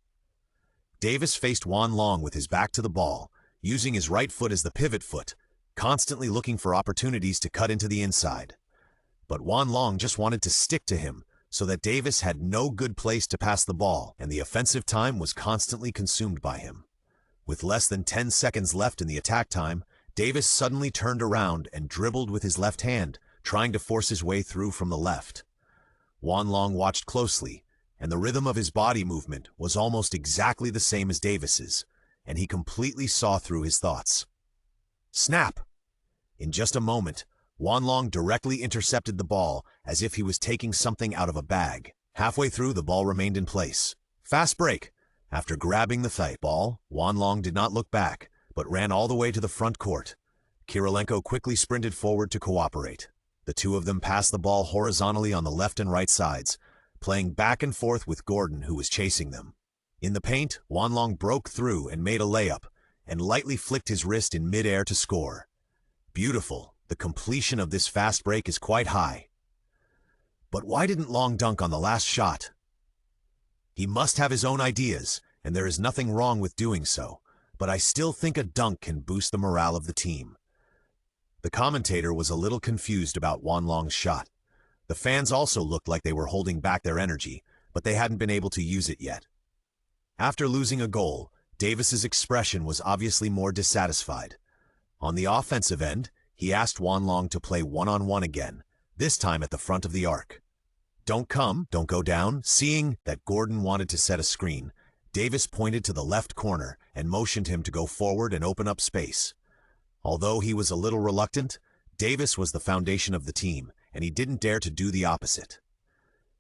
Davis faced Wan Long with his back to the ball, using his right foot as the pivot foot, constantly looking for opportunities to cut into the inside. But Wan Long just wanted to stick to him, so that Davis had no good place to pass the ball, and the offensive time was constantly consumed by him. With less than 10 seconds left in the attack time, Davis suddenly turned around and dribbled with his left hand, trying to force his way through from the left. Wan Long watched closely, and the rhythm of his body movement was almost exactly the same as Davis's, and he completely saw through his thoughts. Snap! In just a moment, Wan Long directly intercepted the ball as if he was taking something out of a bag. Halfway through, the ball remained in place. Fast break! After grabbing the ball, Wan Long did not look back, but ran all the way to the front court. Kirilenko quickly sprinted forward to cooperate. The two of them passed the ball horizontally on the left and right sides, playing back and forth with Gordon, who was chasing them. In the paint, Wan Long broke through and made a layup, and lightly flicked his wrist in mid-air to score. Beautiful! The completion of this fast break is quite high. But why didn't Long dunk on the last shot? He must have his own ideas, and there is nothing wrong with doing so, but I still think a dunk can boost the morale of the team. The commentator was a little confused about Wanlong's shot. The fans also looked like they were holding back their energy, but they hadn't been able to use it yet. After losing a goal, Davis's expression was obviously more dissatisfied. On the offensive end, he asked Wanlong to play one-on-one again, this time at the front of the arc. Don't go down. Seeing that Gordon wanted to set a screen, Davis pointed to the left corner and motioned him to go forward and open up space. Although he was a little reluctant, Davis was the foundation of the team, and he didn't dare to do the opposite.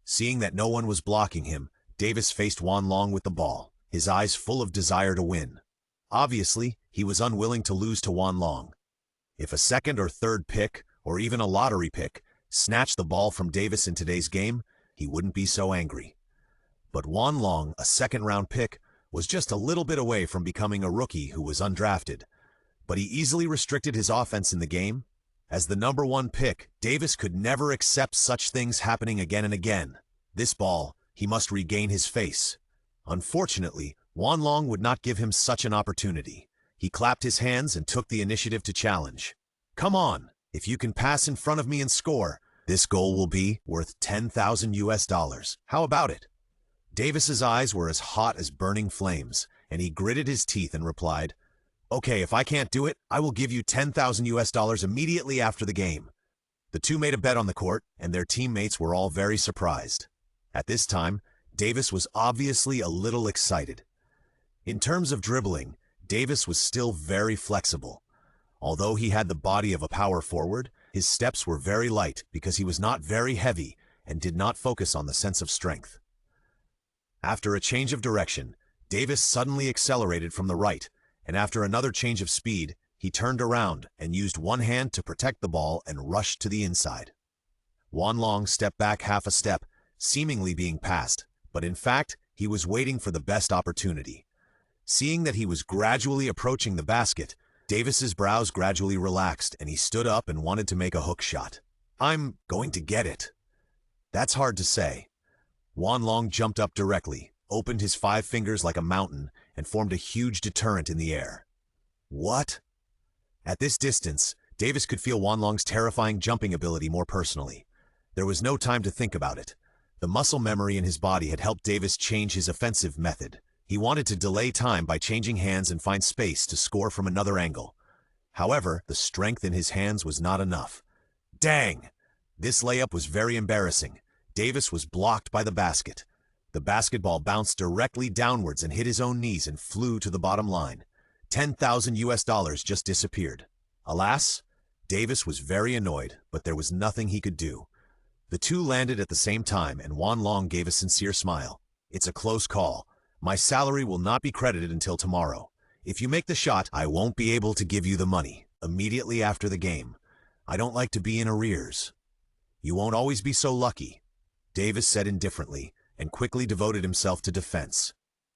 Seeing that no one was blocking him, Davis faced Wanlong with the ball, his eyes full of desire to win. Obviously, he was unwilling to lose to Wanlong. If a second or third pick, or even a lottery pick, snatched the ball from Davis in today's game, he wouldn't be so angry. But Wanlong, a second-round pick, was just a little bit away from becoming a rookie who was undrafted. But he easily restricted his offense in the game. As the #1 pick, Davis could never accept such things happening again and again. This ball, he must regain his face. Unfortunately, Wanlong would not give him such an opportunity. He clapped his hands and took the initiative to challenge. Come on, if you can pass in front of me and score, this goal will be worth $10,000. How about it? Davis's eyes were as hot as burning flames, and he gritted his teeth and replied, Okay, if I can't do it, I will give you $10,000 immediately after the game. The two made a bet on the court, and their teammates were all very surprised. At this time, Davis was obviously a little excited. In terms of dribbling, Davis was still very flexible. Although he had the body of a power forward, his steps were very light because he was not very heavy and did not focus on the sense of strength. After a change of direction, Davis suddenly accelerated from the right, and after another change of speed, he turned around and used one hand to protect the ball and rushed to the inside. Wanlong stepped back half a step, seemingly being passed, but in fact, he was waiting for the best opportunity. Seeing that he was gradually approaching the basket, Davis's brows gradually relaxed and he stood up and wanted to make a hook shot. I'm going to get it. That's hard to say. Wanlong jumped up directly, opened his 5 fingers like a mountain, and formed a huge deterrent in the air. What? At this distance, Davis could feel Wanlong's terrifying jumping ability more personally. There was no time to think about it. The muscle memory in his body had helped Davis change his offensive method. He wanted to delay time by changing hands and find space to score from another angle. However, the strength in his hands was not enough. Dang! This layup was very embarrassing. Davis was blocked by the basket. The basketball bounced directly downwards and hit his own knees and flew to the bottom line. $10,000 just disappeared. Alas, Davis was very annoyed, but there was nothing he could do. The two landed at the same time, and Wanlong gave a sincere smile. It's a close call. My salary will not be credited until tomorrow. If you make the shot, I won't be able to give you the money immediately after the game. I don't like to be in arrears. You won't always be so lucky, Davis said indifferently, and quickly devoted himself to defense.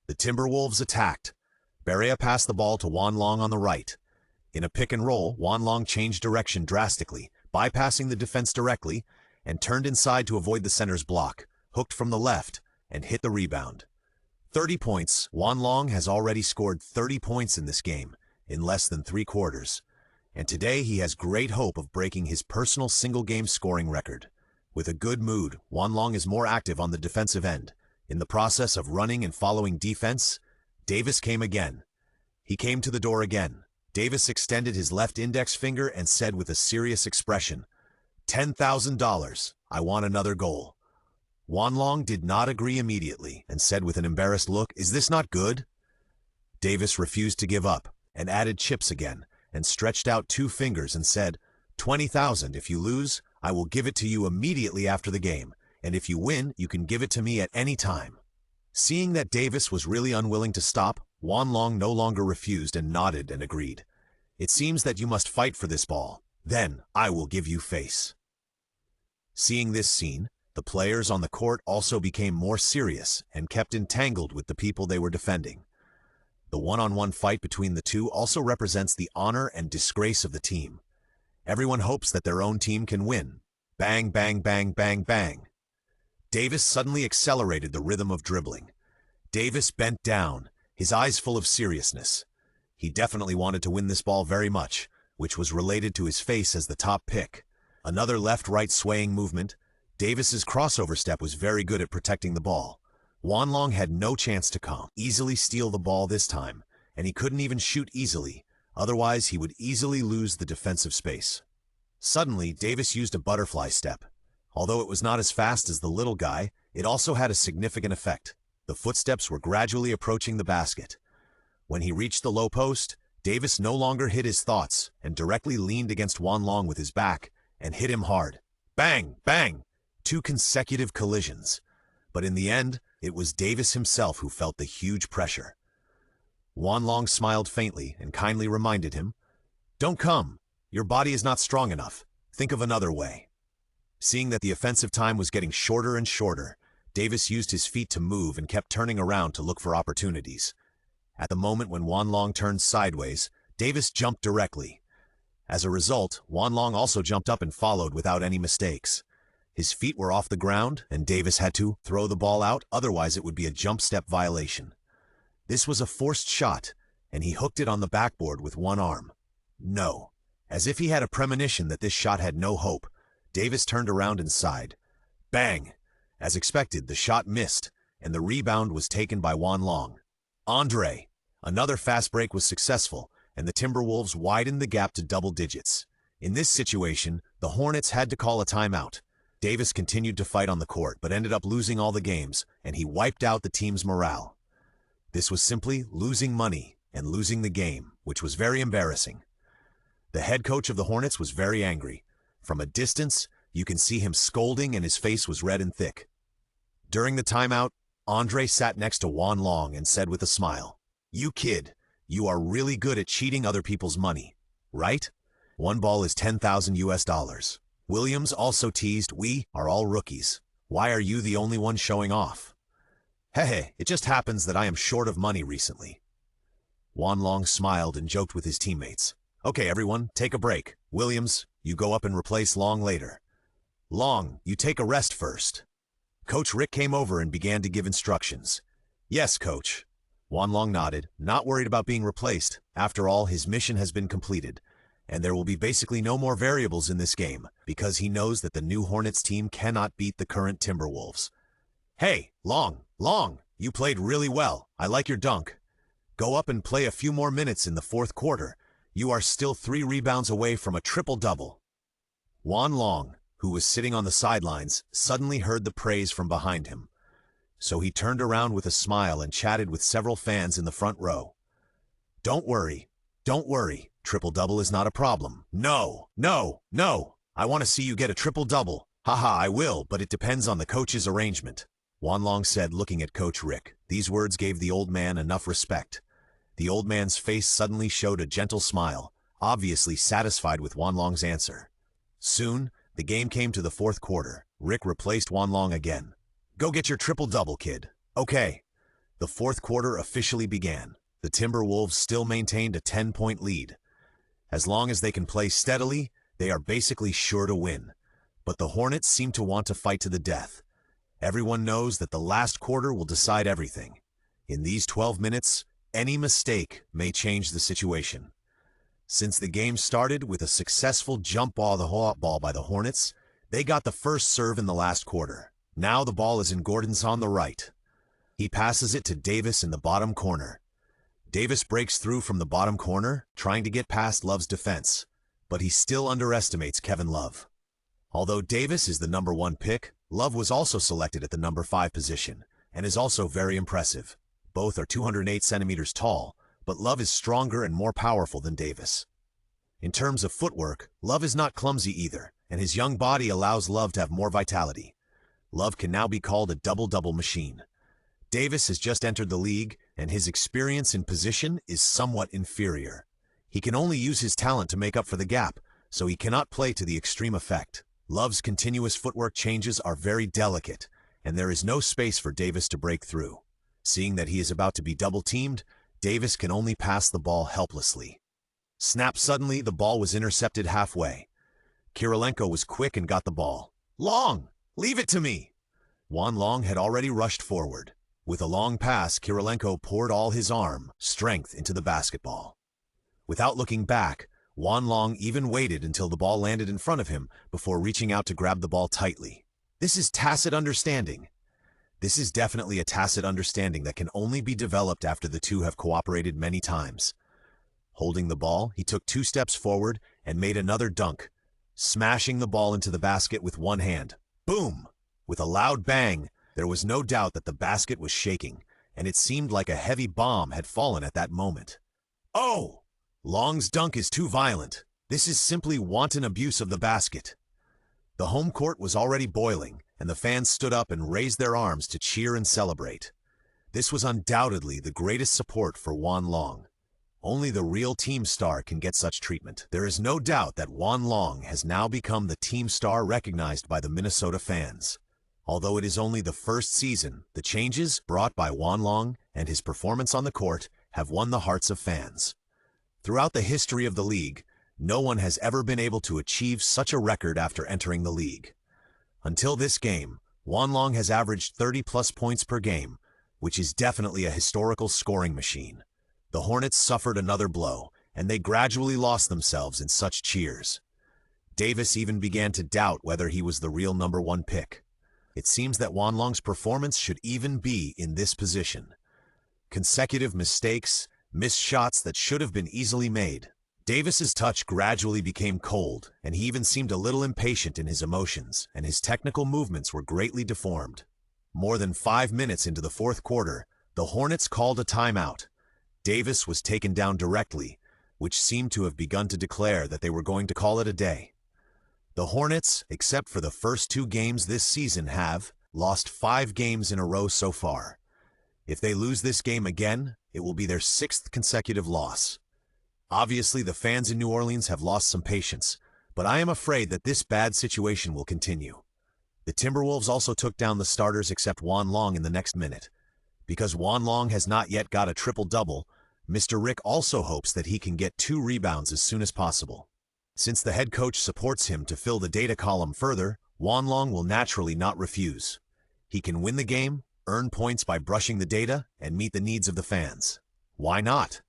The Timberwolves attacked. Barea passed the ball to Wanlong on the right. In a pick and roll, Wanlong changed direction drastically, bypassing the defense directly, and turned inside to avoid the center's block, hooked from the left, and hit the rebound. 30 points. Wanlong has already scored 30 points in this game, in less than 3 quarters. And today he has great hope of breaking his personal single-game scoring record. With a good mood, Wanlong is more active on the defensive end. In the process of running and following defense, Davis came again. He came to the door again. Davis extended his left index finger and said with a serious expression, $10,000. I want another goal. Wanlong did not agree immediately and said with an embarrassed look, Is this not good? Davis refused to give up and added chips again and stretched out 2 fingers and said, $20,000. If you lose, I will give it to you immediately after the game, and if you win, you can give it to me at any time. Seeing that Davis was really unwilling to stop, Wanlong no longer refused and nodded and agreed. It seems that you must fight for this ball. Then I will give you face. Seeing this scene, the players on the court also became more serious and kept entangled with the people they were defending. The one-on-one fight between the two also represents the honor and disgrace of the team. Everyone hopes that their own team can win. Bang, bang, bang, bang, bang. Davis suddenly accelerated the rhythm of dribbling. Davis bent down, his eyes full of seriousness. He definitely wanted to win this ball very much, which was related to his face as the top pick. Another left-right swaying movement. Davis's crossover step was very good at protecting the ball. Wanlong had no chance to easily steal the ball this time, and he couldn't even shoot easily, otherwise he would easily lose the defensive space. Suddenly, Davis used a butterfly step. Although it was not as fast as the little guy, it also had a significant effect. The footsteps were gradually approaching the basket. When he reached the low post, Davis no longer hid his thoughts and directly leaned against Wanlong with his back and hit him hard. Bang! Bang! 2 consecutive collisions. But in the end, it was Davis himself who felt the huge pressure. Wanlong smiled faintly and kindly reminded him, "Don't come. Your body is not strong enough. Think of another way." Seeing that the offensive time was getting shorter and shorter, Davis used his feet to move and kept turning around to look for opportunities. At the moment when Wanlong turned sideways, Davis jumped directly. As a result, Wanlong also jumped up and followed without any mistakes. His feet were off the ground, and Davis had to throw the ball out, otherwise it would be a jump step violation. This was a forced shot, and he hooked it on the backboard with one arm. No. As if he had a premonition that this shot had no hope, Davis turned around and sighed. Bang! As expected, the shot missed, and the rebound was taken by Wanlong. Andre! Another fast break was successful, and the Timberwolves widened the gap to double digits. In this situation, the Hornets had to call a timeout. Davis continued to fight on the court, but ended up losing all the games, and he wiped out the team's morale. This was simply losing money and losing the game, which was very embarrassing. The head coach of the Hornets was very angry. From a distance, you can see him scolding and his face was red and thick. During the timeout, Andre sat next to Wanlong and said with a smile, "You kid, you are really good at cheating other people's money, right? One ball is 10,000 US dollars. Williams also teased, we are all rookies. Why are you the only one showing off? Hey, it just happens that I am short of money recently." Wanlong smiled and joked with his teammates. "Okay, everyone, take a break. Williams, you go up and replace Long later. Long, you take a rest first." Coach Rick came over and began to give instructions. "Yes, coach." Wanlong nodded, not worried about being replaced. After all, his mission has been completed, and there will be basically no more variables in this game, because he knows that the new Hornets team cannot beat the current Timberwolves. "Hey, Long, you played really well. I like your dunk. Go up and play a few more minutes in the fourth quarter. You are still 3 rebounds away from a triple-double." Wanlong, who was sitting on the sidelines, suddenly heard the praise from behind him. So he turned around with a smile and chatted with several fans in the front row. Don't worry. Triple-double is not a problem. No. I want to see you get a triple-double. Haha, I will, but it depends on the coach's arrangement," Wanlong said, looking at Coach Rick. These words gave the old man enough respect. The old man's face suddenly showed a gentle smile, obviously satisfied with Wanlong's answer. Soon, the game came to the fourth quarter. Rick replaced Wanlong again. "Go get your triple-double, kid." "Okay." The fourth quarter officially began. The Timberwolves still maintained a 10-point lead. As long as they can play steadily, they are basically sure to win. But the Hornets seem to want to fight to the death. Everyone knows that the last quarter will decide everything. In these 12 minutes, any mistake may change the situation. Since the game started with a successful jump ball by the Hornets, they got the first serve in the last quarter. Now the ball is in Gordon's on the right. He passes it to Davis in the bottom corner. Davis breaks through from the bottom corner, trying to get past Love's defense, but he still underestimates Kevin Love. Although Davis is the number 1 pick, Love was also selected at the number 5 position, and is also very impressive. Both are 208 centimeters tall, but Love is stronger and more powerful than Davis. In terms of footwork, Love is not clumsy either, and his young body allows Love to have more vitality. Love can now be called a double-double machine. Davis has just entered the league, and his experience in position is somewhat inferior. He can only use his talent to make up for the gap, so he cannot play to the extreme effect. Love's continuous footwork changes are very delicate, and there is no space for Davis to break through. Seeing that he is about to be double-teamed, Davis can only pass the ball helplessly. Snap! Suddenly, the ball was intercepted halfway. Kirilenko was quick and got the ball. Long! Leave it to me! Juan Long had already rushed forward. With a long pass, Kirilenko poured all his strength into the basketball. Without looking back, Juan Long even waited until the ball landed in front of him before reaching out to grab the ball tightly. This is tacit understanding. This is definitely a tacit understanding that can only be developed after the two have cooperated many times. Holding the ball, he took 2 steps forward and made another dunk, smashing the ball into the basket with one hand. Boom! With a loud bang, there was no doubt that the basket was shaking, and it seemed like a heavy bomb had fallen at that moment. Oh! Long's dunk is too violent. This is simply wanton abuse of the basket. The home court was already boiling, and the fans stood up and raised their arms to cheer and celebrate. This was undoubtedly the greatest support for Juan Long. Only the real team star can get such treatment. There is no doubt that Juan Long has now become the team star recognized by the Minnesota fans. Although it is only the first season, the changes brought by Juan Long and his performance on the court have won the hearts of fans. Throughout the history of the league, no one has ever been able to achieve such a record after entering the league. Until this game, Juan Long has averaged 30-plus points per game, which is definitely a historical scoring machine. The Hornets suffered another blow, and they gradually lost themselves in such cheers. Davis even began to doubt whether he was the real #1 pick. It seems that Juan Long's performance should even be in this position. Consecutive mistakes, missed shots that should have been easily made. Davis's touch gradually became cold, and he even seemed a little impatient in his emotions, and his technical movements were greatly deformed. More than 5 minutes into the fourth quarter, the Hornets called a timeout. Davis was taken down directly, which seemed to have begun to declare that they were going to call it a day. The Hornets, except for the first 2 games this season, have lost 5 games in a row so far. If they lose this game again, it will be their 6th consecutive loss. Obviously, the fans in New Orleans have lost some patience, but I am afraid that this bad situation will continue. The Timberwolves also took down the starters except Juan Long in the next minute. Because Juan Long has not yet got a triple-double, Mr. Rick also hopes that he can get 2 rebounds as soon as possible. Since the head coach supports him to fill the data column further, Juan Long will naturally not refuse. He can win the game, earn points by brushing the data, and meet the needs of the fans. Why not?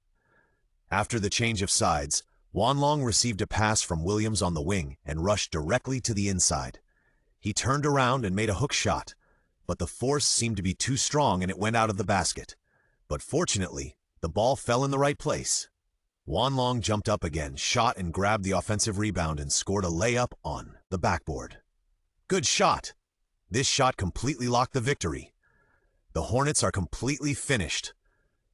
After the change of sides, Juan Long received a pass from Williams on the wing and rushed directly to the inside. He turned around and made a hook shot, but the force seemed to be too strong and it went out of the basket. But fortunately, the ball fell in the right place. Juan Long jumped up again, shot and grabbed the offensive rebound and scored a layup on the backboard. Good shot! This shot completely locked the victory. The Hornets are completely finished.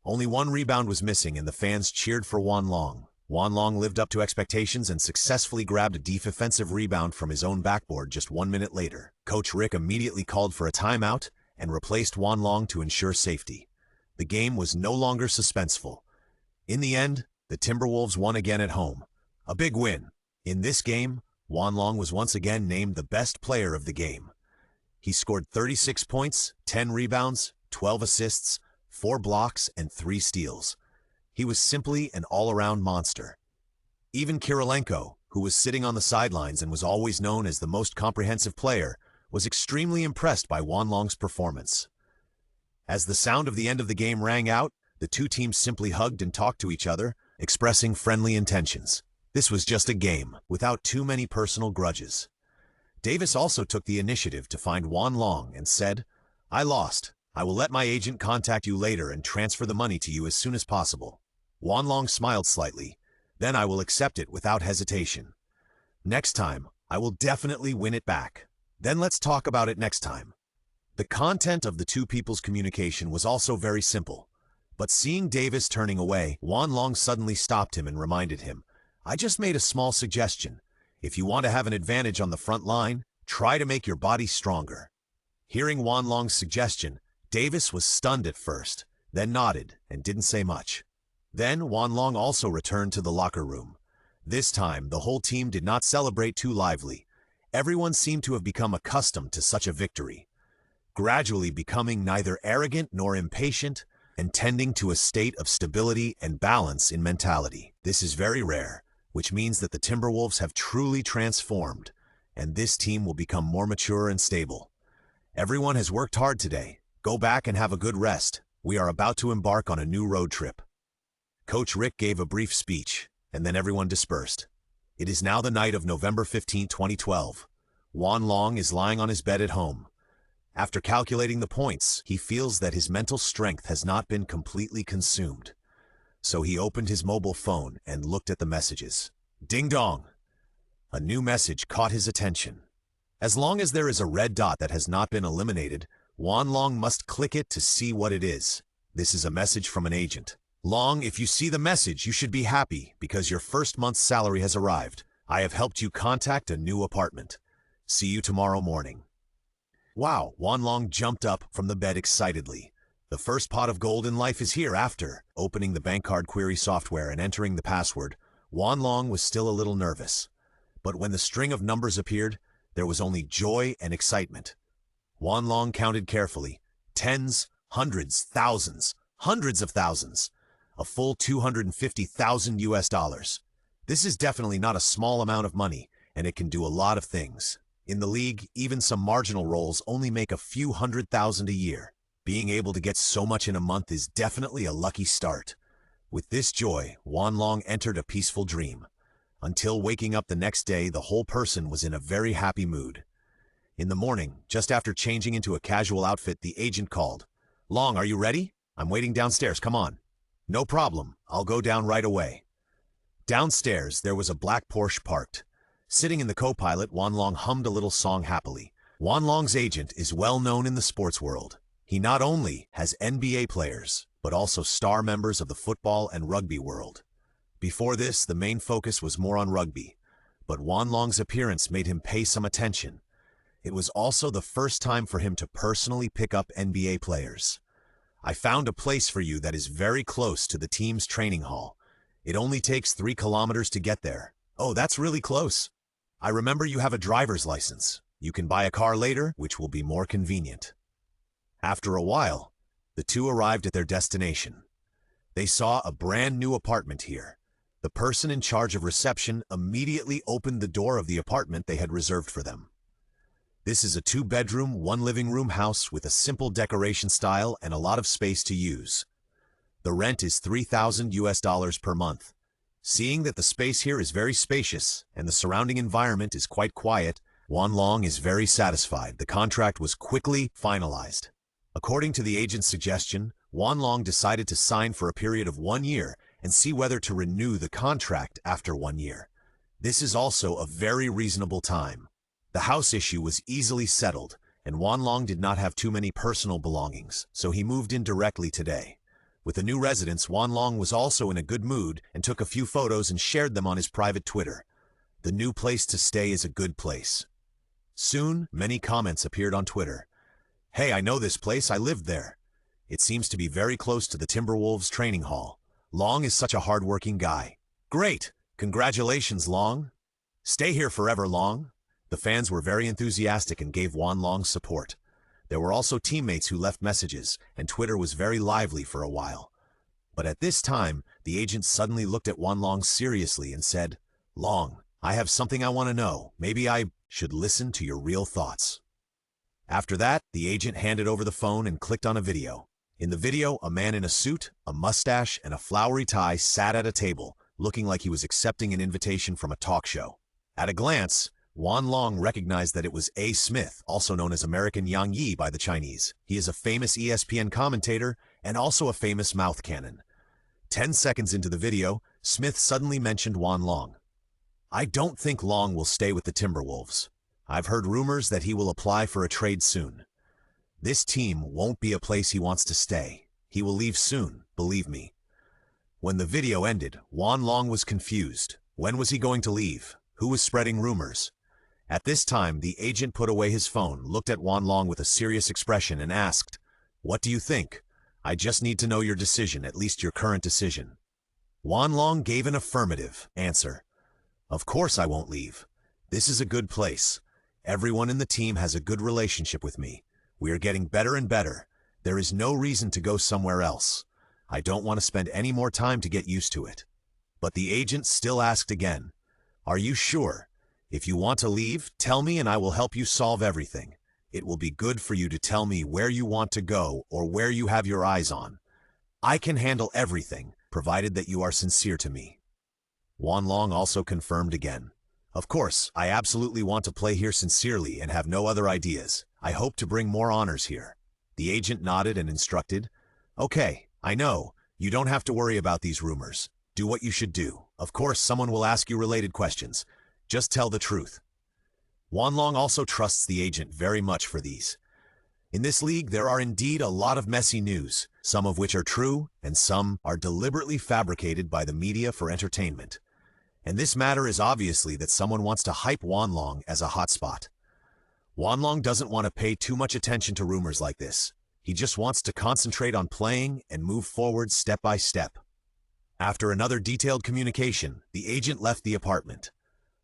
Only 1 rebound was missing and the fans cheered for Juan Long. Juan Long lived up to expectations and successfully grabbed a defensive rebound from his own backboard just 1 minute later. Coach Rick immediately called for a timeout and replaced Juan Long to ensure safety. The game was no longer suspenseful. In the end, the Timberwolves won again at home. A big win. In this game, Juan Long was once again named the best player of the game. He scored 36 points, 10 rebounds, 12 assists, 4 blocks, and 3 steals. He was simply an all-around monster. Even Kirilenko, who was sitting on the sidelines and was always known as the most comprehensive player, was extremely impressed by Juan Long's performance. As the sound of the end of the game rang out, the 2 teams simply hugged and talked to each other, expressing friendly intentions. This was just a game, without too many personal grudges. Davis also took the initiative to find Juan Long and said, "I lost. I will let my agent contact you later and transfer the money to you as soon as possible." Juan Long smiled slightly. "Then I will accept it without hesitation. Next time, I will definitely win it back. Then let's talk about it next time." The content of the 2 people's communication was also very simple. But seeing Davis turning away, Juan Long suddenly stopped him and reminded him, "I just made a small suggestion. If you want to have an advantage on the front line, try to make your body stronger." Hearing Juan Long's suggestion, Davis was stunned at first, then nodded and didn't say much. Then Juan Long also returned to the locker room. This time, the whole team did not celebrate too lively. Everyone seemed to have become accustomed to such a victory, gradually becoming neither arrogant nor impatient and tending to a state of stability and balance in mentality. This is very rare. which means that the Timberwolves have truly transformed, and this team will become more mature and stable. Everyone has worked hard today. Go back and have a good rest. We are about to embark on a new road trip. Coach Rick gave a brief speech, and then everyone dispersed. It is now the night of November 15, 2012. Juan Long is lying on his bed at home. After calculating the points, he feels that his mental strength has not been completely consumed. So he opened his mobile phone and looked at the messages. Ding dong! A new message caught his attention. As long as there is a red dot that has not been eliminated, Juan Long must click it to see what it is. This is a message from an agent. Long, if you see the message, you should be happy because your first month's salary has arrived. I have helped you contact a new apartment. See you tomorrow morning. Wow, Juan Long jumped up from the bed excitedly. The first pot of gold in life is here. After opening the bank card query software and entering the password, Juan Long was still a little nervous. But when the string of numbers appeared, there was only joy and excitement. Juan Long counted carefully. Tens, hundreds, thousands, hundreds of thousands. A full $250,000. This is definitely not a small amount of money, and it can do a lot of things. In the league, even some marginal roles only make a few $100,000 a year. Being able to get so much in a month is definitely a lucky start. With this joy, Juan Long entered a peaceful dream. Until waking up the next day, the whole person was in a very happy mood. In the morning, just after changing into a casual outfit, the agent called. Long, are you ready? I'm waiting downstairs, come on. No problem, I'll go down right away. Downstairs, there was a black Porsche parked. Sitting in the co-pilot, Juan Long hummed a little song happily. Juan Long's agent is well known in the sports world. He not only has NBA players, but also star members of the football and rugby world. Before this, the main focus was more on rugby, but Juan Long's appearance made him pay some attention. It was also the first time for him to personally pick up NBA players. I found a place for you that is very close to the team's training hall. It only takes 3 kilometers to get there. Oh, that's really close. I remember you have a driver's license. You can buy a car later, which will be more convenient. After a while, the two arrived at their destination. They saw a brand new apartment here. The person in charge of reception immediately opened the door of the apartment they had reserved for them. This is a 2-bedroom, 1-living-room house with a simple decoration style and a lot of space to use. The rent is $3,000 per month. Seeing that the space here is very spacious and the surrounding environment is quite quiet, Juan Long is very satisfied. The contract was quickly finalized. According to the agent's suggestion, Juan Long decided to sign for a period of 1 year and see whether to renew the contract after 1 year. This is also a very reasonable time. The house issue was easily settled, and Juan Long did not have too many personal belongings, so he moved in directly today. With the new residence, Juan Long was also in a good mood and took a few photos and shared them on his private Twitter. The new place to stay is a good place. Soon, many comments appeared on Twitter. Hey, I know this place, I lived there. It seems to be very close to the Timberwolves training hall. Long is such a hard-working guy. Great! Congratulations, Long. Stay here forever, Long. The fans were very enthusiastic and gave Juan Long support. There were also teammates who left messages, and Twitter was very lively for a while. But at this time, the agent suddenly looked at Juan Long seriously and said, Long, I have something I want to know. Maybe I should listen to your real thoughts. After that, the agent handed over the phone and clicked on a video. In the video, a man in a suit, a mustache, and a flowery tie sat at a table, looking like he was accepting an invitation from a talk show. At a glance, Juan Long recognized that it was A. Smith, also known as American Yang Yi by the Chinese. He is a famous ESPN commentator and also a famous mouth cannon. 10 seconds into the video, Smith suddenly mentioned Juan Long. I don't think Long will stay with the Timberwolves. I've heard rumors that he will apply for a trade soon. This team won't be a place he wants to stay. He will leave soon, believe me. When the video ended, Juan Long was confused. When was he going to leave? Who was spreading rumors? At this time, the agent put away his phone, looked at Juan Long with a serious expression, and asked, What do you think? I just need to know your decision, at least your current decision. Juan Long gave an affirmative answer. Of course I won't leave. This is a good place. Everyone in the team has a good relationship with me. We are getting better and better. There is no reason to go somewhere else. I don't want to spend any more time to get used to it. But the agent still asked again, "Are you sure? If you want to leave, tell me and I will help you solve everything. It will be good for you to tell me where you want to go or where you have your eyes on. I can handle everything, provided that you are sincere to me." Wanlong also confirmed again, "Of course, I absolutely want to play here sincerely and have no other ideas. I hope to bring more honors here." The agent nodded and instructed, "Okay, I know. You don't have to worry about these rumors. Do what you should do. Of course, someone will ask you related questions. Just tell the truth." Wanlong also trusts the agent very much for these. In this league, there are indeed a lot of messy news, some of which are true, and some are deliberately fabricated by the media for entertainment. And this matter is obviously that someone wants to hype Wanlong as a hotspot. Wanlong doesn't want to pay too much attention to rumors like this. He just wants to concentrate on playing and move forward step by step. After another detailed communication, the agent left the apartment.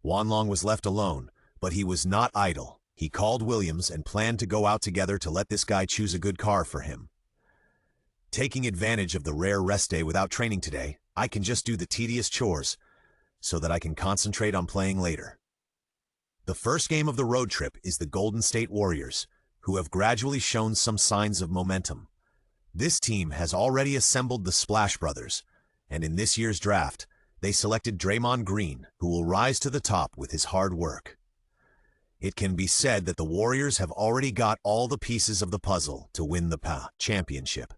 Wanlong was left alone, but he was not idle. He called Williams and planned to go out together to let this guy choose a good car for him. "Taking advantage of the rare rest day without training today, I can just do the tedious chores so that I can concentrate on playing later." The first game of the road trip is the Golden State Warriors, who have gradually shown some signs of momentum. This team has already assembled the Splash Brothers, and in this year's draft, they selected Draymond Green, who will rise to the top with his hard work. It can be said that the Warriors have already got all the pieces of the puzzle to win the championship.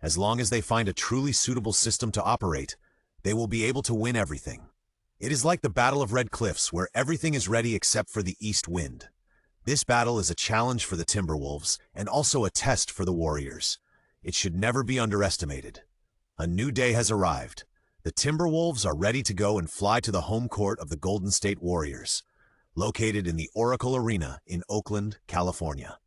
As long as they find a truly suitable system to operate, they will be able to win everything. It is like the Battle of Red Cliffs, where everything is ready except for the east wind. This battle is a challenge for the Timberwolves and also a test for the Warriors. It should never be underestimated. A new day has arrived. The Timberwolves are ready to go and fly to the home court of the Golden State Warriors, located in the Oracle Arena in Oakland, California.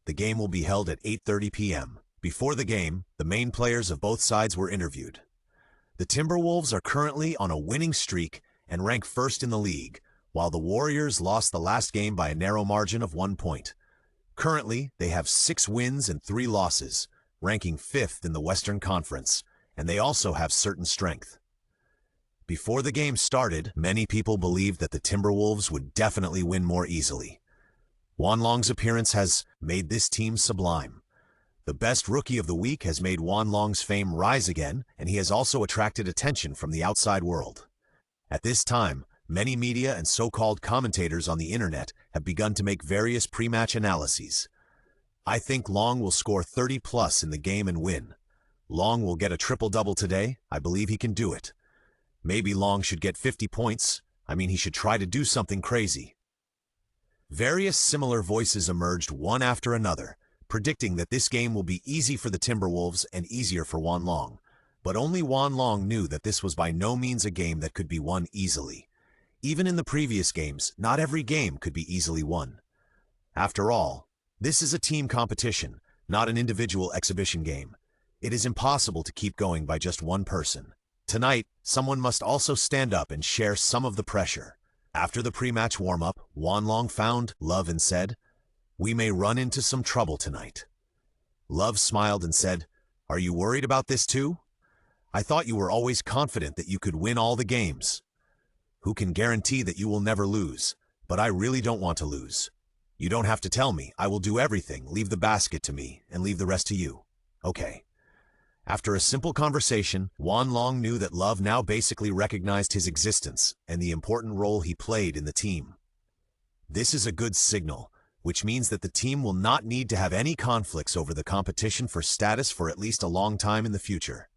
The game will be held at 8:30 p.m. Before the game, the main players of both sides were interviewed. The Timberwolves are currently on a winning streak and rank first in the league, while the Warriors lost the last game by a narrow margin of 1 point. Currently, they have 6 wins and 3 losses, ranking 5th in the Western Conference, and they also have certain strength. Before the game started, many people believed that the Timberwolves would definitely win more easily. Wanlong's appearance has made this team sublime. The best rookie of the week has made Wanlong's fame rise again, and he has also attracted attention from the outside world. At this time, many media and so-called commentators on the internet have begun to make various pre-match analyses. I think Long will score 30+ in the game and win. Long will get a triple-double today. I believe he can do it. Maybe Long should get 50 points. He should try to do something crazy. Various similar voices emerged one after another, predicting that this game will be easy for the Timberwolves and easier for Wanlong. But only Wanlong knew that this was by no means a game that could be won easily. Even in the previous games, not every game could be easily won. After all, this is a team competition, not an individual exhibition game. It is impossible to keep going by just one person. Tonight, someone must also stand up and share some of the pressure. After the pre-match warm-up, Wanlong found Love and said, "We may run into some trouble tonight." Love smiled and said, "Are you worried about this too? I thought you were always confident that you could win all the games. Who can guarantee that you will never lose? But I really don't want to lose. You don't have to tell me. I will do everything. Leave the basket to me and leave the rest to you. Okay." After a simple conversation, Wanlong knew that Love now basically recognized his existence and the important role he played in the team. This is a good signal, which means that the team will not need to have any conflicts over the competition for status for at least a long time in the future.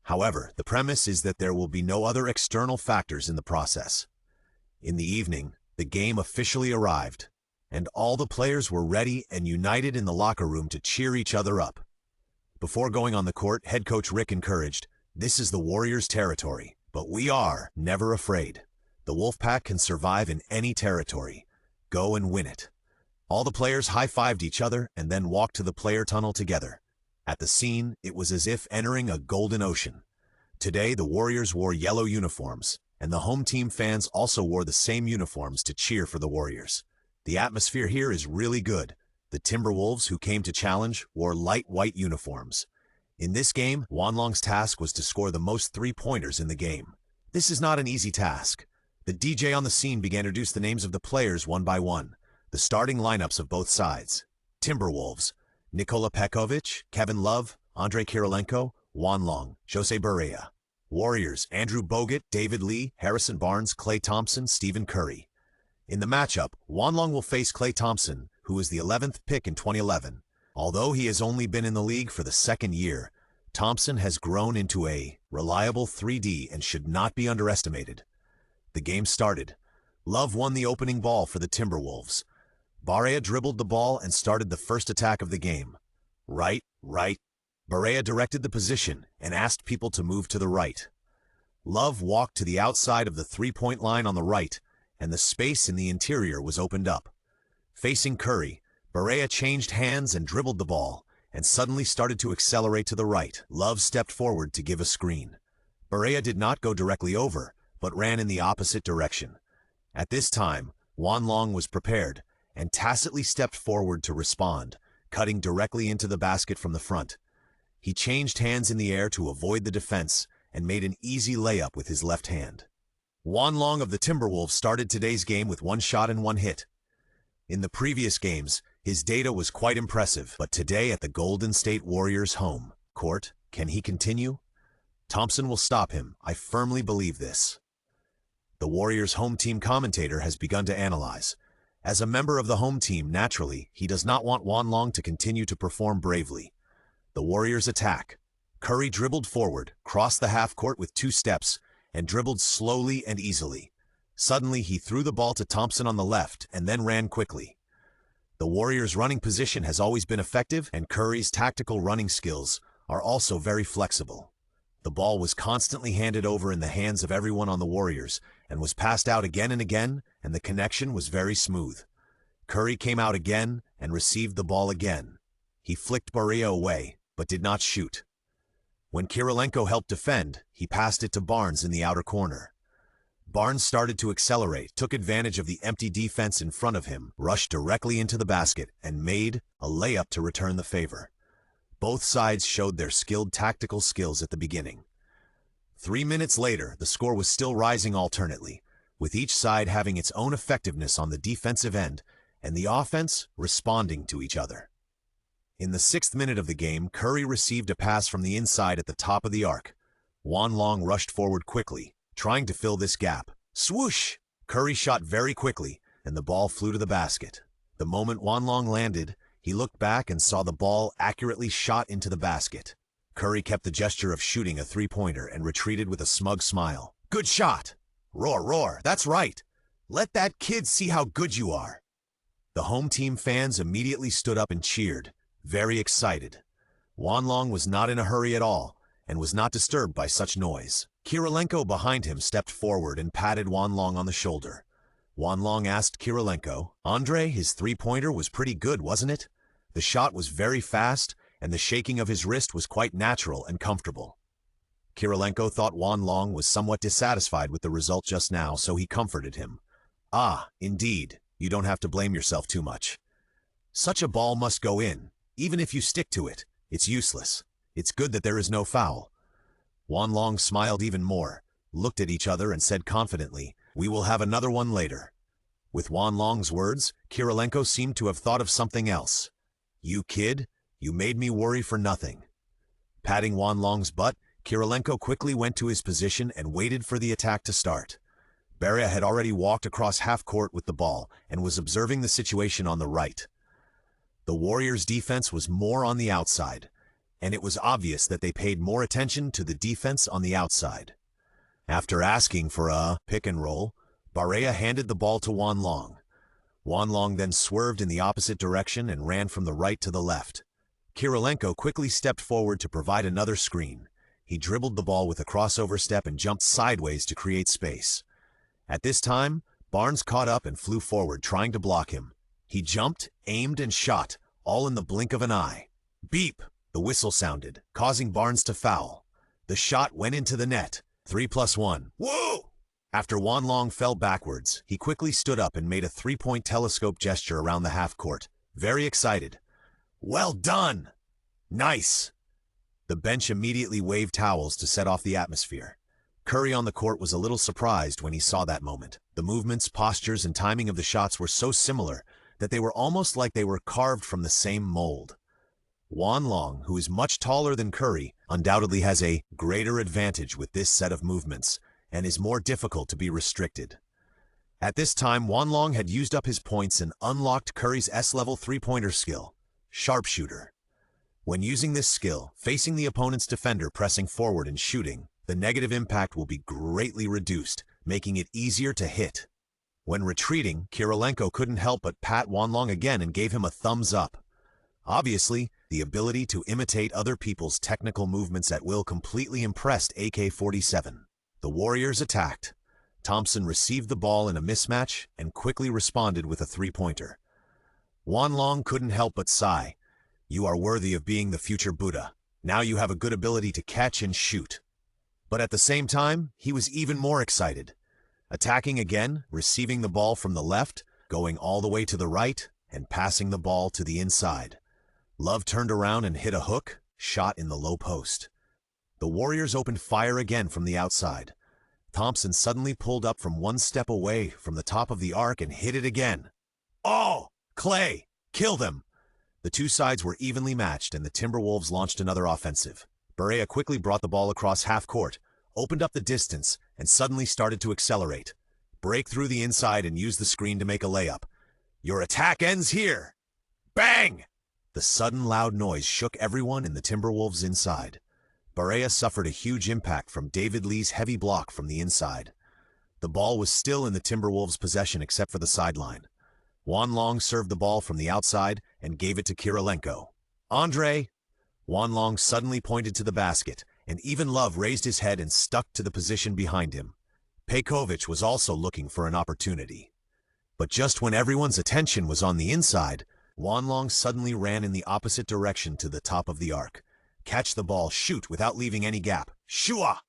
However, the premise is that there will be no other external factors in the process. In the evening, the game officially arrived, and all the players were ready and united in the locker room to cheer each other up. Before going on the court, head coach Rick encouraged, "This is the Warriors' territory, but we are never afraid. The Wolfpack can survive in any territory. Go and win it." All the players high-fived each other and then walked to the player tunnel together. At the scene, it was as if entering a golden ocean. Today, the Warriors wore yellow uniforms, and the home team fans also wore the same uniforms to cheer for the Warriors. The atmosphere here is really good. The Timberwolves, who came to challenge, wore light white uniforms. In this game, Wanlong's task was to score the most 3-pointers in the game. This is not an easy task. The DJ on the scene began to introduce the names of the players one by one, the starting lineups of both sides. Timberwolves: Nikola Pekovic, Kevin Love, Andrei Kirilenko, Juan Long, Jose Barea. Warriors: Andrew Bogut, David Lee, Harrison Barnes, Klay Thompson, Stephen Curry. In the matchup, Juan Long will face Klay Thompson, who was the 11th pick in 2011. Although he has only been in the league for the second year, Thompson has grown into a reliable 3D and should not be underestimated. The game started. Love won the opening ball for the Timberwolves. Barea dribbled the ball and started the first attack of the game. Right. Barea directed the position and asked people to move to the right. Love walked to the outside of the three-point line on the right, and the space in the interior was opened up. Facing Curry, Barea changed hands and dribbled the ball, and suddenly started to accelerate to the right. Love stepped forward to give a screen. Barea did not go directly over, but ran in the opposite direction. At this time, Juan Long was prepared, and tacitly stepped forward to respond, cutting directly into the basket from the front. He changed hands in the air to avoid the defense and made an easy layup with his left hand. Juan Long of the Timberwolves started today's game with 1 shot and 1 hit. In the previous games, his data was quite impressive, but today at the Golden State Warriors' home court, can he continue? Thompson will stop him. I firmly believe this. The Warriors' home team commentator has begun to analyze. As a member of the home team, naturally, he does not want Juan Long to continue to perform bravely. The Warriors attack. Curry dribbled forward, crossed the half court with 2 steps, and dribbled slowly and easily. Suddenly, he threw the ball to Thompson on the left and then ran quickly. The Warriors' running position has always been effective, and Curry's tactical running skills are also very flexible. The ball was constantly handed over in the hands of everyone on the Warriors and was passed out again and again, and the connection was very smooth. Curry came out again and received the ball again. He flicked Barea away, but did not shoot. When Kirilenko helped defend, he passed it to Barnes in the outer corner. Barnes started to accelerate, took advantage of the empty defense in front of him, rushed directly into the basket, and made a layup to return the favor. Both sides showed their skilled tactical skills at the beginning. 3 minutes later, the score was still rising alternately, with each side having its own effectiveness on the defensive end and the offense responding to each other. In the 6th minute of the game, Curry received a pass from the inside at the top of the arc. Juan Long rushed forward quickly, trying to fill this gap. Swoosh! Curry shot very quickly, and the ball flew to the basket. The moment Juan Long landed, he looked back and saw the ball accurately shot into the basket. Curry kept the gesture of shooting a three-pointer and retreated with a smug smile. Good shot! Roar, that's right! Let that kid see how good you are! The home team fans immediately stood up and cheered, very excited. Juan Long was not in a hurry at all and was not disturbed by such noise. Kirilenko behind him stepped forward and patted Juan Long on the shoulder. Juan Long asked Kirilenko, "Andre, his three-pointer was pretty good, wasn't it? The shot was very fast, and the shaking of his wrist was quite natural and comfortable." Kirilenko thought Juan Long was somewhat dissatisfied with the result just now, so he comforted him. "Ah, indeed, you don't have to blame yourself too much. Such a ball must go in. Even if you stick to it, it's useless. It's good that there is no foul." Juan Long smiled even more, looked at each other and said confidently, "We will have another one later." With Juan Long's words, Kirilenko seemed to have thought of something else. "You kid, you made me worry for nothing." Patting Juan Long's butt, Kirilenko quickly went to his position and waited for the attack to start. Barea had already walked across half court with the ball and was observing the situation on the right. The Warriors' defense was more on the outside, and it was obvious that they paid more attention to the defense on the outside. After asking for a pick and roll, Barea handed the ball to Juan Long. Juan Long then swerved in the opposite direction and ran from the right to the left. Kirilenko quickly stepped forward to provide another screen. He dribbled the ball with a crossover step and jumped sideways to create space. At this time, Barnes caught up and flew forward, trying to block him. He jumped, aimed, and shot, all in the blink of an eye. Beep! The whistle sounded, causing Barnes to foul. The shot went into the net. 3+1. Whoa! After Juan Long fell backwards, he quickly stood up and made a three-point telescope gesture around the half court, very excited. "Well done! Nice!" The bench immediately waved towels to set off the atmosphere. Curry on the court was a little surprised when he saw that moment. The movements, postures, and timing of the shots were so similar that they were almost like they were carved from the same mold. Juan Long, who is much taller than Curry, undoubtedly has a greater advantage with this set of movements and is more difficult to be restricted. At this time, Juan Long had used up his points and unlocked Curry's S-level three-pointer skill, Sharpshooter. When using this skill, facing the opponent's defender pressing forward and shooting, the negative impact will be greatly reduced, making it easier to hit. When retreating, Kirilenko couldn't help but pat Juan Long again and gave him a thumbs up. Obviously, the ability to imitate other people's technical movements at will completely impressed AK-47. The Warriors attacked. Thompson received the ball in a mismatch and quickly responded with a three-pointer. Juan Long couldn't help but sigh. "You are worthy of being the future Buddha. Now you have a good ability to catch and shoot." But at the same time, he was even more excited. Attacking again, receiving the ball from the left, going all the way to the right, and passing the ball to the inside. Love turned around and hit a hook, shot in the low post. The Warriors opened fire again from the outside. Thompson suddenly pulled up from one step away from the top of the arc and hit it again. "Oh, Clay, kill them!" The two sides were evenly matched and the Timberwolves launched another offensive. Barea quickly brought the ball across half court, opened up the distance, and suddenly started to accelerate. Break through the inside and use the screen to make a layup. "Your attack ends here!" Bang! The sudden loud noise shook everyone in the Timberwolves inside. Barea suffered a huge impact from David Lee's heavy block from the inside. The ball was still in the Timberwolves' possession except for the sideline. Juan Long served the ball from the outside and gave it to Kirilenko. "Andre!" Juan Long suddenly pointed to the basket, and even Love raised his head and stuck to the position behind him. Pekovic was also looking for an opportunity. But just when everyone's attention was on the inside, Juan Long suddenly ran in the opposite direction to the top of the arc. Catch the ball, shoot without leaving any gap. Shua!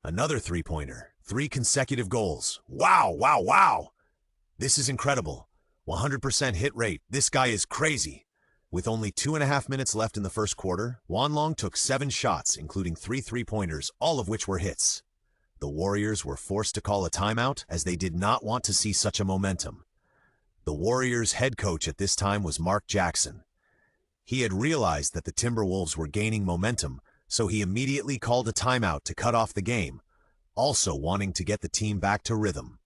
Another three-pointer. 3 consecutive goals. Wow, wow, wow! This is incredible. 100% hit rate. This guy is crazy. With only 2.5 minutes left in the first quarter, Juan Long took 7 shots, including 3 three-pointers, all of which were hits. The Warriors were forced to call a timeout as they did not want to see such a momentum. The Warriors' head coach at this time was Mark Jackson. He had realized that the Timberwolves were gaining momentum, so he immediately called a timeout to cut off the game, also wanting to get the team back to rhythm.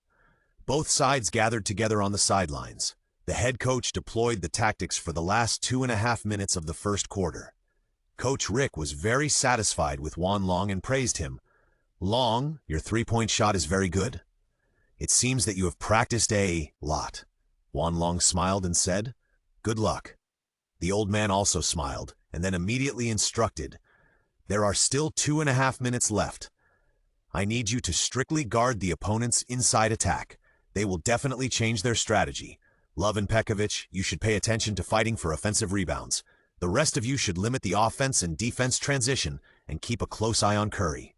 Both sides gathered together on the sidelines. The head coach deployed the tactics for the last 2.5 minutes of the first quarter. Coach Rick was very satisfied with Juan Long and praised him. "Long, your three-point shot is very good. It seems that you have practiced a lot." Juan Long smiled and said, "Good luck." The old man also smiled, and then immediately instructed, "There are still 2.5 minutes left. I need you to strictly guard the opponent's inside attack. They will definitely change their strategy. Love and Pekovic, you should pay attention to fighting for offensive rebounds. The rest of you should limit the offense and defense transition and keep a close eye on Curry."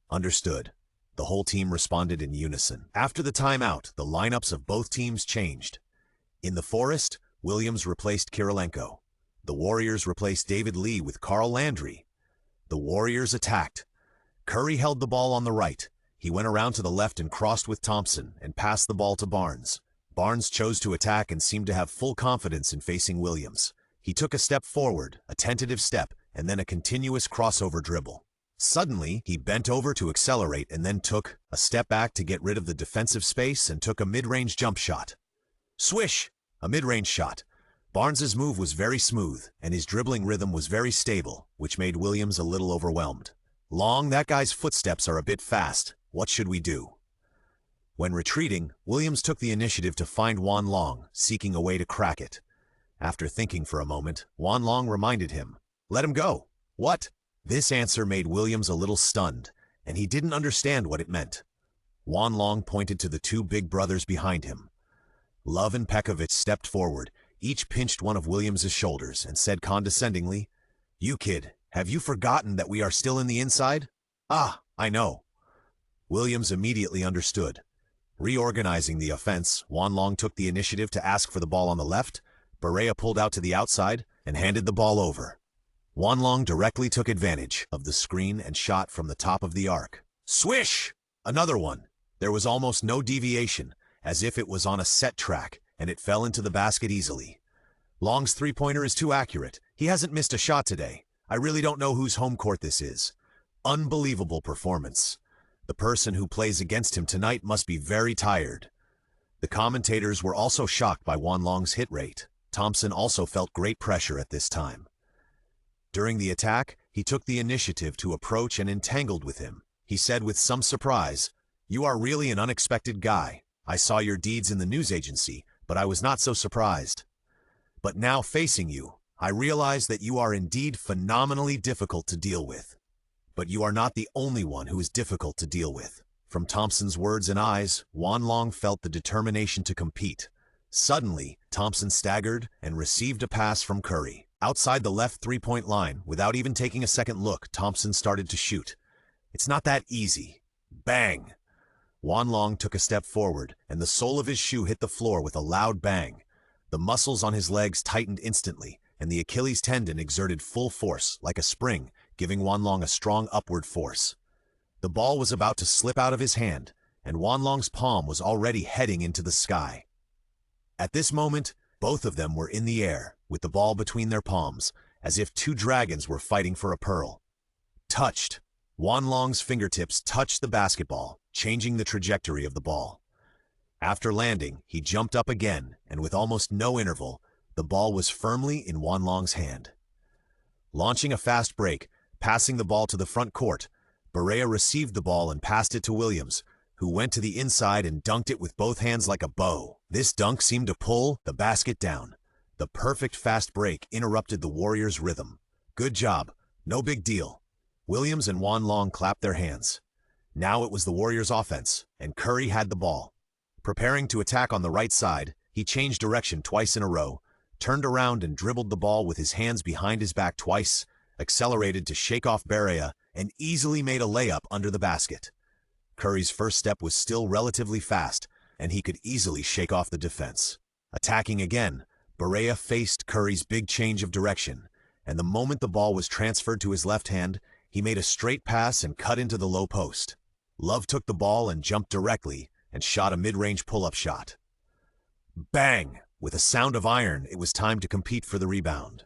"Understood." The whole team responded in unison. After the timeout, the lineups of both teams changed. In the Forest, Williams replaced Kirilenko. The Warriors replaced David Lee with Carl Landry. The Warriors attacked. Curry held the ball on the right. He went around to the left and crossed with Thompson and passed the ball to Barnes. Barnes chose to attack and seemed to have full confidence in facing Williams. He took a step forward, a tentative step, and then a continuous crossover dribble. Suddenly, he bent over to accelerate and then took a step back to get rid of the defensive space and took a mid-range jump shot. Swish! A mid-range shot. Barnes's move was very smooth, and his dribbling rhythm was very stable, which made Williams a little overwhelmed. "Long, that guy's footsteps are a bit fast. What should we do?" When retreating, Williams took the initiative to find Juan Long, seeking a way to crack it. After thinking for a moment, Juan Long reminded him, "Let him go." "What?" This answer made Williams a little stunned, and he didn't understand what it meant. Juan Long pointed to the 2 big brothers behind him. Love and Pekovic stepped forward, each pinched one of Williams' shoulders, and said condescendingly, "You kid, have you forgotten that we are still in the inside?" "Ah, I know." Williams immediately understood. Reorganizing the offense, Juan Long took the initiative to ask for the ball on the left. Barea pulled out to the outside and handed the ball over. Juan Long directly took advantage of the screen and shot from the top of the arc. Swish! Another one. There was almost no deviation, as if it was on a set track, and it fell into the basket easily. Long's three-pointer is too accurate. He hasn't missed a shot today. I really don't know whose home court this is. Unbelievable performance. The person who plays against him tonight must be very tired. The commentators were also shocked by Wanlong's hit rate. Thompson also felt great pressure at this time. During the attack, he took the initiative to approach and entangled with him. He said with some surprise, "You are really an unexpected guy. I saw your deeds in the news agency, but I was not so surprised. But now facing you, I realize that you are indeed phenomenally difficult to deal with. But you are not the only one who is difficult to deal with." From Thompson's words and eyes, Wanlong felt the determination to compete. Suddenly, Thompson staggered and received a pass from Curry. Outside the left three-point line, without even taking a second look, Thompson started to shoot. It's not that easy. Bang! Wanlong took a step forward, and the sole of his shoe hit the floor with a loud bang. The muscles on his legs tightened instantly, and the Achilles tendon exerted full force, like a spring, giving Wanlong a strong upward force. The ball was about to slip out of his hand, and Wanlong's palm was already heading into the sky. At this moment, both of them were in the air, with the ball between their palms, as if two dragons were fighting for a pearl. Touched. Wanlong's fingertips touched the basketball, changing the trajectory of the ball. After landing, he jumped up again, and with almost no interval, the ball was firmly in Wanlong's hand. Launching a fast break, passing the ball to the front court, Barea received the ball and passed it to Williams, who went to the inside and dunked it with both hands like a bow. This dunk seemed to pull the basket down. The perfect fast break interrupted the Warriors' rhythm. Good job. No big deal. Williams and Wanlong clapped their hands. Now it was the Warriors' offense, and Curry had the ball. Preparing to attack on the right side, he changed direction twice in a row, turned around and dribbled the ball with his hands behind his back twice, accelerated to shake off Barea, and easily made a layup under the basket. Curry's first step was still relatively fast, and he could easily shake off the defense. Attacking again, Barea faced Curry's big change of direction, and the moment the ball was transferred to his left hand, he made a straight pass and cut into the low post. Love took the ball and jumped directly, and shot a mid-range pull-up shot. Bang! With a sound of iron, it was time to compete for the rebound.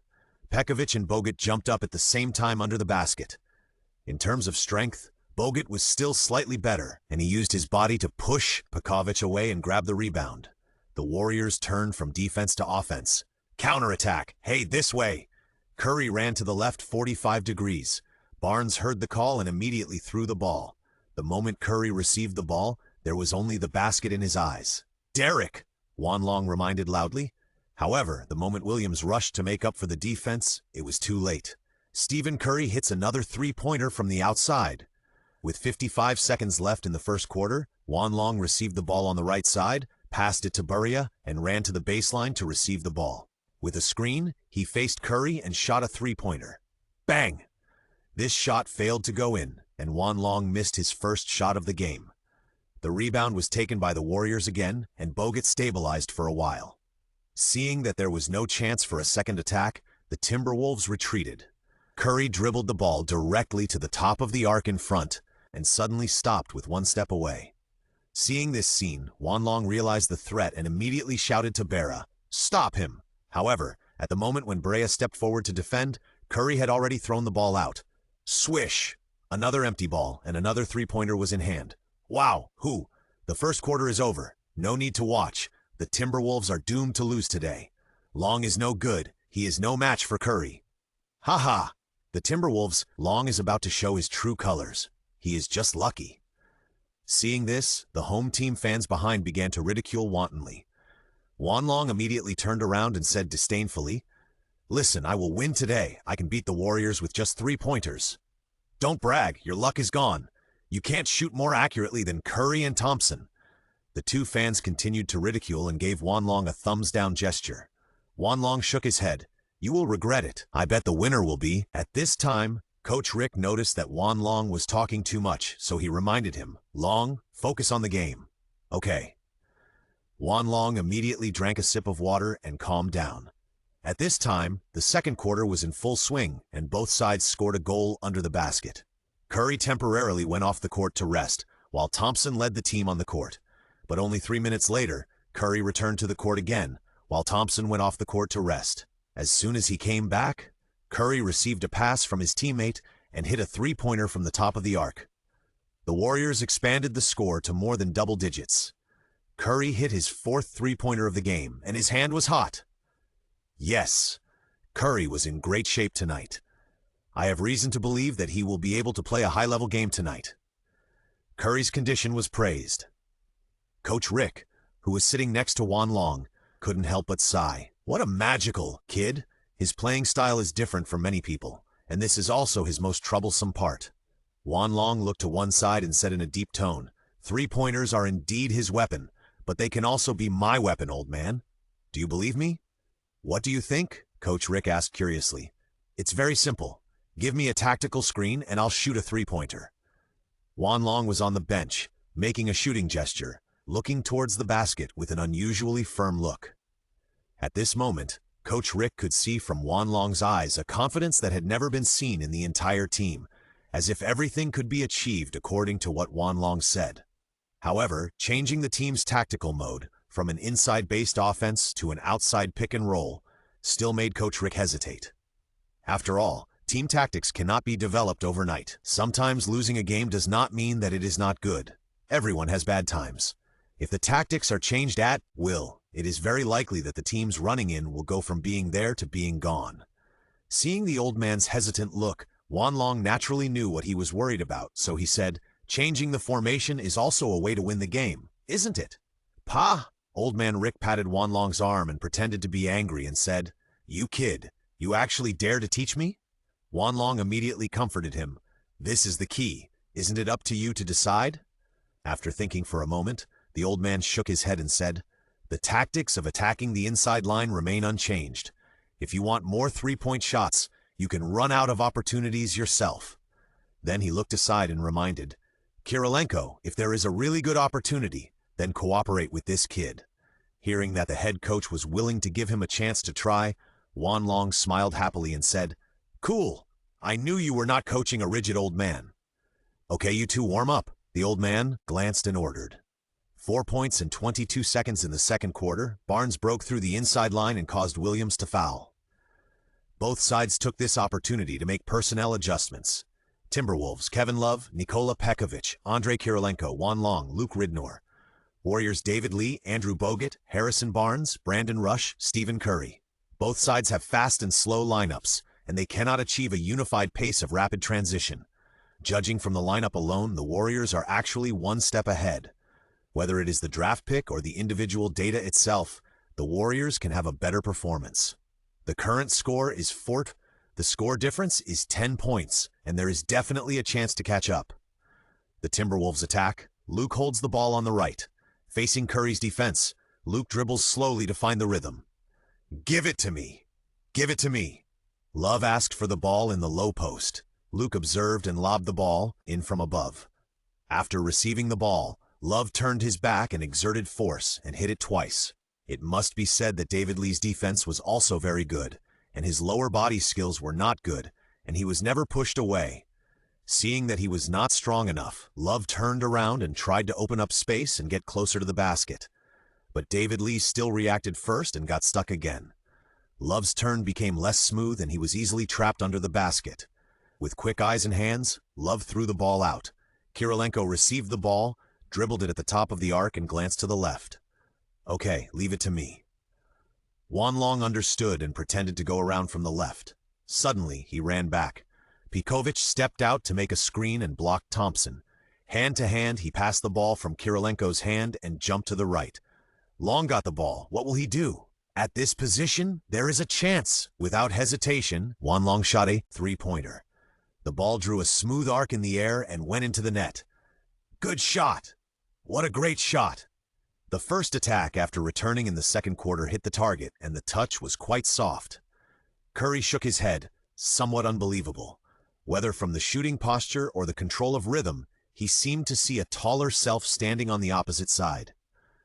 Pekovic and Bogut jumped up at the same time under the basket. In terms of strength, Bogut was still slightly better, and he used his body to push Pekovic away and grab the rebound. The Warriors turned from defense to offense. Counterattack! Hey, this way! Curry ran to the left 45 degrees. Barnes heard the call and immediately threw the ball. The moment Curry received the ball, there was only the basket in his eyes. Derek! Wanlong reminded loudly. However, the moment Williams rushed to make up for the defense, it was too late. Stephen Curry hits another three-pointer from the outside. With 55 seconds left in the first quarter, Wanlong received the ball on the right side, passed it to Barea, and ran to the baseline to receive the ball. With a screen, he faced Curry and shot a three-pointer. Bang! This shot failed to go in, and Wanlong missed his first shot of the game. The rebound was taken by the Warriors again, and Bogut stabilized for a while. Seeing that there was no chance for a second attack, the Timberwolves retreated. Curry dribbled the ball directly to the top of the arc in front, and suddenly stopped with one step away. Seeing this scene, Wanlong realized the threat and immediately shouted to Barea, "Stop him!" However, at the moment when Barea stepped forward to defend, Curry had already thrown the ball out. Swish! Another empty ball, and another three-pointer was in hand. Wow! The first quarter is over. No need to watch. The Timberwolves are doomed to lose today. Long is no good. He is no match for Curry. Haha! The Timberwolves, Long is about to show his true colors. He is just lucky. Seeing this, the home team fans behind began to ridicule wantonly. Wanlong immediately turned around and said disdainfully, "Listen, I will win today. I can beat the Warriors with just three-pointers." Don't brag, your luck is gone. You can't shoot more accurately than Curry and Thompson. The two fans continued to ridicule and gave Wanlong a thumbs-down gesture. Wanlong shook his head. "You will regret it. I bet the winner will be." At this time, Coach Rick noticed that Wanlong was talking too much, so he reminded him, "Long, focus on the game." "Okay." Wanlong immediately drank a sip of water and calmed down. At this time, the second quarter was in full swing, and both sides scored a goal under the basket. Curry temporarily went off the court to rest, while Thompson led the team on the court. But only 3 minutes later, Curry returned to the court again, while Thompson went off the court to rest. As soon as he came back, Curry received a pass from his teammate and hit a three-pointer from the top of the arc. The Warriors expanded the score to more than double digits. Curry hit his fourth three-pointer of the game, and his hand was hot. Yes, Curry was in great shape tonight. I have reason to believe that he will be able to play a high-level game tonight. Curry's condition was praised. Coach Rick, who was sitting next to Juan Long, couldn't help but sigh. What a magical kid. His playing style is different from many people, and this is also his most troublesome part. Juan Long looked to one side and said in a deep tone, "Three-pointers are indeed his weapon, but they can also be my weapon, old man. Do you believe me?" "What do you think?" Coach Rick asked curiously. "It's very simple. Give me a tactical screen and I'll shoot a three-pointer." Juan Long was on the bench, making a shooting gesture, looking towards the basket with an unusually firm look. At this moment, Coach Rick could see from Juan Long's eyes a confidence that had never been seen in the entire team, as if everything could be achieved according to what Juan Long said. However, changing the team's tactical mode from an inside-based offense to an outside pick-and-roll still made Coach Rick hesitate. After all, team tactics cannot be developed overnight. Sometimes losing a game does not mean that it is not good. Everyone has bad times. If the tactics are changed at will, it is very likely that the teams running in will go from being there to being gone. Seeing the old man's hesitant look, Juan Long naturally knew what he was worried about, so he said, "Changing the formation is also a way to win the game, isn't it?" "Pa!" Old man Rick patted Juan Long's arm and pretended to be angry and said, "You kid, you actually dare to teach me?" Juan Long immediately comforted him. "This is the key. Isn't it up to you to decide?" After thinking for a moment, the old man shook his head and said, "The tactics of attacking the inside line remain unchanged. If you want more three-point shots, you can run out of opportunities yourself." Then he looked aside and reminded, "Kirilenko, if there is a really good opportunity, then cooperate with this kid." Hearing that the head coach was willing to give him a chance to try, Juan Long smiled happily and said, "Cool. I knew you were not coaching a rigid old man." "Okay, you two warm up," the old man glanced and ordered. 4 points in 22 seconds in the second quarter, Barnes broke through the inside line and caused Williams to foul. Both sides took this opportunity to make personnel adjustments. Timberwolves, Kevin Love, Nikola Pekovic, Andrei Kirilenko, Juan Long, Luke Ridnour. Warriors, David Lee, Andrew Bogut, Harrison Barnes, Brandon Rush, Stephen Curry. Both sides have fast and slow lineups, and they cannot achieve a unified pace of rapid transition. Judging from the lineup alone, the Warriors are actually one step ahead. Whether it is the draft pick or the individual data itself, the Warriors can have a better performance. The current score is 4. The score difference is 10 points, and there is definitely a chance to catch up. The Timberwolves attack. Luke holds the ball on the right. Facing Curry's defense, Luke dribbles slowly to find the rhythm. "Give it to me! Give it to me!" Love asked for the ball in the low post. Luke observed and lobbed the ball in from above. After receiving the ball, Love turned his back and exerted force and hit it twice. It must be said that David Lee's defense was also very good, and his lower body skills were not good, and he was never pushed away. Seeing that he was not strong enough, Love turned around and tried to open up space and get closer to the basket. But David Lee still reacted first and got stuck again. Love's turn became less smooth and he was easily trapped under the basket. With quick eyes and hands, Love threw the ball out. Kirilenko received the ball, dribbled it at the top of the arc and glanced to the left. "Okay, leave it to me." Juan Long understood and pretended to go around from the left. Suddenly, he ran back. Pekovic stepped out to make a screen and blocked Thompson. Hand to hand, he passed the ball from Kirilenko's hand and jumped to the right. Long got the ball. What will he do? At this position, there is a chance. Without hesitation, Juan Long shot a three-pointer. The ball drew a smooth arc in the air and went into the net. Good shot! What a great shot! The first attack after returning in the second quarter hit the target, and the touch was quite soft. Curry shook his head, somewhat unbelievable. Whether from the shooting posture or the control of rhythm, he seemed to see a taller self standing on the opposite side.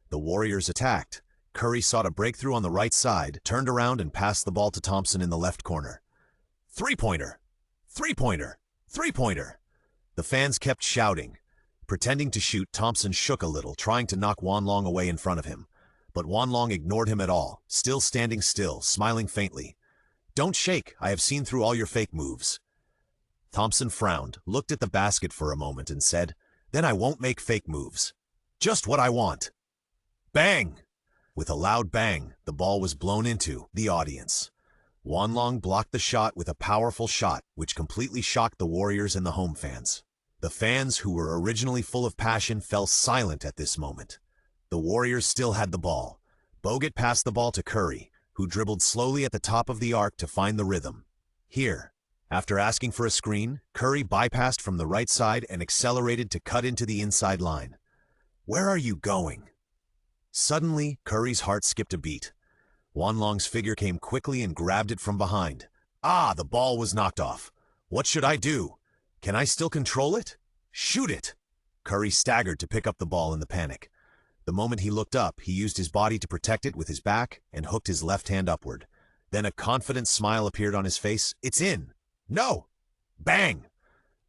The Warriors attacked. Curry sought a breakthrough on the right side, turned around and passed the ball to Thompson in the left corner. Three-pointer! Three-pointer! Three-pointer! The fans kept shouting. Pretending to shoot, Thompson shook a little, trying to knock Wanlong away in front of him. But Wanlong ignored him at all, still standing still, smiling faintly. "Don't shake, I have seen through all your fake moves." Thompson frowned, looked at the basket for a moment and said, "Then I won't make fake moves. Just what I want." Bang! With a loud bang, the ball was blown into the audience. Wanlong blocked the shot with a powerful shot, which completely shocked the Warriors and the home fans. The fans, who were originally full of passion, fell silent at this moment. The Warriors still had the ball. Bogut passed the ball to Curry, who dribbled slowly at the top of the arc to find the rhythm. Here, after asking for a screen, Curry bypassed from the right side and accelerated to cut into the inside line. "Where are you going?" Suddenly, Curry's heart skipped a beat. Wanlong's figure came quickly and grabbed it from behind. Ah, the ball was knocked off. What should I do? Can I still control it? Shoot it! Curry staggered to pick up the ball in the panic. The moment he looked up, he used his body to protect it with his back and hooked his left hand upward. Then a confident smile appeared on his face. "It's in!" "No!" Bang!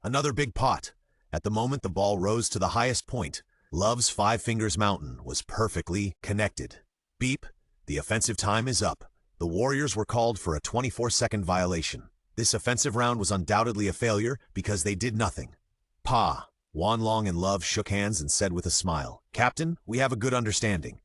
Another big pot. At the moment the ball rose to the highest point, Love's Five Fingers Mountain was perfectly connected. Beep. The offensive time is up. The Warriors were called for a 24-second violation. This offensive round was undoubtedly a failure because they did nothing. Pa. Wanlong and Love shook hands and said with a smile, "Captain, we have a good understanding."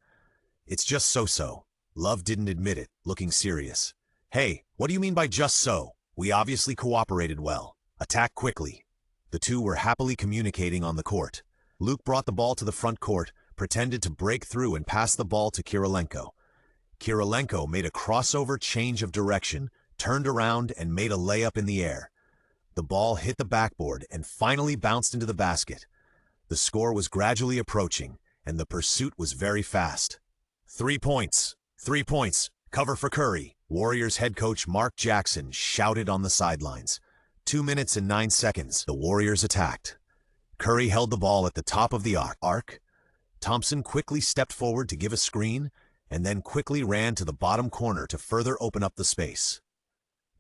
"It's just so-so." Love didn't admit it, looking serious. "Hey, what do you mean by just so? We obviously cooperated well. Attack quickly." The two were happily communicating on the court. Luke brought the ball to the front court, pretended to break through and passed the ball to Kirilenko. Kirilenko made a crossover change of direction, turned around and made a layup in the air. The ball hit the backboard and finally bounced into the basket. The score was gradually approaching, and the pursuit was very fast. 3 points! 3 points! Cover for Curry! Warriors head coach Mark Jackson shouted on the sidelines. 2 minutes and 9 seconds, the Warriors attacked. Curry held the ball at the top of the arc. Thompson quickly stepped forward to give a screen, and then quickly ran to the bottom corner to further open up the space.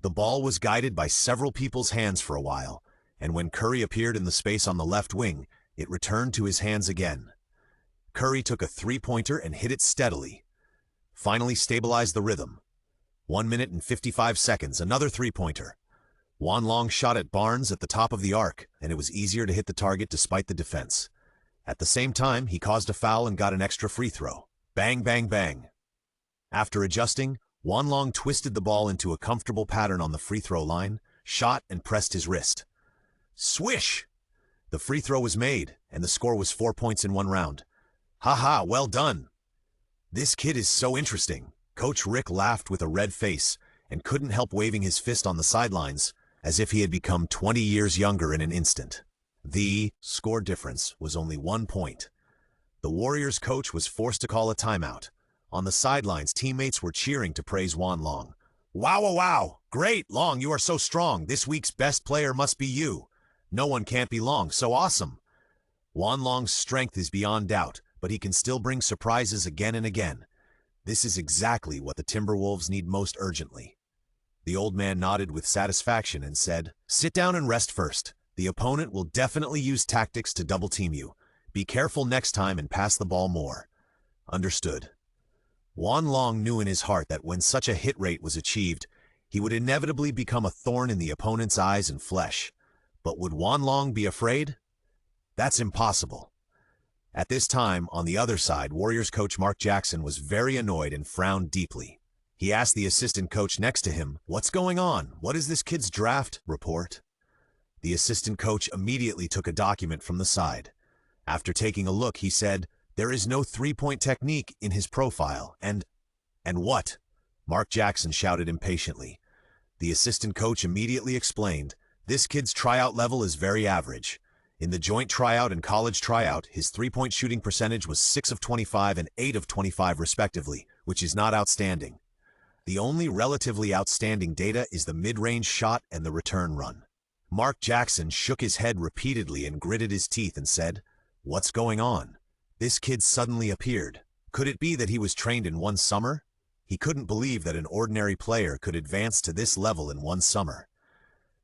The ball was guided by several people's hands for a while, and when Curry appeared in the space on the left wing, it returned to his hands again. Curry took a three-pointer and hit it steadily. Finally stabilized the rhythm. 1 minute and 55 seconds, another three-pointer. Wanlong shot at Barnes at the top of the arc, and it was easier to hit the target despite the defense. At the same time, he caused a foul and got an extra free throw. Bang, bang, bang. After adjusting, Wanlong twisted the ball into a comfortable pattern on the free throw line, shot and pressed his wrist. Swish! The free throw was made, and the score was 4 points in one round. "Ha, well done." "This kid is so interesting." Coach Rick laughed with a red face and couldn't help waving his fist on the sidelines, as if he had become 20 years younger in an instant. The score difference was only 1 point. The Warriors coach was forced to call a timeout. On the sidelines, teammates were cheering to praise Wanlong. Wow. Great, Long, you are so strong. This week's best player must be you. No one can't be Long, so awesome. Wanlong's strength is beyond doubt, but he can still bring surprises again and again. This is exactly what the Timberwolves need most urgently. The old man nodded with satisfaction and said, "Sit down and rest first. The opponent will definitely use tactics to double-team you. Be careful next time and pass the ball more." Understood. Wanlong knew in his heart that when such a hit rate was achieved, he would inevitably become a thorn in the opponent's eyes and flesh. But would Wanlong be afraid? That's impossible. At this time, on the other side, Warriors coach Mark Jackson was very annoyed and frowned deeply. He asked the assistant coach next to him, "What's going on? What is this kid's draft report?" The assistant coach immediately took a document from the side. After taking a look, he said, "There is no three-point technique in his profile, and what?" Mark Jackson shouted impatiently. The assistant coach immediately explained, "This kid's tryout level is very average. In the joint tryout and college tryout, his three-point shooting percentage was 6 of 25 and 8 of 25 respectively, which is not outstanding. The only relatively outstanding data is the mid-range shot and the return run." Mark Jackson shook his head repeatedly and gritted his teeth and said, "What's going on? This kid suddenly appeared. Could it be that he was trained in one summer?" He couldn't believe that an ordinary player could advance to this level in one summer.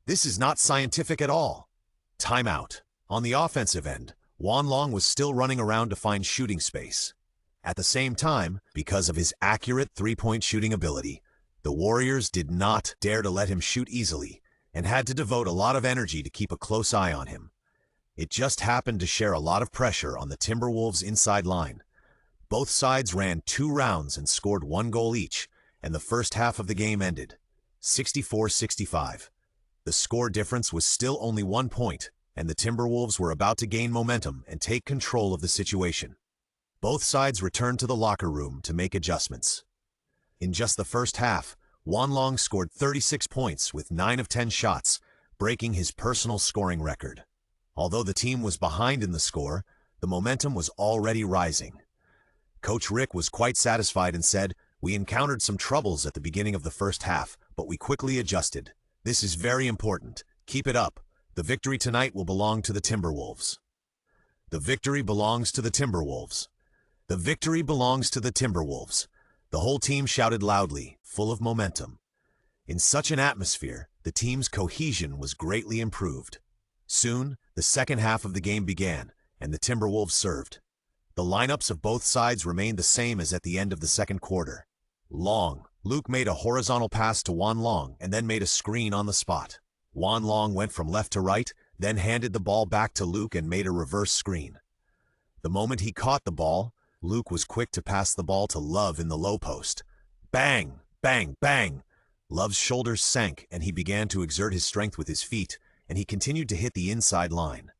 "This is not scientific at all." Timeout. On the offensive end, Wanlong was still running around to find shooting space. At the same time, because of his accurate three-point shooting ability, the Warriors did not dare to let him shoot easily and had to devote a lot of energy to keep a close eye on him. It just happened to share a lot of pressure on the Timberwolves' inside line. Both sides ran 2 rounds and scored 1 goal each, and the first half of the game ended 64-65. The score difference was still only 1 point, and the Timberwolves were about to gain momentum and take control of the situation. Both sides returned to the locker room to make adjustments. In just the first half, Wanlong scored 36 points with 9 of 10 shots, breaking his personal scoring record. Although the team was behind in the score, the momentum was already rising. Coach Rick was quite satisfied and said, "We encountered some troubles at the beginning of the first half, but we quickly adjusted. This is very important. Keep it up. The victory tonight will belong to the Timberwolves." The victory belongs to the Timberwolves. The victory belongs to the Timberwolves. The whole team shouted loudly, full of momentum. In such an atmosphere, the team's cohesion was greatly improved. Soon, the second half of the game began, and the Timberwolves served. The lineups of both sides remained the same as at the end of the second quarter. Luke made a horizontal pass to Wanlong and then made a screen on the spot. Wanlong went from left to right, then handed the ball back to Luke and made a reverse screen. The moment he caught the ball, Luke was quick to pass the ball to Love in the low post. Bang! Bang! Bang! Love's shoulders sank and he began to exert his strength with his feet, and he continued to hit the inside line.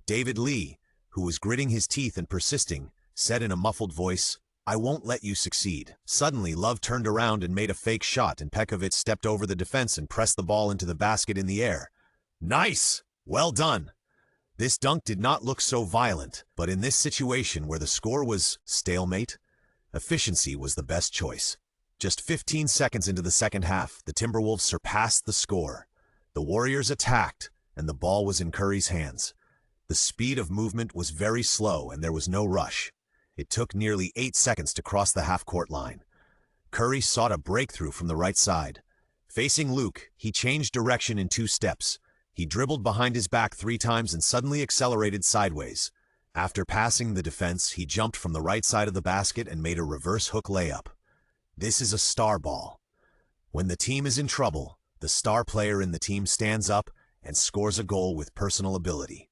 David Lee, who was gritting his teeth and persisting, said in a muffled voice, "I won't let you succeed." Suddenly, Love turned around and made a fake shot, and Pekovic stepped over the defense and pressed the ball into the basket in the air. Nice! Well done! This dunk did not look so violent, but in this situation where the score was stalemate, efficiency was the best choice. Just 15 seconds into the second half, the Timberwolves surpassed the score. The Warriors attacked, and the ball was in Curry's hands. The speed of movement was very slow, and there was no rush. It took nearly 8 seconds to cross the half-court line. Curry sought a breakthrough from the right side. Facing Luke, he changed direction in 2 steps. He dribbled behind his back 3 times and suddenly accelerated sideways. After passing the defense, he jumped from the right side of the basket and made a reverse hook layup. This is a star ball. When the team is in trouble, the star player in the team stands up and scores a goal with personal ability.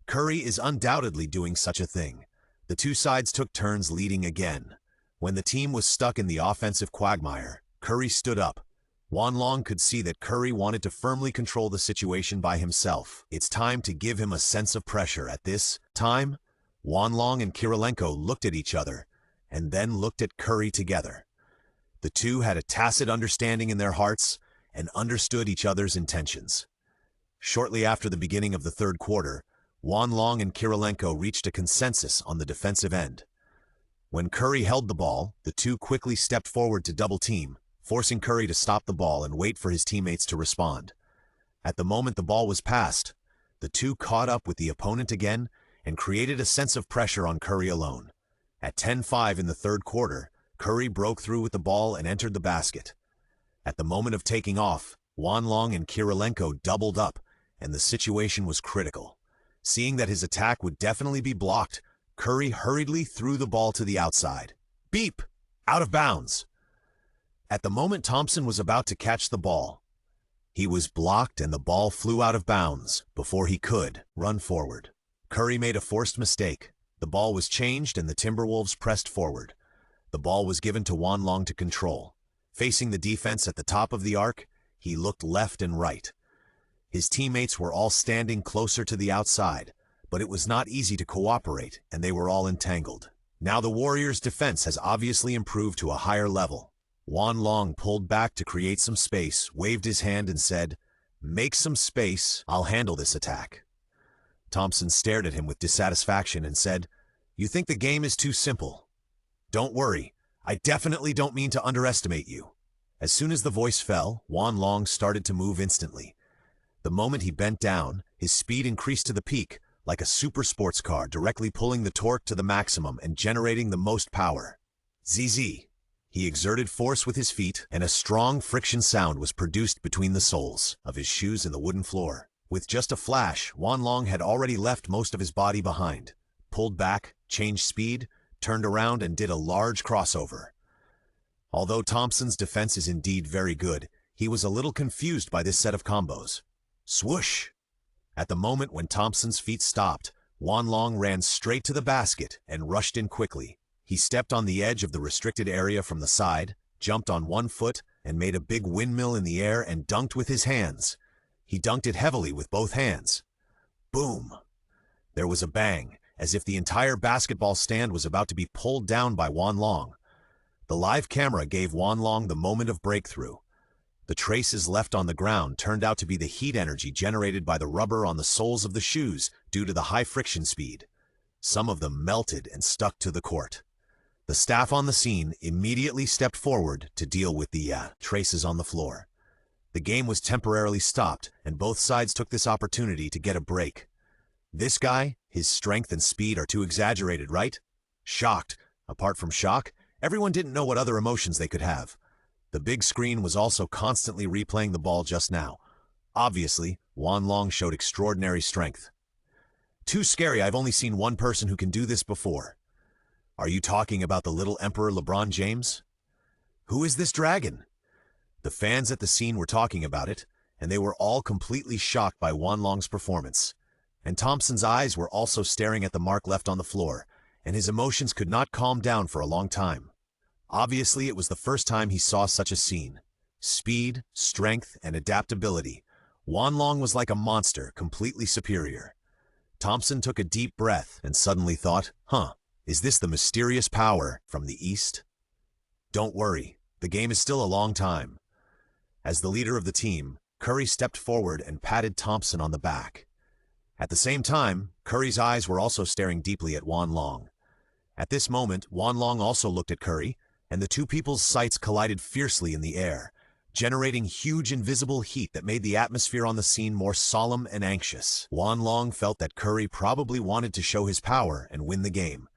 Curry is undoubtedly doing such a thing. The 2 sides took turns leading again. When the team was stuck in the offensive quagmire, Curry stood up. Wanlong could see that Curry wanted to firmly control the situation by himself. It's time to give him a sense of pressure. At this time, Wanlong and Kirilenko looked at each other and then looked at Curry together. The two had a tacit understanding in their hearts and understood each other's intentions. Shortly after the beginning of the third quarter, Wanlong and Kirilenko reached a consensus on the defensive end. When Curry held the ball, the two quickly stepped forward to double team, forcing Curry to stop the ball and wait for his teammates to respond. At the moment the ball was passed, the two caught up with the opponent again and created a sense of pressure on Curry alone. At 10-5 in the third quarter, Curry broke through with the ball and entered the basket. At the moment of taking off, Wanlong and Kirilenko doubled up, and the situation was critical. Seeing that his attack would definitely be blocked, Curry hurriedly threw the ball to the outside. Beep! Out of bounds! At the moment Thompson was about to catch the ball, he was blocked and the ball flew out of bounds before he could run forward. Curry made a forced mistake. The ball was changed and the Timberwolves pressed forward. The ball was given to Wanlong to control. Facing the defense at the top of the arc, he looked left and right. His teammates were all standing closer to the outside, but it was not easy to cooperate, and they were all entangled. Now the Warriors' defense has obviously improved to a higher level. Wanlong pulled back to create some space, waved his hand and said, "Make some space, I'll handle this attack." Thompson stared at him with dissatisfaction and said, "You think the game is too simple. Don't worry, I definitely don't mean to underestimate you." As soon as the voice fell, Wanlong started to move instantly. The moment he bent down, his speed increased to the peak, like a super sports car directly pulling the torque to the maximum and generating the most power. ZZ. He exerted force with his feet, and a strong friction sound was produced between the soles of his shoes and the wooden floor. With just a flash, Wanlong had already left most of his body behind, pulled back, changed speed, turned around and did a large crossover. Although Thompson's defense is indeed very good, he was a little confused by this set of combos. Swoosh! At the moment when Thompson's feet stopped, Wanlong ran straight to the basket and rushed in quickly. He stepped on the edge of the restricted area from the side, jumped on one foot, and made a big windmill in the air and dunked with his hands. He dunked it heavily with both hands. Boom! There was a bang, as if the entire basketball stand was about to be pulled down by Wanlong. The live camera gave Wanlong the moment of breakthrough. The traces left on the ground turned out to be the heat energy generated by the rubber on the soles of the shoes due to the high friction speed. Some of them melted and stuck to the court. The staff on the scene immediately stepped forward to deal with the traces on the floor. The game was temporarily stopped, and both sides took this opportunity to get a break. This guy, his strength and speed are too exaggerated, right? Shocked. Apart from shock, everyone didn't know what other emotions they could have. The big screen was also constantly replaying the ball just now. Obviously, Wanlong showed extraordinary strength. Too scary, I've only seen one person who can do this before. Are you talking about the little Emperor LeBron James? Who is this dragon? The fans at the scene were talking about it, and they were all completely shocked by Wanlong's performance. And Thompson's eyes were also staring at the mark left on the floor, and his emotions could not calm down for a long time. Obviously, it was the first time he saw such a scene. Speed, strength, and adaptability. Wanlong was like a monster, completely superior. Thompson took a deep breath and suddenly thought, is this the mysterious power from the East? Don't worry, the game is still a long time. As the leader of the team, Curry stepped forward and patted Thompson on the back. At the same time, Curry's eyes were also staring deeply at Wanlong. At this moment, Wanlong also looked at Curry, and the two people's sights collided fiercely in the air, generating huge invisible heat that made the atmosphere on the scene more solemn and anxious. Wanlong felt that Curry probably wanted to show his power and win the game.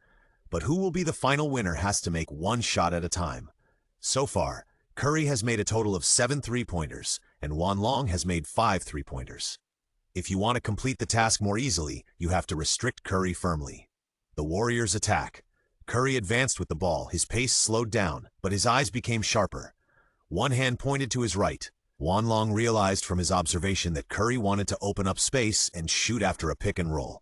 But who will be the final winner has to make one shot at a time. So far, Curry has made a total of 7 3-pointers, and Wanlong has made 5 3-pointers. If you want to complete the task more easily, you have to restrict Curry firmly. The Warriors attack. Curry advanced with the ball, his pace slowed down, but his eyes became sharper. One hand pointed to his right. Wanlong realized from his observation that Curry wanted to open up space and shoot after a pick and roll.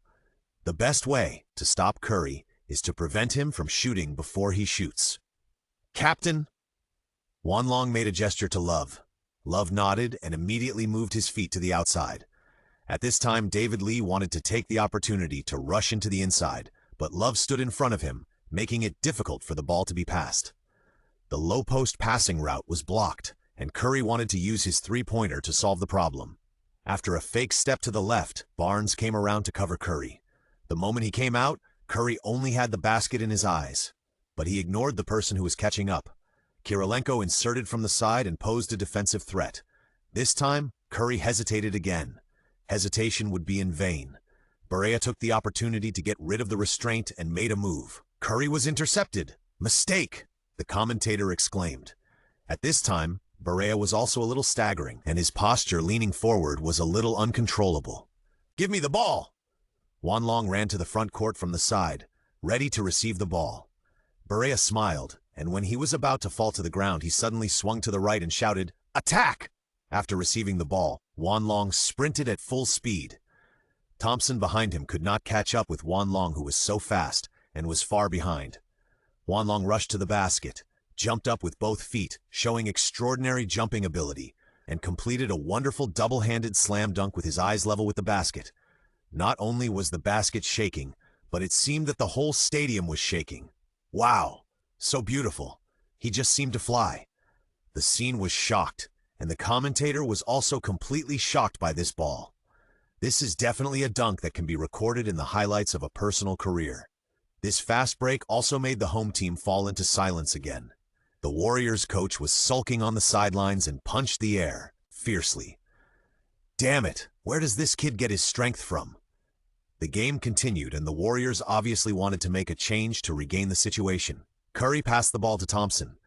The best way to stop Curry is to prevent him from shooting before he shoots. Captain! Wanlong made a gesture to Love. Love nodded and immediately moved his feet to the outside. At this time, David Lee wanted to take the opportunity to rush into the inside, but Love stood in front of him, making it difficult for the ball to be passed. The low-post passing route was blocked, and Curry wanted to use his 3-pointer to solve the problem. After a fake step to the left, Barnes came around to cover Curry. The moment he came out, Curry only had the basket in his eyes, but he ignored the person who was catching up. Kirilenko inserted from the side and posed a defensive threat. This time, Curry hesitated again. Hesitation would be in vain. Barea took the opportunity to get rid of the restraint and made a move. Curry was intercepted. Mistake! The commentator exclaimed. At this time, Barea was also a little staggering, and his posture leaning forward was a little uncontrollable. Give me the ball! Wanlong ran to the front court from the side, ready to receive the ball. Barea smiled, and when he was about to fall to the ground, he suddenly swung to the right and shouted, "Attack!" After receiving the ball, Wanlong sprinted at full speed. Thompson behind him could not catch up with Wanlong, who was so fast, and was far behind. Wanlong rushed to the basket, jumped up with both feet, showing extraordinary jumping ability, and completed a wonderful double-handed slam dunk with his eyes level with the basket. Not only was the basket shaking, but it seemed that the whole stadium was shaking. Wow! So beautiful. He just seemed to fly. The scene was shocked, and the commentator was also completely shocked by this ball. This is definitely a dunk that can be recorded in the highlights of a personal career. This fast break also made the home team fall into silence again. The Warriors coach was sulking on the sidelines and punched the air, fiercely. Damn it, where does this kid get his strength from? The game continued, and the Warriors obviously wanted to make a change to regain the situation. Curry passed the ball to Thompson.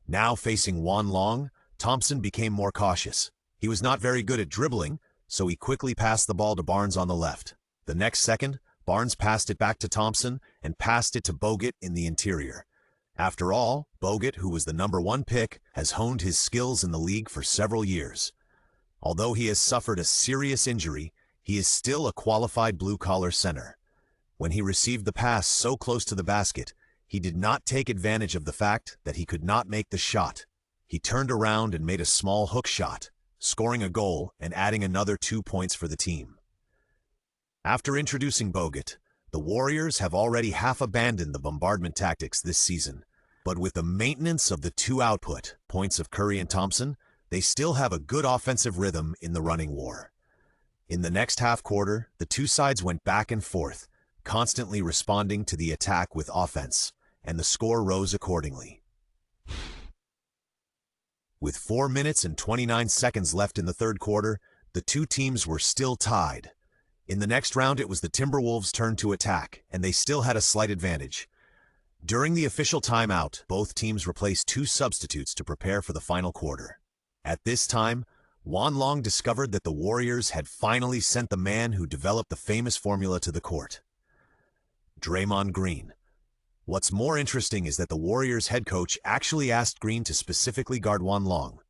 Now facing Wanlong, Thompson became more cautious. He was not very good at dribbling, so he quickly passed the ball to Barnes on the left. The next second, Barnes passed it back to Thompson and passed it to Bogut in the interior. After all, Bogut, who was the #1 pick, has honed his skills in the league for several years. Although he has suffered a serious injury, he is still a qualified blue-collar center. When he received the pass so close to the basket, he did not take advantage of the fact that he could not make the shot. He turned around and made a small hook shot, scoring a goal and adding another 2 points for the team. After introducing Bogut, the Warriors have already half abandoned the bombardment tactics this season, but with the maintenance of the 2 output points of Curry and Thompson, they still have a good offensive rhythm in the running war. In the next half quarter, the two sides went back and forth, constantly responding to the attack with offense, and the score rose accordingly. With 4 minutes and 29 seconds left in the third quarter, the two teams were still tied. In the next round, it was the Timberwolves' turn to attack, and they still had a slight advantage. During the official timeout, both teams replaced 2 substitutes to prepare for the final quarter. At this time, Juan Long discovered that the Warriors had finally sent the man who developed the famous formula to the court: Draymond Green. What's more interesting is that the Warriors head coach actually asked Green to specifically guard Juan Long.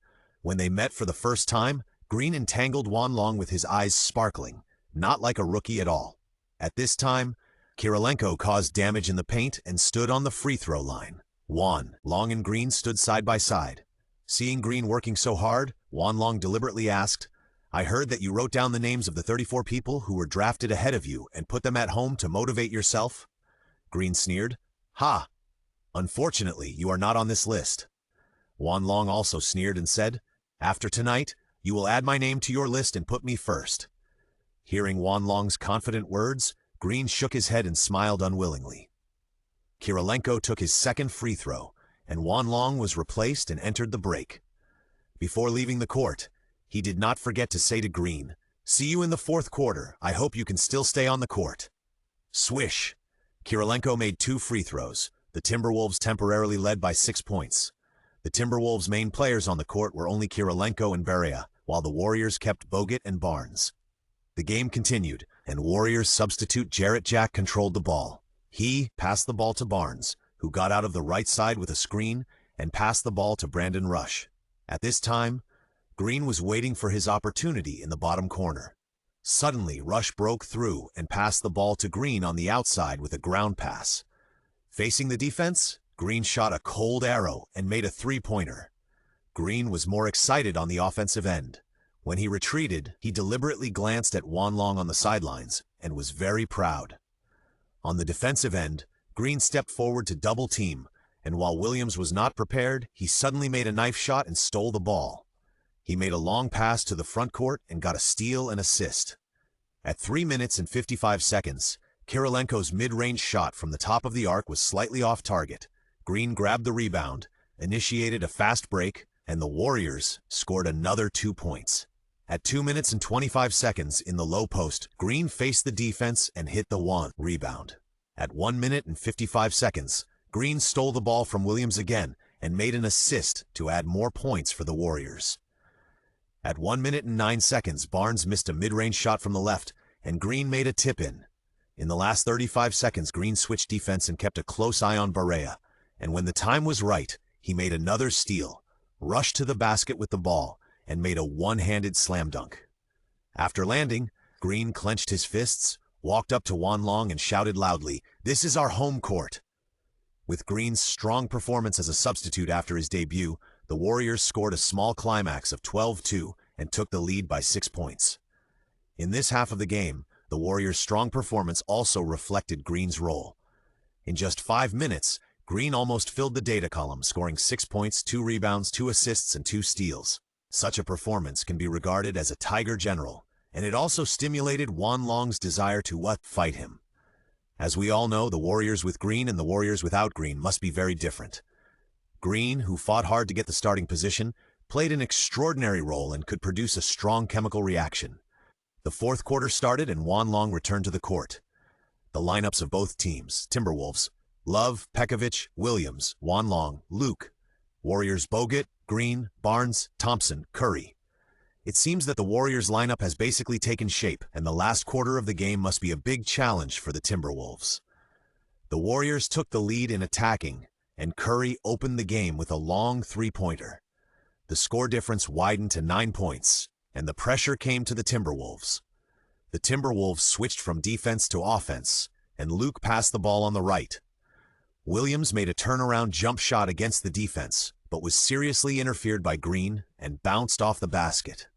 When they met for the first time, Green entangled Juan Long with his eyes sparkling, not like a rookie at all. At this time, Kirilenko caused damage in the paint and stood on the free throw line. Juan Long and Green stood side by side. Seeing Green working so hard, Juan Long deliberately asked, "I heard that you wrote down the names of the 34 people who were drafted ahead of you and put them at home to motivate yourself?" Green sneered, "Ha! Unfortunately, you are not on this list." Juan Long also sneered and said, "After tonight, you will add my name to your list and put me first." Hearing Juan Long's confident words, Green shook his head and smiled unwillingly. Kirilenko took his second free throw, and Juan Long was replaced and entered the break. Before leaving the court, he did not forget to say to Green, "See you in the fourth quarter. I hope you can still stay on the court." Swish! Kirilenko made 2 free throws. The Timberwolves temporarily led by 6 points. The Timberwolves' main players on the court were only Kirilenko and Barea, while the Warriors kept Bogut and Barnes. The game continued, and Warriors substitute Jarrett Jack controlled the ball. He passed the ball to Barnes, who got out of the right side with a screen and passed the ball to Brandon Rush. At this time, Green was waiting for his opportunity in the bottom corner. Suddenly, Rush broke through and passed the ball to Green on the outside with a ground pass. Facing the defense, Green shot a cold arrow and made a 3-pointer. Green was more excited on the offensive end. When he retreated, he deliberately glanced at Juan Long on the sidelines and was very proud. On the defensive end, Green stepped forward to double team, and while Williams was not prepared, he suddenly made a knife shot and stole the ball. He made a long pass to the front court and got a steal and assist. At 3 minutes and 55 seconds, Kirilenko's mid-range shot from the top of the arc was slightly off target. Green grabbed the rebound, initiated a fast break, and the Warriors scored another 2 points. At 2 minutes and 25 seconds in the low post, Green faced the defense and hit the one rebound. At 1 minute and 55 seconds, Green stole the ball from Williams again and made an assist to add more points for the Warriors. At 1 minute and 9 seconds, Barnes missed a mid-range shot from the left, and Green made a tip-in. In the last 35 seconds, Green switched defense and kept a close eye on Barea, and when the time was right, he made another steal, rushed to the basket with the ball, and made a one-handed slam dunk. After landing, Green clenched his fists, walked up to Juan Long and shouted loudly, "This is our home court." With Green's strong performance as a substitute after his debut, the Warriors scored a small climax of 12-2 and took the lead by 6 points. In this half of the game, the Warriors' strong performance also reflected Green's role. In just 5 minutes, Green almost filled the data column, scoring 6 points, 2 rebounds, 2 assists, and 2 steals. Such a performance can be regarded as a Tiger general, and it also stimulated Juan Long's desire to fight him. As we all know, the Warriors with Green and the Warriors without Green must be very different. Green, who fought hard to get the starting position, played an extraordinary role and could produce a strong chemical reaction. The fourth quarter started and Juan Long returned to the court. The lineups of both teams, Timberwolves, Love, Pekovic, Williams, Juan Long, Luke. Warriors Bogut, Green, Barnes, Thompson, Curry. It seems that the Warriors lineup has basically taken shape, and the last quarter of the game must be a big challenge for the Timberwolves. The Warriors took the lead in attacking, and Curry opened the game with a long three-pointer. The score difference widened to 9 points, and the pressure came to the Timberwolves. The Timberwolves switched from defense to offense, and Luke passed the ball on the right. Williams made a turnaround jump shot against the defense, but was seriously interfered by Green and bounced off the basket.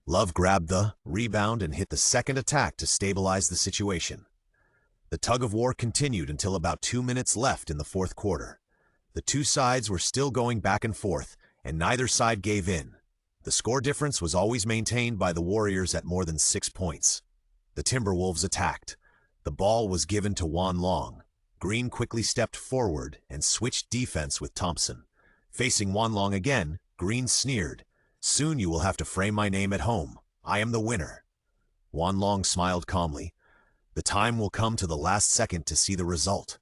Love grabbed the rebound and hit the second attack to stabilize the situation. The tug-of-war continued until about 2 minutes left in the fourth quarter. The two sides were still going back and forth, and neither side gave in. The score difference was always maintained by the Warriors at more than 6 points. The Timberwolves attacked. The ball was given to Juan Long. Green quickly stepped forward and switched defense with Thompson. Facing Juan Long again, Green sneered, "Soon you will have to frame my name at home. I am the winner." Juan Long smiled calmly. The time will come to the last second to see the result.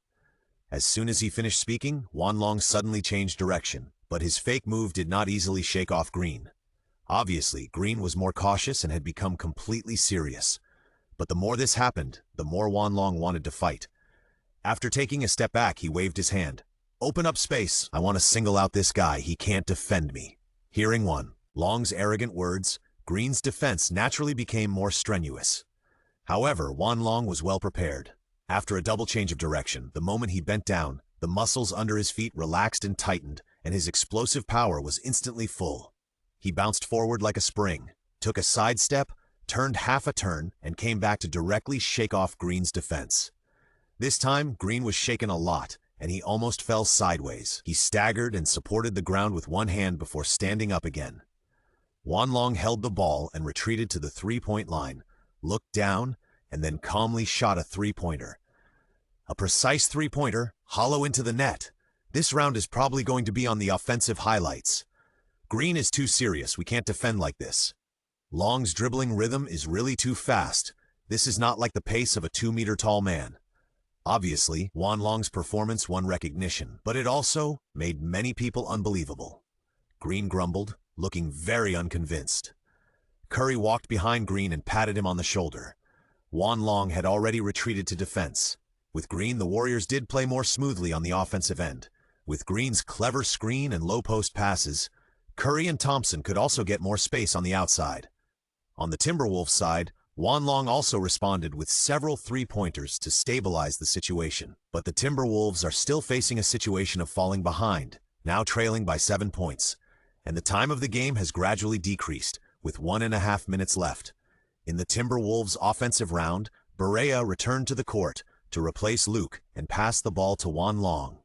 As soon as he finished speaking, Juan Long suddenly changed direction, but his fake move did not easily shake off Green. Obviously, Green was more cautious and had become completely serious. But the more this happened, the more Juan Long wanted to fight. After taking a step back, he waved his hand. "Open up space. I want to single out this guy. He can't defend me." Hearing Juan Long's arrogant words, Green's defense naturally became more strenuous. However, Juan Long was well prepared. After a double change of direction, the moment he bent down, the muscles under his feet relaxed and tightened, and his explosive power was instantly full. He bounced forward like a spring, took a side step, turned half a turn, and came back to directly shake off Green's defense. This time, Green was shaken a lot, and he almost fell sideways. He staggered and supported the ground with one hand before standing up again. Juan Long held the ball and retreated to the three-point line, looked down, and then calmly shot a three-pointer. A precise three-pointer, hollow into the net. This round is probably going to be on the offensive highlights. Green is too serious. We can't defend like this. Long's dribbling rhythm is really too fast. This is not like the pace of a 2-meter-tall man. Obviously, Juan Long's performance won recognition, but it also made many people unbelievable. Green grumbled, looking very unconvinced. Curry walked behind Green and patted him on the shoulder. Juan Long had already retreated to defense. With Green, the Warriors did play more smoothly on the offensive end. With Green's clever screen and low-post passes, Curry and Thompson could also get more space on the outside. On the Timberwolves side, Juan Long also responded with several three-pointers to stabilize the situation. But the Timberwolves are still facing a situation of falling behind, now trailing by 7 points. And the time of the game has gradually decreased, with 1.5 minutes left. In the Timberwolves' offensive round, Barea returned to the court to replace Luke and pass the ball to Juan Long.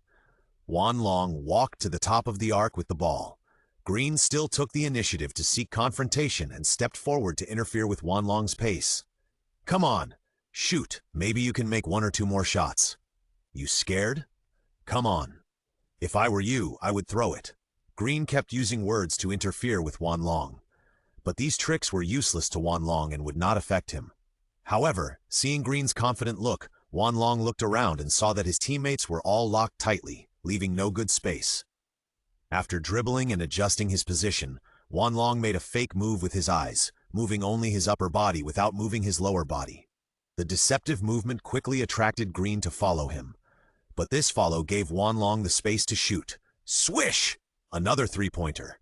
Juan Long walked to the top of the arc with the ball. Green still took the initiative to seek confrontation and stepped forward to interfere with Juan Long's pace. "Come on, shoot. Maybe you can make 1 or 2 more shots." "You scared? Come on. If I were you, I would throw it." Green kept using words to interfere with Juan Long. But these tricks were useless to Juan Long and would not affect him. However, seeing Green's confident look, Juan Long looked around and saw that his teammates were all locked tightly, leaving no good space. After dribbling and adjusting his position, Juan Long made a fake move with his eyes, moving only his upper body without moving his lower body. The deceptive movement quickly attracted Green to follow him. But this follow gave Juan Long the space to shoot. Swish! Another three-pointer.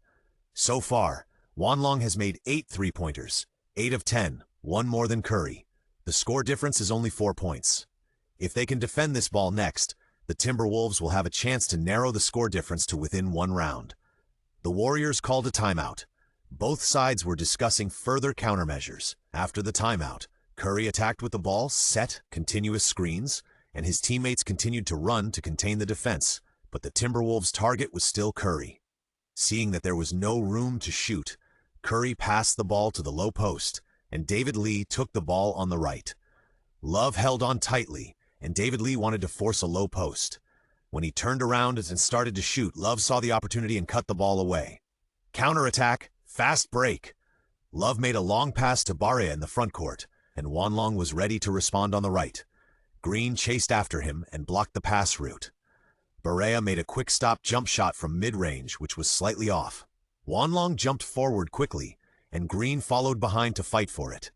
So far, Juan Long has made 8 three-pointers, 8 of 10, one more than Curry. The score difference is only 4 points. If they can defend this ball next, the Timberwolves will have a chance to narrow the score difference to within 1 round. The Warriors called a timeout. Both sides were discussing further countermeasures. After the timeout, Curry attacked with the ball, set continuous screens, and his teammates continued to run to contain the defense, but the Timberwolves' target was still Curry. Seeing that there was no room to shoot, Curry passed the ball to the low post, and David Lee took the ball on the right. Love held on tightly, and David Lee wanted to force a low post. When he turned around and started to shoot, Love saw the opportunity and cut the ball away. Counterattack, fast break. Love made a long pass to Barea in the front court, and Juan Long was ready to respond on the right. Green chased after him and blocked the pass route. Barea made a quick-stop jump shot from mid-range, which was slightly off. Juan Long jumped forward quickly, and Green followed behind to fight for it.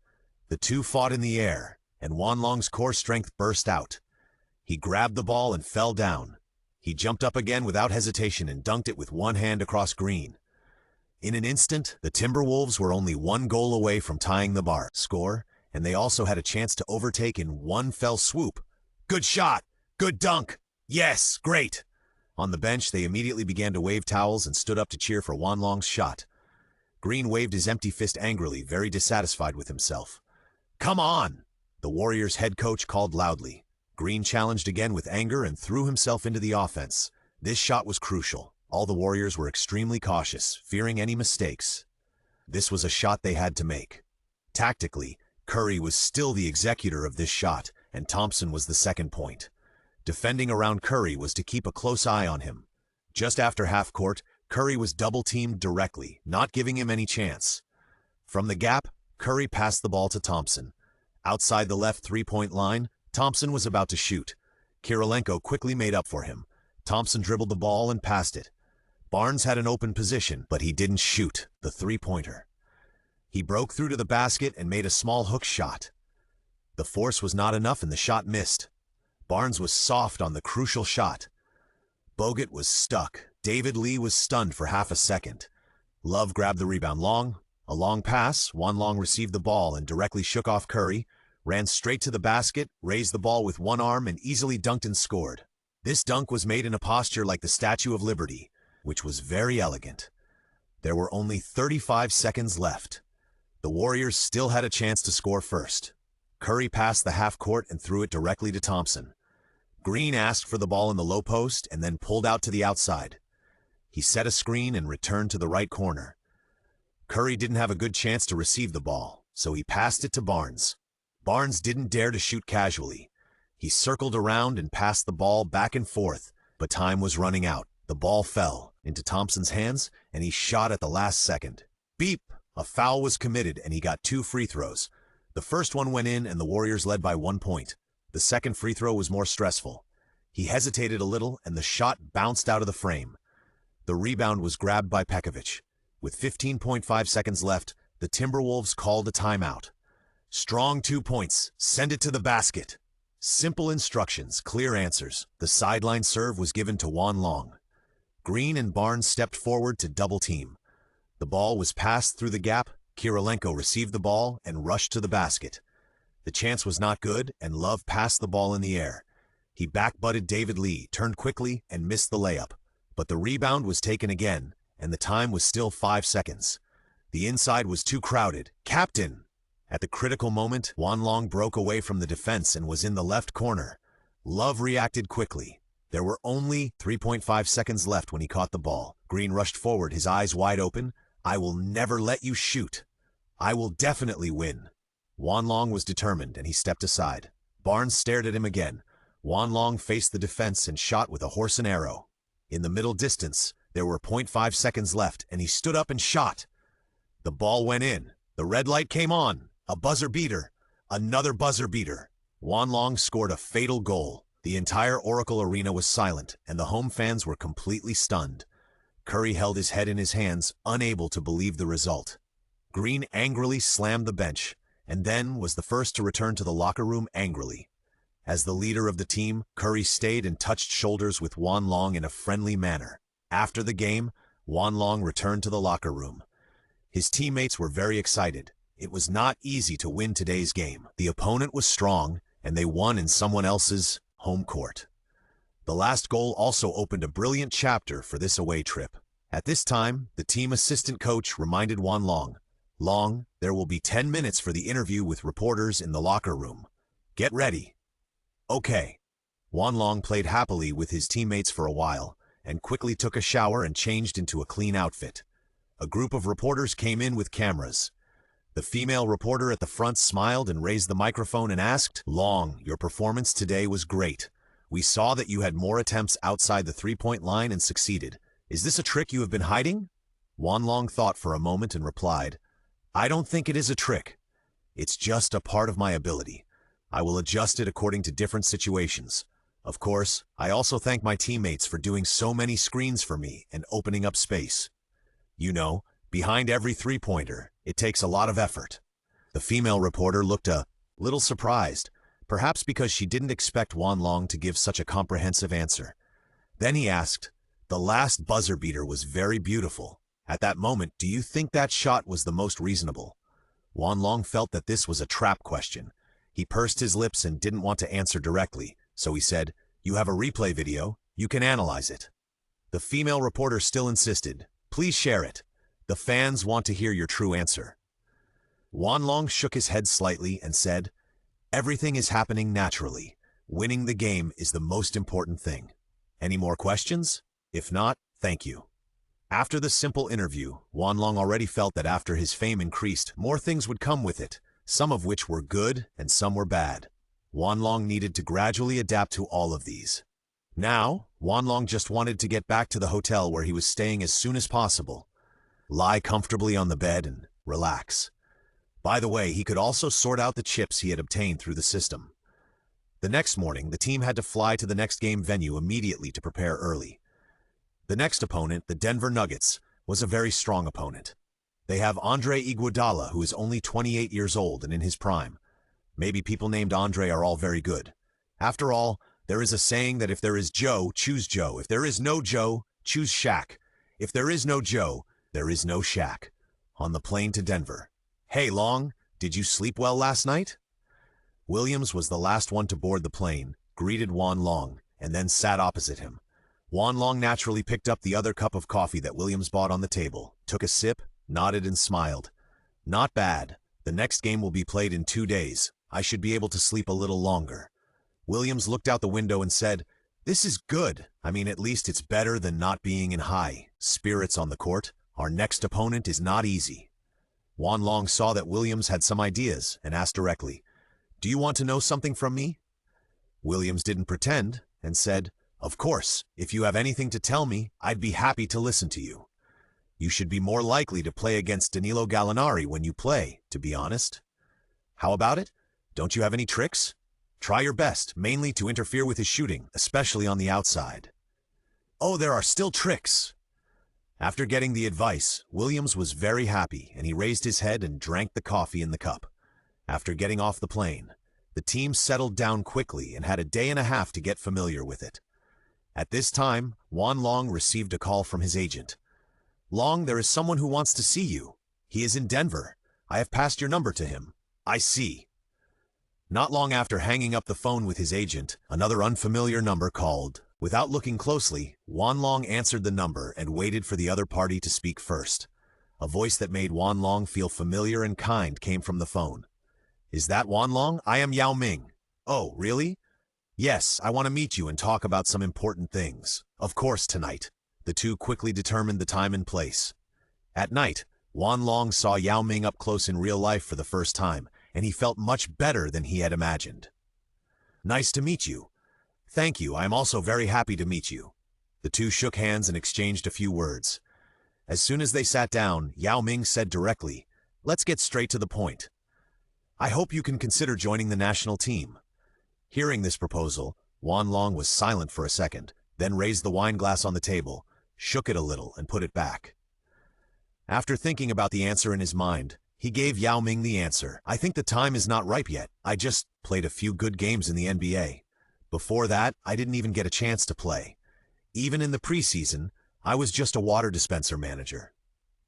The two fought in the air, and Wanlong's core strength burst out. He grabbed the ball and fell down. He jumped up again without hesitation and dunked it with one hand across Green. In an instant, the Timberwolves were only one goal away from tying the score, and they also had a chance to overtake in one fell swoop. Good shot! Good dunk! Yes, great! On the bench, they immediately began to wave towels and stood up to cheer for Wanlong's shot. Green waved his empty fist angrily, very dissatisfied with himself. Come on! The Warriors' head coach called loudly. Green challenged again with anger and threw himself into the offense. This shot was crucial. All the Warriors were extremely cautious, fearing any mistakes. This was a shot they had to make. Tactically, Curry was still the executor of this shot, and Thompson was the second point. Defending around Curry was to keep a close eye on him. Just after half-court, Curry was double-teamed directly, not giving him any chance. From the gap, Curry passed the ball to Thompson. Outside the left three-point line, Thompson was about to shoot. Kirilenko quickly made up for him. Thompson dribbled the ball and passed it. Barnes had an open position, but he didn't shoot the three-pointer. He broke through to the basket and made a small hook shot. The force was not enough and the shot missed. Barnes was soft on the crucial shot. Bogut was stuck. David Lee was stunned for half a second. Love grabbed the rebound. A long pass. Wanlong received the ball and directly shook off Curry, ran straight to the basket, raised the ball with one arm and easily dunked and scored. This dunk was made in a posture like the Statue of Liberty, which was very elegant. There were only 35 seconds left. The Warriors still had a chance to score first. Curry passed the half court and threw it directly to Thompson. Green asked for the ball in the low post and then pulled out to the outside. He set a screen and returned to the right corner. Curry didn't have a good chance to receive the ball, so he passed it to Barnes. Barnes didn't dare to shoot casually. He circled around and passed the ball back and forth, but time was running out. The ball fell into Thompson's hands, and he shot at the last second. Beep! A foul was committed, and he got 2 free throws. The first one went in, and the Warriors led by 1 point. The second free throw was more stressful. He hesitated a little, and the shot bounced out of the frame. The rebound was grabbed by Pekovic. With 15.5 seconds left, the Timberwolves called a timeout. Strong 2 points. Send it to the basket. Simple instructions, clear answers. The sideline serve was given to Wanlong. Green and Barnes stepped forward to double team. The ball was passed through the gap. Kirilenko received the ball and rushed to the basket. The chance was not good, and Love passed the ball in the air. He back-butted David Lee, turned quickly, and missed the layup. But the rebound was taken again, and the time was still 5 seconds. The inside was too crowded. Captain! At the critical moment, Wanlong broke away from the defense and was in the left corner. Love reacted quickly. There were only 3.5 seconds left when he caught the ball. Green rushed forward, his eyes wide open. I will never let you shoot. I will definitely win. Wanlong was determined, and he stepped aside. Barnes stared at him again. Wanlong faced the defense and shot with a horse and arrow. In the middle distance, there were 0.5 seconds left, and he stood up and shot. The ball went in. The red light came on. A buzzer beater. Another buzzer beater. Wanlong scored a fatal goal. The entire Oracle Arena was silent, and the home fans were completely stunned. Curry held his head in his hands, unable to believe the result. Green angrily slammed the bench, and then was the first to return to the locker room angrily. As the leader of the team, Curry stayed and touched shoulders with Wanlong in a friendly manner. After the game, Wanlong returned to the locker room. His teammates were very excited. It was not easy to win today's game. The opponent was strong, and they won in someone else's home court. The last goal also opened a brilliant chapter for this away trip. At this time, the team assistant coach reminded Wanlong, "Long, there will be 10 minutes for the interview with reporters in the locker room. Get ready." Okay. Wanlong played happily with his teammates for a while, and quickly took a shower and changed into a clean outfit. A group of reporters came in with cameras. The female reporter at the front smiled and raised the microphone and asked, "Long, your performance today was great. We saw that you had more attempts outside the three-point line and succeeded. Is this a trick you have been hiding?" Wanlong thought for a moment and replied, "I don't think it is a trick. It's just a part of my ability. I will adjust it according to different situations. Of course, I also thank my teammates for doing so many screens for me and opening up space. You know, Behind every three-pointer, it takes a lot of effort. The female reporter looked a little surprised, perhaps because she didn't expect Wanlong to give such a comprehensive answer. Then he asked, "The last buzzer beater was very beautiful. At that moment, do you think that shot was the most reasonable?" Wanlong felt that this was a trap question. He pursed his lips and didn't want to answer directly, so he said, "You have a replay video, you can analyze it." The female reporter still insisted, "Please share it. The fans want to hear your true answer." Wanlong shook his head slightly and said, "Everything is happening naturally. Winning the game is the most important thing. Any more questions? If not, thank you." After the simple interview, Wanlong already felt that after his fame increased, more things would come with it, some of which were good and some were bad. Wanlong needed to gradually adapt to all of these. Now, Wanlong just wanted to get back to the hotel where he was staying as soon as possible. Lie comfortably on the bed and relax. By the way, he could also sort out the chips he had obtained through the system. The next morning, the team had to fly to the next game venue immediately to prepare early. The next opponent, the Denver Nuggets, was a very strong opponent. They have Andre Iguodala, who is only 28 years old and in his prime. Maybe people named Andre are all very good. After all, there is a saying that if there is Joe, choose Joe. If there is no Joe, choose Shaq. If there is no Joe, there is no Shaq. On the plane to Denver. "Hey, Long, did you sleep well last night?" Williams was the last one to board the plane, greeted Wanlong, and then sat opposite him. Wanlong naturally picked up the other cup of coffee that Williams bought on the table, took a sip, nodded and smiled. "Not bad. The next game will be played in 2 days. I should be able to sleep a little longer." Williams looked out the window and said, "This is good. I mean, at least it's better than not being in high spirits on the court. Our next opponent is not easy." Wanlong saw that Williams had some ideas and asked directly, "Do you want to know something from me?" Williams didn't pretend and said, "Of course, if you have anything to tell me, I'd be happy to listen to you. You should be more likely to play against Danilo Gallinari when you play, to be honest. How about it? Don't you have any tricks? Try your best, mainly to interfere with his shooting, especially on the outside." "Oh, there are still tricks." After getting the advice, Williams was very happy and he raised his head and drank the coffee in the cup. After getting off the plane, the team settled down quickly and had a day and a half to get familiar with it. At this time, Wanlong received a call from his agent. "Long, there is someone who wants to see you. He is in Denver. I have passed your number to him." "I see." Not long after hanging up the phone with his agent, another unfamiliar number called. Without looking closely, Wanlong answered the number and waited for the other party to speak first. A voice that made Wanlong feel familiar and kind came from the phone. "Is that Wanlong? I am Yao Ming." "Oh, really?" "Yes, I want to meet you and talk about some important things. Of course, tonight." The two quickly determined the time and place. At night, Wanlong saw Yao Ming up close in real life for the first time, and he felt much better than he had imagined. "Nice to meet you." "Thank you, I am also very happy to meet you." The two shook hands and exchanged a few words. As soon as they sat down, Yao Ming said directly, "Let's get straight to the point. I hope you can consider joining the national team." Hearing this proposal, Wanlong was silent for a second, then raised the wine glass on the table, shook it a little, and put it back. After thinking about the answer in his mind, he gave Yao Ming the answer. "I think the time is not ripe yet. I just played a few good games in the NBA. Before that, I didn't even get a chance to play. Even in the preseason, I was just a water dispenser manager.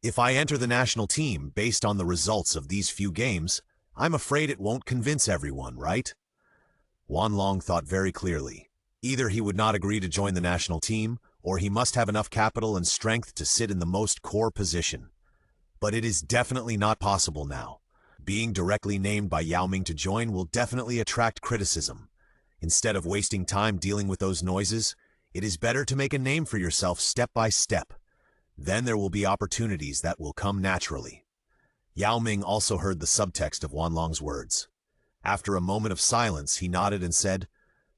If I enter the national team based on the results of these few games, I'm afraid it won't convince everyone, right?" Wanlong thought very clearly. Either he would not agree to join the national team, or he must have enough capital and strength to sit in the most core position. But it is definitely not possible now. Being directly named by Yao Ming to join will definitely attract criticism. Instead of wasting time dealing with those noises, it is better to make a name for yourself step by step. Then there will be opportunities that will come naturally. Yao Ming also heard the subtext of Wanlong's words. After a moment of silence, he nodded and said,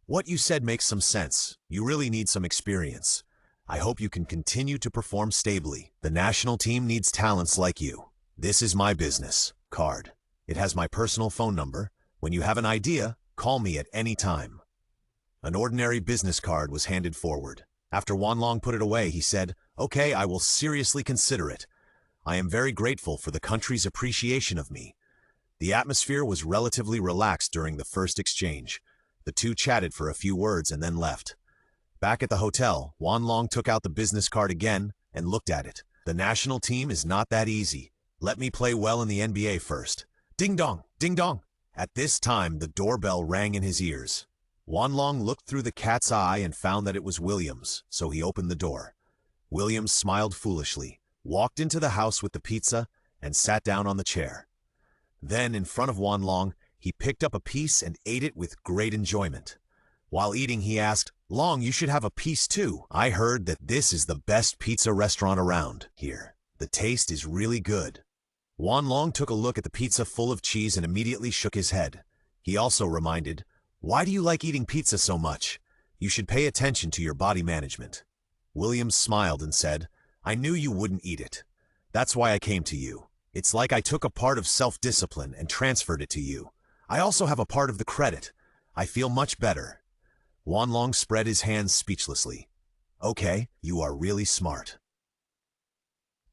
"What you said makes some sense. You really need some experience. I hope you can continue to perform stably. The national team needs talents like you. This is my business card. It has my personal phone number. When you have an idea, call me at any time." An ordinary business card was handed forward. After Wanlong put it away, he said, "Okay, I will seriously consider it. I am very grateful for the country's appreciation of me. The atmosphere was relatively relaxed during the first exchange. The two chatted for a few words and then left. Back at the hotel, Wanlong took out the business card again and looked at it. The national team is not that easy. Let me play well in the NBA first. Ding dong, ding dong. At this time, the doorbell rang in his ears. Wanlong looked through the cat's eye and found that it was Williams, so he opened the door. Williams smiled foolishly, walked into the house with the pizza, and sat down on the chair. Then, in front of Wanlong, he picked up a piece and ate it with great enjoyment. While eating, he asked, "Long, you should have a piece too. I heard that this is the best pizza restaurant around here. The taste is really good." Wanlong took a look at the pizza full of cheese and immediately shook his head. He also reminded, "Why do you like eating pizza so much? You should pay attention to your body management." Williams smiled and said, "I knew you wouldn't eat it. That's why I came to you. It's like I took a part of self-discipline and transferred it to you. I also have a part of the credit. I feel much better." Wanlong spread his hands speechlessly. "Okay, you are really smart."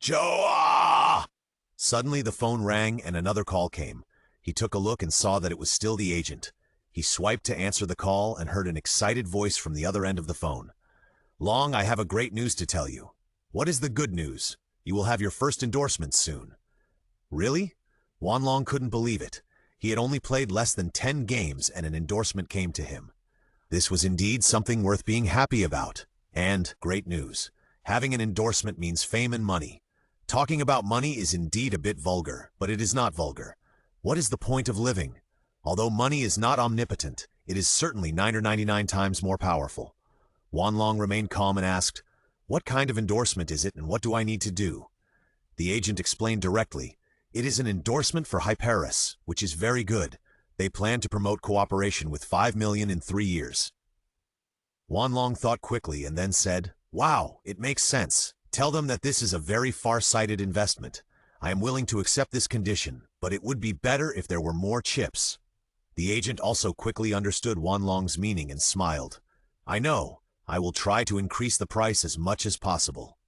Joa! Suddenly the phone rang and another call came. He took a look and saw that it was still the agent. He swiped to answer the call and heard an excited voice from the other end of the phone. "Long, I have a great news to tell you." "What is the good news?" "You will have your first endorsement soon." "Really?" Wanlong couldn't believe it. He had only played less than 10 games and an endorsement came to him. This was indeed something worth being happy about. And great news. Having an endorsement means fame and money. Talking about money is indeed a bit vulgar, but it is not vulgar. What is the point of living? Although money is not omnipotent, it is certainly 9 or 99 times more powerful. Wanlong remained calm and asked, "What kind of endorsement is it and what do I need to do?" The agent explained directly, "It is an endorsement for Hyperis, which is very good. They plan to promote cooperation with 5 million in 3 years. Wanlong thought quickly and then said, "Wow, it makes sense. Tell them that this is a very far-sighted investment. I am willing to accept this condition, but it would be better if there were more chips." The agent also quickly understood Wanlong's meaning and smiled. "I know. I will try to increase the price as much as possible."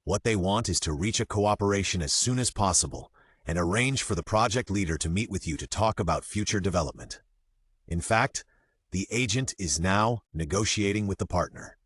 What they want is to reach a cooperation as soon as possible and arrange for the project leader to meet with you to talk about future development. In fact, the agent is now negotiating with the partner.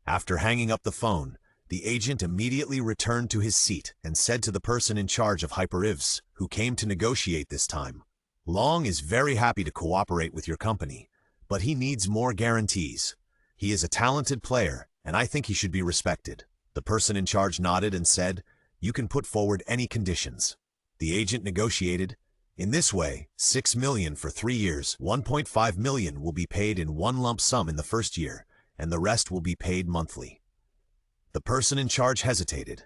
After hanging up the phone, the agent immediately returned to his seat and said to the person in charge of Hyperivs, who came to negotiate this time, "Long is very happy to cooperate with your company, but he needs more guarantees. He is a talented player, and I think he should be respected." The person in charge nodded and said, "You can put forward any conditions." The agent negotiated, "In this way, 6 million for 3 years, 1.5 million will be paid in one lump sum in the first year, and the rest will be paid monthly." The person in charge hesitated.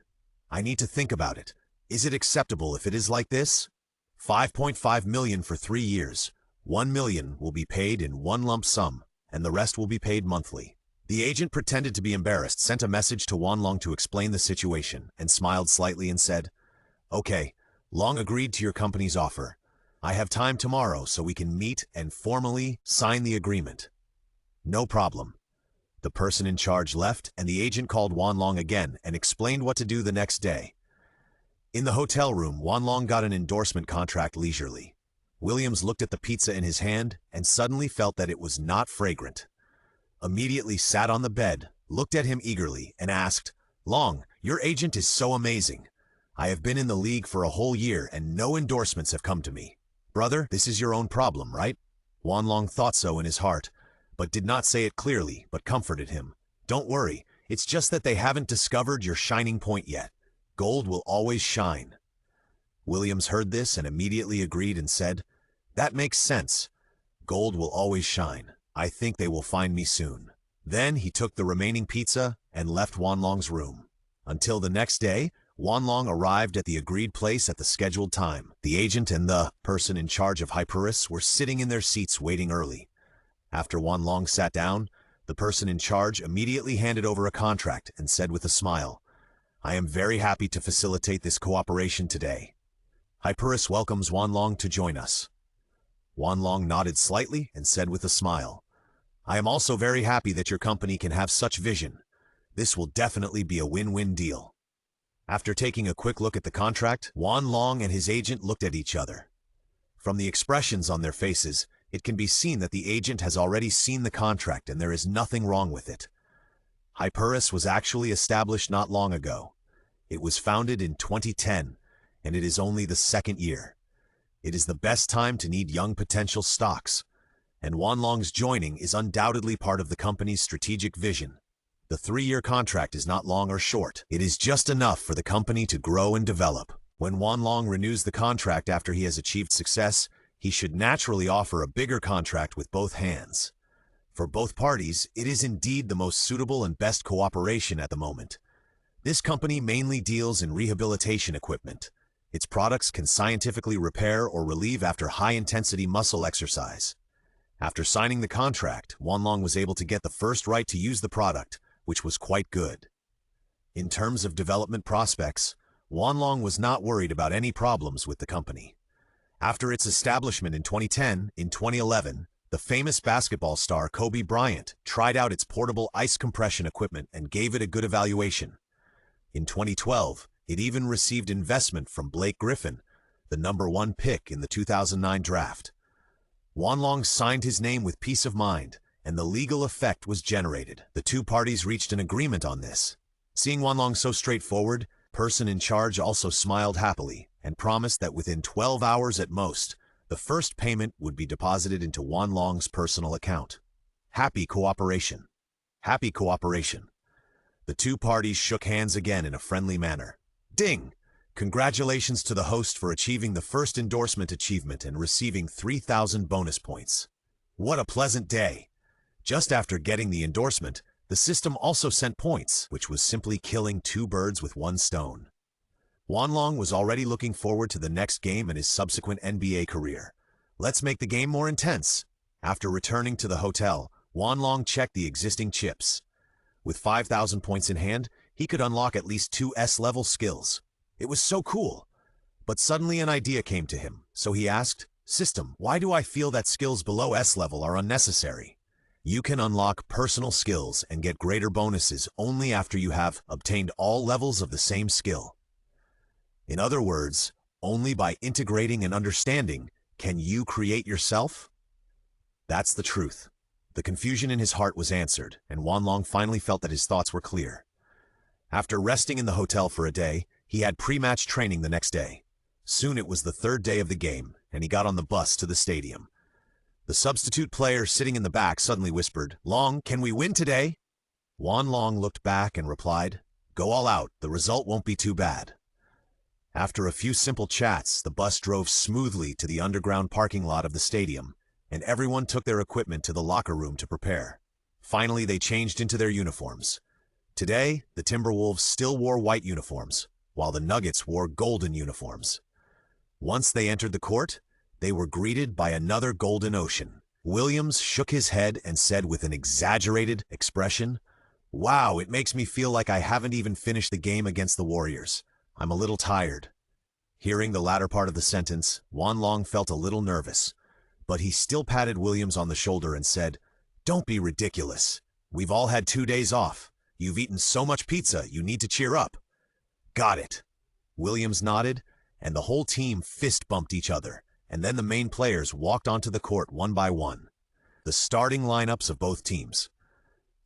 "I need to think about it. Is it acceptable if it is like this? 5.5 million for 3 years, 1 million will be paid in one lump sum, and the rest will be paid monthly." The agent pretended to be embarrassed, sent a message to Wanlong to explain the situation, and smiled slightly and said, "Okay, Long agreed to your company's offer. I have time tomorrow so we can meet and formally sign the agreement." "No problem." The person in charge left, and the agent called Wanlong again and explained what to do the next day. In the hotel room, Wanlong got an endorsement contract leisurely. Williams looked at the pizza in his hand and suddenly felt that it was not fragrant. Immediately sat on the bed, looked at him eagerly, and asked, "Long, your agent is so amazing. I have been in the league for a whole year and no endorsements have come to me. Brother, this is your own problem, right?" Wanlong thought so in his heart, but did not say it clearly, but comforted him. "Don't worry, it's just that they haven't discovered your shining point yet. Gold will always shine." Williams heard this and immediately agreed and said, "That makes sense. Gold will always shine. I think they will find me soon." Then he took the remaining pizza and left Wanlong's room. Until the next day, Wanlong arrived at the agreed place at the scheduled time. The agent and the person in charge of Hyperis were sitting in their seats waiting early. After Wanlong sat down, the person in charge immediately handed over a contract and said with a smile, "I am very happy to facilitate this cooperation today. Hyperis welcomes Wanlong to join us." Wanlong nodded slightly and said with a smile, "I am also very happy that your company can have such vision. This will definitely be a win-win deal." After taking a quick look at the contract, Wan Long and his agent looked at each other. From the expressions on their faces, it can be seen that the agent has already seen the contract and there is nothing wrong with it. Hyperis was actually established not long ago. It was founded in 2010, and it is only the second year. It is the best time to need young potential stocks, and Wan Long's joining is undoubtedly part of the company's strategic vision. The 3-year contract is not long or short. It is just enough for the company to grow and develop. When Wan Long renews the contract after he has achieved success, he should naturally offer a bigger contract with both hands. For both parties, it is indeed the most suitable and best cooperation at the moment. This company mainly deals in rehabilitation equipment. Its products can scientifically repair or relieve after high-intensity muscle exercise. After signing the contract, Wan Long was able to get the first right to use the product, which was quite good. In terms of development prospects, Wan Long was not worried about any problems with the company. After its establishment in 2010, in 2011, the famous basketball star Kobe Bryant tried out its portable ice compression equipment and gave it a good evaluation. In 2012, it even received investment from Blake Griffin, the #1 pick in the 2009 draft. Wan Long signed his name with peace of mind, and the legal effect was generated. The two parties reached an agreement on this. Seeing Wan Long so straightforward, person in charge also smiled happily and promised that within 12 hours at most, the first payment would be deposited into Wan Long's personal account. Happy cooperation. Happy cooperation. The two parties shook hands again in a friendly manner. Ding! Congratulations to the host for achieving the first endorsement achievement and receiving 3,000 bonus points. What a pleasant day! Just after getting the endorsement, the system also sent points, which was simply killing 2 birds with 1 stone. Wan Long was already looking forward to the next game and his subsequent NBA career. Let's make the game more intense. After returning to the hotel, Wan Long checked the existing chips. With 5,000 points in hand, he could unlock at least 2 S-level skills. It was so cool. But suddenly an idea came to him, so he asked, "System, why do I feel that skills below S-level are unnecessary?" You can unlock personal skills and get greater bonuses only after you have obtained all levels of the same skill. In other words, only by integrating and understanding can you create yourself. That's the truth. The confusion in his heart was answered, and Wan Long finally felt that his thoughts were clear. After resting in the hotel for a day, he had pre-match training the next day. Soon it was the 3rd day of the game, and he got on the bus to the stadium. The substitute player sitting in the back suddenly whispered, "Long, can we win today?" Wan Long looked back and replied, "Go all out, the result won't be too bad." After a few simple chats, the bus drove smoothly to the underground parking lot of the stadium, and everyone took their equipment to the locker room to prepare. Finally, they changed into their uniforms. Today, the Timberwolves still wore white uniforms, while the Nuggets wore golden uniforms. Once they entered the court, they were greeted by another golden ocean. Williams shook his head and said with an exaggerated expression, "Wow, it makes me feel like I haven't even finished the game against the Warriors. I'm a little tired." Hearing the latter part of the sentence, Wan Long felt a little nervous, but he still patted Williams on the shoulder and said, "Don't be ridiculous. We've all had 2 days off. You've eaten so much pizza, you need to cheer up." "Got it." Williams nodded, and the whole team fist-bumped each other, and then the main players walked onto the court one by one. The starting lineups of both teams.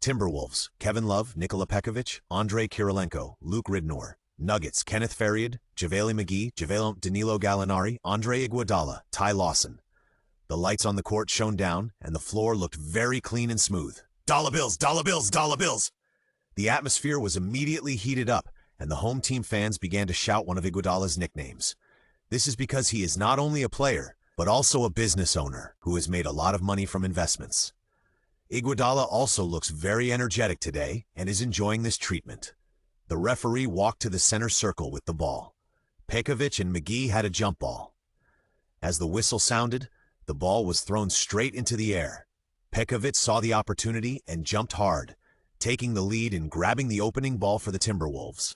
Timberwolves, Kevin Love, Nikola Pekovic, Andrei Kirilenko, Luke Ridnour. Nuggets, Kenneth Faried, JaVale McGee, Danilo Gallinari, Andre Iguodala, Ty Lawson. The lights on the court shone down, and the floor looked very clean and smooth. "Dollar bills, dollar bills, dollar bills!" The atmosphere was immediately heated up, and the home team fans began to shout one of Iguodala's nicknames. This is because he is not only a player, but also a business owner who has made a lot of money from investments. Iguodala also looks very energetic today and is enjoying this treatment. The referee walked to the center circle with the ball. Pekovic and McGee had a jump ball. As the whistle sounded, the ball was thrown straight into the air. Pekovic saw the opportunity and jumped hard, taking the lead and grabbing the opening ball for the Timberwolves.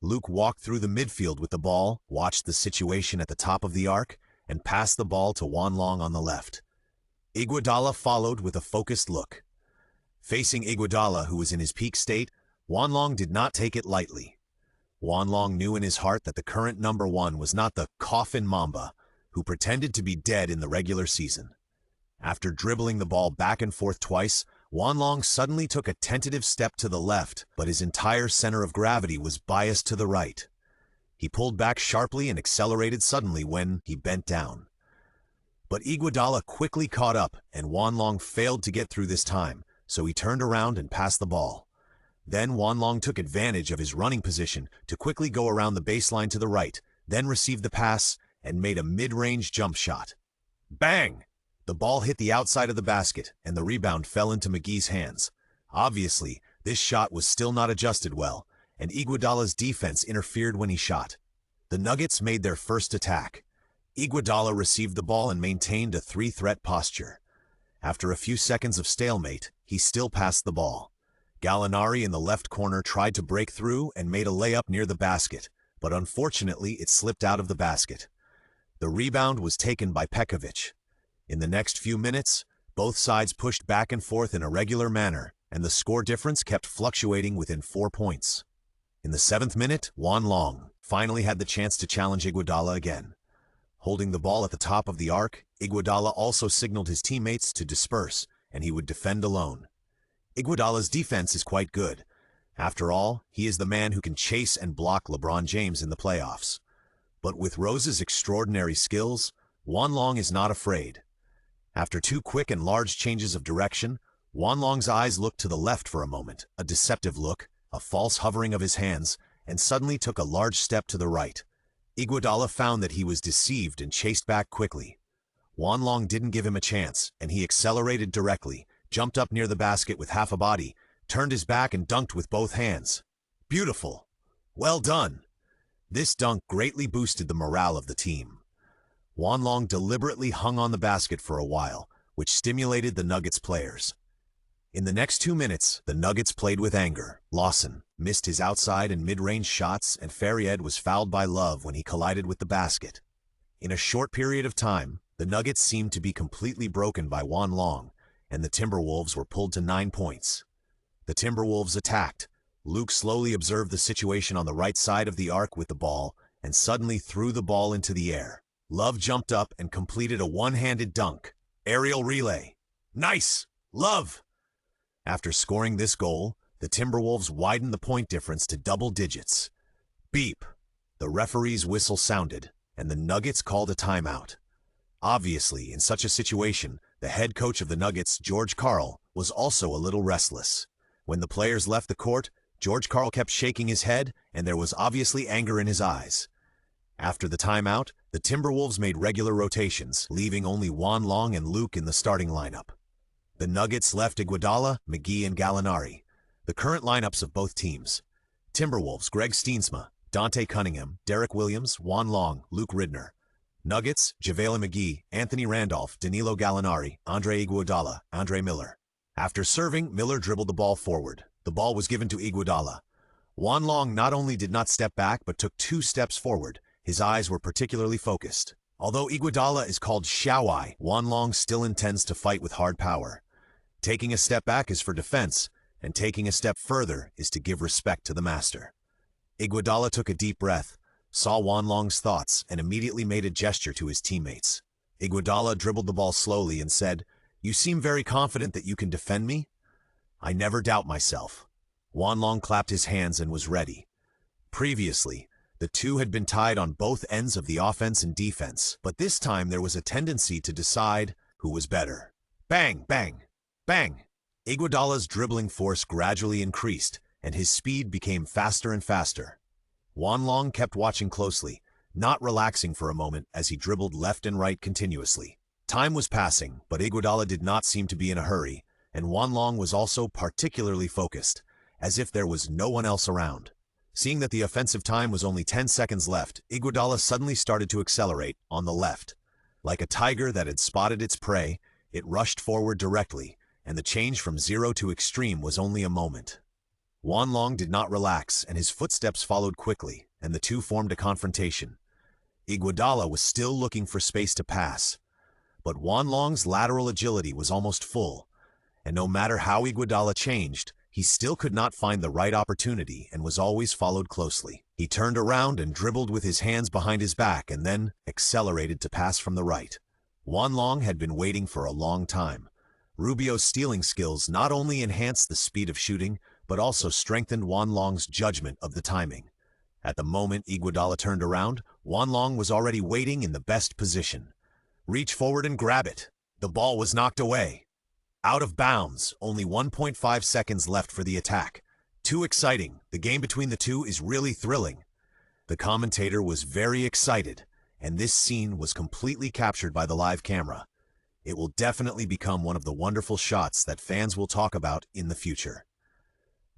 Luke walked through the midfield with the ball, watched the situation at the top of the arc, and passed the ball to Wan Long on the left. Iguodala followed with a focused look. Facing Iguodala, who was in his peak state, Wan Long did not take it lightly. Wanlong knew in his heart that the current number one was not the Coffin Mamba, who pretended to be dead in the regular season. After dribbling the ball back and forth twice, Wanlong suddenly took a tentative step to the left, but his entire center of gravity was biased to the right. He pulled back sharply and accelerated suddenly when he bent down. But Iguodala quickly caught up, and Wanlong failed to get through this time, so he turned around and passed the ball. Then Wanlong took advantage of his running position to quickly go around the baseline to the right, then received the pass and made a mid-range jump shot. Bang! The ball hit the outside of the basket, and the rebound fell into McGee's hands. Obviously, this shot was still not adjusted well, and Iguodala's defense interfered when he shot. The Nuggets made their first attack. Iguodala received the ball and maintained a three-threat posture. After a few seconds of stalemate, he still passed the ball. Gallinari in the left corner tried to break through and made a layup near the basket, but unfortunately it slipped out of the basket. The rebound was taken by Pekovic. In the next few minutes, both sides pushed back and forth in a regular manner, and the score difference kept fluctuating within 4 points. In the 7th minute, Wanlong finally had the chance to challenge Iguodala again. Holding the ball at the top of the arc, Iguodala also signaled his teammates to disperse, and he would defend alone. Iguodala's defense is quite good. After all, he is the man who can chase and block LeBron James in the playoffs. But with Rose's extraordinary skills, Wanlong is not afraid. After 2 quick and large changes of direction, Wanlong's eyes looked to the left for a moment, a deceptive look, a false hovering of his hands, and suddenly took a large step to the right. Iguodala found that he was deceived and chased back quickly. Wanlong didn't give him a chance, and he accelerated directly, jumped up near the basket with half a body, turned his back and dunked with both hands. Beautiful. Well done. This dunk greatly boosted the morale of the team. Wanlong deliberately hung on the basket for a while, which stimulated the Nuggets players. In the next 2 minutes, the Nuggets played with anger. Lawson missed his outside and mid-range shots, and Faried was fouled by Love when he collided with the basket. In a short period of time, the Nuggets seemed to be completely broken by Wanlong, and the Timberwolves were pulled to 9 points. The Timberwolves attacked. Luke slowly observed the situation on the right side of the arc with the ball, and suddenly threw the ball into the air. Love jumped up and completed a one-handed dunk. Aerial relay. Nice! Love! After scoring this goal, the Timberwolves widened the point difference to double digits. Beep! The referee's whistle sounded, and the Nuggets called a timeout. Obviously, in such a situation, the head coach of the Nuggets, George Karl, was also a little restless. When the players left the court, George Karl kept shaking his head, and there was obviously anger in his eyes. After the timeout, the Timberwolves made regular rotations, leaving only Wanlong and Luke in the starting lineup. The Nuggets left Iguodala, McGee, and Gallinari. The current lineups of both teams: Timberwolves, Greg Steensma, Dante Cunningham, Derek Williams, Wanlong, Luke Ridner. Nuggets, JaVale McGee, Anthony Randolph, Danilo Gallinari, Andre Iguodala, Andre Miller. After serving, Miller dribbled the ball forward. The ball was given to Iguodala. Wanlong not only did not step back, but took 2 steps forward. His eyes were particularly focused. Although Iguodala is called Shawai, Wanlong still intends to fight with hard power. Taking a step back is for defense, and taking a step further is to give respect to the master. Iguodala took a deep breath, saw Wanlong's thoughts, and immediately made a gesture to his teammates. Iguodala dribbled the ball slowly and said, "You seem very confident that you can defend me?" "I never doubt myself." Wanlong clapped his hands and was ready. Previously, the two had been tied on both ends of the offense and defense, but this time there was a tendency to decide who was better. Bang, bang, bang! Iguodala's dribbling force gradually increased, and his speed became faster and faster. Wanlong kept watching closely, not relaxing for a moment as he dribbled left and right continuously. Time was passing, but Iguodala did not seem to be in a hurry, and Wanlong was also particularly focused, as if there was no one else around. Seeing that the offensive time was only 10 seconds left, Iguodala suddenly started to accelerate on the left. Like a tiger that had spotted its prey, it rushed forward directly, and the change from 0 to extreme was only a moment. Wanlong did not relax, and his footsteps followed quickly, and the two formed a confrontation. Iguodala was still looking for space to pass, but Wanlong's lateral agility was almost full, and no matter how Iguodala changed, he still could not find the right opportunity and was always followed closely. He turned around and dribbled with his hands behind his back and then accelerated to pass from the right. Juan Long had been waiting for a long time. Rubio's stealing skills not only enhanced the speed of shooting, but also strengthened Juan Long's judgment of the timing. At the moment Iguodala turned around, Juan Long was already waiting in the best position. Reach forward and grab it. The ball was knocked away. Out of bounds, only 1.5 seconds left for the attack. Too exciting. The game between the two is really thrilling. The commentator was very excited, and this scene was completely captured by the live camera. It will definitely become one of the wonderful shots that fans will talk about in the future.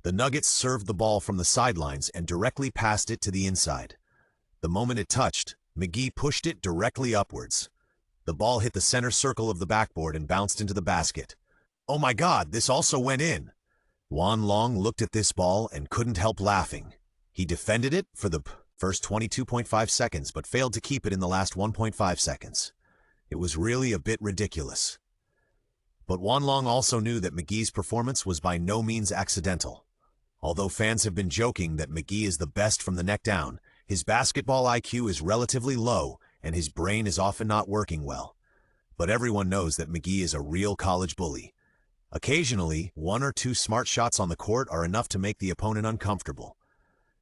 The Nuggets served the ball from the sidelines and directly passed it to the inside. The moment it touched, McGee pushed it directly upwards. The ball hit the center circle of the backboard and bounced into the basket. Oh my God, this also went in! Juan Long looked at this ball and couldn't help laughing. He defended it for the first 22.5 seconds, but failed to keep it in the last 1.5 seconds. It was really a bit ridiculous. But Juan Long also knew that McGee's performance was by no means accidental. Although fans have been joking that McGee is the best from the neck down, his basketball IQ is relatively low and his brain is often not working well. But everyone knows that McGee is a real college bully. Occasionally, one or two smart shots on the court are enough to make the opponent uncomfortable.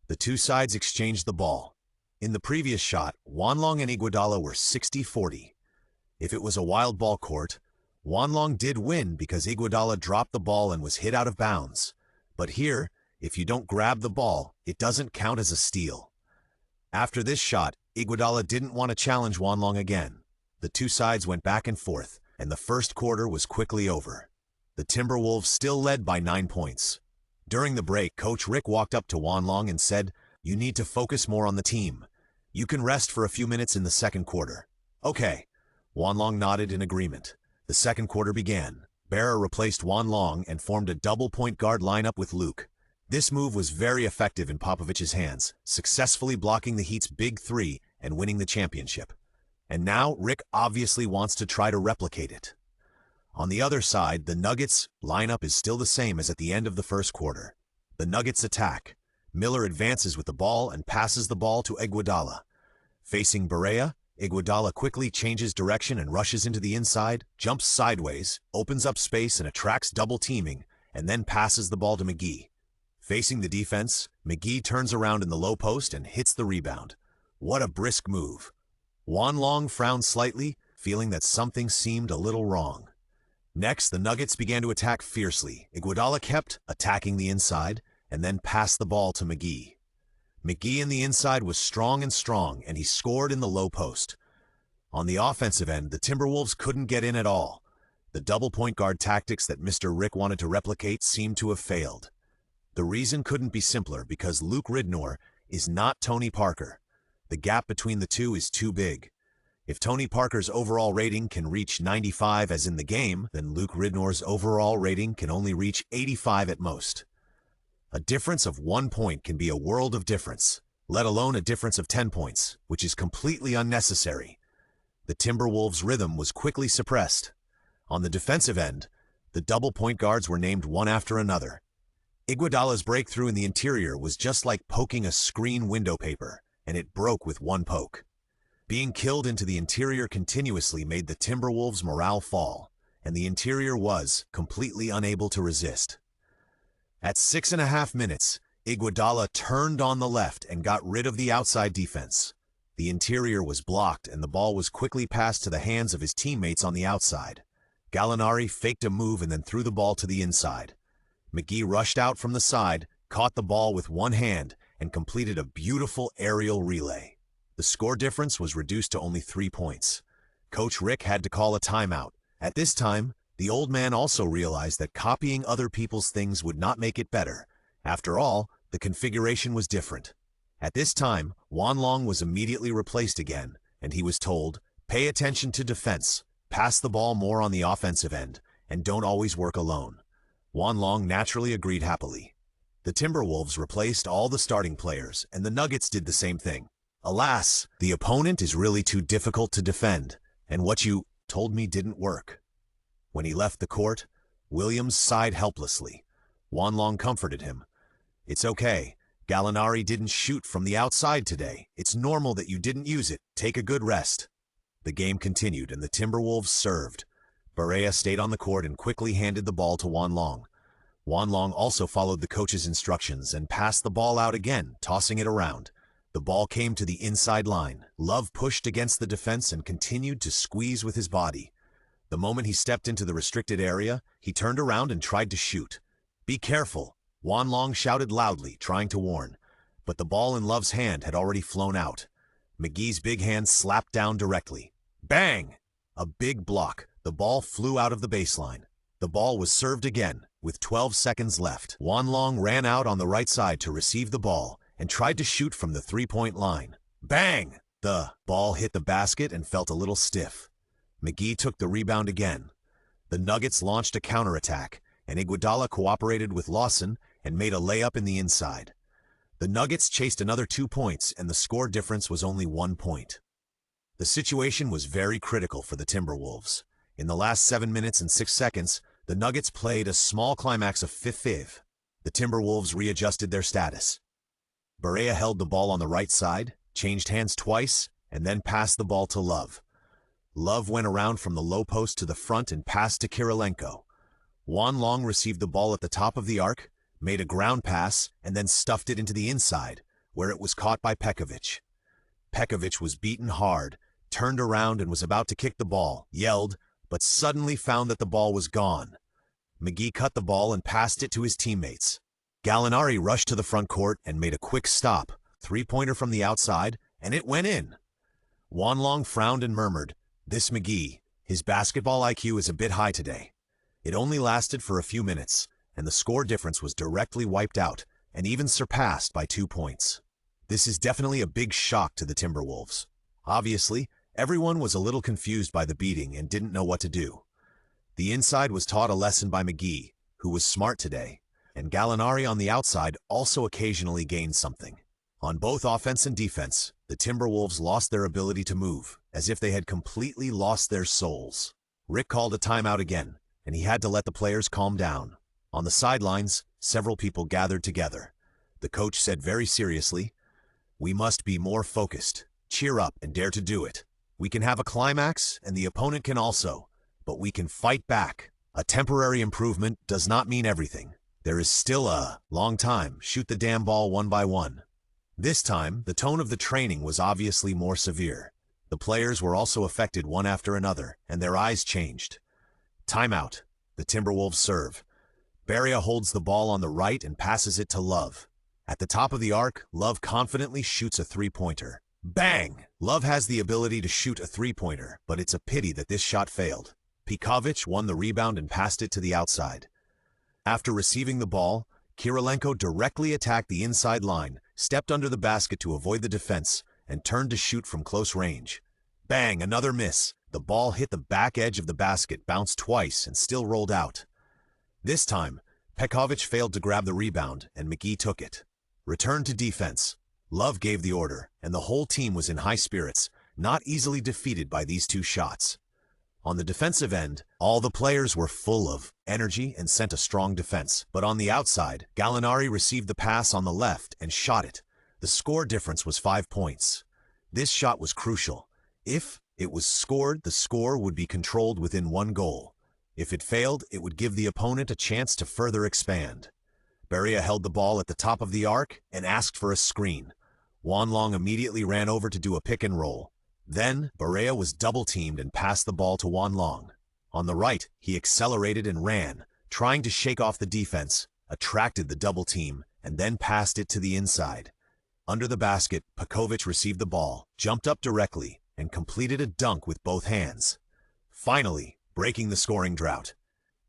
The two sides exchanged the ball. In the previous shot, Juan Long and Iguodala were 60-40. If it was a wild ball court, Juan Long did win because Iguodala dropped the ball and was hit out of bounds. But here, if you don't grab the ball, it doesn't count as a steal. After this shot, Iguodala didn't want to challenge Juan Long again. The two sides went back and forth, and the first quarter was quickly over. The Timberwolves still led by 9 points. During the break, Coach Rick walked up to Juan Long and said, "You need to focus more on the team. You can rest for a few minutes in the second quarter." "Okay." Juan Long nodded in agreement. The second quarter began. Barra replaced Juan Long and formed a double point guard lineup with Luke. This move was very effective in Popovich's hands, successfully blocking the Heat's big three and winning the championship. And now Rick obviously wants to try to replicate it. On the other side, the Nuggets' lineup is still the same as at the end of the first quarter. The Nuggets attack. Miller advances with the ball and passes the ball to Iguodala. Facing Barea, Iguodala quickly changes direction and rushes into the inside, jumps sideways, opens up space and attracts double teaming, and then passes the ball to McGee. Facing the defense, McGee turns around in the low post and hits the rebound. What a brisk move. Juan Long frowned slightly, feeling that something seemed a little wrong. Next, the Nuggets began to attack fiercely. Iguodala kept attacking the inside and then passed the ball to McGee. McGee in the inside was strong, and he scored in the low post. On the offensive end, the Timberwolves couldn't get in at all. The double point guard tactics that Mr. Rick wanted to replicate seemed to have failed. The reason couldn't be simpler because Luke Ridnour is not Tony Parker. The gap between the two is too big. If Tony Parker's overall rating can reach 95 as in the game, then Luke Ridnour's overall rating can only reach 85 at most. A difference of 1 point can be a world of difference, let alone a difference of 10 points, which is completely unnecessary. The Timberwolves' rhythm was quickly suppressed. On the defensive end, the double point guards were named one after another. Iguodala's breakthrough in the interior was just like poking a screen window paper, and it broke with one poke. Being killed into the interior continuously made the Timberwolves' morale fall, and the interior was completely unable to resist. At 6.5 minutes, Iguodala turned on the left and got rid of the outside defense. The interior was blocked and the ball was quickly passed to the hands of his teammates on the outside. Gallinari faked a move and then threw the ball to the inside. McGee rushed out from the side, caught the ball with one hand, and completed a beautiful aerial relay. The score difference was reduced to only 3 points. Coach Rick had to call a timeout. At this time, the old man also realized that copying other people's things would not make it better. After all, the configuration was different. At this time, Juan Long was immediately replaced again, and he was told, "Pay attention to defense, pass the ball more on the offensive end, and don't always work alone." Juan Long naturally agreed happily. The Timberwolves replaced all the starting players, and the Nuggets did the same thing. Alas, the opponent is really too difficult to defend, and what you told me didn't work. When he left the court, Williams sighed helplessly. Juan Long comforted him. "It's okay. Gallinari didn't shoot from the outside today. It's normal that you didn't use it. Take a good rest. The game continued and the Timberwolves served. Barea stayed on the court and quickly handed the ball to Wanlong. Wanlong also followed the coach's instructions and passed the ball out again, tossing it around. The ball came to the inside line. Love pushed against the defense and continued to squeeze with his body. The moment he stepped into the restricted area, he turned around and tried to shoot. "Be careful," Wanlong shouted loudly, trying to warn. But the ball in Love's hand had already flown out. McGee's big hand slapped down directly. Bang! A big block. The ball flew out of the baseline. The ball was served again, with 12 seconds left. Wanlong ran out on the right side to receive the ball and tried to shoot from the three-point line. Bang! The ball hit the basket and felt a little stiff. McGee took the rebound again. The Nuggets launched a counterattack, and Iguodala cooperated with Lawson and made a layup in the inside. The Nuggets chased another 2 points, and the score difference was only 1 point. The situation was very critical for the Timberwolves. In the last 7 minutes and 6 seconds, the Nuggets played a small climax of 5-5. The Timberwolves readjusted their status. Barea held the ball on the right side, changed hands twice, and then passed the ball to Love. Love went around from the low post to the front and passed to Kirilenko. Wanlong received the ball at the top of the arc, made a ground pass, and then stuffed it into the inside, where it was caught by Pekovic. Pekovic was beaten hard, turned around and was about to kick the ball, yelled, but suddenly found that the ball was gone. McGee cut the ball and passed it to his teammates. Gallinari rushed to the front court and made a quick stop, three-pointer from the outside, and it went in. Wanlong frowned and murmured, "This McGee, his basketball IQ is a bit high today." It only lasted for a few minutes, and the score difference was directly wiped out and even surpassed by 2 points. This is definitely a big shock to the Timberwolves. Obviously, everyone was a little confused by the beating and didn't know what to do. The inside was taught a lesson by McGee, who was smart today, and Gallinari on the outside also occasionally gained something. On both offense and defense, the Timberwolves lost their ability to move, as if they had completely lost their souls. Rick called a timeout again, and he had to let the players calm down. On the sidelines, several people gathered together. The coach said very seriously, "We must be more focused. Cheer up and dare to do it. We can have a climax, and the opponent can also, but we can fight back. A temporary improvement does not mean everything. There is still a long time. Shoot the damn ball one by one." This time, the tone of the training was obviously more severe. The players were also affected one after another, and their eyes changed. Timeout. The Timberwolves serve. Barea holds the ball on the right and passes it to Love. At the top of the arc, Love confidently shoots a three-pointer. Bang! Love has the ability to shoot a three-pointer, but it's a pity that this shot failed. Pekovic won the rebound and passed it to the outside. After receiving the ball, Kirilenko directly attacked the inside line, stepped under the basket to avoid the defense, and turned to shoot from close range. Bang! Another miss. The ball hit the back edge of the basket, bounced twice, and still rolled out. This time, Pekovic failed to grab the rebound, and McGee took it. Return to defense. Love gave the order, and the whole team was in high spirits, not easily defeated by these two shots. On the defensive end, all the players were full of energy and sent a strong defense. But on the outside, Gallinari received the pass on the left and shot it. The score difference was 5 points. This shot was crucial. If it was scored, the score would be controlled within 1 goal. If it failed, it would give the opponent a chance to further expand. Barea held the ball at the top of the arc and asked for a screen. Wanlong immediately ran over to do a pick and roll. Then, Barea was double-teamed and passed the ball to Wanlong. On the right, he accelerated and ran, trying to shake off the defense, attracted the double team, and then passed it to the inside. Under the basket, Pekovic received the ball, jumped up directly, and completed a dunk with both hands. Finally, breaking the scoring drought.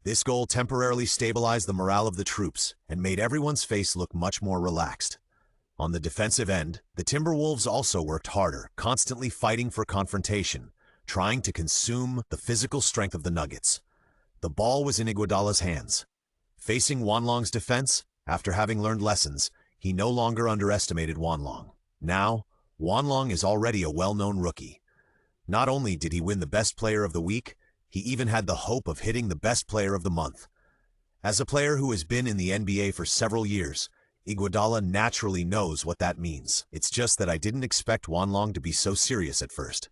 This goal temporarily stabilized the morale of the troops and made everyone's face look much more relaxed. On the defensive end, the Timberwolves also worked harder, constantly fighting for confrontation, trying to consume the physical strength of the Nuggets. The ball was in Iguodala's hands. Facing Wanlong's defense, after having learned lessons, he no longer underestimated Wanlong. Now, Wanlong is already a well-known rookie. Not only did he win the Best Player of the Week, he even had the hope of hitting the Best Player of the Month. As a player who has been in the NBA for several years, Iguodala naturally knows what that means. It's just that I didn't expect Wanlong to be so serious at first.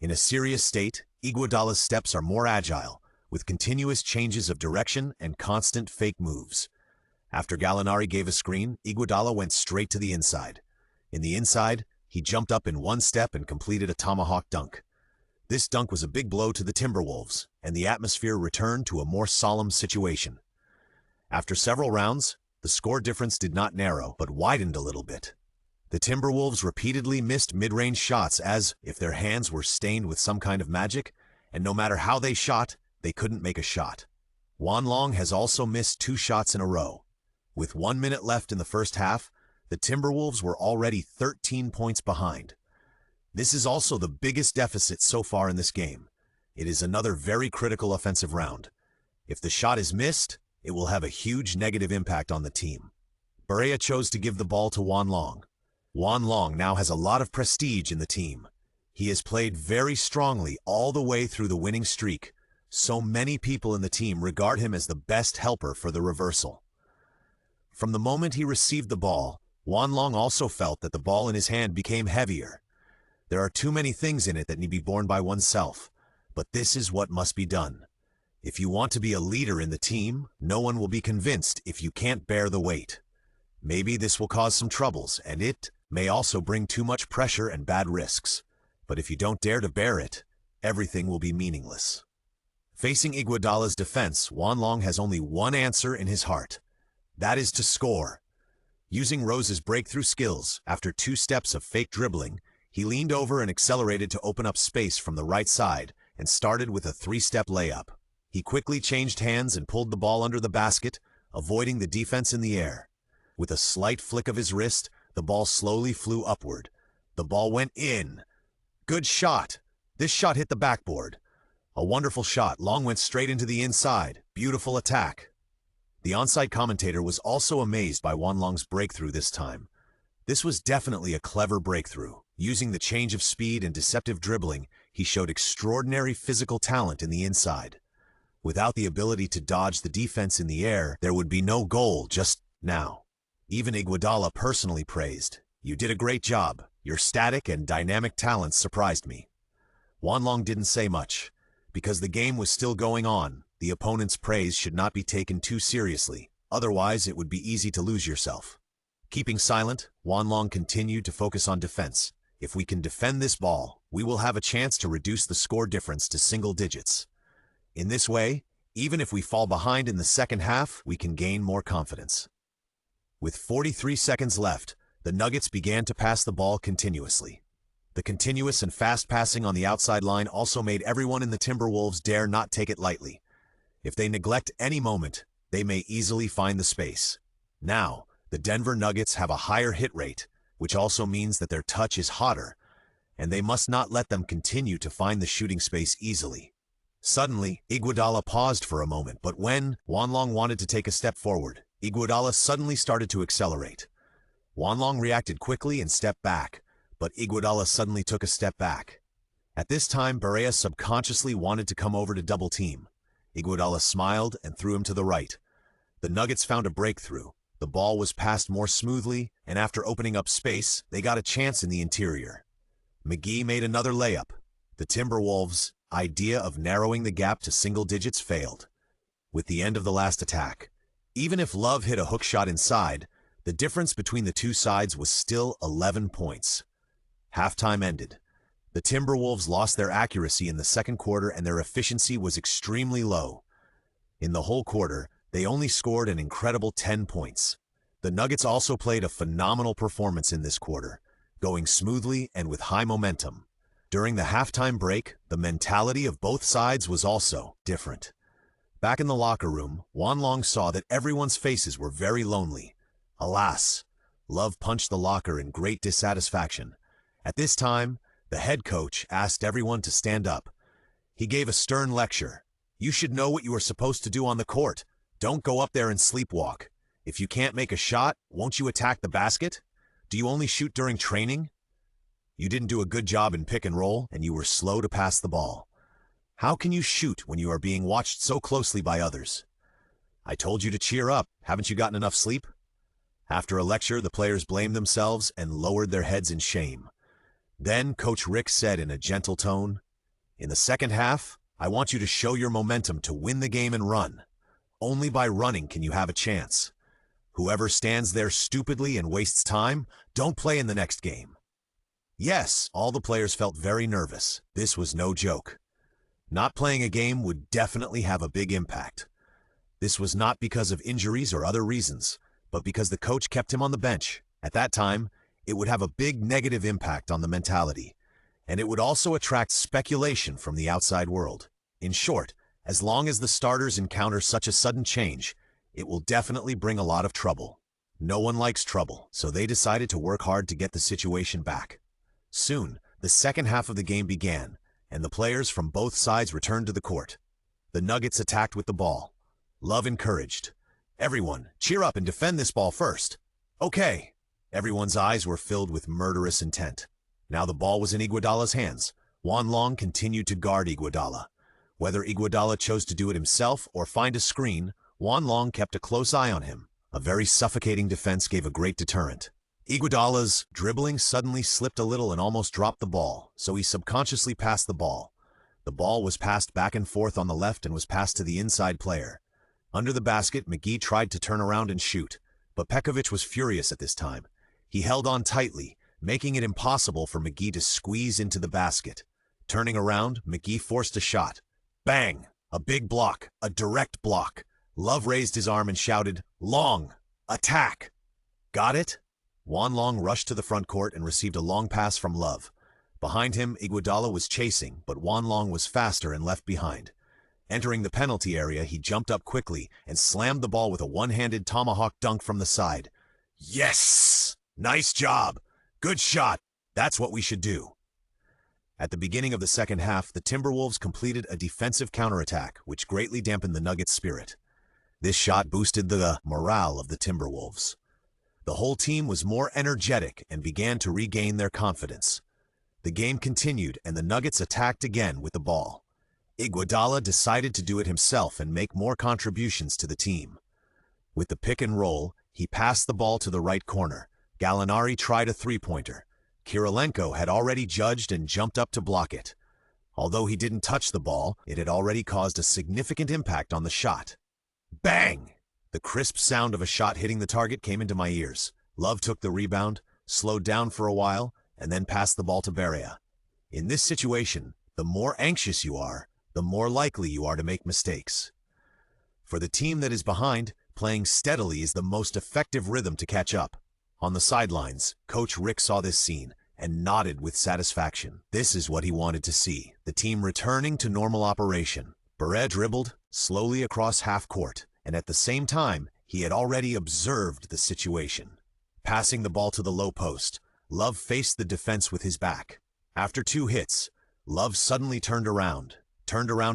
In a serious state, Iguodala's steps are more agile, with continuous changes of direction and constant fake moves. After Gallinari gave a screen, Iguodala went straight to the inside. In the inside, he jumped up in one step and completed a tomahawk dunk. This dunk was a big blow to the Timberwolves, and the atmosphere returned to a more solemn situation. After several rounds, the score difference did not narrow, but widened a little bit. The Timberwolves repeatedly missed mid-range shots as if their hands were stained with some kind of magic, and no matter how they shot, they couldn't make a shot. Wanlong has also missed 2 shots in a row. With 1 minute left in the first half, the Timberwolves were already 13 points behind. This is also the biggest deficit so far in this game. It is another very critical offensive round. If the shot is missed, it will have a huge negative impact on the team. Barea chose to give the ball to Wanlong. Wanlong now has a lot of prestige in the team. He has played very strongly all the way through the winning streak, so many people in the team regard him as the best helper for the reversal. From the moment he received the ball, Wanlong also felt that the ball in his hand became heavier. There are too many things in it that need to be borne by oneself, but this is what must be done. If you want to be a leader in the team, no one will be convinced if you can't bear the weight. Maybe this will cause some troubles, and it may also bring too much pressure and bad risks. But if you don't dare to bear it, everything will be meaningless. Facing Iguodala's defense, Wanlong has only one answer in his heart. That is to score. Using Rose's breakthrough skills, after 2 steps of fake dribbling, he leaned over and accelerated to open up space from the right side and started with a 3-step layup. He quickly changed hands and pulled the ball under the basket, avoiding the defense in the air. With a slight flick of his wrist, the ball slowly flew upward. The ball went in. Good shot. This shot hit the backboard. A wonderful shot. Long went straight into the inside. Beautiful attack. The onside commentator was also amazed by Wanlong's breakthrough this time. This was definitely a clever breakthrough. Using the change of speed and deceptive dribbling, he showed extraordinary physical talent in the inside. Without the ability to dodge the defense in the air, there would be no goal just now. Even Iguodala personally praised, "You did a great job. Your static and dynamic talents surprised me." Wanlong didn't say much. Because the game was still going on, the opponent's praise should not be taken too seriously. Otherwise, it would be easy to lose yourself. Keeping silent, Wanlong continued to focus on defense. If we can defend this ball, we will have a chance to reduce the score difference to single digits. In this way, even if we fall behind in the second half, we can gain more confidence. With 43 seconds left, the Nuggets began to pass the ball continuously. The continuous and fast passing on the outside line also made everyone in the Timberwolves dare not take it lightly. If they neglect any moment, they may easily find the space. Now, the Denver Nuggets have a higher hit rate, which also means that their touch is hotter, and they must not let them continue to find the shooting space easily. Suddenly, Iguodala paused for a moment, but when Wanlong wanted to take a step forward, Iguodala suddenly started to accelerate. Wanlong reacted quickly and stepped back, but Iguodala suddenly took a step back. At this time, Barea subconsciously wanted to come over to double team. Iguodala smiled and threw him to the right. The Nuggets found a breakthrough. The ball was passed more smoothly, and after opening up space, they got a chance in the interior. McGee made another layup. The Timberwolves' idea of narrowing the gap to single digits failed. With the end of the last attack, even if Love hit a hook shot inside, the difference between the two sides was still 11 points. Halftime ended. The Timberwolves lost their accuracy in the second quarter and their efficiency was extremely low. In the whole quarter, they only scored an incredible 10 points. The Nuggets also played a phenomenal performance in this quarter, going smoothly and with high momentum. During the halftime break, the mentality of both sides was also different. Back in the locker room, Wanlong saw that everyone's faces were very lonely. Alas, Love punched the locker in great dissatisfaction. At this time, the head coach asked everyone to stand up. He gave a stern lecture. "You should know what you are supposed to do on the court. Don't go up there and sleepwalk. If you can't make a shot, won't you attack the basket? Do you only shoot during training? You didn't do a good job in pick and roll, and you were slow to pass the ball. How can you shoot when you are being watched so closely by others? I told you to cheer up. Haven't you gotten enough sleep?" After a lecture, the players blamed themselves and lowered their heads in shame. Then Coach Rick said in a gentle tone, "In the second half, I want you to show your momentum to win the game and run. Only by running can you have a chance. Whoever stands there stupidly and wastes time, don't play in the next game." Yes, all the players felt very nervous. This was no joke. Not playing a game would definitely have a big impact. This was not because of injuries or other reasons, but because the coach kept him on the bench. At that time, it would have a big negative impact on the mentality, and it would also attract speculation from the outside world. In short, as long as the starters encounter such a sudden change, it will definitely bring a lot of trouble. No one likes trouble, so they decided to work hard to get the situation back. Soon, the second half of the game began, and the players from both sides returned to the court. The Nuggets attacked with the ball. Love encouraged, "Everyone, cheer up and defend this ball first." "Okay." Everyone's eyes were filled with murderous intent. Now the ball was in Iguodala's hands. Juan Long continued to guard Iguodala. Whether Iguodala chose to do it himself or find a screen, Juan Long kept a close eye on him. A very suffocating defense gave a great deterrent. Iguodala's dribbling suddenly slipped a little and almost dropped the ball, so he subconsciously passed the ball. The ball was passed back and forth on the left and was passed to the inside player. Under the basket, McGee tried to turn around and shoot, but Pekovic was furious at this time. He held on tightly, making it impossible for McGee to squeeze into the basket. Turning around, McGee forced a shot. Bang! A big block, a direct block. Love raised his arm and shouted, "Long! Attack!" Got it? Juan Long rushed to the front court and received a long pass from Love. Behind him, Iguodala was chasing, but Juan Long was faster and left behind. Entering the penalty area, he jumped up quickly and slammed the ball with a one-handed tomahawk dunk from the side. Yes! Nice job! Good shot! That's what we should do. At the beginning of the second half, the Timberwolves completed a defensive counterattack, which greatly dampened the Nuggets' spirit. This shot boosted the morale of the Timberwolves. The whole team was more energetic and began to regain their confidence. The game continued, and the Nuggets attacked again with the ball. Iguodala decided to do it himself and make more contributions to the team. With the pick and roll, he passed the ball to the right corner. Gallinari tried a three-pointer. Kirilenko had already judged and jumped up to block it. Although he didn't touch the ball, it had already caused a significant impact on the shot. Bang! The crisp sound of a shot hitting the target came into my ears. Love took the rebound, slowed down for a while, and then passed the ball to Barea. In this situation, the more anxious you are, the more likely you are to make mistakes. For the team that is behind, playing steadily is the most effective rhythm to catch up. On the sidelines, Coach Rick saw this scene and nodded with satisfaction. This is what he wanted to see, the team returning to normal operation. Barea dribbled slowly across half court, and at the same time, he had already observed the situation. Passing the ball to the low post, Love faced the defense with his back. After 2 hits, Love suddenly turned around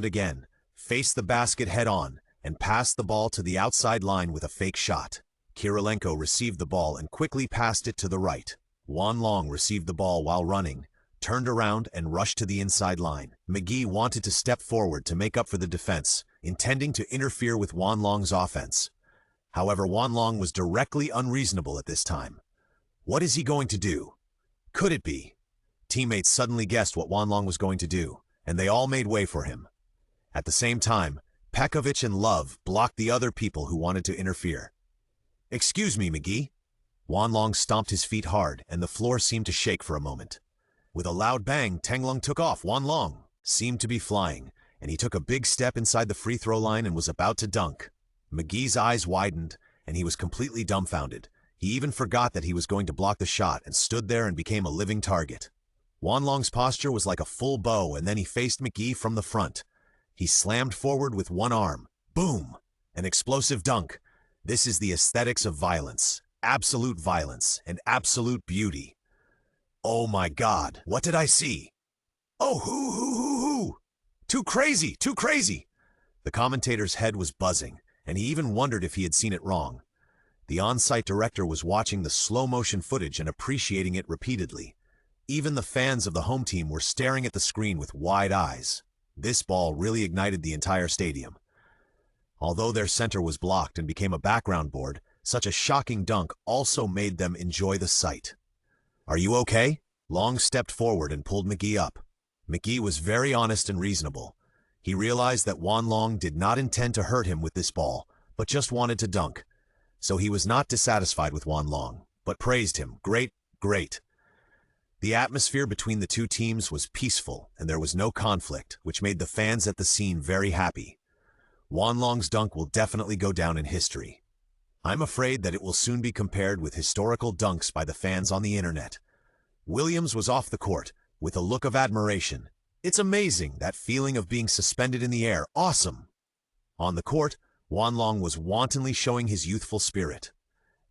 again, faced the basket head-on, and passed the ball to the outside line with a fake shot. Kirilenko received the ball and quickly passed it to the right. Juan Long received the ball while running, turned around and rushed to the inside line. McGee wanted to step forward to make up for the defense, intending to interfere with Juan Long's offense. However, Juan Long was directly unreasonable at this time. What is he going to do? Could it be? Teammates suddenly guessed what Juan Long was going to do, and they all made way for him. At the same time, Pekovic and Love blocked the other people who wanted to interfere. "Excuse me, McGee." Juan Long stomped his feet hard, and the floor seemed to shake for a moment. With a loud bang, Tenglong took off. Juan Long seemed to be flying, and he took a big step inside the free throw line and was about to dunk. McGee's eyes widened, and he was completely dumbfounded. He even forgot that he was going to block the shot and stood there and became a living target. Juan Long's posture was like a full bow, and then he faced McGee from the front. He slammed forward with one arm. Boom! An explosive dunk. This is the aesthetics of violence, absolute violence, and absolute beauty. Oh my God, what did I see? Oh, hoo! Too crazy, too crazy! The commentator's head was buzzing, and he even wondered if he had seen it wrong. The on-site director was watching the slow-motion footage and appreciating it repeatedly. Even the fans of the home team were staring at the screen with wide eyes. This ball really ignited the entire stadium. Although their center was blocked and became a background board, Such a shocking dunk also made them enjoy the sight. "Are you okay?" Long stepped forward and pulled McGee up. McGee was very honest and reasonable. He realized that Juan Long did not intend to hurt him with this ball, but just wanted to dunk. So he was not dissatisfied with Juan Long, but praised him. "Great, great." The atmosphere between the two teams was peaceful, and there was no conflict, which made the fans at the scene very happy. Juan Long's dunk will definitely go down in history. I'm afraid that it will soon be compared with historical dunks by the fans on the internet. Williams was off the court, with a look of admiration. "It's amazing, that feeling of being suspended in the air. Awesome." On the court, Juan Long was wantonly showing his youthful spirit.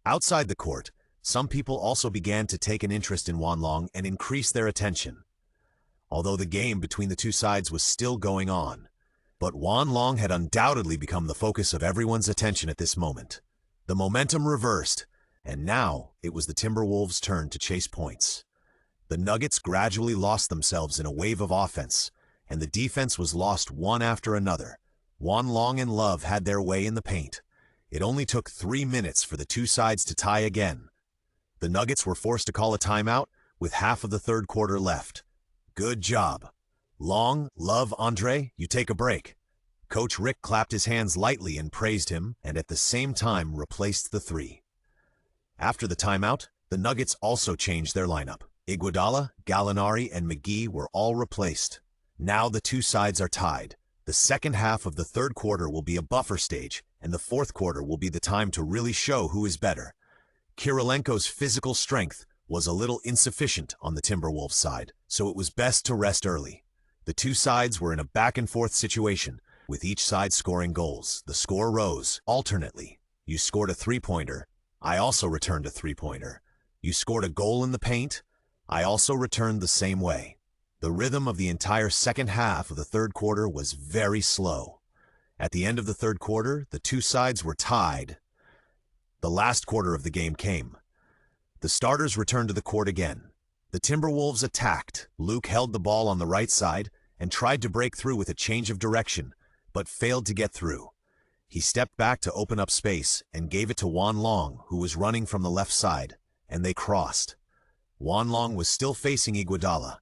Outside the court, some people also began to take an interest in Juan Long and increase their attention. Although the game between the two sides was still going on, but Juan Long had undoubtedly become the focus of everyone's attention at this moment. The momentum reversed, and now it was the Timberwolves' turn to chase points. The Nuggets gradually lost themselves in a wave of offense, and the defense was lost one after another. Juan Long and Love had their way in the paint. It only took 3 minutes for the two sides to tie again. The Nuggets were forced to call a timeout with half of the third quarter left. "Good job. Long, Love, Andre, you take a break." Coach Rick clapped his hands lightly and praised him, and at the same time replaced the three. After the timeout, the Nuggets also changed their lineup. Iguodala, Gallinari, and McGee were all replaced. Now the two sides are tied. The second half of the third quarter will be a buffer stage, and the fourth quarter will be the time to really show who is better. Kirilenko's physical strength was a little insufficient on the Timberwolves side, so it was best to rest early. The two sides were in a back-and-forth situation, with each side scoring goals. The score rose alternately. You scored a three-pointer. I also returned a three-pointer. You scored a goal in the paint. I also returned the same way. The rhythm of the entire second half of the third quarter was very slow. At the end of the third quarter, the two sides were tied. The last quarter of the game came. The starters returned to the court again. The Timberwolves attacked. Luke held the ball on the right side and tried to break through with a change of direction, but failed to get through. He stepped back to open up space and gave it to Juan Long, who was running from the left side, and they crossed. Juan Long was still facing Iguodala.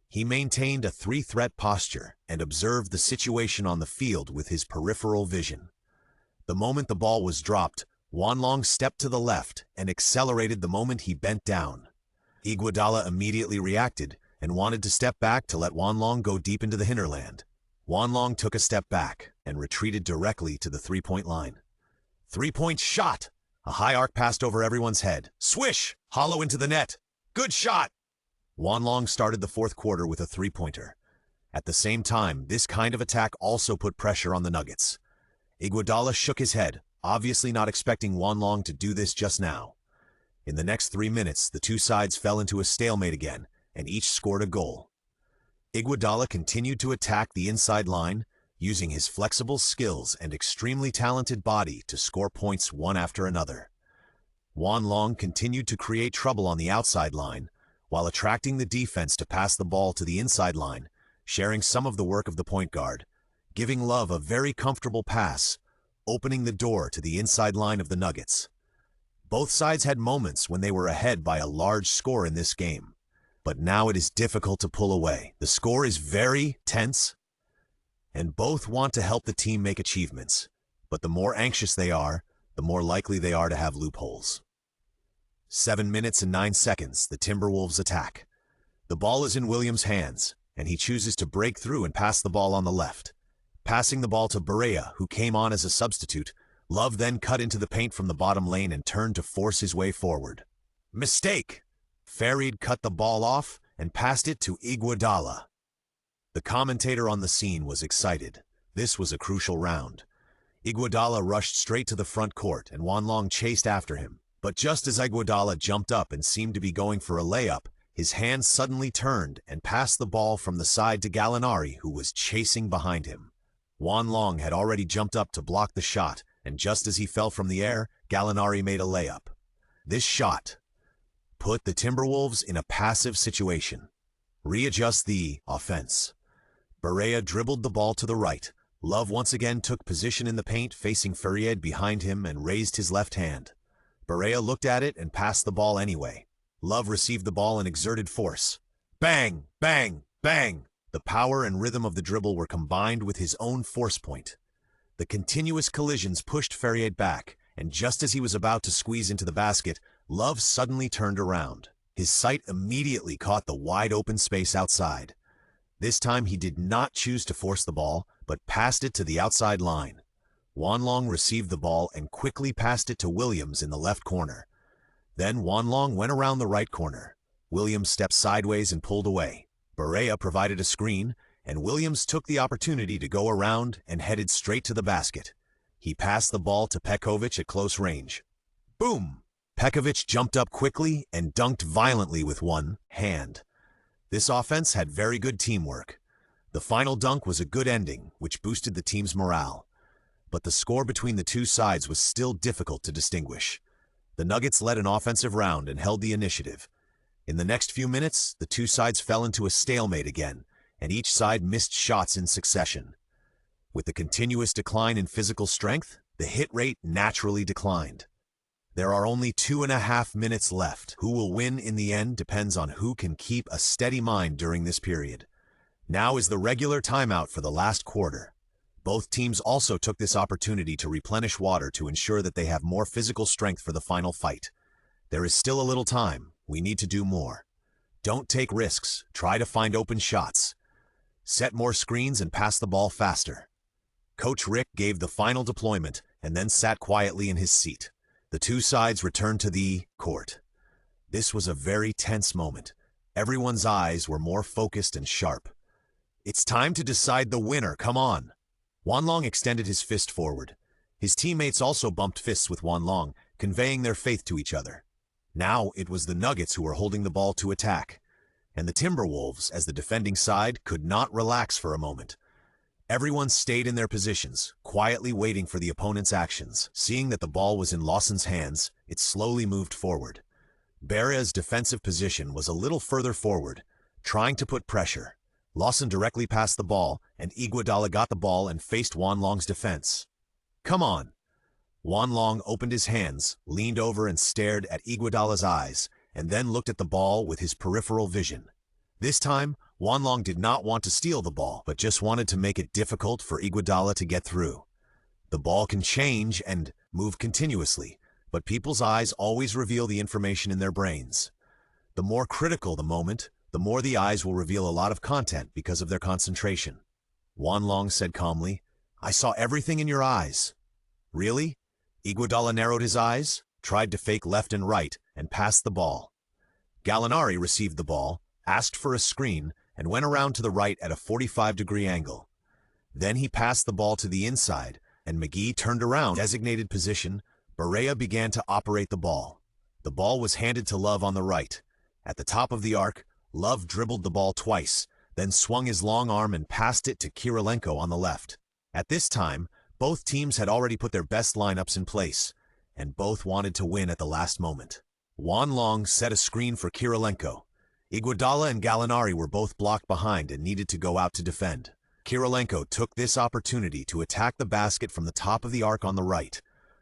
He maintained a three-threat posture and observed the situation on the field with his peripheral vision. The moment the ball was dropped, Juan Long stepped to the left and accelerated the moment he bent down. Iguodala immediately reacted and wanted to step back to let Juan Long go deep into the hinterland. Juan Long took a step back and retreated directly to the three-point line. Three-point shot! A high arc passed over everyone's head. Swish! Hollow into the net. Good shot! Juan Long started the fourth quarter with a three-pointer. At the same time, this kind of attack also put pressure on the Nuggets. Iguodala shook his head, obviously not expecting Juan Long to do this just now. In the next 3 minutes, the two sides fell into a stalemate again, and each scored a goal. Iguodala continued to attack the inside line, using his flexible skills and extremely talented body to score points one after another. Juan Long continued to create trouble on the outside line, while attracting the defense to pass the ball to the inside line, sharing some of the work of the point guard, giving Love a very comfortable pass, opening the door to the inside line of the Nuggets. Both sides had moments when they were ahead by a large score in this game, but now it is difficult to pull away. The score is very tense, and both want to help the team make achievements, but the more anxious they are, the more likely they are to have loopholes. 7 minutes and 9 seconds, the Timberwolves attack. The ball is in Williams' hands, and he chooses to break through and pass the ball on the left. Passing the ball to Barea, who came on as a substitute, Love then cut into the paint from the bottom lane and turned to force his way forward. Mistake! Farid cut the ball off and passed it to Iguodala. The commentator on the scene was excited. This was a crucial round. Iguodala rushed straight to the front court, and Juan Long chased after him. But just as Iguodala jumped up and seemed to be going for a layup, his hand suddenly turned and passed the ball from the side to Gallinari, who was chasing behind him. Juan Long had already jumped up to block the shot, and just as he fell from the air, Gallinari made a layup. This shot put the Timberwolves in a passive situation. Readjust the offense. Barea dribbled the ball to the right. Love once again took position in the paint, facing Farid behind him, and raised his left hand. Barea looked at it and passed the ball anyway. Love received the ball and exerted force. Bang, bang, bang! The power and rhythm of the dribble were combined with his own force point. The continuous collisions pushed Ferrier back, and just as he was about to squeeze into the basket, Love suddenly turned around. His sight immediately caught the wide-open space outside. This time he did not choose to force the ball, but passed it to the outside line. Wanlong received the ball and quickly passed it to Williams in the left corner. Then Wanlong went around the right corner. Williams stepped sideways and pulled away. Barea provided a screen, and Williams took the opportunity to go around and headed straight to the basket. He passed the ball to Pekovic at close range. Boom! Pekovic jumped up quickly and dunked violently with one hand. This offense had very good teamwork. The final dunk was a good ending, which boosted the team's morale. But the score between the two sides was still difficult to distinguish. The Nuggets led an offensive round and held the initiative. In the next few minutes, the two sides fell into a stalemate again, and each side missed shots in succession. With the continuous decline in physical strength, the hit rate naturally declined. There are only 2.5 minutes left. Who will win in the end depends on who can keep a steady mind during this period. Now is the regular timeout for the last quarter. Both teams also took this opportunity to replenish water to ensure that they have more physical strength for the final fight. There is still a little time. We need to do more. Don't take risks. Try to find open shots. Set more screens and pass the ball faster. Coach Rick gave the final deployment and then sat quietly in his seat. The two sides returned to the court. This was a very tense moment. Everyone's eyes were more focused and sharp. It's time to decide the winner, come on. Wanlong extended his fist forward. His teammates also bumped fists with Wanlong, conveying their faith to each other. Now it was the Nuggets who were holding the ball to attack, and the Timberwolves, as the defending side, could not relax for a moment. Everyone stayed in their positions, quietly waiting for the opponent's actions. Seeing that the ball was in Lawson's hands, it slowly moved forward. Berea's defensive position was a little further forward, trying to put pressure. Lawson directly passed the ball, and Iguodala got the ball and faced Wanlong's defense. Come on! Wanlong opened his hands, leaned over and stared at Iguodala's eyes, and then looked at the ball with his peripheral vision. This time, Wanlong did not want to steal the ball, but just wanted to make it difficult for Iguodala to get through. The ball can change and move continuously, but people's eyes always reveal the information in their brains. The more critical the moment, the more the eyes will reveal a lot of content because of their concentration. Wanlong said calmly, "I saw everything in your eyes." "Really?" Iguodala narrowed his eyes, tried to fake left and right, and passed the ball. Gallinari received the ball, asked for a screen, and went around to the right at a 45-degree angle. Then he passed the ball to the inside, and McGee turned around designated position. Barea began to operate the ball. The ball was handed to Love on the right. At the top of the arc, Love dribbled the ball twice, then swung his long arm and passed it to Kirilenko on the left. At this time, both teams had already put their best lineups in place, and both wanted to win at the last moment. Wanlong set a screen for Kirilenko. Iguodala and Gallinari were both blocked behind and needed to go out to defend. Kirilenko took this opportunity to attack the basket from the top of the arc on the right.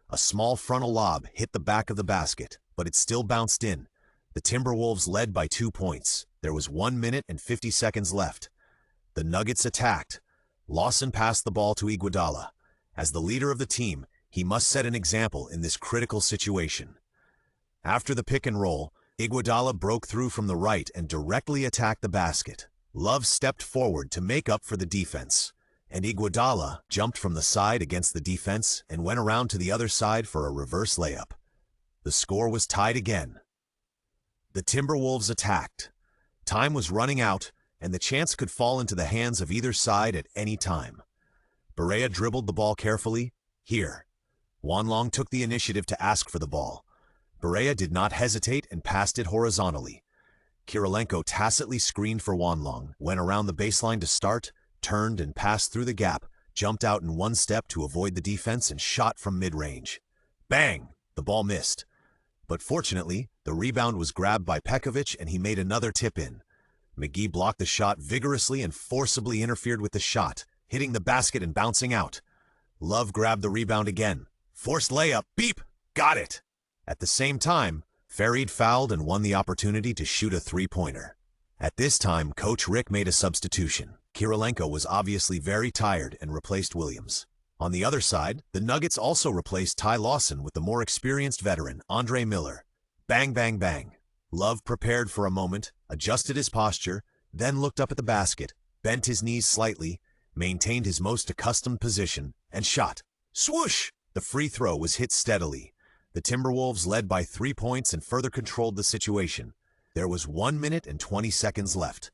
A small frontal lob hit the back of the basket, but it still bounced in. The Timberwolves led by 2 points. There was 1 minute and 50 seconds left. The Nuggets attacked. Lawson passed the ball to Iguodala. As the leader of the team, he must set an example in this critical situation. After the pick and roll, Iguodala broke through from the right and directly attacked the basket. Love stepped forward to make up for the defense, and Iguodala jumped from the side against the defense and went around to the other side for a reverse layup. The score was tied again. The Timberwolves attacked. Time was running out, and the chance could fall into the hands of either side at any time. Barea dribbled the ball carefully. Here. Wanlong took the initiative to ask for the ball. Barea did not hesitate and passed it horizontally. Kirilenko tacitly screened for Wanlong, went around the baseline to start, turned and passed through the gap, jumped out in one step to avoid the defense and shot from mid-range. Bang! The ball missed. But fortunately, the rebound was grabbed by Pekovic and he made another tip-in. McGee blocked the shot vigorously and forcibly interfered with the shot, hitting the basket and bouncing out. Love grabbed the rebound again. Forced layup. Beep! Got it! At the same time, Farid fouled and won the opportunity to shoot a three-pointer. At this time, Coach Rick made a substitution. Kirilenko was obviously very tired and replaced Williams. On the other side, the Nuggets also replaced Ty Lawson with the more experienced veteran, Andre Miller. Bang, bang, bang. Love prepared for a moment, adjusted his posture, then looked up at the basket, bent his knees slightly, maintained his most accustomed position, and shot. Swoosh! The free throw was hit steadily. The Timberwolves led by 3 points and further controlled the situation. There was 1 minute and 20 seconds left.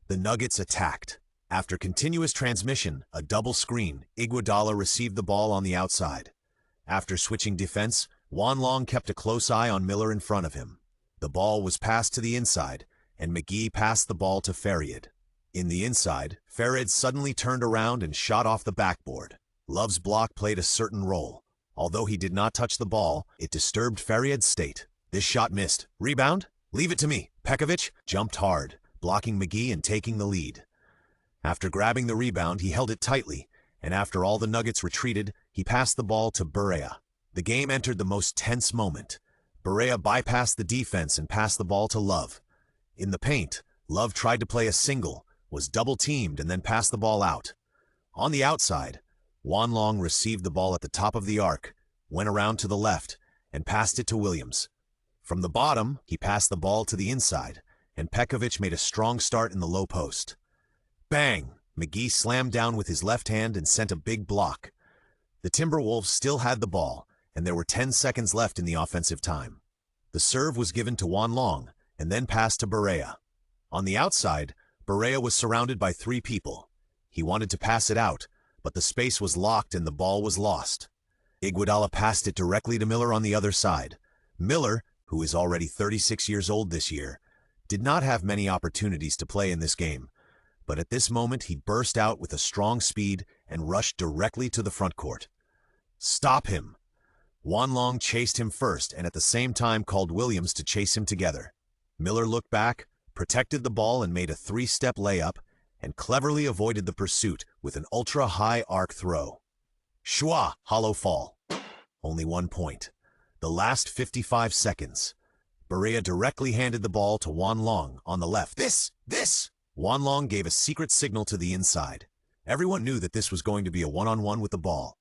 The Nuggets attacked. After continuous transmission, a double screen, Iguodala received the ball on the outside. After switching defense, Juan Long kept a close eye on Miller in front of him. The ball was passed to the inside, and McGee passed the ball to Farid. In the inside, Farid suddenly turned around and shot off the backboard. Love's block played a certain role. Although he did not touch the ball, it disturbed Farid's state. This shot missed. Rebound? Leave it to me. Pekovic jumped hard, blocking McGee and taking the lead. After grabbing the rebound, he held it tightly, and after all the Nuggets retreated, he passed the ball to Barea. The game entered the most tense moment. Barea bypassed the defense and passed the ball to Love. In the paint, Love tried to play a single, was double-teamed, and then passed the ball out. On the outside, Juan Long received the ball at the top of the arc, went around to the left, and passed it to Williams. From the bottom, he passed the ball to the inside, and Pekovic made a strong start in the low post. Bang! McGee slammed down with his left hand and sent a big block. The Timberwolves still had the ball, and there were 10 seconds left in the offensive time. The serve was given to Juan Long, and then passed to Barea. On the outside, Barea was surrounded by 3 people. He wanted to pass it out, but the space was locked and the ball was lost. Iguodala passed it directly to Miller on the other side. Miller, who is already 36 years old this year, did not have many opportunities to play in this game, but at this moment he burst out with a strong speed and rushed directly to the front court. Stop him! Juan Long chased him first and at the same time called Williams to chase him together. Miller looked back, protected the ball and made a 3-step layup, and cleverly avoided the pursuit with an ultra-high arc throw. Shua, hollow fall. Only 1 point. The last 55 seconds. Barea directly handed the ball to Juan Long on the left. This! Juan Long gave a secret signal to the inside. Everyone knew that this was going to be a one-on-one with the ball.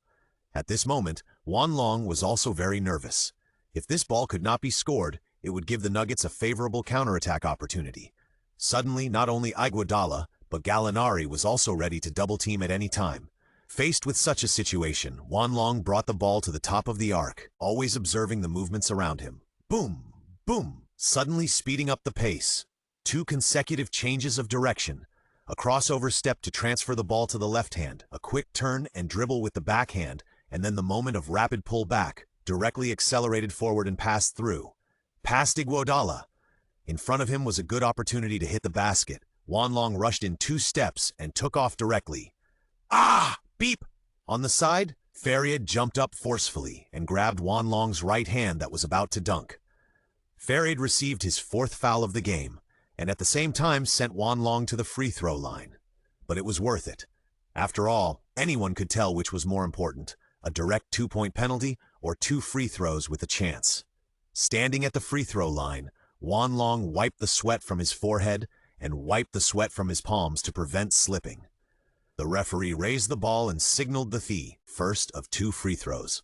At this moment, Juan Long was also very nervous. If this ball could not be scored, it would give the Nuggets a favorable counterattack opportunity. Suddenly, not only Iguodala, but Gallinari was also ready to double-team at any time. Faced with such a situation, Juan Long brought the ball to the top of the arc, always observing the movements around him. Boom! Boom! Suddenly speeding up the pace. 2 consecutive changes of direction. A crossover step to transfer the ball to the left hand, a quick turn and dribble with the backhand, and then the moment of rapid pull back, directly accelerated forward and passed through. Past Iguodala. In front of him was a good opportunity to hit the basket. Juan Long rushed in 2 steps and took off directly. Ah! Beep! On the side, Farid jumped up forcefully and grabbed Juan Long's right hand that was about to dunk. Farid received his 4th foul of the game, and at the same time sent Juan Long to the free throw line. But it was worth it. After all, anyone could tell which was more important, a direct 2-point penalty or 2 free throws with a chance. Standing at the free throw line, Juan Long wiped the sweat from his forehead and wiped the sweat from his palms to prevent slipping. The referee raised the ball and signaled the first of 2 free throws.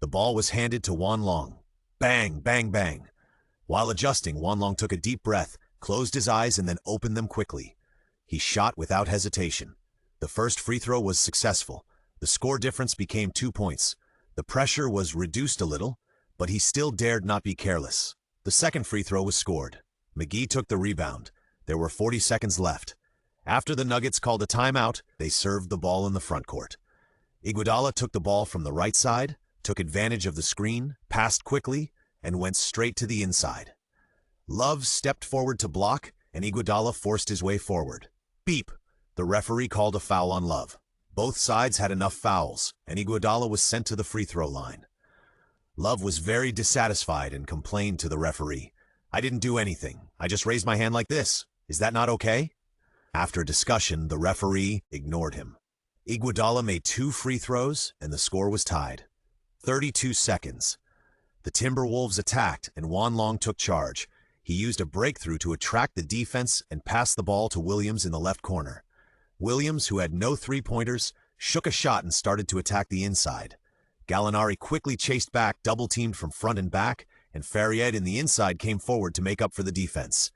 The ball was handed to Juan Long. Bang, bang, bang. While adjusting, Juan Long took a deep breath, closed his eyes and then opened them quickly. He shot without hesitation. The first free throw was successful. The score difference became 2 points. The pressure was reduced a little, but he still dared not be careless. The second free throw was scored. McGee took the rebound. There were 40 seconds left. After the Nuggets called a timeout, they served the ball in the front court. Iguodala took the ball from the right side, took advantage of the screen, passed quickly, and went straight to the inside. Love stepped forward to block, and Iguodala forced his way forward. Beep! The referee called a foul on Love. Both sides had enough fouls, and Iguodala was sent to the free throw line. Love was very dissatisfied and complained to the referee. I didn't do anything. I just raised my hand like this. Is that not okay? After discussion, the referee ignored him. Iguodala made 2 free throws, and the score was tied. 32 seconds. The Timberwolves attacked, and Juan Long took charge. He used a breakthrough to attract the defense and passed the ball to Williams in the left corner. Williams, who had no three-pointers, shook a shot and started to attack the inside. Gallinari quickly chased back, double-teamed from front and back, and Faried in the inside came forward to make up for the defense.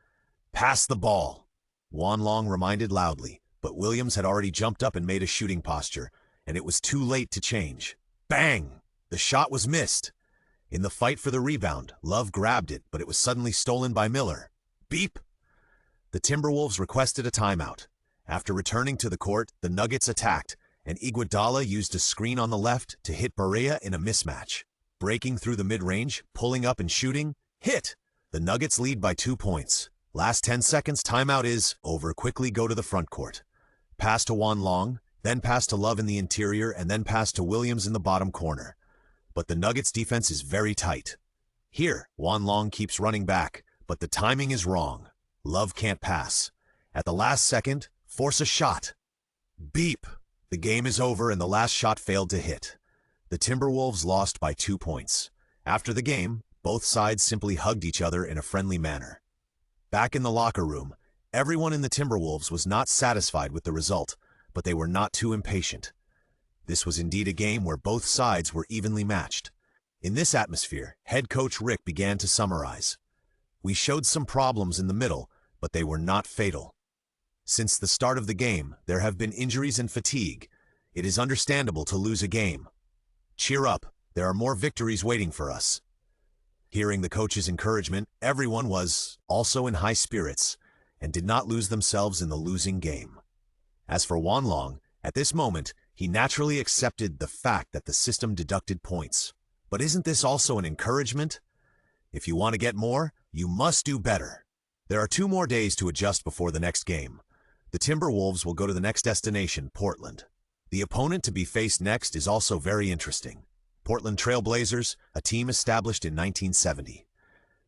"Pass the ball," Juan Long reminded loudly, but Williams had already jumped up and made a shooting posture, and it was too late to change. Bang! The shot was missed. In the fight for the rebound, Love grabbed it, but it was suddenly stolen by Miller. Beep! The Timberwolves requested a timeout. After returning to the court, the Nuggets attacked, and Iguodala used a screen on the left to hit Barea in a mismatch. Breaking through the mid-range, pulling up and shooting, hit! The Nuggets lead by 2 points. Last 10 seconds, timeout is over. Quickly go to the front court. Pass to Juan Long, then pass to Love in the interior, and then pass to Williams in the bottom corner. But the Nuggets' defense is very tight. Here, Juan Long keeps running back, but the timing is wrong. Love can't pass. At the last second, force a shot. Beep! The game is over and the last shot failed to hit. The Timberwolves lost by 2 points. After the game, both sides simply hugged each other in a friendly manner. Back in the locker room, everyone in the Timberwolves was not satisfied with the result, but they were not too impatient. This was indeed a game where both sides were evenly matched. In this atmosphere, head coach Rick began to summarize. "We showed some problems in the middle, but they were not fatal. Since the start of the game, there have been injuries and fatigue. It is understandable to lose a game. Cheer up, there are more victories waiting for us." Hearing the coach's encouragement, everyone was also in high spirits and did not lose themselves in the losing game. As for Juan Long, at this moment, he naturally accepted the fact that the system deducted points. But isn't this also an encouragement? If you want to get more, you must do better. There are 2 more days to adjust before the next game. The Timberwolves will go to the next destination, Portland. The opponent to be faced next is also very interesting. Portland Trail Blazers, a team established in 1970.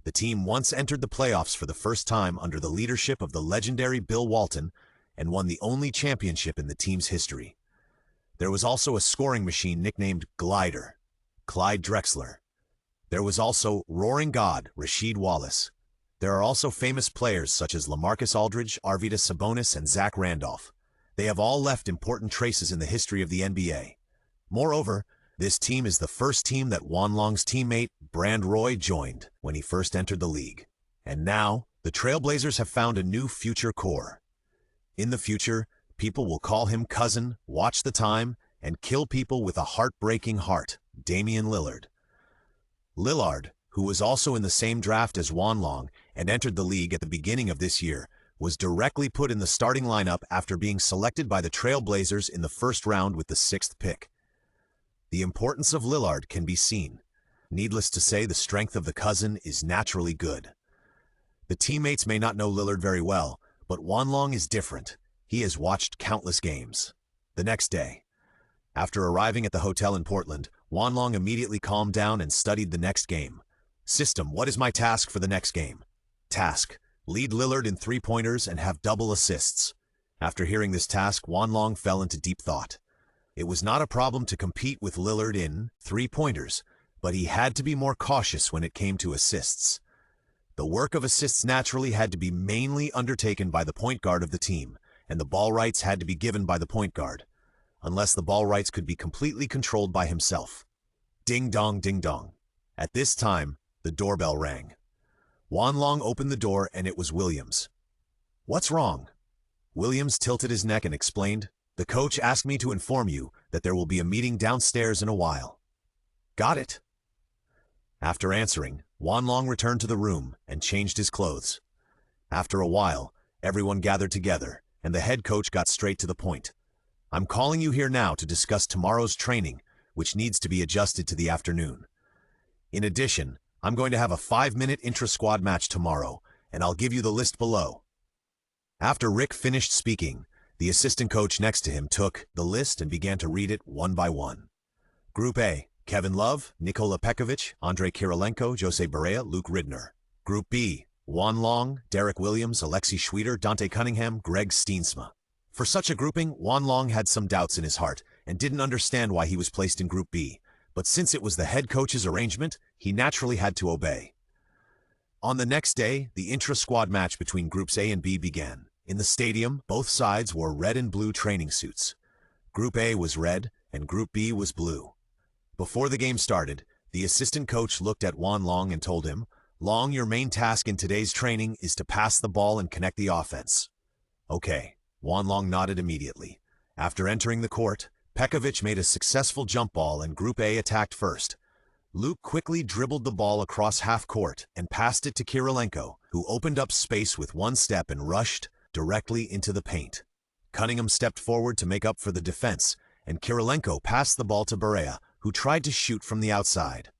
The team once entered the playoffs for the first time under the leadership of the legendary Bill Walton and won the only championship in the team's history. There was also a scoring machine nicknamed Glider, Clyde Drexler. There was also Roaring God, Rasheed Wallace. There are also famous players such as LaMarcus Aldridge, Arvydas Sabonis, and Zach Randolph. They have all left important traces in the history of the NBA. Moreover, this team is the first team that Juan Long's teammate, Brand Roy, joined when he first entered the league. And now, the Trailblazers have found a new future core. In the future, people will call him Cousin, Watch the Time, and kill people with a heartbreaking heart, Damian Lillard. Lillard, who was also in the same draft as Juan Long and entered the league at the beginning of this year, was directly put in the starting lineup after being selected by the Trailblazers in the first round with the 6th pick. The importance of Lillard can be seen. Needless to say, the strength of the Cousin is naturally good. The teammates may not know Lillard very well, but Juan Long is different. He has watched countless games. The next day, after arriving at the hotel in Portland, Juan Long immediately calmed down and studied the next game. System: what is my task for the next game? Task: lead Lillard in 3-pointers and have double assists. After hearing this task, Juan Long fell into deep thought. It was not a problem to compete with Lillard in 3-pointers, but he had to be more cautious when it came to assists. The work of assists naturally had to be mainly undertaken by the point guard of the team, and the ball rights had to be given by the point guard, unless the ball rights could be completely controlled by himself. Ding dong, ding dong. At this time, the doorbell rang. Juan Long opened the door and it was Williams. "What's wrong?" Williams tilted his neck and explained, "The coach asked me to inform you that there will be a meeting downstairs in a while." "Got it." After answering, Juan Long returned to the room and changed his clothes. After a while, everyone gathered together, and the head coach got straight to the point. "I'm calling you here now to discuss tomorrow's training, which needs to be adjusted to the afternoon. In addition, I'm going to have a 5-minute intra-squad match tomorrow, and I'll give you the list below." After Rick finished speaking, the assistant coach next to him took the list and began to read it one by one. Group A: Kevin Love, Nikola Pekovic, Andrei Kirilenko, Jose Barea, Luke Ridner. Group B: Juan Long, Derek Williams, Alexi Schweiter, Dante Cunningham, Greg Steensma. For such a grouping, Juan Long had some doubts in his heart and didn't understand why he was placed in Group B, but since it was the head coach's arrangement, he naturally had to obey. On the next day, the intra-squad match between Groups A and B began. In the stadium, both sides wore red and blue training suits. Group A was red, and Group B was blue. Before the game started, the assistant coach looked at Wan Long and told him, "Long, your main task in today's training is to pass the ball and connect the offense." Okay, Wan Long nodded immediately. After entering the court, Pekovic made a successful jump ball and Group A attacked first. Luke quickly dribbled the ball across half-court and passed it to Kirilenko, who opened up space with one step and rushed directly into the paint. Cunningham stepped forward to make up for the defense, and Kirilenko passed the ball to Barea, who tried to shoot from the outside.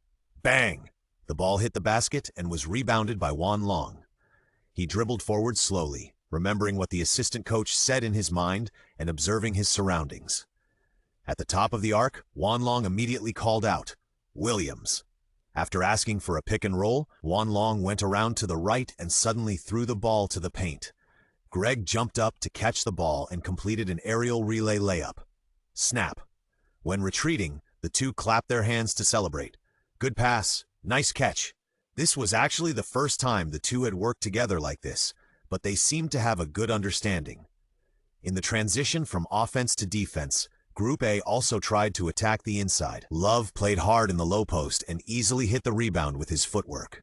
Bang! The ball hit the basket and was rebounded by Wan Long. He dribbled forward slowly, remembering what the assistant coach said in his mind and observing his surroundings. At the top of the arc, Wan Long immediately called out, "Williams." After asking for a pick and roll, Wan Long went around to the right and suddenly threw the ball to the paint. Greg jumped up to catch the ball and completed an aerial relay layup. Snap. When retreating, the two clapped their hands to celebrate. "Good pass. Nice catch." This was actually the first time the two had worked together like this, but they seemed to have a good understanding. In the transition from offense to defense, Group A also tried to attack the inside. Love played hard in the low post and easily hit the rebound with his footwork.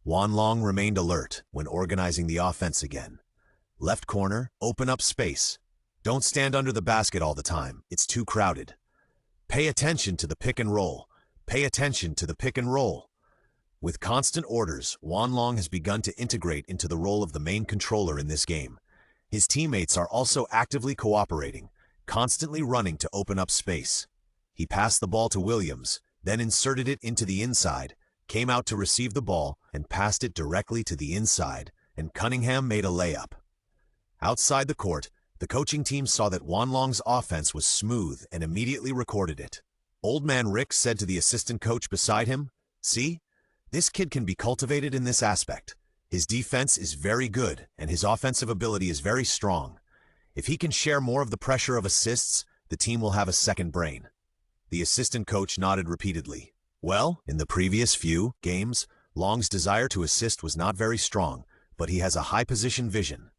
Wan Long remained alert when organizing the offense again. Left corner, open up space. Don't stand under the basket all the time. It's too crowded. Pay attention to the pick and roll. Pay attention to the pick and roll. With constant orders, Wan Long has begun to integrate into the role of the main controller in this game. His teammates are also actively cooperating, constantly running to open up space. He passed the ball to Williams, then inserted it into the inside, came out to receive the ball, and passed it directly to the inside, and Cunningham made a layup. Outside the court, the coaching team saw that Wan Long's offense was smooth and immediately recorded it. Old man Rick said to the assistant coach beside him, "See? This kid can be cultivated in this aspect. His defense is very good, and his offensive ability is very strong. If he can share more of the pressure of assists, the team will have a second brain." The assistant coach nodded repeatedly. Well, in the previous few games, Long's desire to assist was not very strong, but he has a high position vision.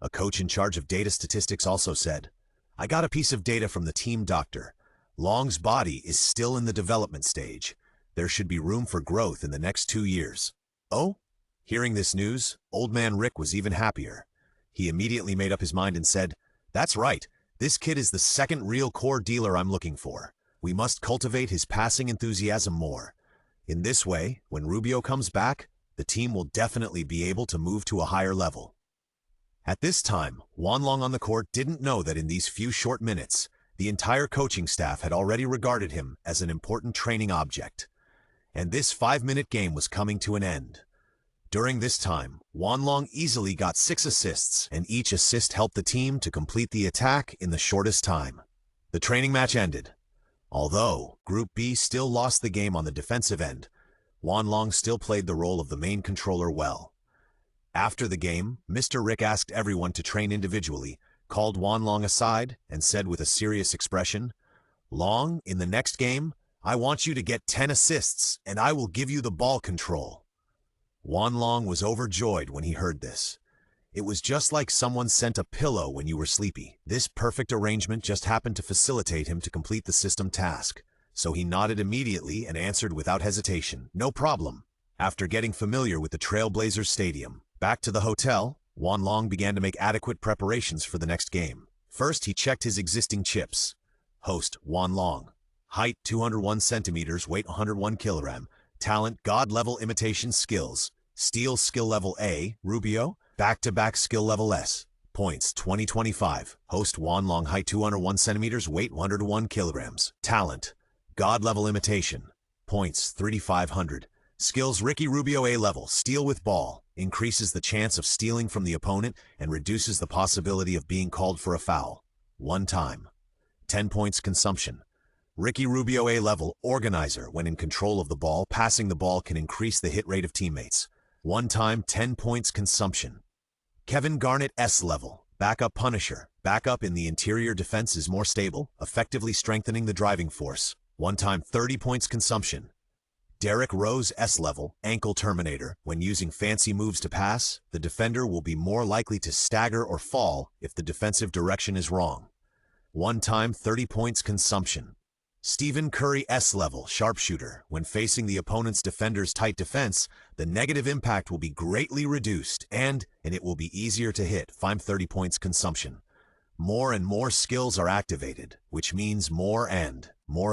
A coach in charge of data statistics also said, "I got a piece of data from the team doctor. Long's body is still in the development stage. There should be room for growth in the next 2 years. Oh? Hearing this news, old man Rick was even happier. He immediately made up his mind and said, "That's right. This kid is the second real core dealer I'm looking for. We must cultivate his passing enthusiasm more. In this way, when Rubio comes back, the team will definitely be able to move to a higher level." At this time, Wan Long on the court didn't know that in these few short minutes, the entire coaching staff had already regarded him as an important training object. And this 5-minute game was coming to an end. During this time, Wan Long easily got 6 assists, and each assist helped the team to complete the attack in the shortest time. The training match ended. Although Group B still lost the game on the defensive end, Wan Long still played the role of the main controller well. After the game, Mr. Rick asked everyone to train individually, called Wan Long aside, and said with a serious expression, "Long, in the next game, I want you to get 10 assists, and I will give you the ball control." Wan Long was overjoyed when he heard this. It was just like someone sent a pillow when you were sleepy. This perfect arrangement just happened to facilitate him to complete the system task. So he nodded immediately and answered without hesitation, "No problem." After getting familiar with the Trailblazers Stadium, back to the hotel, Wan Long began to make adequate preparations for the next game. First, he checked his existing chips. Host, Wan Long. Height, 201 centimeters, weight 101 kilogram. Talent, God-level imitation skills. Steal skill level A, Rubio. Back-to-back skill level S. Points, 2025. Host, Wan Long. Height, 201 centimeters, weight 101 kilograms. Talent, God-level imitation. Points, 3,500. Skills, Ricky Rubio A level. Steal with ball. Increases the chance of stealing from the opponent and reduces the possibility of being called for a foul. 1 time. 10 points consumption. Ricky Rubio A level, organizer. When in control of the ball, passing the ball can increase the hit rate of teammates. 1 time, 10 points consumption. Kevin Garnett S level, backup punisher. Backup in the interior defense is more stable, effectively strengthening the driving force. One-time 30 points consumption. Derrick Rose S-level, ankle terminator. When using fancy moves to pass, the defender will be more likely to stagger or fall if the defensive direction is wrong. One-time 30 points consumption. Stephen Curry S-level, sharpshooter. When facing the opponent's defender's tight defense, the negative impact will be greatly reduced and it will be easier to hit. 30 points consumption. More and more skills are activated, which means more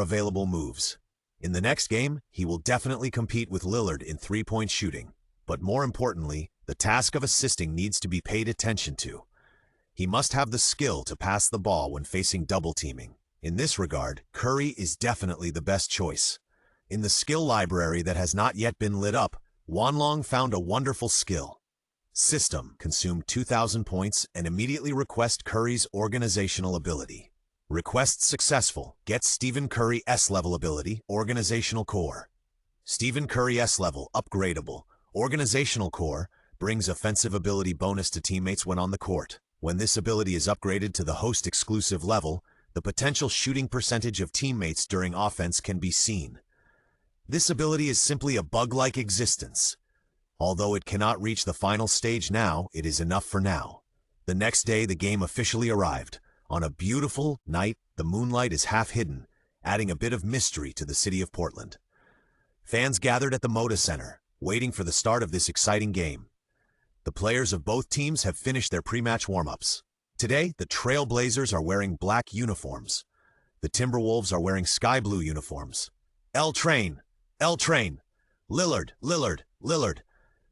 available moves. In the next game, he will definitely compete with Lillard in three-point shooting. But more importantly, the task of assisting needs to be paid attention to. He must have the skill to pass the ball when facing double teaming. In this regard, Curry is definitely the best choice. In the skill library that has not yet been lit up, Wanlong found a wonderful skill. System, consume 2,000 points and immediately request Curry's organizational ability. Request successful. Get Stephen Curry S-level ability, Organizational Core. Stephen Curry S-level, upgradable. Organizational Core brings offensive ability bonus to teammates when on the court. When this ability is upgraded to the host exclusive level, the potential shooting percentage of teammates during offense can be seen. This ability is simply a bug-like existence. Although it cannot reach the final stage now, it is enough for now. The next day, the game officially arrived. On a beautiful night, the moonlight is half hidden, adding a bit of mystery to the city of Portland. Fans gathered at the Moda Center, waiting for the start of this exciting game. The players of both teams have finished their pre-match warm-ups. Today, the Trail Blazers are wearing black uniforms. The Timberwolves are wearing sky blue uniforms. L-Train! L-Train! Lillard! Lillard! Lillard!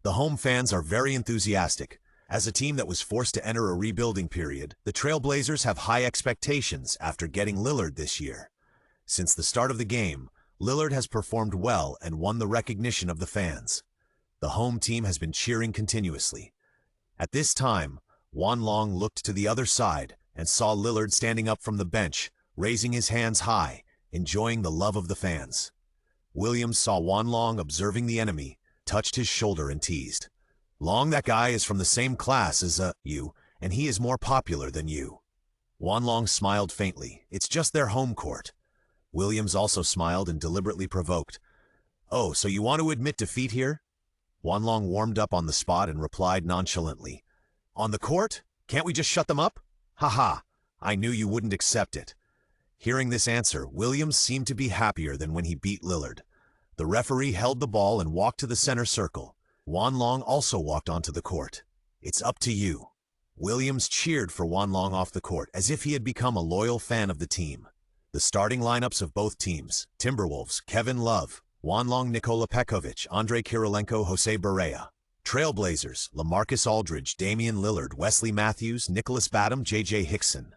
The home fans are very enthusiastic. As a team that was forced to enter a rebuilding period, the Trail Blazers have high expectations after getting Lillard this year. Since the start of the game, Lillard has performed well and won the recognition of the fans. The home team has been cheering continuously. At this time, Wanlong looked to the other side and saw Lillard standing up from the bench, raising his hands high, enjoying the love of the fans. Williams saw Wanlong observing the enemy, touched his shoulder and teased. "Long, that guy is from the same class as you, and he is more popular than you." Wanlong smiled faintly. "It's just their home court." Williams also smiled and deliberately provoked. "Oh, so you want to admit defeat here?" Wanlong warmed up on the spot and replied nonchalantly. "On the court? Can't we just shut them up? Ha! I knew you wouldn't accept it." Hearing this answer, Williams seemed to be happier than when he beat Lillard. The referee held the ball and walked to the center circle. Wanlong also walked onto the court. "It's up to you." Williams cheered for Wanlong off the court as if he had become a loyal fan of the team. The starting lineups of both teams: Timberwolves, Kevin Love; Wanlong, Nikola Pekovic, Andrei Kirilenko, Jose Barea. Trailblazers: LaMarcus Aldridge, Damian Lillard, Wesley Matthews, Nicholas Batum, J.J. Hickson.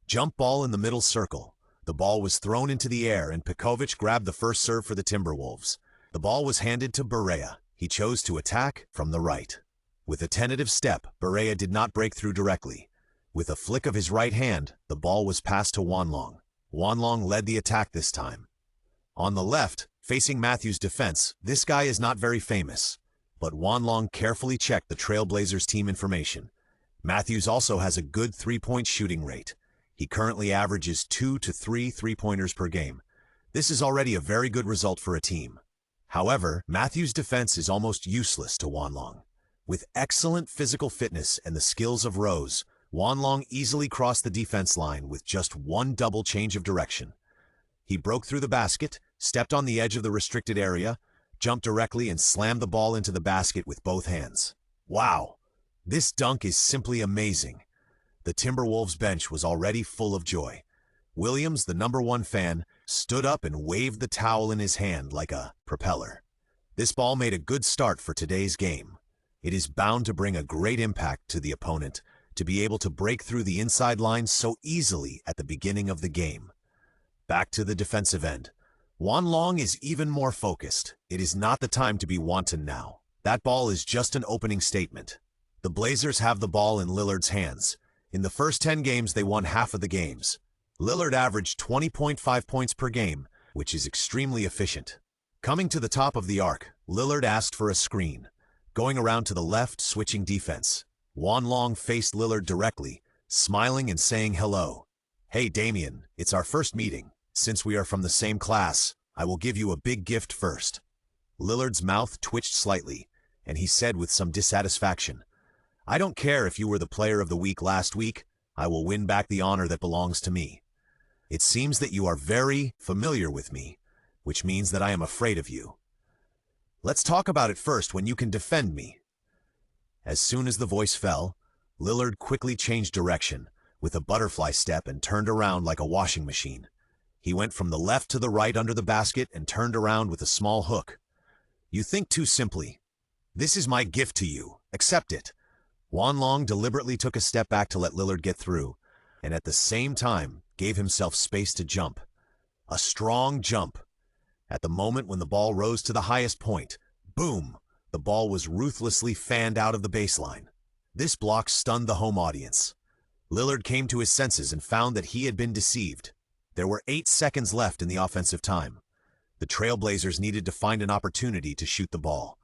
Jump ball in the middle circle. The ball was thrown into the air and Pekovic grabbed the first serve for the Timberwolves. The ball was handed to Barea. He chose to attack from the right. With a tentative step, Barea did not break through directly. With a flick of his right hand, the ball was passed to Wanlong. Wanlong led the attack this time. On the left, facing Matthews' defense, this guy is not very famous. But Wanlong carefully checked the Trailblazers team information. Matthews also has a good three-point shooting rate. He currently averages 2 to 3 three-pointers per game. This is already a very good result for a team. However, Matthews' defense is almost useless to Wanlong. With excellent physical fitness and the skills of Rose, Wanlong easily crossed the defense line with just one double change of direction. He broke through the basket, stepped on the edge of the restricted area, jumped directly and slammed the ball into the basket with both hands. Wow! This dunk is simply amazing. The Timberwolves bench was already full of joy. Williams, the #1 fan, stood up and waved the towel in his hand like a propeller. This ball made a good start for today's game. It is bound to bring a great impact to the opponent to be able to break through the inside line so easily at the beginning of the game. Back to the defensive end. Wanlong is even more focused. It is not the time to be wanton now. That ball is just an opening statement. The Blazers have the ball in Lillard's hands. In the first 10 games, they won half of the games. Lillard averaged 20.5 points per game, which is extremely efficient. Coming to the top of the arc, Lillard asked for a screen. Going around to the left, switching defense. Wanlong faced Lillard directly, smiling and saying hello. "Hey Damian, it's our first meeting. Since we are from the same class, I will give you a big gift first. Lillard's mouth twitched slightly, and he said with some dissatisfaction, I don't care if you were the player of the week last week, I will win back the honor that belongs to me. It seems that you are very familiar with me, which means that I am afraid of you. Let's talk about it first when you can defend me. As soon as the voice fell, Lillard quickly changed direction with a butterfly step and turned around like a washing machine. He went from the left to the right under the basket and turned around with a small hook. You think too simply. This is my gift to you. Accept it. Wanlong deliberately took a step back to let Lillard get through, and at the same time gave himself space to jump. A strong jump. At the moment when the ball rose to the highest point, boom, the ball was ruthlessly fanned out of the baseline. This block stunned the home audience. Lillard came to his senses and found that he had been deceived. There were 8 seconds left in the offensive time. The Trailblazers needed to find an opportunity to shoot the ball.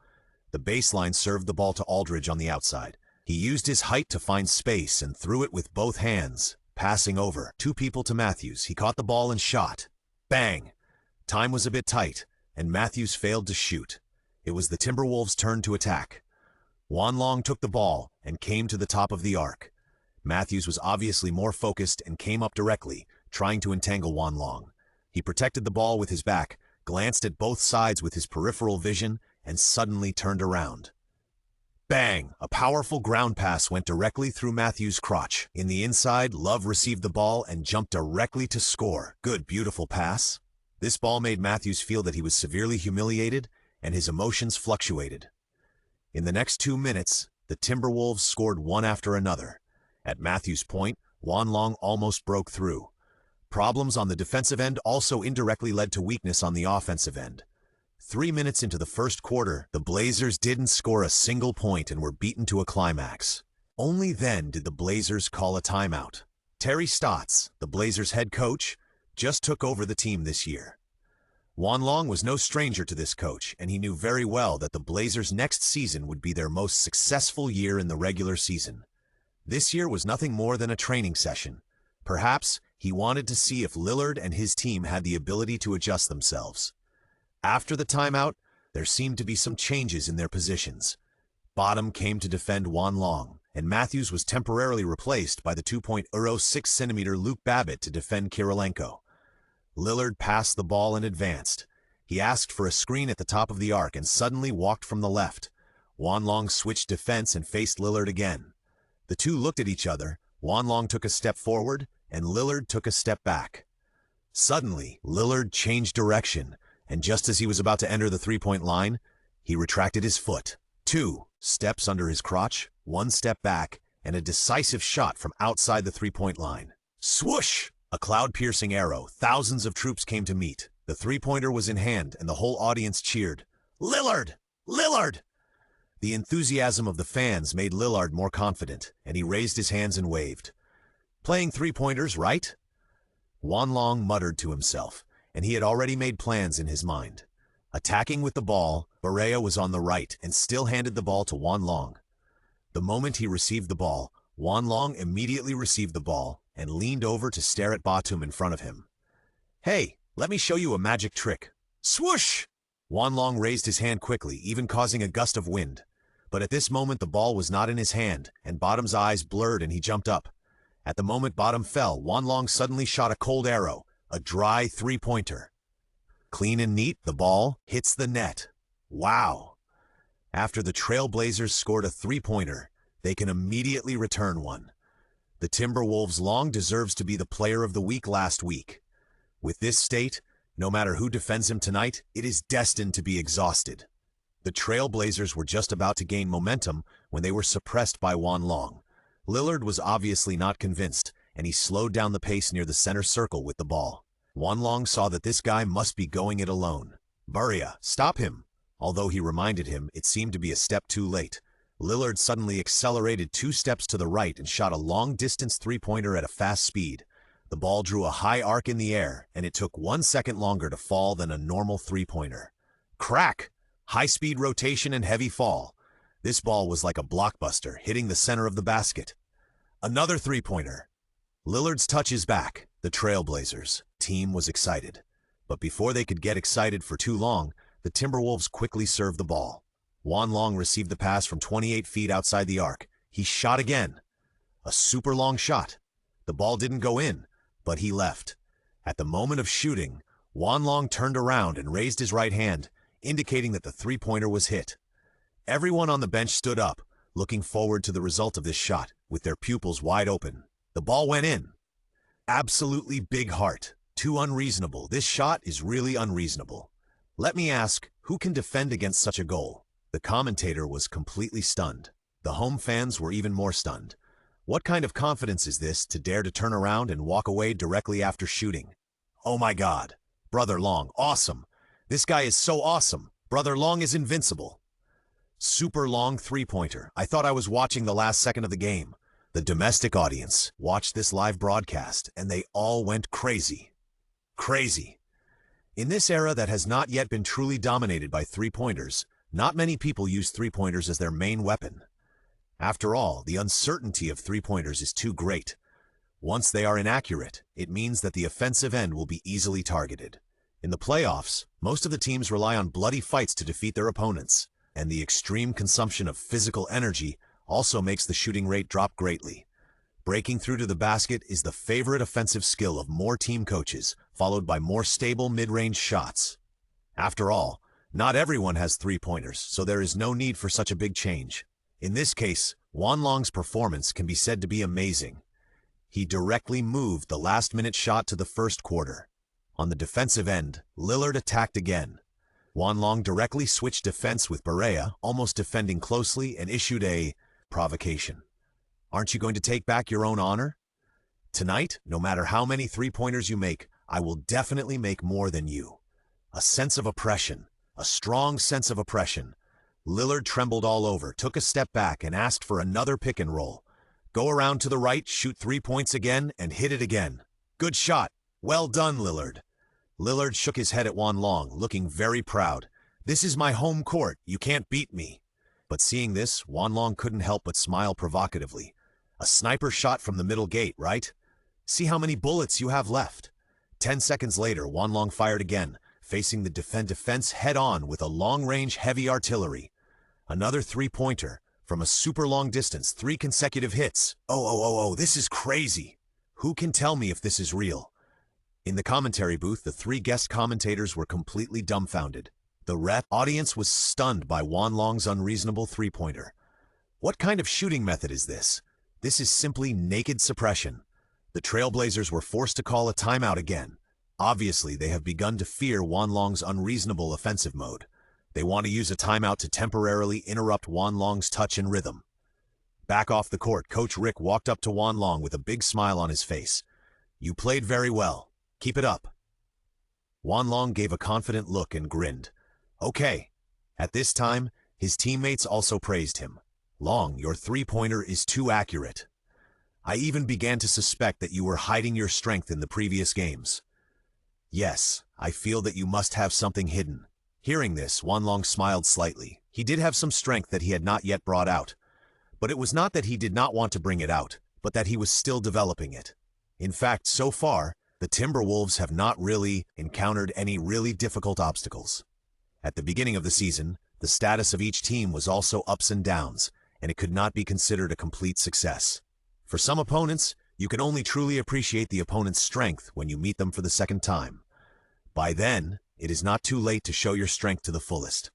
The baseline served the ball to Aldridge on the outside. He used his height to find space and threw it with both hands, passing over 2 people to Matthews. He caught the ball and shot. Bang! Time was a bit tight, and Matthews failed to shoot. It was the Timberwolves' turn to attack. Wanlong took the ball and came to the top of the arc. Matthews was obviously more focused and came up directly, trying to entangle Wanlong. He protected the ball with his back, glanced at both sides with his peripheral vision, and suddenly turned around. Bang! A powerful ground pass went directly through Matthews' crotch. In the inside, Love received the ball and jumped directly to score. Good, beautiful pass. This ball made Matthews feel that he was severely humiliated, and his emotions fluctuated. In the next 2 minutes, the Timberwolves scored one after another. At Matthews' point, Wanlong almost broke through. Problems on the defensive end also indirectly led to weakness on the offensive end. 3 minutes into the first quarter, the Blazers didn't score a single point and were beaten to a climax. Only then did the Blazers call a timeout. Terry Stotts, the Blazers' head coach, just took over the team this year. Wanlong was no stranger to this coach, and he knew very well that the Blazers' next season would be their most successful year in the regular season. This year was nothing more than a training session. Perhaps he wanted to see if Lillard and his team had the ability to adjust themselves. After the timeout, there seemed to be some changes in their positions. Bottom came to defend Wanlong, and Matthews was temporarily replaced by the 2.06 Luke Babbitt to defend Kirilenko. Lillard passed the ball and advanced. He asked for a screen at the top of the arc and suddenly walked from the left. Wanlong switched defense and faced Lillard again. The two looked at each other. Wanlong took a step forward, and Lillard took a step back. Suddenly, Lillard changed direction, and just as he was about to enter the three-point line, he retracted his foot. 2 steps under his crotch, 1 step back, and a decisive shot from outside the three-point line. Swoosh! A cloud-piercing arrow. Thousands of troops came to meet. The three-pointer was in hand, and the whole audience cheered. Lillard! Lillard! The enthusiasm of the fans made Lillard more confident, and he raised his hands and waved. Playing three-pointers, right? Wanlong muttered to himself, and he had already made plans in his mind. Attacking with the ball, Barea was on the right and still handed the ball to Wanlong. The moment he received the ball, Wanlong immediately received the ball and leaned over to stare at Batum in front of him. Hey, let me show you a magic trick. Swoosh! Wanlong raised his hand quickly, even causing a gust of wind. But at this moment the ball was not in his hand, and Batum's eyes blurred and he jumped up. At the moment Batum fell, Wanlong suddenly shot a cold arrow, a dry three-pointer. Clean and neat, the ball hits the net. Wow! After the Trailblazers scored a three-pointer, they can immediately return one. The Timberwolves long deserves to be the player of the week last week. With this state, no matter who defends him tonight, it is destined to be exhausted. The Trailblazers were just about to gain momentum when they were suppressed by Wanlong. Lillard was obviously not convinced, and he slowed down the pace near the center circle with the ball. Wanlong saw that this guy must be going it alone. Barea, stop him! Although he reminded him, it seemed to be a step too late. Lillard suddenly accelerated 2 steps to the right and shot a long-distance three-pointer at a fast speed. The ball drew a high arc in the air, and it took 1 second longer to fall than a normal three-pointer. Crack! High-speed rotation and heavy fall. This ball was like a blockbuster, hitting the center of the basket. Another three-pointer. Lillard's touch is back. The Trailblazers team was excited. But before they could get excited for too long, the Timberwolves quickly served the ball. Juan Long received the pass from 28 feet outside the arc. He shot again. A super long shot. The ball didn't go in, but he left. At the moment of shooting, Juan Long turned around and raised his right hand, indicating that the three-pointer was hit. Everyone on the bench stood up, looking forward to the result of this shot, with their pupils wide open. The ball went in. Absolutely big heart. Too unreasonable. This shot is really unreasonable. Let me ask, who can defend against such a goal? The commentator was completely stunned. The home fans were even more stunned. What kind of confidence is this to dare to turn around and walk away directly after shooting? Oh my God. Brother Long, awesome. This guy is so awesome. Brother Long is invincible. Super long three-pointer. I thought I was watching the last second of the game. The domestic audience watched this live broadcast, and they all went crazy. Crazy. In this era that has not yet been truly dominated by three-pointers, not many people use three-pointers as their main weapon. After all, the uncertainty of three-pointers is too great. Once they are inaccurate, it means that the offensive end will be easily targeted. In the playoffs, most of the teams rely on bloody fights to defeat their opponents, and the extreme consumption of physical energy also makes the shooting rate drop greatly. Breaking through to the basket is the favorite offensive skill of more team coaches, followed by more stable mid-range shots. After all, not everyone has three-pointers, so there is no need for such a big change. In this case, Juan Long's performance can be said to be amazing. He directly moved the last-minute shot to the first quarter. On the defensive end, Lillard attacked again. Juan Long directly switched defense with Barea, almost defending closely, and issued a provocation. Aren't you going to take back your own honor? Tonight, no matter how many three-pointers you make, I will definitely make more than you. A sense of oppression, a strong sense of oppression. Lillard trembled all over, took a step back, and asked for another pick and roll. Go around to the right, shoot 3 points again, and hit it again. Good shot. Well done, Lillard. Lillard shook his head at Juan Long, looking very proud. This is my home court. You can't beat me. But seeing this, Juan Long couldn't help but smile provocatively. A sniper shot from the middle gate, right? See how many bullets you have left. 10 seconds later, Juan Long fired again, facing the defense head-on with a long-range heavy artillery. Another three-pointer. From a super long distance, 3 consecutive hits. Oh, this is crazy. Who can tell me if this is real? In the commentary booth, the 3 guest commentators were completely dumbfounded. The audience was stunned by Juan Long's unreasonable three-pointer. What kind of shooting method is this? This is simply naked suppression. The Trailblazers were forced to call a timeout again. Obviously, they have begun to fear Juan Long's unreasonable offensive mode. They want to use a timeout to temporarily interrupt Juan Long's touch and rhythm. Back off the court, Coach Rick walked up to Juan Long with a big smile on his face. You played very well. Keep it up. Juan Long gave a confident look and grinned. Okay. At this time, his teammates also praised him. Long, your three-pointer is too accurate. I even began to suspect that you were hiding your strength in the previous games. Yes, I feel that you must have something hidden. Hearing this, Juan Long smiled slightly. He did have some strength that he had not yet brought out. But it was not that he did not want to bring it out, but that he was still developing it. In fact, so far, the Timberwolves have not really encountered any really difficult obstacles. At the beginning of the season, the status of each team was also ups and downs, and it could not be considered a complete success. For some opponents, you can only truly appreciate the opponent's strength when you meet them for the second time. By then, it is not too late to show your strength to the fullest.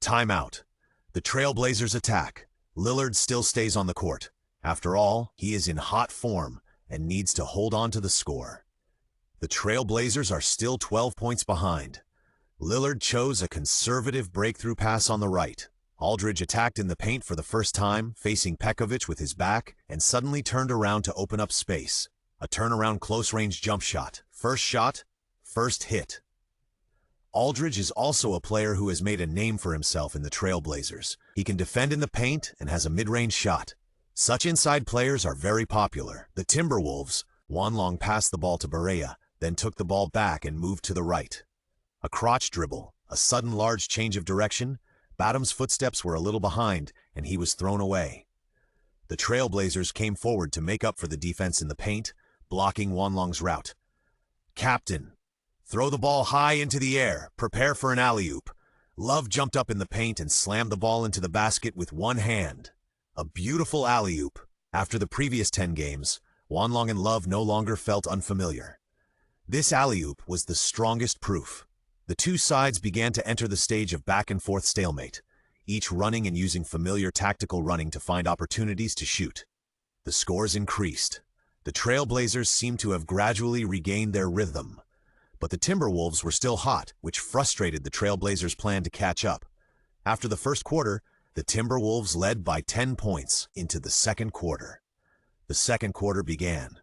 Timeout. The Trailblazers attack. Lillard still stays on the court. After all, he is in hot form and needs to hold on to the score. The Trailblazers are still 12 points behind. Lillard chose a conservative breakthrough pass on the right. Aldridge attacked in the paint for the first time, facing Pekovic with his back, and suddenly turned around to open up space. A turnaround close-range jump shot. First hit. Aldridge is also a player who has made a name for himself in the Trailblazers. He can defend in the paint and has a mid-range shot. Such inside players are very popular. The Timberwolves, Juan Long passed the ball to Barea, then took the ball back and moved to the right. A crotch dribble, a sudden large change of direction. Batum's footsteps were a little behind, and he was thrown away. The Trailblazers came forward to make up for the defense in the paint, blocking Wanlong's route. "Captain, throw the ball high into the air. Prepare for an alley-oop." Love jumped up in the paint and slammed the ball into the basket with one hand. A beautiful alley-oop. After the previous 10 games, Wanlong and Love no longer felt unfamiliar. This alley-oop was the strongest proof. The two sides began to enter the stage of back-and-forth stalemate, each running and using familiar tactical running to find opportunities to shoot. The scores increased. The Trailblazers seemed to have gradually regained their rhythm. But the Timberwolves were still hot, which frustrated the Trailblazers' plan to catch up. After the first quarter, the Timberwolves led by 10 points into the second quarter. The second quarter began.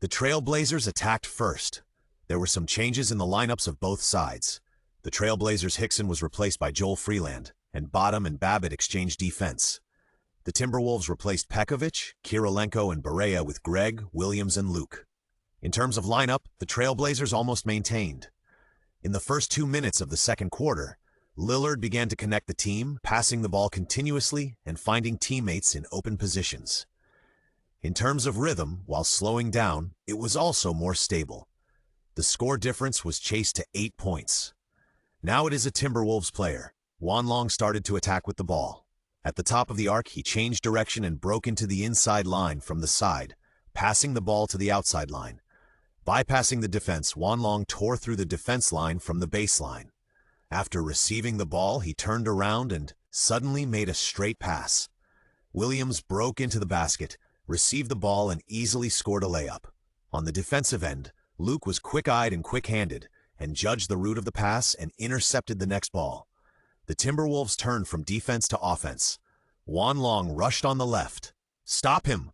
The Trailblazers attacked first. There were some changes in the lineups of both sides. The Trailblazers' Hickson was replaced by Joel Freeland, and Bottom and Babbitt exchanged defense. The Timberwolves replaced Pekovic, Kirilenko, and Barea with Greg, Williams, and Luke. In terms of lineup, the Trailblazers almost maintained. In the first 2 minutes of the second quarter, Lillard began to connect the team, passing the ball continuously and finding teammates in open positions. In terms of rhythm, while slowing down, it was also more stable. The score difference was chased to 8 points. Now it is a Timberwolves player. Wanlong started to attack with the ball. At the top of the arc, he changed direction and broke into the inside line from the side, passing the ball to the outside line. Bypassing the defense, Wanlong tore through the defense line from the baseline. After receiving the ball, he turned around and suddenly made a straight pass. Williams broke into the basket, received the ball, and easily scored a layup. On the defensive end, Luke was quick-eyed and quick-handed, and judged the route of the pass and intercepted the next ball. The Timberwolves turned from defense to offense. Wanlong rushed on the left. "Stop him!"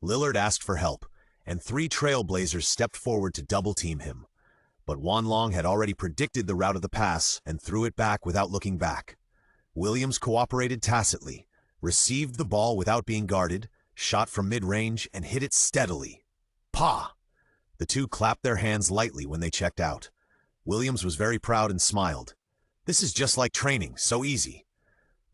Lillard asked for help, and 3 Trailblazers stepped forward to double-team him. But Wanlong had already predicted the route of the pass and threw it back without looking back. Williams cooperated tacitly, received the ball without being guarded, shot from mid-range, and hit it steadily. "Pah!" The two clapped their hands lightly when they checked out. Williams was very proud and smiled. "This is just like training, so easy."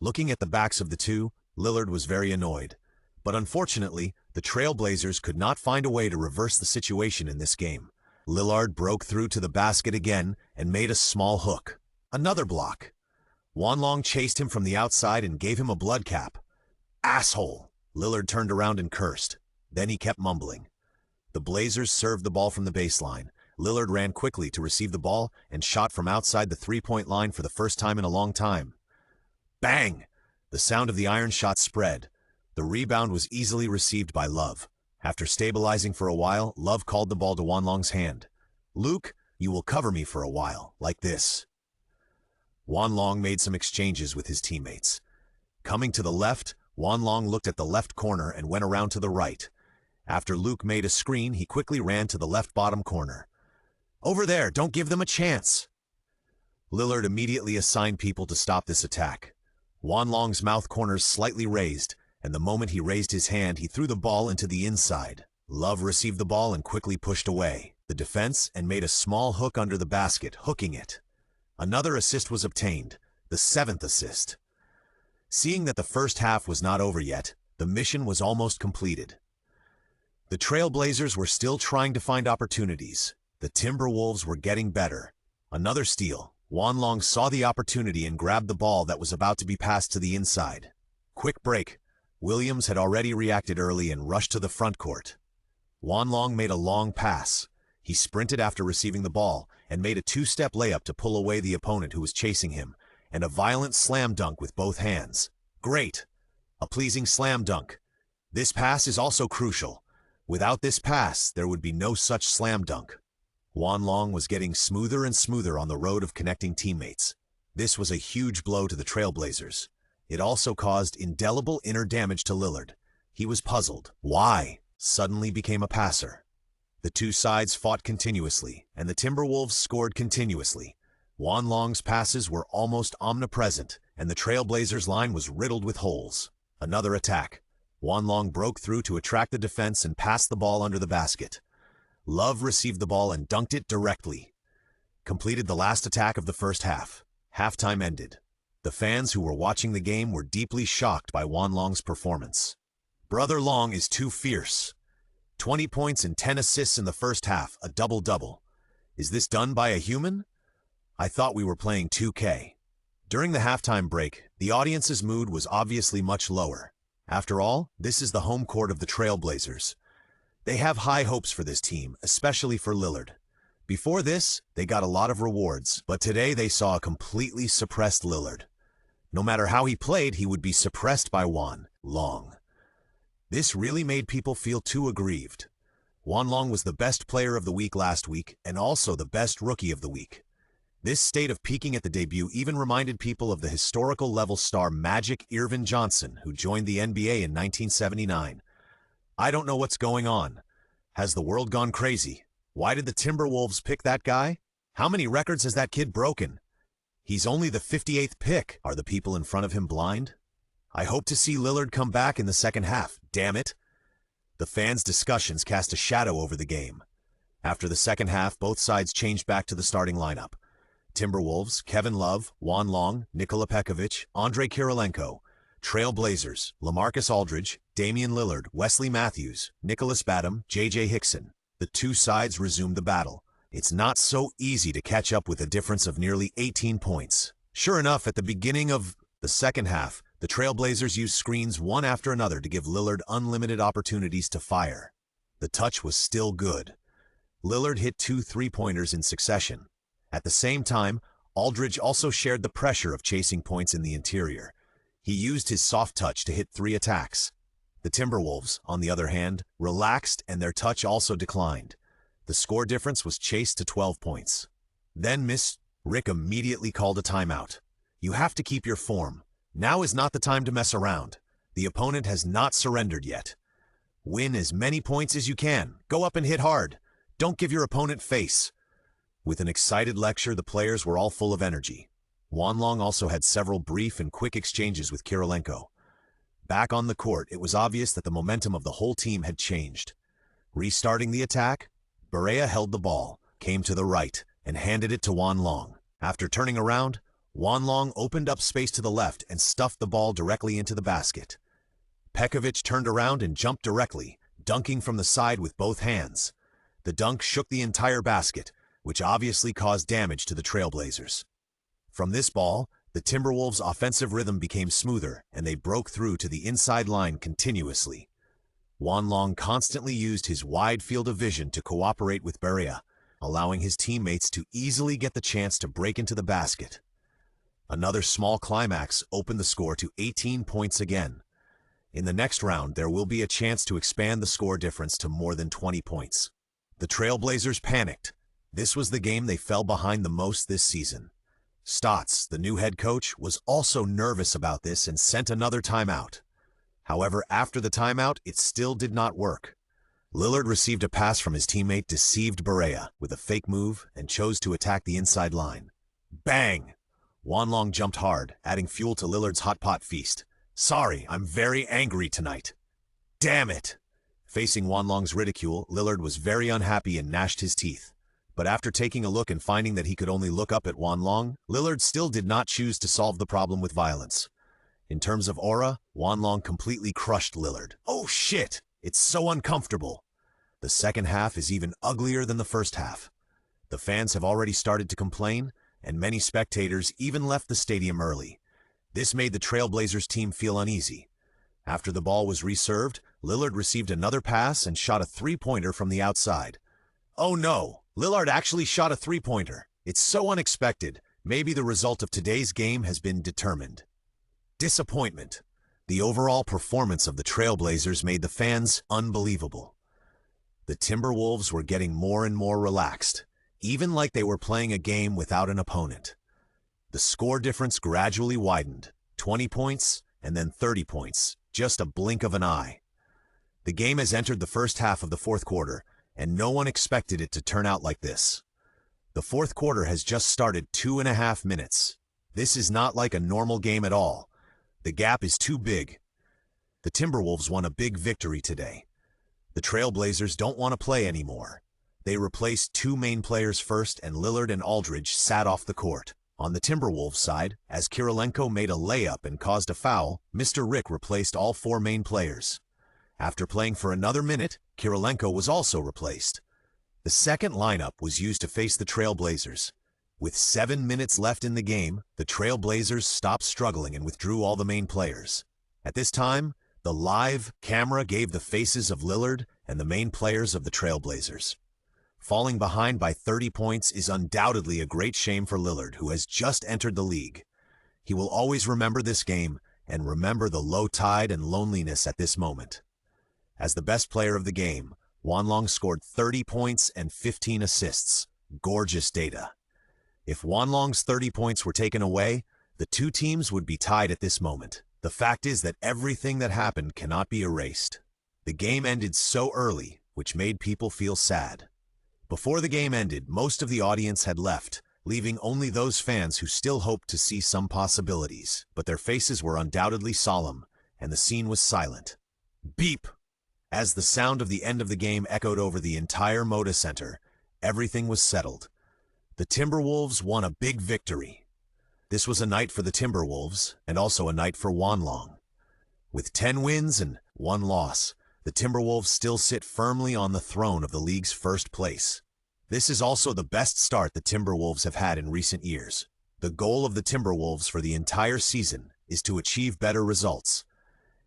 Looking at the backs of the two, Lillard was very annoyed. But unfortunately, the Trailblazers could not find a way to reverse the situation in this game. Lillard broke through to the basket again and made a small hook. Another block. Wanlong chased him from the outside and gave him a blood cap. "Asshole!" Lillard turned around and cursed. Then he kept mumbling. The Blazers served the ball from the baseline. Lillard ran quickly to receive the ball and shot from outside the three-point line for the first time in a long time. Bang! The sound of the iron shot spread. The rebound was easily received by Love. After stabilizing for a while, Love called the ball to Wanlong's hand. "Luke, you will cover me for a while, like this." Wanlong made some exchanges with his teammates. Coming to the left, Wanlong looked at the left corner and went around to the right. After Luke made a screen, he quickly ran to the left bottom corner. "Over there, don't give them a chance." Lillard immediately assigned people to stop this attack. Wanlong's mouth corners slightly raised, and the moment he raised his hand, he threw the ball into the inside. Love received the ball and quickly pushed away the defense and made a small hook under the basket, hooking it. Another assist was obtained, the 7th assist. Seeing that the first half was not over yet, the mission was almost completed. The Trailblazers were still trying to find opportunities. The Timberwolves were getting better. Another steal. Wanlong saw the opportunity and grabbed the ball that was about to be passed to the inside. Quick break. Williams had already reacted early and rushed to the front court. Wanlong made a long pass. He sprinted after receiving the ball and made a 2-step layup to pull away the opponent who was chasing him, and a violent slam dunk with both hands. Great! A pleasing slam dunk. This pass is also crucial. Without this pass, there would be no such slam dunk. Wanlong was getting smoother and smoother on the road of connecting teammates. This was a huge blow to the Trailblazers. It also caused indelible inner damage to Lillard. He was puzzled. Why? Suddenly became a passer. The two sides fought continuously, and the Timberwolves scored continuously. Wanlong's passes were almost omnipresent, and the Trailblazers' line was riddled with holes. Another attack. Wanlong broke through to attract the defense and passed the ball under the basket. Love received the ball and dunked it directly. Completed the last attack of the first half. Halftime ended. The fans who were watching the game were deeply shocked by Wanlong's performance. Brother Long is too fierce. 20 points and 10 assists in the first half, a double-double. Is this done by a human? I thought we were playing 2K. During the halftime break, the audience's mood was obviously much lower. After all, this is the home court of the Trailblazers. They have high hopes for this team, especially for Lillard. Before this, they got a lot of rewards, but today they saw a completely suppressed Lillard. No matter how he played, he would be suppressed by Juan Long. This really made people feel too aggrieved. Juan Long was the best player of the week last week, and also the best rookie of the week. This state of peaking at the debut even reminded people of the historical level star Magic Earvin Johnson, who joined the NBA in 1979. I don't know what's going on. Has the world gone crazy? Why did the Timberwolves pick that guy? How many records has that kid broken? He's only the 58th pick. Are the people in front of him blind? I hope to see Lillard come back in the second half, damn it. The fans' discussions cast a shadow over the game. After the second half, both sides changed back to the starting lineup. Timberwolves, Kevin Love, Juan Long, Nikola Pekovic, Andrei Kirilenko. Trailblazers, LaMarcus Aldridge, Damian Lillard, Wesley Matthews, Nicholas Batum, J.J. Hickson. The two sides resumed the battle. It's not so easy to catch up with a difference of nearly 18 points. Sure enough, at the beginning of the second half, the Trailblazers used screens one after another to give Lillard unlimited opportunities to fire. The touch was still good. Lillard hit 2 3-pointers in succession. At the same time, Aldridge also shared the pressure of chasing points in the interior. He used his soft touch to hit 3 attacks. The Timberwolves, on the other hand, relaxed and their touch also declined. The score difference was chased to 12 points. Then Miss Rick immediately called a timeout. You have to keep your form. Now is not the time to mess around. The opponent has not surrendered yet. Win as many points as you can. Go up and hit hard. Don't give your opponent face. With an excited lecture, the players were all full of energy. Juan Long also had several brief and quick exchanges with Kirilenko. Back on the court, it was obvious that the momentum of the whole team had changed. Restarting the attack, Barea held the ball, came to the right, and handed it to Juan Long. After turning around, Juan Long opened up space to the left and stuffed the ball directly into the basket. Pekovic turned around and jumped directly, dunking from the side with both hands. The dunk shook the entire basket, which obviously caused damage to the Trailblazers. From this ball, the Timberwolves' offensive rhythm became smoother, and they broke through to the inside line continuously. Juan Long constantly used his wide field of vision to cooperate with Barea, allowing his teammates to easily get the chance to break into the basket. Another small climax opened the score to 18 points again. In the next round, there will be a chance to expand the score difference to more than 20 points. The Trailblazers panicked. This was the game they fell behind the most this season. Stotts, the new head coach, was also nervous about this and sent another timeout. However, after the timeout, it still did not work. Lillard received a pass from his teammate Deceived Barea with a fake move and chose to attack the inside line. Bang! Juan Long jumped hard, adding fuel to Lillard's hot pot feast. Sorry, I'm very angry tonight. Damn it! Facing Juan Long's ridicule, Lillard was very unhappy and gnashed his teeth. But after taking a look and finding that he could only look up at Juan Long, Lillard still did not choose to solve the problem with violence. In terms of aura, Juan Long completely crushed Lillard. Oh shit! It's so uncomfortable. The second half is even uglier than the first half. The fans have already started to complain, and many spectators even left the stadium early. This made the Trailblazers team feel uneasy. After the ball was reserved, Lillard received another pass and shot a 3-pointer from the outside. Oh no! Lillard actually shot a 3-pointer. It's so unexpected. Maybe the result of today's game has been determined. Disappointment. The overall performance of the Trailblazers made the fans unbelievable. The Timberwolves were getting more and more relaxed, even like they were playing a game without an opponent. The score difference gradually widened, 20 points and then 30 points, just a blink of an eye. The game has entered the first half of the fourth quarter, and no one expected it to turn out like this. The fourth quarter has just started 2.5 minutes. This is not like a normal game at all. The gap is too big. The Timberwolves won a big victory today. The Trailblazers don't want to play anymore. They replaced 2 main players first, and Lillard and Aldridge sat off the court. On the Timberwolves side, as Kirilenko made a layup and caused a foul, Mr. Rick replaced all 4 main players. After playing for another minute, Kirilenko was also replaced. The second lineup was used to face the Trailblazers. With 7 minutes left in the game, the Trailblazers stopped struggling and withdrew all the main players. At this time, the live camera gave the faces of Lillard and the main players of the Trailblazers. Falling behind by 30 points is undoubtedly a great shame for Lillard, who has just entered the league. He will always remember this game and remember the low tide and loneliness at this moment. As the best player of the game, Wanlong scored 30 points and 15 assists. Gorgeous data. If Wanlong's 30 points were taken away, the two teams would be tied at this moment. The fact is that everything that happened cannot be erased. The game ended so early, which made people feel sad. Before the game ended, most of the audience had left, leaving only those fans who still hoped to see some possibilities, but their faces were undoubtedly solemn, and the scene was silent. Beep! As the sound of the end of the game echoed over the entire Moda Center, everything was settled. The Timberwolves won a big victory. This was a night for the Timberwolves, and also a night for Wanlong. With 10 wins and 1 loss, the Timberwolves still sit firmly on the throne of the league's first place. This is also the best start the Timberwolves have had in recent years. The goal of the Timberwolves for the entire season is to achieve better results.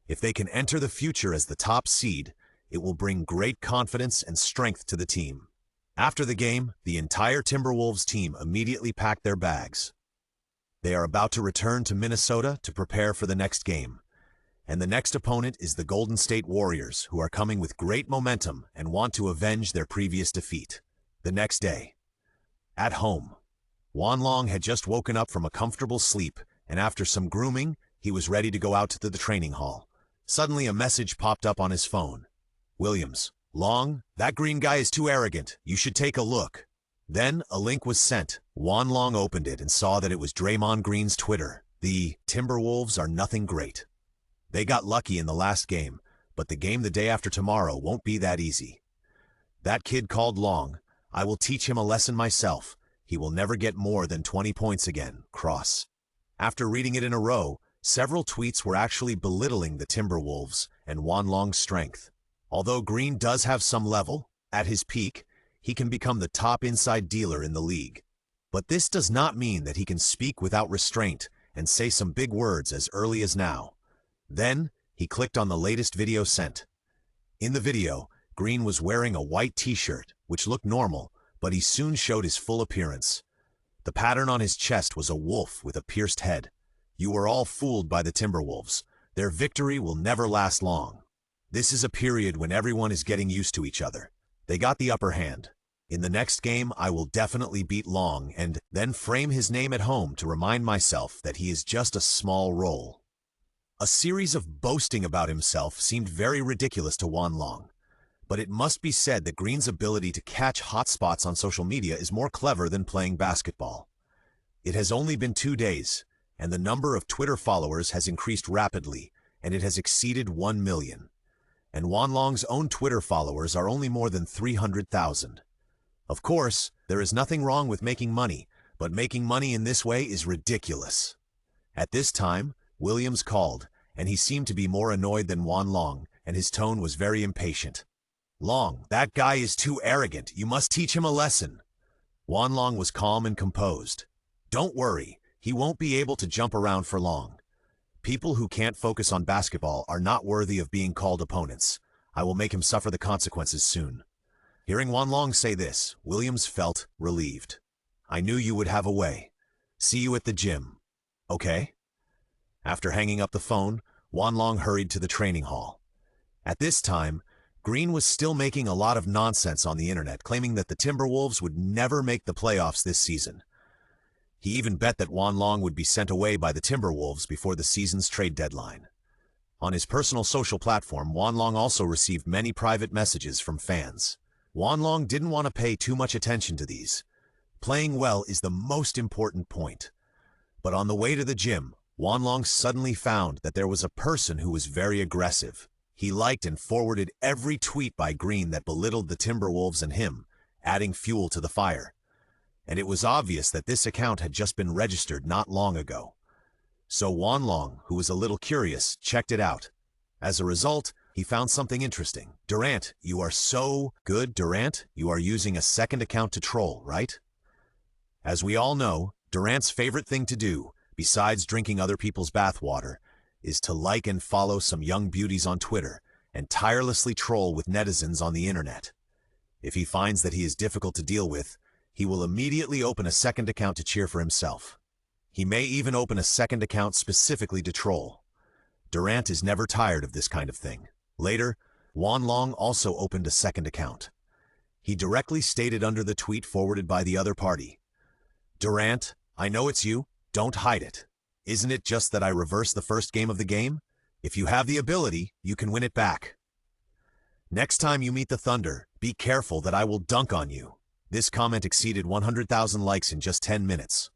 If they can enter the future as the top seed, it will bring great confidence and strength to the team. After the game, the entire Timberwolves team immediately packed their bags. They are about to return to Minnesota to prepare for the next game. And the next opponent is the Golden State Warriors, who are coming with great momentum and want to avenge their previous defeat. The next day, at home, Wanlong had just woken up from a comfortable sleep, and after some grooming, he was ready to go out to the training hall. Suddenly, a message popped up on his phone. Williams, Long, that green guy is too arrogant. You should take a look. Then, a link was sent. Wanlong opened it and saw that it was Draymond Green's Twitter. The Timberwolves are nothing great. They got lucky in the last game, but the game the day after tomorrow won't be that easy. That kid called Long. I will teach him a lesson myself. He will never get more than 20 points again. Cross. After reading it in a row, several tweets were actually belittling the Timberwolves and Wanlong's strength. Although Green does have some level, at his peak, he can become the top inside dealer in the league. But this does not mean that he can speak without restraint and say some big words as early as now. Then, he clicked on the latest video sent. In the video, Green was wearing a white t-shirt, which looked normal, but he soon showed his full appearance. The pattern on his chest was a wolf with a pierced head. You were all fooled by the Timberwolves. Their victory will never last long. This is a period when everyone is getting used to each other. They got the upper hand. In the next game, I will definitely beat Long and then frame his name at home to remind myself that he is just a small role. A series of boasting about himself seemed very ridiculous to Wanlong. But it must be said that Green's ability to catch hot spots on social media is more clever than playing basketball. It has only been 2 days, and the number of Twitter followers has increased rapidly, and it has exceeded 1 million. And Wanlong's own Twitter followers are only more than 300,000. Of course, there is nothing wrong with making money, but making money in this way is ridiculous. At this time, Williams called, and he seemed to be more annoyed than Wanlong, and his tone was very impatient. Long, that guy is too arrogant. You must teach him a lesson. Wanlong was calm and composed. Don't worry, he won't be able to jump around for long. People who can't focus on basketball are not worthy of being called opponents. I will make him suffer the consequences soon. Hearing Wanlong say this, Williams felt relieved. I knew you would have a way. See you at the gym. Okay? After hanging up the phone, Wanlong hurried to the training hall. At this time, Green was still making a lot of nonsense on the internet, claiming that the Timberwolves would never make the playoffs this season. He even bet that Wanlong would be sent away by the Timberwolves before the season's trade deadline. On his personal social platform, Wanlong also received many private messages from fans. Wanlong didn't want to pay too much attention to these. Playing well is the most important point. But on the way to the gym, Wanlong suddenly found that there was a person who was very aggressive. He liked and forwarded every tweet by Green that belittled the Timberwolves and him, adding fuel to the fire. And it was obvious that this account had just been registered not long ago. So Wanlong, who was a little curious, checked it out. As a result, he found something interesting. Durant, you are so good. Durant, you are using a second account to troll, right? As we all know, Durant's favorite thing to do, besides drinking other people's bathwater, is to like and follow some young beauties on Twitter and tirelessly troll with netizens on the internet. If he finds that he is difficult to deal with, he will immediately open a second account to cheer for himself. He may even open a second account specifically to troll. Durant is never tired of this kind of thing. Later, Wanlong also opened a second account. He directly stated under the tweet forwarded by the other party, "Durant, I know it's you, don't hide it. Isn't it just that I reversed the first game of the game? If you have the ability, you can win it back. Next time you meet the Thunder, be careful that I will dunk on you." This comment exceeded 100,000 likes in just 10 minutes.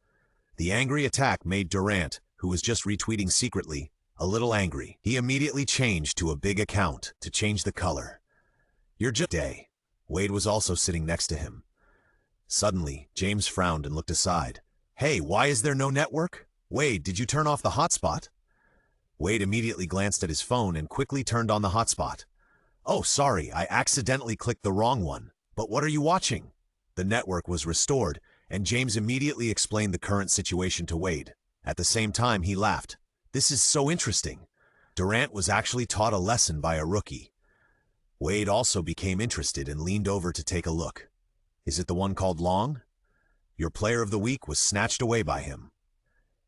The angry attack made Durant, who was just retweeting secretly, a little angry. He immediately changed to a big account to change the color. "You're just day." Wade was also sitting next to him. Suddenly, James frowned and looked aside. "Hey, why is there no network? Wade, did you turn off the hotspot?" Wade immediately glanced at his phone and quickly turned on the hotspot. "Oh, sorry, I accidentally clicked the wrong one. But what are you watching?" The network was restored, and James immediately explained the current situation to Wade. At the same time, he laughed. "This is so interesting. Durant was actually taught a lesson by a rookie." Wade also became interested and leaned over to take a look. "Is it the one called Long? Your player of the week was snatched away by him."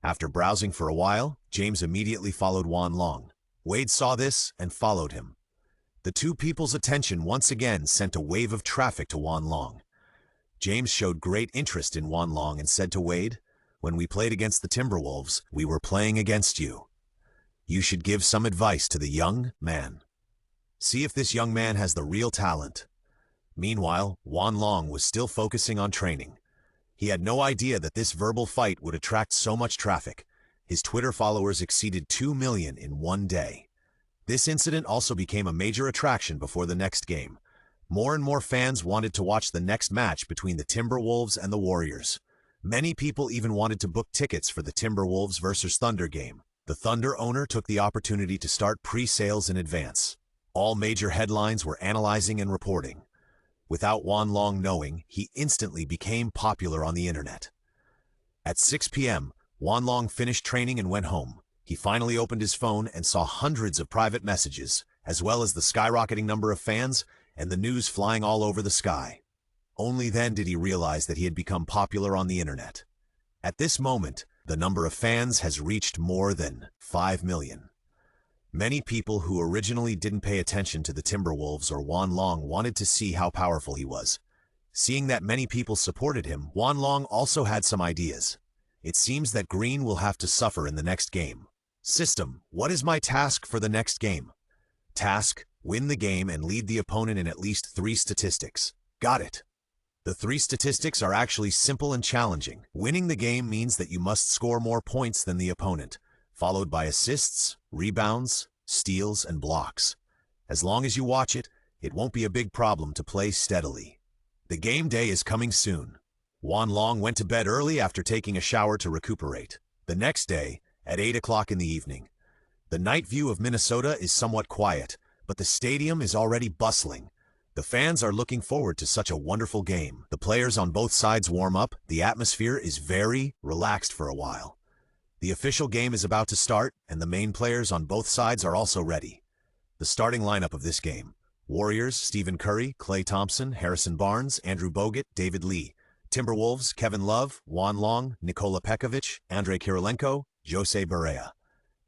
After browsing for a while, James immediately followed Wanlong. Wade saw this and followed him. The two people's attention once again sent a wave of traffic to Wanlong. James showed great interest in Wanlong and said to Wade, "When we played against the Timberwolves, we were playing against you. You should give some advice to the young man. See if this young man has the real talent." Meanwhile, Wanlong was still focusing on training. He had no idea that this verbal fight would attract so much traffic. His Twitter followers exceeded 2 million in one day. This incident also became a major attraction before the next game. More and more fans wanted to watch the next match between the Timberwolves and the Warriors. Many people even wanted to book tickets for the Timberwolves versus Thunder game. The Thunder owner took the opportunity to start pre-sales in advance. All major headlines were analyzing and reporting. Without Wanlong knowing, he instantly became popular on the internet. At 6 p.m., Wanlong finished training and went home. He finally opened his phone and saw hundreds of private messages, as well as the skyrocketing number of fans and the news flying all over the sky. Only then did he realize that he had become popular on the internet. At this moment, the number of fans has reached more than 5 million. Many people who originally didn't pay attention to the Timberwolves or Wanlong wanted to see how powerful he was. Seeing that many people supported him, Wanlong also had some ideas. It seems that Green will have to suffer in the next game. System, what is my task for the next game? Task, win the game and lead the opponent in at least 3 statistics. Got it. The 3 statistics are actually simple and challenging. Winning the game means that you must score more points than the opponent, followed by assists, rebounds, steals, and blocks. As long as you watch it, it won't be a big problem to play steadily. The game day is coming soon. Wanlong went to bed early after taking a shower to recuperate. The next day, at 8 o'clock in the evening. The night view of Minnesota is somewhat quiet, but the stadium is already bustling. The fans are looking forward to such a wonderful game. The players on both sides warm up. The atmosphere is very relaxed for a while. The official game is about to start, and the main players on both sides are also ready. The starting lineup of this game: Warriors, Stephen Curry, Klay Thompson, Harrison Barnes, Andrew Bogut, David Lee. Timberwolves, Kevin Love, Wanlong, Nikola Pekovic, Andrei Kirilenko, Jose Barea.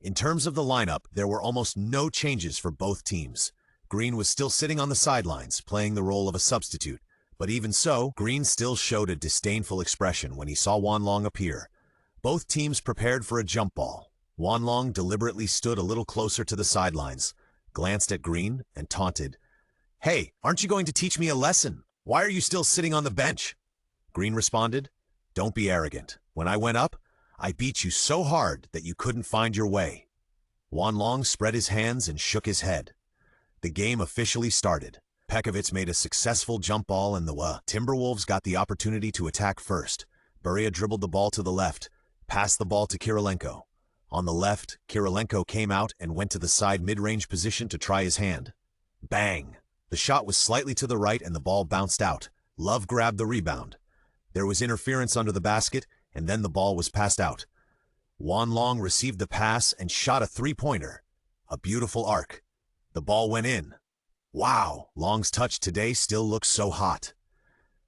In terms of the lineup, there were almost no changes for both teams. Green was still sitting on the sidelines, playing the role of a substitute. But even so, Green still showed a disdainful expression when he saw Wanlong appear. Both teams prepared for a jump ball. Wanlong deliberately stood a little closer to the sidelines, glanced at Green, and taunted, "Hey, aren't you going to teach me a lesson? Why are you still sitting on the bench?" Green responded, "Don't be arrogant. When I went up, I beat you so hard that you couldn't find your way." Wanlong spread his hands and shook his head. The game officially started. Pekovic made a successful jump ball and the Timberwolves got the opportunity to attack first. Barea dribbled the ball to the left, passed the ball to Kirilenko. On the left, Kirilenko came out and went to the side mid-range position to try his hand. Bang! The shot was slightly to the right and the ball bounced out. Love grabbed the rebound. There was interference under the basket, and then the ball was passed out. Wanlong received the pass and shot a three-pointer. A beautiful arc. The ball went in. Wow, Long's touch today still looks so hot.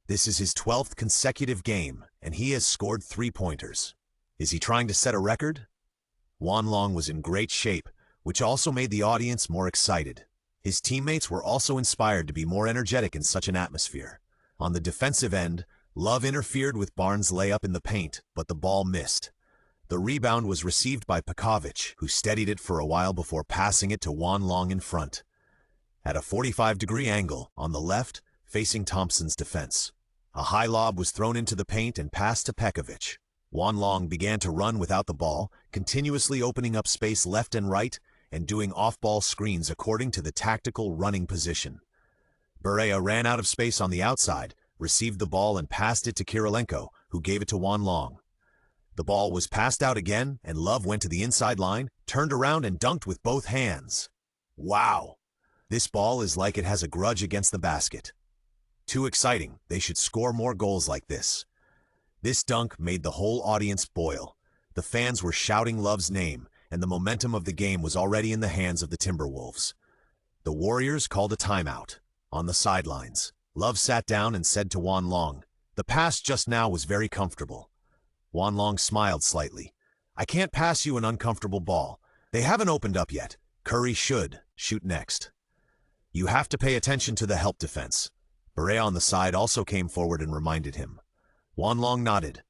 This is his 12th consecutive game, and he has scored three-pointers. Is he trying to set a record? Wanlong was in great shape, which also made the audience more excited. His teammates were also inspired to be more energetic in such an atmosphere. On the defensive end, Love interfered with Barnes' layup in the paint, but the ball missed. The rebound was received by Pekovic, who steadied it for a while before passing it to Wanlong in front. At a 45-degree angle, on the left, facing Thompson's defense. A high lob was thrown into the paint and passed to Pekovic. Wanlong began to run without the ball, continuously opening up space left and right, and doing off-ball screens according to the tactical running position. Barea ran out of space on the outside, received the ball and passed it to Kirilenko, who gave it to Wanlong. The ball was passed out again, and Love went to the inside line, turned around and dunked with both hands. Wow! This ball is like it has a grudge against the basket. Too exciting. They should score more goals like this. This dunk made the whole audience boil. The fans were shouting Love's name, and the momentum of the game was already in the hands of the Timberwolves. The Warriors called a timeout. On the sidelines, Love sat down and said to Wanlong, "The pass just now was very comfortable." Wanlong smiled slightly. "I can't pass you an uncomfortable ball. They haven't opened up yet. Curry should shoot next. You have to pay attention to the help defense." Barea on the side also came forward and reminded him. Wanlong nodded.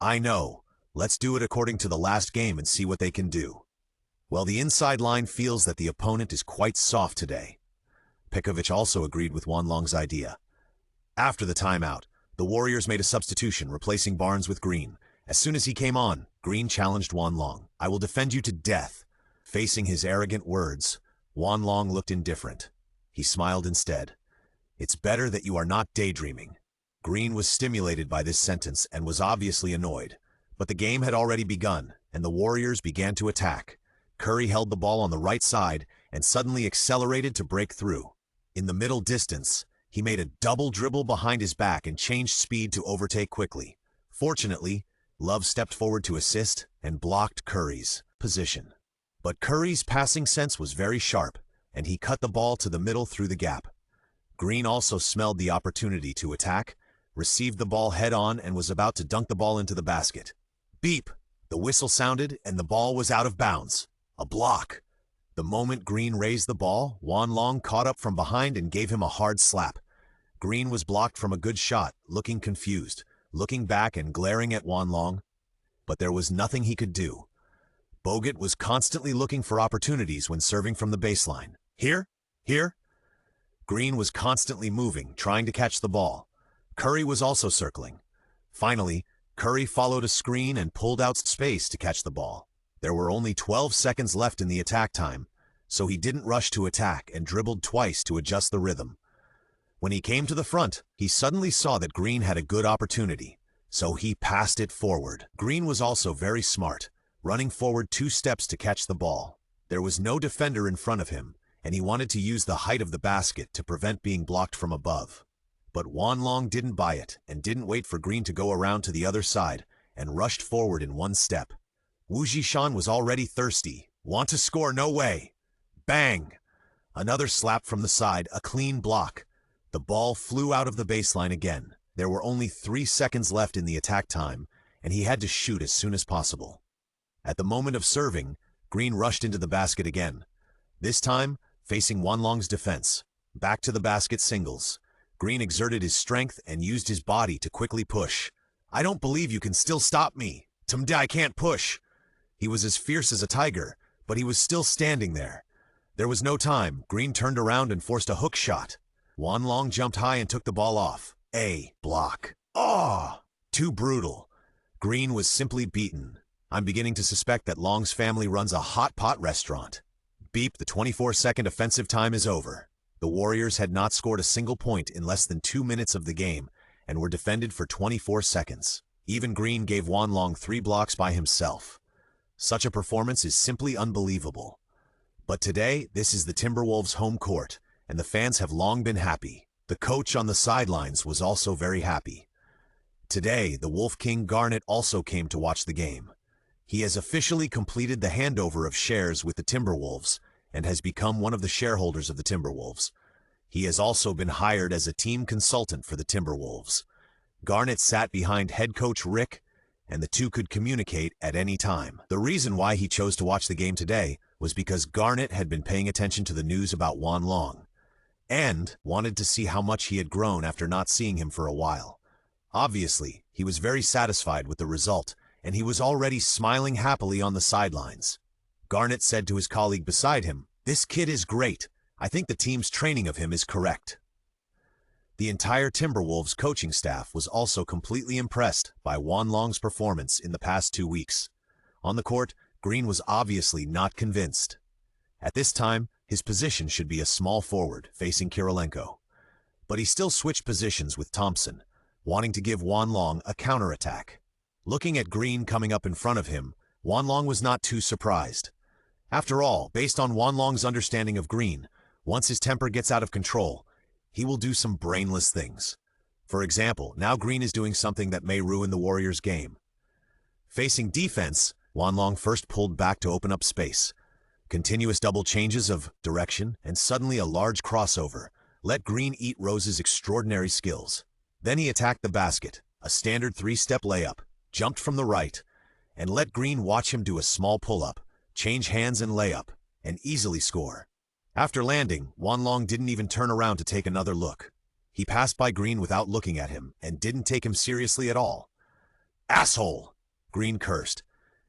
"I know. Let's do it according to the last game and see what they can do." Well, the inside line feels that the opponent is quite soft today. Pekovic also agreed with Wanlong's idea. After the timeout, the Warriors made a substitution, replacing Barnes with Green. As soon as he came on, Green challenged Wanlong. "I will defend you to death." Facing his arrogant words, Wanlong looked indifferent. He smiled instead. "It's better that you are not daydreaming." Green was stimulated by this sentence and was obviously annoyed. But the game had already begun, and the Warriors began to attack. Curry held the ball on the right side and suddenly accelerated to break through. In the middle distance, he made a double dribble behind his back and changed speed to overtake quickly. Fortunately, Love stepped forward to assist and blocked Curry's position. But Curry's passing sense was very sharp, and he cut the ball to the middle through the gap. Green also smelled the opportunity to attack, received the ball head-on and was about to dunk the ball into the basket. Beep! The whistle sounded and the ball was out of bounds. A block. The moment Green raised the ball, Wanlong caught up from behind and gave him a hard slap. Green was blocked from a good shot, looking confused, looking back and glaring at Wanlong. But there was nothing he could do. Bogut was constantly looking for opportunities when serving from the baseline. Here? Here? Green was constantly moving, trying to catch the ball. Curry was also circling. Finally, Curry followed a screen and pulled out space to catch the ball. There were only 12 seconds left in the attack time, so he didn't rush to attack and dribbled twice to adjust the rhythm. When he came to the front, he suddenly saw that Green had a good opportunity, so he passed it forward. Green was also very smart, running forward 2 steps to catch the ball. There was no defender in front of him, and he wanted to use the height of the basket to prevent being blocked from above. But Wanlong didn't buy it and didn't wait for Green to go around to the other side and rushed forward in 1 step. Wu Zhishan was already thirsty. Want to score? No way. Bang! Another slap from the side, a clean block. The ball flew out of the baseline again. There were only 3 seconds left in the attack time, and he had to shoot as soon as possible. At the moment of serving, Green rushed into the basket again. This time, facing Wanlong's defense. Back to the basket singles. Green exerted his strength and used his body to quickly push. "I don't believe you can still stop me. I can't push." He was as fierce as a tiger, but he was still standing there. There was no time. Green turned around and forced a hook shot. Wanlong jumped high and took the ball off. A block. Oh! Too brutal. Green was simply beaten. I'm beginning to suspect that Long's family runs a hot pot restaurant. Beep, the 24-second offensive time is over. The Warriors had not scored a single point in less than 2 minutes of the game and were defended for 24 seconds. Even Green gave Wanlong 3 blocks by himself. Such a performance is simply unbelievable. But today, this is the Timberwolves' home court, and the fans have long been happy. The coach on the sidelines was also very happy. Today, the Wolf King Garnett also came to watch the game. He has officially completed the handover of shares with the Timberwolves and has become one of the shareholders of the Timberwolves. He has also been hired as a team consultant for the Timberwolves. Garnett sat behind head coach Rick, and the two could communicate at any time. The reason why he chose to watch the game today was because Garnett had been paying attention to the news about Juan Long and wanted to see how much he had grown after not seeing him for a while. Obviously, he was very satisfied with the result, and he was already smiling happily on the sidelines. Garnett said to his colleague beside him, "This kid is great. I think the team's training of him is correct." The entire Timberwolves coaching staff was also completely impressed by Juan Long's performance in the past 2 weeks. On the court, Green was obviously not convinced. At this time, his position should be a small forward facing Kirilenko. But he still switched positions with Thompson, wanting to give Juan Long a counterattack. Looking at Green coming up in front of him, Juan Long was not too surprised. After all, based on Juan Long's understanding of Green, once his temper gets out of control, he will do some brainless things. For example, now Green is doing something that may ruin the Warriors' game. Facing defense, Juan Long first pulled back to open up space. Continuous double changes of direction and suddenly a large crossover let Green eat Rose's extraordinary skills. Then he attacked the basket, a standard 3-step layup, jumped from the right, and let Green watch him do a small pull-up, change hands and layup, and easily score. After landing, Juan Long didn't even turn around to take another look. He passed by Green without looking at him and didn't take him seriously at all. "Asshole!" Green cursed.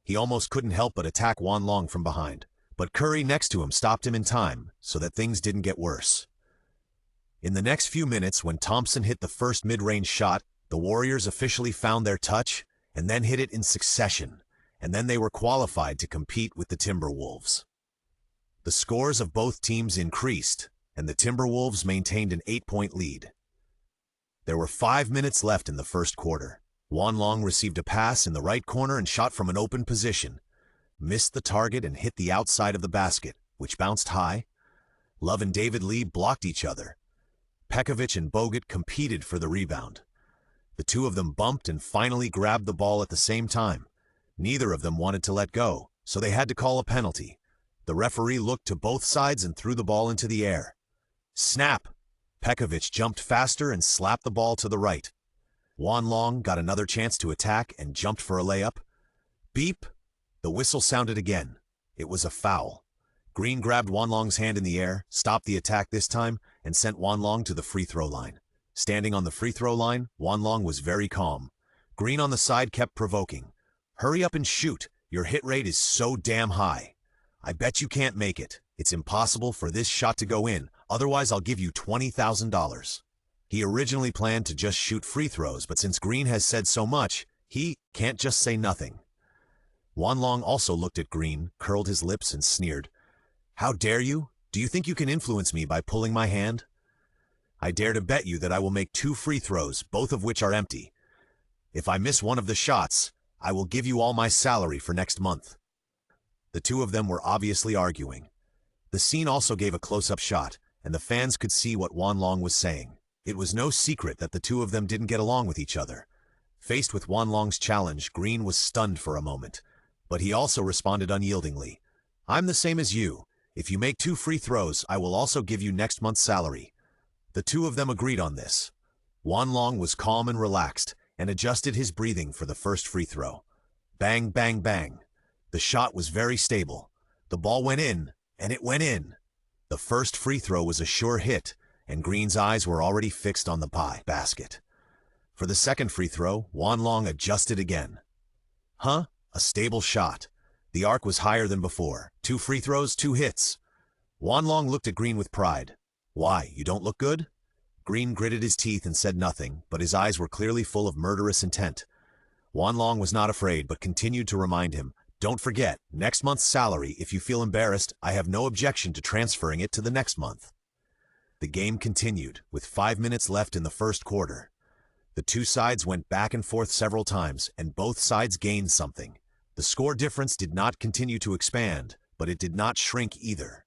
He almost couldn't help but attack Juan Long from behind, but Curry next to him stopped him in time so that things didn't get worse. In the next few minutes, when Thompson hit the first mid-range shot, the Warriors officially found their touch and then hit it in succession, and then they were qualified to compete with the Timberwolves. The scores of both teams increased, and the Timberwolves maintained an 8-point lead. There were 5 minutes left in the first quarter. Juan Long received a pass in the right corner and shot from an open position, missed the target and hit the outside of the basket, which bounced high. Love and David Lee blocked each other. Pekovic and Bogut competed for the rebound. The two of them bumped and finally grabbed the ball at the same time. Neither of them wanted to let go, so they had to call a penalty. The referee looked to both sides and threw the ball into the air. Snap! Pekovic jumped faster and slapped the ball to the right. Juan Long got another chance to attack and jumped for a layup. Beep! The whistle sounded again. It was a foul. Green grabbed Juan Long's hand in the air, stopped the attack this time, and sent Juan Long to the free throw line. Standing on the free throw line, Juan Long was very calm. Green on the side kept provoking. "Hurry up and shoot. Your hit rate is so damn high. I bet you can't make it. It's impossible for this shot to go in, otherwise I'll give you $20,000. He originally planned to just shoot free throws, but since Green has said so much, he can't just say nothing. Juan Long also looked at Green, curled his lips, and sneered. "How dare you? Do you think you can influence me by pulling my hand? I dare to bet you that I will make 2 free throws, both of which are empty. If I miss one of the shots, I will give you all my salary for next month." The two of them were obviously arguing. The scene also gave a close-up shot, and the fans could see what Juan Long was saying. It was no secret that the two of them didn't get along with each other. Faced with Juan Long's challenge, Green was stunned for a moment, but he also responded unyieldingly. "I'm the same as you. If you make 2 free throws, I will also give you next month's salary." The two of them agreed on this. Juan Long was calm and relaxed, and adjusted his breathing for the first free throw. Bang, bang, bang. The shot was very stable. The ball went in, and it went in. The first free throw was a sure hit, and Green's eyes were already fixed on the basket. For the second free throw, Juan Long adjusted again. A stable shot. The arc was higher than before. 2 free throws, 2 hits. Juan Long looked at Green with pride. "Why, you don't look good?" Green gritted his teeth and said nothing, but his eyes were clearly full of murderous intent. Juan Long was not afraid, but continued to remind him, "Don't forget, next month's salary. If you feel embarrassed, I have no objection to transferring it to the next month." The game continued, with 5 minutes left in the first quarter. The two sides went back and forth several times, and both sides gained something. The score difference did not continue to expand, but it did not shrink either.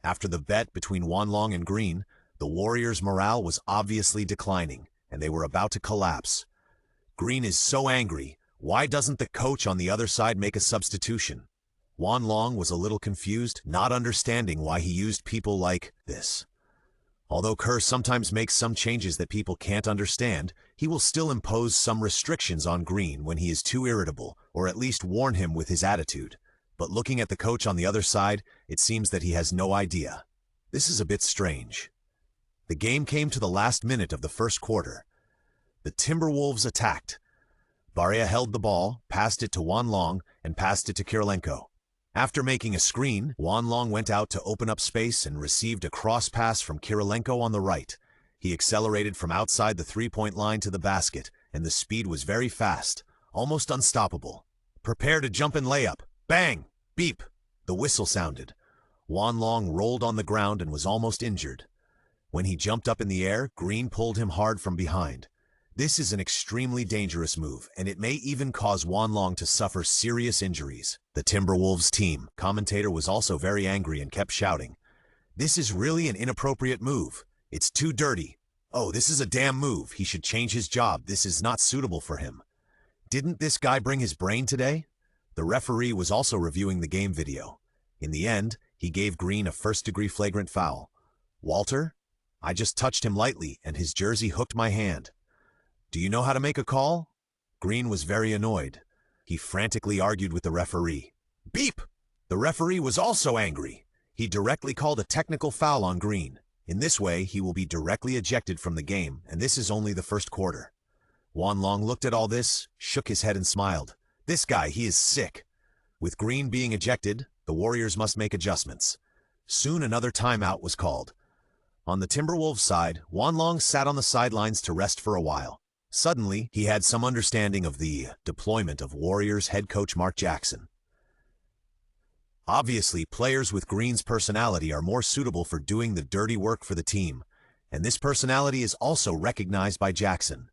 After the bet between Wanlong and Green, the Warriors' morale was obviously declining, and they were about to collapse. Green is so angry. Why doesn't the coach on the other side make a substitution? Wanlong was a little confused, not understanding why he used people like this. Although Kerr sometimes makes some changes that people can't understand, he will still impose some restrictions on Green when he is too irritable, or at least warn him with his attitude. But looking at the coach on the other side, it seems that he has no idea. This is a bit strange. The game came to the last minute of the first quarter. The Timberwolves attacked. Barea held the ball, passed it to Wanlong, and passed it to Kirilenko. After making a screen, Wanlong went out to open up space and received a cross pass from Kirilenko on the right. He accelerated from outside the three-point line to the basket, and the speed was very fast, almost unstoppable. Prepare to jump and layup. Bang! Beep! The whistle sounded. Wanlong rolled on the ground and was almost injured. When he jumped up in the air, Green pulled him hard from behind. This is an extremely dangerous move, and it may even cause Wanlong to suffer serious injuries. The Timberwolves team commentator was also very angry and kept shouting, "This is really an inappropriate move. It's too dirty. Oh, this is a damn move. He should change his job. This is not suitable for him. Didn't this guy bring his brain today?" The referee was also reviewing the game video. In the end, he gave Green a first-degree flagrant foul. "Walter, I just touched him lightly, and his jersey hooked my hand. Do you know how to make a call?" Green was very annoyed. He frantically argued with the referee. Beep! The referee was also angry. He directly called a technical foul on Green. In this way, he will be directly ejected from the game, and this is only the first quarter. Wanlong looked at all this, shook his head and smiled. This guy, he is sick. With Green being ejected, the Warriors must make adjustments. Soon another timeout was called. On the Timberwolves side, Wanlong sat on the sidelines to rest for a while. Suddenly, he had some understanding of the deployment of Warriors head coach Mark Jackson. Obviously, players with Green's personality are more suitable for doing the dirty work for the team, and this personality is also recognized by Jackson.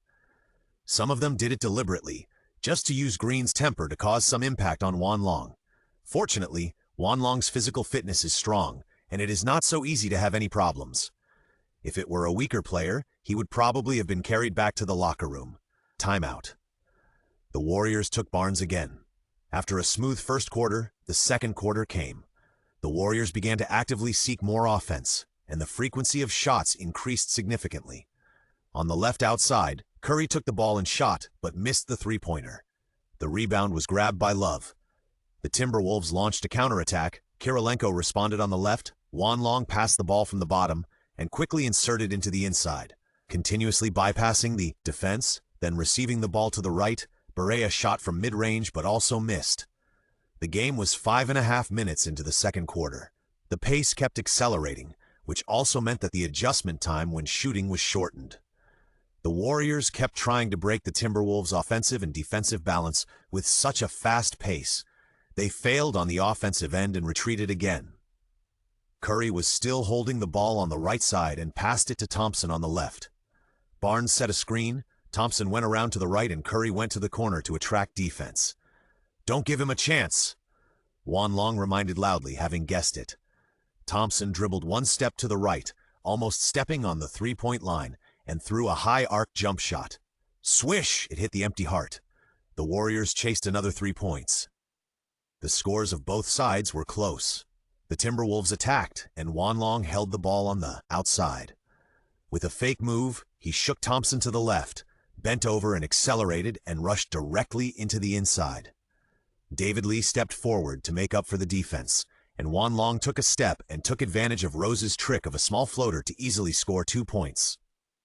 Some of them did it deliberately, just to use Green's temper to cause some impact on Wanlong. Fortunately, Wanlong's physical fitness is strong, and it is not so easy to have any problems. If it were a weaker player, he would probably have been carried back to the locker room. Timeout. The Warriors took Barnes again. After a smooth first quarter, the second quarter came. The Warriors began to actively seek more offense, and the frequency of shots increased significantly. On the left outside, Curry took the ball and shot, but missed the three-pointer. The rebound was grabbed by Love. The Timberwolves launched a counterattack. Kirilenko responded on the left. Wanlong passed the ball from the bottom and quickly inserted into the inside. Continuously bypassing the defense, then receiving the ball to the right, Barea shot from mid-range but also missed. The game was 5.5 minutes into the second quarter. The pace kept accelerating, which also meant that the adjustment time when shooting was shortened. The Warriors kept trying to break the Timberwolves' offensive and defensive balance with such a fast pace. They failed on the offensive end and retreated again. Curry was still holding the ball on the right side and passed it to Thompson on the left. Barnes set a screen, Thompson went around to the right and Curry went to the corner to attract defense. "Don't give him a chance," Wanlong reminded loudly, having guessed it. Thompson dribbled one step to the right, almost stepping on the three-point line, and threw a high arc jump shot. Swish! It hit the empty heart. The Warriors chased another 3 points. The scores of both sides were close. The Timberwolves attacked, and Wanlong held the ball on the outside. With a fake move, he shook Thompson to the left, bent over and accelerated and rushed directly into the inside. David Lee stepped forward to make up for the defense, and Wanlong took a step and took advantage of Rose's trick of a small floater to easily score 2 points.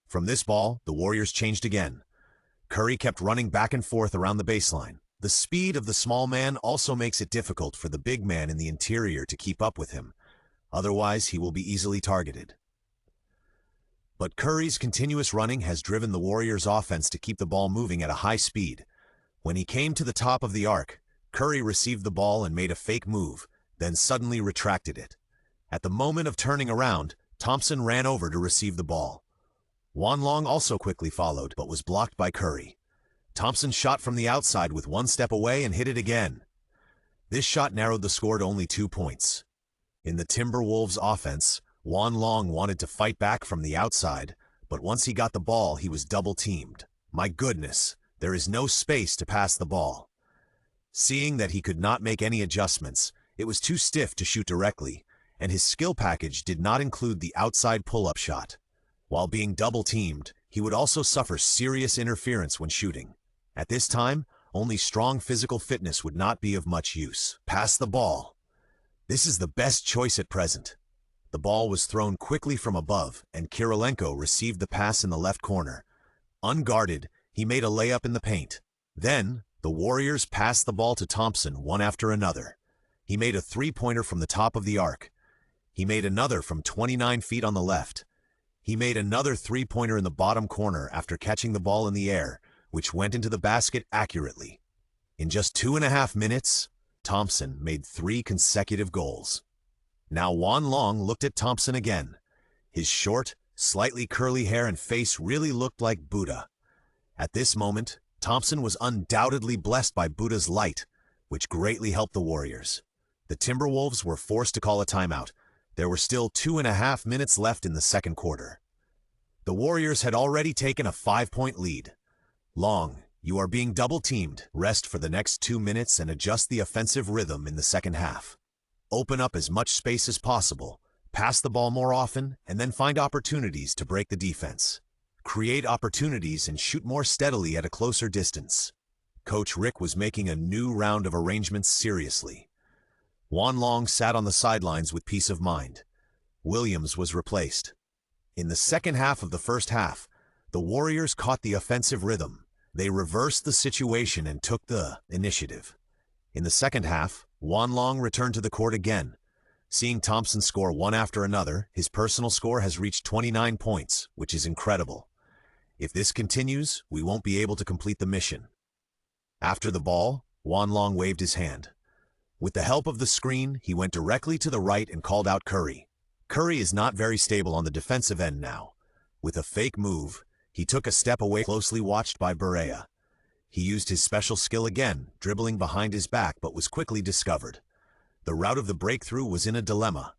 From this ball, the Warriors changed again. Curry kept running back and forth around the baseline. The speed of the small man also makes it difficult for the big man in the interior to keep up with him. Otherwise, he will be easily targeted. But Curry's continuous running has driven the Warriors' offense to keep the ball moving at a high speed. When he came to the top of the arc, Curry received the ball and made a fake move, then suddenly retracted it. At the moment of turning around, Thompson ran over to receive the ball. Wanlong also quickly followed, but was blocked by Curry. Thompson shot from the outside with 1 step away and hit it again. This shot narrowed the score to only 2 points. In the Timberwolves offense, Juan Long wanted to fight back from the outside, but once he got the ball, he was double-teamed. My goodness, there is no space to pass the ball. Seeing that he could not make any adjustments, it was too stiff to shoot directly, and his skill package did not include the outside pull-up shot. While being double-teamed, he would also suffer serious interference when shooting. At this time, only strong physical fitness would not be of much use. Pass the ball. This is the best choice at present. The ball was thrown quickly from above, and Kirilenko received the pass in the left corner. Unguarded, he made a layup in the paint. Then, the Warriors passed the ball to Thompson one after another. He made a three-pointer from the top of the arc. He made another from 29 feet on the left. He made another three-pointer in the bottom corner after catching the ball in the air, which went into the basket accurately. In just 2.5 minutes, Thompson made 3 consecutive goals. Now Juan Long looked at Thompson again. His short, slightly curly hair and face really looked like Buddha. At this moment, Thompson was undoubtedly blessed by Buddha's light, which greatly helped the Warriors. The Timberwolves were forced to call a timeout. There were still 2.5 minutes left in the second quarter. The Warriors had already taken a 5-point lead. Long, you are being double-teamed. Rest for the next 2 minutes and adjust the offensive rhythm in the second half. Open up as much space as possible, pass the ball more often, and then find opportunities to break the defense. Create opportunities and shoot more steadily at a closer distance. Coach Rick was making a new round of arrangements seriously. Juan Long sat on the sidelines with peace of mind. Williams was replaced. In the second half of the first half, the Warriors caught the offensive rhythm. They reversed the situation and took the initiative. In the second half, Juan Long returned to the court again. Seeing Thompson score one after another, his personal score has reached 29 points, which is incredible. If this continues, we won't be able to complete the mission. After the ball, Juan Long waved his hand. With the help of the screen, he went directly to the right and called out Curry. Curry is not very stable on the defensive end now. With a fake move, he took a step away, closely watched by Barea. He used his special skill again, dribbling behind his back, but was quickly discovered. The route of the breakthrough was in a dilemma.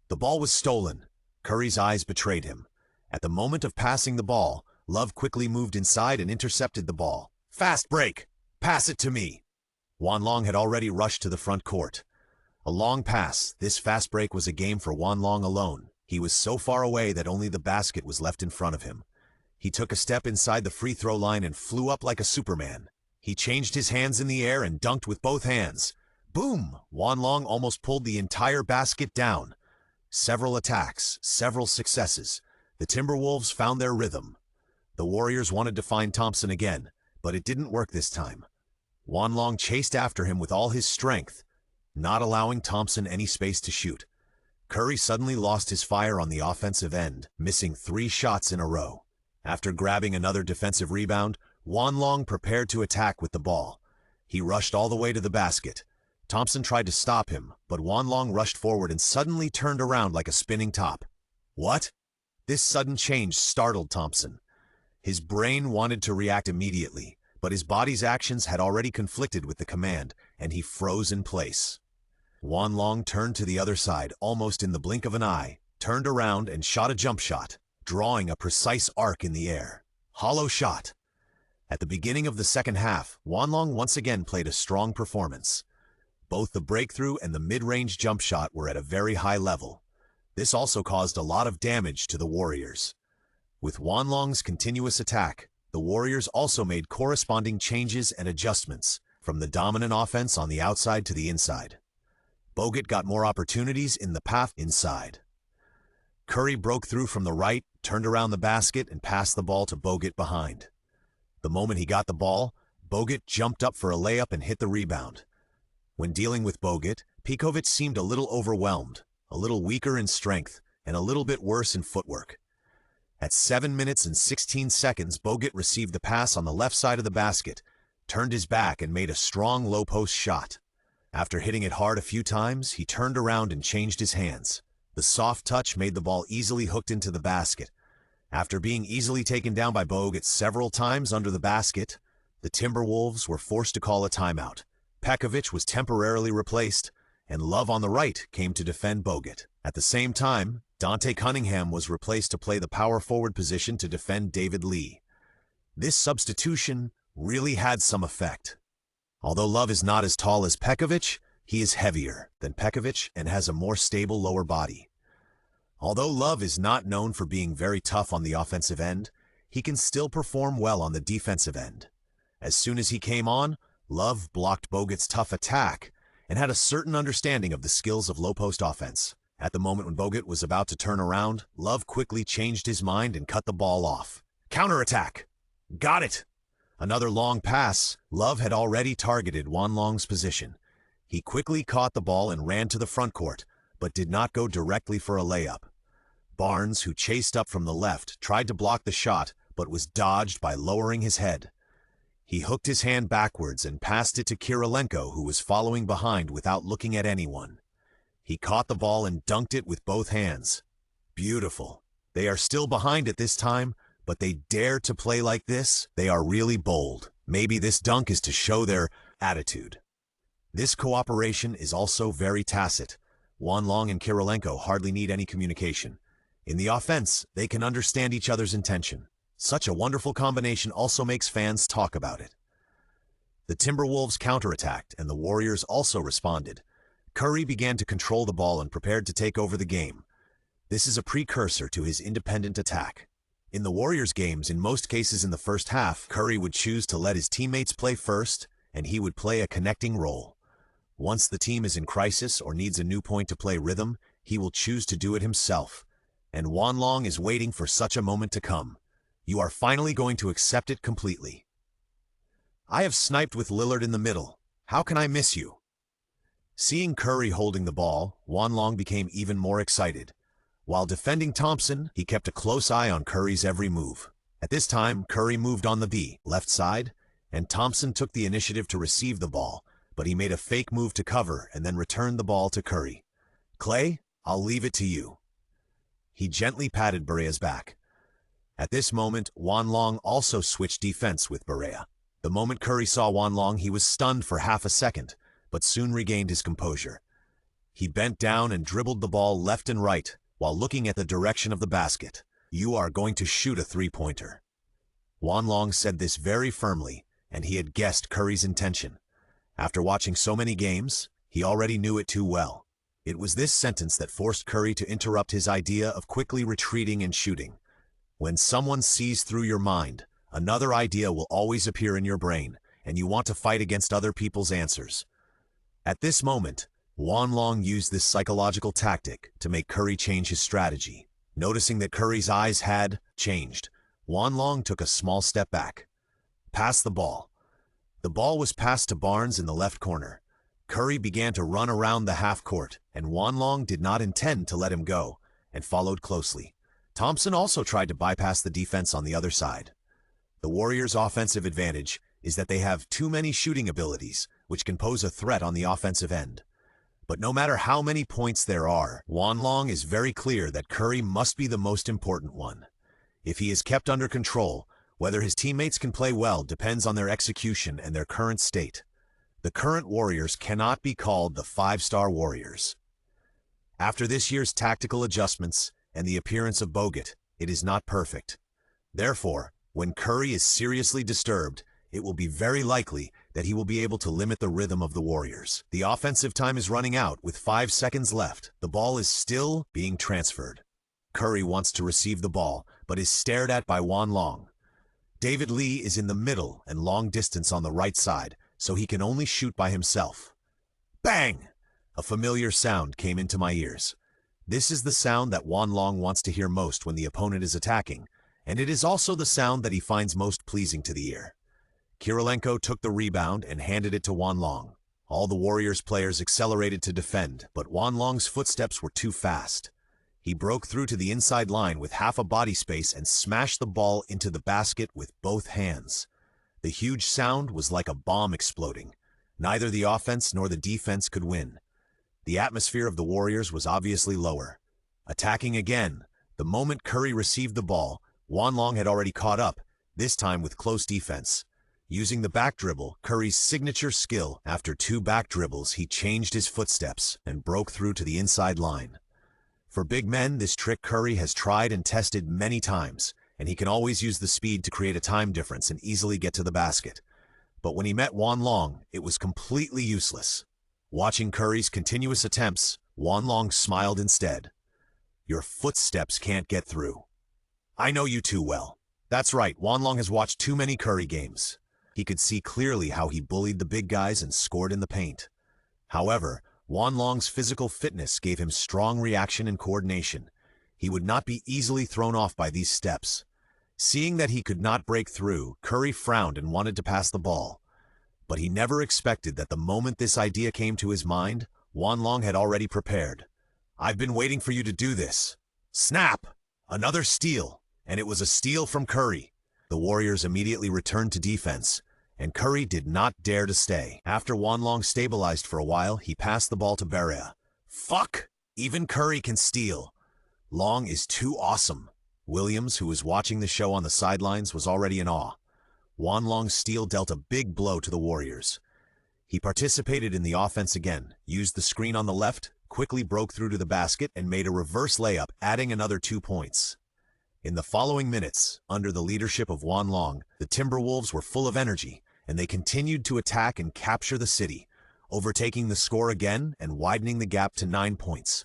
The ball was stolen. Curry's eyes betrayed him. At the moment of passing the ball, Love quickly moved inside and intercepted the ball. Fast break! Pass it to me! Juan Long had already rushed to the front court. A long pass. This fast break was a game for Juan Long alone. He was so far away that only the basket was left in front of him. He took a step inside the free throw line and flew up like a Superman. He changed his hands in the air and dunked with both hands. Boom! Juan Long almost pulled the entire basket down. Several attacks, several successes. The Timberwolves found their rhythm. The Warriors wanted to find Thompson again, but it didn't work this time. Juan Long chased after him with all his strength, not allowing Thompson any space to shoot. Curry suddenly lost his fire on the offensive end, missing 3 shots in a row. After grabbing another defensive rebound, Juan Long prepared to attack with the ball. He rushed all the way to the basket. Thompson tried to stop him, but Juan Long rushed forward and suddenly turned around like a spinning top. What? This sudden change startled Thompson. His brain wanted to react immediately, but his body's actions had already conflicted with the command, and he froze in place. Juan Long turned to the other side almost in the blink of an eye, turned around and shot a jump shot, drawing a precise arc in the air. Hollow shot. At the beginning of the second half, Juan Long once again played a strong performance. Both the breakthrough and the mid-range jump shot were at a very high level. This also caused a lot of damage to the Warriors. With Juan Long's continuous attack, the Warriors also made corresponding changes and adjustments, from the dominant offense on the outside to the inside. Bogut got more opportunities in the path inside. Curry broke through from the right, turned around the basket, and passed the ball to Bogut behind. The moment he got the ball, Bogut jumped up for a layup and hit the rebound. When dealing with Bogut, Pekovic seemed a little overwhelmed, a little weaker in strength, and a little bit worse in footwork. At 7 minutes and 16 seconds, Bogut received the pass on the left side of the basket, turned his back and made a strong low-post shot. After hitting it hard a few times, he turned around and changed his hands. The soft touch made the ball easily hooked into the basket. After being easily taken down by Bogut several times under the basket, the Timberwolves were forced to call a timeout. Pekovic was temporarily replaced, and Love on the right came to defend Bogut. At the same time, Dante Cunningham was replaced to play the power forward position to defend David Lee. This substitution really had some effect. Although Love is not as tall as Pekovic, he is heavier than Pekovic and has a more stable lower body. Although Love is not known for being very tough on the offensive end, he can still perform well on the defensive end. As soon as he came on, Love blocked Bogut's tough attack and had a certain understanding of the skills of low-post offense. At the moment when Bogut was about to turn around, Love quickly changed his mind and cut the ball off. Counterattack! Got it! Another long pass. Love had already targeted Juan Long's position. He quickly caught the ball and ran to the front court, but did not go directly for a layup. Barnes, who chased up from the left, tried to block the shot, but was dodged by lowering his head. He hooked his hand backwards and passed it to Kirilenko, who was following behind without looking at anyone. He caught the ball and dunked it with both hands. Beautiful. They are still behind at this time, but they dare to play like this. They are really bold. Maybe this dunk is to show their attitude. This cooperation is also very tacit. Juan Long and Kirilenko hardly need any communication. In the offense, they can understand each other's intention. Such a wonderful combination also makes fans talk about it. The Timberwolves counterattacked, and the Warriors also responded. Curry began to control the ball and prepared to take over the game. This is a precursor to his independent attack. In the Warriors games, in most cases in the first half, Curry would choose to let his teammates play first, and he would play a connecting role. Once the team is in crisis or needs a new point to play rhythm, he will choose to do it himself. And Juan Long is waiting for such a moment to come. You are finally going to accept it completely. I have sniped with Lillard in the middle. How can I miss you? Seeing Curry holding the ball, Juan Long became even more excited. While defending Thompson, he kept a close eye on Curry's every move. At this time, Curry moved on the B, left side, and Thompson took the initiative to receive the ball, but he made a fake move to cover and then returned the ball to Curry. Clay, I'll leave it to you. He gently patted Barea's back. At this moment, Juan Long also switched defense with Barea. The moment Curry saw Juan Long, he was stunned for half a second, but soon regained his composure. He bent down and dribbled the ball left and right, while looking at the direction of the basket. You are going to shoot a three-pointer. Juan Long said this very firmly, and he had guessed Curry's intention. After watching so many games, he already knew it too well. It was this sentence that forced Curry to interrupt his idea of quickly retreating and shooting. When someone sees through your mind, another idea will always appear in your brain, and you want to fight against other people's answers. At this moment, Juan Long used this psychological tactic to make Curry change his strategy. Noticing that Curry's eyes had changed, Juan Long took a small step back. Pass the ball. The ball was passed to Barnes in the left corner. Curry began to run around the half court, and Juan Long did not intend to let him go, and followed closely. Thompson also tried to bypass the defense on the other side. The Warriors' offensive advantage is that they have too many shooting abilities, which can pose a threat on the offensive end. But no matter how many points there are, Juan Long is very clear that Curry must be the most important one. If he is kept under control, whether his teammates can play well depends on their execution and their current state. The current Warriors cannot be called the five-star Warriors. After this year's tactical adjustments and the appearance of Bogut, it is not perfect. Therefore, when Curry is seriously disturbed, it will be very likely that he will be able to limit the rhythm of the Warriors. The offensive time is running out with 5 seconds left. The ball is still being transferred. Curry wants to receive the ball, but is stared at by Juan Long. David Lee is in the middle and long distance on the right side, so he can only shoot by himself. Bang! A familiar sound came into my ears. This is the sound that Juan Long wants to hear most when the opponent is attacking, and it is also the sound that he finds most pleasing to the ear. Kirilenko took the rebound and handed it to Juan Long. All the Warriors players accelerated to defend, but Juan Long's footsteps were too fast. He broke through to the inside line with half a body space and smashed the ball into the basket with both hands. The huge sound was like a bomb exploding. Neither the offense nor the defense could win. The atmosphere of the Warriors was obviously lower. Attacking again, the moment Curry received the ball, Juan Long had already caught up, this time with close defense. Using the back dribble, Curry's signature skill, after 2 back dribbles, he changed his footsteps and broke through to the inside line. For big men, this trick Curry has tried and tested many times, and he can always use the speed to create a time difference and easily get to the basket. But when he met Wan Long, it was completely useless. Watching Curry's continuous attempts, Wan Long smiled instead. "Your footsteps can't get through. I know you too well." That's right, Wan Long has watched too many Curry games. He could see clearly how he bullied the big guys and scored in the paint. However, Wan Long's physical fitness gave him strong reaction and coordination. He would not be easily thrown off by these steps. Seeing that he could not break through, Curry frowned and wanted to pass the ball. But he never expected that the moment this idea came to his mind, Wan Long had already prepared. "I've been waiting for you to do this." Snap! Another steal, and it was a steal from Curry. The Warriors immediately returned to defense, and Curry did not dare to stay. After Wan Long stabilized for a while, he passed the ball to Barea. "Fuck! Even Curry can steal. Long is too awesome." Williams, who was watching the show on the sidelines, was already in awe. Wan Long's steal dealt a big blow to the Warriors. He participated in the offense again, used the screen on the left, quickly broke through to the basket, and made a reverse layup, adding another 2 points. In the following minutes, under the leadership of Wan Long, the Timberwolves were full of energy, and they continued to attack and capture the city, overtaking the score again and widening the gap to 9 points.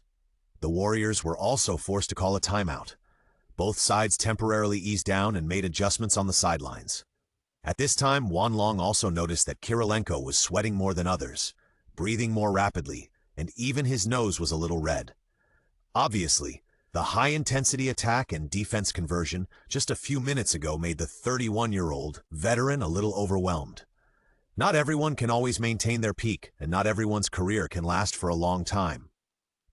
The Warriors were also forced to call a timeout. Both sides temporarily eased down and made adjustments on the sidelines. At this time, Wan Long also noticed that Kirilenko was sweating more than others, breathing more rapidly, and even his nose was a little red. Obviously, the high-intensity attack and defense conversion just a few minutes ago made the 31-year-old veteran a little overwhelmed. Not everyone can always maintain their peak, and not everyone's career can last for a long time.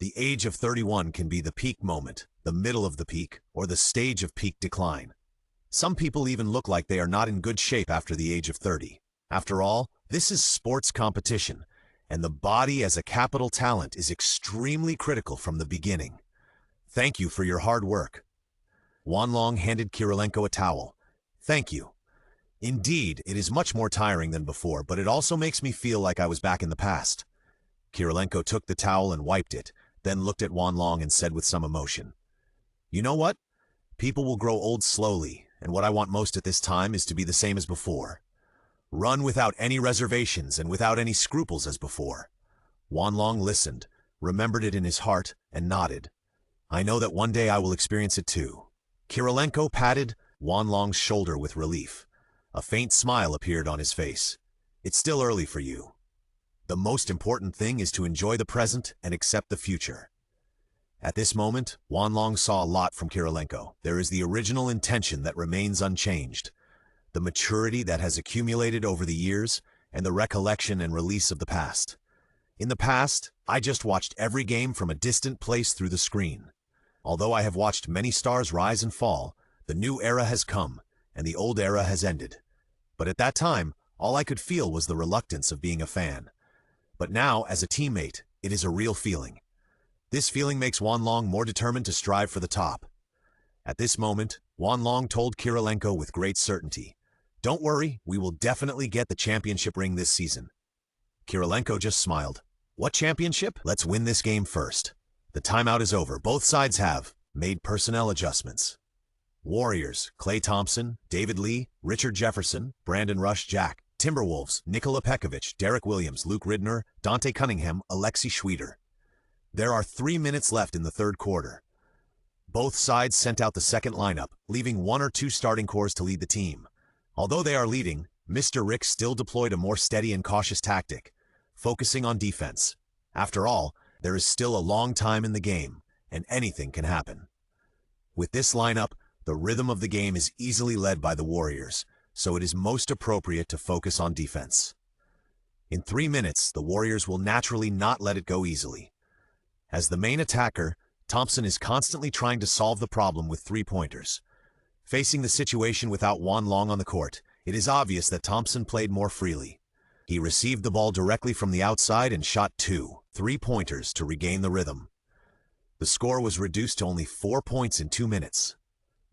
The age of 31 can be the peak moment, the middle of the peak, or the stage of peak decline. Some people even look like they are not in good shape after the age of 30. After all, this is sports competition, and the body as a capital talent is extremely critical from the beginning. "Thank you for your hard work." Wan Long handed Kirilenko a towel. "Thank you. Indeed, it is much more tiring than before, but it also makes me feel like I was back in the past." Kirilenko took the towel and wiped it, then looked at Wan Long and said with some emotion, "You know what? People will grow old slowly, and what I want most at this time is to be the same as before. Run without any reservations and without any scruples as before." Wan Long listened, remembered it in his heart, and nodded. "I know that one day I will experience it too." Kirilenko patted Wan Long's shoulder with relief. A faint smile appeared on his face. "It's still early for you. The most important thing is to enjoy the present and accept the future." At this moment, Wan Long saw a lot from Kirilenko. There is the original intention that remains unchanged, the maturity that has accumulated over the years, and the recollection and release of the past. In the past, I just watched every game from a distant place through the screen. Although I have watched many stars rise and fall, the new era has come, and the old era has ended. But at that time, all I could feel was the reluctance of being a fan. But now, as a teammate, it is a real feeling. This feeling makes Wan Long more determined to strive for the top. At this moment, Wan Long told Kirilenko with great certainty, "Don't worry, we will definitely get the championship ring this season." Kirilenko just smiled. "What championship? Let's win this game first." The timeout is over. Both sides have made personnel adjustments. Warriors, Klay Thompson, David Lee, Richard Jefferson, Brandon Rush Jack. Timberwolves, Nikola Pekovic, Derek Williams, Luke Ridner, Dante Cunningham, Alexi Schroeder. There are 3 minutes left in the third quarter. Both sides sent out the second lineup, leaving 1 or 2 starting cores to lead the team. Although they are leading, Mr. Rick still deployed a more steady and cautious tactic, focusing on defense. After all, there is still a long time in the game, and anything can happen. With this lineup, the rhythm of the game is easily led by the Warriors, so it is most appropriate to focus on defense. In 3 minutes, the Warriors will naturally not let it go easily. As the main attacker, Thompson is constantly trying to solve the problem with 3-pointers. Facing the situation without Wan Long on the court, it is obvious that Thompson played more freely. He received the ball directly from the outside and shot 2 3-pointers to regain the rhythm. The score was reduced to only 4 points in 2 minutes.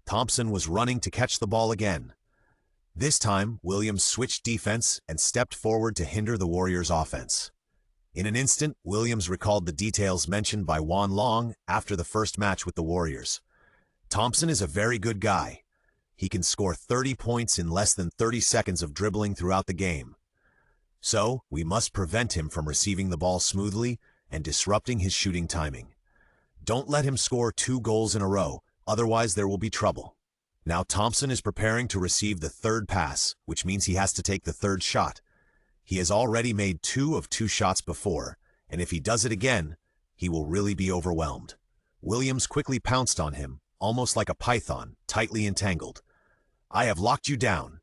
Thompson was running to catch the ball again. This time, Williams switched defense and stepped forward to hinder the Warriors' offense. In an instant, Williams recalled the details mentioned by Juan Long after the first match with the Warriors. Thompson is a very good guy. He can score 30 points in less than 30 seconds of dribbling throughout the game. So, we must prevent him from receiving the ball smoothly and disrupting his shooting timing. Don't let him score 2 goals in a row, otherwise there will be trouble. Now Thompson is preparing to receive the third pass, which means he has to take the third shot. He has already made 2 of 2 shots before, and if he does it again, he will really be overwhelmed. Williams quickly pounced on him, almost like a python, tightly entangled. "I have locked you down."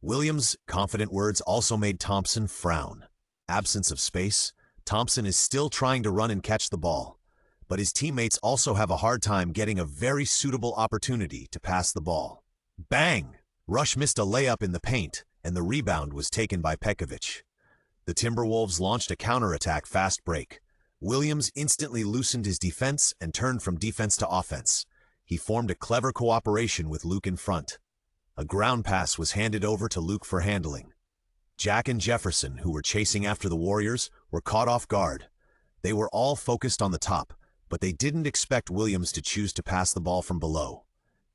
Williams' confident words also made Thompson frown. Absence of space, Thompson is still trying to run and catch the ball, but his teammates also have a hard time getting a very suitable opportunity to pass the ball. Bang! Rush missed a layup in the paint, and the rebound was taken by Pekovic. The Timberwolves launched a counterattack fast break. Williams instantly loosened his defense and turned from defense to offense. He formed a clever cooperation with Luke in front. A ground pass was handed over to Luke for handling. Jack and Jefferson, who were chasing after the Warriors, were caught off guard. They were all focused on the top, but they didn't expect Williams to choose to pass the ball from below.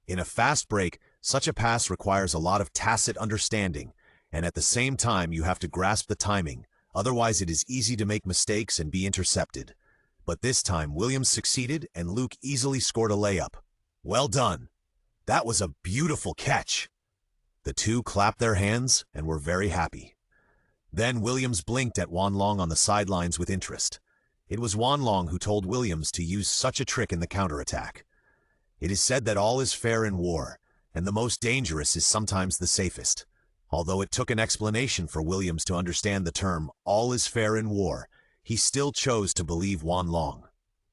In a fast break, such a pass requires a lot of tacit understanding, and at the same time you have to grasp the timing, otherwise it is easy to make mistakes and be intercepted. But this time Williams succeeded and Luke easily scored a layup. Well done! That was a beautiful catch! The two clapped their hands and were very happy. Then Williams blinked at Juan Long on the sidelines with interest. It was Juan Long who told Williams to use such a trick in the counterattack. It is said that all is fair in war, and the most dangerous is sometimes the safest. Although it took an explanation for Williams to understand the term all is fair in war, he still chose to believe Juan Long.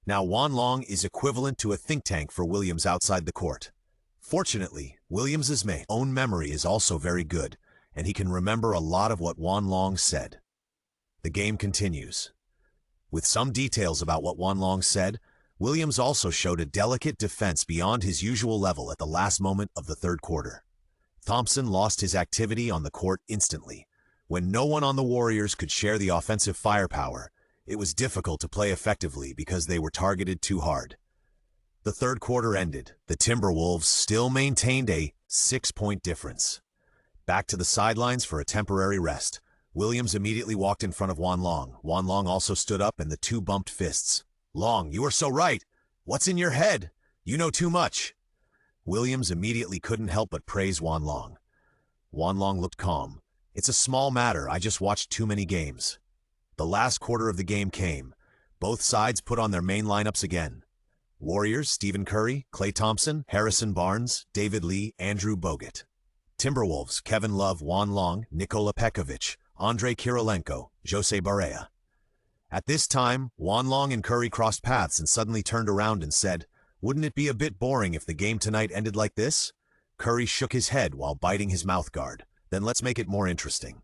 Now Juan Long is equivalent to a think tank for Williams outside the court. Fortunately, Williams's own memory is also very good, and he can remember a lot of what Juan Long said. The game continues. With some details about what Juan Long said, Williams also showed a delicate defense beyond his usual level at the last moment of the third quarter. Thompson lost his activity on the court instantly. When no one on the Warriors could share the offensive firepower, it was difficult to play effectively because they were targeted too hard. The third quarter ended. The Timberwolves still maintained a 6-point difference. Back to the sidelines for a temporary rest. Williams immediately walked in front of Juan Long. Juan Long also stood up and the two bumped fists. "Long, you are so right. What's in your head? You know too much." Williams immediately couldn't help but praise Juan Long. Juan Long looked calm. "It's a small matter. I just watched too many games." The last quarter of the game came. Both sides put on their main lineups again. Warriors, Stephen Curry, Klay Thompson, Harrison Barnes, David Lee, Andrew Bogut. Timberwolves, Kevin Love, Juan Long, Nikola Pekovic, Andrei Kirilenko, Jose Barea. At this time, Juan Long and Curry crossed paths and suddenly turned around and said, "Wouldn't it be a bit boring if the game tonight ended like this?" Curry shook his head while biting his mouth guard. "Then let's make it more interesting."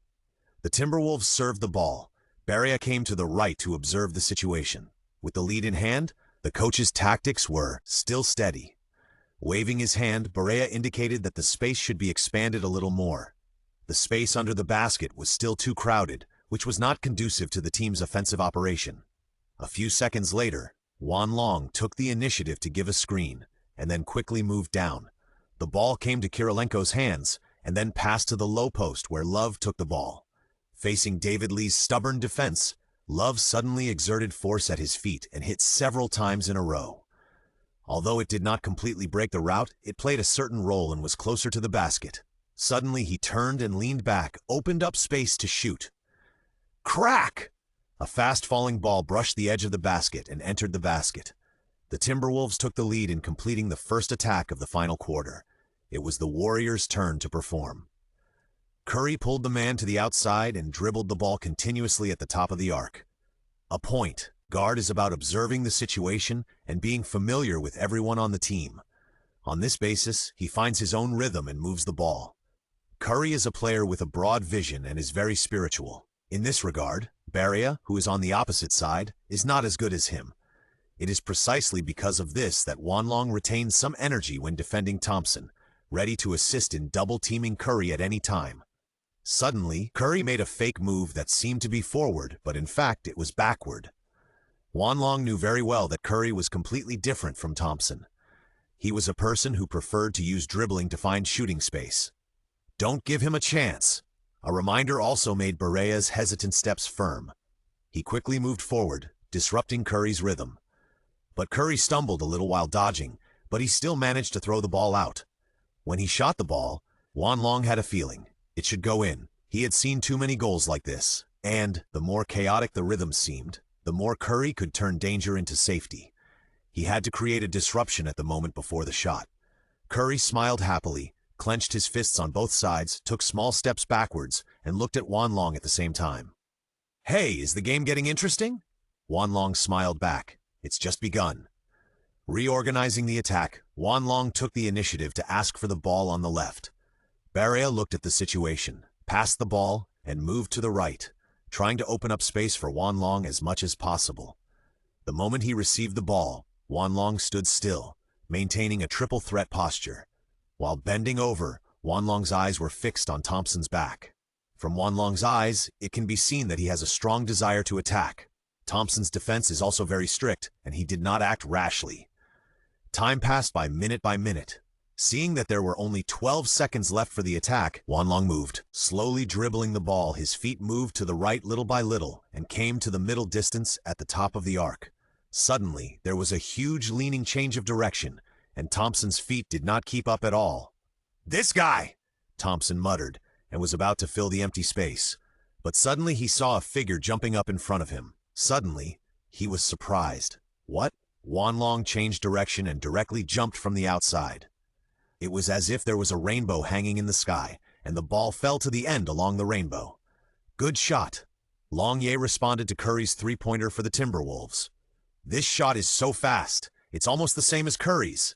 The Timberwolves served the ball. Barea came to the right to observe the situation. With the lead in hand, the coach's tactics were still steady. Waving his hand, Barea indicated that the space should be expanded a little more. The space under the basket was still too crowded, which was not conducive to the team's offensive operation. A few seconds later, Juan Long took the initiative to give a screen, and then quickly moved down. The ball came to Kirilenko's hands, and then passed to the low post where Love took the ball. Facing David Lee's stubborn defense, Love suddenly exerted force at his feet and hit several times in a row. Although it did not completely break the rout, it played a certain role and was closer to the basket. Suddenly he turned and leaned back, opened up space to shoot. Crack! A fast-falling ball brushed the edge of the basket and entered the basket. The Timberwolves took the lead in completing the first attack of the final quarter. It was the Warriors' turn to perform. Curry pulled the man to the outside and dribbled the ball continuously at the top of the arc. A point guard is about observing the situation and being familiar with everyone on the team. On this basis, he finds his own rhythm and moves the ball. Curry is a player with a broad vision and is very spiritual. In this regard, Barea, who is on the opposite side, is not as good as him. It is precisely because of this that Juan Long retains some energy when defending Thompson. ready to assist in double-teaming Curry at any time. Suddenly, Curry made a fake move that seemed to be forward, but in fact it was backward. Wanlong knew very well that Curry was completely different from Thompson. He was a person who preferred to use dribbling to find shooting space. Don't give him a chance. A reminder also made Barea's hesitant steps firm. He quickly moved forward, disrupting Curry's rhythm. But Curry stumbled a little while dodging, but he still managed to throw the ball out. When he shot the ball, Wanlong had a feeling it should go in. He had seen too many goals like this, and the more chaotic the rhythm seemed, the more Curry could turn danger into safety. He had to create a disruption at the moment before the shot. Curry smiled happily, clenched his fists on both sides, took small steps backwards, and looked at Wanlong at the same time. "Hey, is the game getting interesting?" Wanlong smiled back. "It's just begun." Reorganizing the attack, Wanlong took the initiative to ask for the ball on the left. Barea looked at the situation, passed the ball, and moved to the right, trying to open up space for Wanlong as much as possible. The moment he received the ball, Wanlong stood still, maintaining a triple threat posture. While bending over, Wanlong's eyes were fixed on Thompson's back. From Wanlong's eyes, it can be seen that he has a strong desire to attack. Thompson's defense is also very strict, and he did not act rashly. Time passed by minute. Seeing that there were only 12 seconds left for the attack, Wanlong moved. Slowly dribbling the ball, his feet moved to the right little by little and came to the middle distance at the top of the arc. Suddenly, there was a huge leaning change of direction, and Thompson's feet did not keep up at all. "This guy!" Thompson muttered, and was about to fill the empty space. But suddenly he saw a figure jumping up in front of him. Suddenly, he was surprised. What? Wanlong changed direction and directly jumped from the outside. It was as if there was a rainbow hanging in the sky, and the ball fell to the end along the rainbow. Good shot. Longye responded to Curry's three-pointer for the Timberwolves. "This shot is so fast, it's almost the same as Curry's."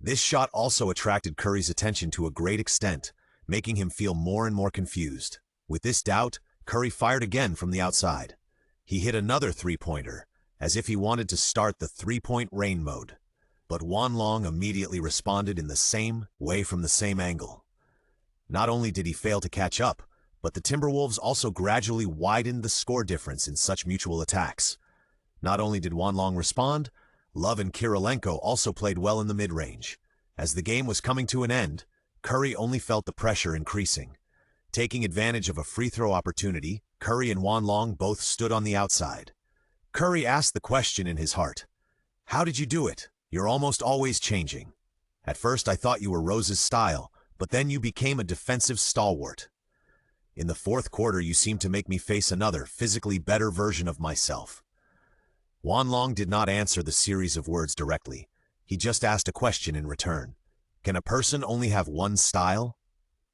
This shot also attracted Curry's attention to a great extent, making him feel more and more confused. With this doubt, Curry fired again from the outside. He hit another three-pointer, as if he wanted to start the three-point rain mode. But Wanlong immediately responded in the same way from the same angle. Not only did he fail to catch up, but the Timberwolves also gradually widened the score difference in such mutual attacks. Not only did Wanlong respond, Love and Kirilenko also played well in the mid-range. As the game was coming to an end, Curry only felt the pressure increasing. Taking advantage of a free throw opportunity, Curry and Wanlong both stood on the outside. Curry asked the question in his heart. "How did you do it? You're almost always changing. At first I thought you were Rose's style, but then you became a defensive stalwart. In the fourth quarter you seemed to make me face another, physically better version of myself." Wanlong did not answer the series of words directly. He just asked a question in return. Can a person only have one style?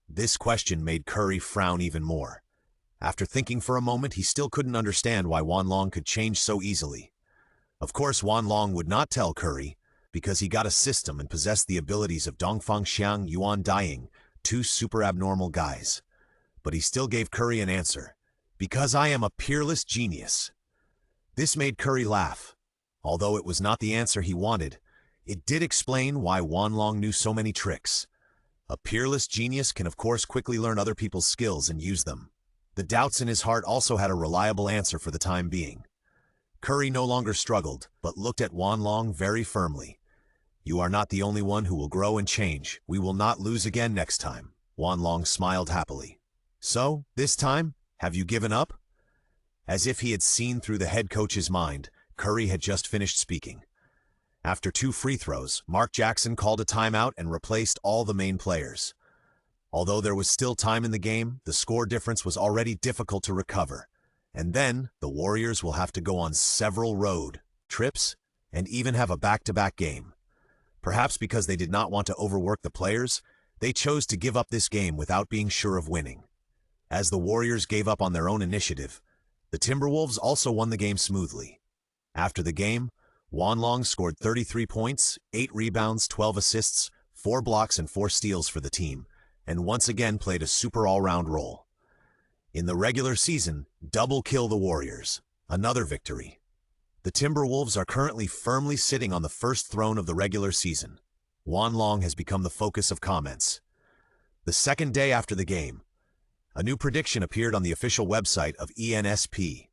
This question made Curry frown even more. After thinking for a moment, he still couldn't understand why Wanlong could change so easily. Of course, Wanlong would not tell Curry, because he got a system and possessed the abilities of Dongfang Xiang, Yuan Daiying, two super abnormal guys. But he still gave Curry an answer. "Because I am a peerless genius." This made Curry laugh. Although it was not the answer he wanted, it did explain why Wanlong knew so many tricks. A peerless genius can of course quickly learn other people's skills and use them. The doubts in his heart also had a reliable answer for the time being. Curry no longer struggled, but looked at Wanlong very firmly. "You are not the only one who will grow and change. We will not lose again next time." Wanlong smiled happily. "So, this time, have you given up?" As if he had seen through the head coach's mind, Curry had just finished speaking. After 2 free throws, Mark Jackson called a timeout and replaced all the main players. Although there was still time in the game, the score difference was already difficult to recover. And then, the Warriors will have to go on several road trips and even have a back-to-back game. Perhaps because they did not want to overwork the players, they chose to give up this game without being sure of winning. As the Warriors gave up on their own initiative, the Timberwolves also won the game smoothly. After the game, Wanlong scored 33 points, 8 rebounds, 12 assists, 4 blocks and 4 steals for the team, and once again played a super all-round role. In the regular season, double-kill the Warriors. Another victory. The Timberwolves are currently firmly sitting on the first throne of the regular season. Wan Long has become the focus of comments. The second day after the game, a new prediction appeared on the official website of ENSP.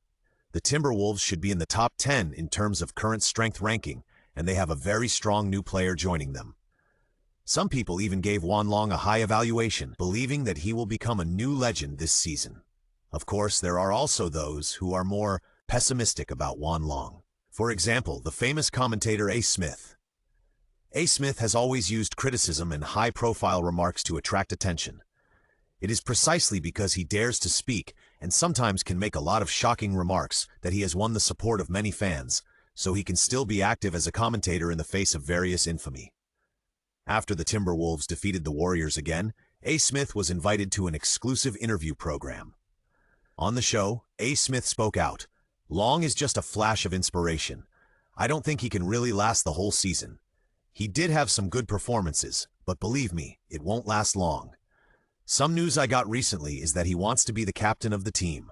The Timberwolves should be in the top 10 in terms of current strength ranking, and they have a very strong new player joining them. Some people even gave Wan Long a high evaluation, believing that he will become a new legend this season. Of course, there are also those who are more pessimistic about Wan Long. For example, the famous commentator A. Smith. A. Smith has always used criticism and high-profile remarks to attract attention. It is precisely because he dares to speak and sometimes can make a lot of shocking remarks that he has won the support of many fans, so he can still be active as a commentator in the face of various infamy. After the Timberwolves defeated the Warriors again, A. Smith was invited to an exclusive interview program. On the show, A. Smith spoke out. "Long is just a flash of inspiration. I don't think he can really last the whole season. He did have some good performances, but believe me, it won't last long. Some news I got recently is that he wants to be the captain of the team.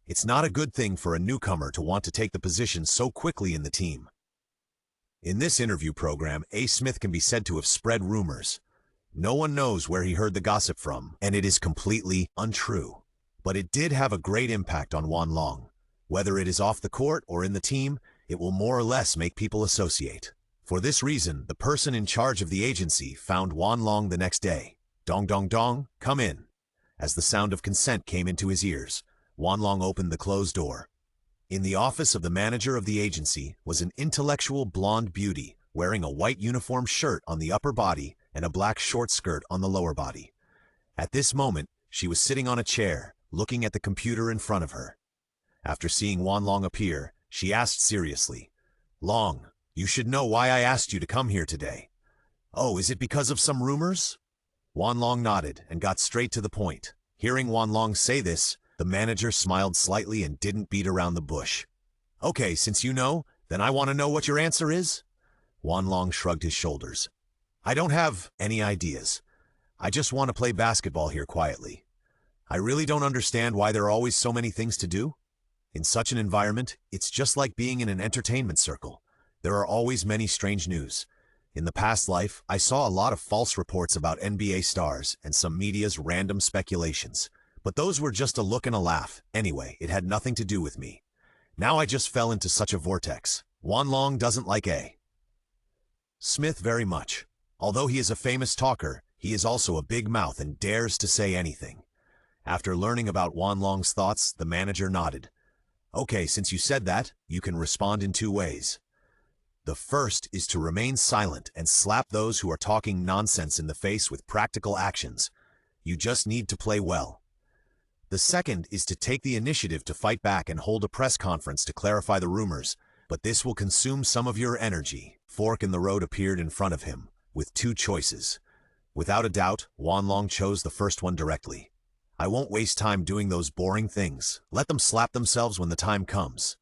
It's not a good thing for a newcomer to want to take the position so quickly in the team." In this interview program, A. Smith can be said to have spread rumors. No one knows where he heard the gossip from, and it is completely untrue. But it did have a great impact on Wan Long. Whether it is off the court or in the team, it will more or less make people associate. For this reason, the person in charge of the agency found Wan Long the next day. "Dong dong dong, come in." As the sound of consent came into his ears, Wan Long opened the closed door. In the office of the manager of the agency was an intellectual blonde beauty wearing a white uniform shirt on the upper body and a black short skirt on the lower body. At this moment, she was sitting on a chair, looking at the computer in front of her. After seeing Wan Long appear, she asked seriously, "Long, you should know why I asked you to come here today. Oh, is it because of some rumors?" Wan Long nodded and got straight to the point. Hearing Wan Long say this, the manager smiled slightly and didn't beat around the bush. "Okay, since you know, then I want to know what your answer is." Wan Long shrugged his shoulders. "I don't have any ideas. I just want to play basketball here quietly. I really don't understand why there are always so many things to do. In such an environment, it's just like being in an entertainment circle. There are always many strange news. In the past life, I saw a lot of false reports about NBA stars and some media's random speculations. But those were just a look and a laugh. Anyway, it had nothing to do with me. Now I just fell into such a vortex. Wan Long doesn't like A. Smith very much. Although he is a famous talker, he is also a big mouth and dares to say anything. After learning about Wan Long's thoughts, the manager nodded. "Okay, since you said that, you can respond in two ways. The first is to remain silent and slap those who are talking nonsense in the face with practical actions. You just need to play well. The second is to take the initiative to fight back and hold a press conference to clarify the rumors, but this will consume some of your energy." Fork in the road appeared in front of him, with two choices. Without a doubt, Wan Long chose the first one directly. "I won't waste time doing those boring things. Let them slap themselves when the time comes."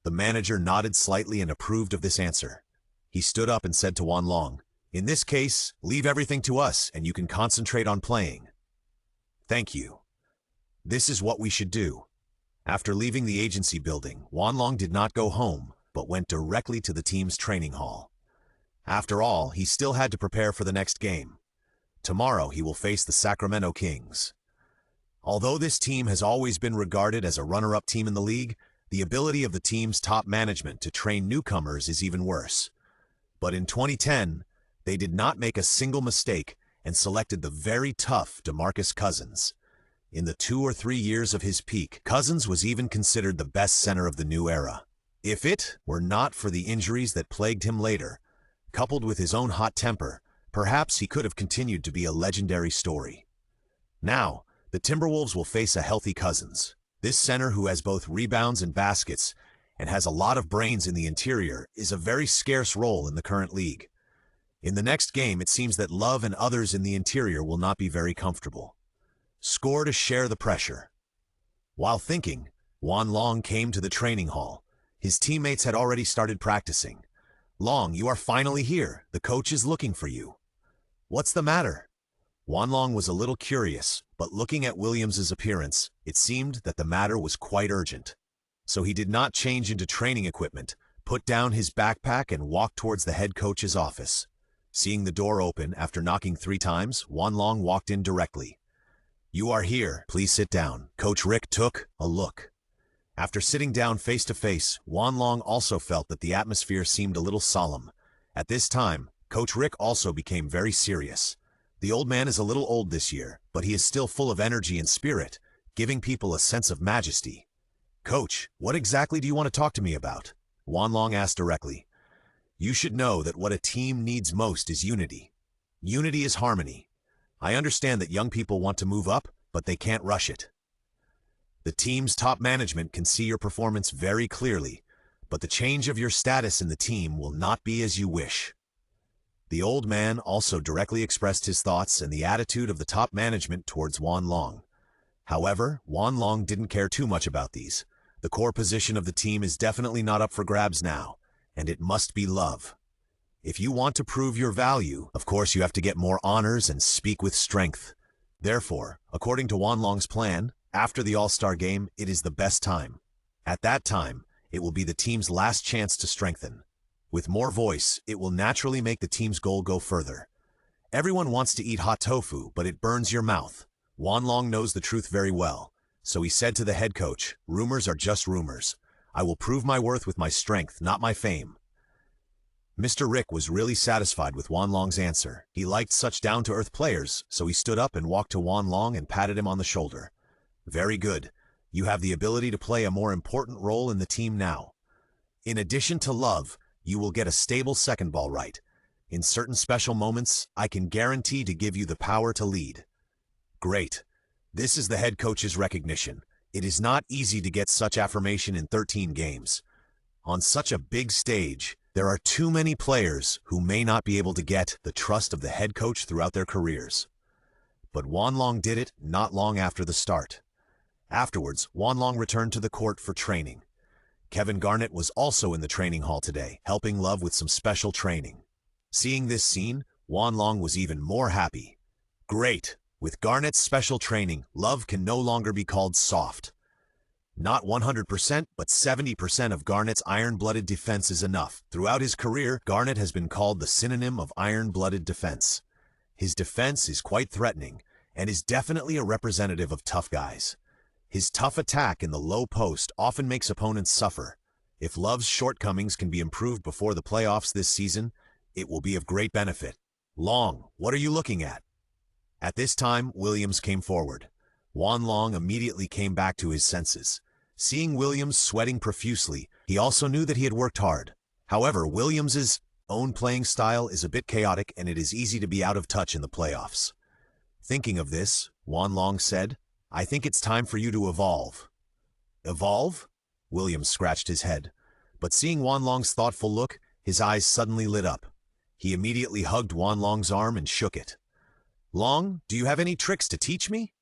The manager nodded slightly and approved of this answer. He stood up and said to Wan Long, "In this case, leave everything to us and you can concentrate on playing." "Thank you. This is what we should do." After leaving the agency building, Wan Long did not go home, but went directly to the team's training hall. After all, he still had to prepare for the next game. Tomorrow he will face the Sacramento Kings. Although this team has always been regarded as a runner-up team in the league, the ability of the team's top management to train newcomers is even worse. But in 2010, they did not make a single mistake and selected the very tough DeMarcus Cousins. In the 2 or 3 years of his peak, Cousins was even considered the best center of the new era. If it were not for the injuries that plagued him later, coupled with his own hot temper, perhaps he could have continued to be a legendary story. Now, the Timberwolves will face a healthy Cousins. This center who has both rebounds and baskets and has a lot of brains in the interior is a very scarce role in the current league. In the next game, it seems that Love and others in the interior will not be very comfortable. Score to share the pressure. While thinking, Wan Long came to the training hall. His teammates had already started practicing. "Long, you are finally here. The coach is looking for you." "What's the matter?" Wan Long was a little curious, but looking at Williams's appearance, it seemed that the matter was quite urgent. So he did not change into training equipment, put down his backpack and walked towards the head coach's office. Seeing the door open after knocking 3 times, Wan Long walked in directly. "You are here. Please sit down." Coach Rick took a look. After sitting down face to face, Wan Long also felt that the atmosphere seemed a little solemn. At this time, Coach Rick also became very serious. The old man is a little old this year, but he is still full of energy and spirit, giving people a sense of majesty. "Coach, what exactly do you want to talk to me about?" Wan Long asked directly. "You should know that what a team needs most is unity. Unity is harmony. I understand that young people want to move up, but they can't rush it. The team's top management can see your performance very clearly, but the change of your status in the team will not be as you wish." The old man also directly expressed his thoughts and the attitude of the top management towards Wan Long. However, Wan Long didn't care too much about these. The core position of the team is definitely not up for grabs now, and it must be love. If you want to prove your value, of course you have to get more honors and speak with strength. Therefore, according to Wan Long's plan, after the All-Star game, it is the best time. At that time, it will be the team's last chance to strengthen. With more voice, it will naturally make the team's goal go further. Everyone wants to eat hot tofu, but it burns your mouth. Wan Long knows the truth very well, so he said to the head coach, "Rumors are just rumors. I will prove my worth with my strength, not my fame." Mr. Rick was really satisfied with Wan Long's answer. He liked such down-to-earth players, so he stood up and walked to Wan Long and patted him on the shoulder. "Very good. You have the ability to play a more important role in the team now. In addition to love, you will get a stable second ball right. In certain special moments, I can guarantee to give you the power to lead." Great. This is the head coach's recognition. It is not easy to get such affirmation in 13 games. On such a big stage, there are too many players who may not be able to get the trust of the head coach throughout their careers. But Wan Long did it not long after the start. Afterwards, Wan Long returned to the court for training. Kevin Garnett was also in the training hall today, helping Love with some special training. Seeing this scene, Wan Long was even more happy. Great! With Garnett's special training, Love can no longer be called soft. Not 100%, but 70% of Garnett's iron-blooded defense is enough. Throughout his career, Garnett has been called the synonym of iron-blooded defense. His defense is quite threatening, and is definitely a representative of tough guys. His tough attack in the low post often makes opponents suffer. If Love's shortcomings can be improved before the playoffs this season, it will be of great benefit. "Long, what are you looking at?" At this time, Williams came forward. Wan Long immediately came back to his senses. Seeing Williams sweating profusely, he also knew that he had worked hard. However, Williams's own playing style is a bit chaotic and it is easy to be out of touch in the playoffs. Thinking of this, Wan Long said, "I think it's time for you to evolve." "Evolve?" Williams scratched his head. But seeing Wan Long's thoughtful look, his eyes suddenly lit up. He immediately hugged Wan Long's arm and shook it. "Long, do you have any tricks to teach me?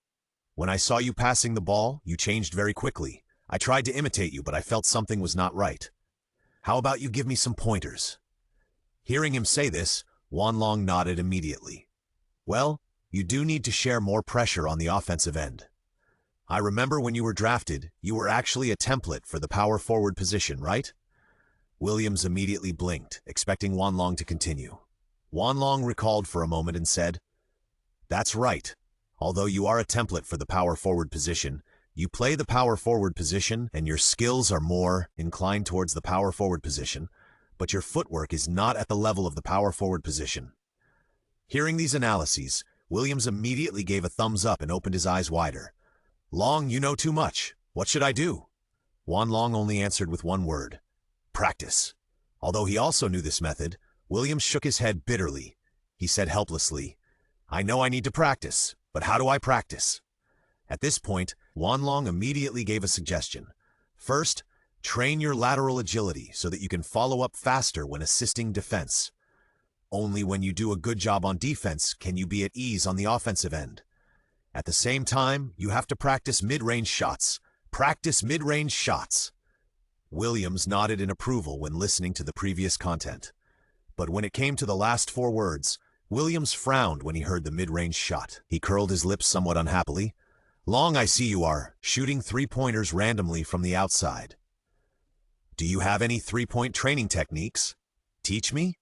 When I saw you passing the ball, you changed very quickly. I tried to imitate you, but I felt something was not right. How about you give me some pointers?" Hearing him say this, Wan Long nodded immediately. "Well, you do need to share more pressure on the offensive end. I remember when you were drafted, you were actually a template for the power forward position, right?" Williams immediately blinked, expecting Wan Long to continue. Wan Long recalled for a moment and said, "That's right. Although you are a template for the power forward position, you play the power forward position and your skills are more inclined towards the power forward position, but your footwork is not at the level of the power forward position." Hearing these analyses, Williams immediately gave a thumbs up and opened his eyes wider. "Long, you know too much. What should I do?" Wan Long only answered with one word: practice. Although he also knew this method, Williams shook his head bitterly. He said helplessly, "I know I need to practice, but how do I practice?" At this point, Wan Long immediately gave a suggestion. First, train your lateral agility so that you can follow up faster when assisting defense. Only when you do a good job on defense can you be at ease on the offensive end. At the same time, you have to practice mid-range shots. Practice mid-range shots. Williams nodded in approval when listening to the previous content. But when it came to the last 4 words, Williams frowned when he heard the mid-range shot. He curled his lips somewhat unhappily. "Long, I see you are shooting 3-pointers randomly from the outside. Do you have any 3-point training techniques? Teach me?"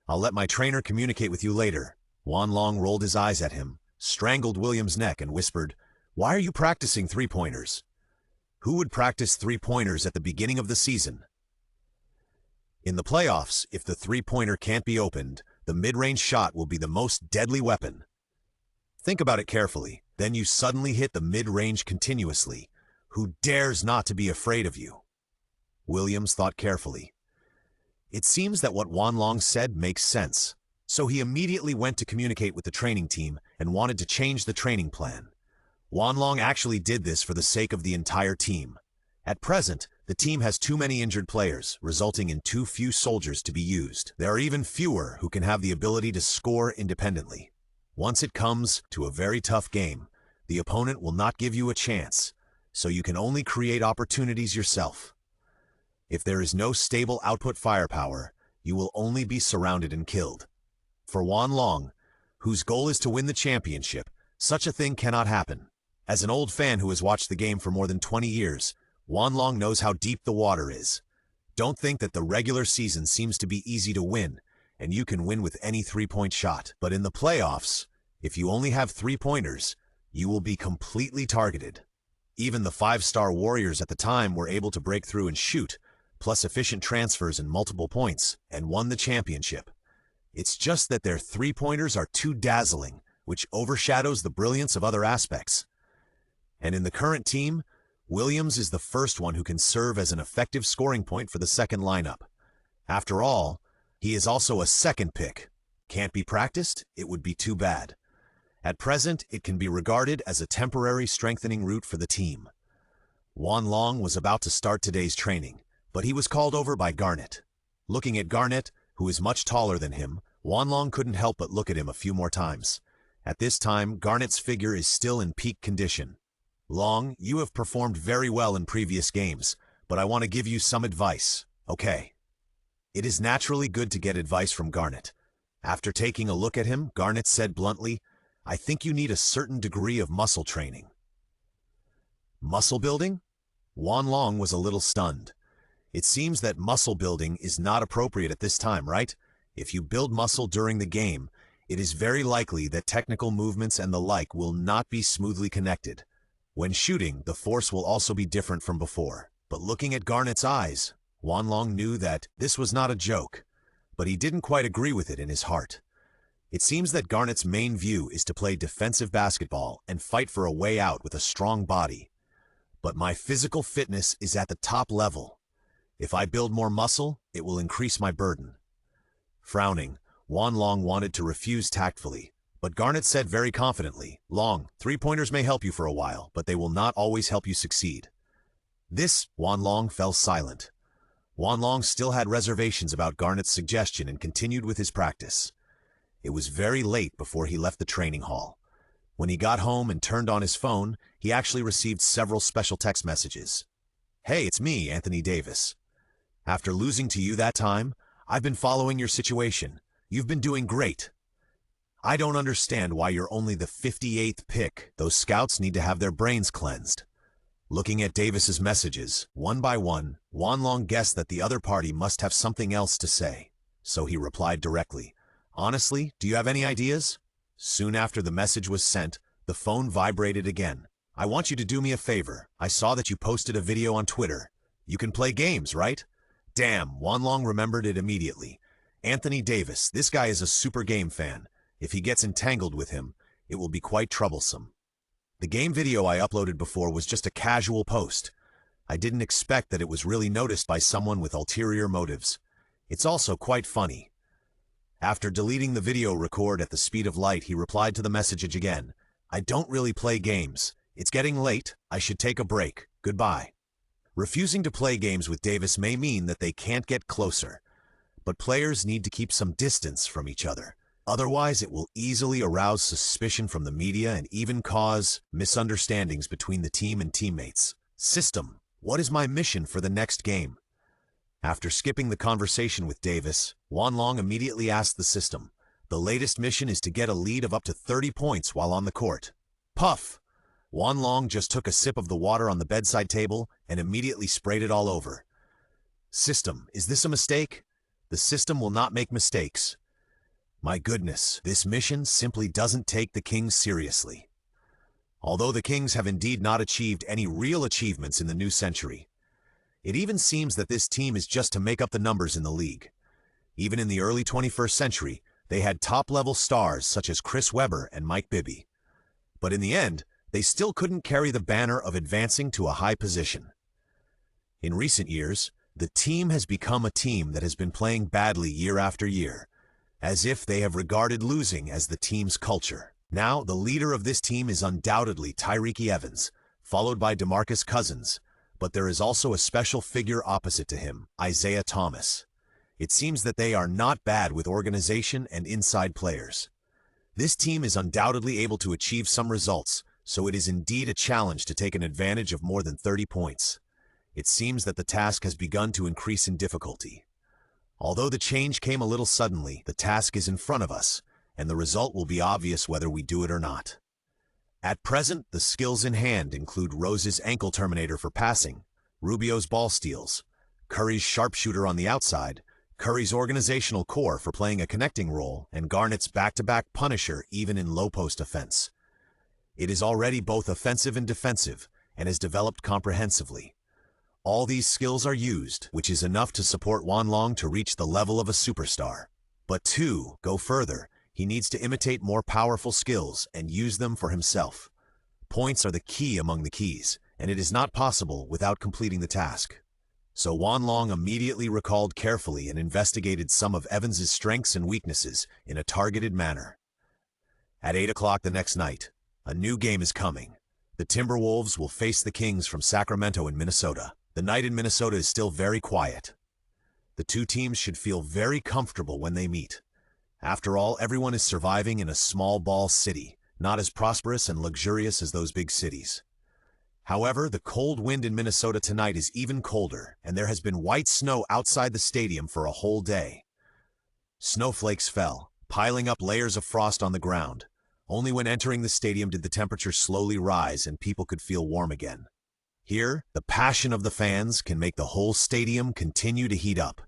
I'll let my trainer communicate with you later. Wan Long rolled his eyes at him, strangled Williams' neck, and whispered, "Why are you practicing three-pointers? Who would practice three-pointers at the beginning of the season? In the playoffs, if the three-pointer can't be opened, the mid-range shot will be the most deadly weapon. Think about it carefully. Then you suddenly hit the mid-range continuously. Who dares not to be afraid of you?" Williams thought carefully. It seems that what Wan Long said makes sense, so he immediately went to communicate with the training team and wanted to change the training plan. Wan Long actually did this for the sake of the entire team. At present, the team has too many injured players, resulting in too few soldiers to be used. There are even fewer who can have the ability to score independently. Once it comes to a very tough game, the opponent will not give you a chance, so you can only create opportunities yourself. If there is no stable output firepower, you will only be surrounded and killed. For Wan Long, whose goal is to win the championship, such a thing cannot happen. As an old fan who has watched the game for more than 20 years, Wan Long knows how deep the water is. Don't think that the regular season seems to be easy to win, and you can win with any three-point shot. But in the playoffs, if you only have three-pointers, you will be completely targeted. Even the five-star Warriors at the time were able to break through and shoot, plus efficient transfers and multiple points, and won the championship. It's just that their three-pointers are too dazzling, which overshadows the brilliance of other aspects. And in the current team, Williams is the first one who can serve as an effective scoring point for the second lineup. After all, he is also a second pick. Can't be practiced? It would be too bad. At present, it can be regarded as a temporary strengthening route for the team. Wan Long was about to start today's training, but he was called over by Garnett. Looking at Garnett, who is much taller than him, Wan Long couldn't help but look at him a few more times. At this time, Garnett's figure is still in peak condition. "Long, you have performed very well in previous games, but I want to give you some advice, okay?" It is naturally good to get advice from Garnett. After taking a look at him, Garnett said bluntly, "I think you need a certain degree of muscle training." Muscle building? Wan Long was a little stunned. It seems that muscle building is not appropriate at this time, right? If you build muscle during the game, it is very likely that technical movements and the like will not be smoothly connected. When shooting, the force will also be different from before. But looking at Garnett's eyes, Wan Long knew that this was not a joke, but he didn't quite agree with it in his heart. It seems that Garnett's main view is to play defensive basketball and fight for a way out with a strong body. But my physical fitness is at the top level. If I build more muscle, it will increase my burden. Frowning, Wan Long wanted to refuse tactfully, but Garnett said very confidently, "Long, three-pointers may help you for a while, but they will not always help you succeed." This, Wan Long fell silent. Wan Long still had reservations about Garnett's suggestion and continued with his practice. It was very late before he left the training hall. When he got home and turned on his phone, he actually received several special text messages. "Hey, it's me, Anthony Davis. After losing to you that time, I've been following your situation. You've been doing great. I don't understand why you're only the 58th pick. Those scouts need to have their brains cleansed." Looking at Davis's messages, one by one, Wan Long guessed that the other party must have something else to say. So he replied directly, "Honestly, do you have any ideas?" Soon after the message was sent, the phone vibrated again. "I want you to do me a favor. I saw that you posted a video on Twitter. You can play games, right?" Damn, Wan Long remembered it immediately. Anthony Davis, this guy is a super game fan. If he gets entangled with him, it will be quite troublesome. The game video I uploaded before was just a casual post. I didn't expect that it was really noticed by someone with ulterior motives. It's also quite funny. After deleting the video record at the speed of light, he replied to the message again. "I don't really play games. It's getting late. I should take a break. Goodbye." Refusing to play games with Davis may mean that they can't get closer, but players need to keep some distance from each other. Otherwise, it will easily arouse suspicion from the media and even cause misunderstandings between the team and teammates. System, what is my mission for the next game? After skipping the conversation with Davis, Wan Long immediately asked the system. The latest mission is to get a lead of up to 30 points while on the court. Puff! Wan Long just took a sip of the water on the bedside table and immediately sprayed it all over. System, is this a mistake? The system will not make mistakes. My goodness, this mission simply doesn't take the Kings seriously. Although the Kings have indeed not achieved any real achievements in the new century, it even seems that this team is just to make up the numbers in the league. Even in the early 21st century, they had top-level stars such as Chris Webber and Mike Bibby. But in the end, they still couldn't carry the banner of advancing to a high position. In recent years, the team has become a team that has been playing badly year after year, as if they have regarded losing as the team's culture. Now, the leader of this team is undoubtedly Tyreke Evans, followed by DeMarcus Cousins, but there is also a special figure opposite to him, Isaiah Thomas. It seems that they are not bad with organization and inside players. This team is undoubtedly able to achieve some results, so it is indeed a challenge to take an advantage of more than 30 points. It seems that the task has begun to increase in difficulty. Although the change came a little suddenly, the task is in front of us, and the result will be obvious whether we do it or not. At present, the skills in hand include Rose's ankle terminator for passing, Rubio's ball steals, Curry's sharpshooter on the outside, Curry's organizational core for playing a connecting role, and Garnett's back-to-back punisher even in low-post offense. It is already both offensive and defensive, and is developed comprehensively. All these skills are used, which is enough to support Wanlong to reach the level of a superstar. But to go further, he needs to imitate more powerful skills and use them for himself. Points are the key among the keys, and it is not possible without completing the task. So Wanlong immediately recalled carefully and investigated some of Evans's strengths and weaknesses in a targeted manner. At 8 o'clock the next night, a new game is coming. The Timberwolves will face the Kings from Sacramento in Minnesota. The night in Minnesota is still very quiet. The two teams should feel very comfortable when they meet. After all, everyone is surviving in a small ball city, not as prosperous and luxurious as those big cities. However, the cold wind in Minnesota tonight is even colder, and there has been white snow outside the stadium for a whole day. Snowflakes fell, piling up layers of frost on the ground. Only when entering the stadium did the temperature slowly rise and people could feel warm again. Here, the passion of the fans can make the whole stadium continue to heat up.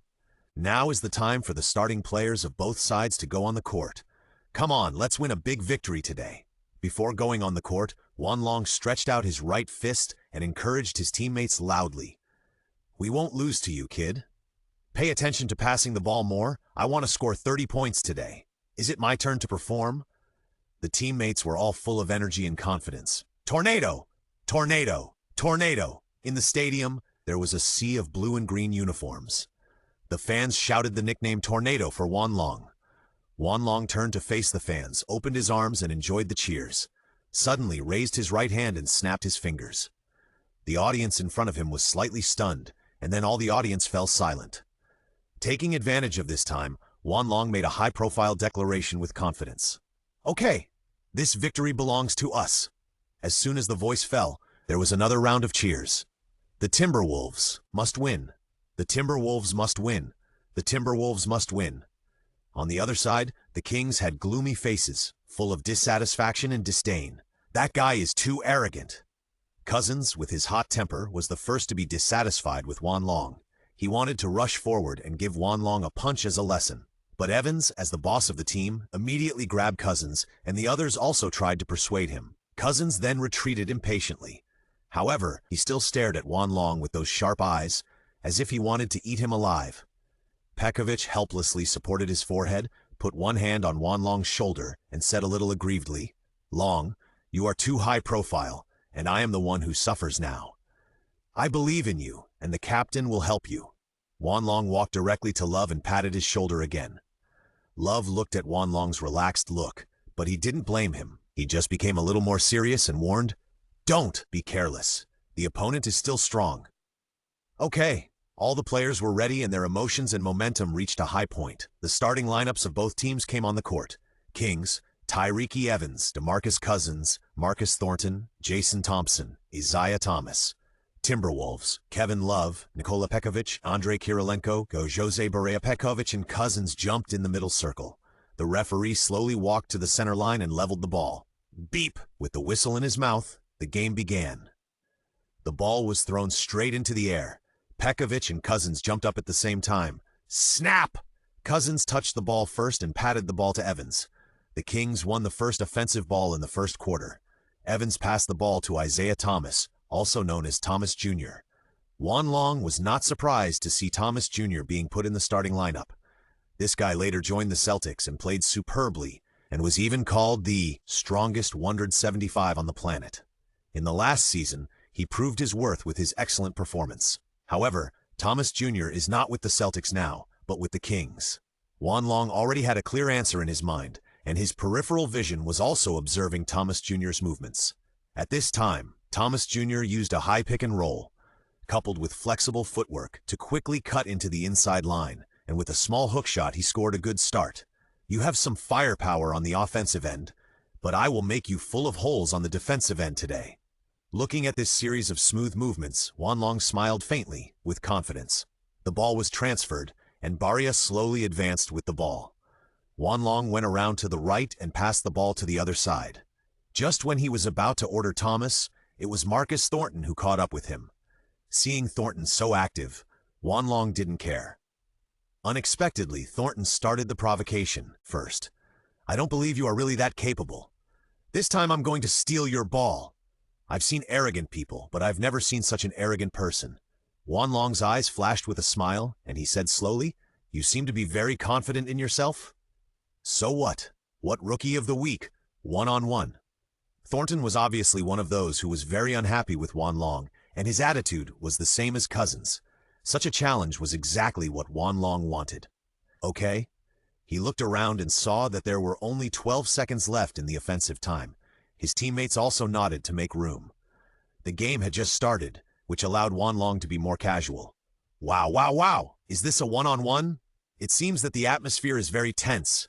Now is the time for the starting players of both sides to go on the court. Come on, let's win a big victory today. Before going on the court, Wanlong stretched out his right fist and encouraged his teammates loudly. "We won't lose to you, kid. Pay attention to passing the ball more. I want to score 30 points today. Is it my turn to perform?" The teammates were all full of energy and confidence. Tornado! Tornado! Tornado! In the stadium, there was a sea of blue and green uniforms. The fans shouted the nickname Tornado for Wanlong. Wanlong turned to face the fans, opened his arms and enjoyed the cheers. Suddenly raised his right hand and snapped his fingers. The audience in front of him was slightly stunned, and then all the audience fell silent. Taking advantage of this time, Wanlong made a high-profile declaration with confidence. "Okay, this victory belongs to us." As soon as the voice fell, there was another round of cheers. The Timberwolves must win. The Timberwolves must win. The Timberwolves must win. On the other side, the Kings had gloomy faces, full of dissatisfaction and disdain. "That guy is too arrogant." Cousins, with his hot temper, was the first to be dissatisfied with Wanlong. He wanted to rush forward and give Wanlong a punch as a lesson. But Evans, as the boss of the team, immediately grabbed Cousins, and the others also tried to persuade him. Cousins then retreated impatiently. However, he still stared at Wanlong with those sharp eyes, as if he wanted to eat him alive. Pekovic helplessly supported his forehead, put one hand on Wanlong's shoulder, and said a little aggrievedly, "Long, you are too high profile, and I am the one who suffers now. I believe in you, and the captain will help you." Wanlong walked directly to Love and patted his shoulder again. Love looked at Wanlong's relaxed look, but he didn't blame him. He just became a little more serious and warned, "Don't be careless. The opponent is still strong." Okay, all the players were ready and their emotions and momentum reached a high point. The starting lineups of both teams came on the court. Kings, Tyreke Evans, DeMarcus Cousins, Marcus Thornton, Jason Thompson, Isaiah Thomas. Timberwolves, Kevin Love, Nikola Pekovic, Andrei Kirilenko, Jose Barea. Pekovic and Cousins jumped in the middle circle. The referee slowly walked to the center line and leveled the ball. Beep! With the whistle in his mouth, the game began. The ball was thrown straight into the air. Pekovic and Cousins jumped up at the same time. Snap! Cousins touched the ball first and patted the ball to Evans. The Kings won the first offensive ball in the first quarter. Evans passed the ball to Isaiah Thomas, also known as Thomas Jr. Juan Long was not surprised to see Thomas Jr. being put in the starting lineup. This guy later joined the Celtics and played superbly, and was even called the strongest 175 on the planet. In the last season, he proved his worth with his excellent performance. However, Thomas Jr. is not with the Celtics now, but with the Kings. Juan Long already had a clear answer in his mind, and his peripheral vision was also observing Thomas Jr.'s movements. At this time, Thomas Jr. used a high pick and roll, coupled with flexible footwork, to quickly cut into the inside line, and with a small hook shot he scored a good start. You have some firepower on the offensive end, but I will make you full of holes on the defensive end today. Looking at this series of smooth movements, Juan Long smiled faintly, with confidence. The ball was transferred, and Barria slowly advanced with the ball. Juan Long went around to the right and passed the ball to the other side. Just when he was about to order Thomas, it was Marcus Thornton who caught up with him. Seeing Thornton so active, Juan Long didn't care. Unexpectedly, Thornton started the provocation first. "I don't believe you are really that capable. This time I'm going to steal your ball. I've seen arrogant people, but I've never seen such an arrogant person." Juan Long's eyes flashed with a smile, and he said slowly, "You seem to be very confident in yourself." "So what? What rookie of the week? One-on-one." Thornton was obviously one of those who was very unhappy with Juan Long, and his attitude was the same as Cousins. Such a challenge was exactly what Juan Long wanted. "Okay." He looked around and saw that there were only 12 seconds left in the offensive time. His teammates also nodded to make room. The game had just started, which allowed Juan Long to be more casual. "Wow, wow, wow! Is this a one-on-one? It seems that the atmosphere is very tense."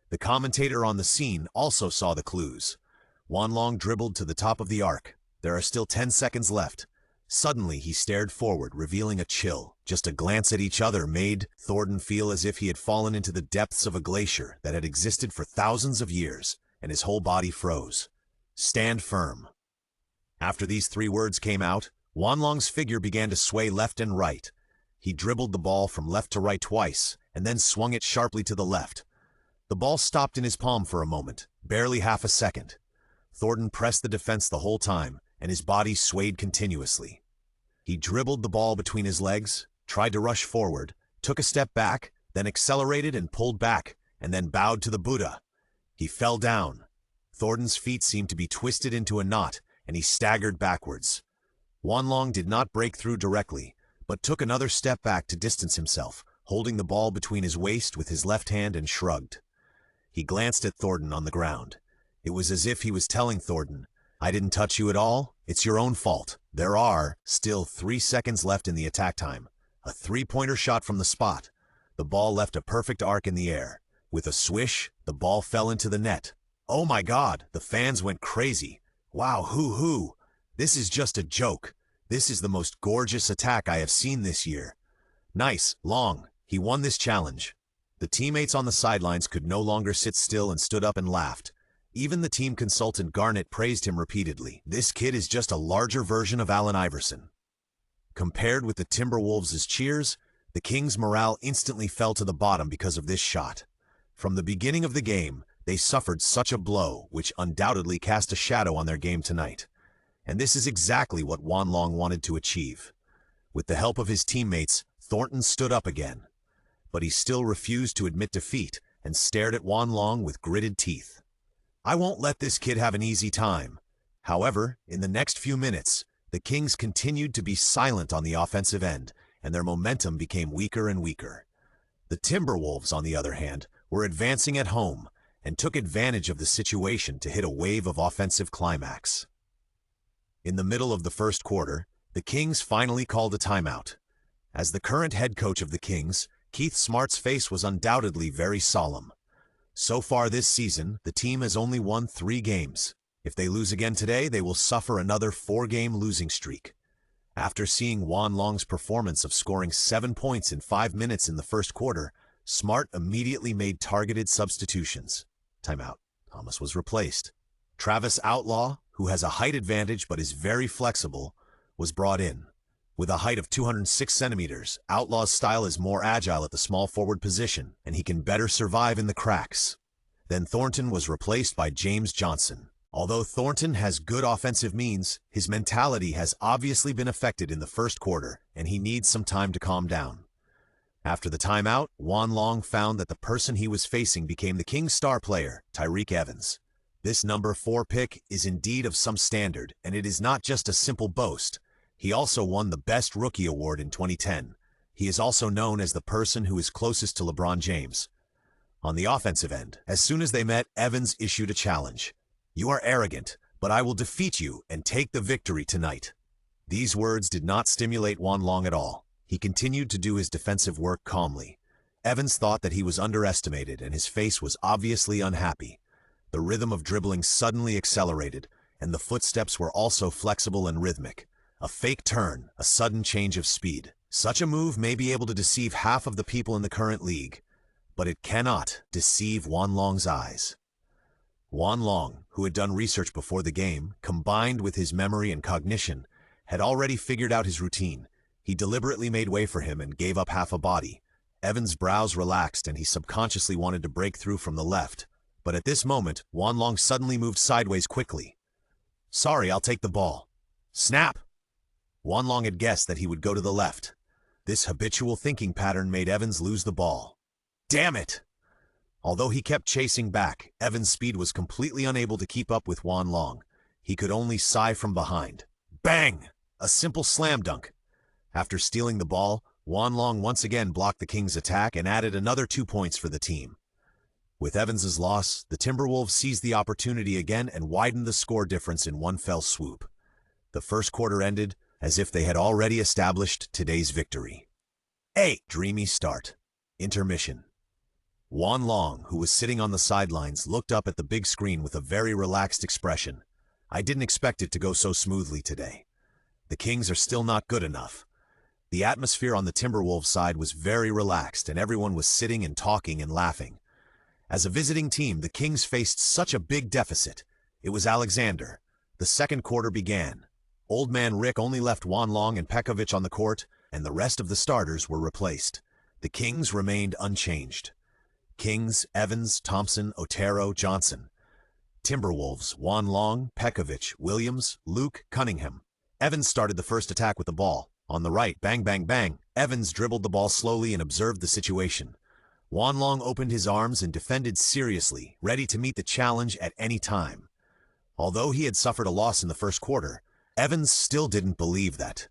The commentator on the scene also saw the clues. Juan Long dribbled to the top of the arc. There are still 10 seconds left. Suddenly, he stared forward, revealing a chill. Just a glance at each other made Thornton feel as if he had fallen into the depths of a glacier that had existed for thousands of years, and his whole body froze. "Stand firm." After these 3 words came out, Juan Long's figure began to sway left and right. He dribbled the ball from left to right twice, and then swung it sharply to the left. The ball stopped in his palm for a moment, barely half a second. Thornton pressed the defense the whole time, and his body swayed continuously. He dribbled the ball between his legs, tried to rush forward, took a step back, then accelerated and pulled back, and then bowed to the Buddha. He fell down. Thornton's feet seemed to be twisted into a knot, and he staggered backwards. Juan Long did not break through directly, but took another step back to distance himself, holding the ball between his waist with his left hand, and shrugged. He glanced at Thornton on the ground. It was as if he was telling Thornton, "I didn't touch you at all. It's your own fault." There are still 3 seconds left in the attack time. A 3-pointer shot from the spot. The ball left a perfect arc in the air. With a swish, the ball fell into the net. Oh my God, the fans went crazy. "Wow, hoo-hoo. This is just a joke. This is the most gorgeous attack I have seen this year. Nice, Long. He won this challenge." The teammates on the sidelines could no longer sit still and stood up and laughed. Even the team consultant Garnett praised him repeatedly. "This kid is just a larger version of Allen Iverson." Compared with the Timberwolves' cheers, the Kings' morale instantly fell to the bottom because of this shot. From the beginning of the game, they suffered such a blow, which undoubtedly cast a shadow on their game tonight. And this is exactly what Juan Long wanted to achieve. With the help of his teammates, Thornton stood up again. But he still refused to admit defeat and stared at Juan Long with gritted teeth. "I won't let this kid have an easy time." However, in the next few minutes, the Kings continued to be silent on the offensive end, and their momentum became weaker and weaker. The Timberwolves, on the other hand, were advancing at home and took advantage of the situation to hit a wave of offensive climax. In the middle of the first quarter, the Kings finally called a timeout. As the current head coach of the Kings, Keith Smart's face was undoubtedly very solemn. So far this season, the team has only won 3 games. If they lose again today, they will suffer another 4-game losing streak. After seeing Juan Long's performance of scoring 7 points in 5 minutes in the first quarter, Smart immediately made targeted substitutions. Timeout. Thomas was replaced. Travis Outlaw, who has a height advantage but is very flexible, was brought in. With a height of 206 centimeters, Outlaw's style is more agile at the small forward position, and he can better survive in the cracks. Then Thornton was replaced by James Johnson. Although Thornton has good offensive means, his mentality has obviously been affected in the first quarter, and he needs some time to calm down. After the timeout, Wan Long found that the person he was facing became the Kings' star player, Tyreke Evans. This number 4 pick is indeed of some standard, and it is not just a simple boast. He also won the Best Rookie Award in 2010. He is also known as the person who is closest to LeBron James. On the offensive end, as soon as they met, Evans issued a challenge. "You are arrogant, but I will defeat you and take the victory tonight." These words did not stimulate Wan Long at all. He continued to do his defensive work calmly. Evans thought that he was underestimated, and his face was obviously unhappy. The rhythm of dribbling suddenly accelerated, and the footsteps were also flexible and rhythmic. A fake turn, a sudden change of speed. Such a move may be able to deceive half of the people in the current league, but it cannot deceive Wan Long's eyes. Wan Long, who had done research before the game, combined with his memory and cognition, had already figured out his routine. He deliberately made way for him and gave up half a body. Evans' brows relaxed and he subconsciously wanted to break through from the left. But at this moment, Wan Long suddenly moved sideways quickly. "Sorry, I'll take the ball." Snap! Wan Long had guessed that he would go to the left. This habitual thinking pattern made Evans lose the ball. Damn it! Although he kept chasing back, Evans' speed was completely unable to keep up with Wan Long. He could only sigh from behind. Bang! A simple slam dunk. After stealing the ball, Wan Long once again blocked the Kings' attack and added another 2 points for the team. With Evans' loss, the Timberwolves seized the opportunity again and widened the score difference in one fell swoop. The first quarter ended as if they had already established today's victory. Dreamy start. Intermission. Wan Long, who was sitting on the sidelines, looked up at the big screen with a very relaxed expression. "I didn't expect it to go so smoothly today. The Kings are still not good enough." The atmosphere on the Timberwolves side was very relaxed, and everyone was sitting and talking and laughing. As a visiting team, the Kings faced such a big deficit. It was Alexander. The second quarter began. Old Man Rick only left Wan Long and Pekovic on the court, and the rest of the starters were replaced. The Kings remained unchanged. Kings, Evans, Thompson, Otero, Johnson. Timberwolves, Wan Long, Pekovic, Williams, Luke, Cunningham. Evans started the first attack with the ball. On the right, bang, bang, bang. Evans dribbled the ball slowly and observed the situation. Wan Long opened his arms and defended seriously, ready to meet the challenge at any time. Although he had suffered a loss in the first quarter, Evans still didn't believe that